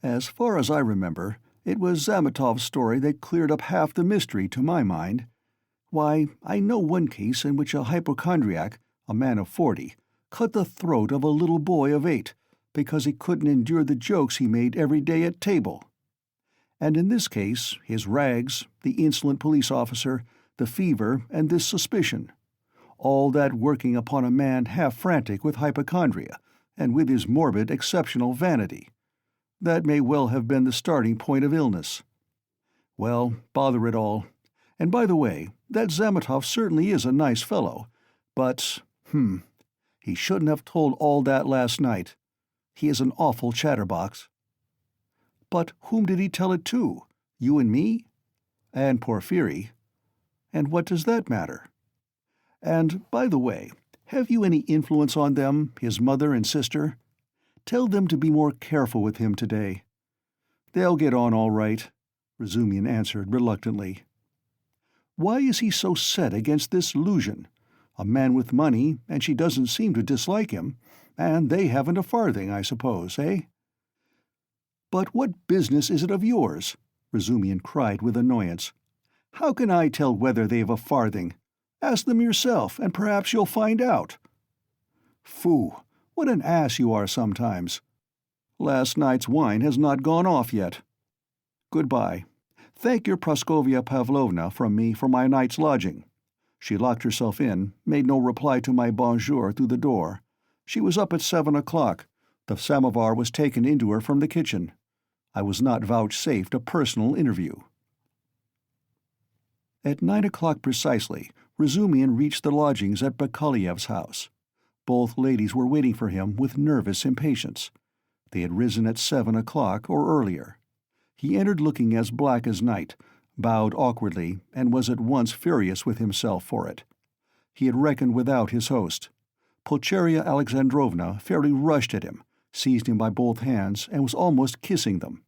S1: As far as I remember, it was Zamitov's story that cleared up half the mystery to my mind. Why, I know one case in which a hypochondriac, a man of 40, cut the throat of a little boy of 8 because he couldn't endure the jokes he made every day at table. And in this case, his rags, the insolent police officer, the fever, and this suspicion, all that working upon a man half frantic with hypochondria and with his morbid exceptional vanity. That may well have been the starting point of illness. Well, bother it all. And by the way, that Zametov certainly is a nice fellow, but, he shouldn't have told all that last night. He is an awful chatterbox. But whom did he tell it to? You and me? And Porphyry. And what does that matter? And, by the way, have you any influence on them, his mother and sister? Tell them to be more careful with him today. They'll get on all right, Razumian answered reluctantly. Why is he so set against this Luzhin? A man with money, and she doesn't seem to dislike him, and they haven't a farthing, I suppose, eh? But what business is it of yours? Razumian cried with annoyance. How can I tell whether they've a farthing? Ask them yourself, and perhaps you'll find out. Phoo, what an ass you are sometimes. Last night's wine has not gone off yet. Goodbye. Thank your Praskovia Pavlovna from me for my night's lodging. She locked herself in, made no reply to my bonjour through the door. She was up at 7 o'clock. The samovar was taken into her from the kitchen. I was not vouchsafed a personal interview. At 9 o'clock precisely, Razumian reached the lodgings at Bakaleyev's house. Both ladies were waiting for him with nervous impatience. They had risen at 7 o'clock or earlier. He entered looking as black as night, bowed awkwardly, and was at once furious with himself for it. He had reckoned without his host. Pulcheria Alexandrovna fairly rushed at him, seized him by both hands, and was almost kissing them.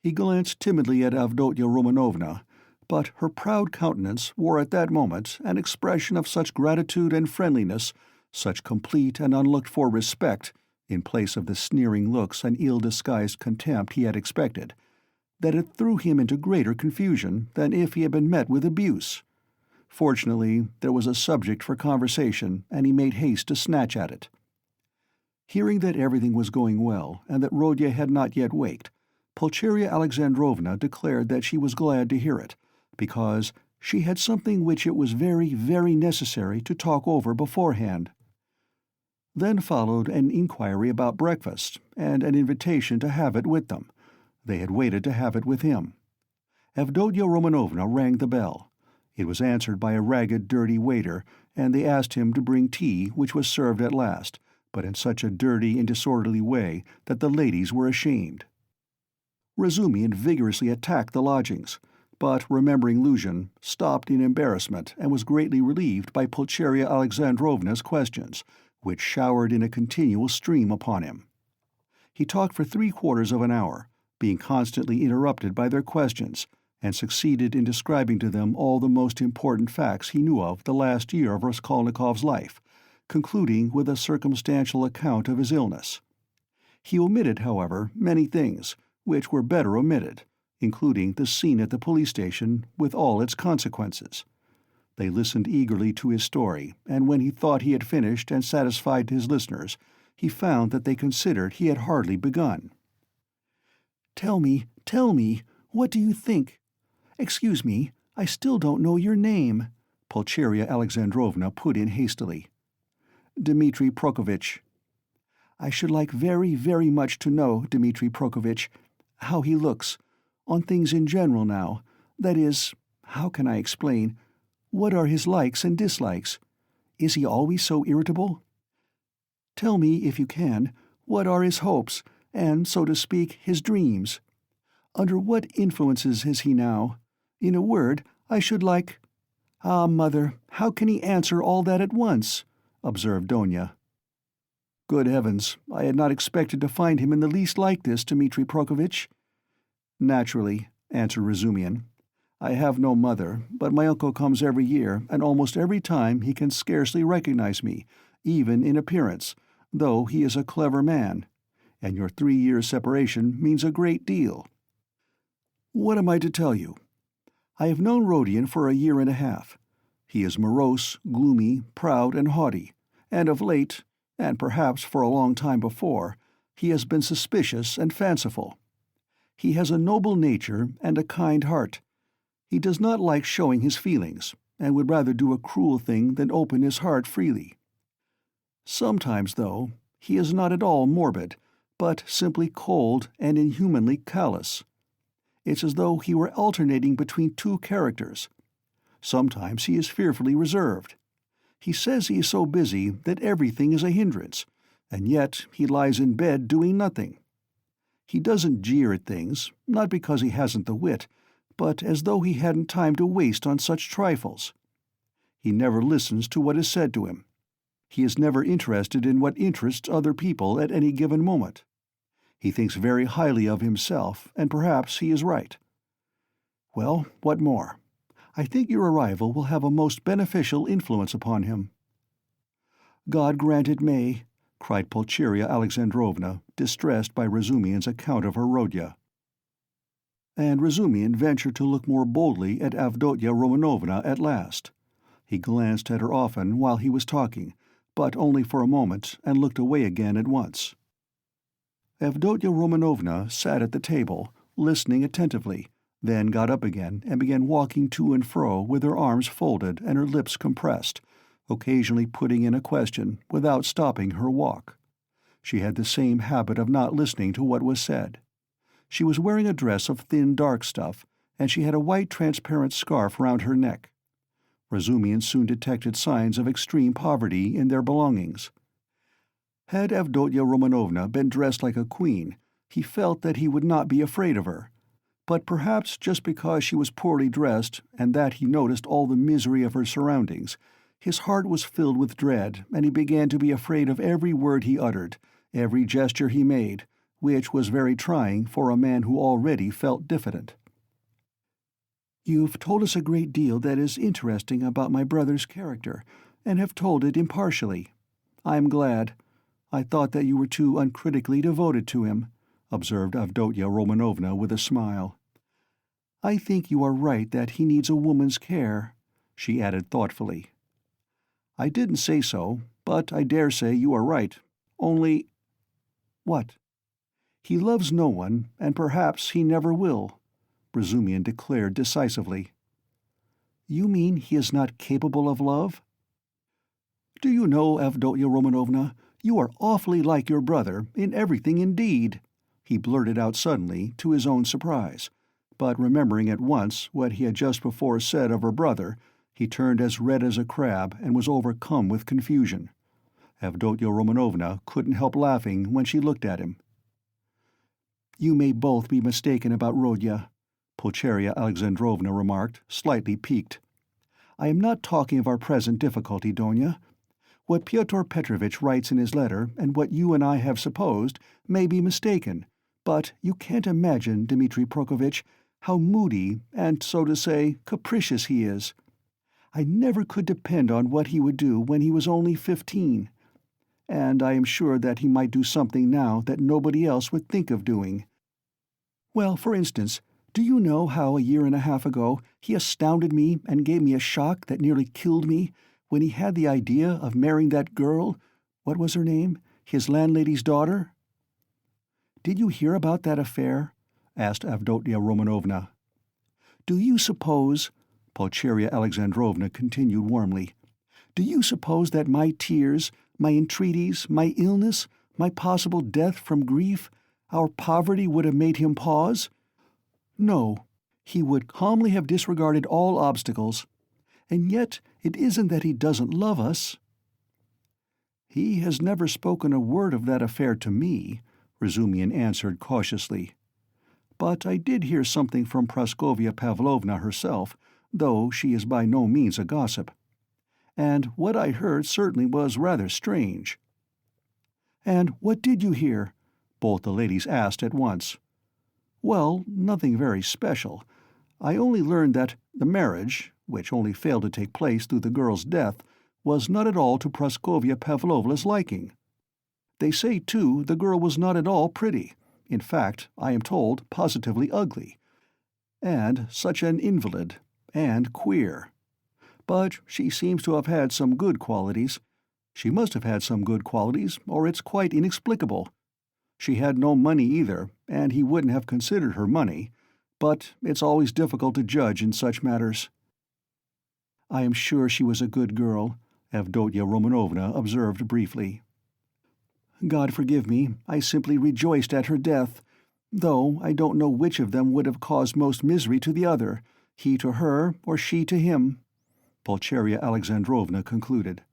S1: He glanced timidly at Avdotya Romanovna, but her proud countenance wore at that moment an expression of such gratitude and friendliness, such complete and unlooked-for respect, in place of the sneering looks and ill-disguised contempt he had expected, that it threw him into greater confusion than if he had been met with abuse. Fortunately, there was a subject for conversation, and he made haste to snatch at it. Hearing that everything was going well, and that Rodya had not yet waked, Pulcheria Alexandrovna declared that she was glad to hear it, because she had something which it was very, very necessary to talk over beforehand. Then followed an inquiry about breakfast, and an invitation to have it with them. They had waited to have it with him. Avdotya Romanovna rang the bell. It was answered by a ragged, dirty waiter, and they asked him to bring tea, which was served at last, but in such a dirty and disorderly way that the ladies were ashamed. Razumian vigorously attacked the lodgings, but, remembering Luzhin, stopped in embarrassment and was greatly relieved by Pulcheria Alexandrovna's questions, which showered in a continual stream upon him. He talked for 3/4 of an hour, being constantly interrupted by their questions, and succeeded in describing to them all the most important facts he knew of the last year of Raskolnikov's life, concluding with a circumstantial account of his illness. He omitted, however, many things, which were better omitted, including the scene at the police station with all its consequences. They listened eagerly to his story, and when he thought he had finished and satisfied his listeners, he found that they considered he had hardly begun. Tell me, what do you think? Excuse me, I still don't know your name," Pulcheria Alexandrovna put in hastily. "Dmitri Prokofitch." "I should like very, very much to know, Dmitri Prokofitch, how he looks, on things in general now. That is, how can I explain? What are his likes and dislikes? Is he always so irritable? Tell me, if you can, what are his hopes, and, so to speak, his dreams? Under what influences is he now? In a word, I should like—" "Ah, Mother, how can he answer all that at once?" observed Donia. "Good heavens, I had not expected to find him in the least like this, Dmitri Prokofitch." "Naturally," answered Razumian. "I have no mother, but my uncle comes every year, and almost every time he can scarcely recognize me, even in appearance, though he is a clever man, and your 3 years' separation means a great deal. What am I to tell you? I have known Rodion for 1.5 years. He is morose, gloomy, proud, and haughty, and of late, and perhaps for a long time before, he has been suspicious and fanciful. He has a noble nature and a kind heart. He does not like showing his feelings, and would rather do a cruel thing than open his heart freely. Sometimes, though, he is not at all morbid, but simply cold and inhumanly callous. It's as though he were alternating between two characters. Sometimes he is fearfully reserved. He says he is so busy that everything is a hindrance, and yet he lies in bed doing nothing. He doesn't jeer at things, not because he hasn't the wit, but as though he hadn't time to waste on such trifles. He never listens to what is said to him. He is never interested in what interests other people at any given moment. He thinks very highly of himself, and perhaps he is right. Well, what more? I think your arrival will have a most beneficial influence upon him." "God grant it may," cried Pulcheria Alexandrovna, distressed by Razumian's account of her Rodya. And Razumian ventured to look more boldly at Avdotya Romanovna at last. He glanced at her often while he was talking, but only for a moment, and looked away again at once. Avdotya Romanovna sat at the table, listening attentively, then got up again and began walking to and fro with her arms folded and her lips compressed, occasionally putting in a question without stopping her walk. She had the same habit of not listening to what was said. She was wearing a dress of thin dark stuff, and she had a white transparent scarf round her neck. Razumian soon detected signs of extreme poverty in their belongings. Had Avdotya Romanovna been dressed like a queen, he felt that he would not be afraid of her. But perhaps just because she was poorly dressed, and that he noticed all the misery of her surroundings, his heart was filled with dread, and he began to be afraid of every word he uttered, every gesture he made, which was very trying for a man who already felt diffident. "You've told us a great deal that is interesting about my brother's character, and have told it impartially. I am glad. I thought that you were too uncritically devoted to him," observed Avdotya Romanovna with a smile. "I think you are right that he needs a woman's care," she added thoughtfully. "I didn't say so, but I dare say you are right. Only—" "What?" "He loves no one, and perhaps he never will," Razumian declared decisively. "You mean he is not capable of love?" "Do you know, Avdotya Romanovna, you are awfully like your brother, in everything indeed," he blurted out suddenly, to his own surprise, but remembering at once what he had just before said of her brother, he turned as red as a crab and was overcome with confusion. Avdotya Romanovna couldn't help laughing when she looked at him. "You may both be mistaken about Rodya," Pulcheria Alexandrovna remarked, slightly piqued. "I am not talking of our present difficulty, Donya. What Pyotr Petrovitch writes in his letter, and what you and I have supposed, may be mistaken, but you can't imagine, Dmitri Prokofitch, how moody and, so to say, capricious he is. I never could depend on what he would do when he was only 15. And I am sure that he might do something now that nobody else would think of doing. Well, for instance, do you know how a year and a half ago he astounded me and gave me a shock that nearly killed me, when he had the idea of marrying that girl, what was her name, his landlady's daughter?" "Did you hear about that affair?" asked Avdotya Romanovna. "Do you suppose," Pulcheria Alexandrovna continued warmly, "do you suppose that my tears, my entreaties, my illness, my possible death from grief, our poverty would have made him pause? No, he would calmly have disregarded all obstacles. And yet it isn't that he doesn't love us." "He has never spoken a word of that affair to me," Razumian answered cautiously. "But I did hear something from Praskovya Pavlovna herself, though she is by no means a gossip. And what I heard certainly was rather strange." "And what did you hear?" both the ladies asked at once. "Well, nothing very special. I only learned that the marriage, which only failed to take place through the girl's death, was not at all to Praskovya Pavlovna's liking. They say, too, the girl was not at all pretty, in fact, I am told, positively ugly, and such an invalid, and queer. But she seems to have had some good qualities. She must have had some good qualities, or it's quite inexplicable. She had no money either, and he wouldn't have considered her money, but it's always difficult to judge in such matters." "I am sure she was a good girl," Avdotya Romanovna observed briefly. God forgive me, I simply rejoiced at her death, though I don't know which of them would have caused most misery to the other, he to her or she to him," Pulcheria Alexandrovna concluded.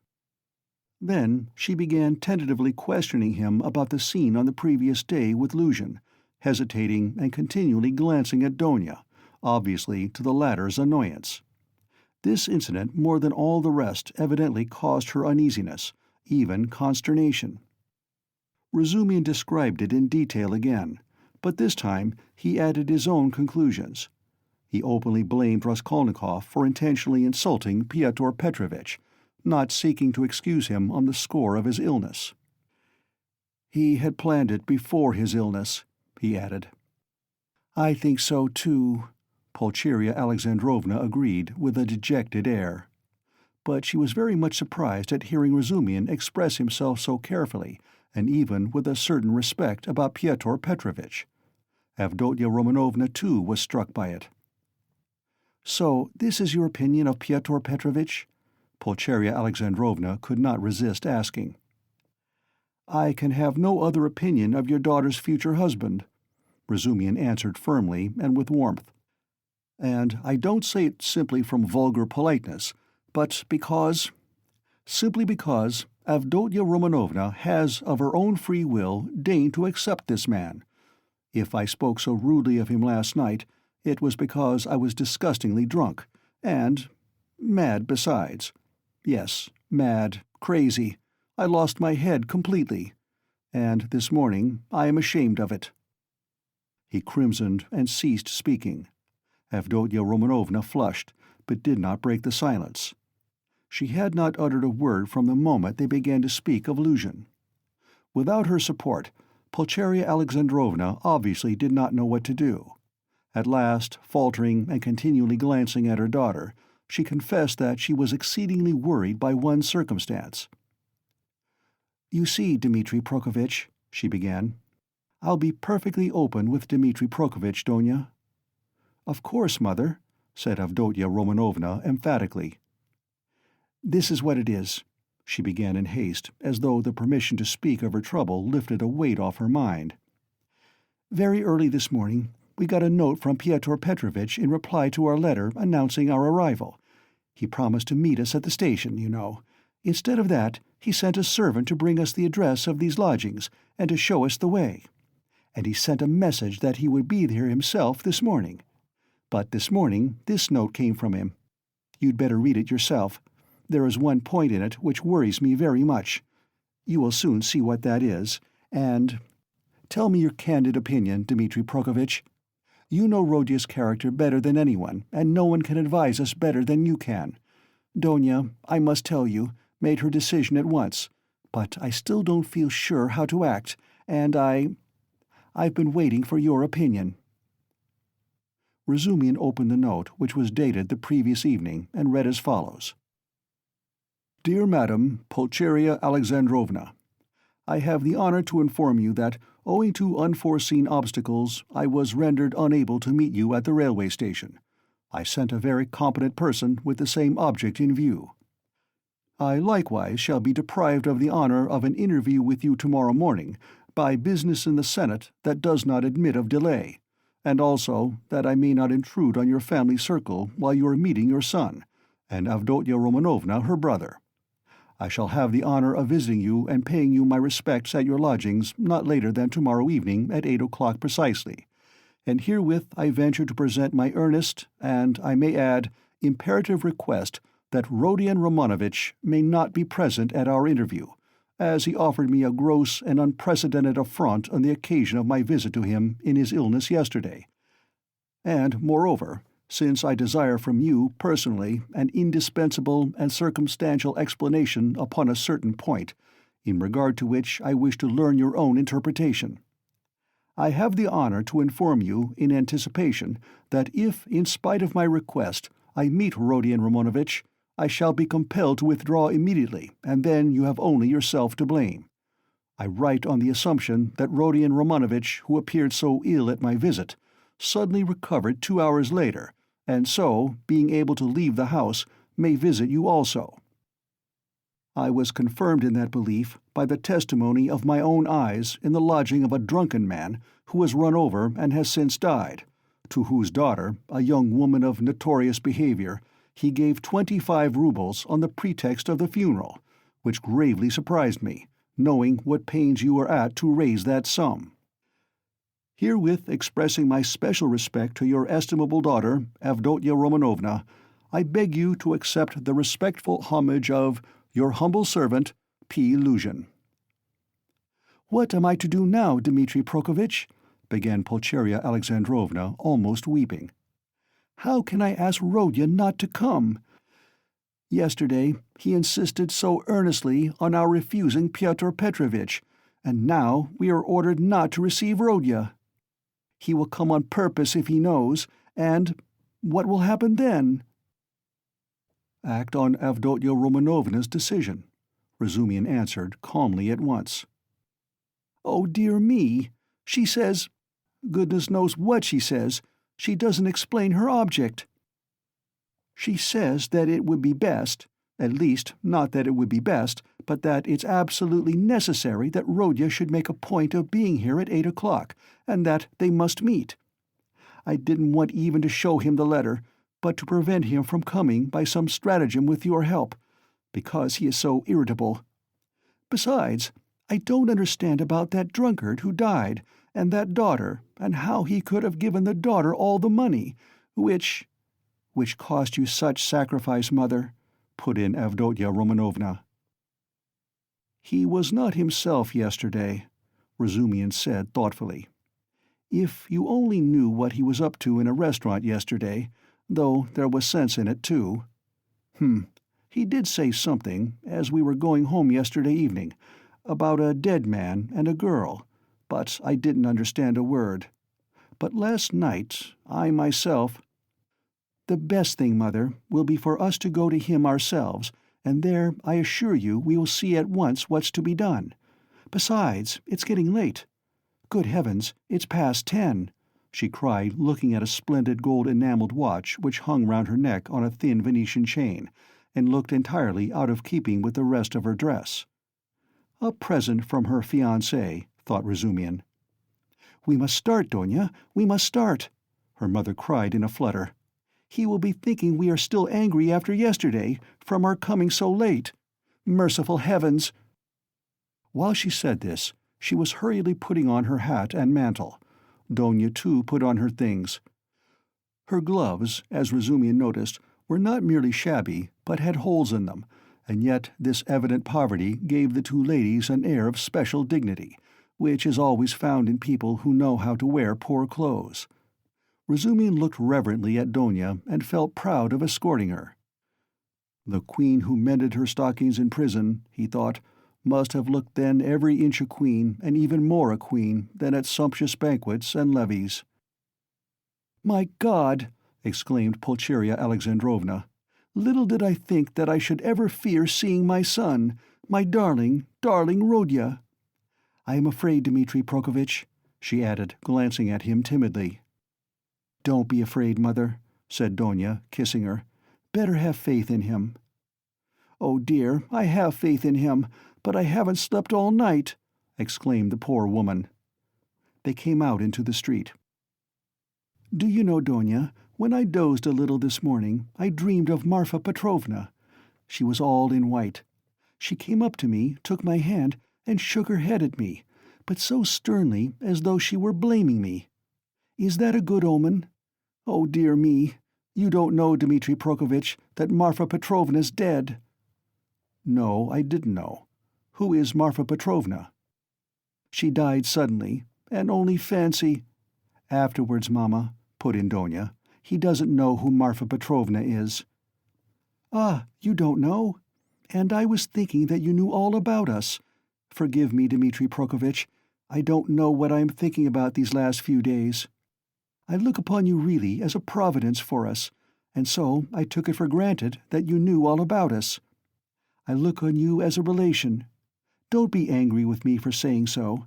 S1: Then she began tentatively questioning him about the scene on the previous day with Luzhin, hesitating and continually glancing at Donia, obviously to the latter's annoyance. This incident, more than all the rest, evidently caused her uneasiness, even consternation. Razumian described it in detail again, but this time he added his own conclusions. He openly blamed Raskolnikov for intentionally insulting Pyotr Petrovitch, not seeking to excuse him on the score of his illness. "He had planned it before his illness," he added. "I think so, too," Pulcheria Alexandrovna agreed with a dejected air. But she was very much surprised at hearing Razumian express himself so carefully, and even with a certain respect, about Pyotr Petrovitch. Avdotya Romanovna, too, was struck by it. "So this is your opinion of Pyotr Petrovitch?" Pulcheria Alexandrovna could not resist asking. "I can have no other opinion of your daughter's future husband," Razumian answered firmly and with warmth. "And I don't say it simply from vulgar politeness, but simply because Avdotya Romanovna has, of her own free will, deigned to accept this man. If I spoke so rudely of him last night, it was because I was disgustingly drunk, and mad besides. Yes, mad, crazy. I lost my head completely. And this morning I am ashamed of it." He crimsoned and ceased speaking. Avdotya Romanovna flushed, but did not break the silence. She had not uttered a word from the moment they began to speak of Luzhin. Without her support, Pulcheria Alexandrovna obviously did not know what to do. At last, faltering and continually glancing at her daughter, she confessed that she was exceedingly worried by one circumstance. "You see, Dmitri Prokofitch," she began, "I'll be perfectly open with Dmitri Prokofitch, Donia." "Of course, mother," said Avdotya Romanovna emphatically. "This is what it is," she began in haste, as though the permission to speak of her trouble lifted a weight off her mind. "Very early this morning we got a note from Pyotr Petrovitch in reply to our letter announcing our arrival. He promised to meet us at the station, you know. Instead of that, he sent a servant to bring us the address of these lodgings and to show us the way. And he sent a message that he would be here himself this morning. But this morning this note came from him. You'd better read it yourself. There is one point in it which worries me very much. You will soon see what that is, and tell me your candid opinion, Dmitri Prokofitch. You know Rodia's character better than anyone, and no one can advise us better than you can. Donia, I must tell you, made her decision at once, but I still don't feel sure how to act, and I've been waiting for your opinion." Razumian opened the note, which was dated the previous evening, and read as follows. "Dear Madam Pulcheria Alexandrovna, I have the honor to inform you that, owing to unforeseen obstacles, I was rendered unable to meet you at the railway station. I sent a very competent person with the same object in view. I likewise shall be deprived of the honor of an interview with you tomorrow morning by business in the Senate that does not admit of delay, and also that I may not intrude on your family circle while you are meeting your son, and Avdotya Romanovna, her brother. I shall have the honor of visiting you and paying you my respects at your lodgings not later than tomorrow evening at 8 o'clock precisely, and herewith I venture to present my earnest, and, I may add, imperative request that Rodion Romanovich may not be present at our interview, as he offered me a gross and unprecedented affront on the occasion of my visit to him in his illness yesterday. And, moreover, since I desire from you, personally, an indispensable and circumstantial explanation upon a certain point, in regard to which I wish to learn your own interpretation. I have the honor to inform you, in anticipation, that if, in spite of my request, I meet Rodion Romanovich, I shall be compelled to withdraw immediately, and then you have only yourself to blame. I write on the assumption that Rodion Romanovich, who appeared so ill at my visit, suddenly recovered 2 hours later, and so, being able to leave the house, may visit you also. I was confirmed in that belief by the testimony of my own eyes in the lodging of a drunken man who was run over and has since died, to whose daughter, a young woman of notorious behavior, he gave 25 rubles on the pretext of the funeral, which gravely surprised me, knowing what pains you were at to raise that sum. Herewith expressing my special respect to your estimable daughter, Avdotya Romanovna, I beg you to accept the respectful homage of your humble servant, P. Luzhin. "What am I to do now, Dmitri Prokofitch?" began Pulcheria Alexandrovna, almost weeping. "How can I ask Rodion not to come? Yesterday he insisted so earnestly on our refusing Pyotr Petrovitch, and now we are ordered not to receive Rodya. He will come on purpose if he knows, and what will happen then?" "Act on Avdotya Romanovna's decision," Razumihin answered calmly at once. "Oh, dear me! She says— goodness knows what she says. She doesn't explain her object. She says that it would be best, at least not that it would be best, but that it's absolutely necessary that Rodya should make a point of being here at 8 o'clock, and that they must meet. I didn't want even to show him the letter, but to prevent him from coming by some stratagem with your help, because he is so irritable. Besides, I don't understand about that drunkard who died, and that daughter, and how he could have given the daughter all the money, which cost you such sacrifice, Mother," put in Avdotya Romanovna. "He was not himself yesterday," Razumihin said thoughtfully. "If you only knew what he was up to in a restaurant yesterday, though there was sense in it, too. He did say something, as we were going home yesterday evening, about a dead man and a girl, but I didn't understand a word. But last night, I myself— The best thing, Mother, will be for us to go to him ourselves, and there I assure you we will see at once what's to be done. Besides, it's getting late. Good heavens, it's past 10, she cried, looking at a splendid gold-enameled watch which hung round her neck on a thin Venetian chain, and looked entirely out of keeping with the rest of her dress. A present from her fiancé, thought Razumihin. "We must start, Donya, we must start," her mother cried in a flutter. "He will be thinking we are still angry after yesterday, from our coming so late. Merciful heavens!" While she said this, she was hurriedly putting on her hat and mantle. Donya, too, put on her things. Her gloves, as Razumihin noticed, were not merely shabby, but had holes in them, and yet this evident poverty gave the two ladies an air of special dignity, which is always found in people who know how to wear poor clothes. Razumihin looked reverently at Donya and felt proud of escorting her. The queen who mended her stockings in prison, he thought, must have looked then every inch a queen, and even more a queen, than at sumptuous banquets and levees. "My God!" exclaimed Pulcheria Alexandrovna. "Little did I think that I should ever fear seeing my son, my darling, darling Rodya. I am afraid, Dmitri Prokofitch," she added, glancing at him timidly. "Don't be afraid, Mother," said Donya, kissing her. "Better have faith in him." "Oh dear, I have faith in him, but I haven't slept all night," exclaimed the poor woman. They came out into the street. "Do you know, Donya, when I dozed a little this morning, I dreamed of Marfa Petrovna. She was all in white. She came up to me, took my hand, and shook her head at me, but so sternly as though she were blaming me. Is that a good omen? Oh dear me, you don't know, Dmitri Prokofitch, that Marfa Petrovna's dead." "No, I didn't know. Who is Marfa Petrovna?" "She died suddenly, and only fancy—" "Afterwards, Mamma," put in Donya. "He doesn't know who Marfa Petrovna is." "Ah, you don't know? And I was thinking that you knew all about us. Forgive me, Dmitri Prokofitch. I don't know what I am thinking about these last few days. I look upon you really as a providence for us, and so I took it for granted that you knew all about us. I look on you as a relation. Don't be angry with me for saying so.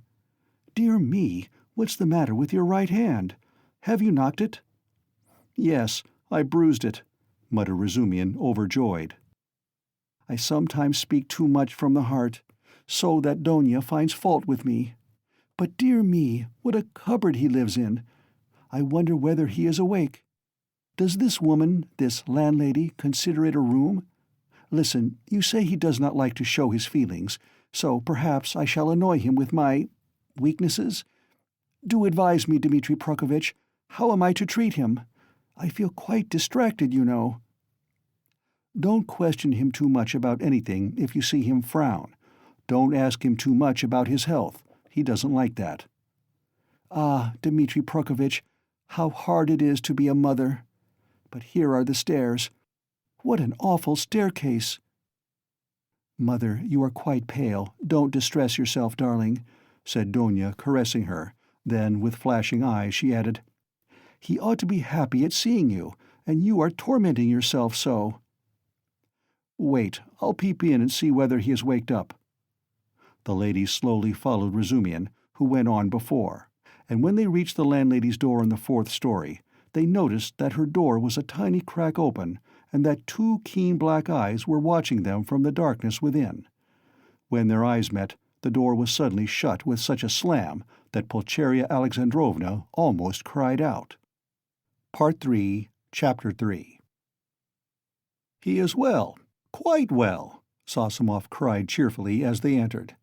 S1: Dear me, what's the matter with your right hand? Have you knocked it?" "Yes, I bruised it," muttered Razumihin, overjoyed. I sometimes speak too much from the heart, so that Donia finds fault with me. But dear me, what a cupboard he lives in! I wonder whether he is awake. Does this woman, this landlady, consider it a room? Listen, you say he does not like to show his feelings, so perhaps I shall annoy him with my weaknesses? Do advise me, Dmitri Prokofitch. How am I to treat him? I feel quite distracted, you know. Don't question him too much about anything if you see him frown. Don't ask him too much about his health. He doesn't like that. Ah, Dmitri Prokofitch, how hard it is to be a mother. But here are the stairs. What an awful staircase! Mother, you are quite pale. Don't distress yourself, darling, said Donia, caressing her. Then, with flashing eyes, she added, He ought to be happy at seeing you, and you are tormenting yourself so. Wait, I'll peep in and see whether he has waked up. The ladies slowly followed Razumian, who went on before, and when they reached the landlady's door on the 4th story, they noticed that her door was a tiny crack open, and that 2 keen black eyes were watching them from the darkness within. When their eyes met, the door was suddenly shut with such a slam that Pulcheria Alexandrovna almost cried out. Part 3, Chapter 3. "He is well, quite well," Zosimov cried cheerfully as they entered.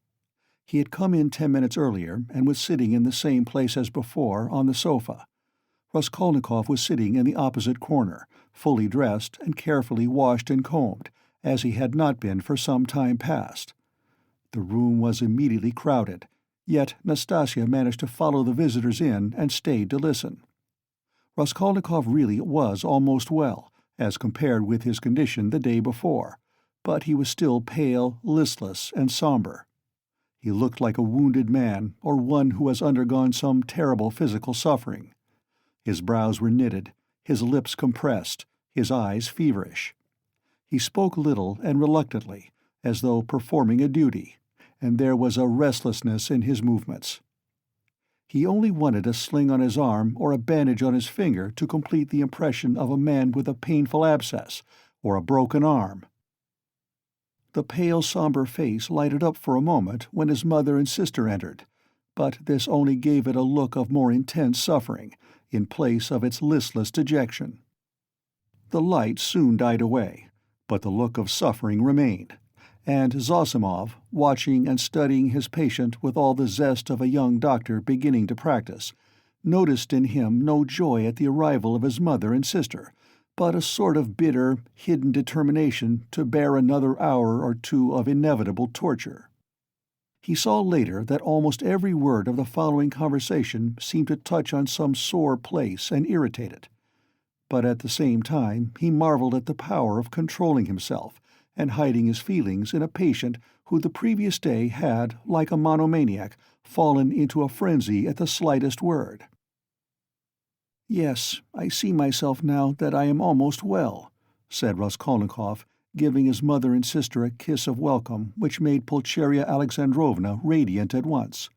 S1: He had come in 10 minutes earlier and was sitting in the same place as before, on the sofa. Raskolnikov was sitting in the opposite corner, fully dressed and carefully washed and combed, as he had not been for some time past. The room was immediately crowded, yet Nastasia managed to follow the visitors in and stayed to listen. Raskolnikov really was almost well, as compared with his condition the day before, but he was still pale, listless, and somber. He looked like a wounded man, or one who has undergone some terrible physical suffering. His brows were knitted, his lips compressed, his eyes feverish. He spoke little and reluctantly, as though performing a duty, and there was a restlessness in his movements. He only wanted a sling on his arm or a bandage on his finger to complete the impression of a man with a painful abscess or a broken arm. The pale, somber face lighted up for a moment when his mother and sister entered, but this only gave it a look of more intense suffering, in place of its listless dejection. The light soon died away, but the look of suffering remained, and Zosimov, watching and studying his patient with all the zest of a young doctor beginning to practice, noticed in him no joy at the arrival of his mother and sister, but a sort of bitter, hidden determination to bear another hour or 2 of inevitable torture. He saw later that almost every word of the following conversation seemed to touch on some sore place and irritate it. But at the same time he marveled at the power of controlling himself and hiding his feelings in a patient who the previous day had, like a monomaniac, fallen into a frenzy at the slightest word. "Yes, I see myself now that I am almost well," said Raskolnikov, giving his mother and sister a kiss of welcome which made Pulcheria Alexandrovna radiant at once.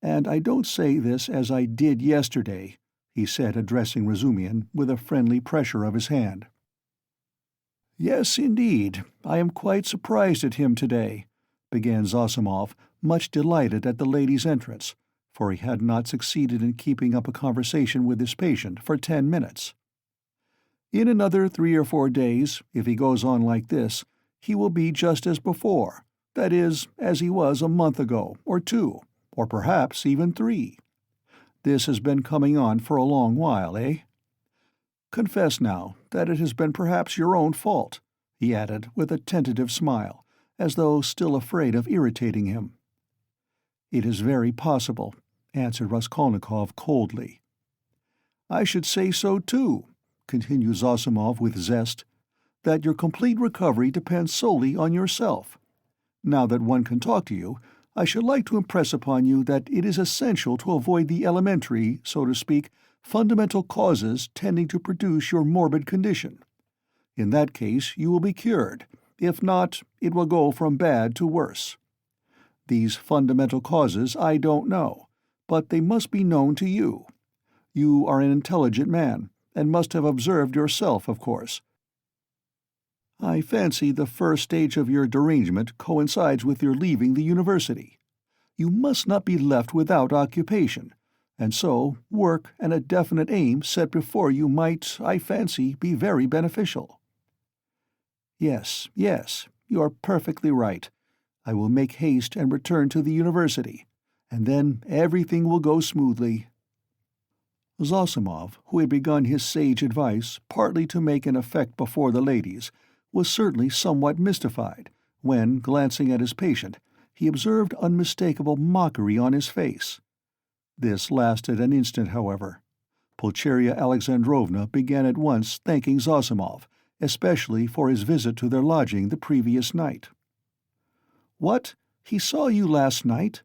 S1: "And I don't say this as I did yesterday," he said, addressing Razumian with a friendly pressure of his hand. "Yes, indeed, I am quite surprised at him today," began Zosimov, much delighted at the lady's entrance, for he had not succeeded in keeping up a conversation with his patient for 10 minutes. "In another 3 or 4 days, if he goes on like this, he will be just as before, that is, as he was a month ago, or 2, or perhaps even 3. This has been coming on for a long while, eh? Confess now that it has been perhaps your own fault," he added with a tentative smile, as though still afraid of irritating him. "It is very possible," answered Raskolnikov coldly. "I should say so too," continued Zosimov with zest, "that your complete recovery depends solely on yourself. Now that one can talk to you, I should like to impress upon you that it is essential to avoid the elementary, so to speak, fundamental causes tending to produce your morbid condition. In that case you will be cured. If not, it will go from bad to worse. These fundamental causes I don't know, but they must be known to you. You are an intelligent man, and must have observed yourself, of course." I fancy the first stage of your derangement coincides with your leaving the university. You must not be left without occupation, and so work and a definite aim set before you might, I fancy, be very beneficial." "Yes, yes, you are perfectly right. I will make haste and return to the university, and then everything will go smoothly." Zosimov, who had begun his sage advice partly to make an effect before the ladies, was certainly somewhat mystified when, glancing at his patient, he observed unmistakable mockery on his face. This lasted an instant, however. Pulcheria Alexandrovna began at once thanking Zosimov, especially for his visit to their lodging the previous night. "What? He saw you last night?"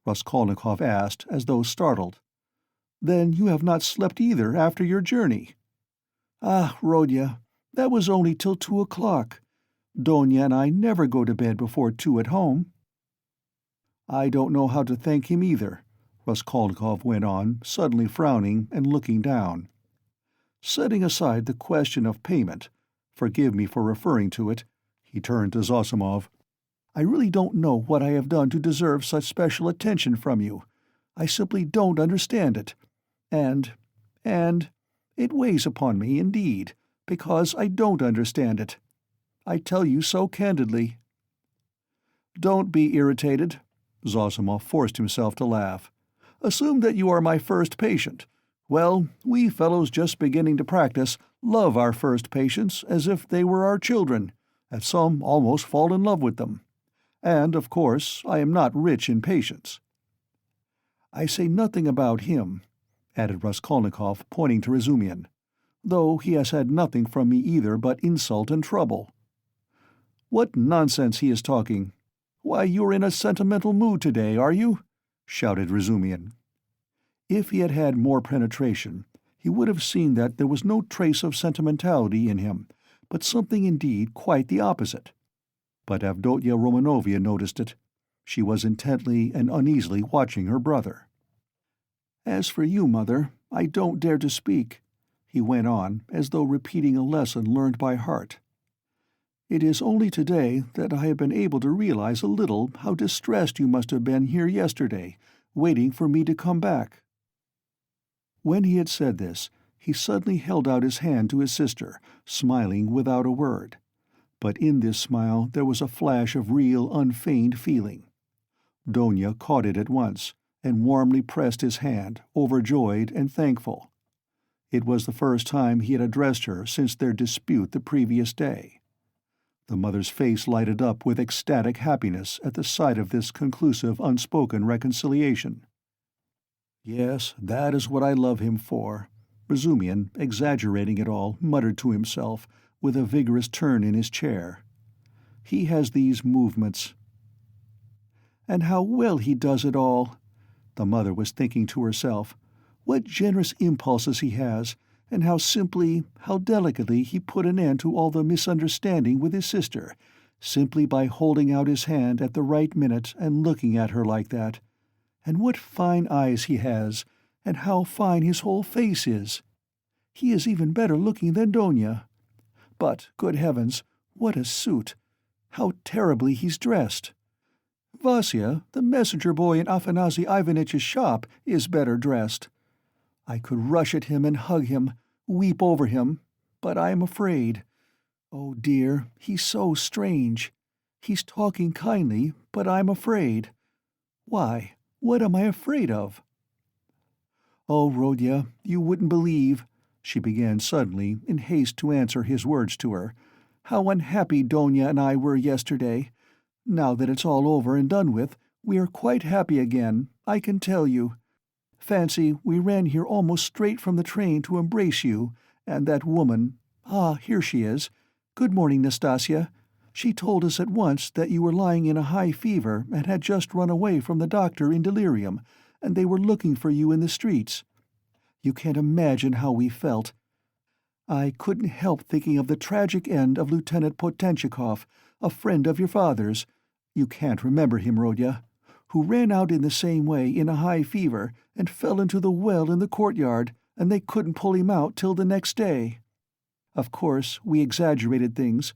S1: Raskolnikov asked, as though startled. "Then you have not slept either after your journey." "Ah, Rodya, that was only till 2 o'clock. Donia and I never go to bed before 2 at home." "I don't know how to thank him either," Raskolnikov went on, suddenly frowning and looking down. "Setting aside the question of payment, forgive me for referring to it," he turned to Zosimov. "I really don't know what I have done to deserve such special attention from you. I simply don't understand it. And it weighs upon me, indeed, because I don't understand it. I tell you so candidly." "Don't be irritated." Zosimov forced himself to laugh. "Assume that you are my first patient. Well, we fellows just beginning to practice love our first patients as if they were our children, and some almost fall in love with them. And, of course, I am not rich in patience." "I say nothing about him," added Raskolnikov, pointing to Razumihin, "though he has had nothing from me either but insult and trouble." "What nonsense he is talking! Why, you're in a sentimental mood today, are you?" shouted Razumihin. If he had had more penetration, he would have seen that there was no trace of sentimentality in him, but something indeed quite the opposite. But Avdotya Romanovna noticed it. She was intently and uneasily watching her brother. "As for you, mother, I don't dare to speak," he went on, as though repeating a lesson learned by heart. "It is only today that I have been able to realize a little how distressed you must have been here yesterday, waiting for me to come back." When he had said this, he suddenly held out his hand to his sister, smiling without a word. But in this smile there was a flash of real, unfeigned feeling. Donia caught it at once, and warmly pressed his hand, overjoyed and thankful. It was the first time he had addressed her since their dispute the previous day. The mother's face lighted up with ecstatic happiness at the sight of this conclusive unspoken reconciliation. "Yes, that is what I love him for," Razumihin, exaggerating it all, muttered to himself, with a vigorous turn in his chair. "He has these movements." "And how well he does it all!" the mother was thinking to herself. "What generous impulses he has, and how simply, how delicately he put an end to all the misunderstanding with his sister, simply by holding out his hand at the right minute and looking at her like that. And what fine eyes he has, and how fine his whole face is! He is even better looking than Donia. But, good heavens, what a suit! How terribly he's dressed! Vasya, the messenger boy in Afanasy Ivanitch's shop, is better dressed. I could rush at him and hug him, weep over him, but I am afraid. Oh dear, he's so strange. He's talking kindly, but I'm afraid. Why, what am I afraid of?" "Oh, Rodya, you wouldn't believe," she began suddenly, in haste to answer his words to her, "how unhappy Donia and I were yesterday. Now that it's all over and done with, we are quite happy again, I can tell you. Fancy, we ran here almost straight from the train to embrace you, and that woman— ah, here she is. Good morning, Nastasya. She told us at once that you were lying in a high fever and had just run away from the doctor in delirium, and they were looking for you in the streets. You can't imagine how we felt. I couldn't help thinking of the tragic end of Lieutenant Potenchikov, a friend of your father's— you can't remember him, Rodya— who ran out in the same way in a high fever and fell into the well in the courtyard, and they couldn't pull him out till the next day. Of course, we exaggerated things.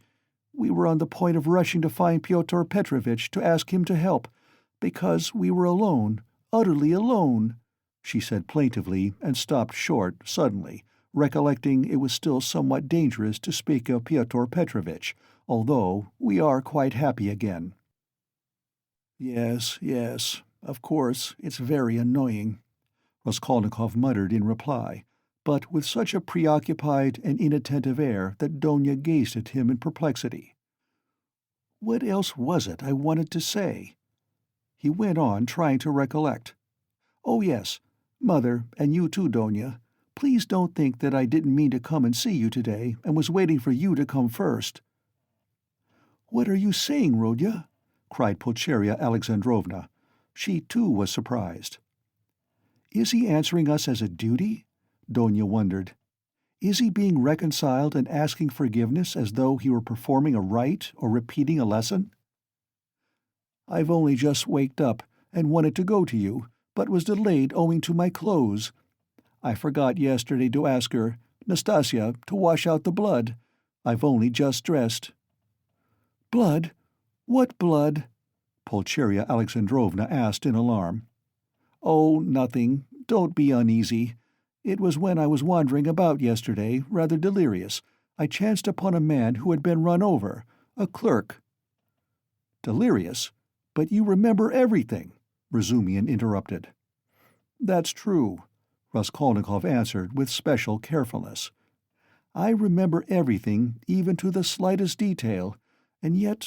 S1: We were on the point of rushing to find Pyotr Petrovitch to ask him to help, because we were alone, utterly alone," she said plaintively, and stopped short suddenly, recollecting it was still somewhat dangerous to speak of Pyotr Petrovitch, although we are quite happy again. "Yes, yes, of course, it's very annoying," Raskolnikov muttered in reply, but with such a preoccupied and inattentive air that Donia gazed at him in perplexity. "What else was it I wanted to say?" He went on, trying to recollect. "Oh, yes, Mother, and you too, Donia. Please don't think that I didn't mean to come and see you today, and was waiting for you to come first." "What are you saying, Rodya?" cried Pulcheria Alexandrovna. She, too, was surprised. "Is he answering us as a duty?" Donia wondered. "Is he being reconciled and asking forgiveness as though he were performing a rite or repeating a lesson?" "I've only just waked up and wanted to go to you, but was delayed owing to my clothes. I forgot yesterday to ask her, Nastasia, to wash out the blood. I've only just dressed." "Blood? What blood?" Pulcheria Alexandrovna asked in alarm. "Oh, nothing. Don't be uneasy. It was when I was wandering about yesterday, rather delirious, I chanced upon a man who had been run over, a clerk." "Delirious? But you remember everything," Razumihin interrupted. "That's true," Raskolnikov answered with special carefulness. "I remember everything, even to the slightest detail, and yet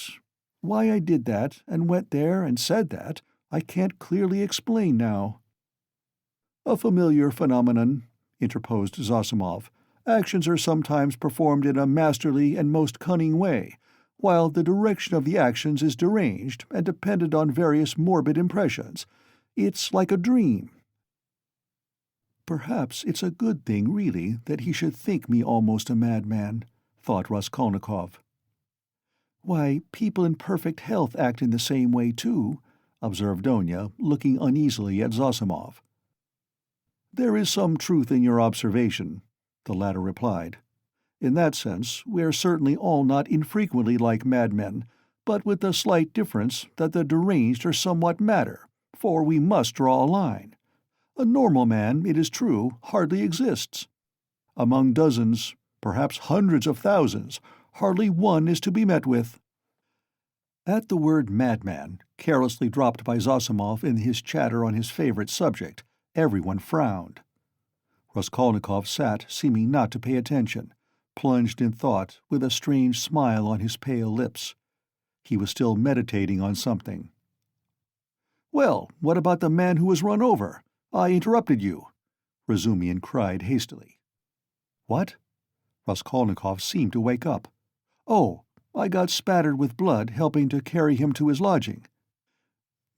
S1: why I did that, and went there and said that, I can't clearly explain now." "A familiar phenomenon," interposed Zosimov. "Actions are sometimes performed in a masterly and most cunning way, while the direction of the actions is deranged and dependent on various morbid impressions. It's like a dream." "Perhaps it's a good thing, really, that he should think me almost a madman," thought Raskolnikov. "Why, people in perfect health act in the same way, too," observed Donia, looking uneasily at Zosimov. "There is some truth in your observation," the latter replied. "In that sense, we are certainly all not infrequently like madmen, but with the slight difference that the deranged are somewhat madder, for we must draw a line. A normal man, it is true, hardly exists. Among dozens, perhaps hundreds of thousands, hardly one is to be met with." At the word madman, carelessly dropped by Zosimov in his chatter on his favorite subject, everyone frowned. Raskolnikov sat, seeming not to pay attention, plunged in thought, with a strange smile on his pale lips. He was still meditating on something. "Well, what about the man who was run over? I interrupted you," Razumihin cried hastily. "What?" Raskolnikov seemed to wake up. "Oh, I got spattered with blood helping to carry him to his lodging.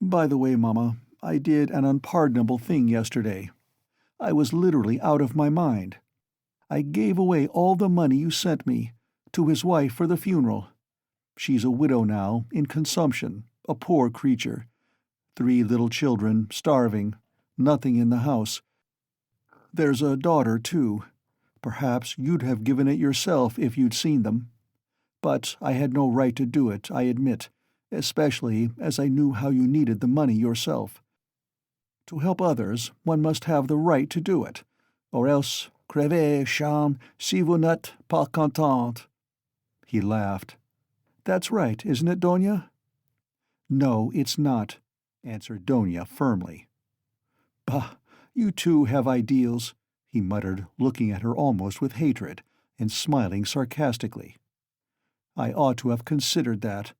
S1: By the way, Mamma, I did an unpardonable thing yesterday. I was literally out of my mind. I gave away all the money you sent me, to his wife for the funeral. She's a widow now, in consumption, a poor creature. 3 little children, starving, nothing in the house. There's a daughter, too. Perhaps you'd have given it yourself if you'd seen them. But I had no right to do it, I admit, especially as I knew how you needed the money yourself. To help others, one must have the right to do it, or else crevez, chien, si vous n'êtes pas content." He laughed. "That's right, isn't it, Donia?" "No, it's not," answered Donia firmly. "Bah, you too have ideals," he muttered, looking at her almost with hatred, and smiling sarcastically. "I ought to have considered that.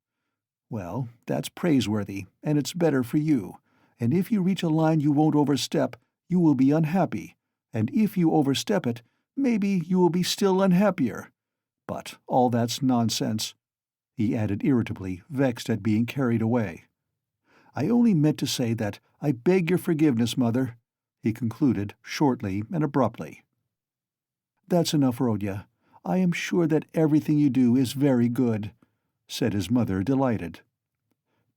S1: Well, that's praiseworthy, and it's better for you, and if you reach a line you won't overstep, you will be unhappy, and if you overstep it, maybe you will be still unhappier. But all that's nonsense," he added irritably, vexed at being carried away. "I only meant to say that I beg your forgiveness, Mother," he concluded, shortly and abruptly. "That's enough, Rodya. I am sure that everything you do is very good," said his mother, delighted.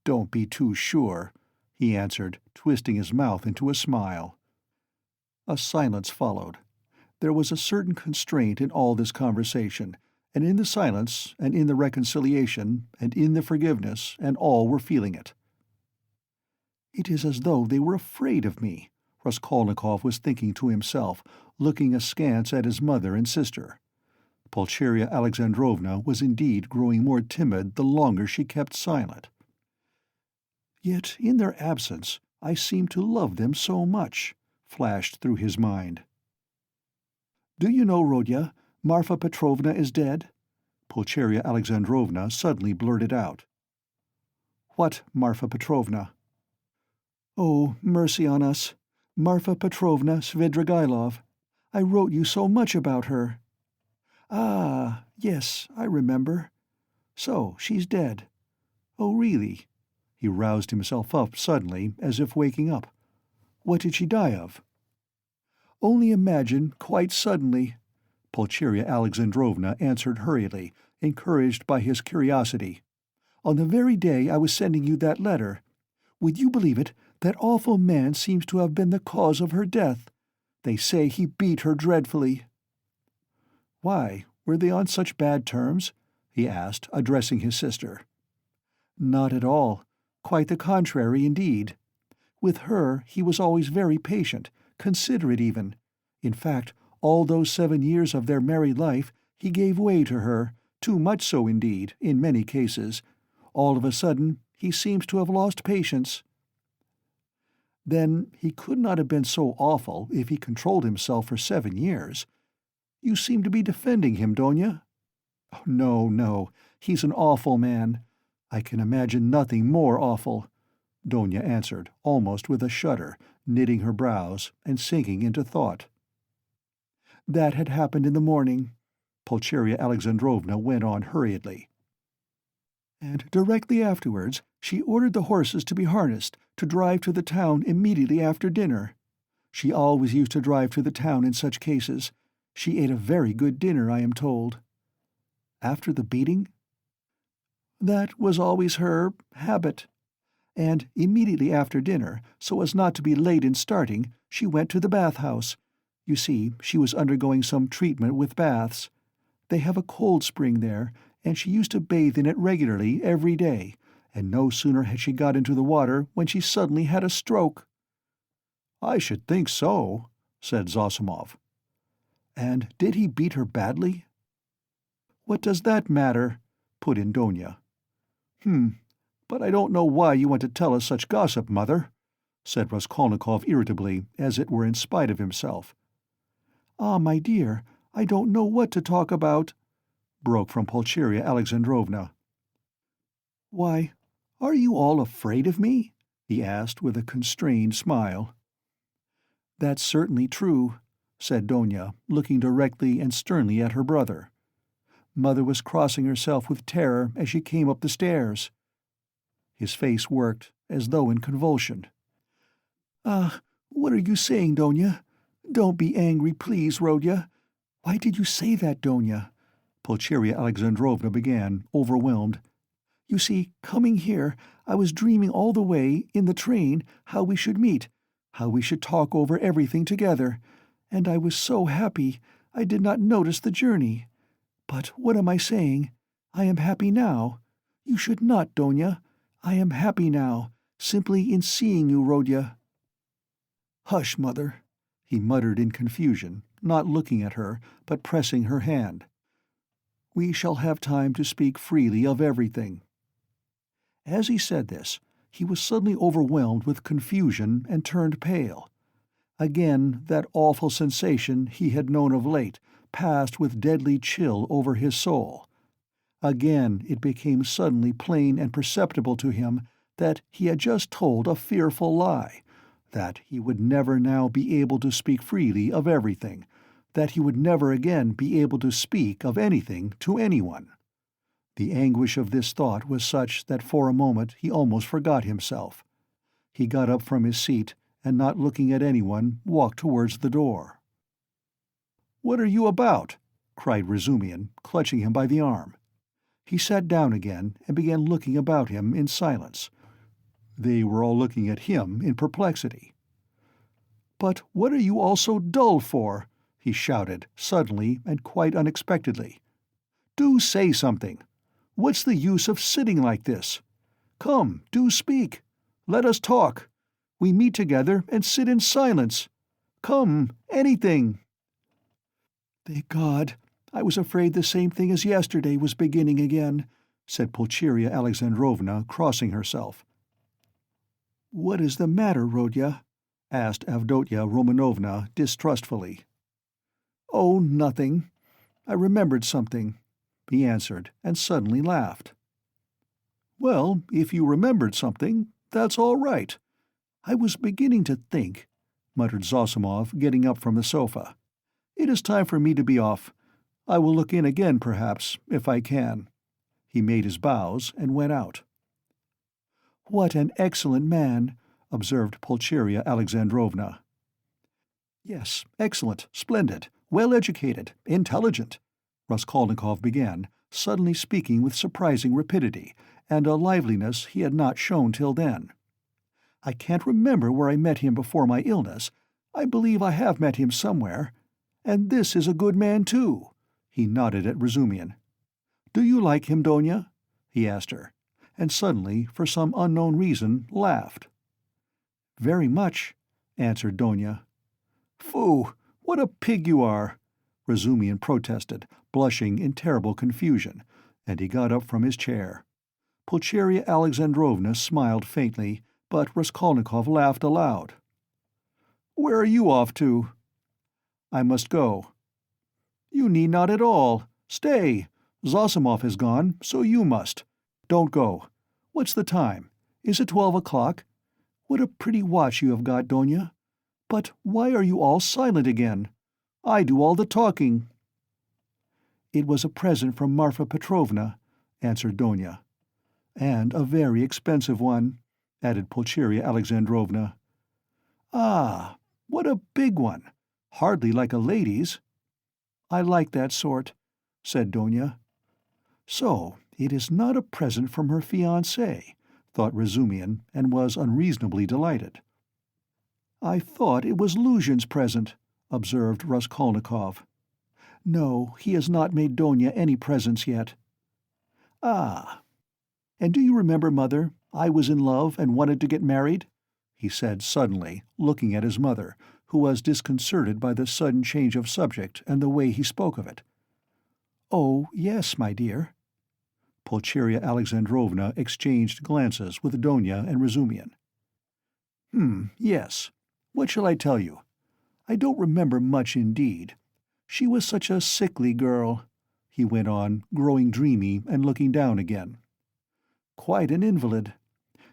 S1: "Don't be too sure," he answered, twisting his mouth into a smile. A silence followed. There was a certain constraint in all this conversation, and in the silence, and in the reconciliation, and in the forgiveness, and all were feeling it. "It is as though they were afraid of me," Raskolnikov was thinking to himself, looking askance at his mother and sister. Pulcheria Alexandrovna was indeed growing more timid the longer she kept silent. "Yet in their absence I seem to love them so much," flashed through his mind. "Do you know, Rodya, Marfa Petrovna is dead?" Pulcheria Alexandrovna suddenly blurted out. "What Marfa Petrovna?" "Oh, mercy on us. Marfa Petrovna Svidrigailov. I wrote you so much about her." "Ah, yes, I remember. So, she's dead. Oh, really?" He roused himself up suddenly, as if waking up. "What did she die of?" "Only imagine, quite suddenly," Pulcheria Alexandrovna answered hurriedly, encouraged by his curiosity. "On the very day I was sending you that letter. Would you believe it, that awful man seems to have been the cause of her death. They say he beat her dreadfully." "Why, were they on such bad terms?" he asked, addressing his sister. "Not at all. Quite the contrary, indeed. With her he was always very patient, considerate even. In fact, all those 7 years of their married life he gave way to her, too much so indeed, in many cases. All of a sudden he seems to have lost patience." "Then he could not have been so awful if he controlled himself for 7 years. You seem to be defending him, Donya?" "Oh, no, no, he's an awful man. I can imagine nothing more awful," Donya answered, almost with a shudder, knitting her brows and sinking into thought. "That had happened in the morning," Pulcheria Alexandrovna went on hurriedly. "And directly afterwards she ordered the horses to be harnessed, to drive to the town immediately after dinner. She always used to drive to the town in such cases. She ate a very good dinner, I am told." "After the beating?" "That was always her habit. And immediately after dinner, so as not to be late in starting, she went to the bath-house. You see, she was undergoing some treatment with baths. They have a cold spring there, and she used to bathe in it regularly every day, and no sooner had she got into the water when she suddenly had a stroke." "I should think so," said Zossimov. "And did he beat her badly?" "What does that matter?" put in Donya. But I don't know why you want to tell us such gossip, Mother," said Raskolnikov irritably, as it were in spite of himself. "Ah, my dear, I don't know what to talk about," broke from Pulcheria Alexandrovna. "Why, are you all afraid of me?" he asked with a constrained smile. "That's certainly true," said Donya, looking directly and sternly at her brother. "Mother was crossing herself with terror as she came up the stairs." His face worked, as though in convulsion. "Ah, what are you saying, Donya? Don't be angry, please, Rodya. Why did you say that, Donya?" Pulcheria Alexandrovna began, overwhelmed. "You see, coming here, I was dreaming all the way, in the train, how we should meet, how we should talk over everything together, and I was so happy I did not notice the journey. But what am I saying? I am happy now. You should not, Donya. I am happy now, simply in seeing you, Rodya." "Hush, Mother," he muttered in confusion, not looking at her, but pressing her hand. "We shall have time to speak freely of everything." As he said this, he was suddenly overwhelmed with confusion and turned pale. Again that awful sensation he had known of late passed with deadly chill over his soul. Again it became suddenly plain and perceptible to him that he had just told a fearful lie, that he would never now be able to speak freely of everything, that he would never again be able to speak of anything to anyone. The anguish of this thought was such that for a moment he almost forgot himself. He got up from his seat, and not looking at anyone, walked towards the door. "What are you about?" cried Razumihin, clutching him by the arm. He sat down again and began looking about him in silence. They were all looking at him in perplexity. "But what are you all so dull for?" he shouted, suddenly and quite unexpectedly. Do say something. What's the use of sitting like this? Come, do speak. Let us talk. We meet together and sit in silence. Come, anything." "Thank God, I was afraid the same thing as yesterday was beginning again," said Pulcheria Alexandrovna, crossing herself. "What is the matter, Rodya?" asked Avdotya Romanovna distrustfully. "Oh, nothing. I remembered something," he answered, and suddenly laughed. "Well, if you remembered something, that's all right. I was beginning to think," muttered Zossimov, getting up from the sofa. "It is time for me to be off. I will look in again, perhaps, if I can." He made his bows and went out. "What an excellent man," observed Pulcheria Alexandrovna. "Yes, excellent, splendid, well-educated, intelligent," Raskolnikov began, suddenly speaking with surprising rapidity, and a liveliness he had not shown till then. "I can't remember where I met him before my illness. I believe I have met him somewhere. And this is a good man, too." He nodded at Razumihin. "Do you like him, Donia?" he asked her, and suddenly, for some unknown reason, laughed. "Very much," answered Donia. "Phoo! What a pig you are!" Razumihin protested, blushing in terrible confusion, and he got up from his chair. Pulcheria Alexandrovna smiled faintly, but Raskolnikov laughed aloud. "Where are you off to?" "I must go." "You need not at all. Stay. Zossimov has gone, so you must. Don't go. What's the time? Is it 12 o'clock? What a pretty watch you have got, Donia. But why are you all silent again? I do all the talking." "It was a present from Marfa Petrovna," answered Donia. "And a very expensive one," added Pulcheria Alexandrovna. "Ah, what a big one! Hardly like a lady's." "I like that sort," said Donia. "So it is not a present from her fiancé," thought Razumihin, and was unreasonably delighted. "I thought it was Luzhin's present," observed Raskolnikov. "No, he has not made Donia any presents yet." "Ah. And do you remember, Mother, I was in love and wanted to get married?" he said suddenly, looking at his mother, who was disconcerted by the sudden change of subject and the way he spoke of it. "Oh, yes, my dear." Pulcheria Alexandrovna exchanged glances with Donia and Razumihin. Yes. What shall I tell you? I don't remember much indeed. She was such a sickly girl," he went on, growing dreamy and looking down again. "Quite an invalid.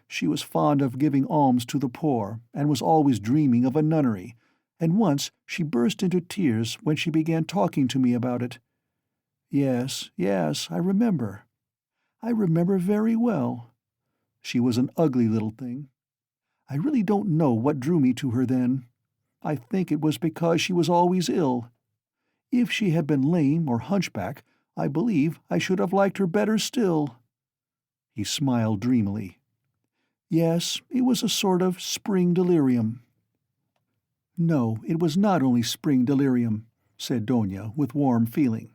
S1: She was fond of giving alms to the poor, and was always dreaming of a nunnery, and once she burst into tears when she began talking to me about it. Yes, yes, I remember. I remember very well. She was an ugly little thing. I really don't know what drew me to her then. I think it was because she was always ill. If she had been lame or hunchback, I believe I should have liked her better still." He smiled dreamily. "Yes, it was a sort of spring delirium." "No, it was not only spring delirium," said Donia with warm feeling.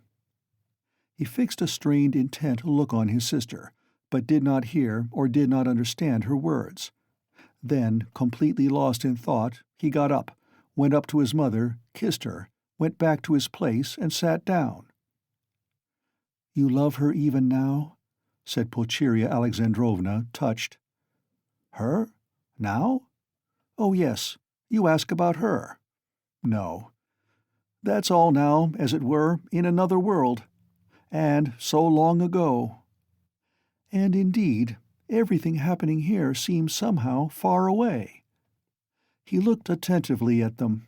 S1: He fixed a strained, intent look on his sister, but did not hear or did not understand her words. Then, completely lost in thought, he got up, went up to his mother, kissed her, went back to his place and sat down. "You love her even now?" said Pulcheria Alexandrovna, touched. "Her? Now? Oh, yes, you ask about her. No. That's all now, as it were, in another world. And so long ago. And indeed, everything happening here seems somehow far away." He looked attentively at them.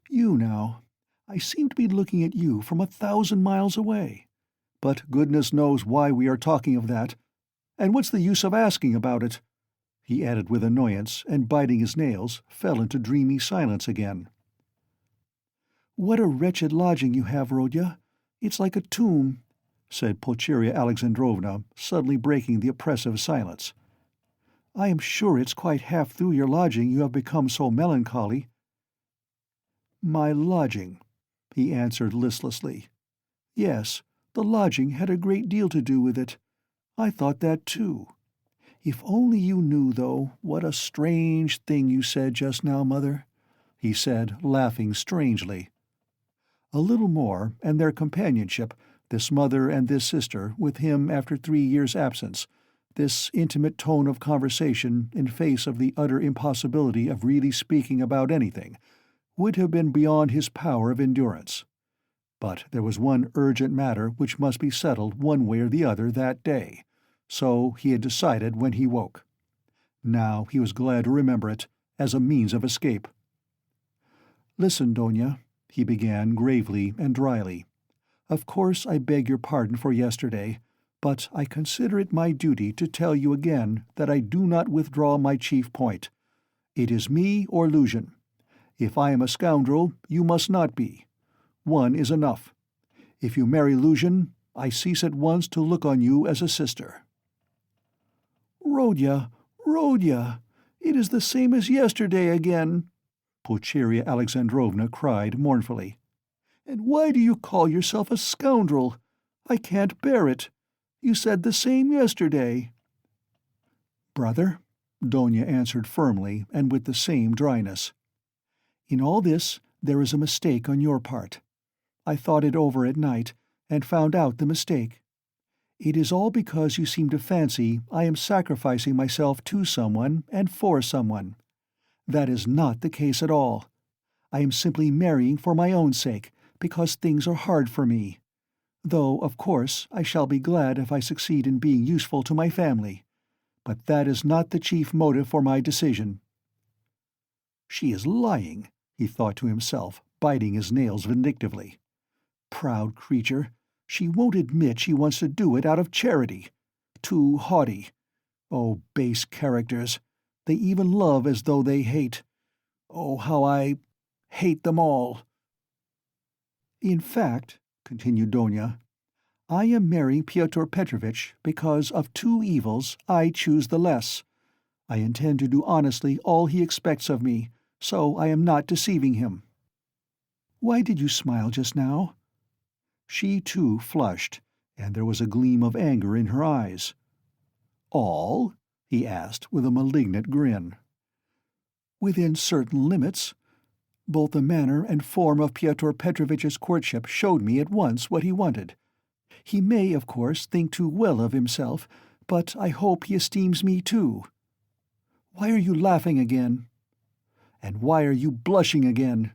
S1: "You now, I seem to be looking at you from 1,000 miles away. But goodness knows why we are talking of that. And what's the use of asking about it?" he added with annoyance, and biting his nails, fell into dreamy silence again. "What a wretched lodging you have, Rodya. It's like a tomb," said Pulcheria Alexandrovna, suddenly breaking the oppressive silence. "I am sure it's quite half through your lodging you have become so melancholy." "My lodging," he answered listlessly. "Yes, The lodging had a great deal to do with it. I thought that too. If only you knew, though, what a strange thing you said just now, Mother," he said, laughing strangely. A little more, and their companionship, this mother and this sister, with him after 3 years' absence, this intimate tone of conversation in face of the utter impossibility of really speaking about anything, would have been beyond his power of endurance. But there was one urgent matter which must be settled one way or the other that day, so he had decided when he woke. Now he was glad to remember it, as a means of escape. "Listen, Doña," he began gravely and dryly. "Of course I beg your pardon for yesterday, but I consider it my duty to tell you again that I do not withdraw my chief point. It is me or Luzhin. If I am a scoundrel, you must not be. One is enough. If you marry Luzhin, I cease at once to look on you as a sister." "Rodya, Rodya, it is the same as yesterday again," Pulcheria Alexandrovna cried mournfully. "And why do you call yourself a scoundrel? I can't bear it. You said the same yesterday." "Brother," Donia answered firmly and with the same dryness, "in all this there is a mistake on your part. I thought it over at night, and found out the mistake. It is all because you seem to fancy I am sacrificing myself to someone and for someone. That is not the case at all. I am simply marrying for my own sake, because things are hard for me. Though, of course, I shall be glad if I succeed in being useful to my family. But that is not the chief motive for my decision." "She is lying," he thought to himself, biting his nails vindictively. "Proud creature! She won't admit she wants to do it out of charity. Too haughty. Oh, base characters! They even love as though they hate. Oh, how I hate them all!" "In fact," continued Donia, "I am marrying Pyotr Petrovitch because of two evils I choose the less. I intend to do honestly all he expects of me, so I am not deceiving him." "Why did you smile just now?" She, too, flushed, and there was a gleam of anger in her eyes. "All?" he asked, with a malignant grin. "Within certain limits. Both the manner and form of Pyotr Petrovitch's courtship showed me at once what he wanted. He may, of course, think too well of himself, but I hope he esteems me too. Why are you laughing again? And why are you blushing again?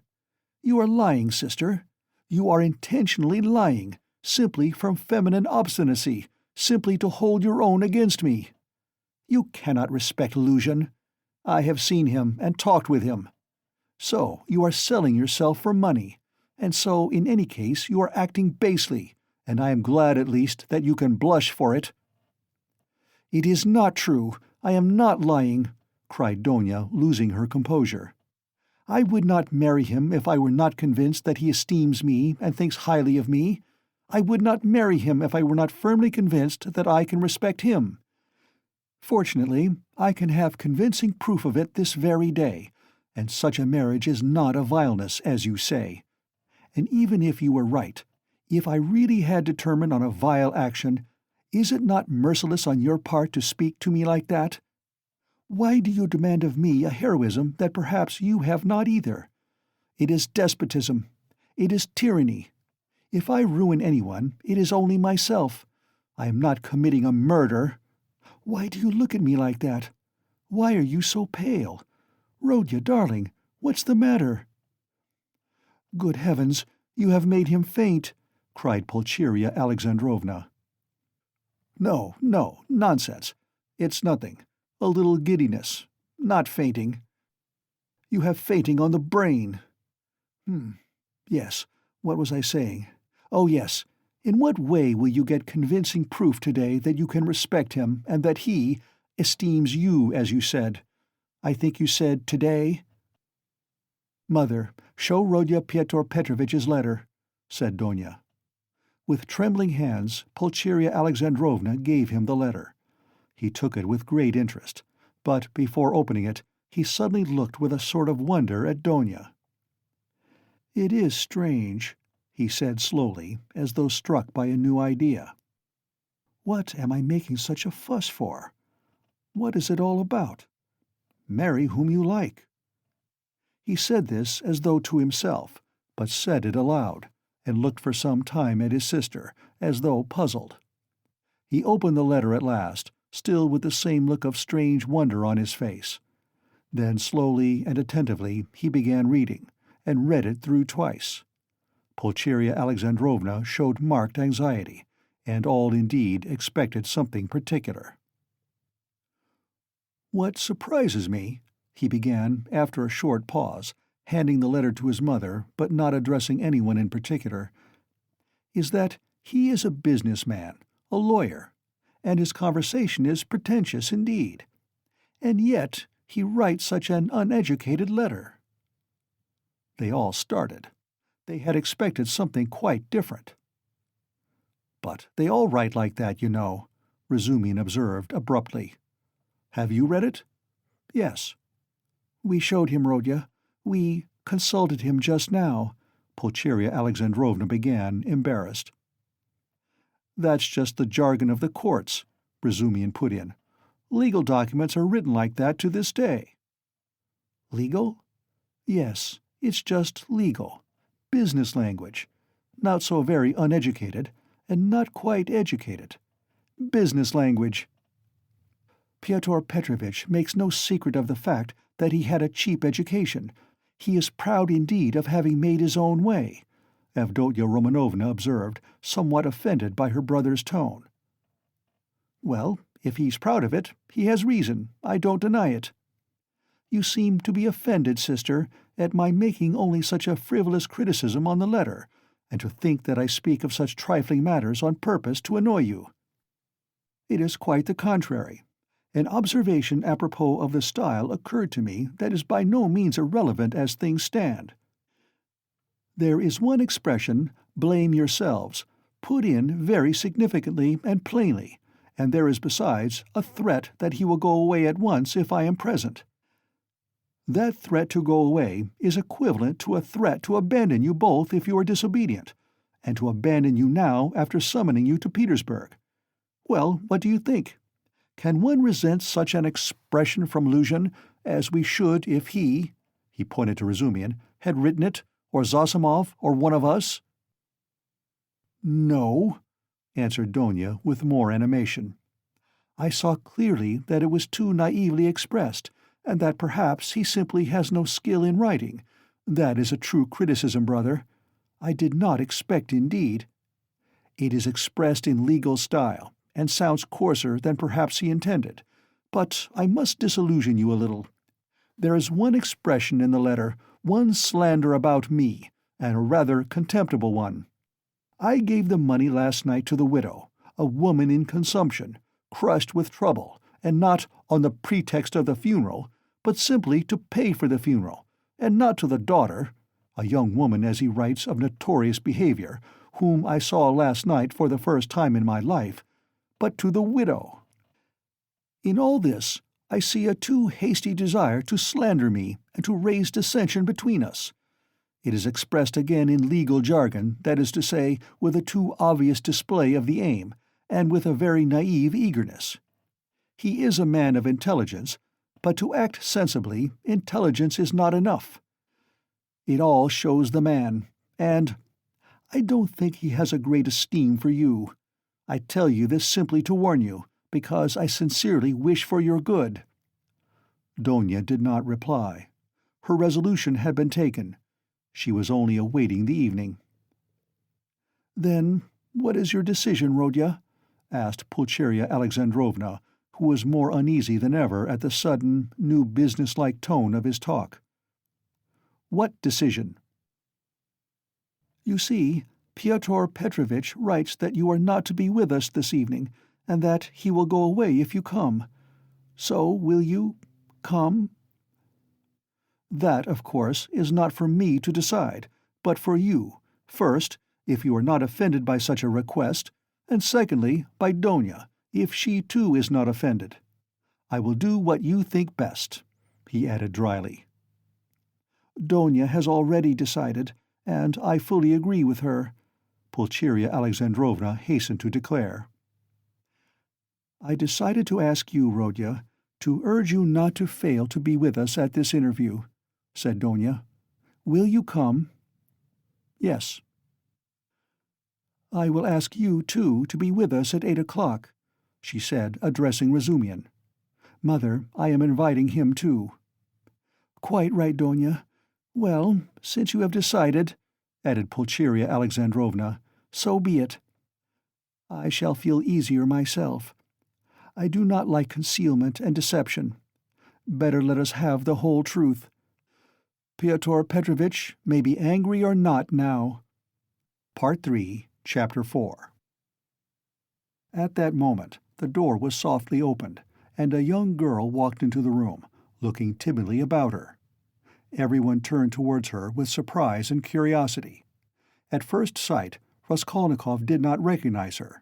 S1: You are lying, sister. You are intentionally lying, simply from feminine obstinacy, simply to hold your own against me. You cannot respect Luzhin. I have seen him and talked with him. So you are selling yourself for money, and so in any case you are acting basely, and I am glad at least that you can blush for it." "It is not true. I am not lying," cried Donia, losing her composure. "I would not marry him if I were not convinced that he esteems me and thinks highly of me. I would not marry him if I were not firmly convinced that I can respect him. Fortunately, I can have convincing proof of it this very day, and such a marriage is not a vileness, as you say. And even if you were right, if I really had determined on a vile action, is it not merciless on your part to speak to me like that? Why do you demand of me a heroism that perhaps you have not either? It is despotism. It is tyranny. If I ruin anyone, it is only myself. I am not committing a murder. Why do you look at me like that? Why are you so pale? Rodya, darling, what's the matter?" "Good heavens, you have made him faint," cried Pulcheria Alexandrovna. "No, no, nonsense. It's nothing. A little giddiness. Not fainting. You have fainting on the brain. Yes, what was I saying? Oh, yes. In what way will you get convincing proof today that you can respect him and that he esteems you, as you said? I think you said today?" "Mother, show Rodya Pyotr Petrovitch's letter," said Donia. With trembling hands, Pulcheria Alexandrovna gave him the letter. He took it with great interest, but before opening it, he suddenly looked with a sort of wonder at Donia. "It is strange," he said slowly, as though struck by a new idea. "What am I making such a fuss for? What is it all about? Marry whom you like." He said this as though to himself, but said it aloud, and looked for some time at his sister, as though puzzled. He opened the letter at last, still with the same look of strange wonder on his face. Then slowly and attentively he began reading, and read it through twice. Pulcheria Alexandrovna showed marked anxiety, and all indeed expected something particular. "What surprises me," he began after a short pause, handing the letter to his mother but not addressing anyone in particular, "is that he is a businessman, a lawyer, and his conversation is pretentious indeed. And yet he writes such an uneducated letter." They all started. They had expected something quite different. "But they all write like that, you know," Razumihin observed abruptly. "Have you read it?" "Yes." "We showed him, Rodya. We consulted him just now," Pulcheria Alexandrovna began, embarrassed. "That's just the jargon of the courts," Razumihin put in. "Legal documents are written like that to this day." "Legal?" "Yes, it's just legal. Business language. Not so very uneducated, and not quite educated. Business language." "Pyotr Petrovitch makes no secret of the fact that he had a cheap education. He is proud indeed of having made his own way," Avdotya Romanovna observed, somewhat offended by her brother's tone. "Well, if he's proud of it, he has reason, I don't deny it." "You seem to be offended, sister, at my making only such a frivolous criticism on the letter, and to think that I speak of such trifling matters on purpose to annoy you." "It is quite the contrary. An observation apropos of the style occurred to me that is by no means irrelevant as things stand. There is one expression, 'blame yourselves,' put in very significantly and plainly, and there is besides a threat that he will go away at once if I am present. That threat to go away is equivalent to a threat to abandon you both if you are disobedient, and to abandon you now after summoning you to Petersburg. Well, what do you think? Can one resent such an expression from Luzhin, as we should if he," he pointed to Razumihin, "had written it, or Zosimov, or one of us?" "No," answered Donia with more animation. "I saw clearly that it was too naively expressed, and that perhaps he simply has no skill in writing. That is a true criticism, brother. I did not expect indeed. It is expressed in legal style, and sounds coarser than perhaps he intended. But I must disillusion you a little. There is one expression in the letter, one slander about me, and a rather contemptible one. I gave the money last night to the widow, a woman in consumption, crushed with trouble, and not on the pretext of the funeral, but simply to pay for the funeral, and not to the daughter, a young woman, as he writes, of notorious behavior, whom I saw last night for the first time in my life, but to the widow. In all this I see a too hasty desire to slander me and to raise dissension between us. It is expressed again in legal jargon, that is to say, with a too obvious display of the aim, and with a very naive eagerness. He is a man of intelligence, but to act sensibly, intelligence is not enough. It all shows the man, and I don't think he has a great esteem for you. I tell you this simply to warn you, because I sincerely wish for your good." Donia did not reply. Her resolution had been taken. She was only awaiting the evening. "Then what is your decision, Rodya?" asked Pulcheria Alexandrovna, who was more uneasy than ever at the sudden, new business-like tone of his talk. "What decision?" "You see, Pyotr Petrovitch writes that you are not to be with us this evening, and that he will go away if you come. So will you come?" "That, of course, is not for me to decide, but for you, first, if you are not offended by such a request, and secondly, by Donia, if she too is not offended. I will do what you think best," he added dryly. "Donia has already decided, and I fully agree with her," Pulcheria Alexandrovna hastened to declare. "I decided to ask you, Rodya, to urge you not to fail to be with us at this interview," said Donia. "Will you come?" "Yes." "I will ask you, too, to be with us at 8 o'clock," she said, addressing Razumian. "Mother, I am inviting him, too." "Quite right, Donia. Well, since you have decided," added Pulcheria Alexandrovna, "so be it. I shall feel easier myself. I do not like concealment and deception. Better let us have the whole truth. Pyotr Petrovitch may be angry or not now." Part 3, Chapter 4. At that moment the door was softly opened, and a young girl walked into the room, looking timidly about her. Everyone turned towards her with surprise and curiosity. At first sight, Raskolnikov did not recognize her.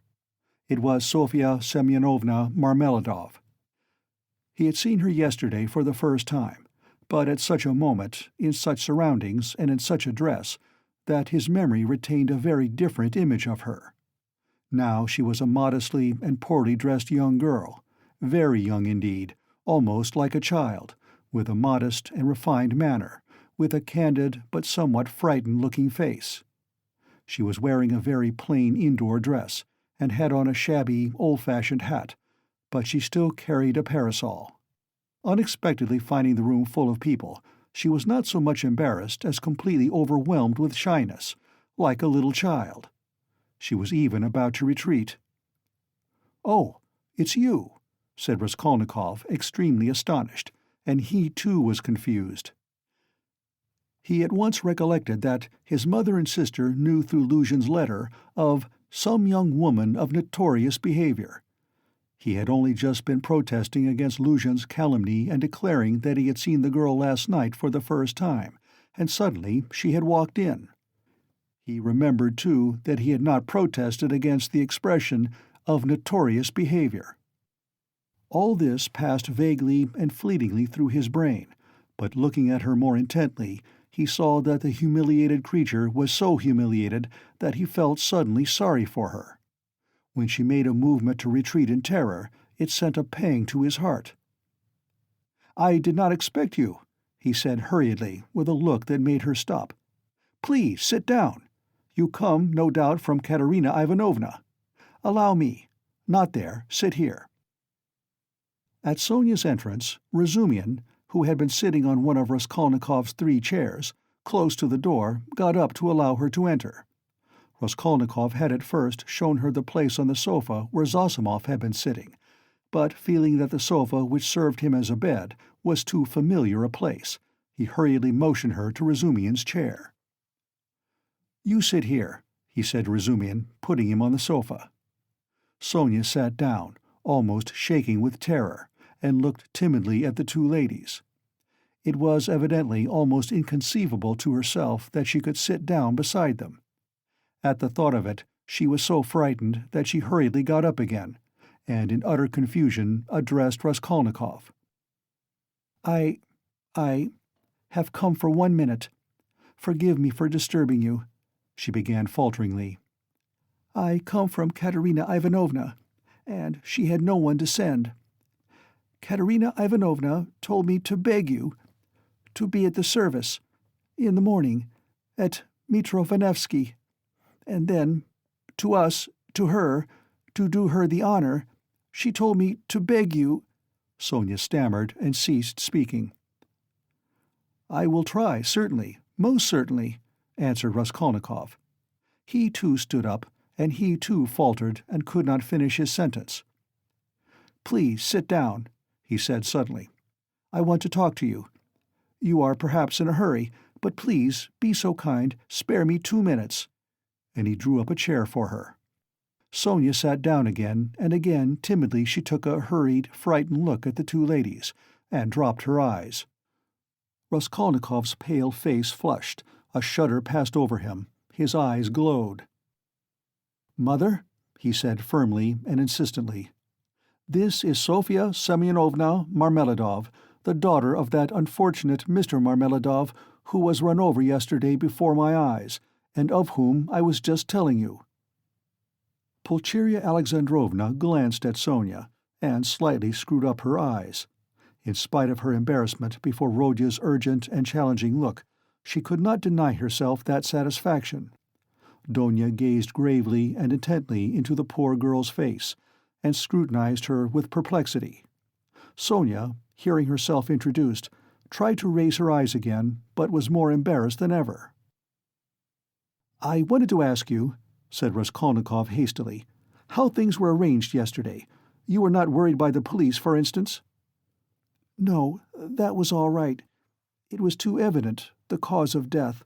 S1: It was Sofya Semyonovna Marmeladov. He had seen her yesterday for the first time, but at such a moment, in such surroundings, and in such a dress, that his memory retained a very different image of her. Now she was a modestly and poorly dressed young girl, very young indeed, almost like a child, with a modest and refined manner, with a candid but somewhat frightened-looking face. She was wearing a very plain indoor dress, and had on a shabby, old-fashioned hat, but she still carried a parasol. Unexpectedly finding the room full of people, she was not so much embarrassed as completely overwhelmed with shyness, like a little child. She was even about to retreat. "Oh, it's you," said Raskolnikov, extremely astonished, and he too was confused. He at once recollected that his mother and sister knew through Luzhin's letter of some young woman of notorious behavior. He had only just been protesting against Luzhin's calumny and declaring that he had seen the girl last night for the first time, and suddenly she had walked in. He remembered, too, that he had not protested against the expression of notorious behavior. All this passed vaguely and fleetingly through his brain, but looking at her more intently, he saw that the humiliated creature was so humiliated that he felt suddenly sorry for her. When she made a movement to retreat in terror, it sent a pang to his heart. "I did not expect you," he said hurriedly, with a look that made her stop. "Please sit down. You come, no doubt, from Katerina Ivanovna. Allow me. Not there. Sit here." At Sonia's entrance, Razumian, who had been sitting on one of Raskolnikov's 3 chairs, close to the door, got up to allow her to enter. Raskolnikov had at first shown her the place on the sofa where Zosimov had been sitting, but feeling that the sofa which served him as a bed was too familiar a place, he hurriedly motioned her to Razumian's chair. "You sit here," he said to Razumian, putting him on the sofa. Sonia sat down, almost shaking with terror, and looked timidly at the 2 ladies. It was evidently almost inconceivable to herself that she could sit down beside them. At the thought of it, she was so frightened that she hurriedly got up again, and in utter confusion addressed Raskolnikov. I have come for 1 minute. Forgive me for disturbing you," she began falteringly. "I come from Katerina Ivanovna, and she had no one to send. Katerina Ivanovna told me to beg you to be at the service, in the morning, at Mitrofanevsky, and then, to her, to do her the honor, she told me to beg you—" Sonia stammered and ceased speaking. "I will try, certainly, most certainly," answered Raskolnikov. He too stood up, and he too faltered and could not finish his sentence. "Please sit down," he said suddenly. "I want to talk to you. You are perhaps in a hurry, but please, be so kind, spare me 2 minutes." And he drew up a chair for her. Sonia sat down again, and again timidly she took a hurried, frightened look at the 2 ladies, and dropped her eyes. Raskolnikov's pale face flushed, a shudder passed over him, his eyes glowed. "Mother," he said firmly and insistently, "this is Sofya Semyonovna Marmeladov, the daughter of that unfortunate Mr. Marmeladov who was run over yesterday before my eyes, and of whom I was just telling you." Pulcheria Alexandrovna glanced at Sonia, and slightly screwed up her eyes. In spite of her embarrassment before Rodya's urgent and challenging look, she could not deny herself that satisfaction. Donya gazed gravely and intently into the poor girl's face, and scrutinized her with perplexity. Sonia, hearing herself introduced, tried to raise her eyes again, but was more embarrassed than ever. "I wanted to ask you," said Raskolnikov hastily, "how things were arranged yesterday. You were not worried by the police, for instance?" "No, that was all right. It was too evident, the cause of death.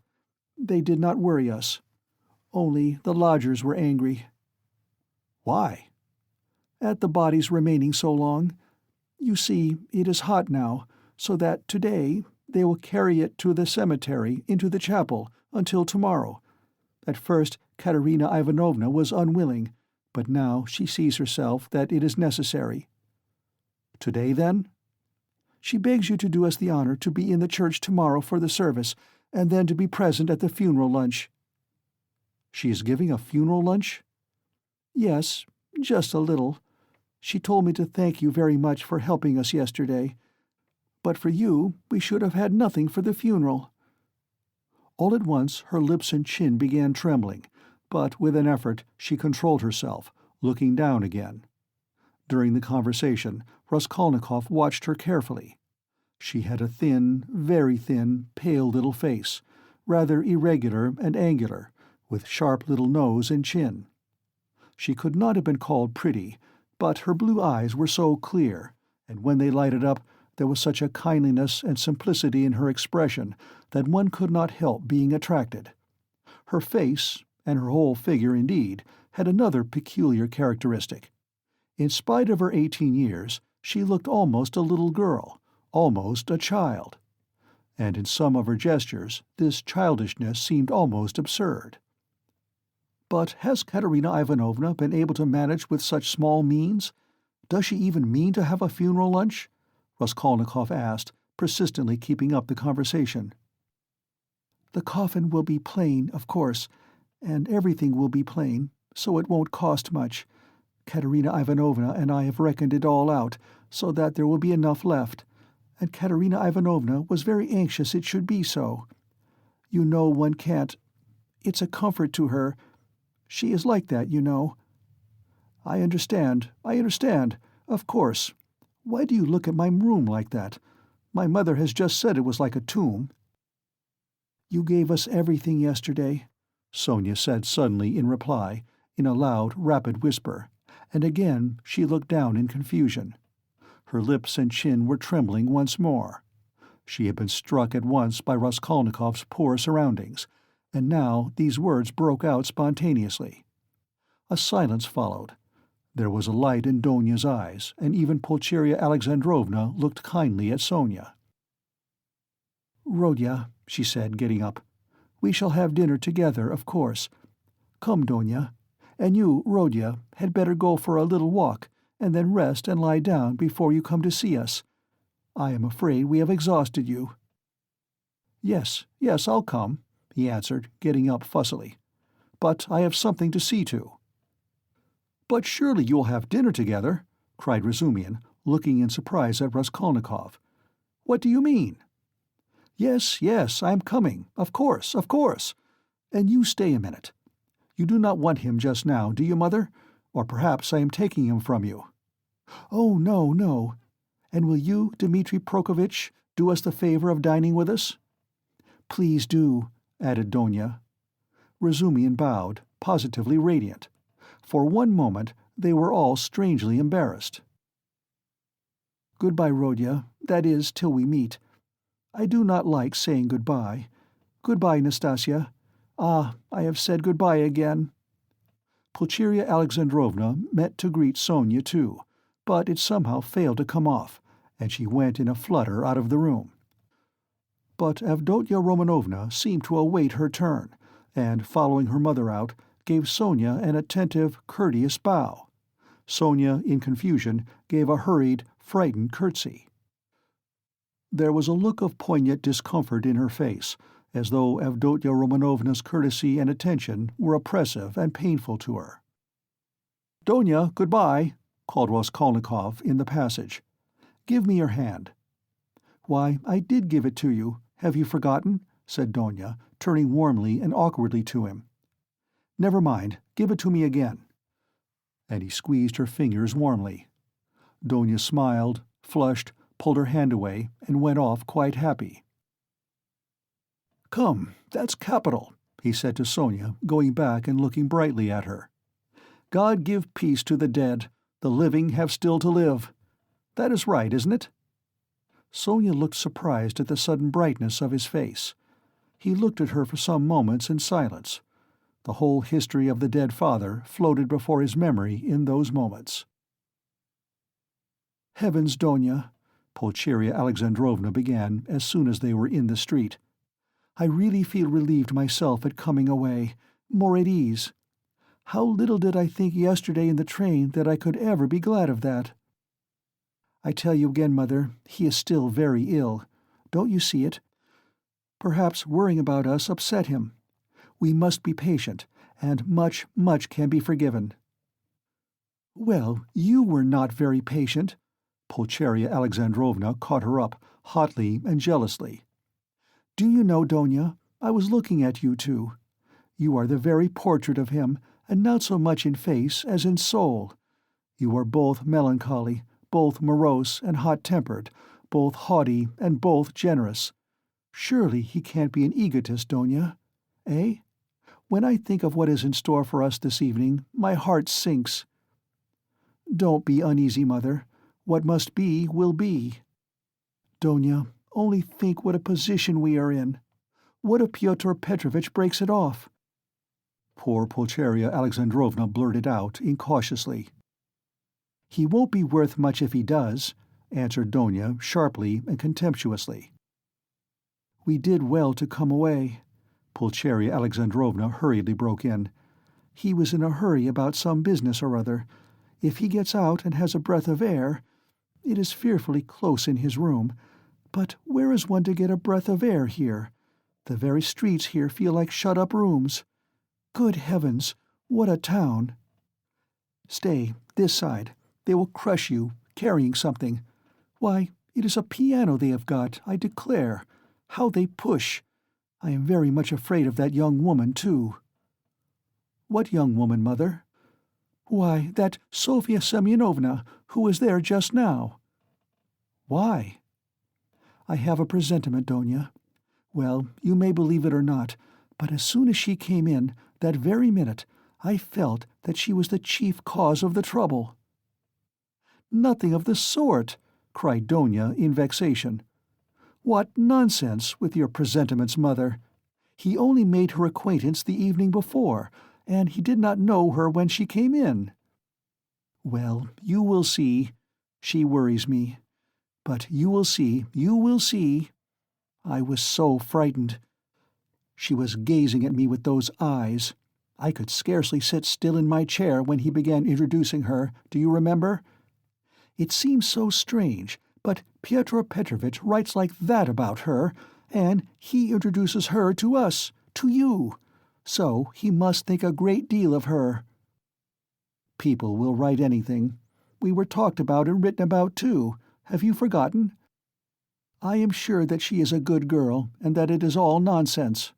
S1: They did not worry us. Only the lodgers were angry." "Why?" "At the body's remaining so long. You see, it is hot now, so that today they will carry it to the cemetery, into the chapel, until tomorrow. At first Katerina Ivanovna was unwilling, but now she sees herself that it is necessary." "Today, then?" "She begs you to do us the honor to be in the church tomorrow for the service, and then to be present at the funeral lunch." "She is giving a funeral lunch?" "Yes, just a little. She told me to thank you very much for helping us yesterday. But for you, we should have had nothing for the funeral." All at once her lips and chin began trembling, but with an effort she controlled herself, looking down again. During the conversation, Raskolnikov watched her carefully. She had a thin, very thin, pale little face, rather irregular and angular, with sharp little nose and chin. She could not have been called pretty, but her blue eyes were so clear, and when they lighted up there was such a kindliness and simplicity in her expression that one could not help being attracted. Her face, and her whole figure indeed, had another peculiar characteristic. In spite of her 18 years, she looked almost a little girl, almost a child. And in some of her gestures this childishness seemed almost absurd. "But has Katerina Ivanovna been able to manage with such small means? Does she even mean to have a funeral lunch?" Raskolnikov asked, persistently keeping up the conversation. "The coffin will be plain, of course, and everything will be plain, so it won't cost much. Katerina Ivanovna and I have reckoned it all out, so that there will be enough left, and Katerina Ivanovna was very anxious it should be so. You know one can't... It's a comfort to her. She is like that, you know." I understand, of course. Why do you look at my room like that? My mother has just said it was like a tomb." "You gave us everything yesterday," Sonia said suddenly in reply, in a loud, rapid whisper, and again she looked down in confusion. Her lips and chin were trembling once more. She had been struck at once by Raskolnikov's poor surroundings, and now these words broke out spontaneously. A silence followed. There was a light in Donya's eyes, and even Pulcheria Alexandrovna looked kindly at Sonia. "Rodya," she said, getting up, "we shall have dinner together, of course. Come, Donya. And you, Rodya, had better go for a little walk, and then rest and lie down before you come to see us. I am afraid we have exhausted you." Yes, I'll come," he answered, getting up fussily. "But I have something to see to." "But surely you will have dinner together," cried Razumihin, looking in surprise at Raskolnikov. "What do you mean?" Yes, I am coming, of course. And you stay a minute. You do not want him just now, do you, Mother? Or perhaps I am taking him from you." "Oh, no. And will you, Dmitri Prokofitch, do us the favor of dining with us?" "Please do," added Donya. Razumihin bowed, positively radiant. For one moment they were all strangely embarrassed. "Goodbye, Rodya, that is, till we meet. I do not like saying goodbye. Goodbye, Nastasia. Ah, I have said goodbye again." Pulcheria Alexandrovna meant to greet Sonia too, but it somehow failed to come off, and she went in a flutter out of the room. But Avdotya Romanovna seemed to await her turn, and, following her mother out, gave Sonia an attentive, courteous bow. Sonia, in confusion, gave a hurried, frightened curtsy. There was a look of poignant discomfort in her face, as though Avdotya Romanovna's courtesy and attention were oppressive and painful to her. "Donya, good-bye," called Raskolnikov in the passage. "Give me your hand." "Why, I did give it to you. Have you forgotten?" said Donya, turning warmly and awkwardly to him. "Never mind, give it to me again." And he squeezed her fingers warmly. Donya smiled, flushed, pulled her hand away, and went off quite happy. "Come, that's capital," he said to Sonia, going back and looking brightly at her. "God give peace to the dead, the living have still to live. That is right, isn't it?" Sonia looked surprised at the sudden brightness of his face. He looked at her for some moments in silence. The whole history of the dead father floated before his memory in those moments. "Heavens, Donya," Pulcheria Alexandrovna began as soon as they were in the street. "I really feel relieved myself at coming away, more at ease. How little did I think yesterday in the train that I could ever be glad of that. I tell you again, Mother, he is still very ill. Don't you see it? Perhaps worrying about us upset him. We must be patient, and much, much can be forgiven." "Well, you were not very patient." Pulcheria Alexandrovna caught her up, hotly and jealously. "Do you know, Donya, I was looking at you too. You are the very portrait of him, and not so much in face as in soul. You are both melancholy, both morose and hot-tempered, both haughty and both generous. Surely he can't be an egotist, Donya? Eh? When I think of what is in store for us this evening, my heart sinks." "Don't be uneasy, Mother. What must be, will be." "Donya, only think what a position we are in. What if Pyotr Petrovitch breaks it off?" Poor Pulcheria Alexandrovna blurted out incautiously. "He won't be worth much if he does," answered Donya sharply and contemptuously. "We did well to come away," Pulcheria Alexandrovna hurriedly broke in. "He was in a hurry about some business or other. If he gets out and has a breath of air— It is fearfully close in his room. But where is one to get a breath of air here? The very streets here feel like shut-up rooms. Good heavens, what a town! Stay, this side. They will crush you, carrying something. Why, it is a piano they have got, I declare. How they push! I am very much afraid of that young woman, too." "What young woman, Mother?" "Why, that Sofya Semyonovna, who was there just now." "Why?" "I have a presentiment, Donya. Well, you may believe it or not, but as soon as she came in, that very minute, I felt that she was the chief cause of the trouble." "Nothing of the sort!" cried Donya in vexation. "What nonsense, with your presentiments, Mother! He only made her acquaintance the evening before, and he did not know her when she came in." "Well, you will see. She worries me. But you will see, you will see. I was so frightened. She was gazing at me with those eyes. I could scarcely sit still in my chair when he began introducing her, do you remember? It seems so strange, but Pyotr Petrovitch writes like that about her, and he introduces her to us, to you. So he must think a great deal of her." "People will write anything. We were talked about and written about, too. Have you forgotten? I am sure that she is a good girl, and that it is all nonsense."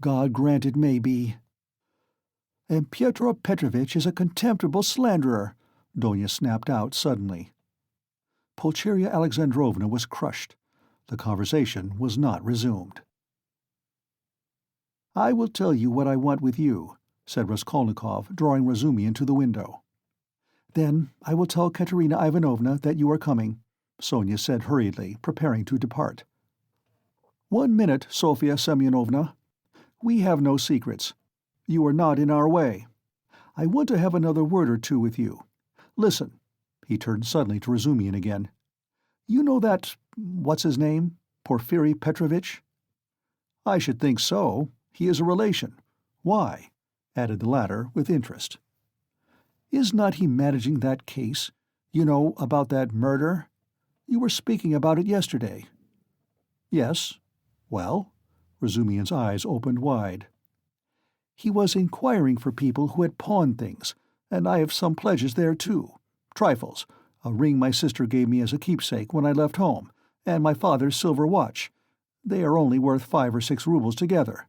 S1: "God grant it may be." "And Pyotr Petrovitch is a contemptible slanderer," Donya snapped out suddenly. Pulcheria Alexandrovna was crushed. The conversation was not resumed. "I will tell you what I want with you," said Raskolnikov, drawing Razumihin to the window. "Then I will tell Katerina Ivanovna that you are coming," Sonia said hurriedly, preparing to depart. "1 minute, Sofya Semyonovna. We have no secrets. You are not in our way. I want to have another word or two with you. Listen." He turned suddenly to Razumihin again. "You know that— what's his name? Porfiry Petrovitch?" "I should think so. He is a relation. Why?" added the latter with interest. "Is not he managing that case? You know, about that murder?" You were speaking about it yesterday." "Yes. Well?" Razumian's eyes opened wide. "He was inquiring for people who had pawned things, and I have some pledges there too. Trifles. A ring my sister gave me as a keepsake when I left home, and my father's silver watch. They are only worth 5 or 6 rubles together.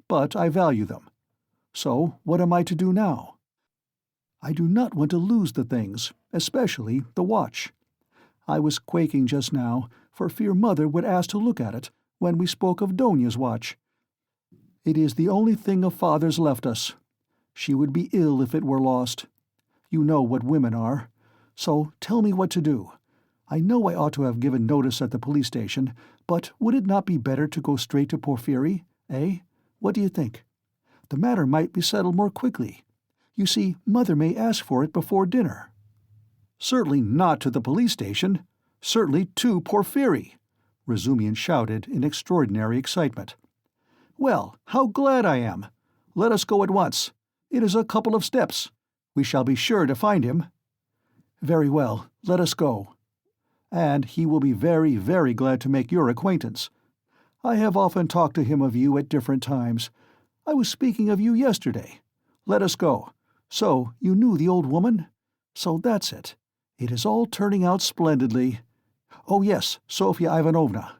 S1: But I value them. So what am I to do now? I do not want to lose the things, especially the watch. I was quaking just now, for fear Mother would ask to look at it when we spoke of Donia's watch. It is the only thing of Father's left us. She would be ill if it were lost. You know what women are. So tell me what to do. I know I ought to have given notice at the police station, but would it not be better to go straight to Porphyry, eh? What do you think? The matter might be settled more quickly. You see, Mother may ask for it before dinner." "Certainly not to the police station. Certainly to Porphyry," Razumian shouted in extraordinary excitement. "Well, how glad I am! Let us go at once. It is a couple of steps. We shall be sure to find him." "Very well, let us go." "And he will be very, very glad to make your acquaintance. I have often talked to him of you at different times. I was speaking of you yesterday. Let us go. So, you knew the old woman? So that's it. It is all turning out splendidly. Oh yes, Sofya Ivanovna."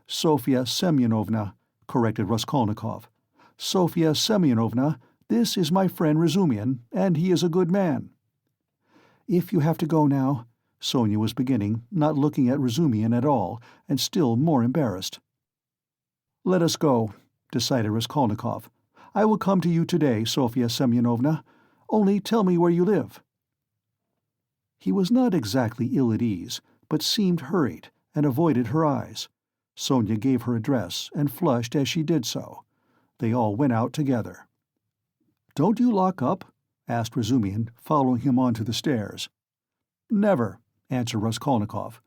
S1: "Sofya Semyonovna," corrected Raskolnikov. "Sofya Semyonovna, this is my friend Razumian, and he is a good man." "If you have to go now," Sonia was beginning, not looking at Razumian at all, and still more embarrassed. "Let us go," decided Raskolnikov. "I will come to you today, Sofya Semyonovna. Only tell me where you live." He was not exactly ill at ease, but seemed hurried, and avoided her eyes. Sonia gave her address, and flushed as she did so. They all went out together. "Don't you lock up?" asked Razumian, following him on to the stairs. "Never," answered Raskolnikov.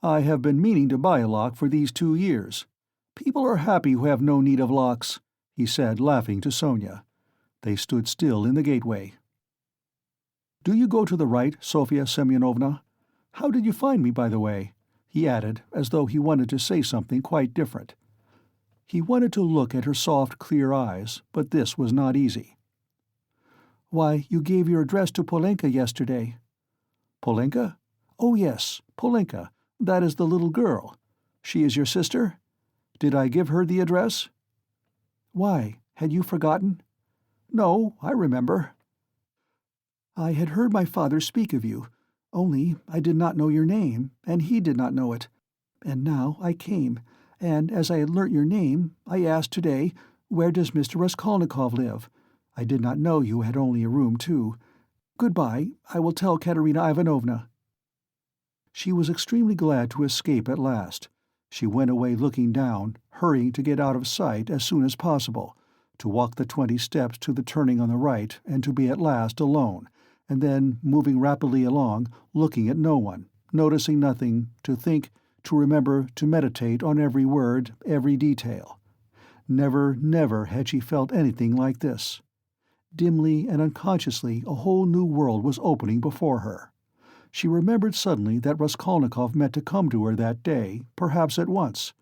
S1: "I have been meaning to buy a lock for these 2 years. People are happy who have no need of locks," he said, laughing to Sonia. They stood still in the gateway. "Do you go to the right, Sofya Semyonovna? How did you find me, by the way?" he added, as though he wanted to say something quite different. He wanted to look at her soft, clear eyes, but this was not easy. "Why, you gave your address to Polenka yesterday." "Polenka? Oh yes, Polenka. That is the little girl. She is your sister? Did I give her the address?" "Why, had you forgotten?" "No, I remember." "I had heard my father speak of you, only I did not know your name, and he did not know it. And now I came, and as I had learnt your name, I asked today, 'Where does Mr. Raskolnikov live?' I did not know you had only a room, too. Good-bye, I will tell Katerina Ivanovna." She was extremely glad to escape at last. She went away looking down, hurrying to get out of sight as soon as possible, to walk the 20 steps to the turning on the right, and to be at last alone, and then moving rapidly along, looking at no one, noticing nothing, to think, to remember, to meditate on every word, every detail. Never, never had she felt anything like this. Dimly and unconsciously a whole new world was opening before her. She remembered suddenly that Raskolnikov meant to come to her that day, perhaps at once.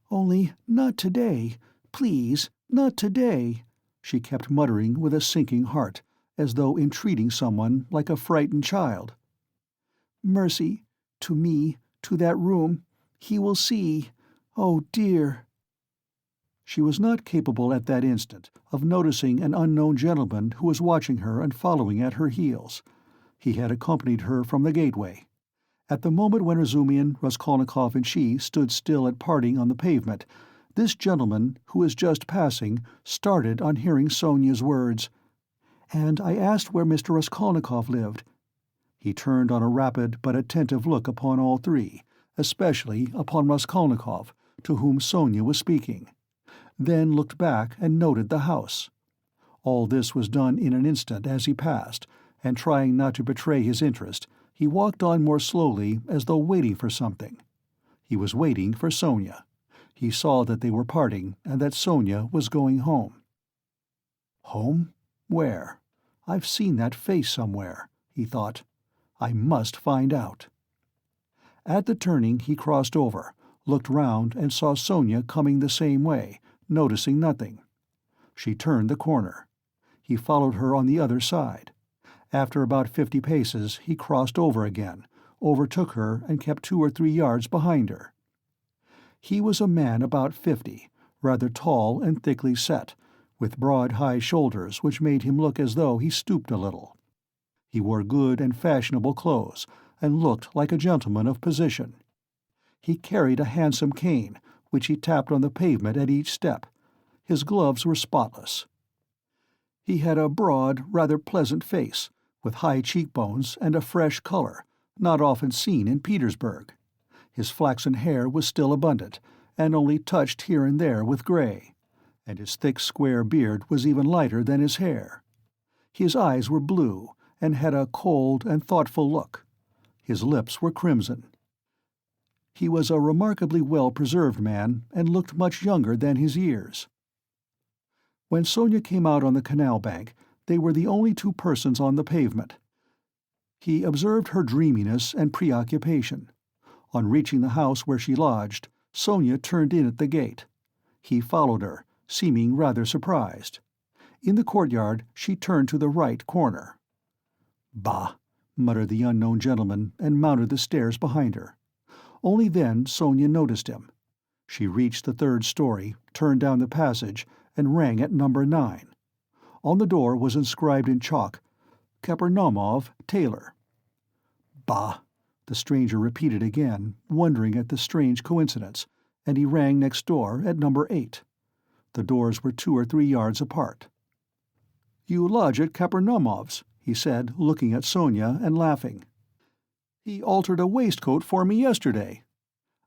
S1: "Only not today. Please, not today," she kept muttering with a sinking heart, as though entreating someone like a frightened child. "Mercy, to me, to that room. He will see. Oh, dear." She was not capable at that instant of noticing an unknown gentleman who was watching her and following at her heels. He had accompanied her from the gateway. At the moment when Razumian, Raskolnikov, and she stood still at parting on the pavement, this gentleman, who was just passing, started on hearing Sonia's words, "And I asked where Mr. Raskolnikov lived." He turned on a rapid but attentive look upon all three, especially upon Raskolnikov, to whom Sonia was speaking, then looked back and noted the house. All this was done in an instant as he passed, and trying not to betray his interest, he walked on more slowly as though waiting for something. He was waiting for Sonia. He saw that they were parting and that Sonia was going home. Home? Where? I've seen that face somewhere, he thought. I must find out. At the turning he crossed over, looked round and saw Sonia coming the same way, noticing nothing. She turned the corner. He followed her on the other side. After about 50 paces he crossed over again, overtook her and kept 2 or 3 yards behind her. He was a man about 50, rather tall and thickly set, with broad high shoulders which made him look as though he stooped a little. He wore good and fashionable clothes, and looked like a gentleman of position. He carried a handsome cane, which he tapped on the pavement at each step. His gloves were spotless. He had a broad, rather pleasant face, with high cheekbones and a fresh color, not often seen in Petersburg. His flaxen hair was still abundant, and only touched here and there with gray, and his thick square beard was even lighter than his hair. His eyes were blue, and had a cold and thoughtful look. His lips were crimson. He was a remarkably well-preserved man, and looked much younger than his years. When Sonia came out on the canal bank, they were the only 2 persons on the pavement. He observed her dreaminess and preoccupation. On reaching the house where she lodged, Sonia turned in at the gate. He followed her, seeming rather surprised. In the courtyard she turned to the right corner. "Bah!" muttered the unknown gentleman, and mounted the stairs behind her. Only then Sonia noticed him. She reached the 3rd story, turned down the passage, and rang at number 9. On the door was inscribed in chalk, "Kapernaumov, tailor." "Bah!" the stranger repeated again, wondering at the strange coincidence, and he rang next door at number 8. The doors were 2 or 3 yards apart. "You lodge at Kapernaumov's," he said, looking at Sonia and laughing. "He altered a waistcoat for me yesterday.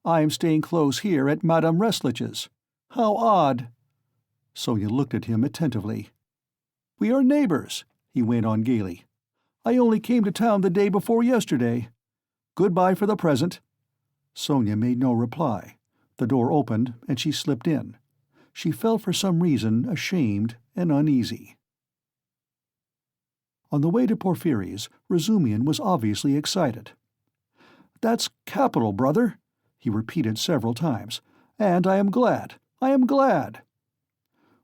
S1: I am staying close here at Madame Restlich's. How odd!" Sonia looked at him attentively. "We are neighbors," he went on gaily. "I only came to town the day before yesterday. Goodbye for the present." Sonia made no reply. The door opened, and she slipped in. She felt for some reason ashamed and uneasy. On the way to Porphyry's, Razumian was obviously excited. "That's capital, brother," he repeated several times. "And I am glad. I am glad."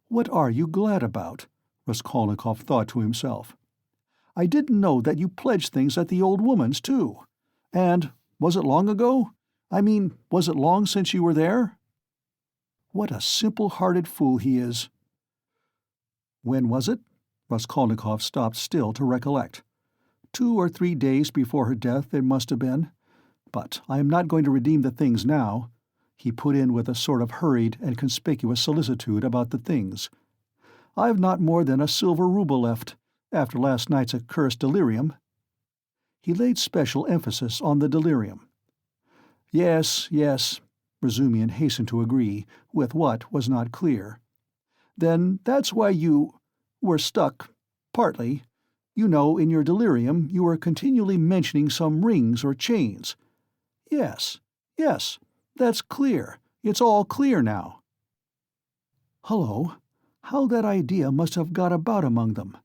S1: "What are you glad about?" Raskolnikov thought to himself. "I didn't know that you pledged things at the old woman's, too. And was it long ago? I mean, was it long since you were there?" What a simple-hearted fool he is. "When was it?" Raskolnikov stopped still to recollect. 2 or 3 days before her death, it must have been. But I am not going to redeem the things now," he put in with a sort of hurried and conspicuous solicitude about the things. "I've not more than a silver rouble left, after last night's accursed delirium." He laid special emphasis on the delirium. "Yes, yes," Razumian hastened to agree, with what was not clear. "Then that's why you were stuck, partly. You know, in your delirium you were continually mentioning some rings or chains. Yes, yes, that's clear. It's all clear now." Hullo, how that idea must have got about among them.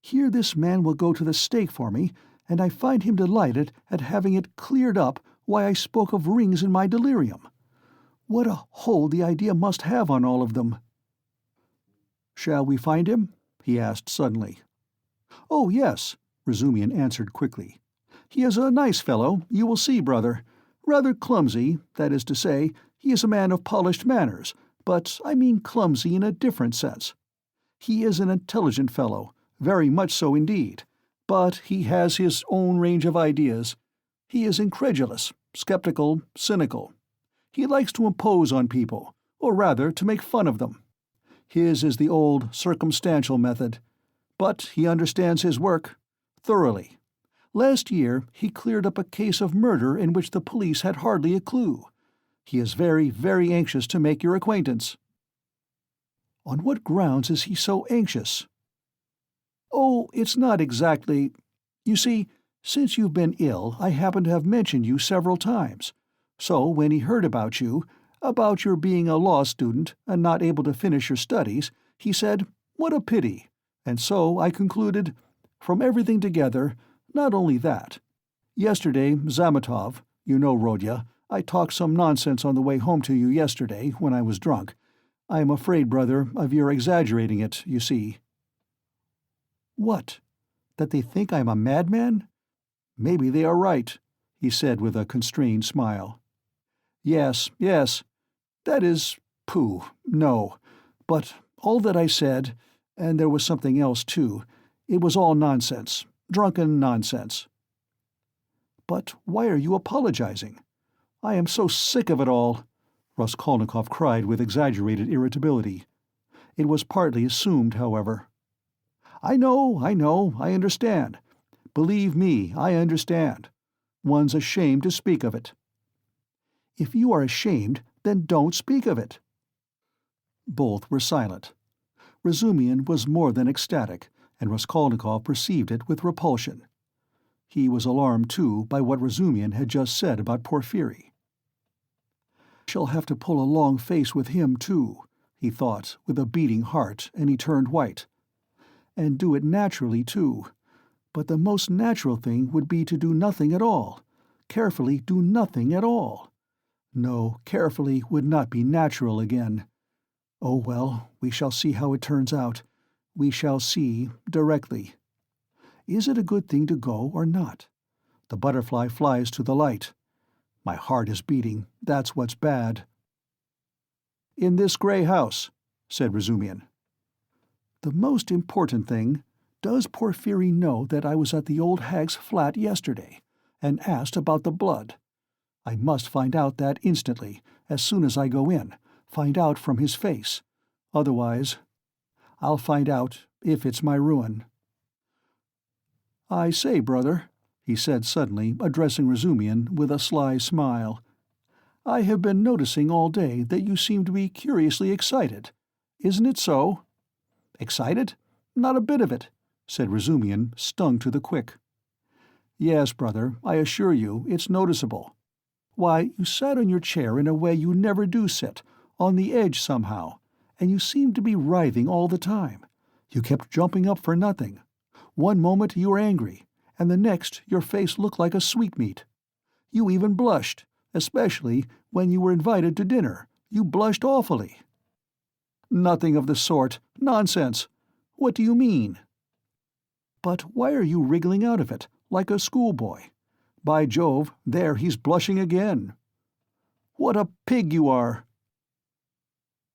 S1: Here this man will go to the stake for me, and I find him delighted at having it cleared up why I spoke of rings in my delirium. What a hold the idea must have on all of them. "Shall we find him?" he asked suddenly. "Oh, yes," Razumian answered quickly. "He is a nice fellow, you will see, brother. Rather clumsy, that is to say, he is a man of polished manners, but I mean clumsy in a different sense. He is an intelligent fellow, very much so indeed, but he has his own range of ideas. He is incredulous, skeptical, cynical. He likes to impose on people, or rather to make fun of them. His is the old circumstantial method, but he understands his work thoroughly. Last year he cleared up a case of murder in which the police had hardly a clue. He is very, very anxious to make your acquaintance." "On what grounds is he so anxious?" "Oh, it's not exactly— You see, since you've been ill, I happen to have mentioned you several times. So when he heard about you, about your being a law student and not able to finish your studies, he said, 'What a pity!' And so I concluded, from everything together, not only that. Yesterday Zametov, You know, Rodya, I talked some nonsense on the way home to you yesterday when I was drunk. I am afraid, brother, of your exaggerating it, you see." "What? That they think I am a madman? Maybe they are right," he said with a constrained smile. "Yes, yes. That is, pooh, no. But all that I said, and there was something else too, it was all nonsense, drunken nonsense." "But why are you apologizing? I am so sick of it all," Raskolnikov cried with exaggerated irritability. It was partly assumed, however. I know, I understand. Believe me, I understand. One's ashamed to speak of it." "If you are ashamed, then don't speak of it." Both were silent. Razumian was more than ecstatic, and Raskolnikov perceived it with repulsion. He was alarmed, too, by what Razumian had just said about Porphyry. "I shall have to pull a long face with him, too," he thought, with a beating heart, and he turned white. "And do it naturally, too. But the most natural thing would be to do nothing at all. Carefully do nothing at all. No, carefully would not be natural again. Oh well, we shall see how it turns out. We shall see directly. Is it a good thing to go or not? The butterfly flies to the light. My heart is beating, that's what's bad." "In this grey house," said Razumian. "The most important thing, does Porphyry know that I was at the old hag's flat yesterday, and asked about the blood? I must find out that instantly, as soon as I go in, find out from his face. Otherwise, I'll find out if it's my ruin." "I say, brother," he said suddenly, addressing Razumian with a sly smile, "I have been noticing all day that you seem to be curiously excited. Isn't it so?" "Excited? Not a bit of it," said Razumian, stung to the quick. "Yes, brother, I assure you, it's noticeable. Why, you sat on your chair in a way you never do sit, on the edge somehow, and you seemed to be writhing all the time. You kept jumping up for nothing. One moment you were angry, and the next your face looked like a sweetmeat. You even blushed, especially when you were invited to dinner. You blushed awfully." "Nothing of the sort. Nonsense. What do you mean?" "But why are you wriggling out of it, like a schoolboy? By Jove, there he's blushing again." "What a pig you are!"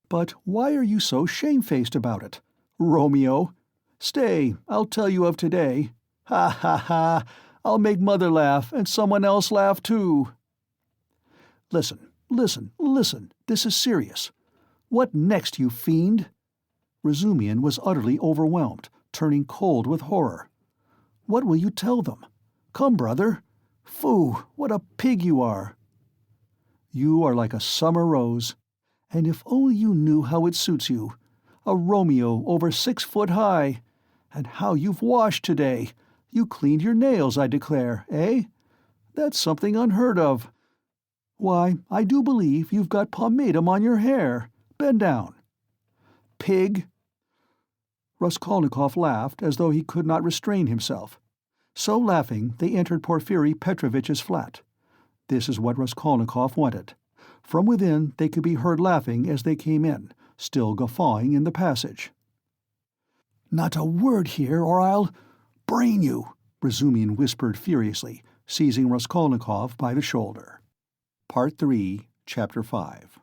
S1: "But why are you so shamefaced about it? Romeo! Stay, I'll tell you of today. Ha ha ha! I'll make Mother laugh, and someone else laugh too." "Listen, listen, this is serious. What next, you fiend?" Razumian was utterly overwhelmed, turning cold with horror. "What will you tell them? Come, brother. Phoo, what a pig you are!" "You are like a summer rose. And if only you knew how it suits you. A Romeo over 6 foot high. And how you've washed today. You cleaned your nails, I declare, eh? That's something unheard of. Why, I do believe you've got pomatum on your hair. Bend down." "Pig!" Raskolnikov laughed as though he could not restrain himself. So laughing, they entered Porphyry Petrovitch's flat. This is what Raskolnikov wanted. From within they could be heard laughing as they came in, still guffawing in the passage. "Not a word here, or I'll brain you," Razumian whispered furiously, seizing Raskolnikov by the shoulder. Part 3, Chapter 5.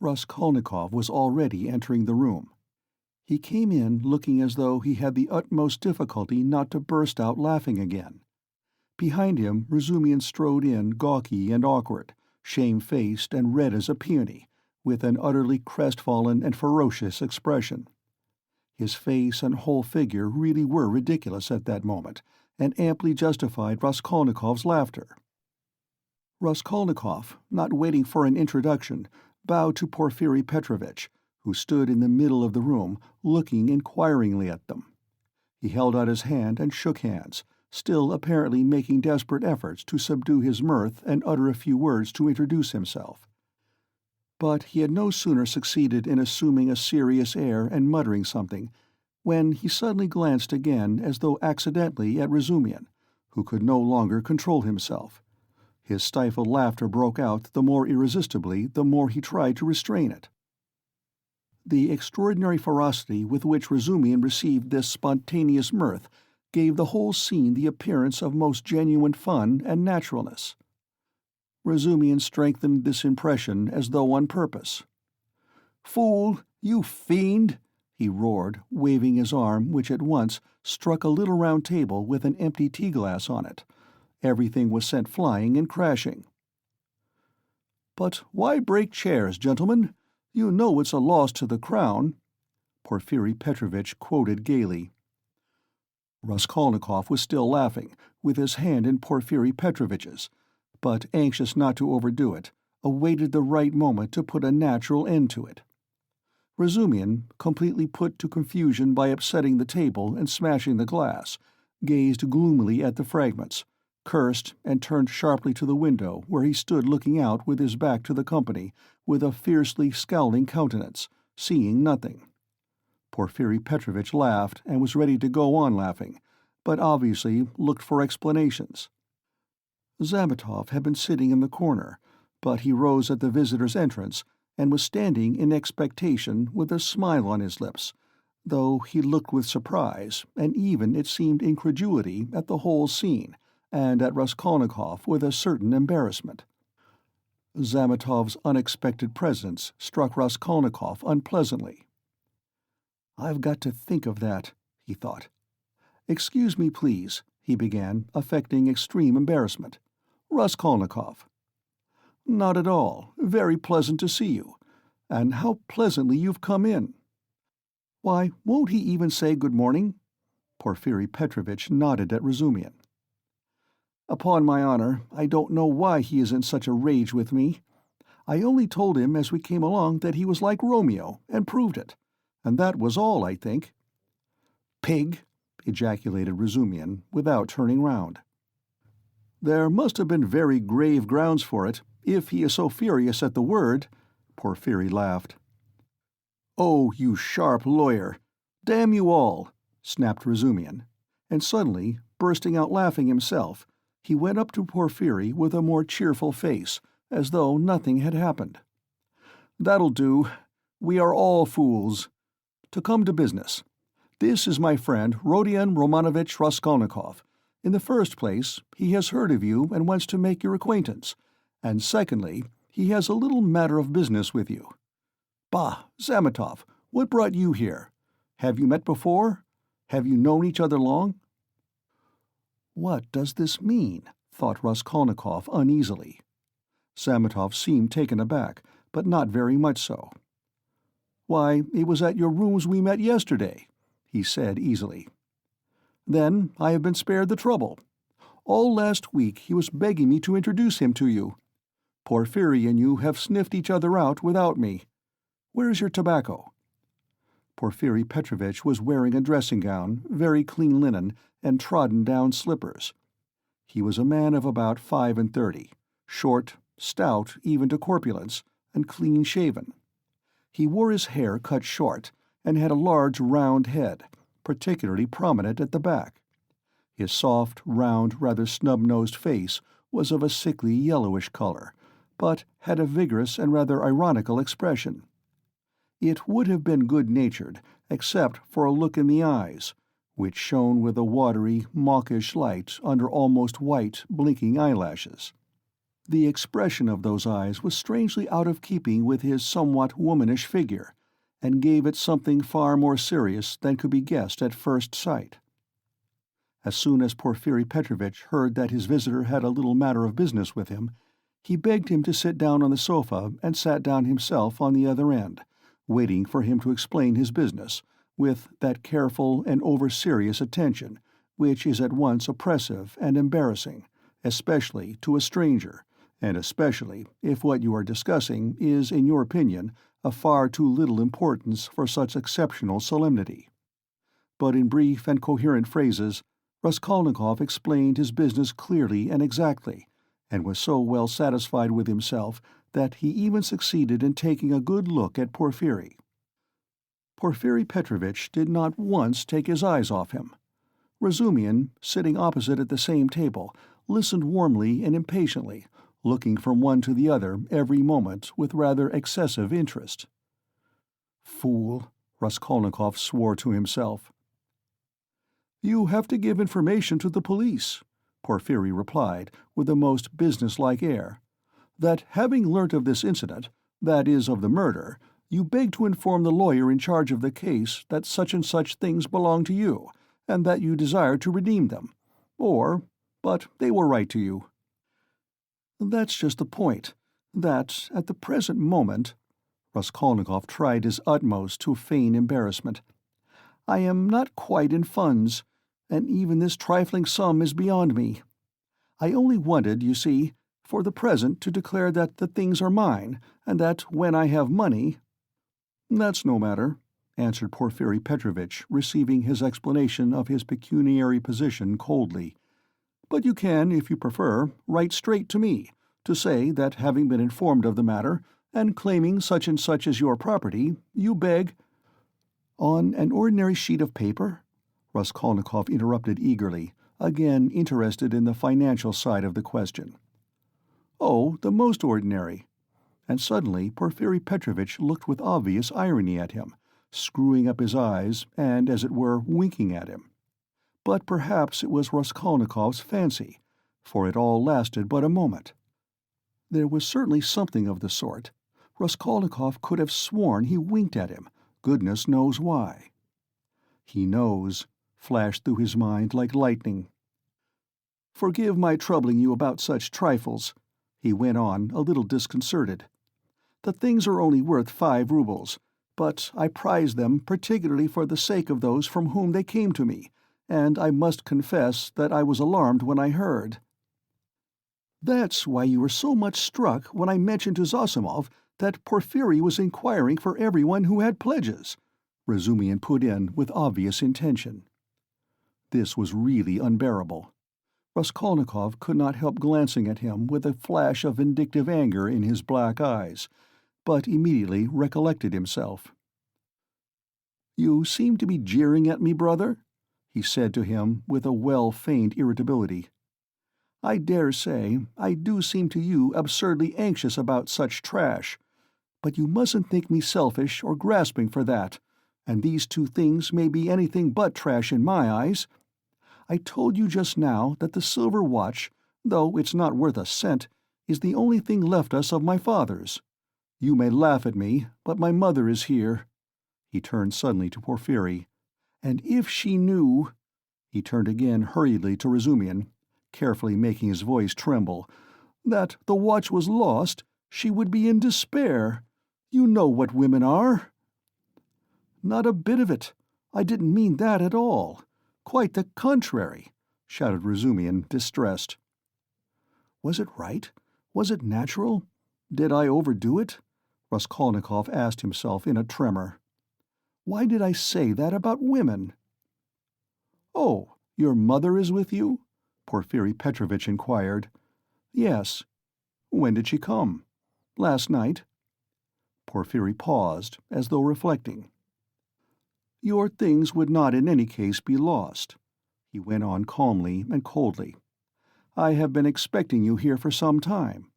S1: Raskolnikov was already entering the room. He came in looking as though he had the utmost difficulty not to burst out laughing again. Behind him Razumian strode in gawky and awkward, shamefaced and red as a peony, with an utterly crestfallen and ferocious expression. His face and whole figure really were ridiculous at that moment, and amply justified Raskolnikov's laughter. Raskolnikov, not waiting for an introduction, bowed to Porphyry Petrovitch, who stood in the middle of the room, looking inquiringly at them. He held out his hand and shook hands, still apparently making desperate efforts to subdue his mirth and utter a few words to introduce himself. But he had no sooner succeeded in assuming a serious air and muttering something, when he suddenly glanced again as though accidentally at Razumian, who could no longer control himself. His stifled laughter broke out the more irresistibly the more he tried to restrain it. The extraordinary ferocity with which Razumian received this spontaneous mirth gave the whole scene the appearance of most genuine fun and naturalness. Razumian strengthened this impression as though on purpose. "Fool! You fiend!" he roared, waving his arm, which at once struck a little round table with an empty tea-glass on it. Everything was sent flying and crashing. "But why break chairs, gentlemen? You know it's a loss to the crown," Porfiri Petrovitch quoted gaily. Raskolnikov was still laughing, with his hand in Porfiri Petrovitch's, but, anxious not to overdo it, awaited the right moment to put a natural end to it. Razumian, completely put to confusion by upsetting the table and smashing the glass, gazed gloomily at the fragments, cursed, and turned sharply to the window, where he stood looking out with his back to the company, with a fiercely scowling countenance, seeing nothing. Porfiri Petrovitch laughed and was ready to go on laughing, but obviously looked for explanations. Zametov had been sitting in the corner, but he rose at the visitor's entrance and was standing in expectation with a smile on his lips, though he looked with surprise, and even, it seemed, incredulity at the whole scene, and at Raskolnikov with a certain embarrassment. Zametov's unexpected presence struck Raskolnikov unpleasantly. "I've got to think of that," he thought. "Excuse me, please," he began, affecting extreme embarrassment. "Raskolnikov." "Not at all. Very pleasant to see you. And how pleasantly you've come in." "Why, won't he even say good morning?" Porfiri Petrovitch nodded at Razumian. "Upon my honor, I don't know why he is in such a rage with me. I only told him as we came along that he was like Romeo, and proved it. And that was all, I think." "Pig!" ejaculated Razumian, without turning round. "There must have been very grave grounds for it, if he is so furious at the word," Porfiri laughed. "Oh, you sharp lawyer! Damn you all!" snapped Razumian, and suddenly, bursting out laughing himself, he went up to Porfiri with a more cheerful face, as though nothing had happened. "That'll do. We are all fools. To come to business. This is my friend Rodion Romanovich Raskolnikov. In the first place, he has heard of you and wants to make your acquaintance, and secondly, he has a little matter of business with you. Bah, Zametov, what brought you here? Have you met before? Have you known each other long?" "What does this mean?" thought Raskolnikov uneasily. Zametov seemed taken aback, but not very much so. "Why, it was at your rooms we met yesterday," he said easily. "Then I have been spared the trouble. All last week he was begging me to introduce him to you. Porfiri and you have sniffed each other out without me. Where's your tobacco?" Porfiri Petrovitch was wearing a dressing-gown, very clean linen, and trodden-down slippers. He was a man of about 35, short, stout even to corpulence, and clean-shaven. He wore his hair cut short, and had a large round head, particularly prominent at the back. His soft, round, rather snub-nosed face was of a sickly yellowish color, but had a vigorous and rather ironical expression. It would have been good-natured, except for a look in the eyes, which shone with a watery, mawkish light under almost white, blinking eyelashes. The expression of those eyes was strangely out of keeping with his somewhat womanish figure, and gave it something far more serious than could be guessed at first sight. As soon as Porfiri Petrovitch heard that his visitor had a little matter of business with him, he begged him to sit down on the sofa and sat down himself on the other end, waiting for him to explain his business, with that careful and over-serious attention which is at once oppressive and embarrassing, especially to a stranger, and especially if what you are discussing is, in your opinion, of far too little importance for such exceptional solemnity. But in brief and coherent phrases, Raskolnikov explained his business clearly and exactly, and was so well satisfied with himself that he even succeeded in taking a good look at Porfiri. Porfiri Petrovitch did not once take his eyes off him. Razumian, sitting opposite at the same table, listened warmly and impatiently, looking from one to the other every moment with rather excessive interest. "Fool," Raskolnikov swore to himself. "You have to give information to the police," Porfiry replied, with a most business-like air. "That having learnt of this incident, that is, of the murder, you beg to inform the lawyer in charge of the case that such and such things belong to you, and that you desire to redeem them. But they will write to you." "That's just the point, that, at the present moment," Raskolnikov tried his utmost to feign embarrassment, "I am not quite in funds, and even this trifling sum is beyond me. I only wanted, you see, for the present to declare that the things are mine, and that when I have money—" "That's no matter," answered Porfiry Petrovitch, receiving his explanation of his pecuniary position coldly. "But you can, if you prefer, write straight to me, to say that having been informed of the matter, and claiming such and such as your property, you beg—" "On an ordinary sheet of paper?" Raskolnikov interrupted eagerly, again interested in the financial side of the question. "Oh, the most ordinary." And suddenly Porfiry Petrovitch looked with obvious irony at him, screwing up his eyes and, as it were, winking at him. But perhaps it was Raskolnikov's fancy, for it all lasted but a moment. There was certainly something of the sort. Raskolnikov could have sworn he winked at him, goodness knows why. "He knows," flashed through his mind like lightning. "Forgive my troubling you about such trifles," he went on, a little disconcerted. "The things are only worth 5 roubles, but I prize them particularly for the sake of those from whom they came to me, and I must confess that I was alarmed when I heard—" "That's why you were so much struck when I mentioned to Zosimov that Porfiry was inquiring for everyone who had pledges," Razumian put in with obvious intention. This was really unbearable. Raskolnikov could not help glancing at him with a flash of vindictive anger in his black eyes, but immediately recollected himself. "You seem to be jeering at me, brother," he said to him with a well-feigned irritability. "I dare say I do seem to you absurdly anxious about such trash, but you mustn't think me selfish or grasping for that, and these 2 things may be anything but trash in my eyes. I told you just now that the silver watch, though it's not worth a cent, is the only thing left us of my father's. You may laugh at me, but my mother is here." He turned suddenly to Porfiry. "And if she knew—" He turned again hurriedly to Razumian, carefully making his voice tremble, "that the watch was lost, she would be in despair. You know what women are." "Not a bit of it. I didn't mean that at all. Quite the contrary," shouted Razumian, distressed. "Was it right? Was it natural? Did I overdo it?" Raskolnikov asked himself in a tremor. "Why did I say that about women?" "Oh, your mother is with you?" Porfiry Petrovitch inquired. "Yes." "When did she come?" "Last night." Porfiry paused, as though reflecting. "Your things would not in any case be lost," he went on calmly and coldly. "I have been expecting you here for some time."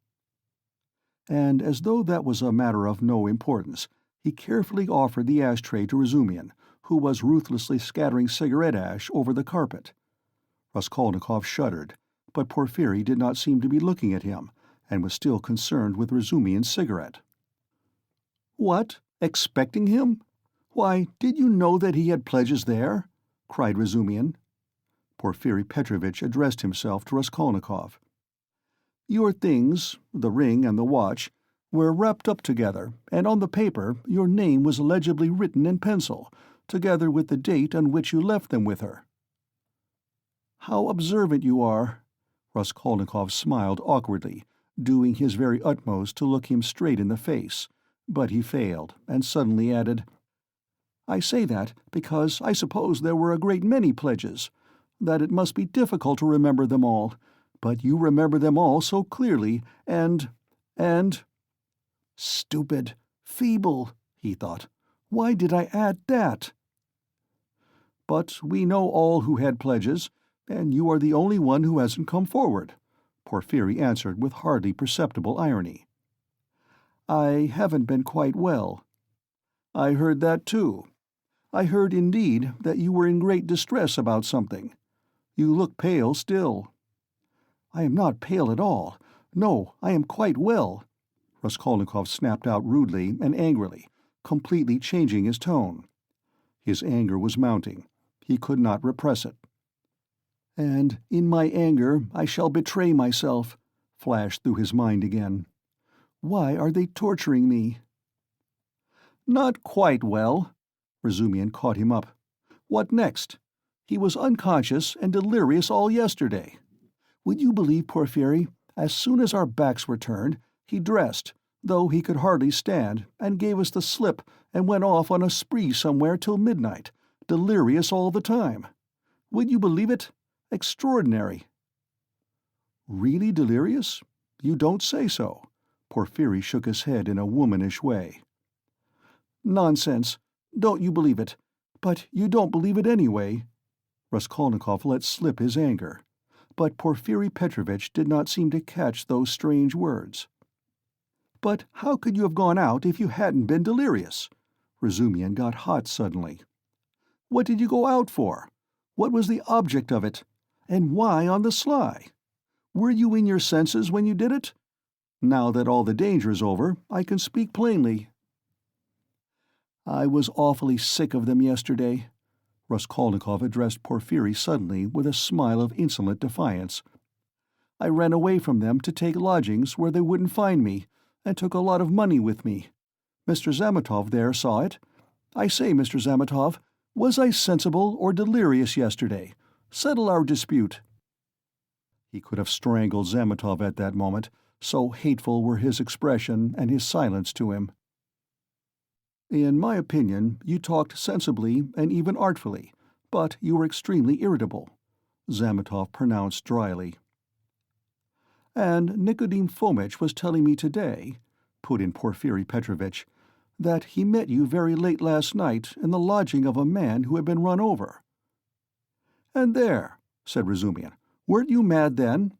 S1: And as though that was a matter of no importance, he carefully offered the ashtray to Razumian, who was ruthlessly scattering cigarette ash over the carpet. Raskolnikov shuddered, but Porfiry did not seem to be looking at him, and was still concerned with Razumian's cigarette. "What? Expecting him? Why, did you know that he had pledges there?" cried Razumian. Porfiry Petrovitch addressed himself to Raskolnikov. "Your things, the ring and the watch, were wrapped up together, and on the paper your name was legibly written in pencil, together with the date on which you left them with her." "How observant you are!" Raskolnikov smiled awkwardly, doing his very utmost to look him straight in the face, but he failed, and suddenly added, "I say that because I suppose there were a great many pledges, that it must be difficult to remember them all, but you remember them all so clearly, and— Stupid, feeble, he thought. Why did I add that? But we know all who had pledges, and you are the only one who hasn't come forward," Porphyry answered with hardly perceptible irony. "I haven't been quite well." "I heard that too. I heard, indeed, that you were in great distress about something. You look pale still." "I am not pale at all. No, I am quite well," Raskolnikov snapped out rudely and angrily, completely changing his tone. His anger was mounting. He could not repress it. "And in my anger I shall betray myself," flashed through his mind again. "Why are they torturing me?" "Not quite well." Razumian caught him up. "What next? He was unconscious and delirious all yesterday. Would you believe, Porphyry, as soon as our backs were turned, he dressed, though he could hardly stand, and gave us the slip and went off on a spree somewhere till midnight, delirious all the time. Would you believe it? Extraordinary." "Really delirious? You don't say so." Porphyry shook his head in a womanish way. "Nonsense. Don't you believe it. But you don't believe it anyway." Raskolnikov let slip his anger, but Porphyry Petrovitch did not seem to catch those strange words. "But how could you have gone out if you hadn't been delirious?" Razumian got hot suddenly. "What did you go out for? What was the object of it? And why on the sly? Were you in your senses when you did it? Now that all the danger is over, I can speak plainly." "I was awfully sick of them yesterday." Raskolnikov addressed Porphyry suddenly with a smile of insolent defiance. "I ran away from them to take lodgings where they wouldn't find me, and took a lot of money with me. Mr. Zametov there saw it. I say, Mr. Zametov, was I sensible or delirious yesterday? Settle our dispute." He could have strangled Zametov at that moment, so hateful were his expression and his silence to him. "In my opinion, you talked sensibly and even artfully, but you were extremely irritable," Zametov pronounced dryly. "And Nikodim Fomitch was telling me today," put in Porphyry Petrovitch, "that he met you very late last night in the lodging of a man who had been run over." "And there," said Razumian, "weren't you mad then?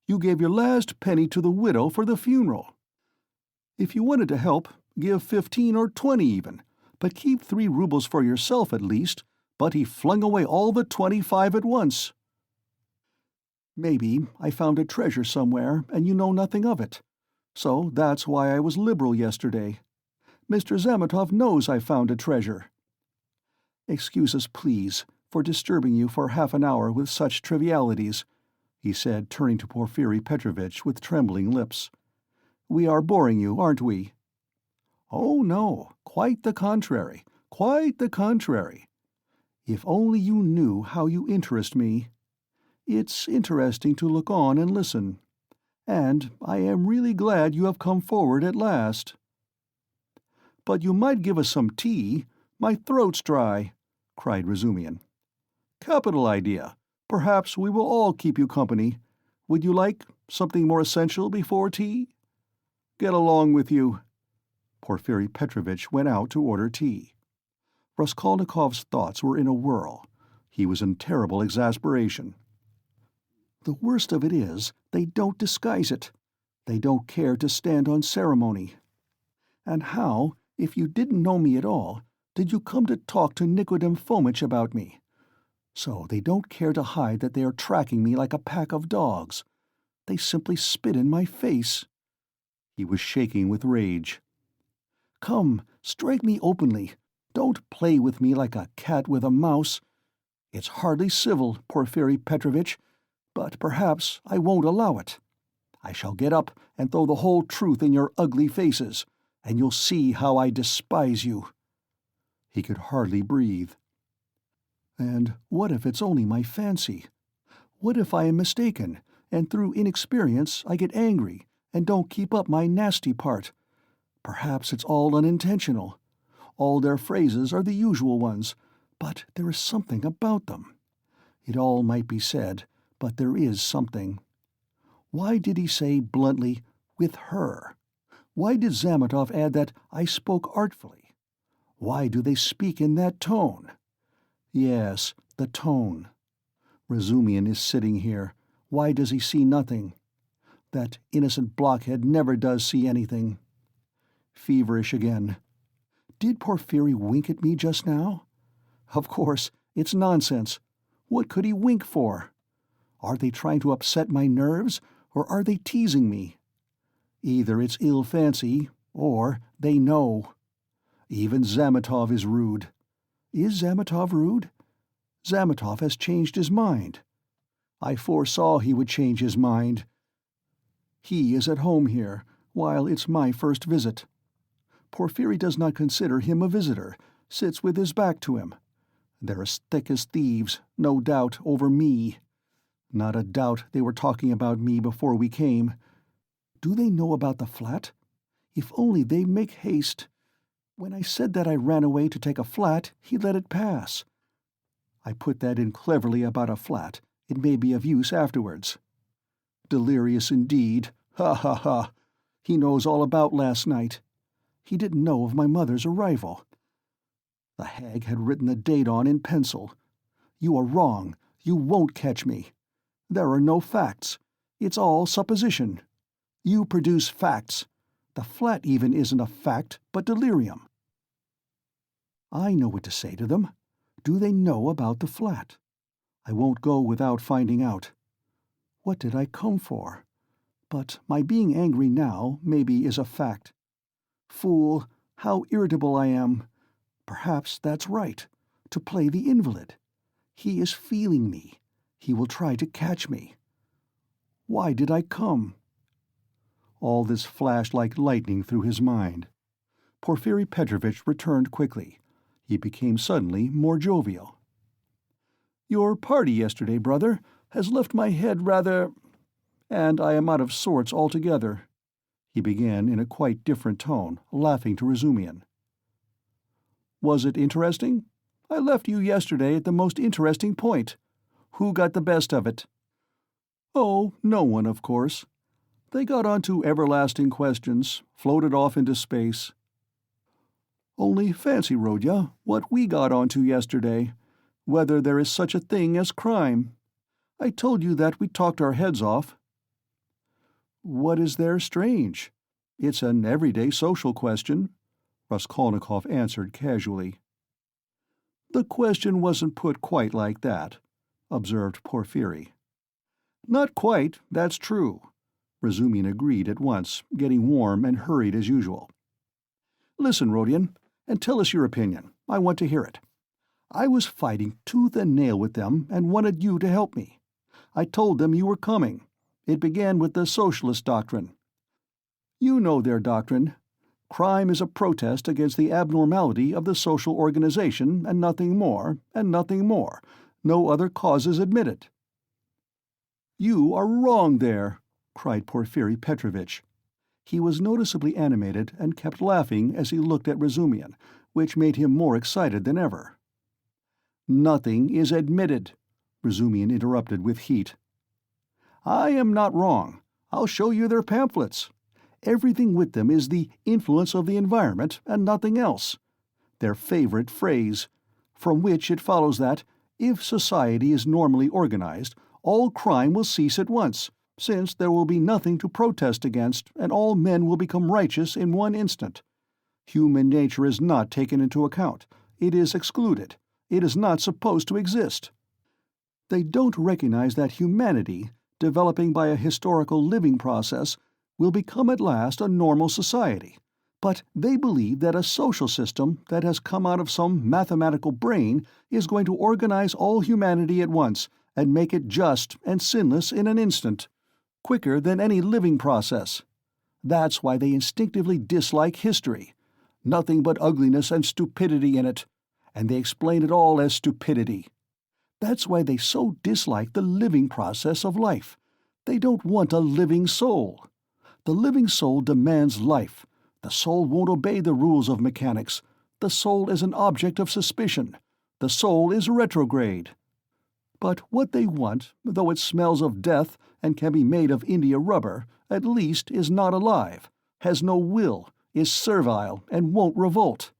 S1: You gave your last penny to the widow for the funeral. If you wanted to help, give 15 or 20 even, but keep 3 rubles for yourself at least, but he flung away all the 25 at once." "Maybe I found a treasure somewhere and you know nothing of it. So that's why I was liberal yesterday. Mr. Zametov knows I found a treasure. Excuse us, please, for disturbing you for half an hour with such trivialities," he said, turning to Porphyry Petrovitch with trembling lips. "We are boring you, aren't we?" "Oh, no, quite the contrary, quite the contrary. If only you knew how you interest me. It's interesting to look on and listen. And I am really glad you have come forward at last." "But you might give us some tea. My throat's dry," cried Razumian. "Capital idea. Perhaps we will all keep you company. Would you like something more essential before tea?" "Get along with you." Porphyry Petrovitch went out to order tea. Raskolnikov's thoughts were in a whirl. He was in terrible exasperation. "The worst of it is, they don't disguise it. They don't care to stand on ceremony. And how, if you didn't know me at all, did you come to talk to Nikodim Fomitch about me? So they don't care to hide that they are tracking me like a pack of dogs. They simply spit in my face." He was shaking with rage. "Come, strike me openly. Don't play with me like a cat with a mouse. It's hardly civil, Porphyry Petrovitch, but perhaps I won't allow it. I shall get up and throw the whole truth in your ugly faces, and you'll see how I despise you." He could hardly breathe. "And what if it's only my fancy? What if I am mistaken, and through inexperience I get angry and don't keep up my nasty part? Perhaps it's all unintentional. All their phrases are the usual ones, but there is something about them. It all might be said, but there is something. Why did he say bluntly, 'with her'? Why did Zametov add that I spoke artfully? Why do they speak in that tone? Yes, the tone. Razumian is sitting here. Why does he see nothing? That innocent blockhead never does see anything. Feverish again. Did Porphyry wink at me just now? Of course, it's nonsense. What could he wink for? Are they trying to upset my nerves, or are they teasing me? Either it's ill fancy, or they know. Even Zametov is rude. Is Zametov rude? Zametov has changed his mind. I foresaw he would change his mind. He is at home here, while it's my first visit. Porphyry does not consider him a visitor, sits with his back to him. They're as thick as thieves, no doubt, over me. Not a doubt they were talking about me before we came. Do they know about the flat? If only they'd make haste. When I said that I ran away to take a flat, he let it pass. I put that in cleverly about a flat. It may be of use afterwards. Delirious indeed. Ha ha ha. He knows all about last night. He didn't know of my mother's arrival. The hag had written the date on in pencil. You are wrong. You won't catch me. There are no facts. It's all supposition. You produce facts. The flat even isn't a fact, but delirium. I know what to say to them. Do they know about the flat? I won't go without finding out. What did I come for? But my being angry now maybe is a fact. Fool, how irritable I am. Perhaps that's right, to play the invalid. He is feeling me. He will try to catch me. Why did I come? All this flashed like lightning through his mind. Porphyry Petrovitch returned quickly. He became suddenly more jovial. Your party yesterday, brother, has left my head rather... and I am out of sorts altogether. He began in a quite different tone, laughing to Razumian. Was it interesting? I left you yesterday at the most interesting point. Who got the best of it? Oh, no one, of course. They got on to everlasting questions, floated off into space. Only fancy, Rodya, what we got onto yesterday, whether there is such a thing as crime. I told you that we talked our heads off. What is there strange? It's an everyday social question, Raskolnikov answered casually. The question wasn't put quite like that, observed Porphyry. Not quite, that's true. Razumian agreed at once, getting warm and hurried as usual. Listen, Rodion, and tell us your opinion. I want to hear it. I was fighting tooth and nail with them and wanted you to help me. I told them you were coming. It began with the socialist doctrine. You know their doctrine. Crime is a protest against the abnormality of the social organization, and nothing more, and nothing more. No other causes admitted. You are wrong there, cried Porphyry Petrovitch. He was noticeably animated and kept laughing as he looked at Razumian, which made him more excited than ever. Nothing is admitted, Razumian interrupted with heat. I am not wrong. I'll show you their pamphlets. Everything with them is the influence of the environment and nothing else. Their favorite phrase, from which it follows that, if society is normally organized, all crime will cease at once, since there will be nothing to protest against, and all men will become righteous in one instant. Human nature is not taken into account. It is excluded. It is not supposed to exist. They don't recognize that humanity, developing by a historical living process, will become at last a normal society. But they believe that a social system that has come out of some mathematical brain is going to organize all humanity at once and make it just and sinless in an instant, quicker than any living process. That's why they instinctively dislike history. Nothing but ugliness and stupidity in it, and they explain it all as stupidity. That's why they so dislike the living process of life. They don't want a living soul. The living soul demands life. The soul won't obey the rules of mechanics. The soul is an object of suspicion. The soul is retrograde. But what they want, though it smells of death and can be made of India rubber, at least is not alive, has no will, is servile, and won't revolt.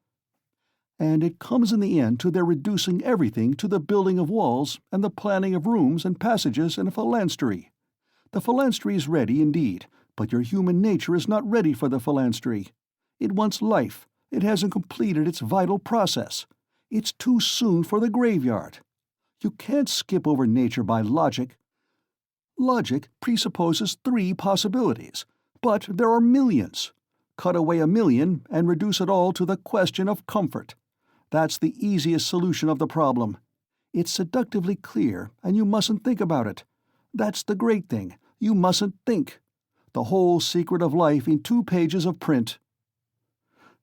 S1: and it comes in the end to their reducing everything to the building of walls and the planning of rooms and passages and a phalanstery. The phalanstery is ready, indeed, but your human nature is not ready for the phalanstery. It wants life. It hasn't completed its vital process. It's too soon for the graveyard. You can't skip over nature by logic. Logic presupposes 3 possibilities, but there are millions. Cut away a million and reduce it all to the question of comfort. That's the easiest solution of the problem. It's seductively clear, and you mustn't think about it. That's the great thing. You mustn't think. The whole secret of life in 2 pages of print.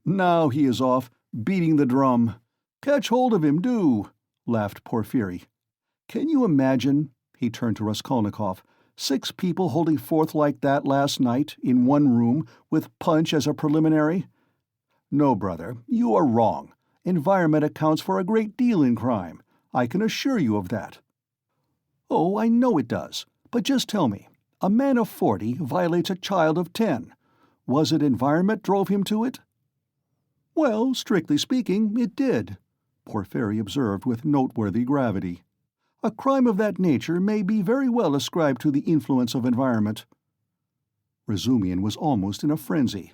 S1: Now he is off, beating the drum. Catch hold of him, do, laughed Porfiry. Can you imagine, he turned to Raskolnikov, 6 people holding forth like that last night, in one room, with punch as a preliminary? No, brother, you are wrong. Environment accounts for a great deal in crime. I can assure you of that. Oh, I know it does. But just tell me, a man of 40 violates a child of 10. Was it environment drove him to it? Well, strictly speaking, it did, Porfiry observed with noteworthy gravity. A crime of that nature may be very well ascribed to the influence of environment. Razumian was almost in a frenzy.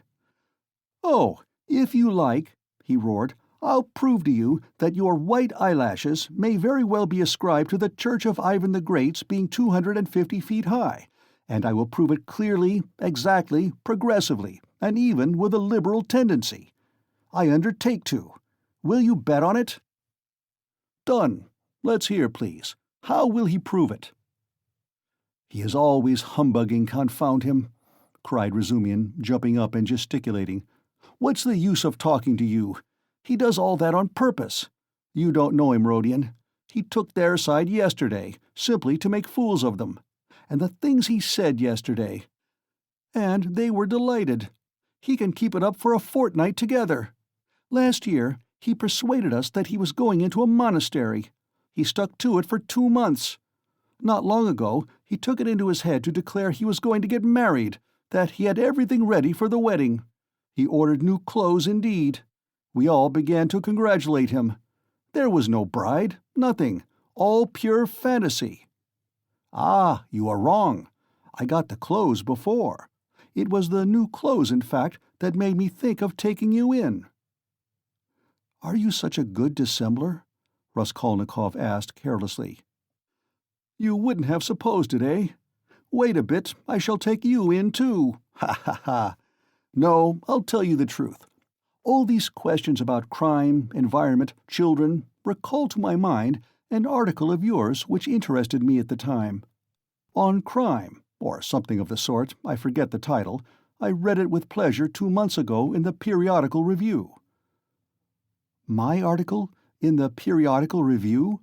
S1: Oh, if you like, he roared, I'll prove to you that your white eyelashes may very well be ascribed to the Church of Ivan the Great's being 250 feet high, and I will prove it clearly, exactly, progressively, and even with a liberal tendency. I undertake to. Will you bet on it? Done. Let's hear, please. How will he prove it? He is always humbugging, confound him, cried Razumian, jumping up and gesticulating. What's the use of talking to you? He does all that on purpose. You don't know him, Rodion. He took their side yesterday, simply to make fools of them. And the things he said yesterday. And they were delighted. He can keep it up for a fortnight together. Last year, he persuaded us that he was going into a monastery. He stuck to it for 2 months. Not long ago, he took it into his head to declare he was going to get married, that he had everything ready for the wedding. He ordered new clothes indeed. We all began to congratulate him. There was no bride, nothing, all pure fantasy. Ah, you are wrong. I got the clothes before. It was the new clothes, in fact, that made me think of taking you in. Are you such a good dissembler? Raskolnikov asked carelessly. You wouldn't have supposed it, eh? Wait a bit, I shall take you in too. Ha ha ha. No, I'll tell you the truth. All these questions about crime, environment, children, recall to my mind an article of yours which interested me at the time. On crime, or something of the sort, I forget the title. I read it with pleasure 2 months ago in the Periodical Review. My article? In the Periodical Review?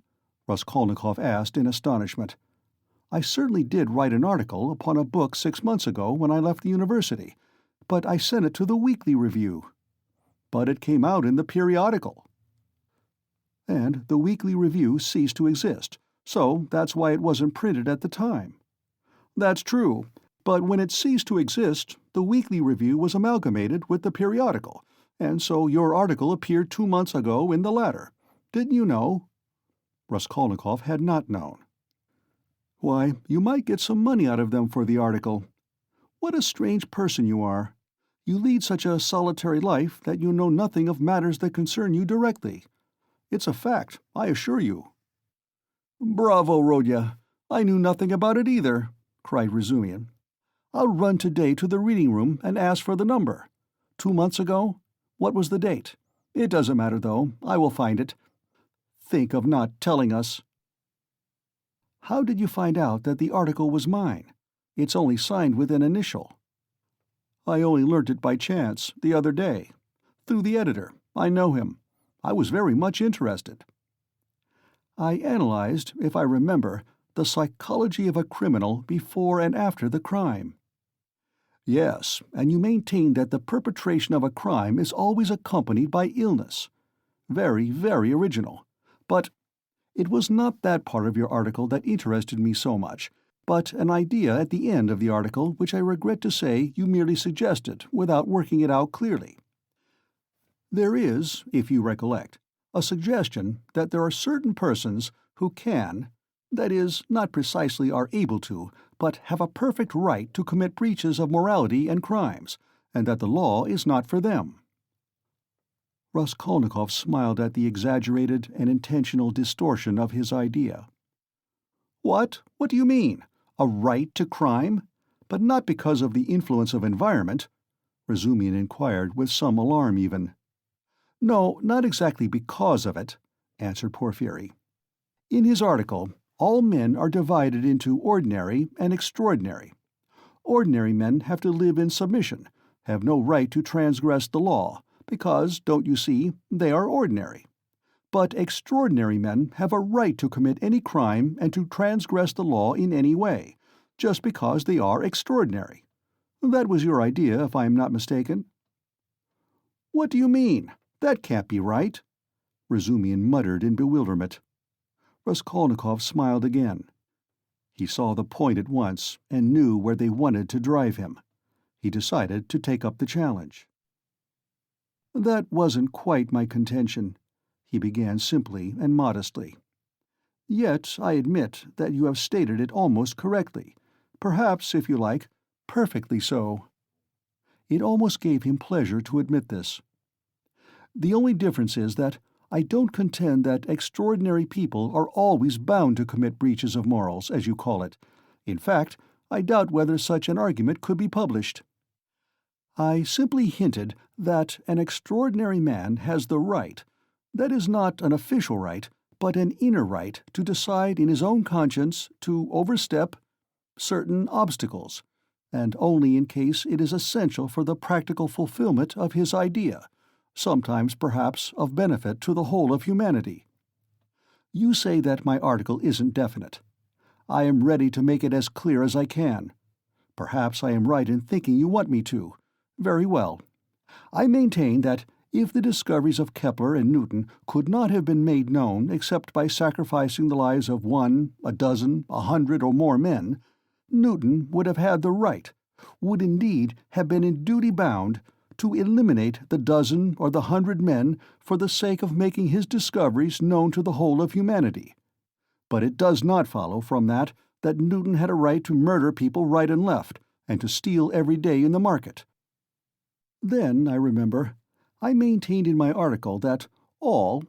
S1: Raskolnikov asked in astonishment. I certainly did write an article upon a book 6 months ago when I left the university, but I sent it to the Weekly Review. But it came out in the periodical. And the Weekly Review ceased to exist, so that's why it wasn't printed at the time. That's true, but when it ceased to exist, the Weekly Review was amalgamated with the periodical, and so your article appeared 2 months ago in the latter. Didn't you know? Raskolnikov had not known. Why, you might get some money out of them for the article. What a strange person you are. You lead such a solitary life that you know nothing of matters that concern you directly. It's a fact, I assure you. Bravo, Rodya. I knew nothing about it either, cried Razumian. I'll run today to the reading room and ask for the number. 2 months ago? What was the date? It doesn't matter, though. I will find it. Think of not telling us. How did you find out that the article was mine? It's only signed with an initial. I only learnt it by chance, the other day. Through the editor. I know him. I was very much interested. I analyzed, if I remember, the psychology of a criminal before and after the crime. Yes, and you maintain that the perpetration of a crime is always accompanied by illness. Very, very original. But it was not that part of your article that interested me so much, but an idea at the end of the article which I regret to say you merely suggested without working it out clearly. There is, if you recollect, a suggestion that there are certain persons who can, that is, not precisely are able to, but have a perfect right to commit breaches of morality and crimes, and that the law is not for them." Raskolnikov smiled at the exaggerated and intentional distortion of his idea. "What? What do you mean? A right to crime? But not because of the influence of environment?" Razumihin inquired, with some alarm even. "No, not exactly because of it," answered Porphyry. "In his article, all men are divided into ordinary and extraordinary. Ordinary men have to live in submission, have no right to transgress the law, because, don't you see, they are ordinary. But extraordinary men have a right to commit any crime and to transgress the law in any way, just because they are extraordinary. That was your idea, if I am not mistaken." "What do you mean? That can't be right," Razumihin muttered in bewilderment. Raskolnikov smiled again. He saw the point at once, and knew where they wanted to drive him. He decided to take up the challenge. "That wasn't quite my contention," he began simply and modestly. "Yet I admit that you have stated it almost correctly, perhaps, if you like, perfectly so." It almost gave him pleasure to admit this. "The only difference is that I don't contend that extraordinary people are always bound to commit breaches of morals, as you call it. In fact, I doubt whether such an argument could be published. I simply hinted that an extraordinary man has the right, that is not an official right, but an inner right, to decide in his own conscience to overstep certain obstacles, and only in case it is essential for the practical fulfillment of his idea, sometimes perhaps of benefit to the whole of humanity. You say that my article isn't definite. I am ready to make it as clear as I can. Perhaps I am right in thinking you want me to. Very well. I maintain that if the discoveries of Kepler and Newton could not have been made known except by sacrificing the lives of 1, a dozen, 100, or more men, Newton would have had the right, would indeed have been in duty bound, to eliminate the dozen or the 100 men for the sake of making his discoveries known to the whole of humanity. But it does not follow from that Newton had a right to murder people right and left, and to steal every day in the market. Then, I remember, I maintained in my article that all,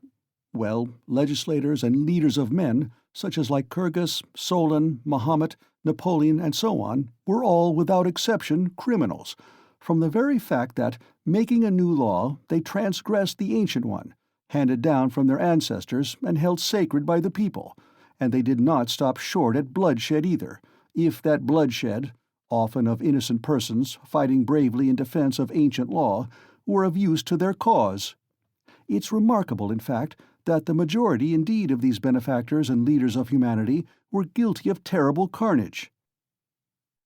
S1: legislators and leaders of men, such as Lycurgus, Solon, Mahomet, Napoleon, and so on, were all, without exception, criminals, from the very fact that, making a new law, they transgressed the ancient one, handed down from their ancestors and held sacred by the people, and they did not stop short at bloodshed either, if that bloodshed, often of innocent persons fighting bravely in defense of ancient law, were of use to their cause. It's remarkable, in fact, that the majority indeed of these benefactors and leaders of humanity were guilty of terrible carnage.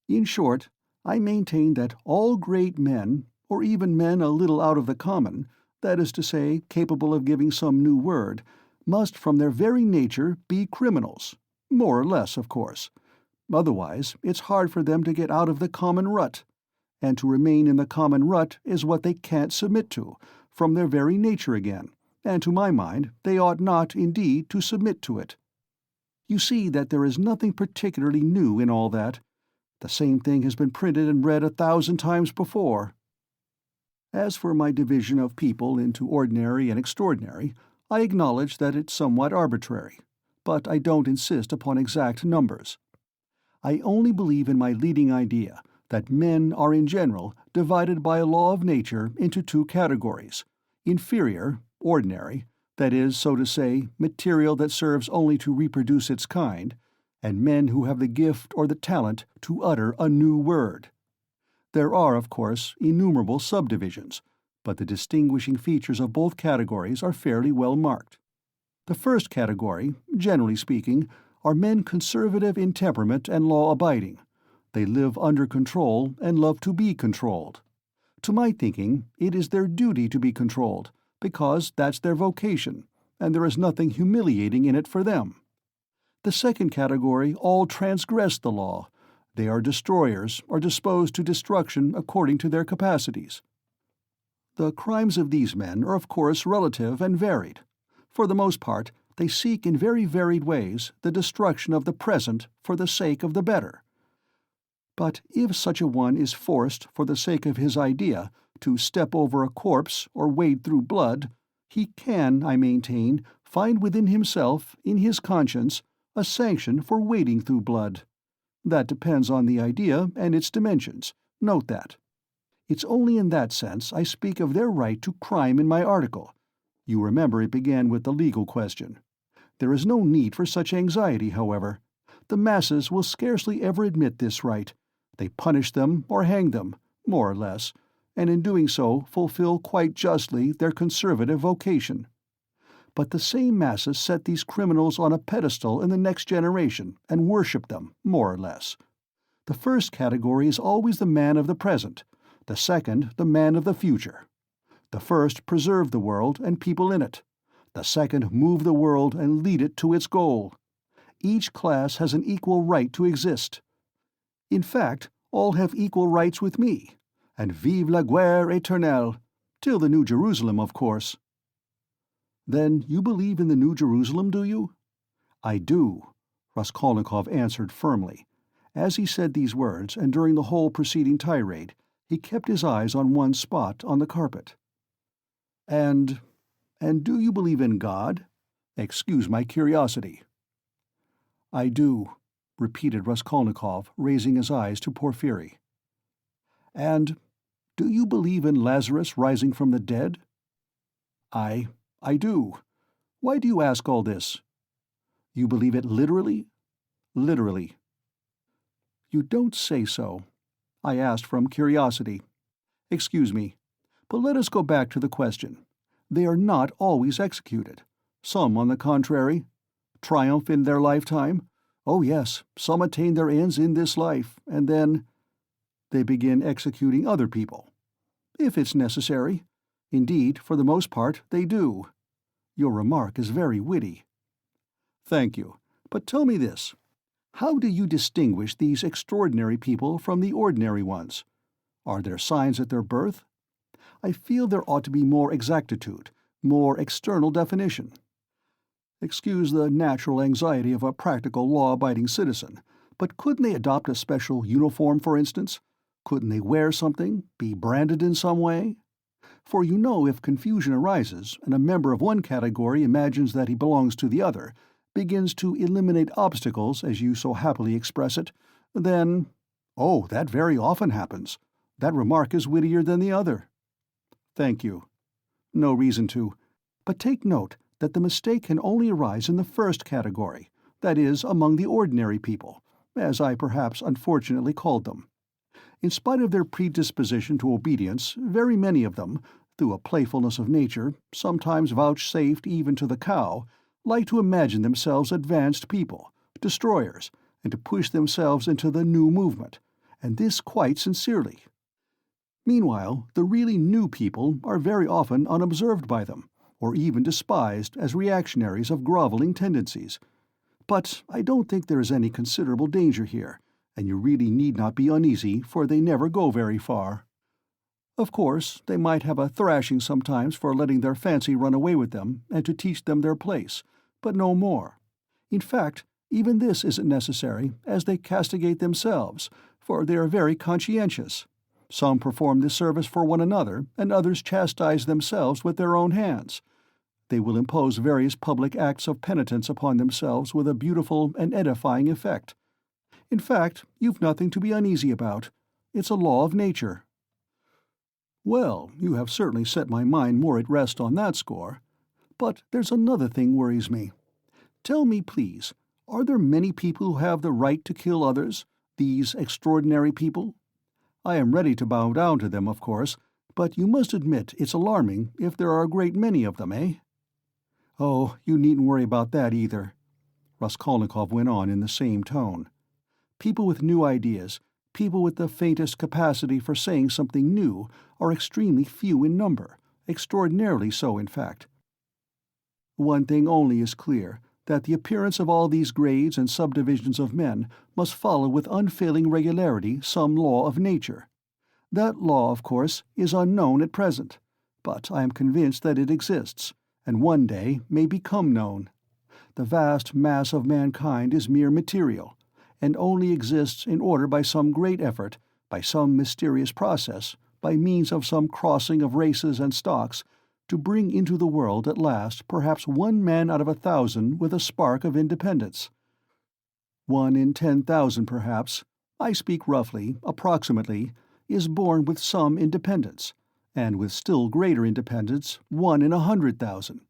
S1: In short, I maintain that all great men, or even men a little out of the common, that is to say, capable of giving some new word, must from their very nature be criminals, more or less, of course. Otherwise, it's hard for them to get out of the common rut, and to remain in the common rut is what they can't submit to, from their very nature again, and to my mind they ought not, indeed, to submit to it. You see that there is nothing particularly new in all that. The same thing has been printed and read 1,000 times before. As for my division of people into ordinary and extraordinary, I acknowledge that it's somewhat arbitrary, but I don't insist upon exact numbers. I only believe in my leading idea that men are in general divided by a law of nature into two categories: inferior, ordinary, that is, so to say, material that serves only to reproduce its kind, and men who have the gift or the talent to utter a new word. There are, of course, innumerable subdivisions, but the distinguishing features of both categories are fairly well marked. The first category, generally speaking, are men conservative in temperament and law-abiding. They live under control and love to be controlled. To my thinking, it is their duty to be controlled, because that's their vocation, and there is nothing humiliating in it for them. The second category all transgress the law. They are destroyers, or disposed to destruction according to their capacities. The crimes of these men are of course relative and varied. For the most part, they seek in very varied ways the destruction of the present for the sake of the better. But if such a one is forced, for the sake of his idea, to step over a corpse or wade through blood, he can, I maintain, find within himself, in his conscience, a sanction for wading through blood. That depends on the idea and its dimensions. Note that. It's only in that sense I speak of their right to crime in my article. You remember it began with the legal question. There is no need for such anxiety, however. The masses will scarcely ever admit this right. They punish them or hang them, more or less, and in doing so fulfill quite justly their conservative vocation. But the same masses set these criminals on a pedestal in the next generation and worship them, more or less. The first category is always the man of the present, the second the man of the future. The first preserve the world and people in it. The second move the world and lead it to its goal. Each class has an equal right to exist. In fact, all have equal rights with me, and vive la guerre éternelle, till the New Jerusalem, of course. Then you believe in the New Jerusalem, do you? I do, Raskolnikov answered firmly. As he said these words, and during the whole preceding tirade, he kept his eyes on one spot on the carpet. And do you believe in God? Excuse my curiosity. I do, repeated Raskolnikov, raising his eyes to Porphyry. And do you believe in Lazarus rising from the dead? I do. Why do you ask all this? You believe it literally? Literally. You don't say so. I asked from curiosity. Excuse me, but let us go back to the question. They are not always executed. Some, on the contrary, triumph in their lifetime. Oh yes, some attain their ends in this life, and then they begin executing other people. If it's necessary. Indeed, for the most part, they do. Your remark is very witty. Thank you. But tell me this. How do you distinguish these extraordinary people from the ordinary ones? Are there signs at their birth? I feel there ought to be more exactitude, more external definition. Excuse the natural anxiety of a practical law-abiding citizen, but couldn't they adopt a special uniform, for instance? Couldn't they wear something, be branded in some way? For you know if confusion arises, and a member of one category imagines that he belongs to the other, begins to eliminate obstacles, as you so happily express it, then— Oh, that very often happens. That remark is wittier than the other. Thank you. No reason to. But take note that the mistake can only arise in the first category, that is, among the ordinary people, as I perhaps unfortunately called them. In spite of their predisposition to obedience, very many of them, through a playfulness of nature, sometimes vouchsafed even to the cow, like to imagine themselves advanced people, destroyers, and to push themselves into the new movement, and this quite sincerely. Meanwhile, the really new people are very often unobserved by them, or even despised as reactionaries of groveling tendencies. But I don't think there is any considerable danger here, and you really need not be uneasy, for they never go very far. Of course, they might have a thrashing sometimes for letting their fancy run away with them, and to teach them their place, but no more. In fact, even this isn't necessary, as they castigate themselves, for they are very conscientious. Some perform this service for one another, and others chastise themselves with their own hands. They will impose various public acts of penitence upon themselves with a beautiful and edifying effect. In fact, you've nothing to be uneasy about. It's a law of nature. Well, you have certainly set my mind more at rest on that score. But there's another thing worries me. Tell me, please, are there many people who have the right to kill others, these extraordinary people? I am ready to bow down to them, of course, but you must admit it's alarming if there are a great many of them, eh? Oh, you needn't worry about that either, Raskolnikov went on in the same tone. People with new ideas, people with the faintest capacity for saying something new, are extremely few in number, extraordinarily so, in fact. One thing only is clear, that the appearance of all these grades and subdivisions of men must follow with unfailing regularity some law of nature. That law, of course, is unknown at present, but I am convinced that it exists, and one day may become known. The vast mass of mankind is mere material, and only exists in order by some great effort, by some mysterious process, by means of some crossing of races and stocks, to bring into the world at last perhaps one man out of 1,000 with a spark of independence. 1 in 10,000 perhaps, I speak roughly, approximately, is born with some independence, and with still greater independence 1 in 100,000.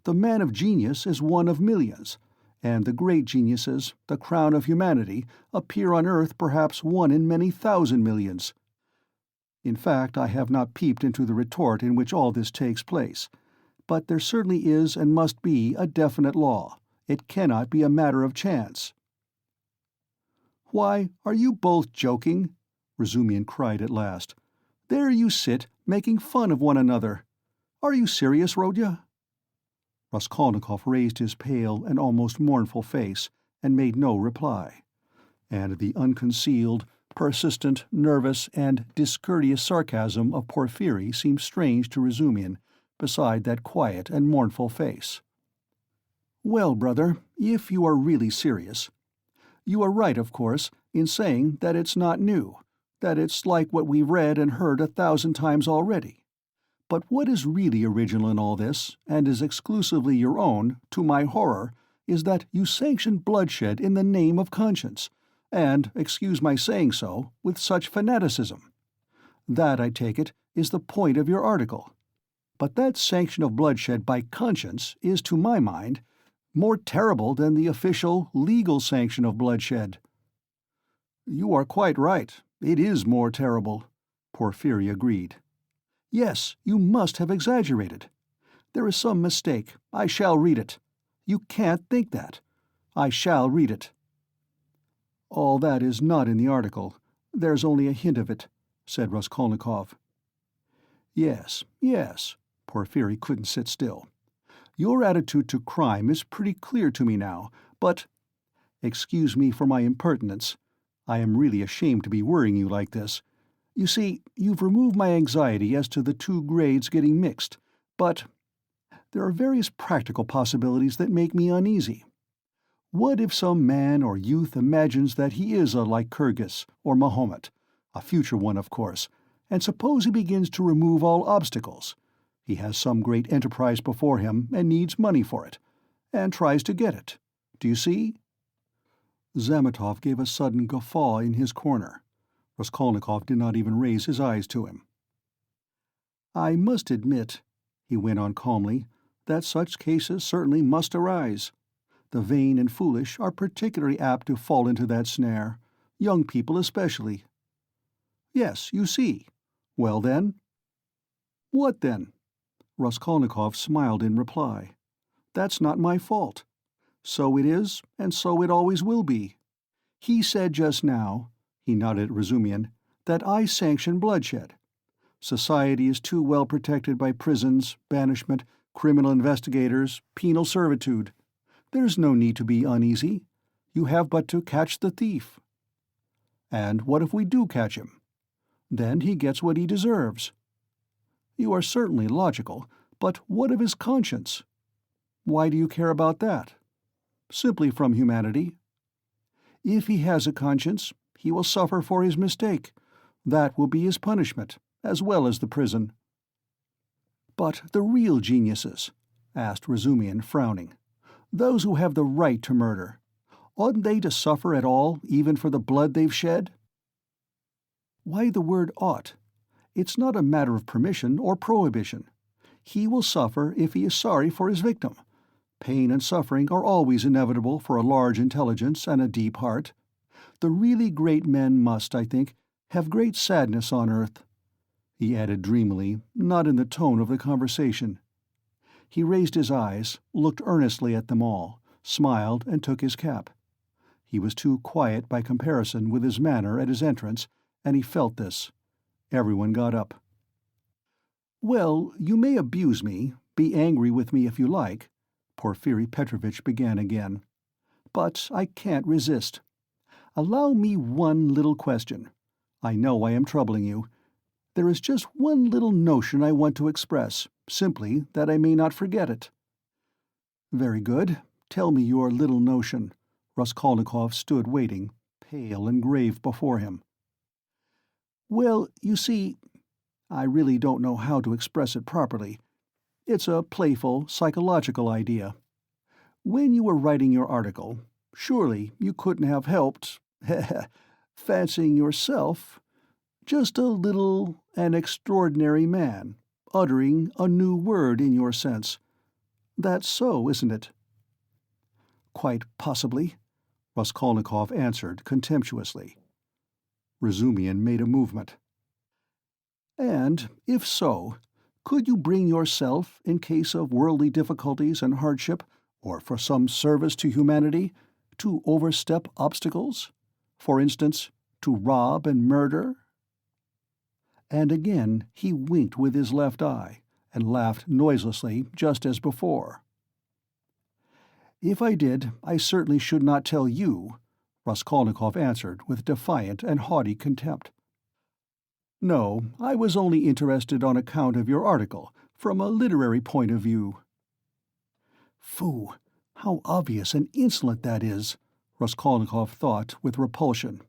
S1: The man of genius is one of millions, and the great geniuses, the crown of humanity, appear on earth perhaps 1 in many thousand millions. In fact, I have not peeped into the retort in which all this takes place, but there certainly is and must be a definite law. It cannot be a matter of chance. "Why, are you both joking?" Razumian cried at last. "There you sit, making fun of one another. Are you serious, Rodya?" Raskolnikov raised his pale and almost mournful face, and made no reply, and the unconcealed, persistent, nervous, and discourteous sarcasm of Porphyry seemed strange to Razumian beside that quiet and mournful face. "Well, brother, if you are really serious, you are right, of course, in saying that it's not new, that it's like what we've read and heard 1,000 times already. But what is really original in all this, and is exclusively your own, to my horror, is that you sanction bloodshed in the name of conscience, and, excuse my saying so, with such fanaticism. That, I take it, is the point of your article. But that sanction of bloodshed by conscience is, to my mind, more terrible than the official, legal sanction of bloodshed." "You are quite right. It is more terrible," Porphyry agreed. "Yes, you must have exaggerated. There is some mistake. I shall read it. You can't think that. I shall read it." "All that is not in the article. There's only a hint of it," said Raskolnikov. "Yes, yes." Porphyry couldn't sit still. "Your attitude to crime is pretty clear to me now, but— Excuse me for my impertinence. I am really ashamed to be worrying you like this. You see, you've removed my anxiety as to the two grades getting mixed, but there are various practical possibilities that make me uneasy. What if some man or youth imagines that he is a Lycurgus or Mahomet, a future one, of course, and suppose he begins to remove all obstacles. He has some great enterprise before him and needs money for it, and tries to get it. Do you see?" Zametov gave a sudden guffaw in his corner. Raskolnikov did not even raise his eyes to him. "I must admit," he went on calmly, "that such cases certainly must arise. The vain and foolish are particularly apt to fall into that snare, young people especially." "Yes, you see. Well then?" "What then?" Raskolnikov smiled in reply. "That's not my fault. So it is, and so it always will be. He said just now," he nodded at Razumian, "that I sanction bloodshed. Society is too well protected by prisons, banishment, criminal investigators, penal servitude. There's no need to be uneasy. You have but to catch the thief." "And what if we do catch him?" "Then he gets what he deserves." "You are certainly logical, but what of his conscience?" "Why do you care about that?" "Simply from humanity. If he has a conscience, he will suffer for his mistake. That will be his punishment, as well as the prison." "But the real geniuses?" asked Razumian, frowning. "Those who have the right to murder. Oughtn't they to suffer at all, even for the blood they've shed?" "Why the word ought? It's not a matter of permission or prohibition. He will suffer if he is sorry for his victim. Pain and suffering are always inevitable for a large intelligence and a deep heart. The really great men must, I think, have great sadness on earth," he added dreamily, not in the tone of the conversation. He raised his eyes, looked earnestly at them all, smiled, and took his cap. He was too quiet by comparison with his manner at his entrance, and he felt this. Everyone got up. "Well, you may abuse me, be angry with me if you like," Porphyry Petrovitch began again. "But I can't resist. Allow me one little question. I know I am troubling you. There is just one little notion I want to express, simply that I may not forget it." "Very good. Tell me your little notion." Raskolnikov stood waiting, pale and grave before him. "Well, you see, I really don't know how to express it properly. It's a playful, psychological idea. When you were writing your article, surely you couldn't have helped fancying yourself just a little, an extraordinary man, uttering a new word in your sense. That's so, isn't it?" "Quite possibly," Raskolnikov answered contemptuously. Razumian made a movement. "And, if so, could you bring yourself, in case of worldly difficulties and hardship, or for some service to humanity, to overstep obstacles? For instance, to rob and murder?" And again he winked with his left eye, and laughed noiselessly just as before. "If I did, I certainly should not tell you," Raskolnikov answered with defiant and haughty contempt. "No, I was only interested on account of your article, from a literary point of view." "Phoo! How obvious and insolent that is," Raskolnikov thought with repulsion.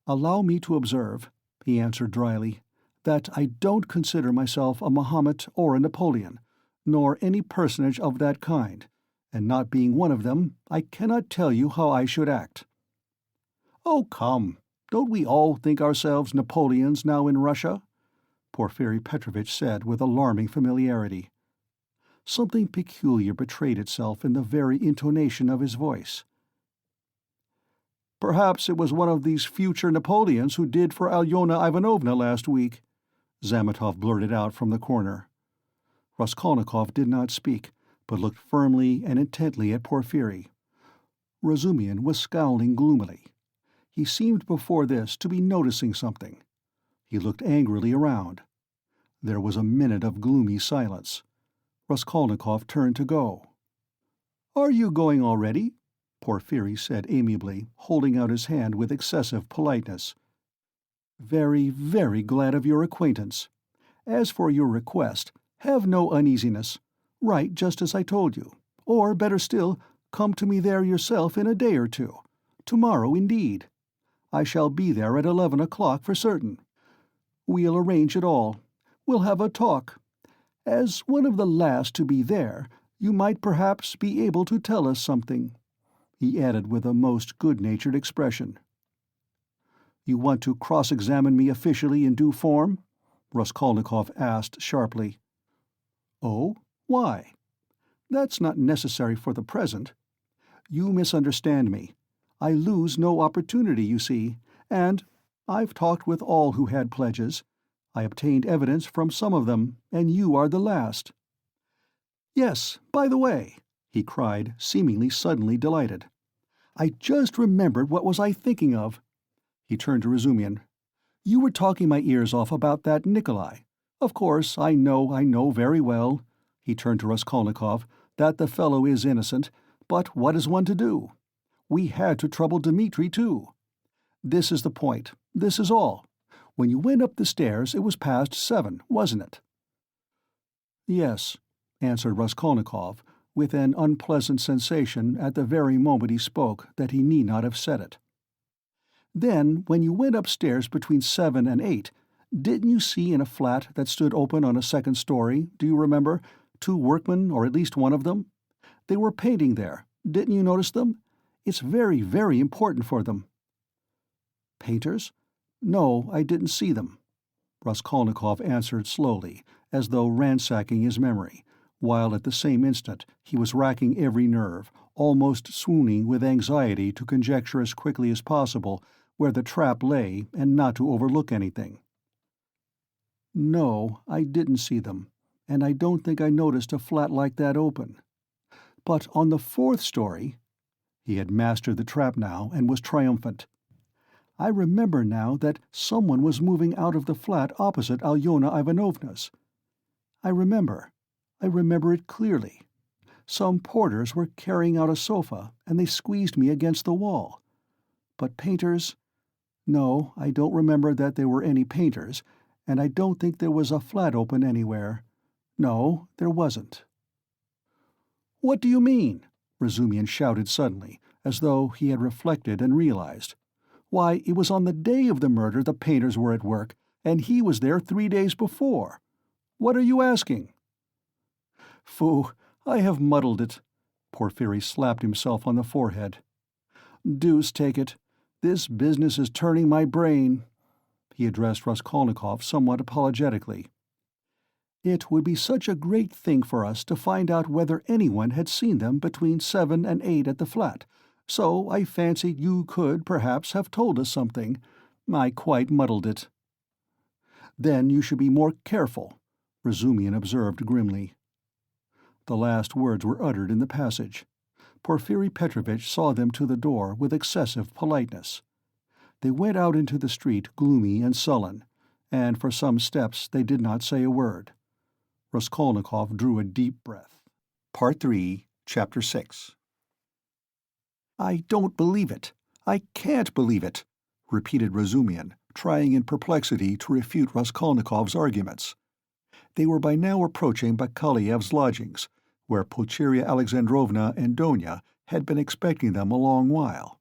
S1: "Allow me to observe," he answered dryly, "that I don't consider myself a Mahomet or a Napoleon, nor any personage of that kind, and not being one of them, I cannot tell you how I should act." "Oh, come, don't we all think ourselves Napoleons now in Russia?" Porfiri Petrovitch said with alarming familiarity. Something peculiar betrayed itself in the very intonation of his voice. "Perhaps it was one of these future Napoleons who did for Alyona Ivanovna last week," Zametov blurted out from the corner. Raskolnikov did not speak, but looked firmly and intently at Porfiri. Razumian was scowling gloomily. He seemed before this to be noticing something. He looked angrily around. There was a minute of gloomy silence. Raskolnikov turned to go. "Are you going already?" Porfiri said amiably, holding out his hand with excessive politeness. "Very, very glad of your acquaintance. As for your request, have no uneasiness. Write just as I told you. Or, better still, come to me there yourself in a day or two. Tomorrow, indeed. I shall be there at 11 o'clock for certain. We'll arrange it all. We'll have a talk. As one of the last to be there, you might perhaps be able to tell us something," he added with a most good-natured expression. "You want to cross-examine me officially in due form?" Raskolnikov asked sharply. "Oh? Why?" "That's not necessary for the present. You misunderstand me. I lose no opportunity, you see, and I've talked with all who had pledges. I obtained evidence from some of them, and you are the last." "Yes, by the way," he cried, seemingly suddenly delighted, "I just remembered what was I thinking of." He turned to Razumian. "You were talking my ears off about that Nikolai. Of course, I know very well," he turned to Raskolnikov, "that the fellow is innocent, but what is one to do? We had to trouble Dmitri, too. This is the point. This is all. When you went up the stairs, it was past 7, wasn't it?" "Yes," answered Raskolnikov, with an unpleasant sensation at the very moment he spoke that he need not have said it. "Then, when you went upstairs between 7 and 8, didn't you see in a flat that stood open on a second story, do you remember, 2 workmen, or at least one of them? They were painting there. Didn't you notice them? It's very, very important for them." "Painters? No, I didn't see them," Raskolnikov answered slowly, as though ransacking his memory, while at the same instant he was racking every nerve, almost swooning with anxiety to conjecture as quickly as possible where the trap lay and not to overlook anything. "No, I didn't see them, and I don't think I noticed a flat like that open. But on the 4th story—" He had mastered the trap now and was triumphant. "I remember now that someone was moving out of the flat opposite Alyona Ivanovna's. I remember it clearly. Some porters were carrying out a sofa, and they squeezed me against the wall. But painters? No, I don't remember that there were any painters, and I don't think there was a flat open anywhere. No, there wasn't." "What do you mean?" Razumian shouted suddenly, as though he had reflected and realized. "Why, it was on the day of the murder the painters were at work, and he was there 3 days before. What are you asking?" "Phoo, I have muddled it." Porphyry slapped himself on the forehead. "Deuce take it. This business is turning my brain." He addressed Raskolnikov somewhat apologetically. "It would be such a great thing for us to find out whether anyone had seen them between 7 and 8 at the flat, so I fancied you could perhaps have told us something. I quite muddled it." "Then you should be more careful," Razumian observed grimly. The last words were uttered in the passage. Porfiri Petrovitch saw them to the door with excessive politeness. They went out into the street gloomy and sullen, and for some steps they did not say a word. Raskolnikov drew a deep breath. Part 3, Chapter 6. "I don't believe it. I can't believe it," repeated Razumian, trying in perplexity to refute Raskolnikov's arguments. They were by now approaching Bakaliev's lodgings, where Pulcheria Alexandrovna and Donia had been expecting them a long while.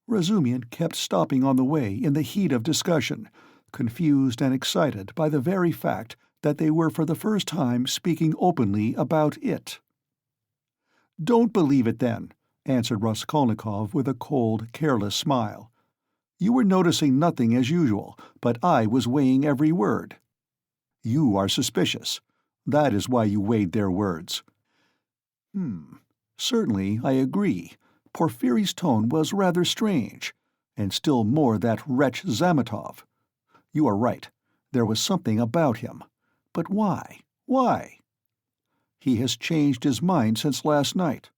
S1: Razumian kept stopping on the way in the heat of discussion, confused and excited by the very fact that they were for the first time speaking openly about it. "Don't believe it, then," answered Raskolnikov with a cold, careless smile. "You were noticing nothing as usual, but I was weighing every word. You are suspicious. That is why you weighed their words." Certainly, I agree. Porphyry's tone was rather strange, and still more that wretch Zametov. You are right. There was something about him. But why? Why? He has changed his mind since last night.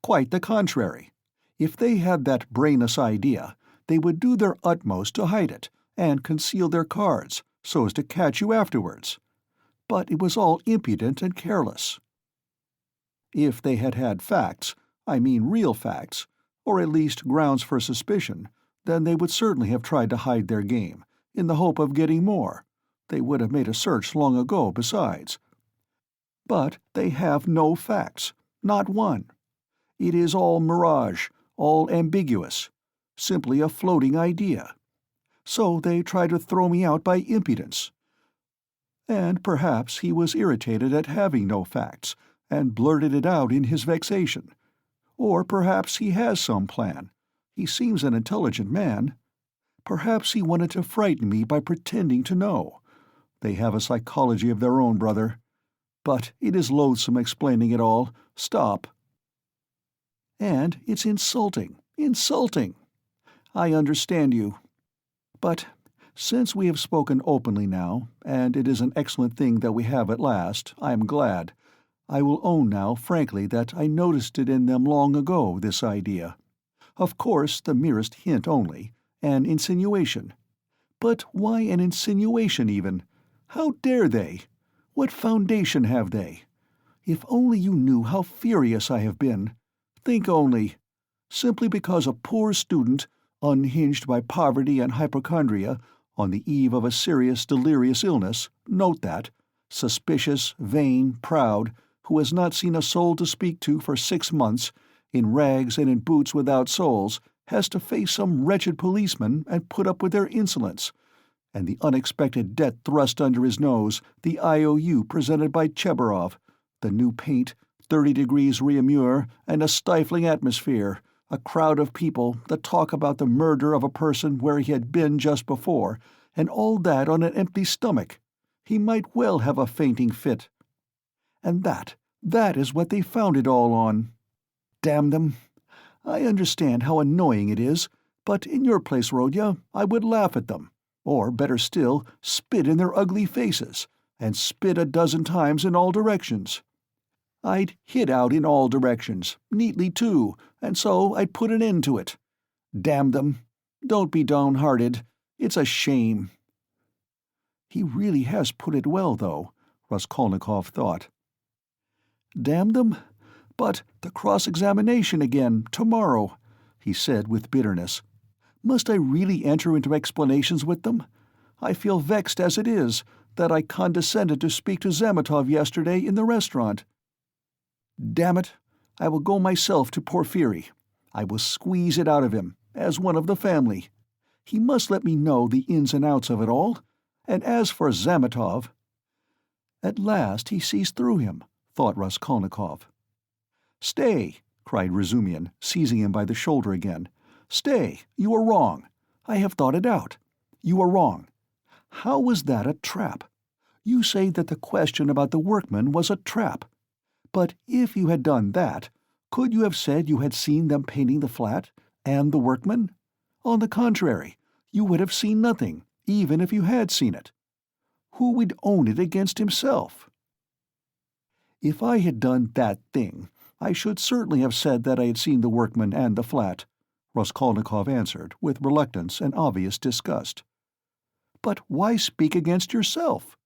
S1: Quite the contrary. If they had that brainless idea, they would do their utmost to hide it, and conceal their cards, so as to catch you afterwards. But it was all impudent and careless. If they had had facts, I mean real facts, or at least grounds for suspicion, then they would certainly have tried to hide their game, in the hope of getting more. They would have made a search long ago, besides. But they have no facts, not one. It is all mirage, all ambiguous, simply a floating idea. So they try to throw me out by impudence. And perhaps he was irritated at having no facts, and blurted it out in his vexation. Or perhaps he has some plan. He seems an intelligent man. Perhaps he wanted to frighten me by pretending to know. They have a psychology of their own, brother. But it is loathsome explaining it all. Stop. And it's insulting, insulting. I understand you. But since we have spoken openly now, and it is an excellent thing that we have at last, I am glad. I will own now frankly that I noticed it in them long ago, this idea. Of course, the merest hint only, an insinuation. But why an insinuation, even? How dare they? What foundation have they? If only you knew how furious I have been. Think only. Simply because a poor student, unhinged by poverty and hypochondria, on the eve of a serious delirious illness, note that, suspicious, vain, proud, who has not seen a soul to speak to for 6 months, in rags and in boots without soles, has to face some wretched policeman and put up with their insolence, and the unexpected debt thrust under his nose, the IOU presented by Chebarov, the new paint, 30 degrees Réaumur, and a stifling atmosphere, a crowd of people, the talk about the murder of a person where he had been just before, and all that on an empty stomach. He might well have a fainting fit. And that is what they found it all on. Damn them! I understand how annoying it is, but in your place, Rodya, I would laugh at them, or, better still, spit in their ugly faces, and spit a dozen times in all directions. I'd hit out in all directions, neatly too, and so I'd put an end to it. Damn them! Don't be downhearted. It's a shame. He really has put it well, though, Raskolnikov thought. Damn them! But the cross-examination again, tomorrow, he said with bitterness. Must I really enter into explanations with them? I feel vexed as it is that I condescended to speak to Zametov yesterday in the restaurant. Damn it, I will go myself to Porfiry. I will squeeze it out of him, as one of the family. He must let me know the ins and outs of it all. And as for Zametov— At last he sees through him, thought Raskolnikov. Stay, cried Razumihin, seizing him by the shoulder again. Stay, you are wrong. I have thought it out. You are wrong. How was that a trap? You say that the question about the workmen was a trap. But if you had done that, could you have said you had seen them painting the flat, and the workmen? On the contrary, you would have seen nothing, even if you had seen it. Who would own it against himself? If I had done that thing, I should certainly have said that I had seen the workmen and the flat, Raskolnikov answered, with reluctance and obvious disgust. But why speak against yourself?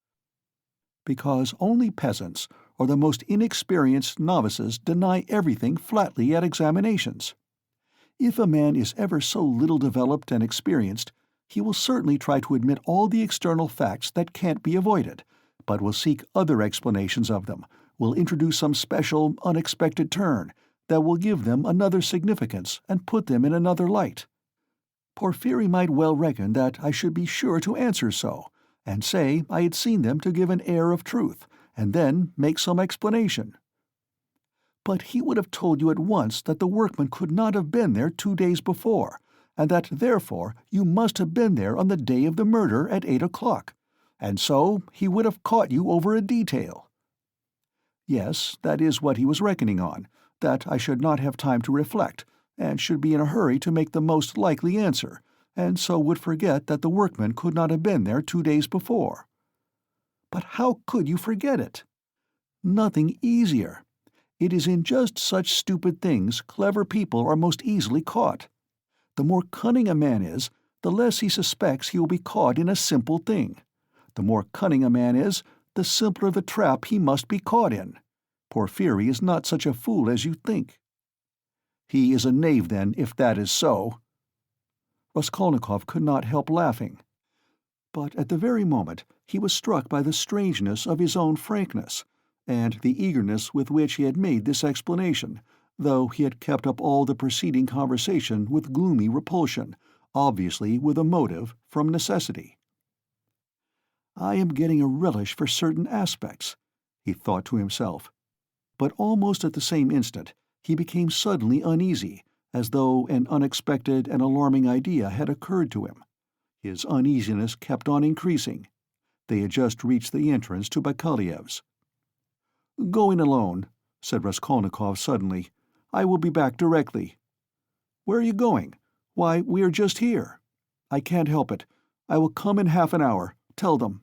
S1: Because only peasants or the most inexperienced novices deny everything flatly at examinations. If a man is ever so little developed and experienced, he will certainly try to admit all the external facts that can't be avoided, but will seek other explanations of them, will introduce some special, unexpected turn that will give them another significance and put them in another light. Porfiry might well reckon that I should be sure to answer so, and say I had seen them to give an air of truth, and then make some explanation. But he would have told you at once that the workmen could not have been there 2 days before, and that therefore you must have been there on the day of the murder at 8 o'clock, and so he would have caught you over a detail. Yes, that is what he was reckoning on, that I should not have time to reflect, and should be in a hurry to make the most likely answer, and so would forget that the workmen could not have been there 2 days before. But how could you forget it? Nothing easier. It is in just such stupid things clever people are most easily caught. The more cunning a man is, the less he suspects he will be caught in a simple thing. The more cunning a man is, the simpler the trap he must be caught in. Porfiry is not such a fool as you think. He is a knave, then, if that is so. Raskolnikov could not help laughing. But at the very moment he was struck by the strangeness of his own frankness, and the eagerness with which he had made this explanation, though he had kept up all the preceding conversation with gloomy repulsion, obviously with a motive from necessity. I am getting a relish for certain aspects, he thought to himself. But almost at the same instant he became suddenly uneasy, as though an unexpected and alarming idea had occurred to him. His uneasiness kept on increasing. They had just reached the entrance to Bakaleyev's. "Going alone," said Raskolnikov suddenly. "I will be back directly." "Where are you going?" "Why, we are just here." "I can't help it. I will come in half an hour. Tell them."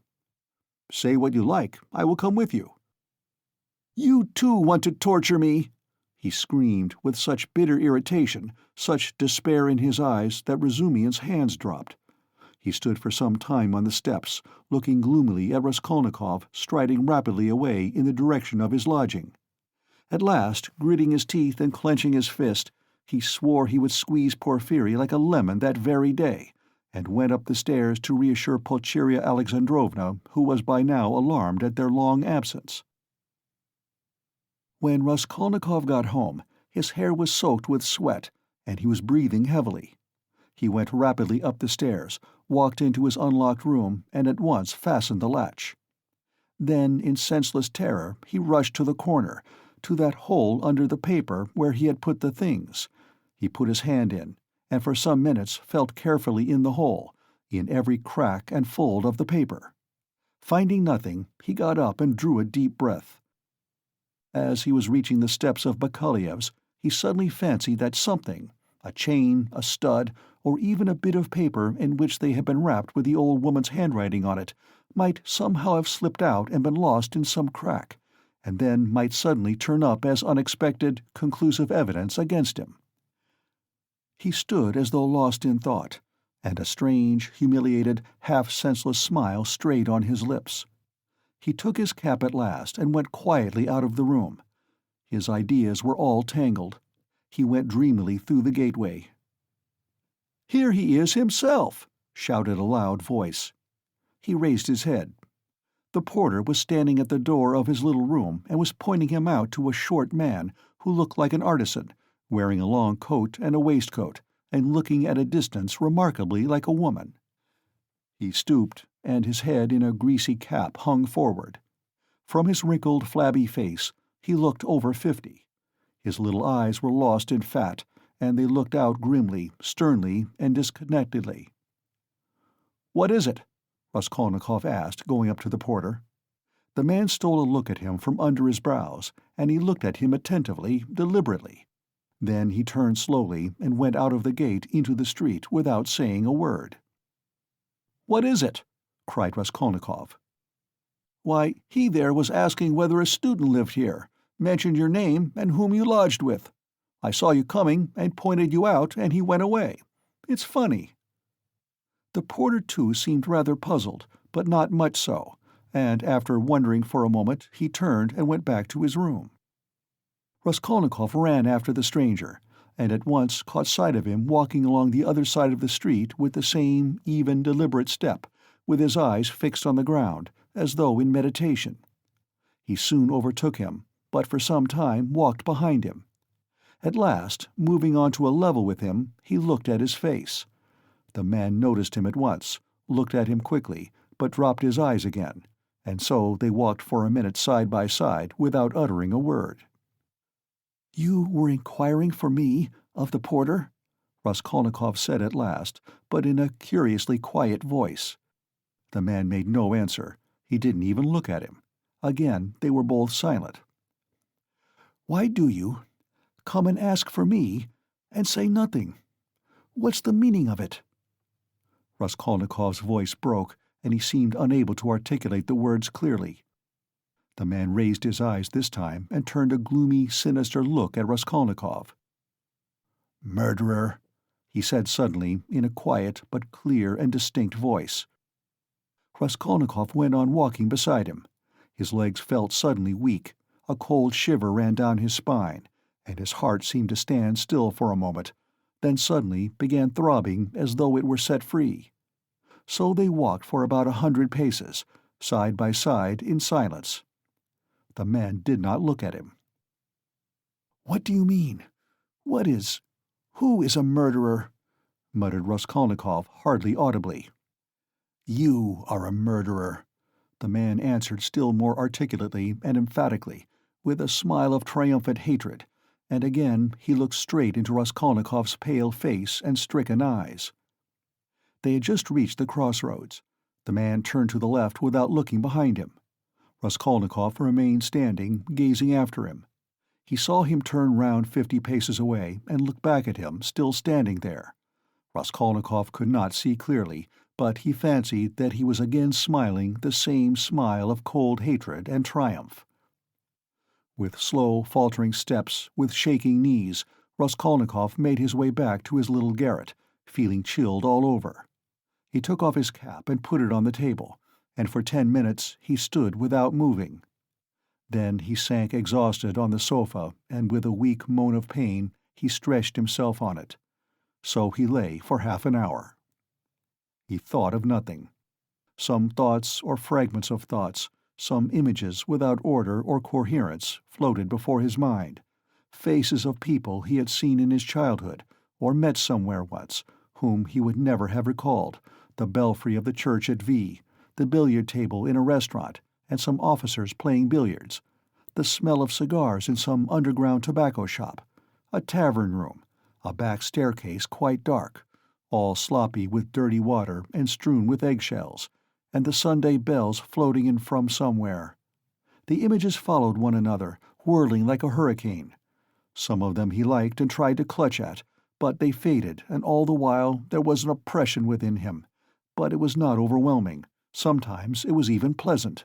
S1: "Say what you like. I will come with you." "You too want to torture me!" he screamed, with such bitter irritation, such despair in his eyes, that Razumihin's hands dropped. He stood for some time on the steps, looking gloomily at Raskolnikov striding rapidly away in the direction of his lodging. At last, gritting his teeth and clenching his fist, he swore he would squeeze Porfiry like a lemon that very day, and went up the stairs to reassure Pulcheria Alexandrovna, who was by now alarmed at their long absence. When Raskolnikov got home, his hair was soaked with sweat, and he was breathing heavily. He went rapidly up the stairs, walked into his unlocked room, and at once fastened the latch. Then, in senseless terror, he rushed to the corner, to that hole under the paper where he had put the things. He put his hand in, and for some minutes felt carefully in the hole, in every crack and fold of the paper. Finding nothing, he got up and drew a deep breath. As he was reaching the steps of Bakaleyev's, he suddenly fancied that something, a chain, a stud, or even a bit of paper in which they had been wrapped with the old woman's handwriting on it, might somehow have slipped out and been lost in some crack, and then might suddenly turn up as unexpected, conclusive evidence against him. He stood as though lost in thought, and a strange, humiliated, half-senseless smile strayed on his lips. He took his cap at last and went quietly out of the room. His ideas were all tangled. He went dreamily through the gateway. "Here he is himself!" shouted a loud voice. He raised his head. The porter was standing at the door of his little room and was pointing him out to a short man who looked like an artisan, wearing a long coat and a waistcoat, and looking at a distance remarkably like a woman. He stooped, and his head in a greasy cap hung forward. From his wrinkled, flabby face, he looked over 50. His little eyes were lost in fat, and they looked out grimly, sternly, and disconnectedly. "What is it?" Raskolnikov asked, going up to the porter. The man stole a look at him from under his brows, and he looked at him attentively, deliberately. Then he turned slowly and went out of the gate into the street without saying a word. "What is it?" cried Raskolnikov. "Why, he there was asking whether a student lived here, mentioned your name and whom you lodged with. I saw you coming and pointed you out, and he went away. It's funny." The porter, too, seemed rather puzzled, but not much so, and after wondering for a moment he turned and went back to his room. Raskolnikov ran after the stranger, and at once caught sight of him walking along the other side of the street with the same even, deliberate step, with his eyes fixed on the ground, as though in meditation. He soon overtook him, but for some time walked behind him. At last, moving on to a level with him, he looked at his face. The man noticed him at once, looked at him quickly, but dropped his eyes again, and so they walked for a minute side by side without uttering a word. "You were inquiring for me, of the porter?" Raskolnikov said at last, but in a curiously quiet voice. The man made no answer. He didn't even look at him. Again they were both silent. "Why do you come and ask for me, and say nothing? What's the meaning of it?" Raskolnikov's voice broke, and he seemed unable to articulate the words clearly. The man raised his eyes this time and turned a gloomy, sinister look at Raskolnikov. "Murderer," he said suddenly, in a quiet but clear and distinct voice. Raskolnikov went on walking beside him. His legs felt suddenly weak, a cold shiver ran down his spine, and his heart seemed to stand still for a moment, then suddenly began throbbing as though it were set free. So they walked for about 100 paces, side by side, in silence. The man did not look at him. "What do you mean? Who is a murderer?" muttered Raskolnikov, hardly audibly. "You are a murderer," the man answered still more articulately and emphatically, with a smile of triumphant hatred, and again he looked straight into Raskolnikov's pale face and stricken eyes. They had just reached the crossroads. The man turned to the left without looking behind him. Raskolnikov remained standing, gazing after him. He saw him turn round 50 paces away and look back at him, still standing there. Raskolnikov could not see clearly, but he fancied that he was again smiling the same smile of cold hatred and triumph. With slow, faltering steps, with shaking knees, Raskolnikov made his way back to his little garret, feeling chilled all over. He took off his cap and put it on the table, and for 10 minutes he stood without moving. Then he sank exhausted on the sofa, and with a weak moan of pain he stretched himself on it. So he lay for half an hour. He thought of nothing. Some thoughts or fragments of thoughts, some images without order or coherence, floated before his mind, faces of people he had seen in his childhood, or met somewhere once, whom he would never have recalled, the belfry of the church at V, the billiard table in a restaurant, and some officers playing billiards, the smell of cigars in some underground tobacco shop, a tavern room, a back staircase quite dark, all sloppy with dirty water and strewn with eggshells, and the Sunday bells floating in from somewhere. The images followed one another, whirling like a hurricane. Some of them he liked and tried to clutch at, but they faded, and all the while there was an oppression within him, but it was not overwhelming. Sometimes it was even pleasant.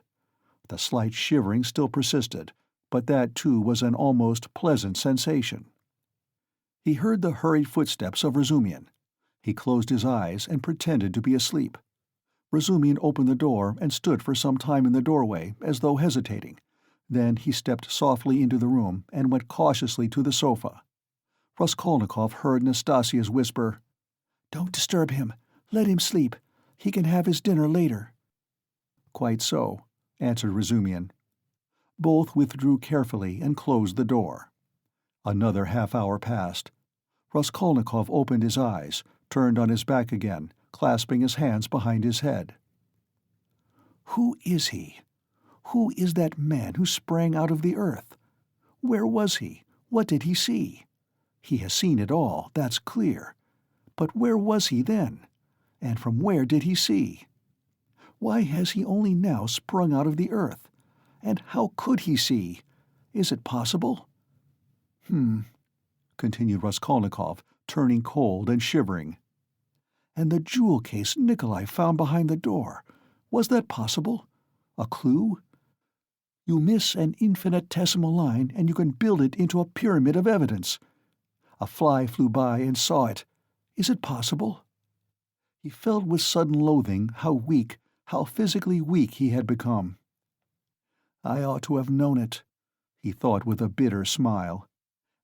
S1: The slight shivering still persisted, but that too was an almost pleasant sensation. He heard the hurried footsteps of Razumihin. He closed his eyes and pretended to be asleep. Razumihin opened the door and stood for some time in the doorway, as though hesitating. Then he stepped softly into the room and went cautiously to the sofa. Raskolnikov heard Nastasia's whisper, "Don't disturb him. Let him sleep. He can have his dinner later." "Quite so," answered Razumian. Both withdrew carefully and closed the door. Another half-hour passed. Raskolnikov opened his eyes, turned on his back again, clasping his hands behind his head. Who is he? Who is that man who sprang out of the earth? Where was he? What did he see? He has seen it all, that's clear. But where was he then? And from where did he see? Why has he only now sprung out of the earth? And how could he see? Is it possible? Continued Raskolnikov, turning cold and shivering. And the jewel case Nikolai found behind the door, was that possible? A clue? You miss an infinitesimal line and you can build it into a pyramid of evidence. A fly flew by and saw it. Is it possible? He felt with sudden loathing how weak, how physically weak he had become. I ought to have known it, he thought with a bitter smile.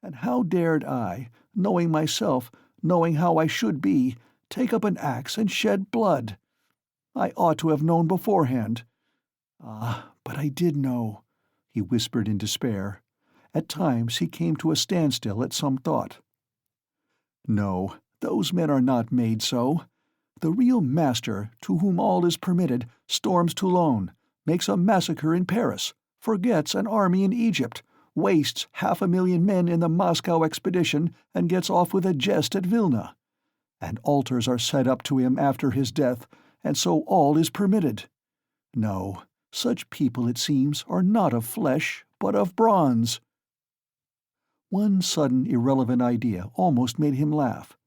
S1: And how dared I, knowing myself, knowing how I should be, take up an axe and shed blood? I ought to have known beforehand. Ah, but I did know, he whispered in despair. At times he came to a standstill at some thought. No, those men are not made so. The real master, to whom all is permitted, storms Toulon, makes a massacre in Paris, forgets an army in Egypt, wastes 500,000 men in the Moscow expedition, and gets off with a jest at Vilna. And altars are set up to him after his death, and so all is permitted. No, such people, it seems, are not of flesh, but of bronze. One sudden irrelevant idea almost made him laugh.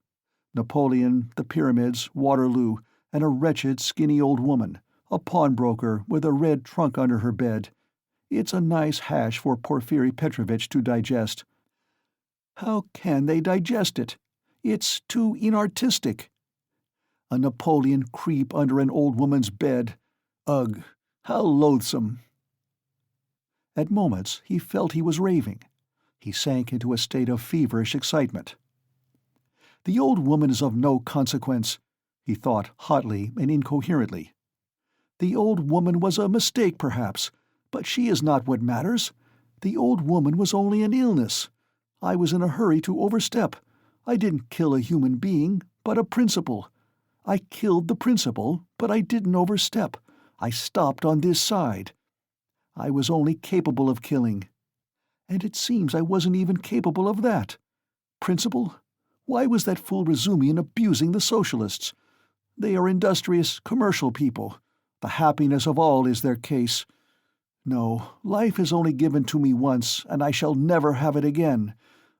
S1: Napoleon, the pyramids, Waterloo, and a wretched, skinny old woman, a pawnbroker with a red trunk under her bed. It's a nice hash for Porfiry Petrovitch to digest. How can they digest it? It's too inartistic. A Napoleon creep under an old woman's bed. Ugh, how loathsome. At moments he felt he was raving. He sank into a state of feverish excitement. The old woman is of no consequence, he thought hotly and incoherently. The old woman was a mistake, perhaps, but she is not what matters. The old woman was only an illness. I was in a hurry to overstep. I didn't kill a human being, but a principle. I killed the principle, but I didn't overstep. I stopped on this side. I was only capable of killing. And it seems I wasn't even capable of that. Principle? Why was that fool Razumian abusing the socialists? They are industrious, commercial people. The happiness of all is their case. No, life is only given to me once, and I shall never have it again.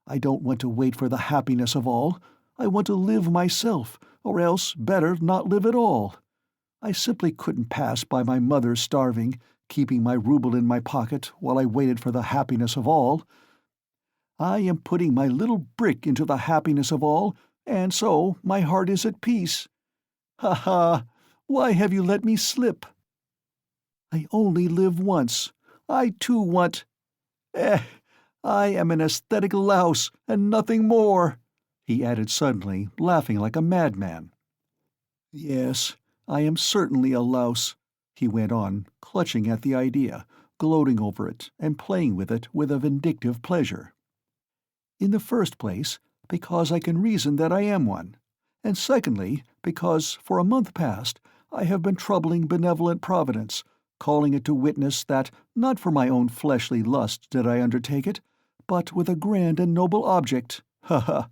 S1: I don't want to wait for the happiness of all. I want to live myself, or else better not live at all. I simply couldn't pass by my mother starving, keeping my rouble in my pocket while I waited for the happiness of all. I am putting my little brick into the happiness of all, and so my heart is at peace. Ha ha! Why have you let me slip? I only live once. I too want— I am an aesthetic louse, and nothing more, he added suddenly, laughing like a madman. Yes, I am certainly a louse, he went on, clutching at the idea, gloating over it, and playing with it with a vindictive pleasure. In the first place, because I can reason that I am one, and secondly, because, for a month past, I have been troubling benevolent Providence, calling it to witness that not for my own fleshly lust did I undertake it, but with a grand and noble object, ha ha.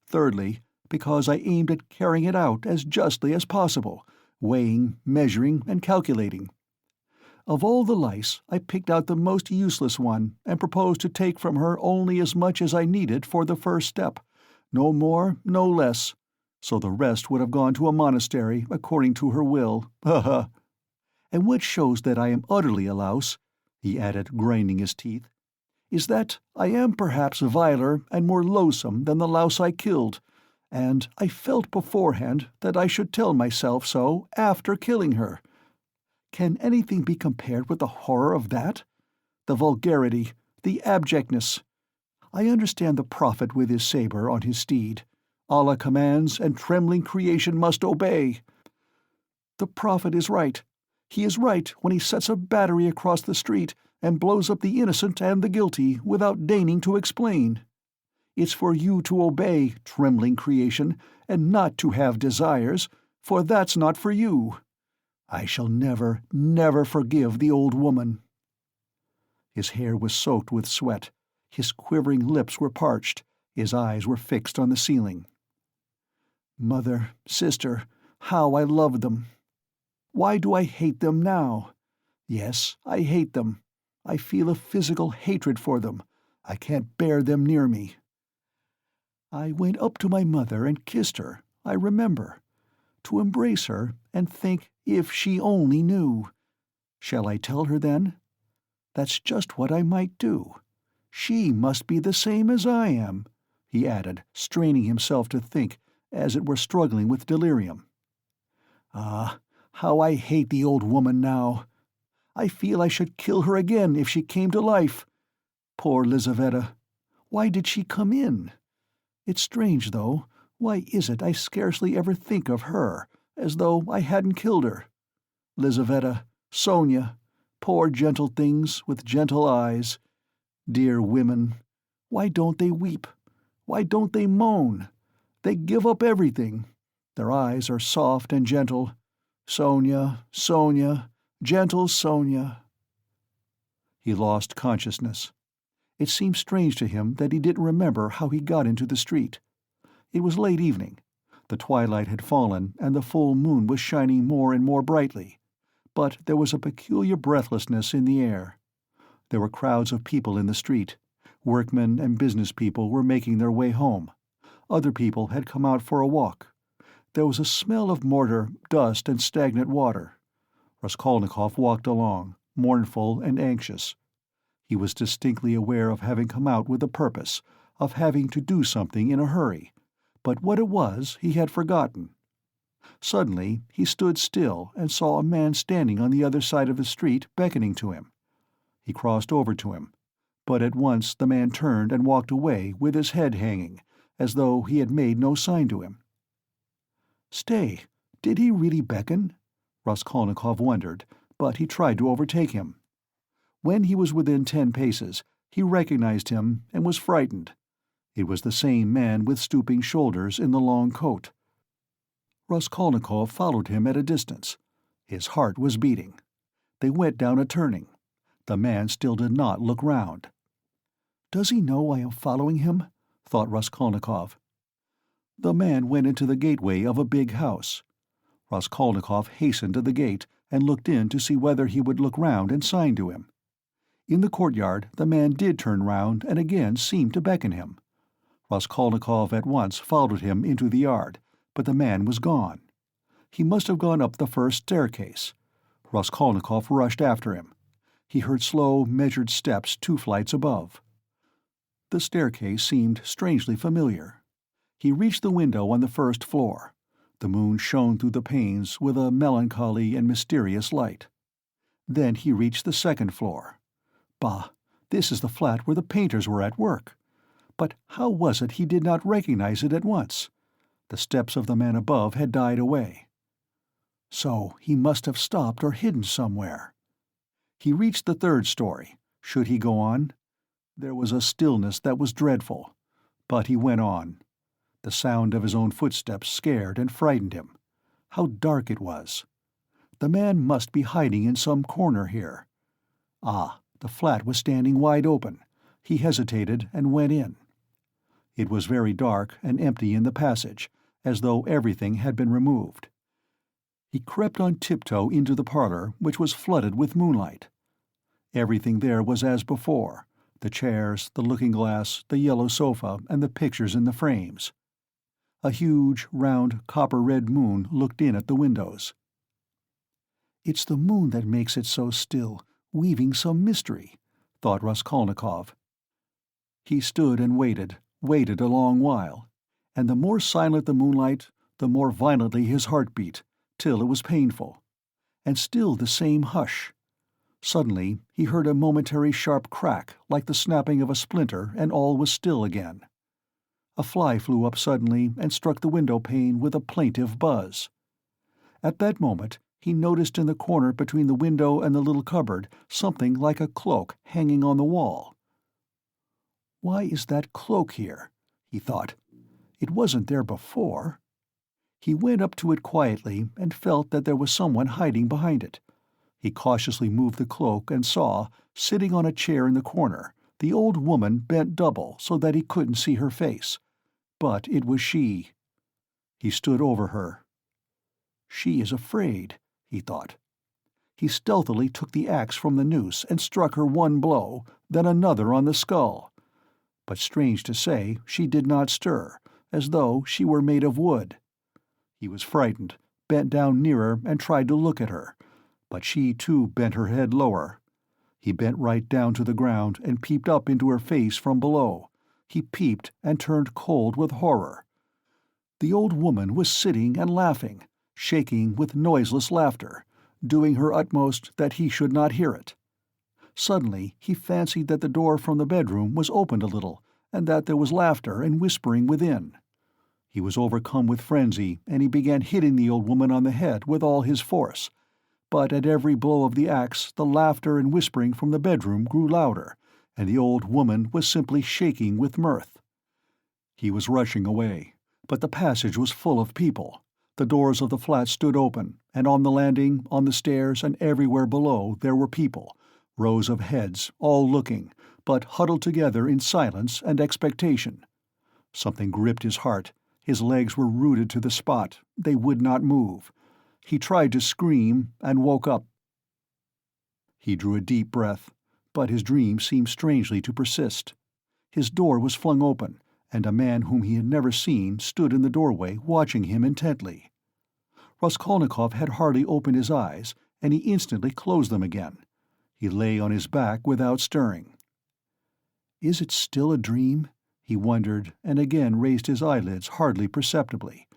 S1: Thirdly, because I aimed at carrying it out as justly as possible, weighing, measuring, and calculating. Of all the lice, I picked out the most useless one, and proposed to take from her only as much as I needed for the first step, no more, no less, so the rest would have gone to a monastery according to her will, ha ha. And what shows that I am utterly a louse, he added, grinding his teeth, is that I am perhaps viler and more loathsome than the louse I killed, and I felt beforehand that I should tell myself so after killing her. Can anything be compared with the horror of that? The vulgarity, the abjectness. I understand the prophet with his saber on his steed. Allah commands, and trembling creation must obey. The Prophet is right. He is right when he sets a battery across the street and blows up the innocent and the guilty without deigning to explain. It's for you to obey, trembling creation, and not to have desires, for that's not for you. I shall never, never forgive the old woman." His hair was soaked with sweat, his quivering lips were parched, his eyes were fixed on the ceiling. "Mother, sister, how I loved them! Why do I hate them now? Yes, I hate them. I feel a physical hatred for them. I can't bear them near me. I went up to my mother and kissed her, I remember, to embrace her and think if she only knew. Shall I tell her then? That's just what I might do. She must be the same as I am," he added, straining himself to think, as it were struggling with delirium. "Ah, how I hate the old woman now! I feel I should kill her again if she came to life. Poor Lizaveta! Why did she come in? It's strange, though. Why is it I scarcely ever think of her, as though I hadn't killed her? Lizaveta, Sonia, poor gentle things with gentle eyes. Dear women, why don't they weep? Why don't they moan? They give up everything. Their eyes are soft and gentle. Sonia, Sonia, gentle Sonia." He lost consciousness. It seemed strange to him that he didn't remember how he got into the street. It was late evening. The twilight had fallen, and the full moon was shining more and more brightly. But there was a peculiar breathlessness in the air. There were crowds of people in the street. Workmen and business people were making their way home. Other people had come out for a walk. There was a smell of mortar, dust, and stagnant water. Raskolnikov walked along, mournful and anxious. He was distinctly aware of having come out with a purpose, of having to do something in a hurry, but what it was he had forgotten. Suddenly he stood still and saw a man standing on the other side of the street beckoning to him. He crossed over to him, but at once the man turned and walked away with his head hanging, as though he had made no sign to him. Stay, did he really beckon? Raskolnikov wondered, but he tried to overtake him. When he was within 10 paces, he recognized him and was frightened. It was the same man with stooping shoulders in the long coat. Raskolnikov followed him at a distance. His heart was beating. They went down a turning. The man still did not look round. "Does he know I am following him?" thought Raskolnikov. The man went into the gateway of a big house. Raskolnikov hastened to the gate and looked in to see whether he would look round and sign to him. In the courtyard the man did turn round and again seemed to beckon him. Raskolnikov at once followed him into the yard, but the man was gone. He must have gone up the first staircase. Raskolnikov rushed after him. He heard slow, measured steps 2 flights above. The staircase seemed strangely familiar. He reached the window on the first floor. The moon shone through the panes with a melancholy and mysterious light. Then he reached the second floor. Bah, this is the flat where the painters were at work. But how was it he did not recognize it at once? The steps of the man above had died away. So he must have stopped or hidden somewhere. He reached the 3rd story. Should he go on? There was a stillness that was dreadful. But he went on. The sound of his own footsteps scared and frightened him. How dark it was. The man must be hiding in some corner here. Ah, the flat was standing wide open. He hesitated and went in. It was very dark and empty in the passage, as though everything had been removed. He crept on tiptoe into the parlor, which was flooded with moonlight. Everything there was as before, the chairs, the looking-glass, the yellow sofa, and the pictures in the frames. A huge, round, copper-red moon looked in at the windows. "It's the moon that makes it so still, weaving some mystery," thought Raskolnikov. He stood and waited a long while, and the more silent the moonlight, the more violently his heart beat, till it was painful. And still the same hush. Suddenly he heard a momentary sharp crack like the snapping of a splinter, and all was still again. A fly flew up suddenly and struck the window pane with a plaintive buzz. At that moment, he noticed in the corner between the window and the little cupboard something like a cloak hanging on the wall. "Why is that cloak here?" he thought. "It wasn't there before." He went up to it quietly and felt that there was someone hiding behind it. He cautiously moved the cloak and saw, sitting on a chair in the corner, the old woman bent double so that he couldn't see her face. But it was she. He stood over her. "She is afraid," he thought. He stealthily took the axe from the noose and struck her one blow, then another on the skull. But strange to say, she did not stir, as though she were made of wood. He was frightened, bent down nearer and tried to look at her, but she too bent her head lower. He bent right down to the ground and peeped up into her face from below. He peeped and turned cold with horror. The old woman was sitting and laughing, shaking with noiseless laughter, doing her utmost that he should not hear it. Suddenly he fancied that the door from the bedroom was opened a little, and that there was laughter and whispering within. He was overcome with frenzy, and he began hitting the old woman on the head with all his force. But at every blow of the axe the laughter and whispering from the bedroom grew louder, and the old woman was simply shaking with mirth. He was rushing away, but the passage was full of people. The doors of the flat stood open, and on the landing, on the stairs, and everywhere below there were people, rows of heads, all looking, but huddled together in silence and expectation. Something gripped his heart. His legs were rooted to the spot. They would not move. He tried to scream, and woke up. He drew a deep breath, but his dream seemed strangely to persist. His door was flung open, and a man whom he had never seen stood in the doorway watching him intently. Raskolnikov had hardly opened his eyes, and he instantly closed them again. He lay on his back without stirring. "Is it still a dream?" he wondered, and again raised his eyelids hardly perceptibly.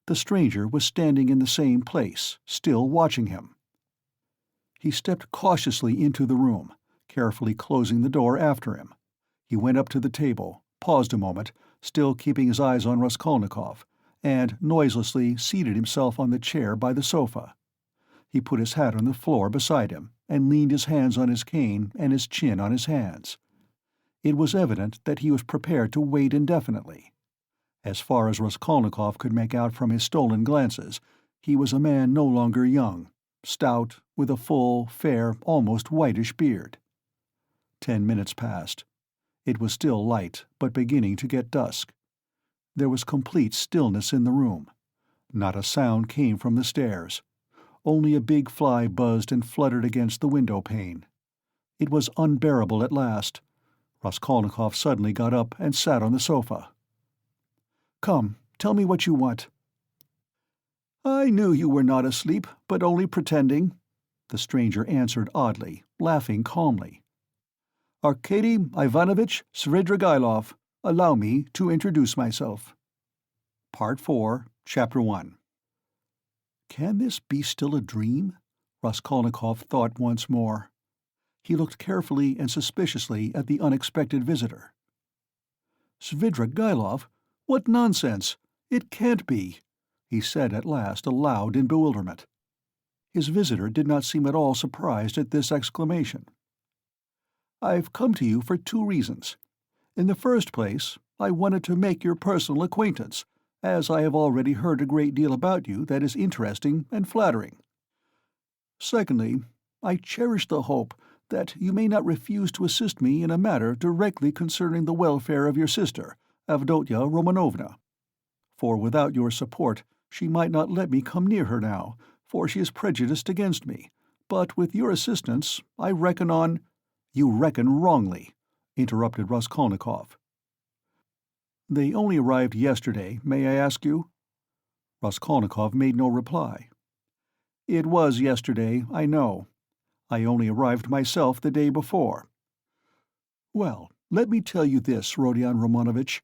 S1: The stranger was standing in the same place, still watching him. He stepped cautiously into the room, carefully closing the door after him. He went up to the table, paused a moment, still keeping his eyes on Raskolnikov, and noiselessly seated himself on the chair by the sofa. He put his hat on the floor beside him, and leaned his hands on his cane and his chin on his hands. It was evident that he was prepared to wait indefinitely. As far as Raskolnikov could make out from his stolen glances, he was a man no longer young, stout, with a full, fair, almost whitish beard. 10 minutes passed. It was still light, but beginning to get dusk. There was complete stillness in the room. Not a sound came from the stairs. Only a big fly buzzed and fluttered against the window pane. It was unbearable at last. Raskolnikov suddenly got up and sat on the sofa. "Come, tell me what you want." "I knew you were not asleep, but only pretending," the stranger answered oddly, laughing calmly. "Arkady Ivanovitch Svidrigailov, allow me to introduce myself." Part 4, Chapter 1. Can this be still a dream? Raskolnikov thought once more. He looked carefully and suspiciously at the unexpected visitor. "Svidrigailov? What nonsense! It can't be," he said at last aloud in bewilderment. His visitor did not seem at all surprised at this exclamation. "I've come to you for 2 reasons. In the first place, I wanted to make your personal acquaintance, as I have already heard a great deal about you that is interesting and flattering. Secondly, I cherish the hope that you may not refuse to assist me in a matter directly concerning the welfare of your sister, Avdotya Romanovna. For without your support she might not let me come near her now, for she is prejudiced against me, but with your assistance I reckon on—" "You reckon wrongly," interrupted Raskolnikov. "They only arrived yesterday, may I ask you?" Raskolnikov made no reply. "It was yesterday, I know. I only arrived myself the day before." "Well, let me tell you this, Rodion Romanovitch.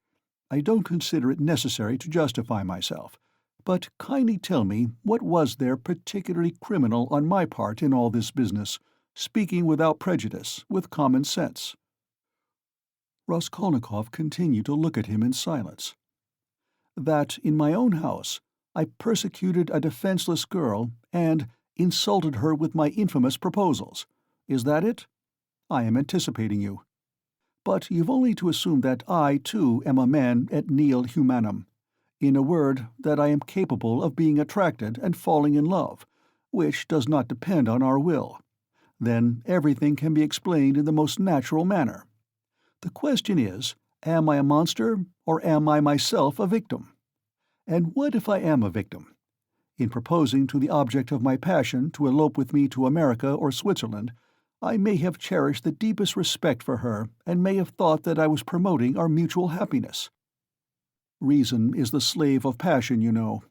S1: I don't consider it necessary to justify myself, but kindly tell me what was there particularly criminal on my part in all this business, speaking without prejudice, with common sense." Raskolnikov continued to look at him in silence. that in my own house I persecuted a defenseless girl and insulted her with my infamous proposals. Is that it? I am anticipating you. But you've only to assume that I, too, am a man et nihil humanum. In a word, that I am capable of being attracted and falling in love, which does not depend on our will. Then everything can be explained in the most natural manner. The question is, am I a monster, or am I myself a victim? And what if I am a victim? In proposing to the object of my passion to elope with me to America or Switzerland, I may have cherished the deepest respect for her and may have thought that I was promoting our mutual happiness. Reason is the slave of passion, you know.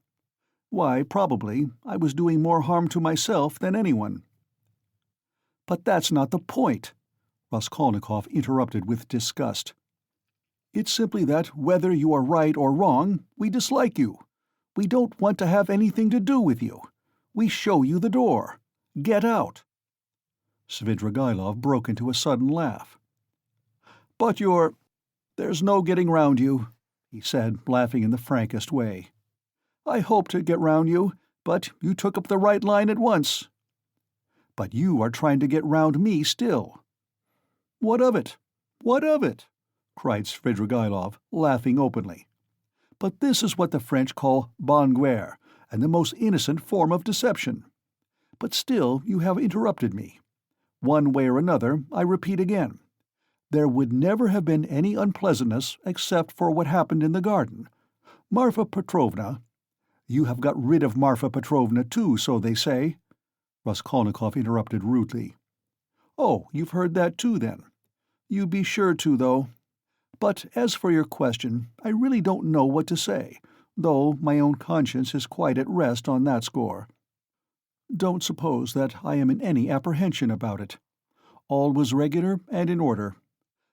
S1: Why, probably, I was doing more harm to myself than anyone. But that's not the point, Raskolnikov interrupted with disgust. It's simply that, whether you are right or wrong, we dislike you. We don't want to have anything to do with you. We show you the door. Get out. Svidrigailov broke into a sudden laugh. But there's no getting round you, he said, laughing in the frankest way. I hoped to get round you, but you took up the right line at once. But you are trying to get round me still. What of it? What of it? Cried Svidrigailov, laughing openly. But this is what the French call bonne guerre, and the most innocent form of deception. But still you have interrupted me. One way or another, I repeat again, there would never have been any unpleasantness except for what happened in the garden. Marfa Petrovna— You have got rid of Marfa Petrovna too, so they say. Raskolnikov interrupted rudely. Oh, you've heard that too, then. You be sure to, though. But as for your question, I really don't know what to say, though my own conscience is quite at rest on that score. Don't suppose that I am in any apprehension about it. All was regular and in order.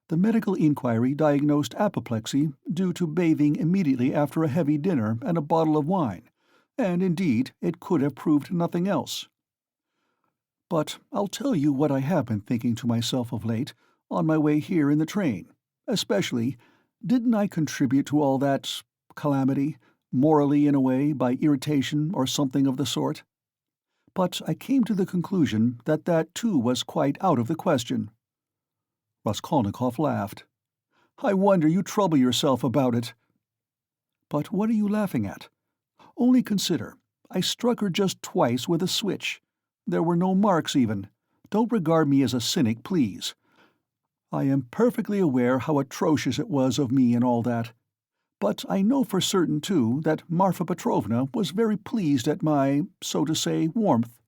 S1: The medical inquiry diagnosed apoplexy due to bathing immediately after a heavy dinner and a bottle of wine, and indeed it could have proved nothing else. But I'll tell you what I have been thinking to myself of late, on my way here in the train. Especially, didn't I contribute to all that calamity, morally in a way, by irritation or something of the sort? But I came to the conclusion that that too was quite out of the question. Raskolnikov laughed. I wonder you trouble yourself about it. But what are you laughing at? Only consider, I struck her just twice with a switch. There were no marks even. Don't regard me as a cynic, please. I am perfectly aware how atrocious it was of me and all that. But I know for certain, too, that Marfa Petrovna was very pleased at my, so to say, warmth.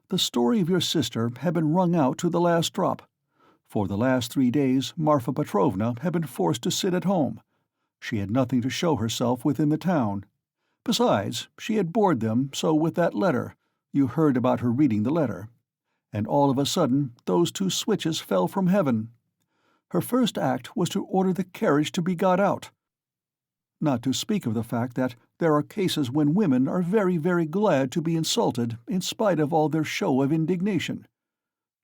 S1: The story of your sister had been wrung out to the last drop. For the last 3 days Marfa Petrovna had been forced to sit at home. She had nothing to show herself within the town. Besides, she had bored them so with that letter. You heard about her reading the letter. And all of a sudden those 2 switches fell from heaven. Her first act was to order the carriage to be got out. Not to speak of the fact that there are cases when women are very, very glad to be insulted in spite of all their show of indignation.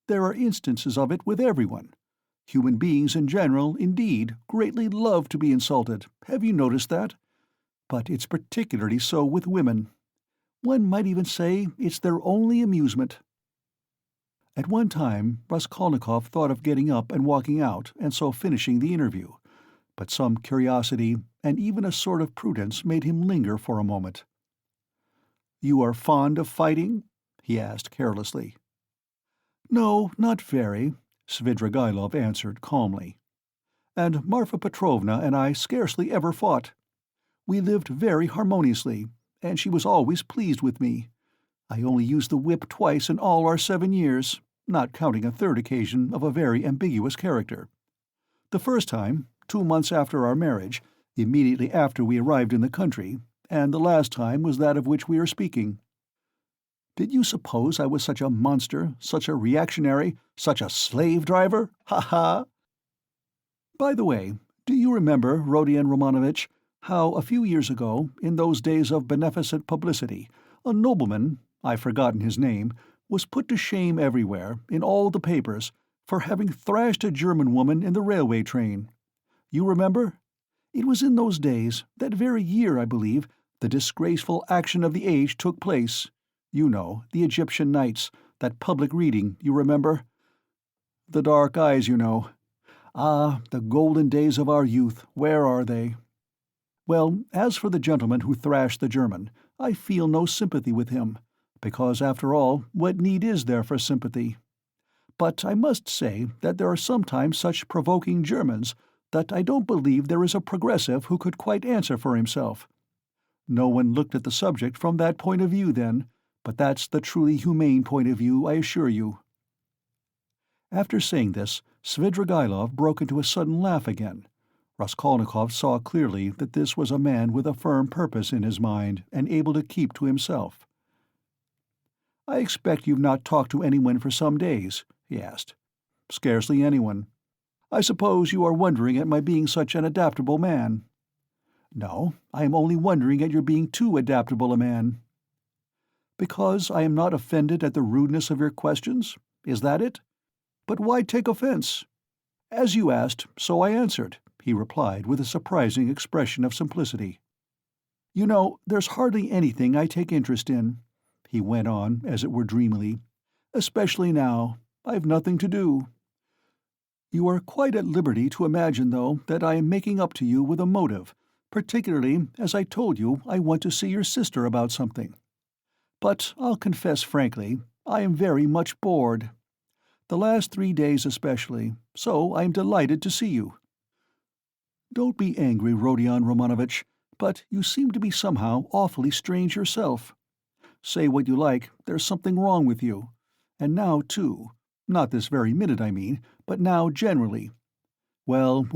S1: There are instances of it with everyone. Human beings in general, indeed, greatly love to be insulted. Have you noticed that? But it's particularly so with women. One might even say it's their only amusement. At one time, Raskolnikov thought of getting up and walking out, and so finishing the interview. But some curiosity, and even a sort of prudence, made him linger for a moment. "You are fond of fighting?" he asked carelessly. "No, not very," Svidrigailov answered calmly. "And Marfa Petrovna and I scarcely ever fought. We lived very harmoniously, and she was always pleased with me. I only used the whip twice in all our 7 years, not counting a third occasion of a very ambiguous character. The first time, 2 months after our marriage, immediately after we arrived in the country, and the last time was that of which we are speaking. Did you suppose I was such a monster, such a reactionary, such a slave-driver? Ha-ha! By the way, do you remember, Rodion Romanovitch, how a few years ago, in those days of beneficent publicity, a nobleman, I've forgotten his name, was put to shame everywhere, in all the papers, for having thrashed a German woman in the railway train? You remember? It was in those days, that very year, I believe, the disgraceful action of the age took place. You know, the Egyptian Nights, that public reading, you remember? The dark eyes, you know. Ah, the golden days of our youth, where are they? Well, as for the gentleman who thrashed the German, I feel no sympathy with him, because, after all, what need is there for sympathy? But I must say that there are sometimes such provoking Germans that I don't believe there is a progressive who could quite answer for himself. No one looked at the subject from that point of view then, but that's the truly humane point of view, I assure you." After saying this, Svidrigaïlov broke into a sudden laugh again. Raskolnikov saw clearly that this was a man with a firm purpose in his mind and able to keep to himself. "I expect you've not talked to anyone for some days?" he asked. "Scarcely anyone. I suppose you are wondering at my being such an adaptable man." "No, I am only wondering at your being too adaptable a man." "Because I am not offended at the rudeness of your questions? Is that it? But why take offense? As you asked, so I answered," he replied with a surprising expression of simplicity. "You know, there's hardly anything I take interest in," he went on, as it were dreamily, "especially now. I've nothing to do. You are quite at liberty to imagine, though, that I am making up to you with a motive, particularly as I told you I want to see your sister about something. But I'll confess frankly, I am very much bored. The last 3 days especially, so I am delighted to see you." "Don't be angry, Rodion Romanovitch, but you seem to be somehow awfully strange yourself. Say what you like, there's something wrong with you. And now, too. Not this very minute, I mean, but now generally. Well,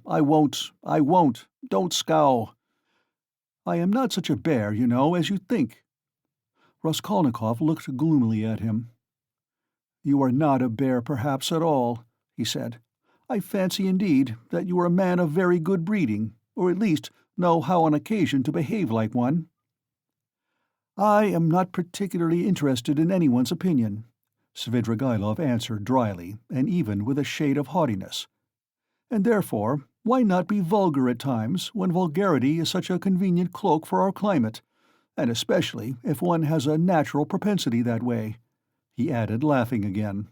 S1: I won't. Don't scowl. I am not such a bear, you know, as you think." Raskolnikov looked gloomily at him. "You are not a bear, perhaps, at all," he said. "I fancy, indeed, that you are a man of very good breeding, or at least know how on occasion to behave like one." "I am not particularly interested in anyone's opinion," Svidrigaïlov answered dryly, and even with a shade of haughtiness. "And therefore, why not be vulgar at times, when vulgarity is such a convenient cloak for our climate, and especially if one has a natural propensity that way?" he added, laughing again.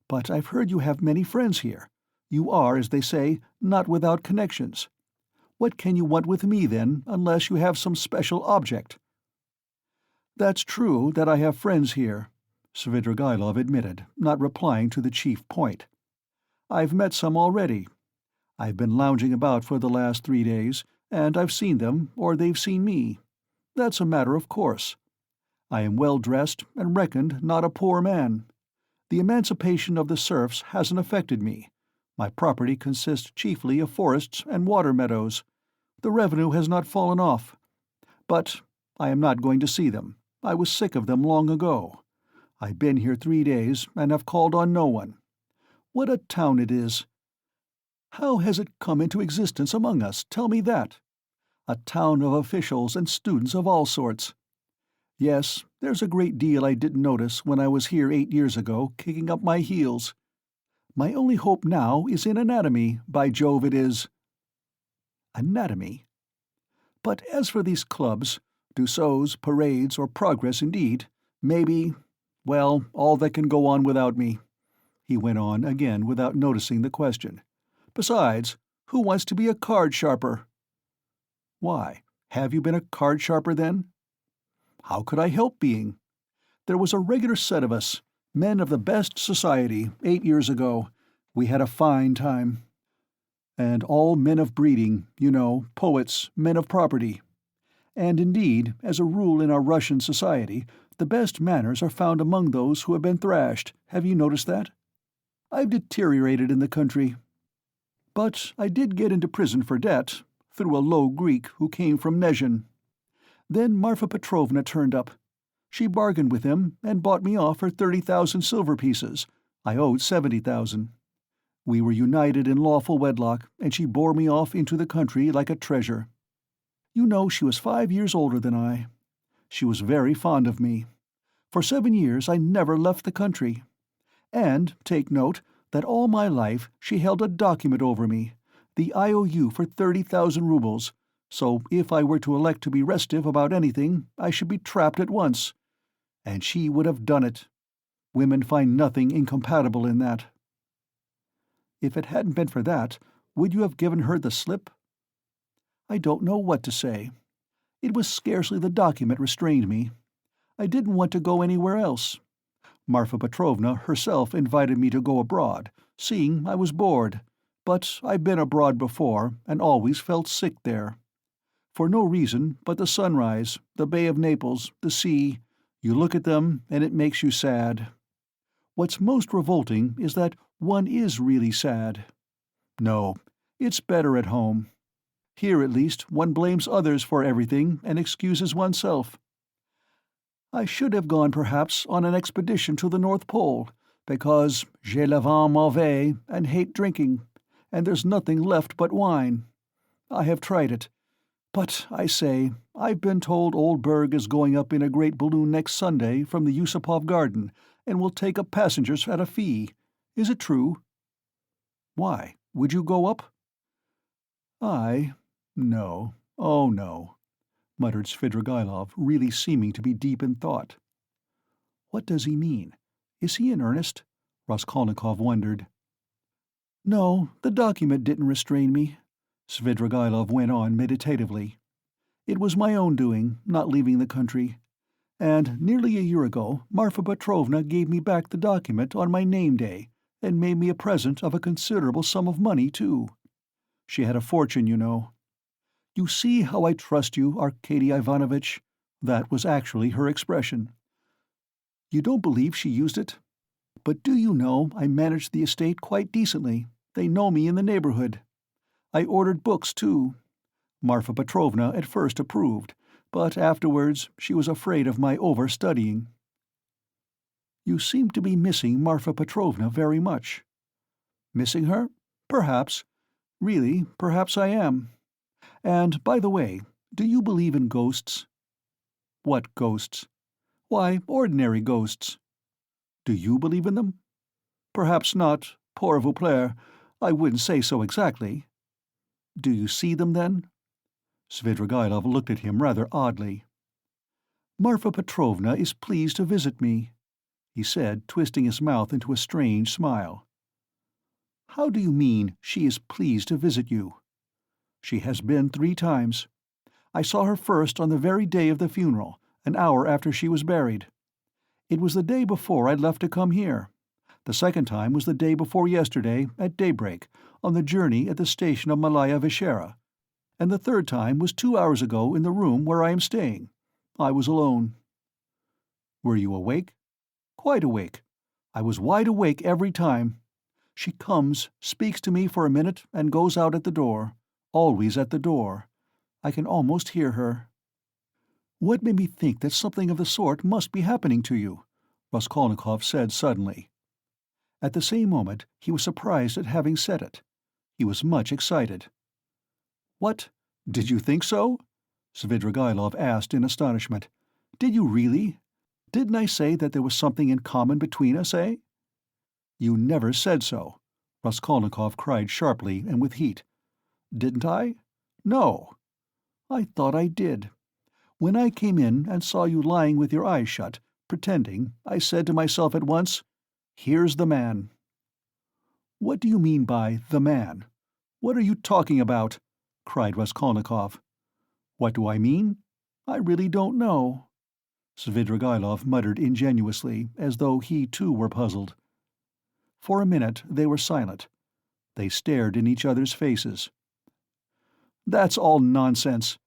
S1: "But I've heard you have many friends here. You are, as they say, not without connections. What can you want with me, then, unless you have some special object?" "That's true that I have friends here," Svidrigaïlov admitted, not replying to the chief point. "I've met some already. I've been lounging about for the last 3 days, and I've seen them, or they've seen me. That's a matter of course. I am well dressed and reckoned not a poor man. The emancipation of the serfs hasn't affected me. My property consists chiefly of forests and water meadows. The revenue has not fallen off. But I am not going to see them. I was sick of them long ago. I've been here 3 days and have called on no one. What a town it is! How has it come into existence among us, tell me that? A town of officials and students of all sorts. Yes, there's a great deal I didn't notice when I was here 8 years ago, kicking up my heels. My only hope now is in anatomy, by Jove it is." Anatomy? But as for these clubs, Dussaults, parades, or progress indeed, maybe— well, all that can go on without me," he went on again without noticing the question. "Besides, who wants to be a card-sharper?" "Why, have you been a card-sharper, then?" "How could I help being? There was a regular set of us, men of the best society, 8 years ago. We had a fine time. And all men of breeding, you know, poets, men of property. And indeed, as a rule in our Russian society, the best manners are found among those who have been thrashed. Have you noticed that? I've deteriorated in the country. But I did get into prison for debt, through a low Greek who came from Nezhin. Then Marfa Petrovna turned up. She bargained with him and bought me off for 30,000 silver pieces. I owed 70,000. We were united in lawful wedlock, and she bore me off into the country like a treasure. You know, she was 5 years older than I. She was very fond of me. For 7 years I never left the country. And, take note, that all my life she held a document over me, the IOU for 30,000 rubles, so if I were to elect to be restive about anything, I should be trapped at once. And she would have done it. Women find nothing incompatible in that. If it hadn't been for that, would you have given her the slip? I don't know what to say. It was scarcely the document restrained me. I didn't want to go anywhere else. Marfa Petrovna herself invited me to go abroad, seeing I was bored, but I've been abroad before and always felt sick there. For no reason but the sunrise, the Bay of Naples, the sea. You look at them and it makes you sad. What's most revolting is that one is really sad. No, it's better at home. Here, at least, one blames others for everything and excuses oneself. I should have gone, perhaps, on an expedition to the North Pole, because j'ai le vin mauvais and hate drinking, and there's nothing left but wine. I have tried it. But, I say, I've been told old Berg is going up in a great balloon next Sunday from the Yusupov garden, and will take up passengers at a fee. Is it true? Why, would you go up? No. Oh, no, muttered Svidrigailov, really seeming to be deep in thought. What does he mean? Is he in earnest? Raskolnikov wondered. No, the document didn't restrain me, Svidrigailov went on meditatively. It was my own doing, not leaving the country. And nearly a year ago, Marfa Petrovna gave me back the document on my name day, and made me a present of a considerable sum of money, too. She had a fortune, you know. You see how I trust you, Arkady Ivanovitch? That was actually her expression. You don't believe she used it? But do you know I managed the estate quite decently? They know me in the neighborhood. I ordered books, too. Marfa Petrovna at first approved, but afterwards she was afraid of my overstudying. You seem to be missing Marfa Petrovna very much. Missing her? Perhaps. Really, perhaps I am. And, by the way, do you believe in ghosts? What ghosts? Why, ordinary ghosts. Do you believe in them? Perhaps not, pour vous plaire. I wouldn't say so exactly. Do you see them, then? Svidrigailov looked at him rather oddly. Marfa Petrovna is pleased to visit me, he said, twisting his mouth into a strange smile. How do you mean, she is pleased to visit you? She has been 3 times. I saw her first on the very day of the funeral, an hour after she was buried. It was the day before I left to come here. The second time was the day before yesterday, at daybreak, on the journey at the station of Malaya Vishera. And the third time was 2 hours ago in the room where I am staying. I was alone. Were you awake? Quite awake. I was wide awake every time. She comes, speaks to me for a minute, and goes out at the door. Always at the door. I can almost hear her. What made me think that something of the sort must be happening to you? Raskolnikov said suddenly. At the same moment he was surprised at having said it. He was much excited. What? Did you think so? Svidrigailov asked in astonishment. Did you really? Didn't I say that there was something in common between us, eh? You never said so, Raskolnikov cried sharply and with heat. Didn't I? No. I thought I did. When I came in and saw you lying with your eyes shut, pretending, I said to myself at once, here's the man. What do you mean by the man? What are you talking about? Cried Raskolnikov. What do I mean? I really don't know. Svidrigailov muttered ingenuously, as though he too were puzzled. For a minute they were silent. They stared in each other's faces. That's all nonsense,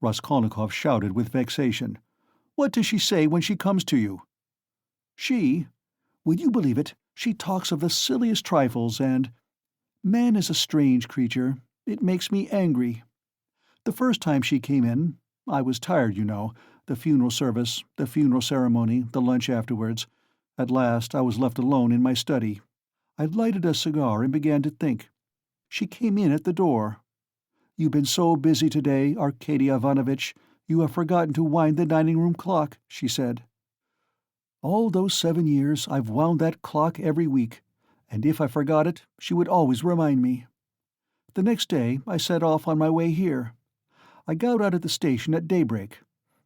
S1: Raskolnikov shouted with vexation. What does she say when she comes to you? She? Would you believe it? She talks of the silliest trifles, and— Man is a strange creature. It makes me angry. The first time she came in, I was tired, you know, the funeral service, the funeral ceremony, the lunch afterwards. At last I was left alone in my study. I lighted a cigar and began to think. She came in at the door. You've been so busy today, Arkady Ivanovitch, you have forgotten to wind the dining-room clock, she said. All those 7 years I've wound that clock every week, and if I forgot it, she would always remind me. The next day I set off on my way here. I got out at the station at daybreak.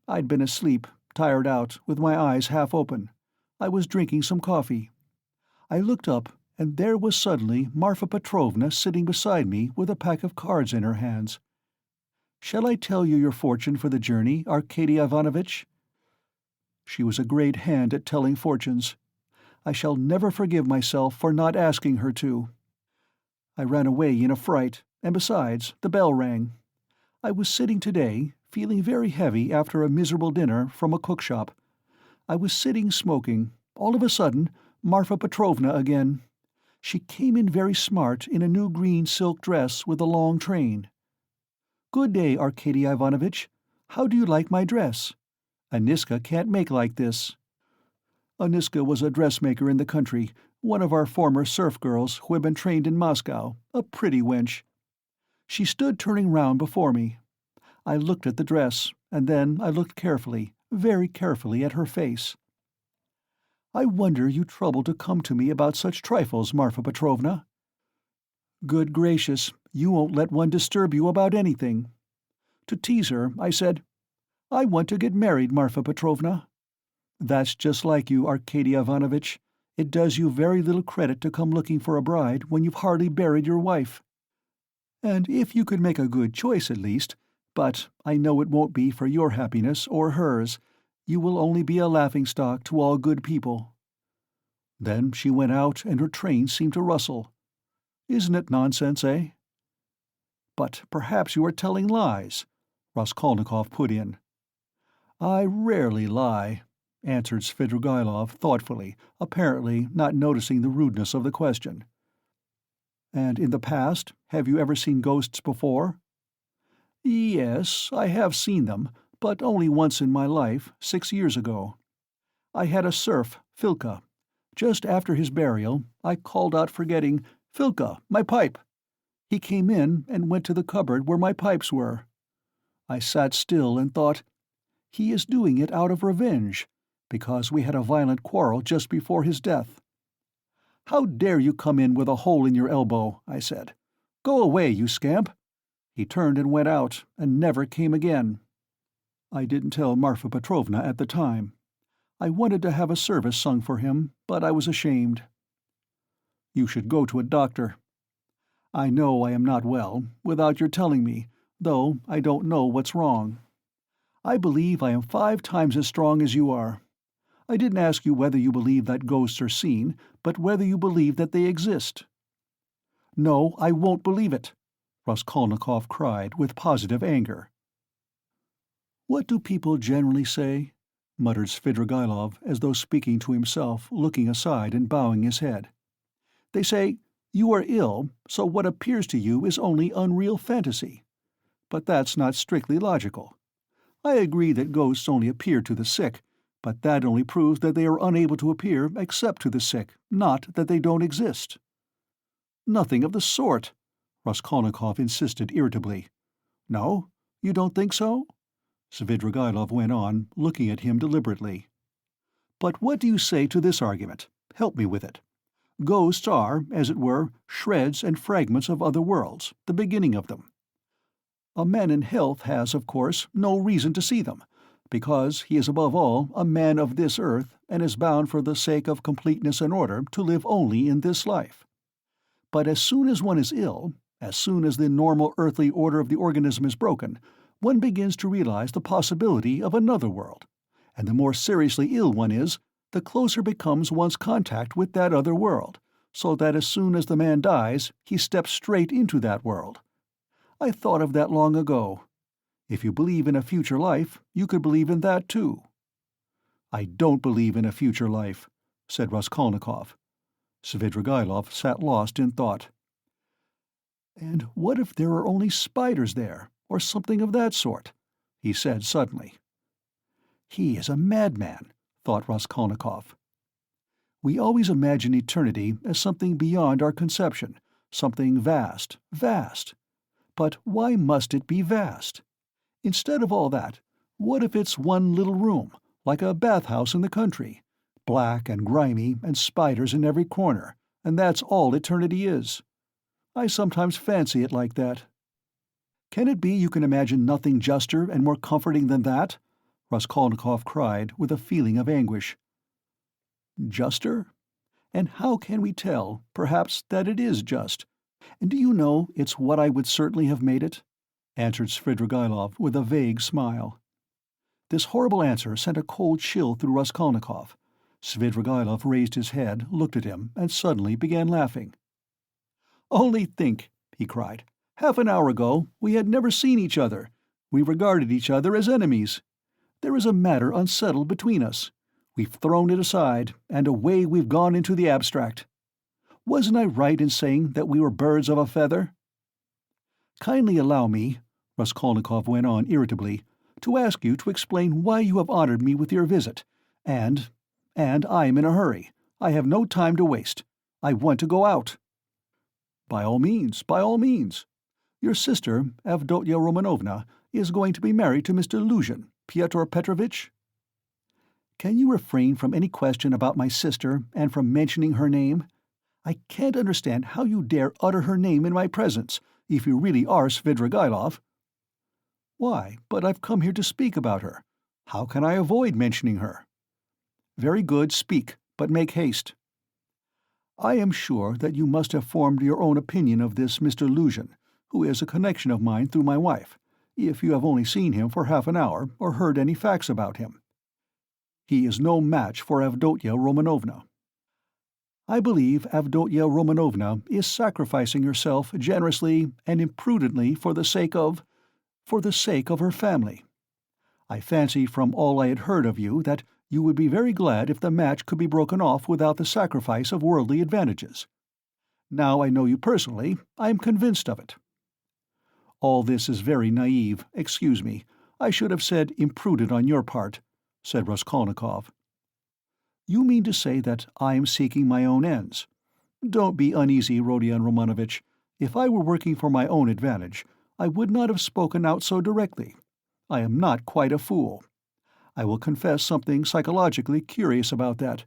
S1: I'd been asleep, tired out, with my eyes half open. I was drinking some coffee. I looked up, and there was suddenly Marfa Petrovna sitting beside me with a pack of cards in her hands. "Shall I tell you your fortune for the journey, Arkady Ivanovitch?" She was a great hand at telling fortunes. I shall never forgive myself for not asking her to. I ran away in a fright, and besides, the bell rang. I was sitting today, feeling very heavy after a miserable dinner from a cookshop. I was sitting smoking. All of a sudden, Marfa Petrovna again. She came in very smart in a new green silk dress with a long train. "Good day, Arkady Ivanovitch. How do you like my dress? Aniska can't make like this." Aniska was a dressmaker in the country, one of our former serf girls who had been trained in Moscow, a pretty wench. She stood turning round before me. I looked at the dress, and then I looked carefully, very carefully at her face. "I wonder you trouble to come to me about such trifles, Marfa Petrovna." "Good gracious, you won't let one disturb you about anything." To tease her, I said, "I want to get married, Marfa Petrovna." "That's just like you, Arkady Ivanovitch. It does you very little credit to come looking for a bride when you've hardly buried your wife. And if you could make a good choice at least, but I know it won't be for your happiness or hers. You will only be a laughing-stock to all good people." Then she went out and her train seemed to rustle. Isn't it nonsense, eh? "But perhaps you are telling lies," Raskolnikov put in. "I rarely lie," answered Svidrigaïlov thoughtfully, apparently not noticing the rudeness of the question. "And in the past, have you ever seen ghosts before?" "Yes, I have seen them, but only once in my life, 6 years ago. I had a serf, Filka. Just after his burial, I called out forgetting, 'Filka, my pipe!' He came in and went to the cupboard where my pipes were. I sat still and thought, he is doing it out of revenge, because we had a violent quarrel just before his death. 'How dare you come in with a hole in your elbow?' I said. 'Go away, you scamp!' He turned and went out, and never came again." I didn't tell Marfa Petrovna at the time. I wanted to have a service sung for him, but I was ashamed. "You should go to a doctor." "I know I am not well, without your telling me, though I don't know what's wrong. I believe I am 5 times as strong as you are. I didn't ask you whether you believe that ghosts are seen, but whether you believe that they exist." "No, I won't believe it," Raskolnikov cried with positive anger. "What do people generally say?" muttered Svidrigaïlov, as though speaking to himself, looking aside and bowing his head. "They say, 'You are ill, so what appears to you is only unreal fantasy.' But that's not strictly logical. I agree that ghosts only appear to the sick, but that only proves that they are unable to appear except to the sick, not that they don't exist." "Nothing of the sort," Raskolnikov insisted irritably. "No? You don't think so?" Svidrigaïlov went on, looking at him deliberately. "But what do you say to this argument? Help me with it. Ghosts are, as it were, shreds and fragments of other worlds, the beginning of them. A man in health has, of course, no reason to see them, because he is above all a man of this earth and is bound for the sake of completeness and order to live only in this life. But as soon as one is ill, as soon as the normal earthly order of the organism is broken, one begins to realize the possibility of another world, and the more seriously ill one is, the closer becomes one's contact with that other world, so that as soon as the man dies, he steps straight into that world. I thought of that long ago. If you believe in a future life, you could believe in that too." "I don't believe in a future life," said Raskolnikov. Svidrigaïlov sat lost in thought. "And what if there are only spiders there, or something of that sort?" he said suddenly. "He is a madman," thought Raskolnikov. "We always imagine eternity as something beyond our conception, something vast, vast. But why must it be vast? Instead of all that, what if it's one little room, like a bathhouse in the country, black and grimy and spiders in every corner, and that's all eternity is? I sometimes fancy it like that." "Can it be you can imagine nothing juster and more comforting than that?" Raskolnikov cried, with a feeling of anguish. "Juster? And how can we tell, perhaps, that it is just? And do you know, it's what I would certainly have made it," answered Svidrigaïlov with a vague smile. This horrible answer sent a cold chill through Raskolnikov. Svidrigaïlov raised his head, looked at him, and suddenly began laughing. "Only think," he cried. "Half an hour ago we had never seen each other. We regarded each other as enemies. There is a matter unsettled between us. We've thrown it aside, and away we've gone into the abstract. Wasn't I right in saying that we were birds of a feather?" "Kindly allow me," Raskolnikov went on irritably, "to ask you to explain why you have honored me with your visit, and I am in a hurry. I have no time to waste. I want to go out." "By all means, by all means. Your sister, Avdotya Romanovna, is going to be married to Mr. Luzhin, Pyotr Petrovitch?" "Can you refrain from any question about my sister, and from mentioning her name? I can't understand how you dare utter her name in my presence, if you really are Svidrigaïlov." "Why, but I've come here to speak about her. How can I avoid mentioning her?" "Very good, speak, but make haste." "I am sure that you must have formed your own opinion of this Mr. Luzhin, who is a connection of mine through my wife, if you have only seen him for half an hour, or heard any facts about him. He is no match for Avdotya Romanovna. I believe Avdotya Romanovna is sacrificing herself generously and imprudently for the sake of her family. I fancy from all I had heard of you that you would be very glad if the match could be broken off without the sacrifice of worldly advantages. Now I know you personally, I am convinced of it." "All this is very naive, excuse me. I should have said imprudent on your part," said Raskolnikov. "You mean to say that I am seeking my own ends? Don't be uneasy, Rodion Romanovitch. If I were working for my own advantage, I would not have spoken out so directly. I am not quite a fool. I will confess something psychologically curious about that.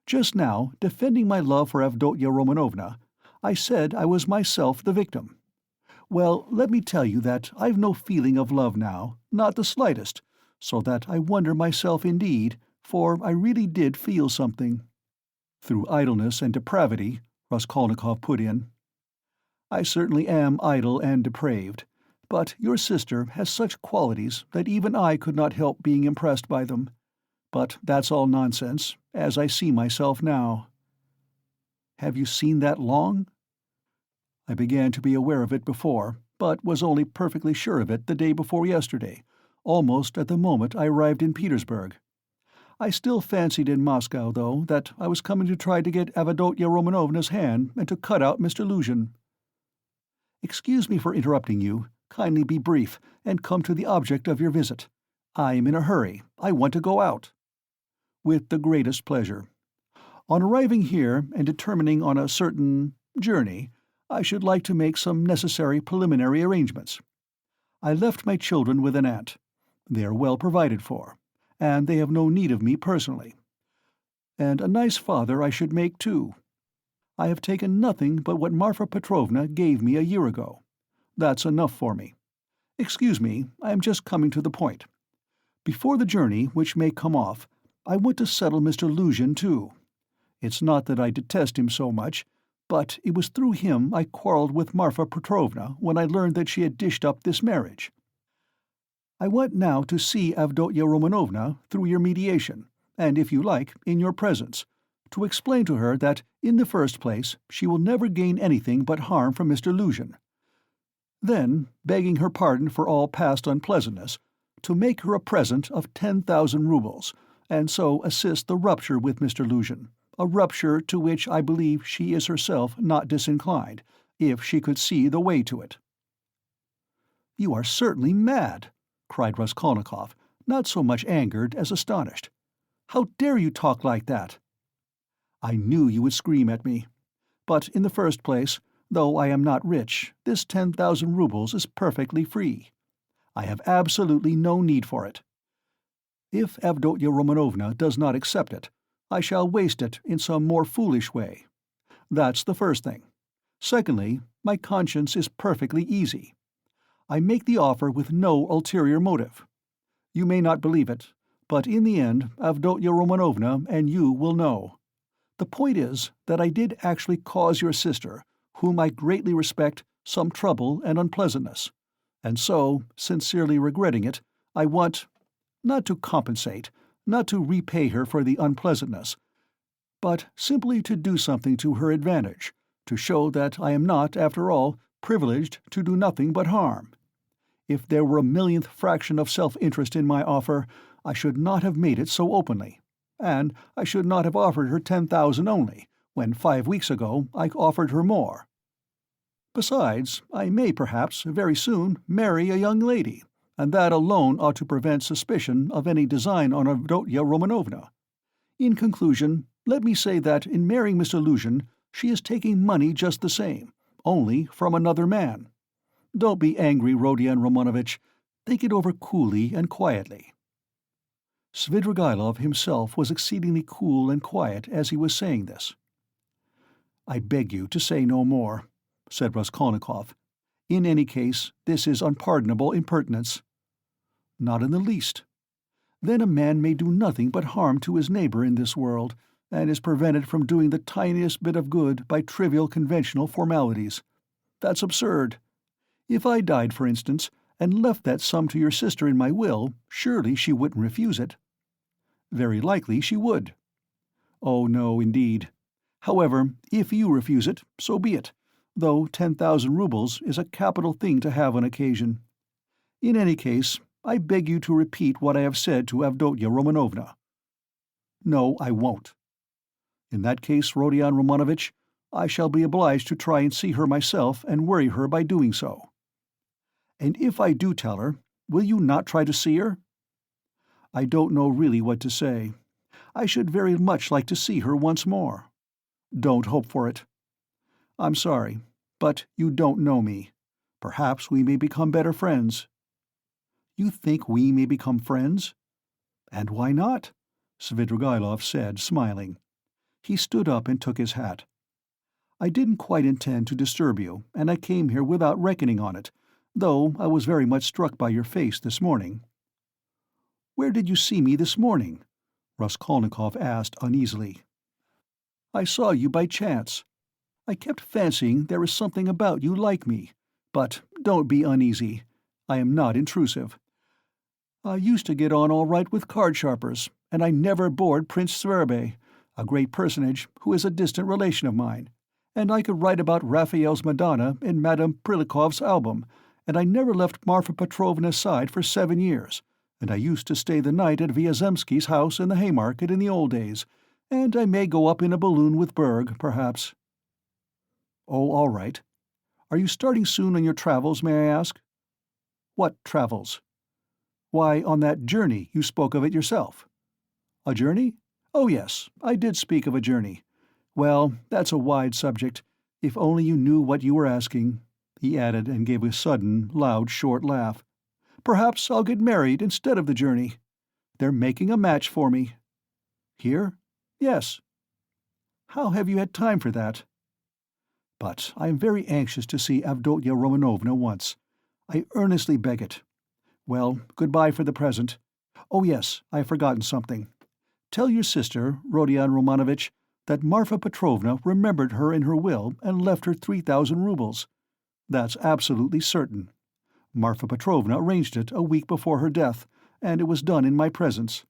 S1: Just now, defending my love for Avdotya Romanovna, I said I was myself the victim. Well, let me tell you that I've no feeling of love now, not the slightest, so that I wonder myself indeed, for I really did feel something." "Through idleness and depravity," Raskolnikov put in. "I certainly am idle and depraved, but your sister has such qualities that even I could not help being impressed by them. But that's all nonsense, as I see myself now." "Have you seen that long?" "I began to be aware of it before, but was only perfectly sure of it the day before yesterday, almost at the moment I arrived in Petersburg. I still fancied in Moscow, though, that I was coming to try to get Avdotya Romanovna's hand and to cut out Mr. Luzhin." "Excuse me for interrupting you. Kindly be brief, and come to the object of your visit. I am in a hurry. I want to go out." "With the greatest pleasure. On arriving here and determining on a certain journey, I should like to make some necessary preliminary arrangements. I left my children with an aunt. They are well provided for, and they have no need of me personally. And a nice father I should make, too. I have taken nothing but what Marfa Petrovna gave me a year ago. That's enough for me. Excuse me, I am just coming to the point. Before the journey, which may come off, I want to settle Mr. Luzhin, too. It's not that I detest him so much, but it was through him I quarreled with Marfa Petrovna when I learned that she had dished up this marriage. I want now to see Avdotya Romanovna through your mediation, and if you like, in your presence, to explain to her that, in the first place, she will never gain anything but harm from Mr. Luzhin. Then, begging her pardon for all past unpleasantness, to make her a present of 10,000 roubles, and so assist the rupture with Mr. Luzhin, a rupture to which I believe she is herself not disinclined, if she could see the way to it." "You are certainly mad!" cried Raskolnikov, not so much angered as astonished. "How dare you talk like that?" "I knew you would scream at me. But in the first place, though I am not rich, this 10,000 roubles is perfectly free. I have absolutely no need for it. If Avdotya Romanovna does not accept it, I shall waste it in some more foolish way. That's the first thing. Secondly, my conscience is perfectly easy. I make the offer with no ulterior motive. You may not believe it, but in the end Avdotya Romanovna and you will know. The point is that I did actually cause your sister, whom I greatly respect, some trouble and unpleasantness, and so, sincerely regretting it, I want, not to compensate, not to repay her for the unpleasantness, but simply to do something to her advantage, to show that I am not, after all, privileged to do nothing but harm. If there were a millionth fraction of self-interest in my offer, I should not have made it so openly, and I should not have offered her 10,000 only, when 5 weeks ago I offered her more. Besides, I may perhaps, very soon, marry a young lady, and that alone ought to prevent suspicion of any design on Avdotya Romanovna. In conclusion, let me say that in marrying Mr. Luzhin, she is taking money just the same, only from another man. Don't be angry, Rodion Romanovitch. Think it over coolly and quietly." Svidrigaïlov himself was exceedingly cool and quiet as he was saying this. "I beg you to say no more," said Raskolnikov. "In any case, this is unpardonable impertinence." "Not in the least. Then a man may do nothing but harm to his neighbor in this world, and is prevented from doing the tiniest bit of good by trivial conventional formalities. That's absurd. If I died, for instance, and left that sum to your sister in my will, surely she wouldn't refuse it." "Very likely she would." "Oh no, indeed. However, if you refuse it, so be it, though 10,000 roubles is a capital thing to have on occasion. In any case, I beg you to repeat what I have said to Avdotya Romanovna." "No, I won't." "In that case, Rodion Romanovitch, I shall be obliged to try and see her myself and worry her by doing so." "And if I do tell her, will you not try to see her?" "I don't know really what to say. I should very much like to see her once more." "Don't hope for it." "I'm sorry, but you don't know me. Perhaps we may become better friends." "You think we may become friends?" "And why not?" Svidrigaïlov said, smiling. He stood up and took his hat. "I didn't quite intend to disturb you, and I came here without reckoning on it, though I was very much struck by your face this morning." "Where did you see me this morning?" Raskolnikov asked uneasily. "I saw you by chance. I kept fancying there is something about you like me, but don't be uneasy. I am not intrusive. I used to get on all right with card-sharpers, and I never bored Prince Sverbey, a great personage who is a distant relation of mine, and I could write about Raphael's Madonna in Madame Prilikov's album, and I never left Marfa Petrovna's side for 7 years, and I used to stay the night at Vyazemsky's house in the Haymarket in the old days, and I may go up in a balloon with Berg, perhaps." "Oh, all right. Are you starting soon on your travels, may I ask?" "What travels?" "Why, on that journey, you spoke of it yourself." "A journey? Oh yes, I did speak of a journey. Well, that's a wide subject. If only you knew what you were asking," he added, and gave a sudden, loud, short laugh. "Perhaps I'll get married instead of the journey. They're making a match for me." "Here?" "Yes." "How have you had time for that?" "But I am very anxious to see Avdotya Romanovna once. I earnestly beg it. Well, good-bye for the present. Oh yes, I have forgotten something. Tell your sister, Rodion Romanovitch, that Marfa Petrovna remembered her in her will and left her 3,000 roubles. That's absolutely certain. Marfa Petrovna arranged it a week before her death, and it was done in my presence.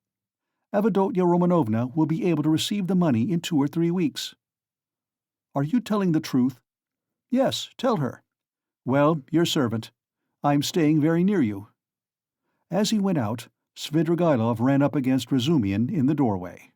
S1: Avdotya Romanovna will be able to receive the money in 2 or 3 weeks." "Are you telling the truth?" "Yes, tell her. Well, your servant. I'm staying very near you." As he went out, Svidrigaïlov ran up against Razumihin in the doorway.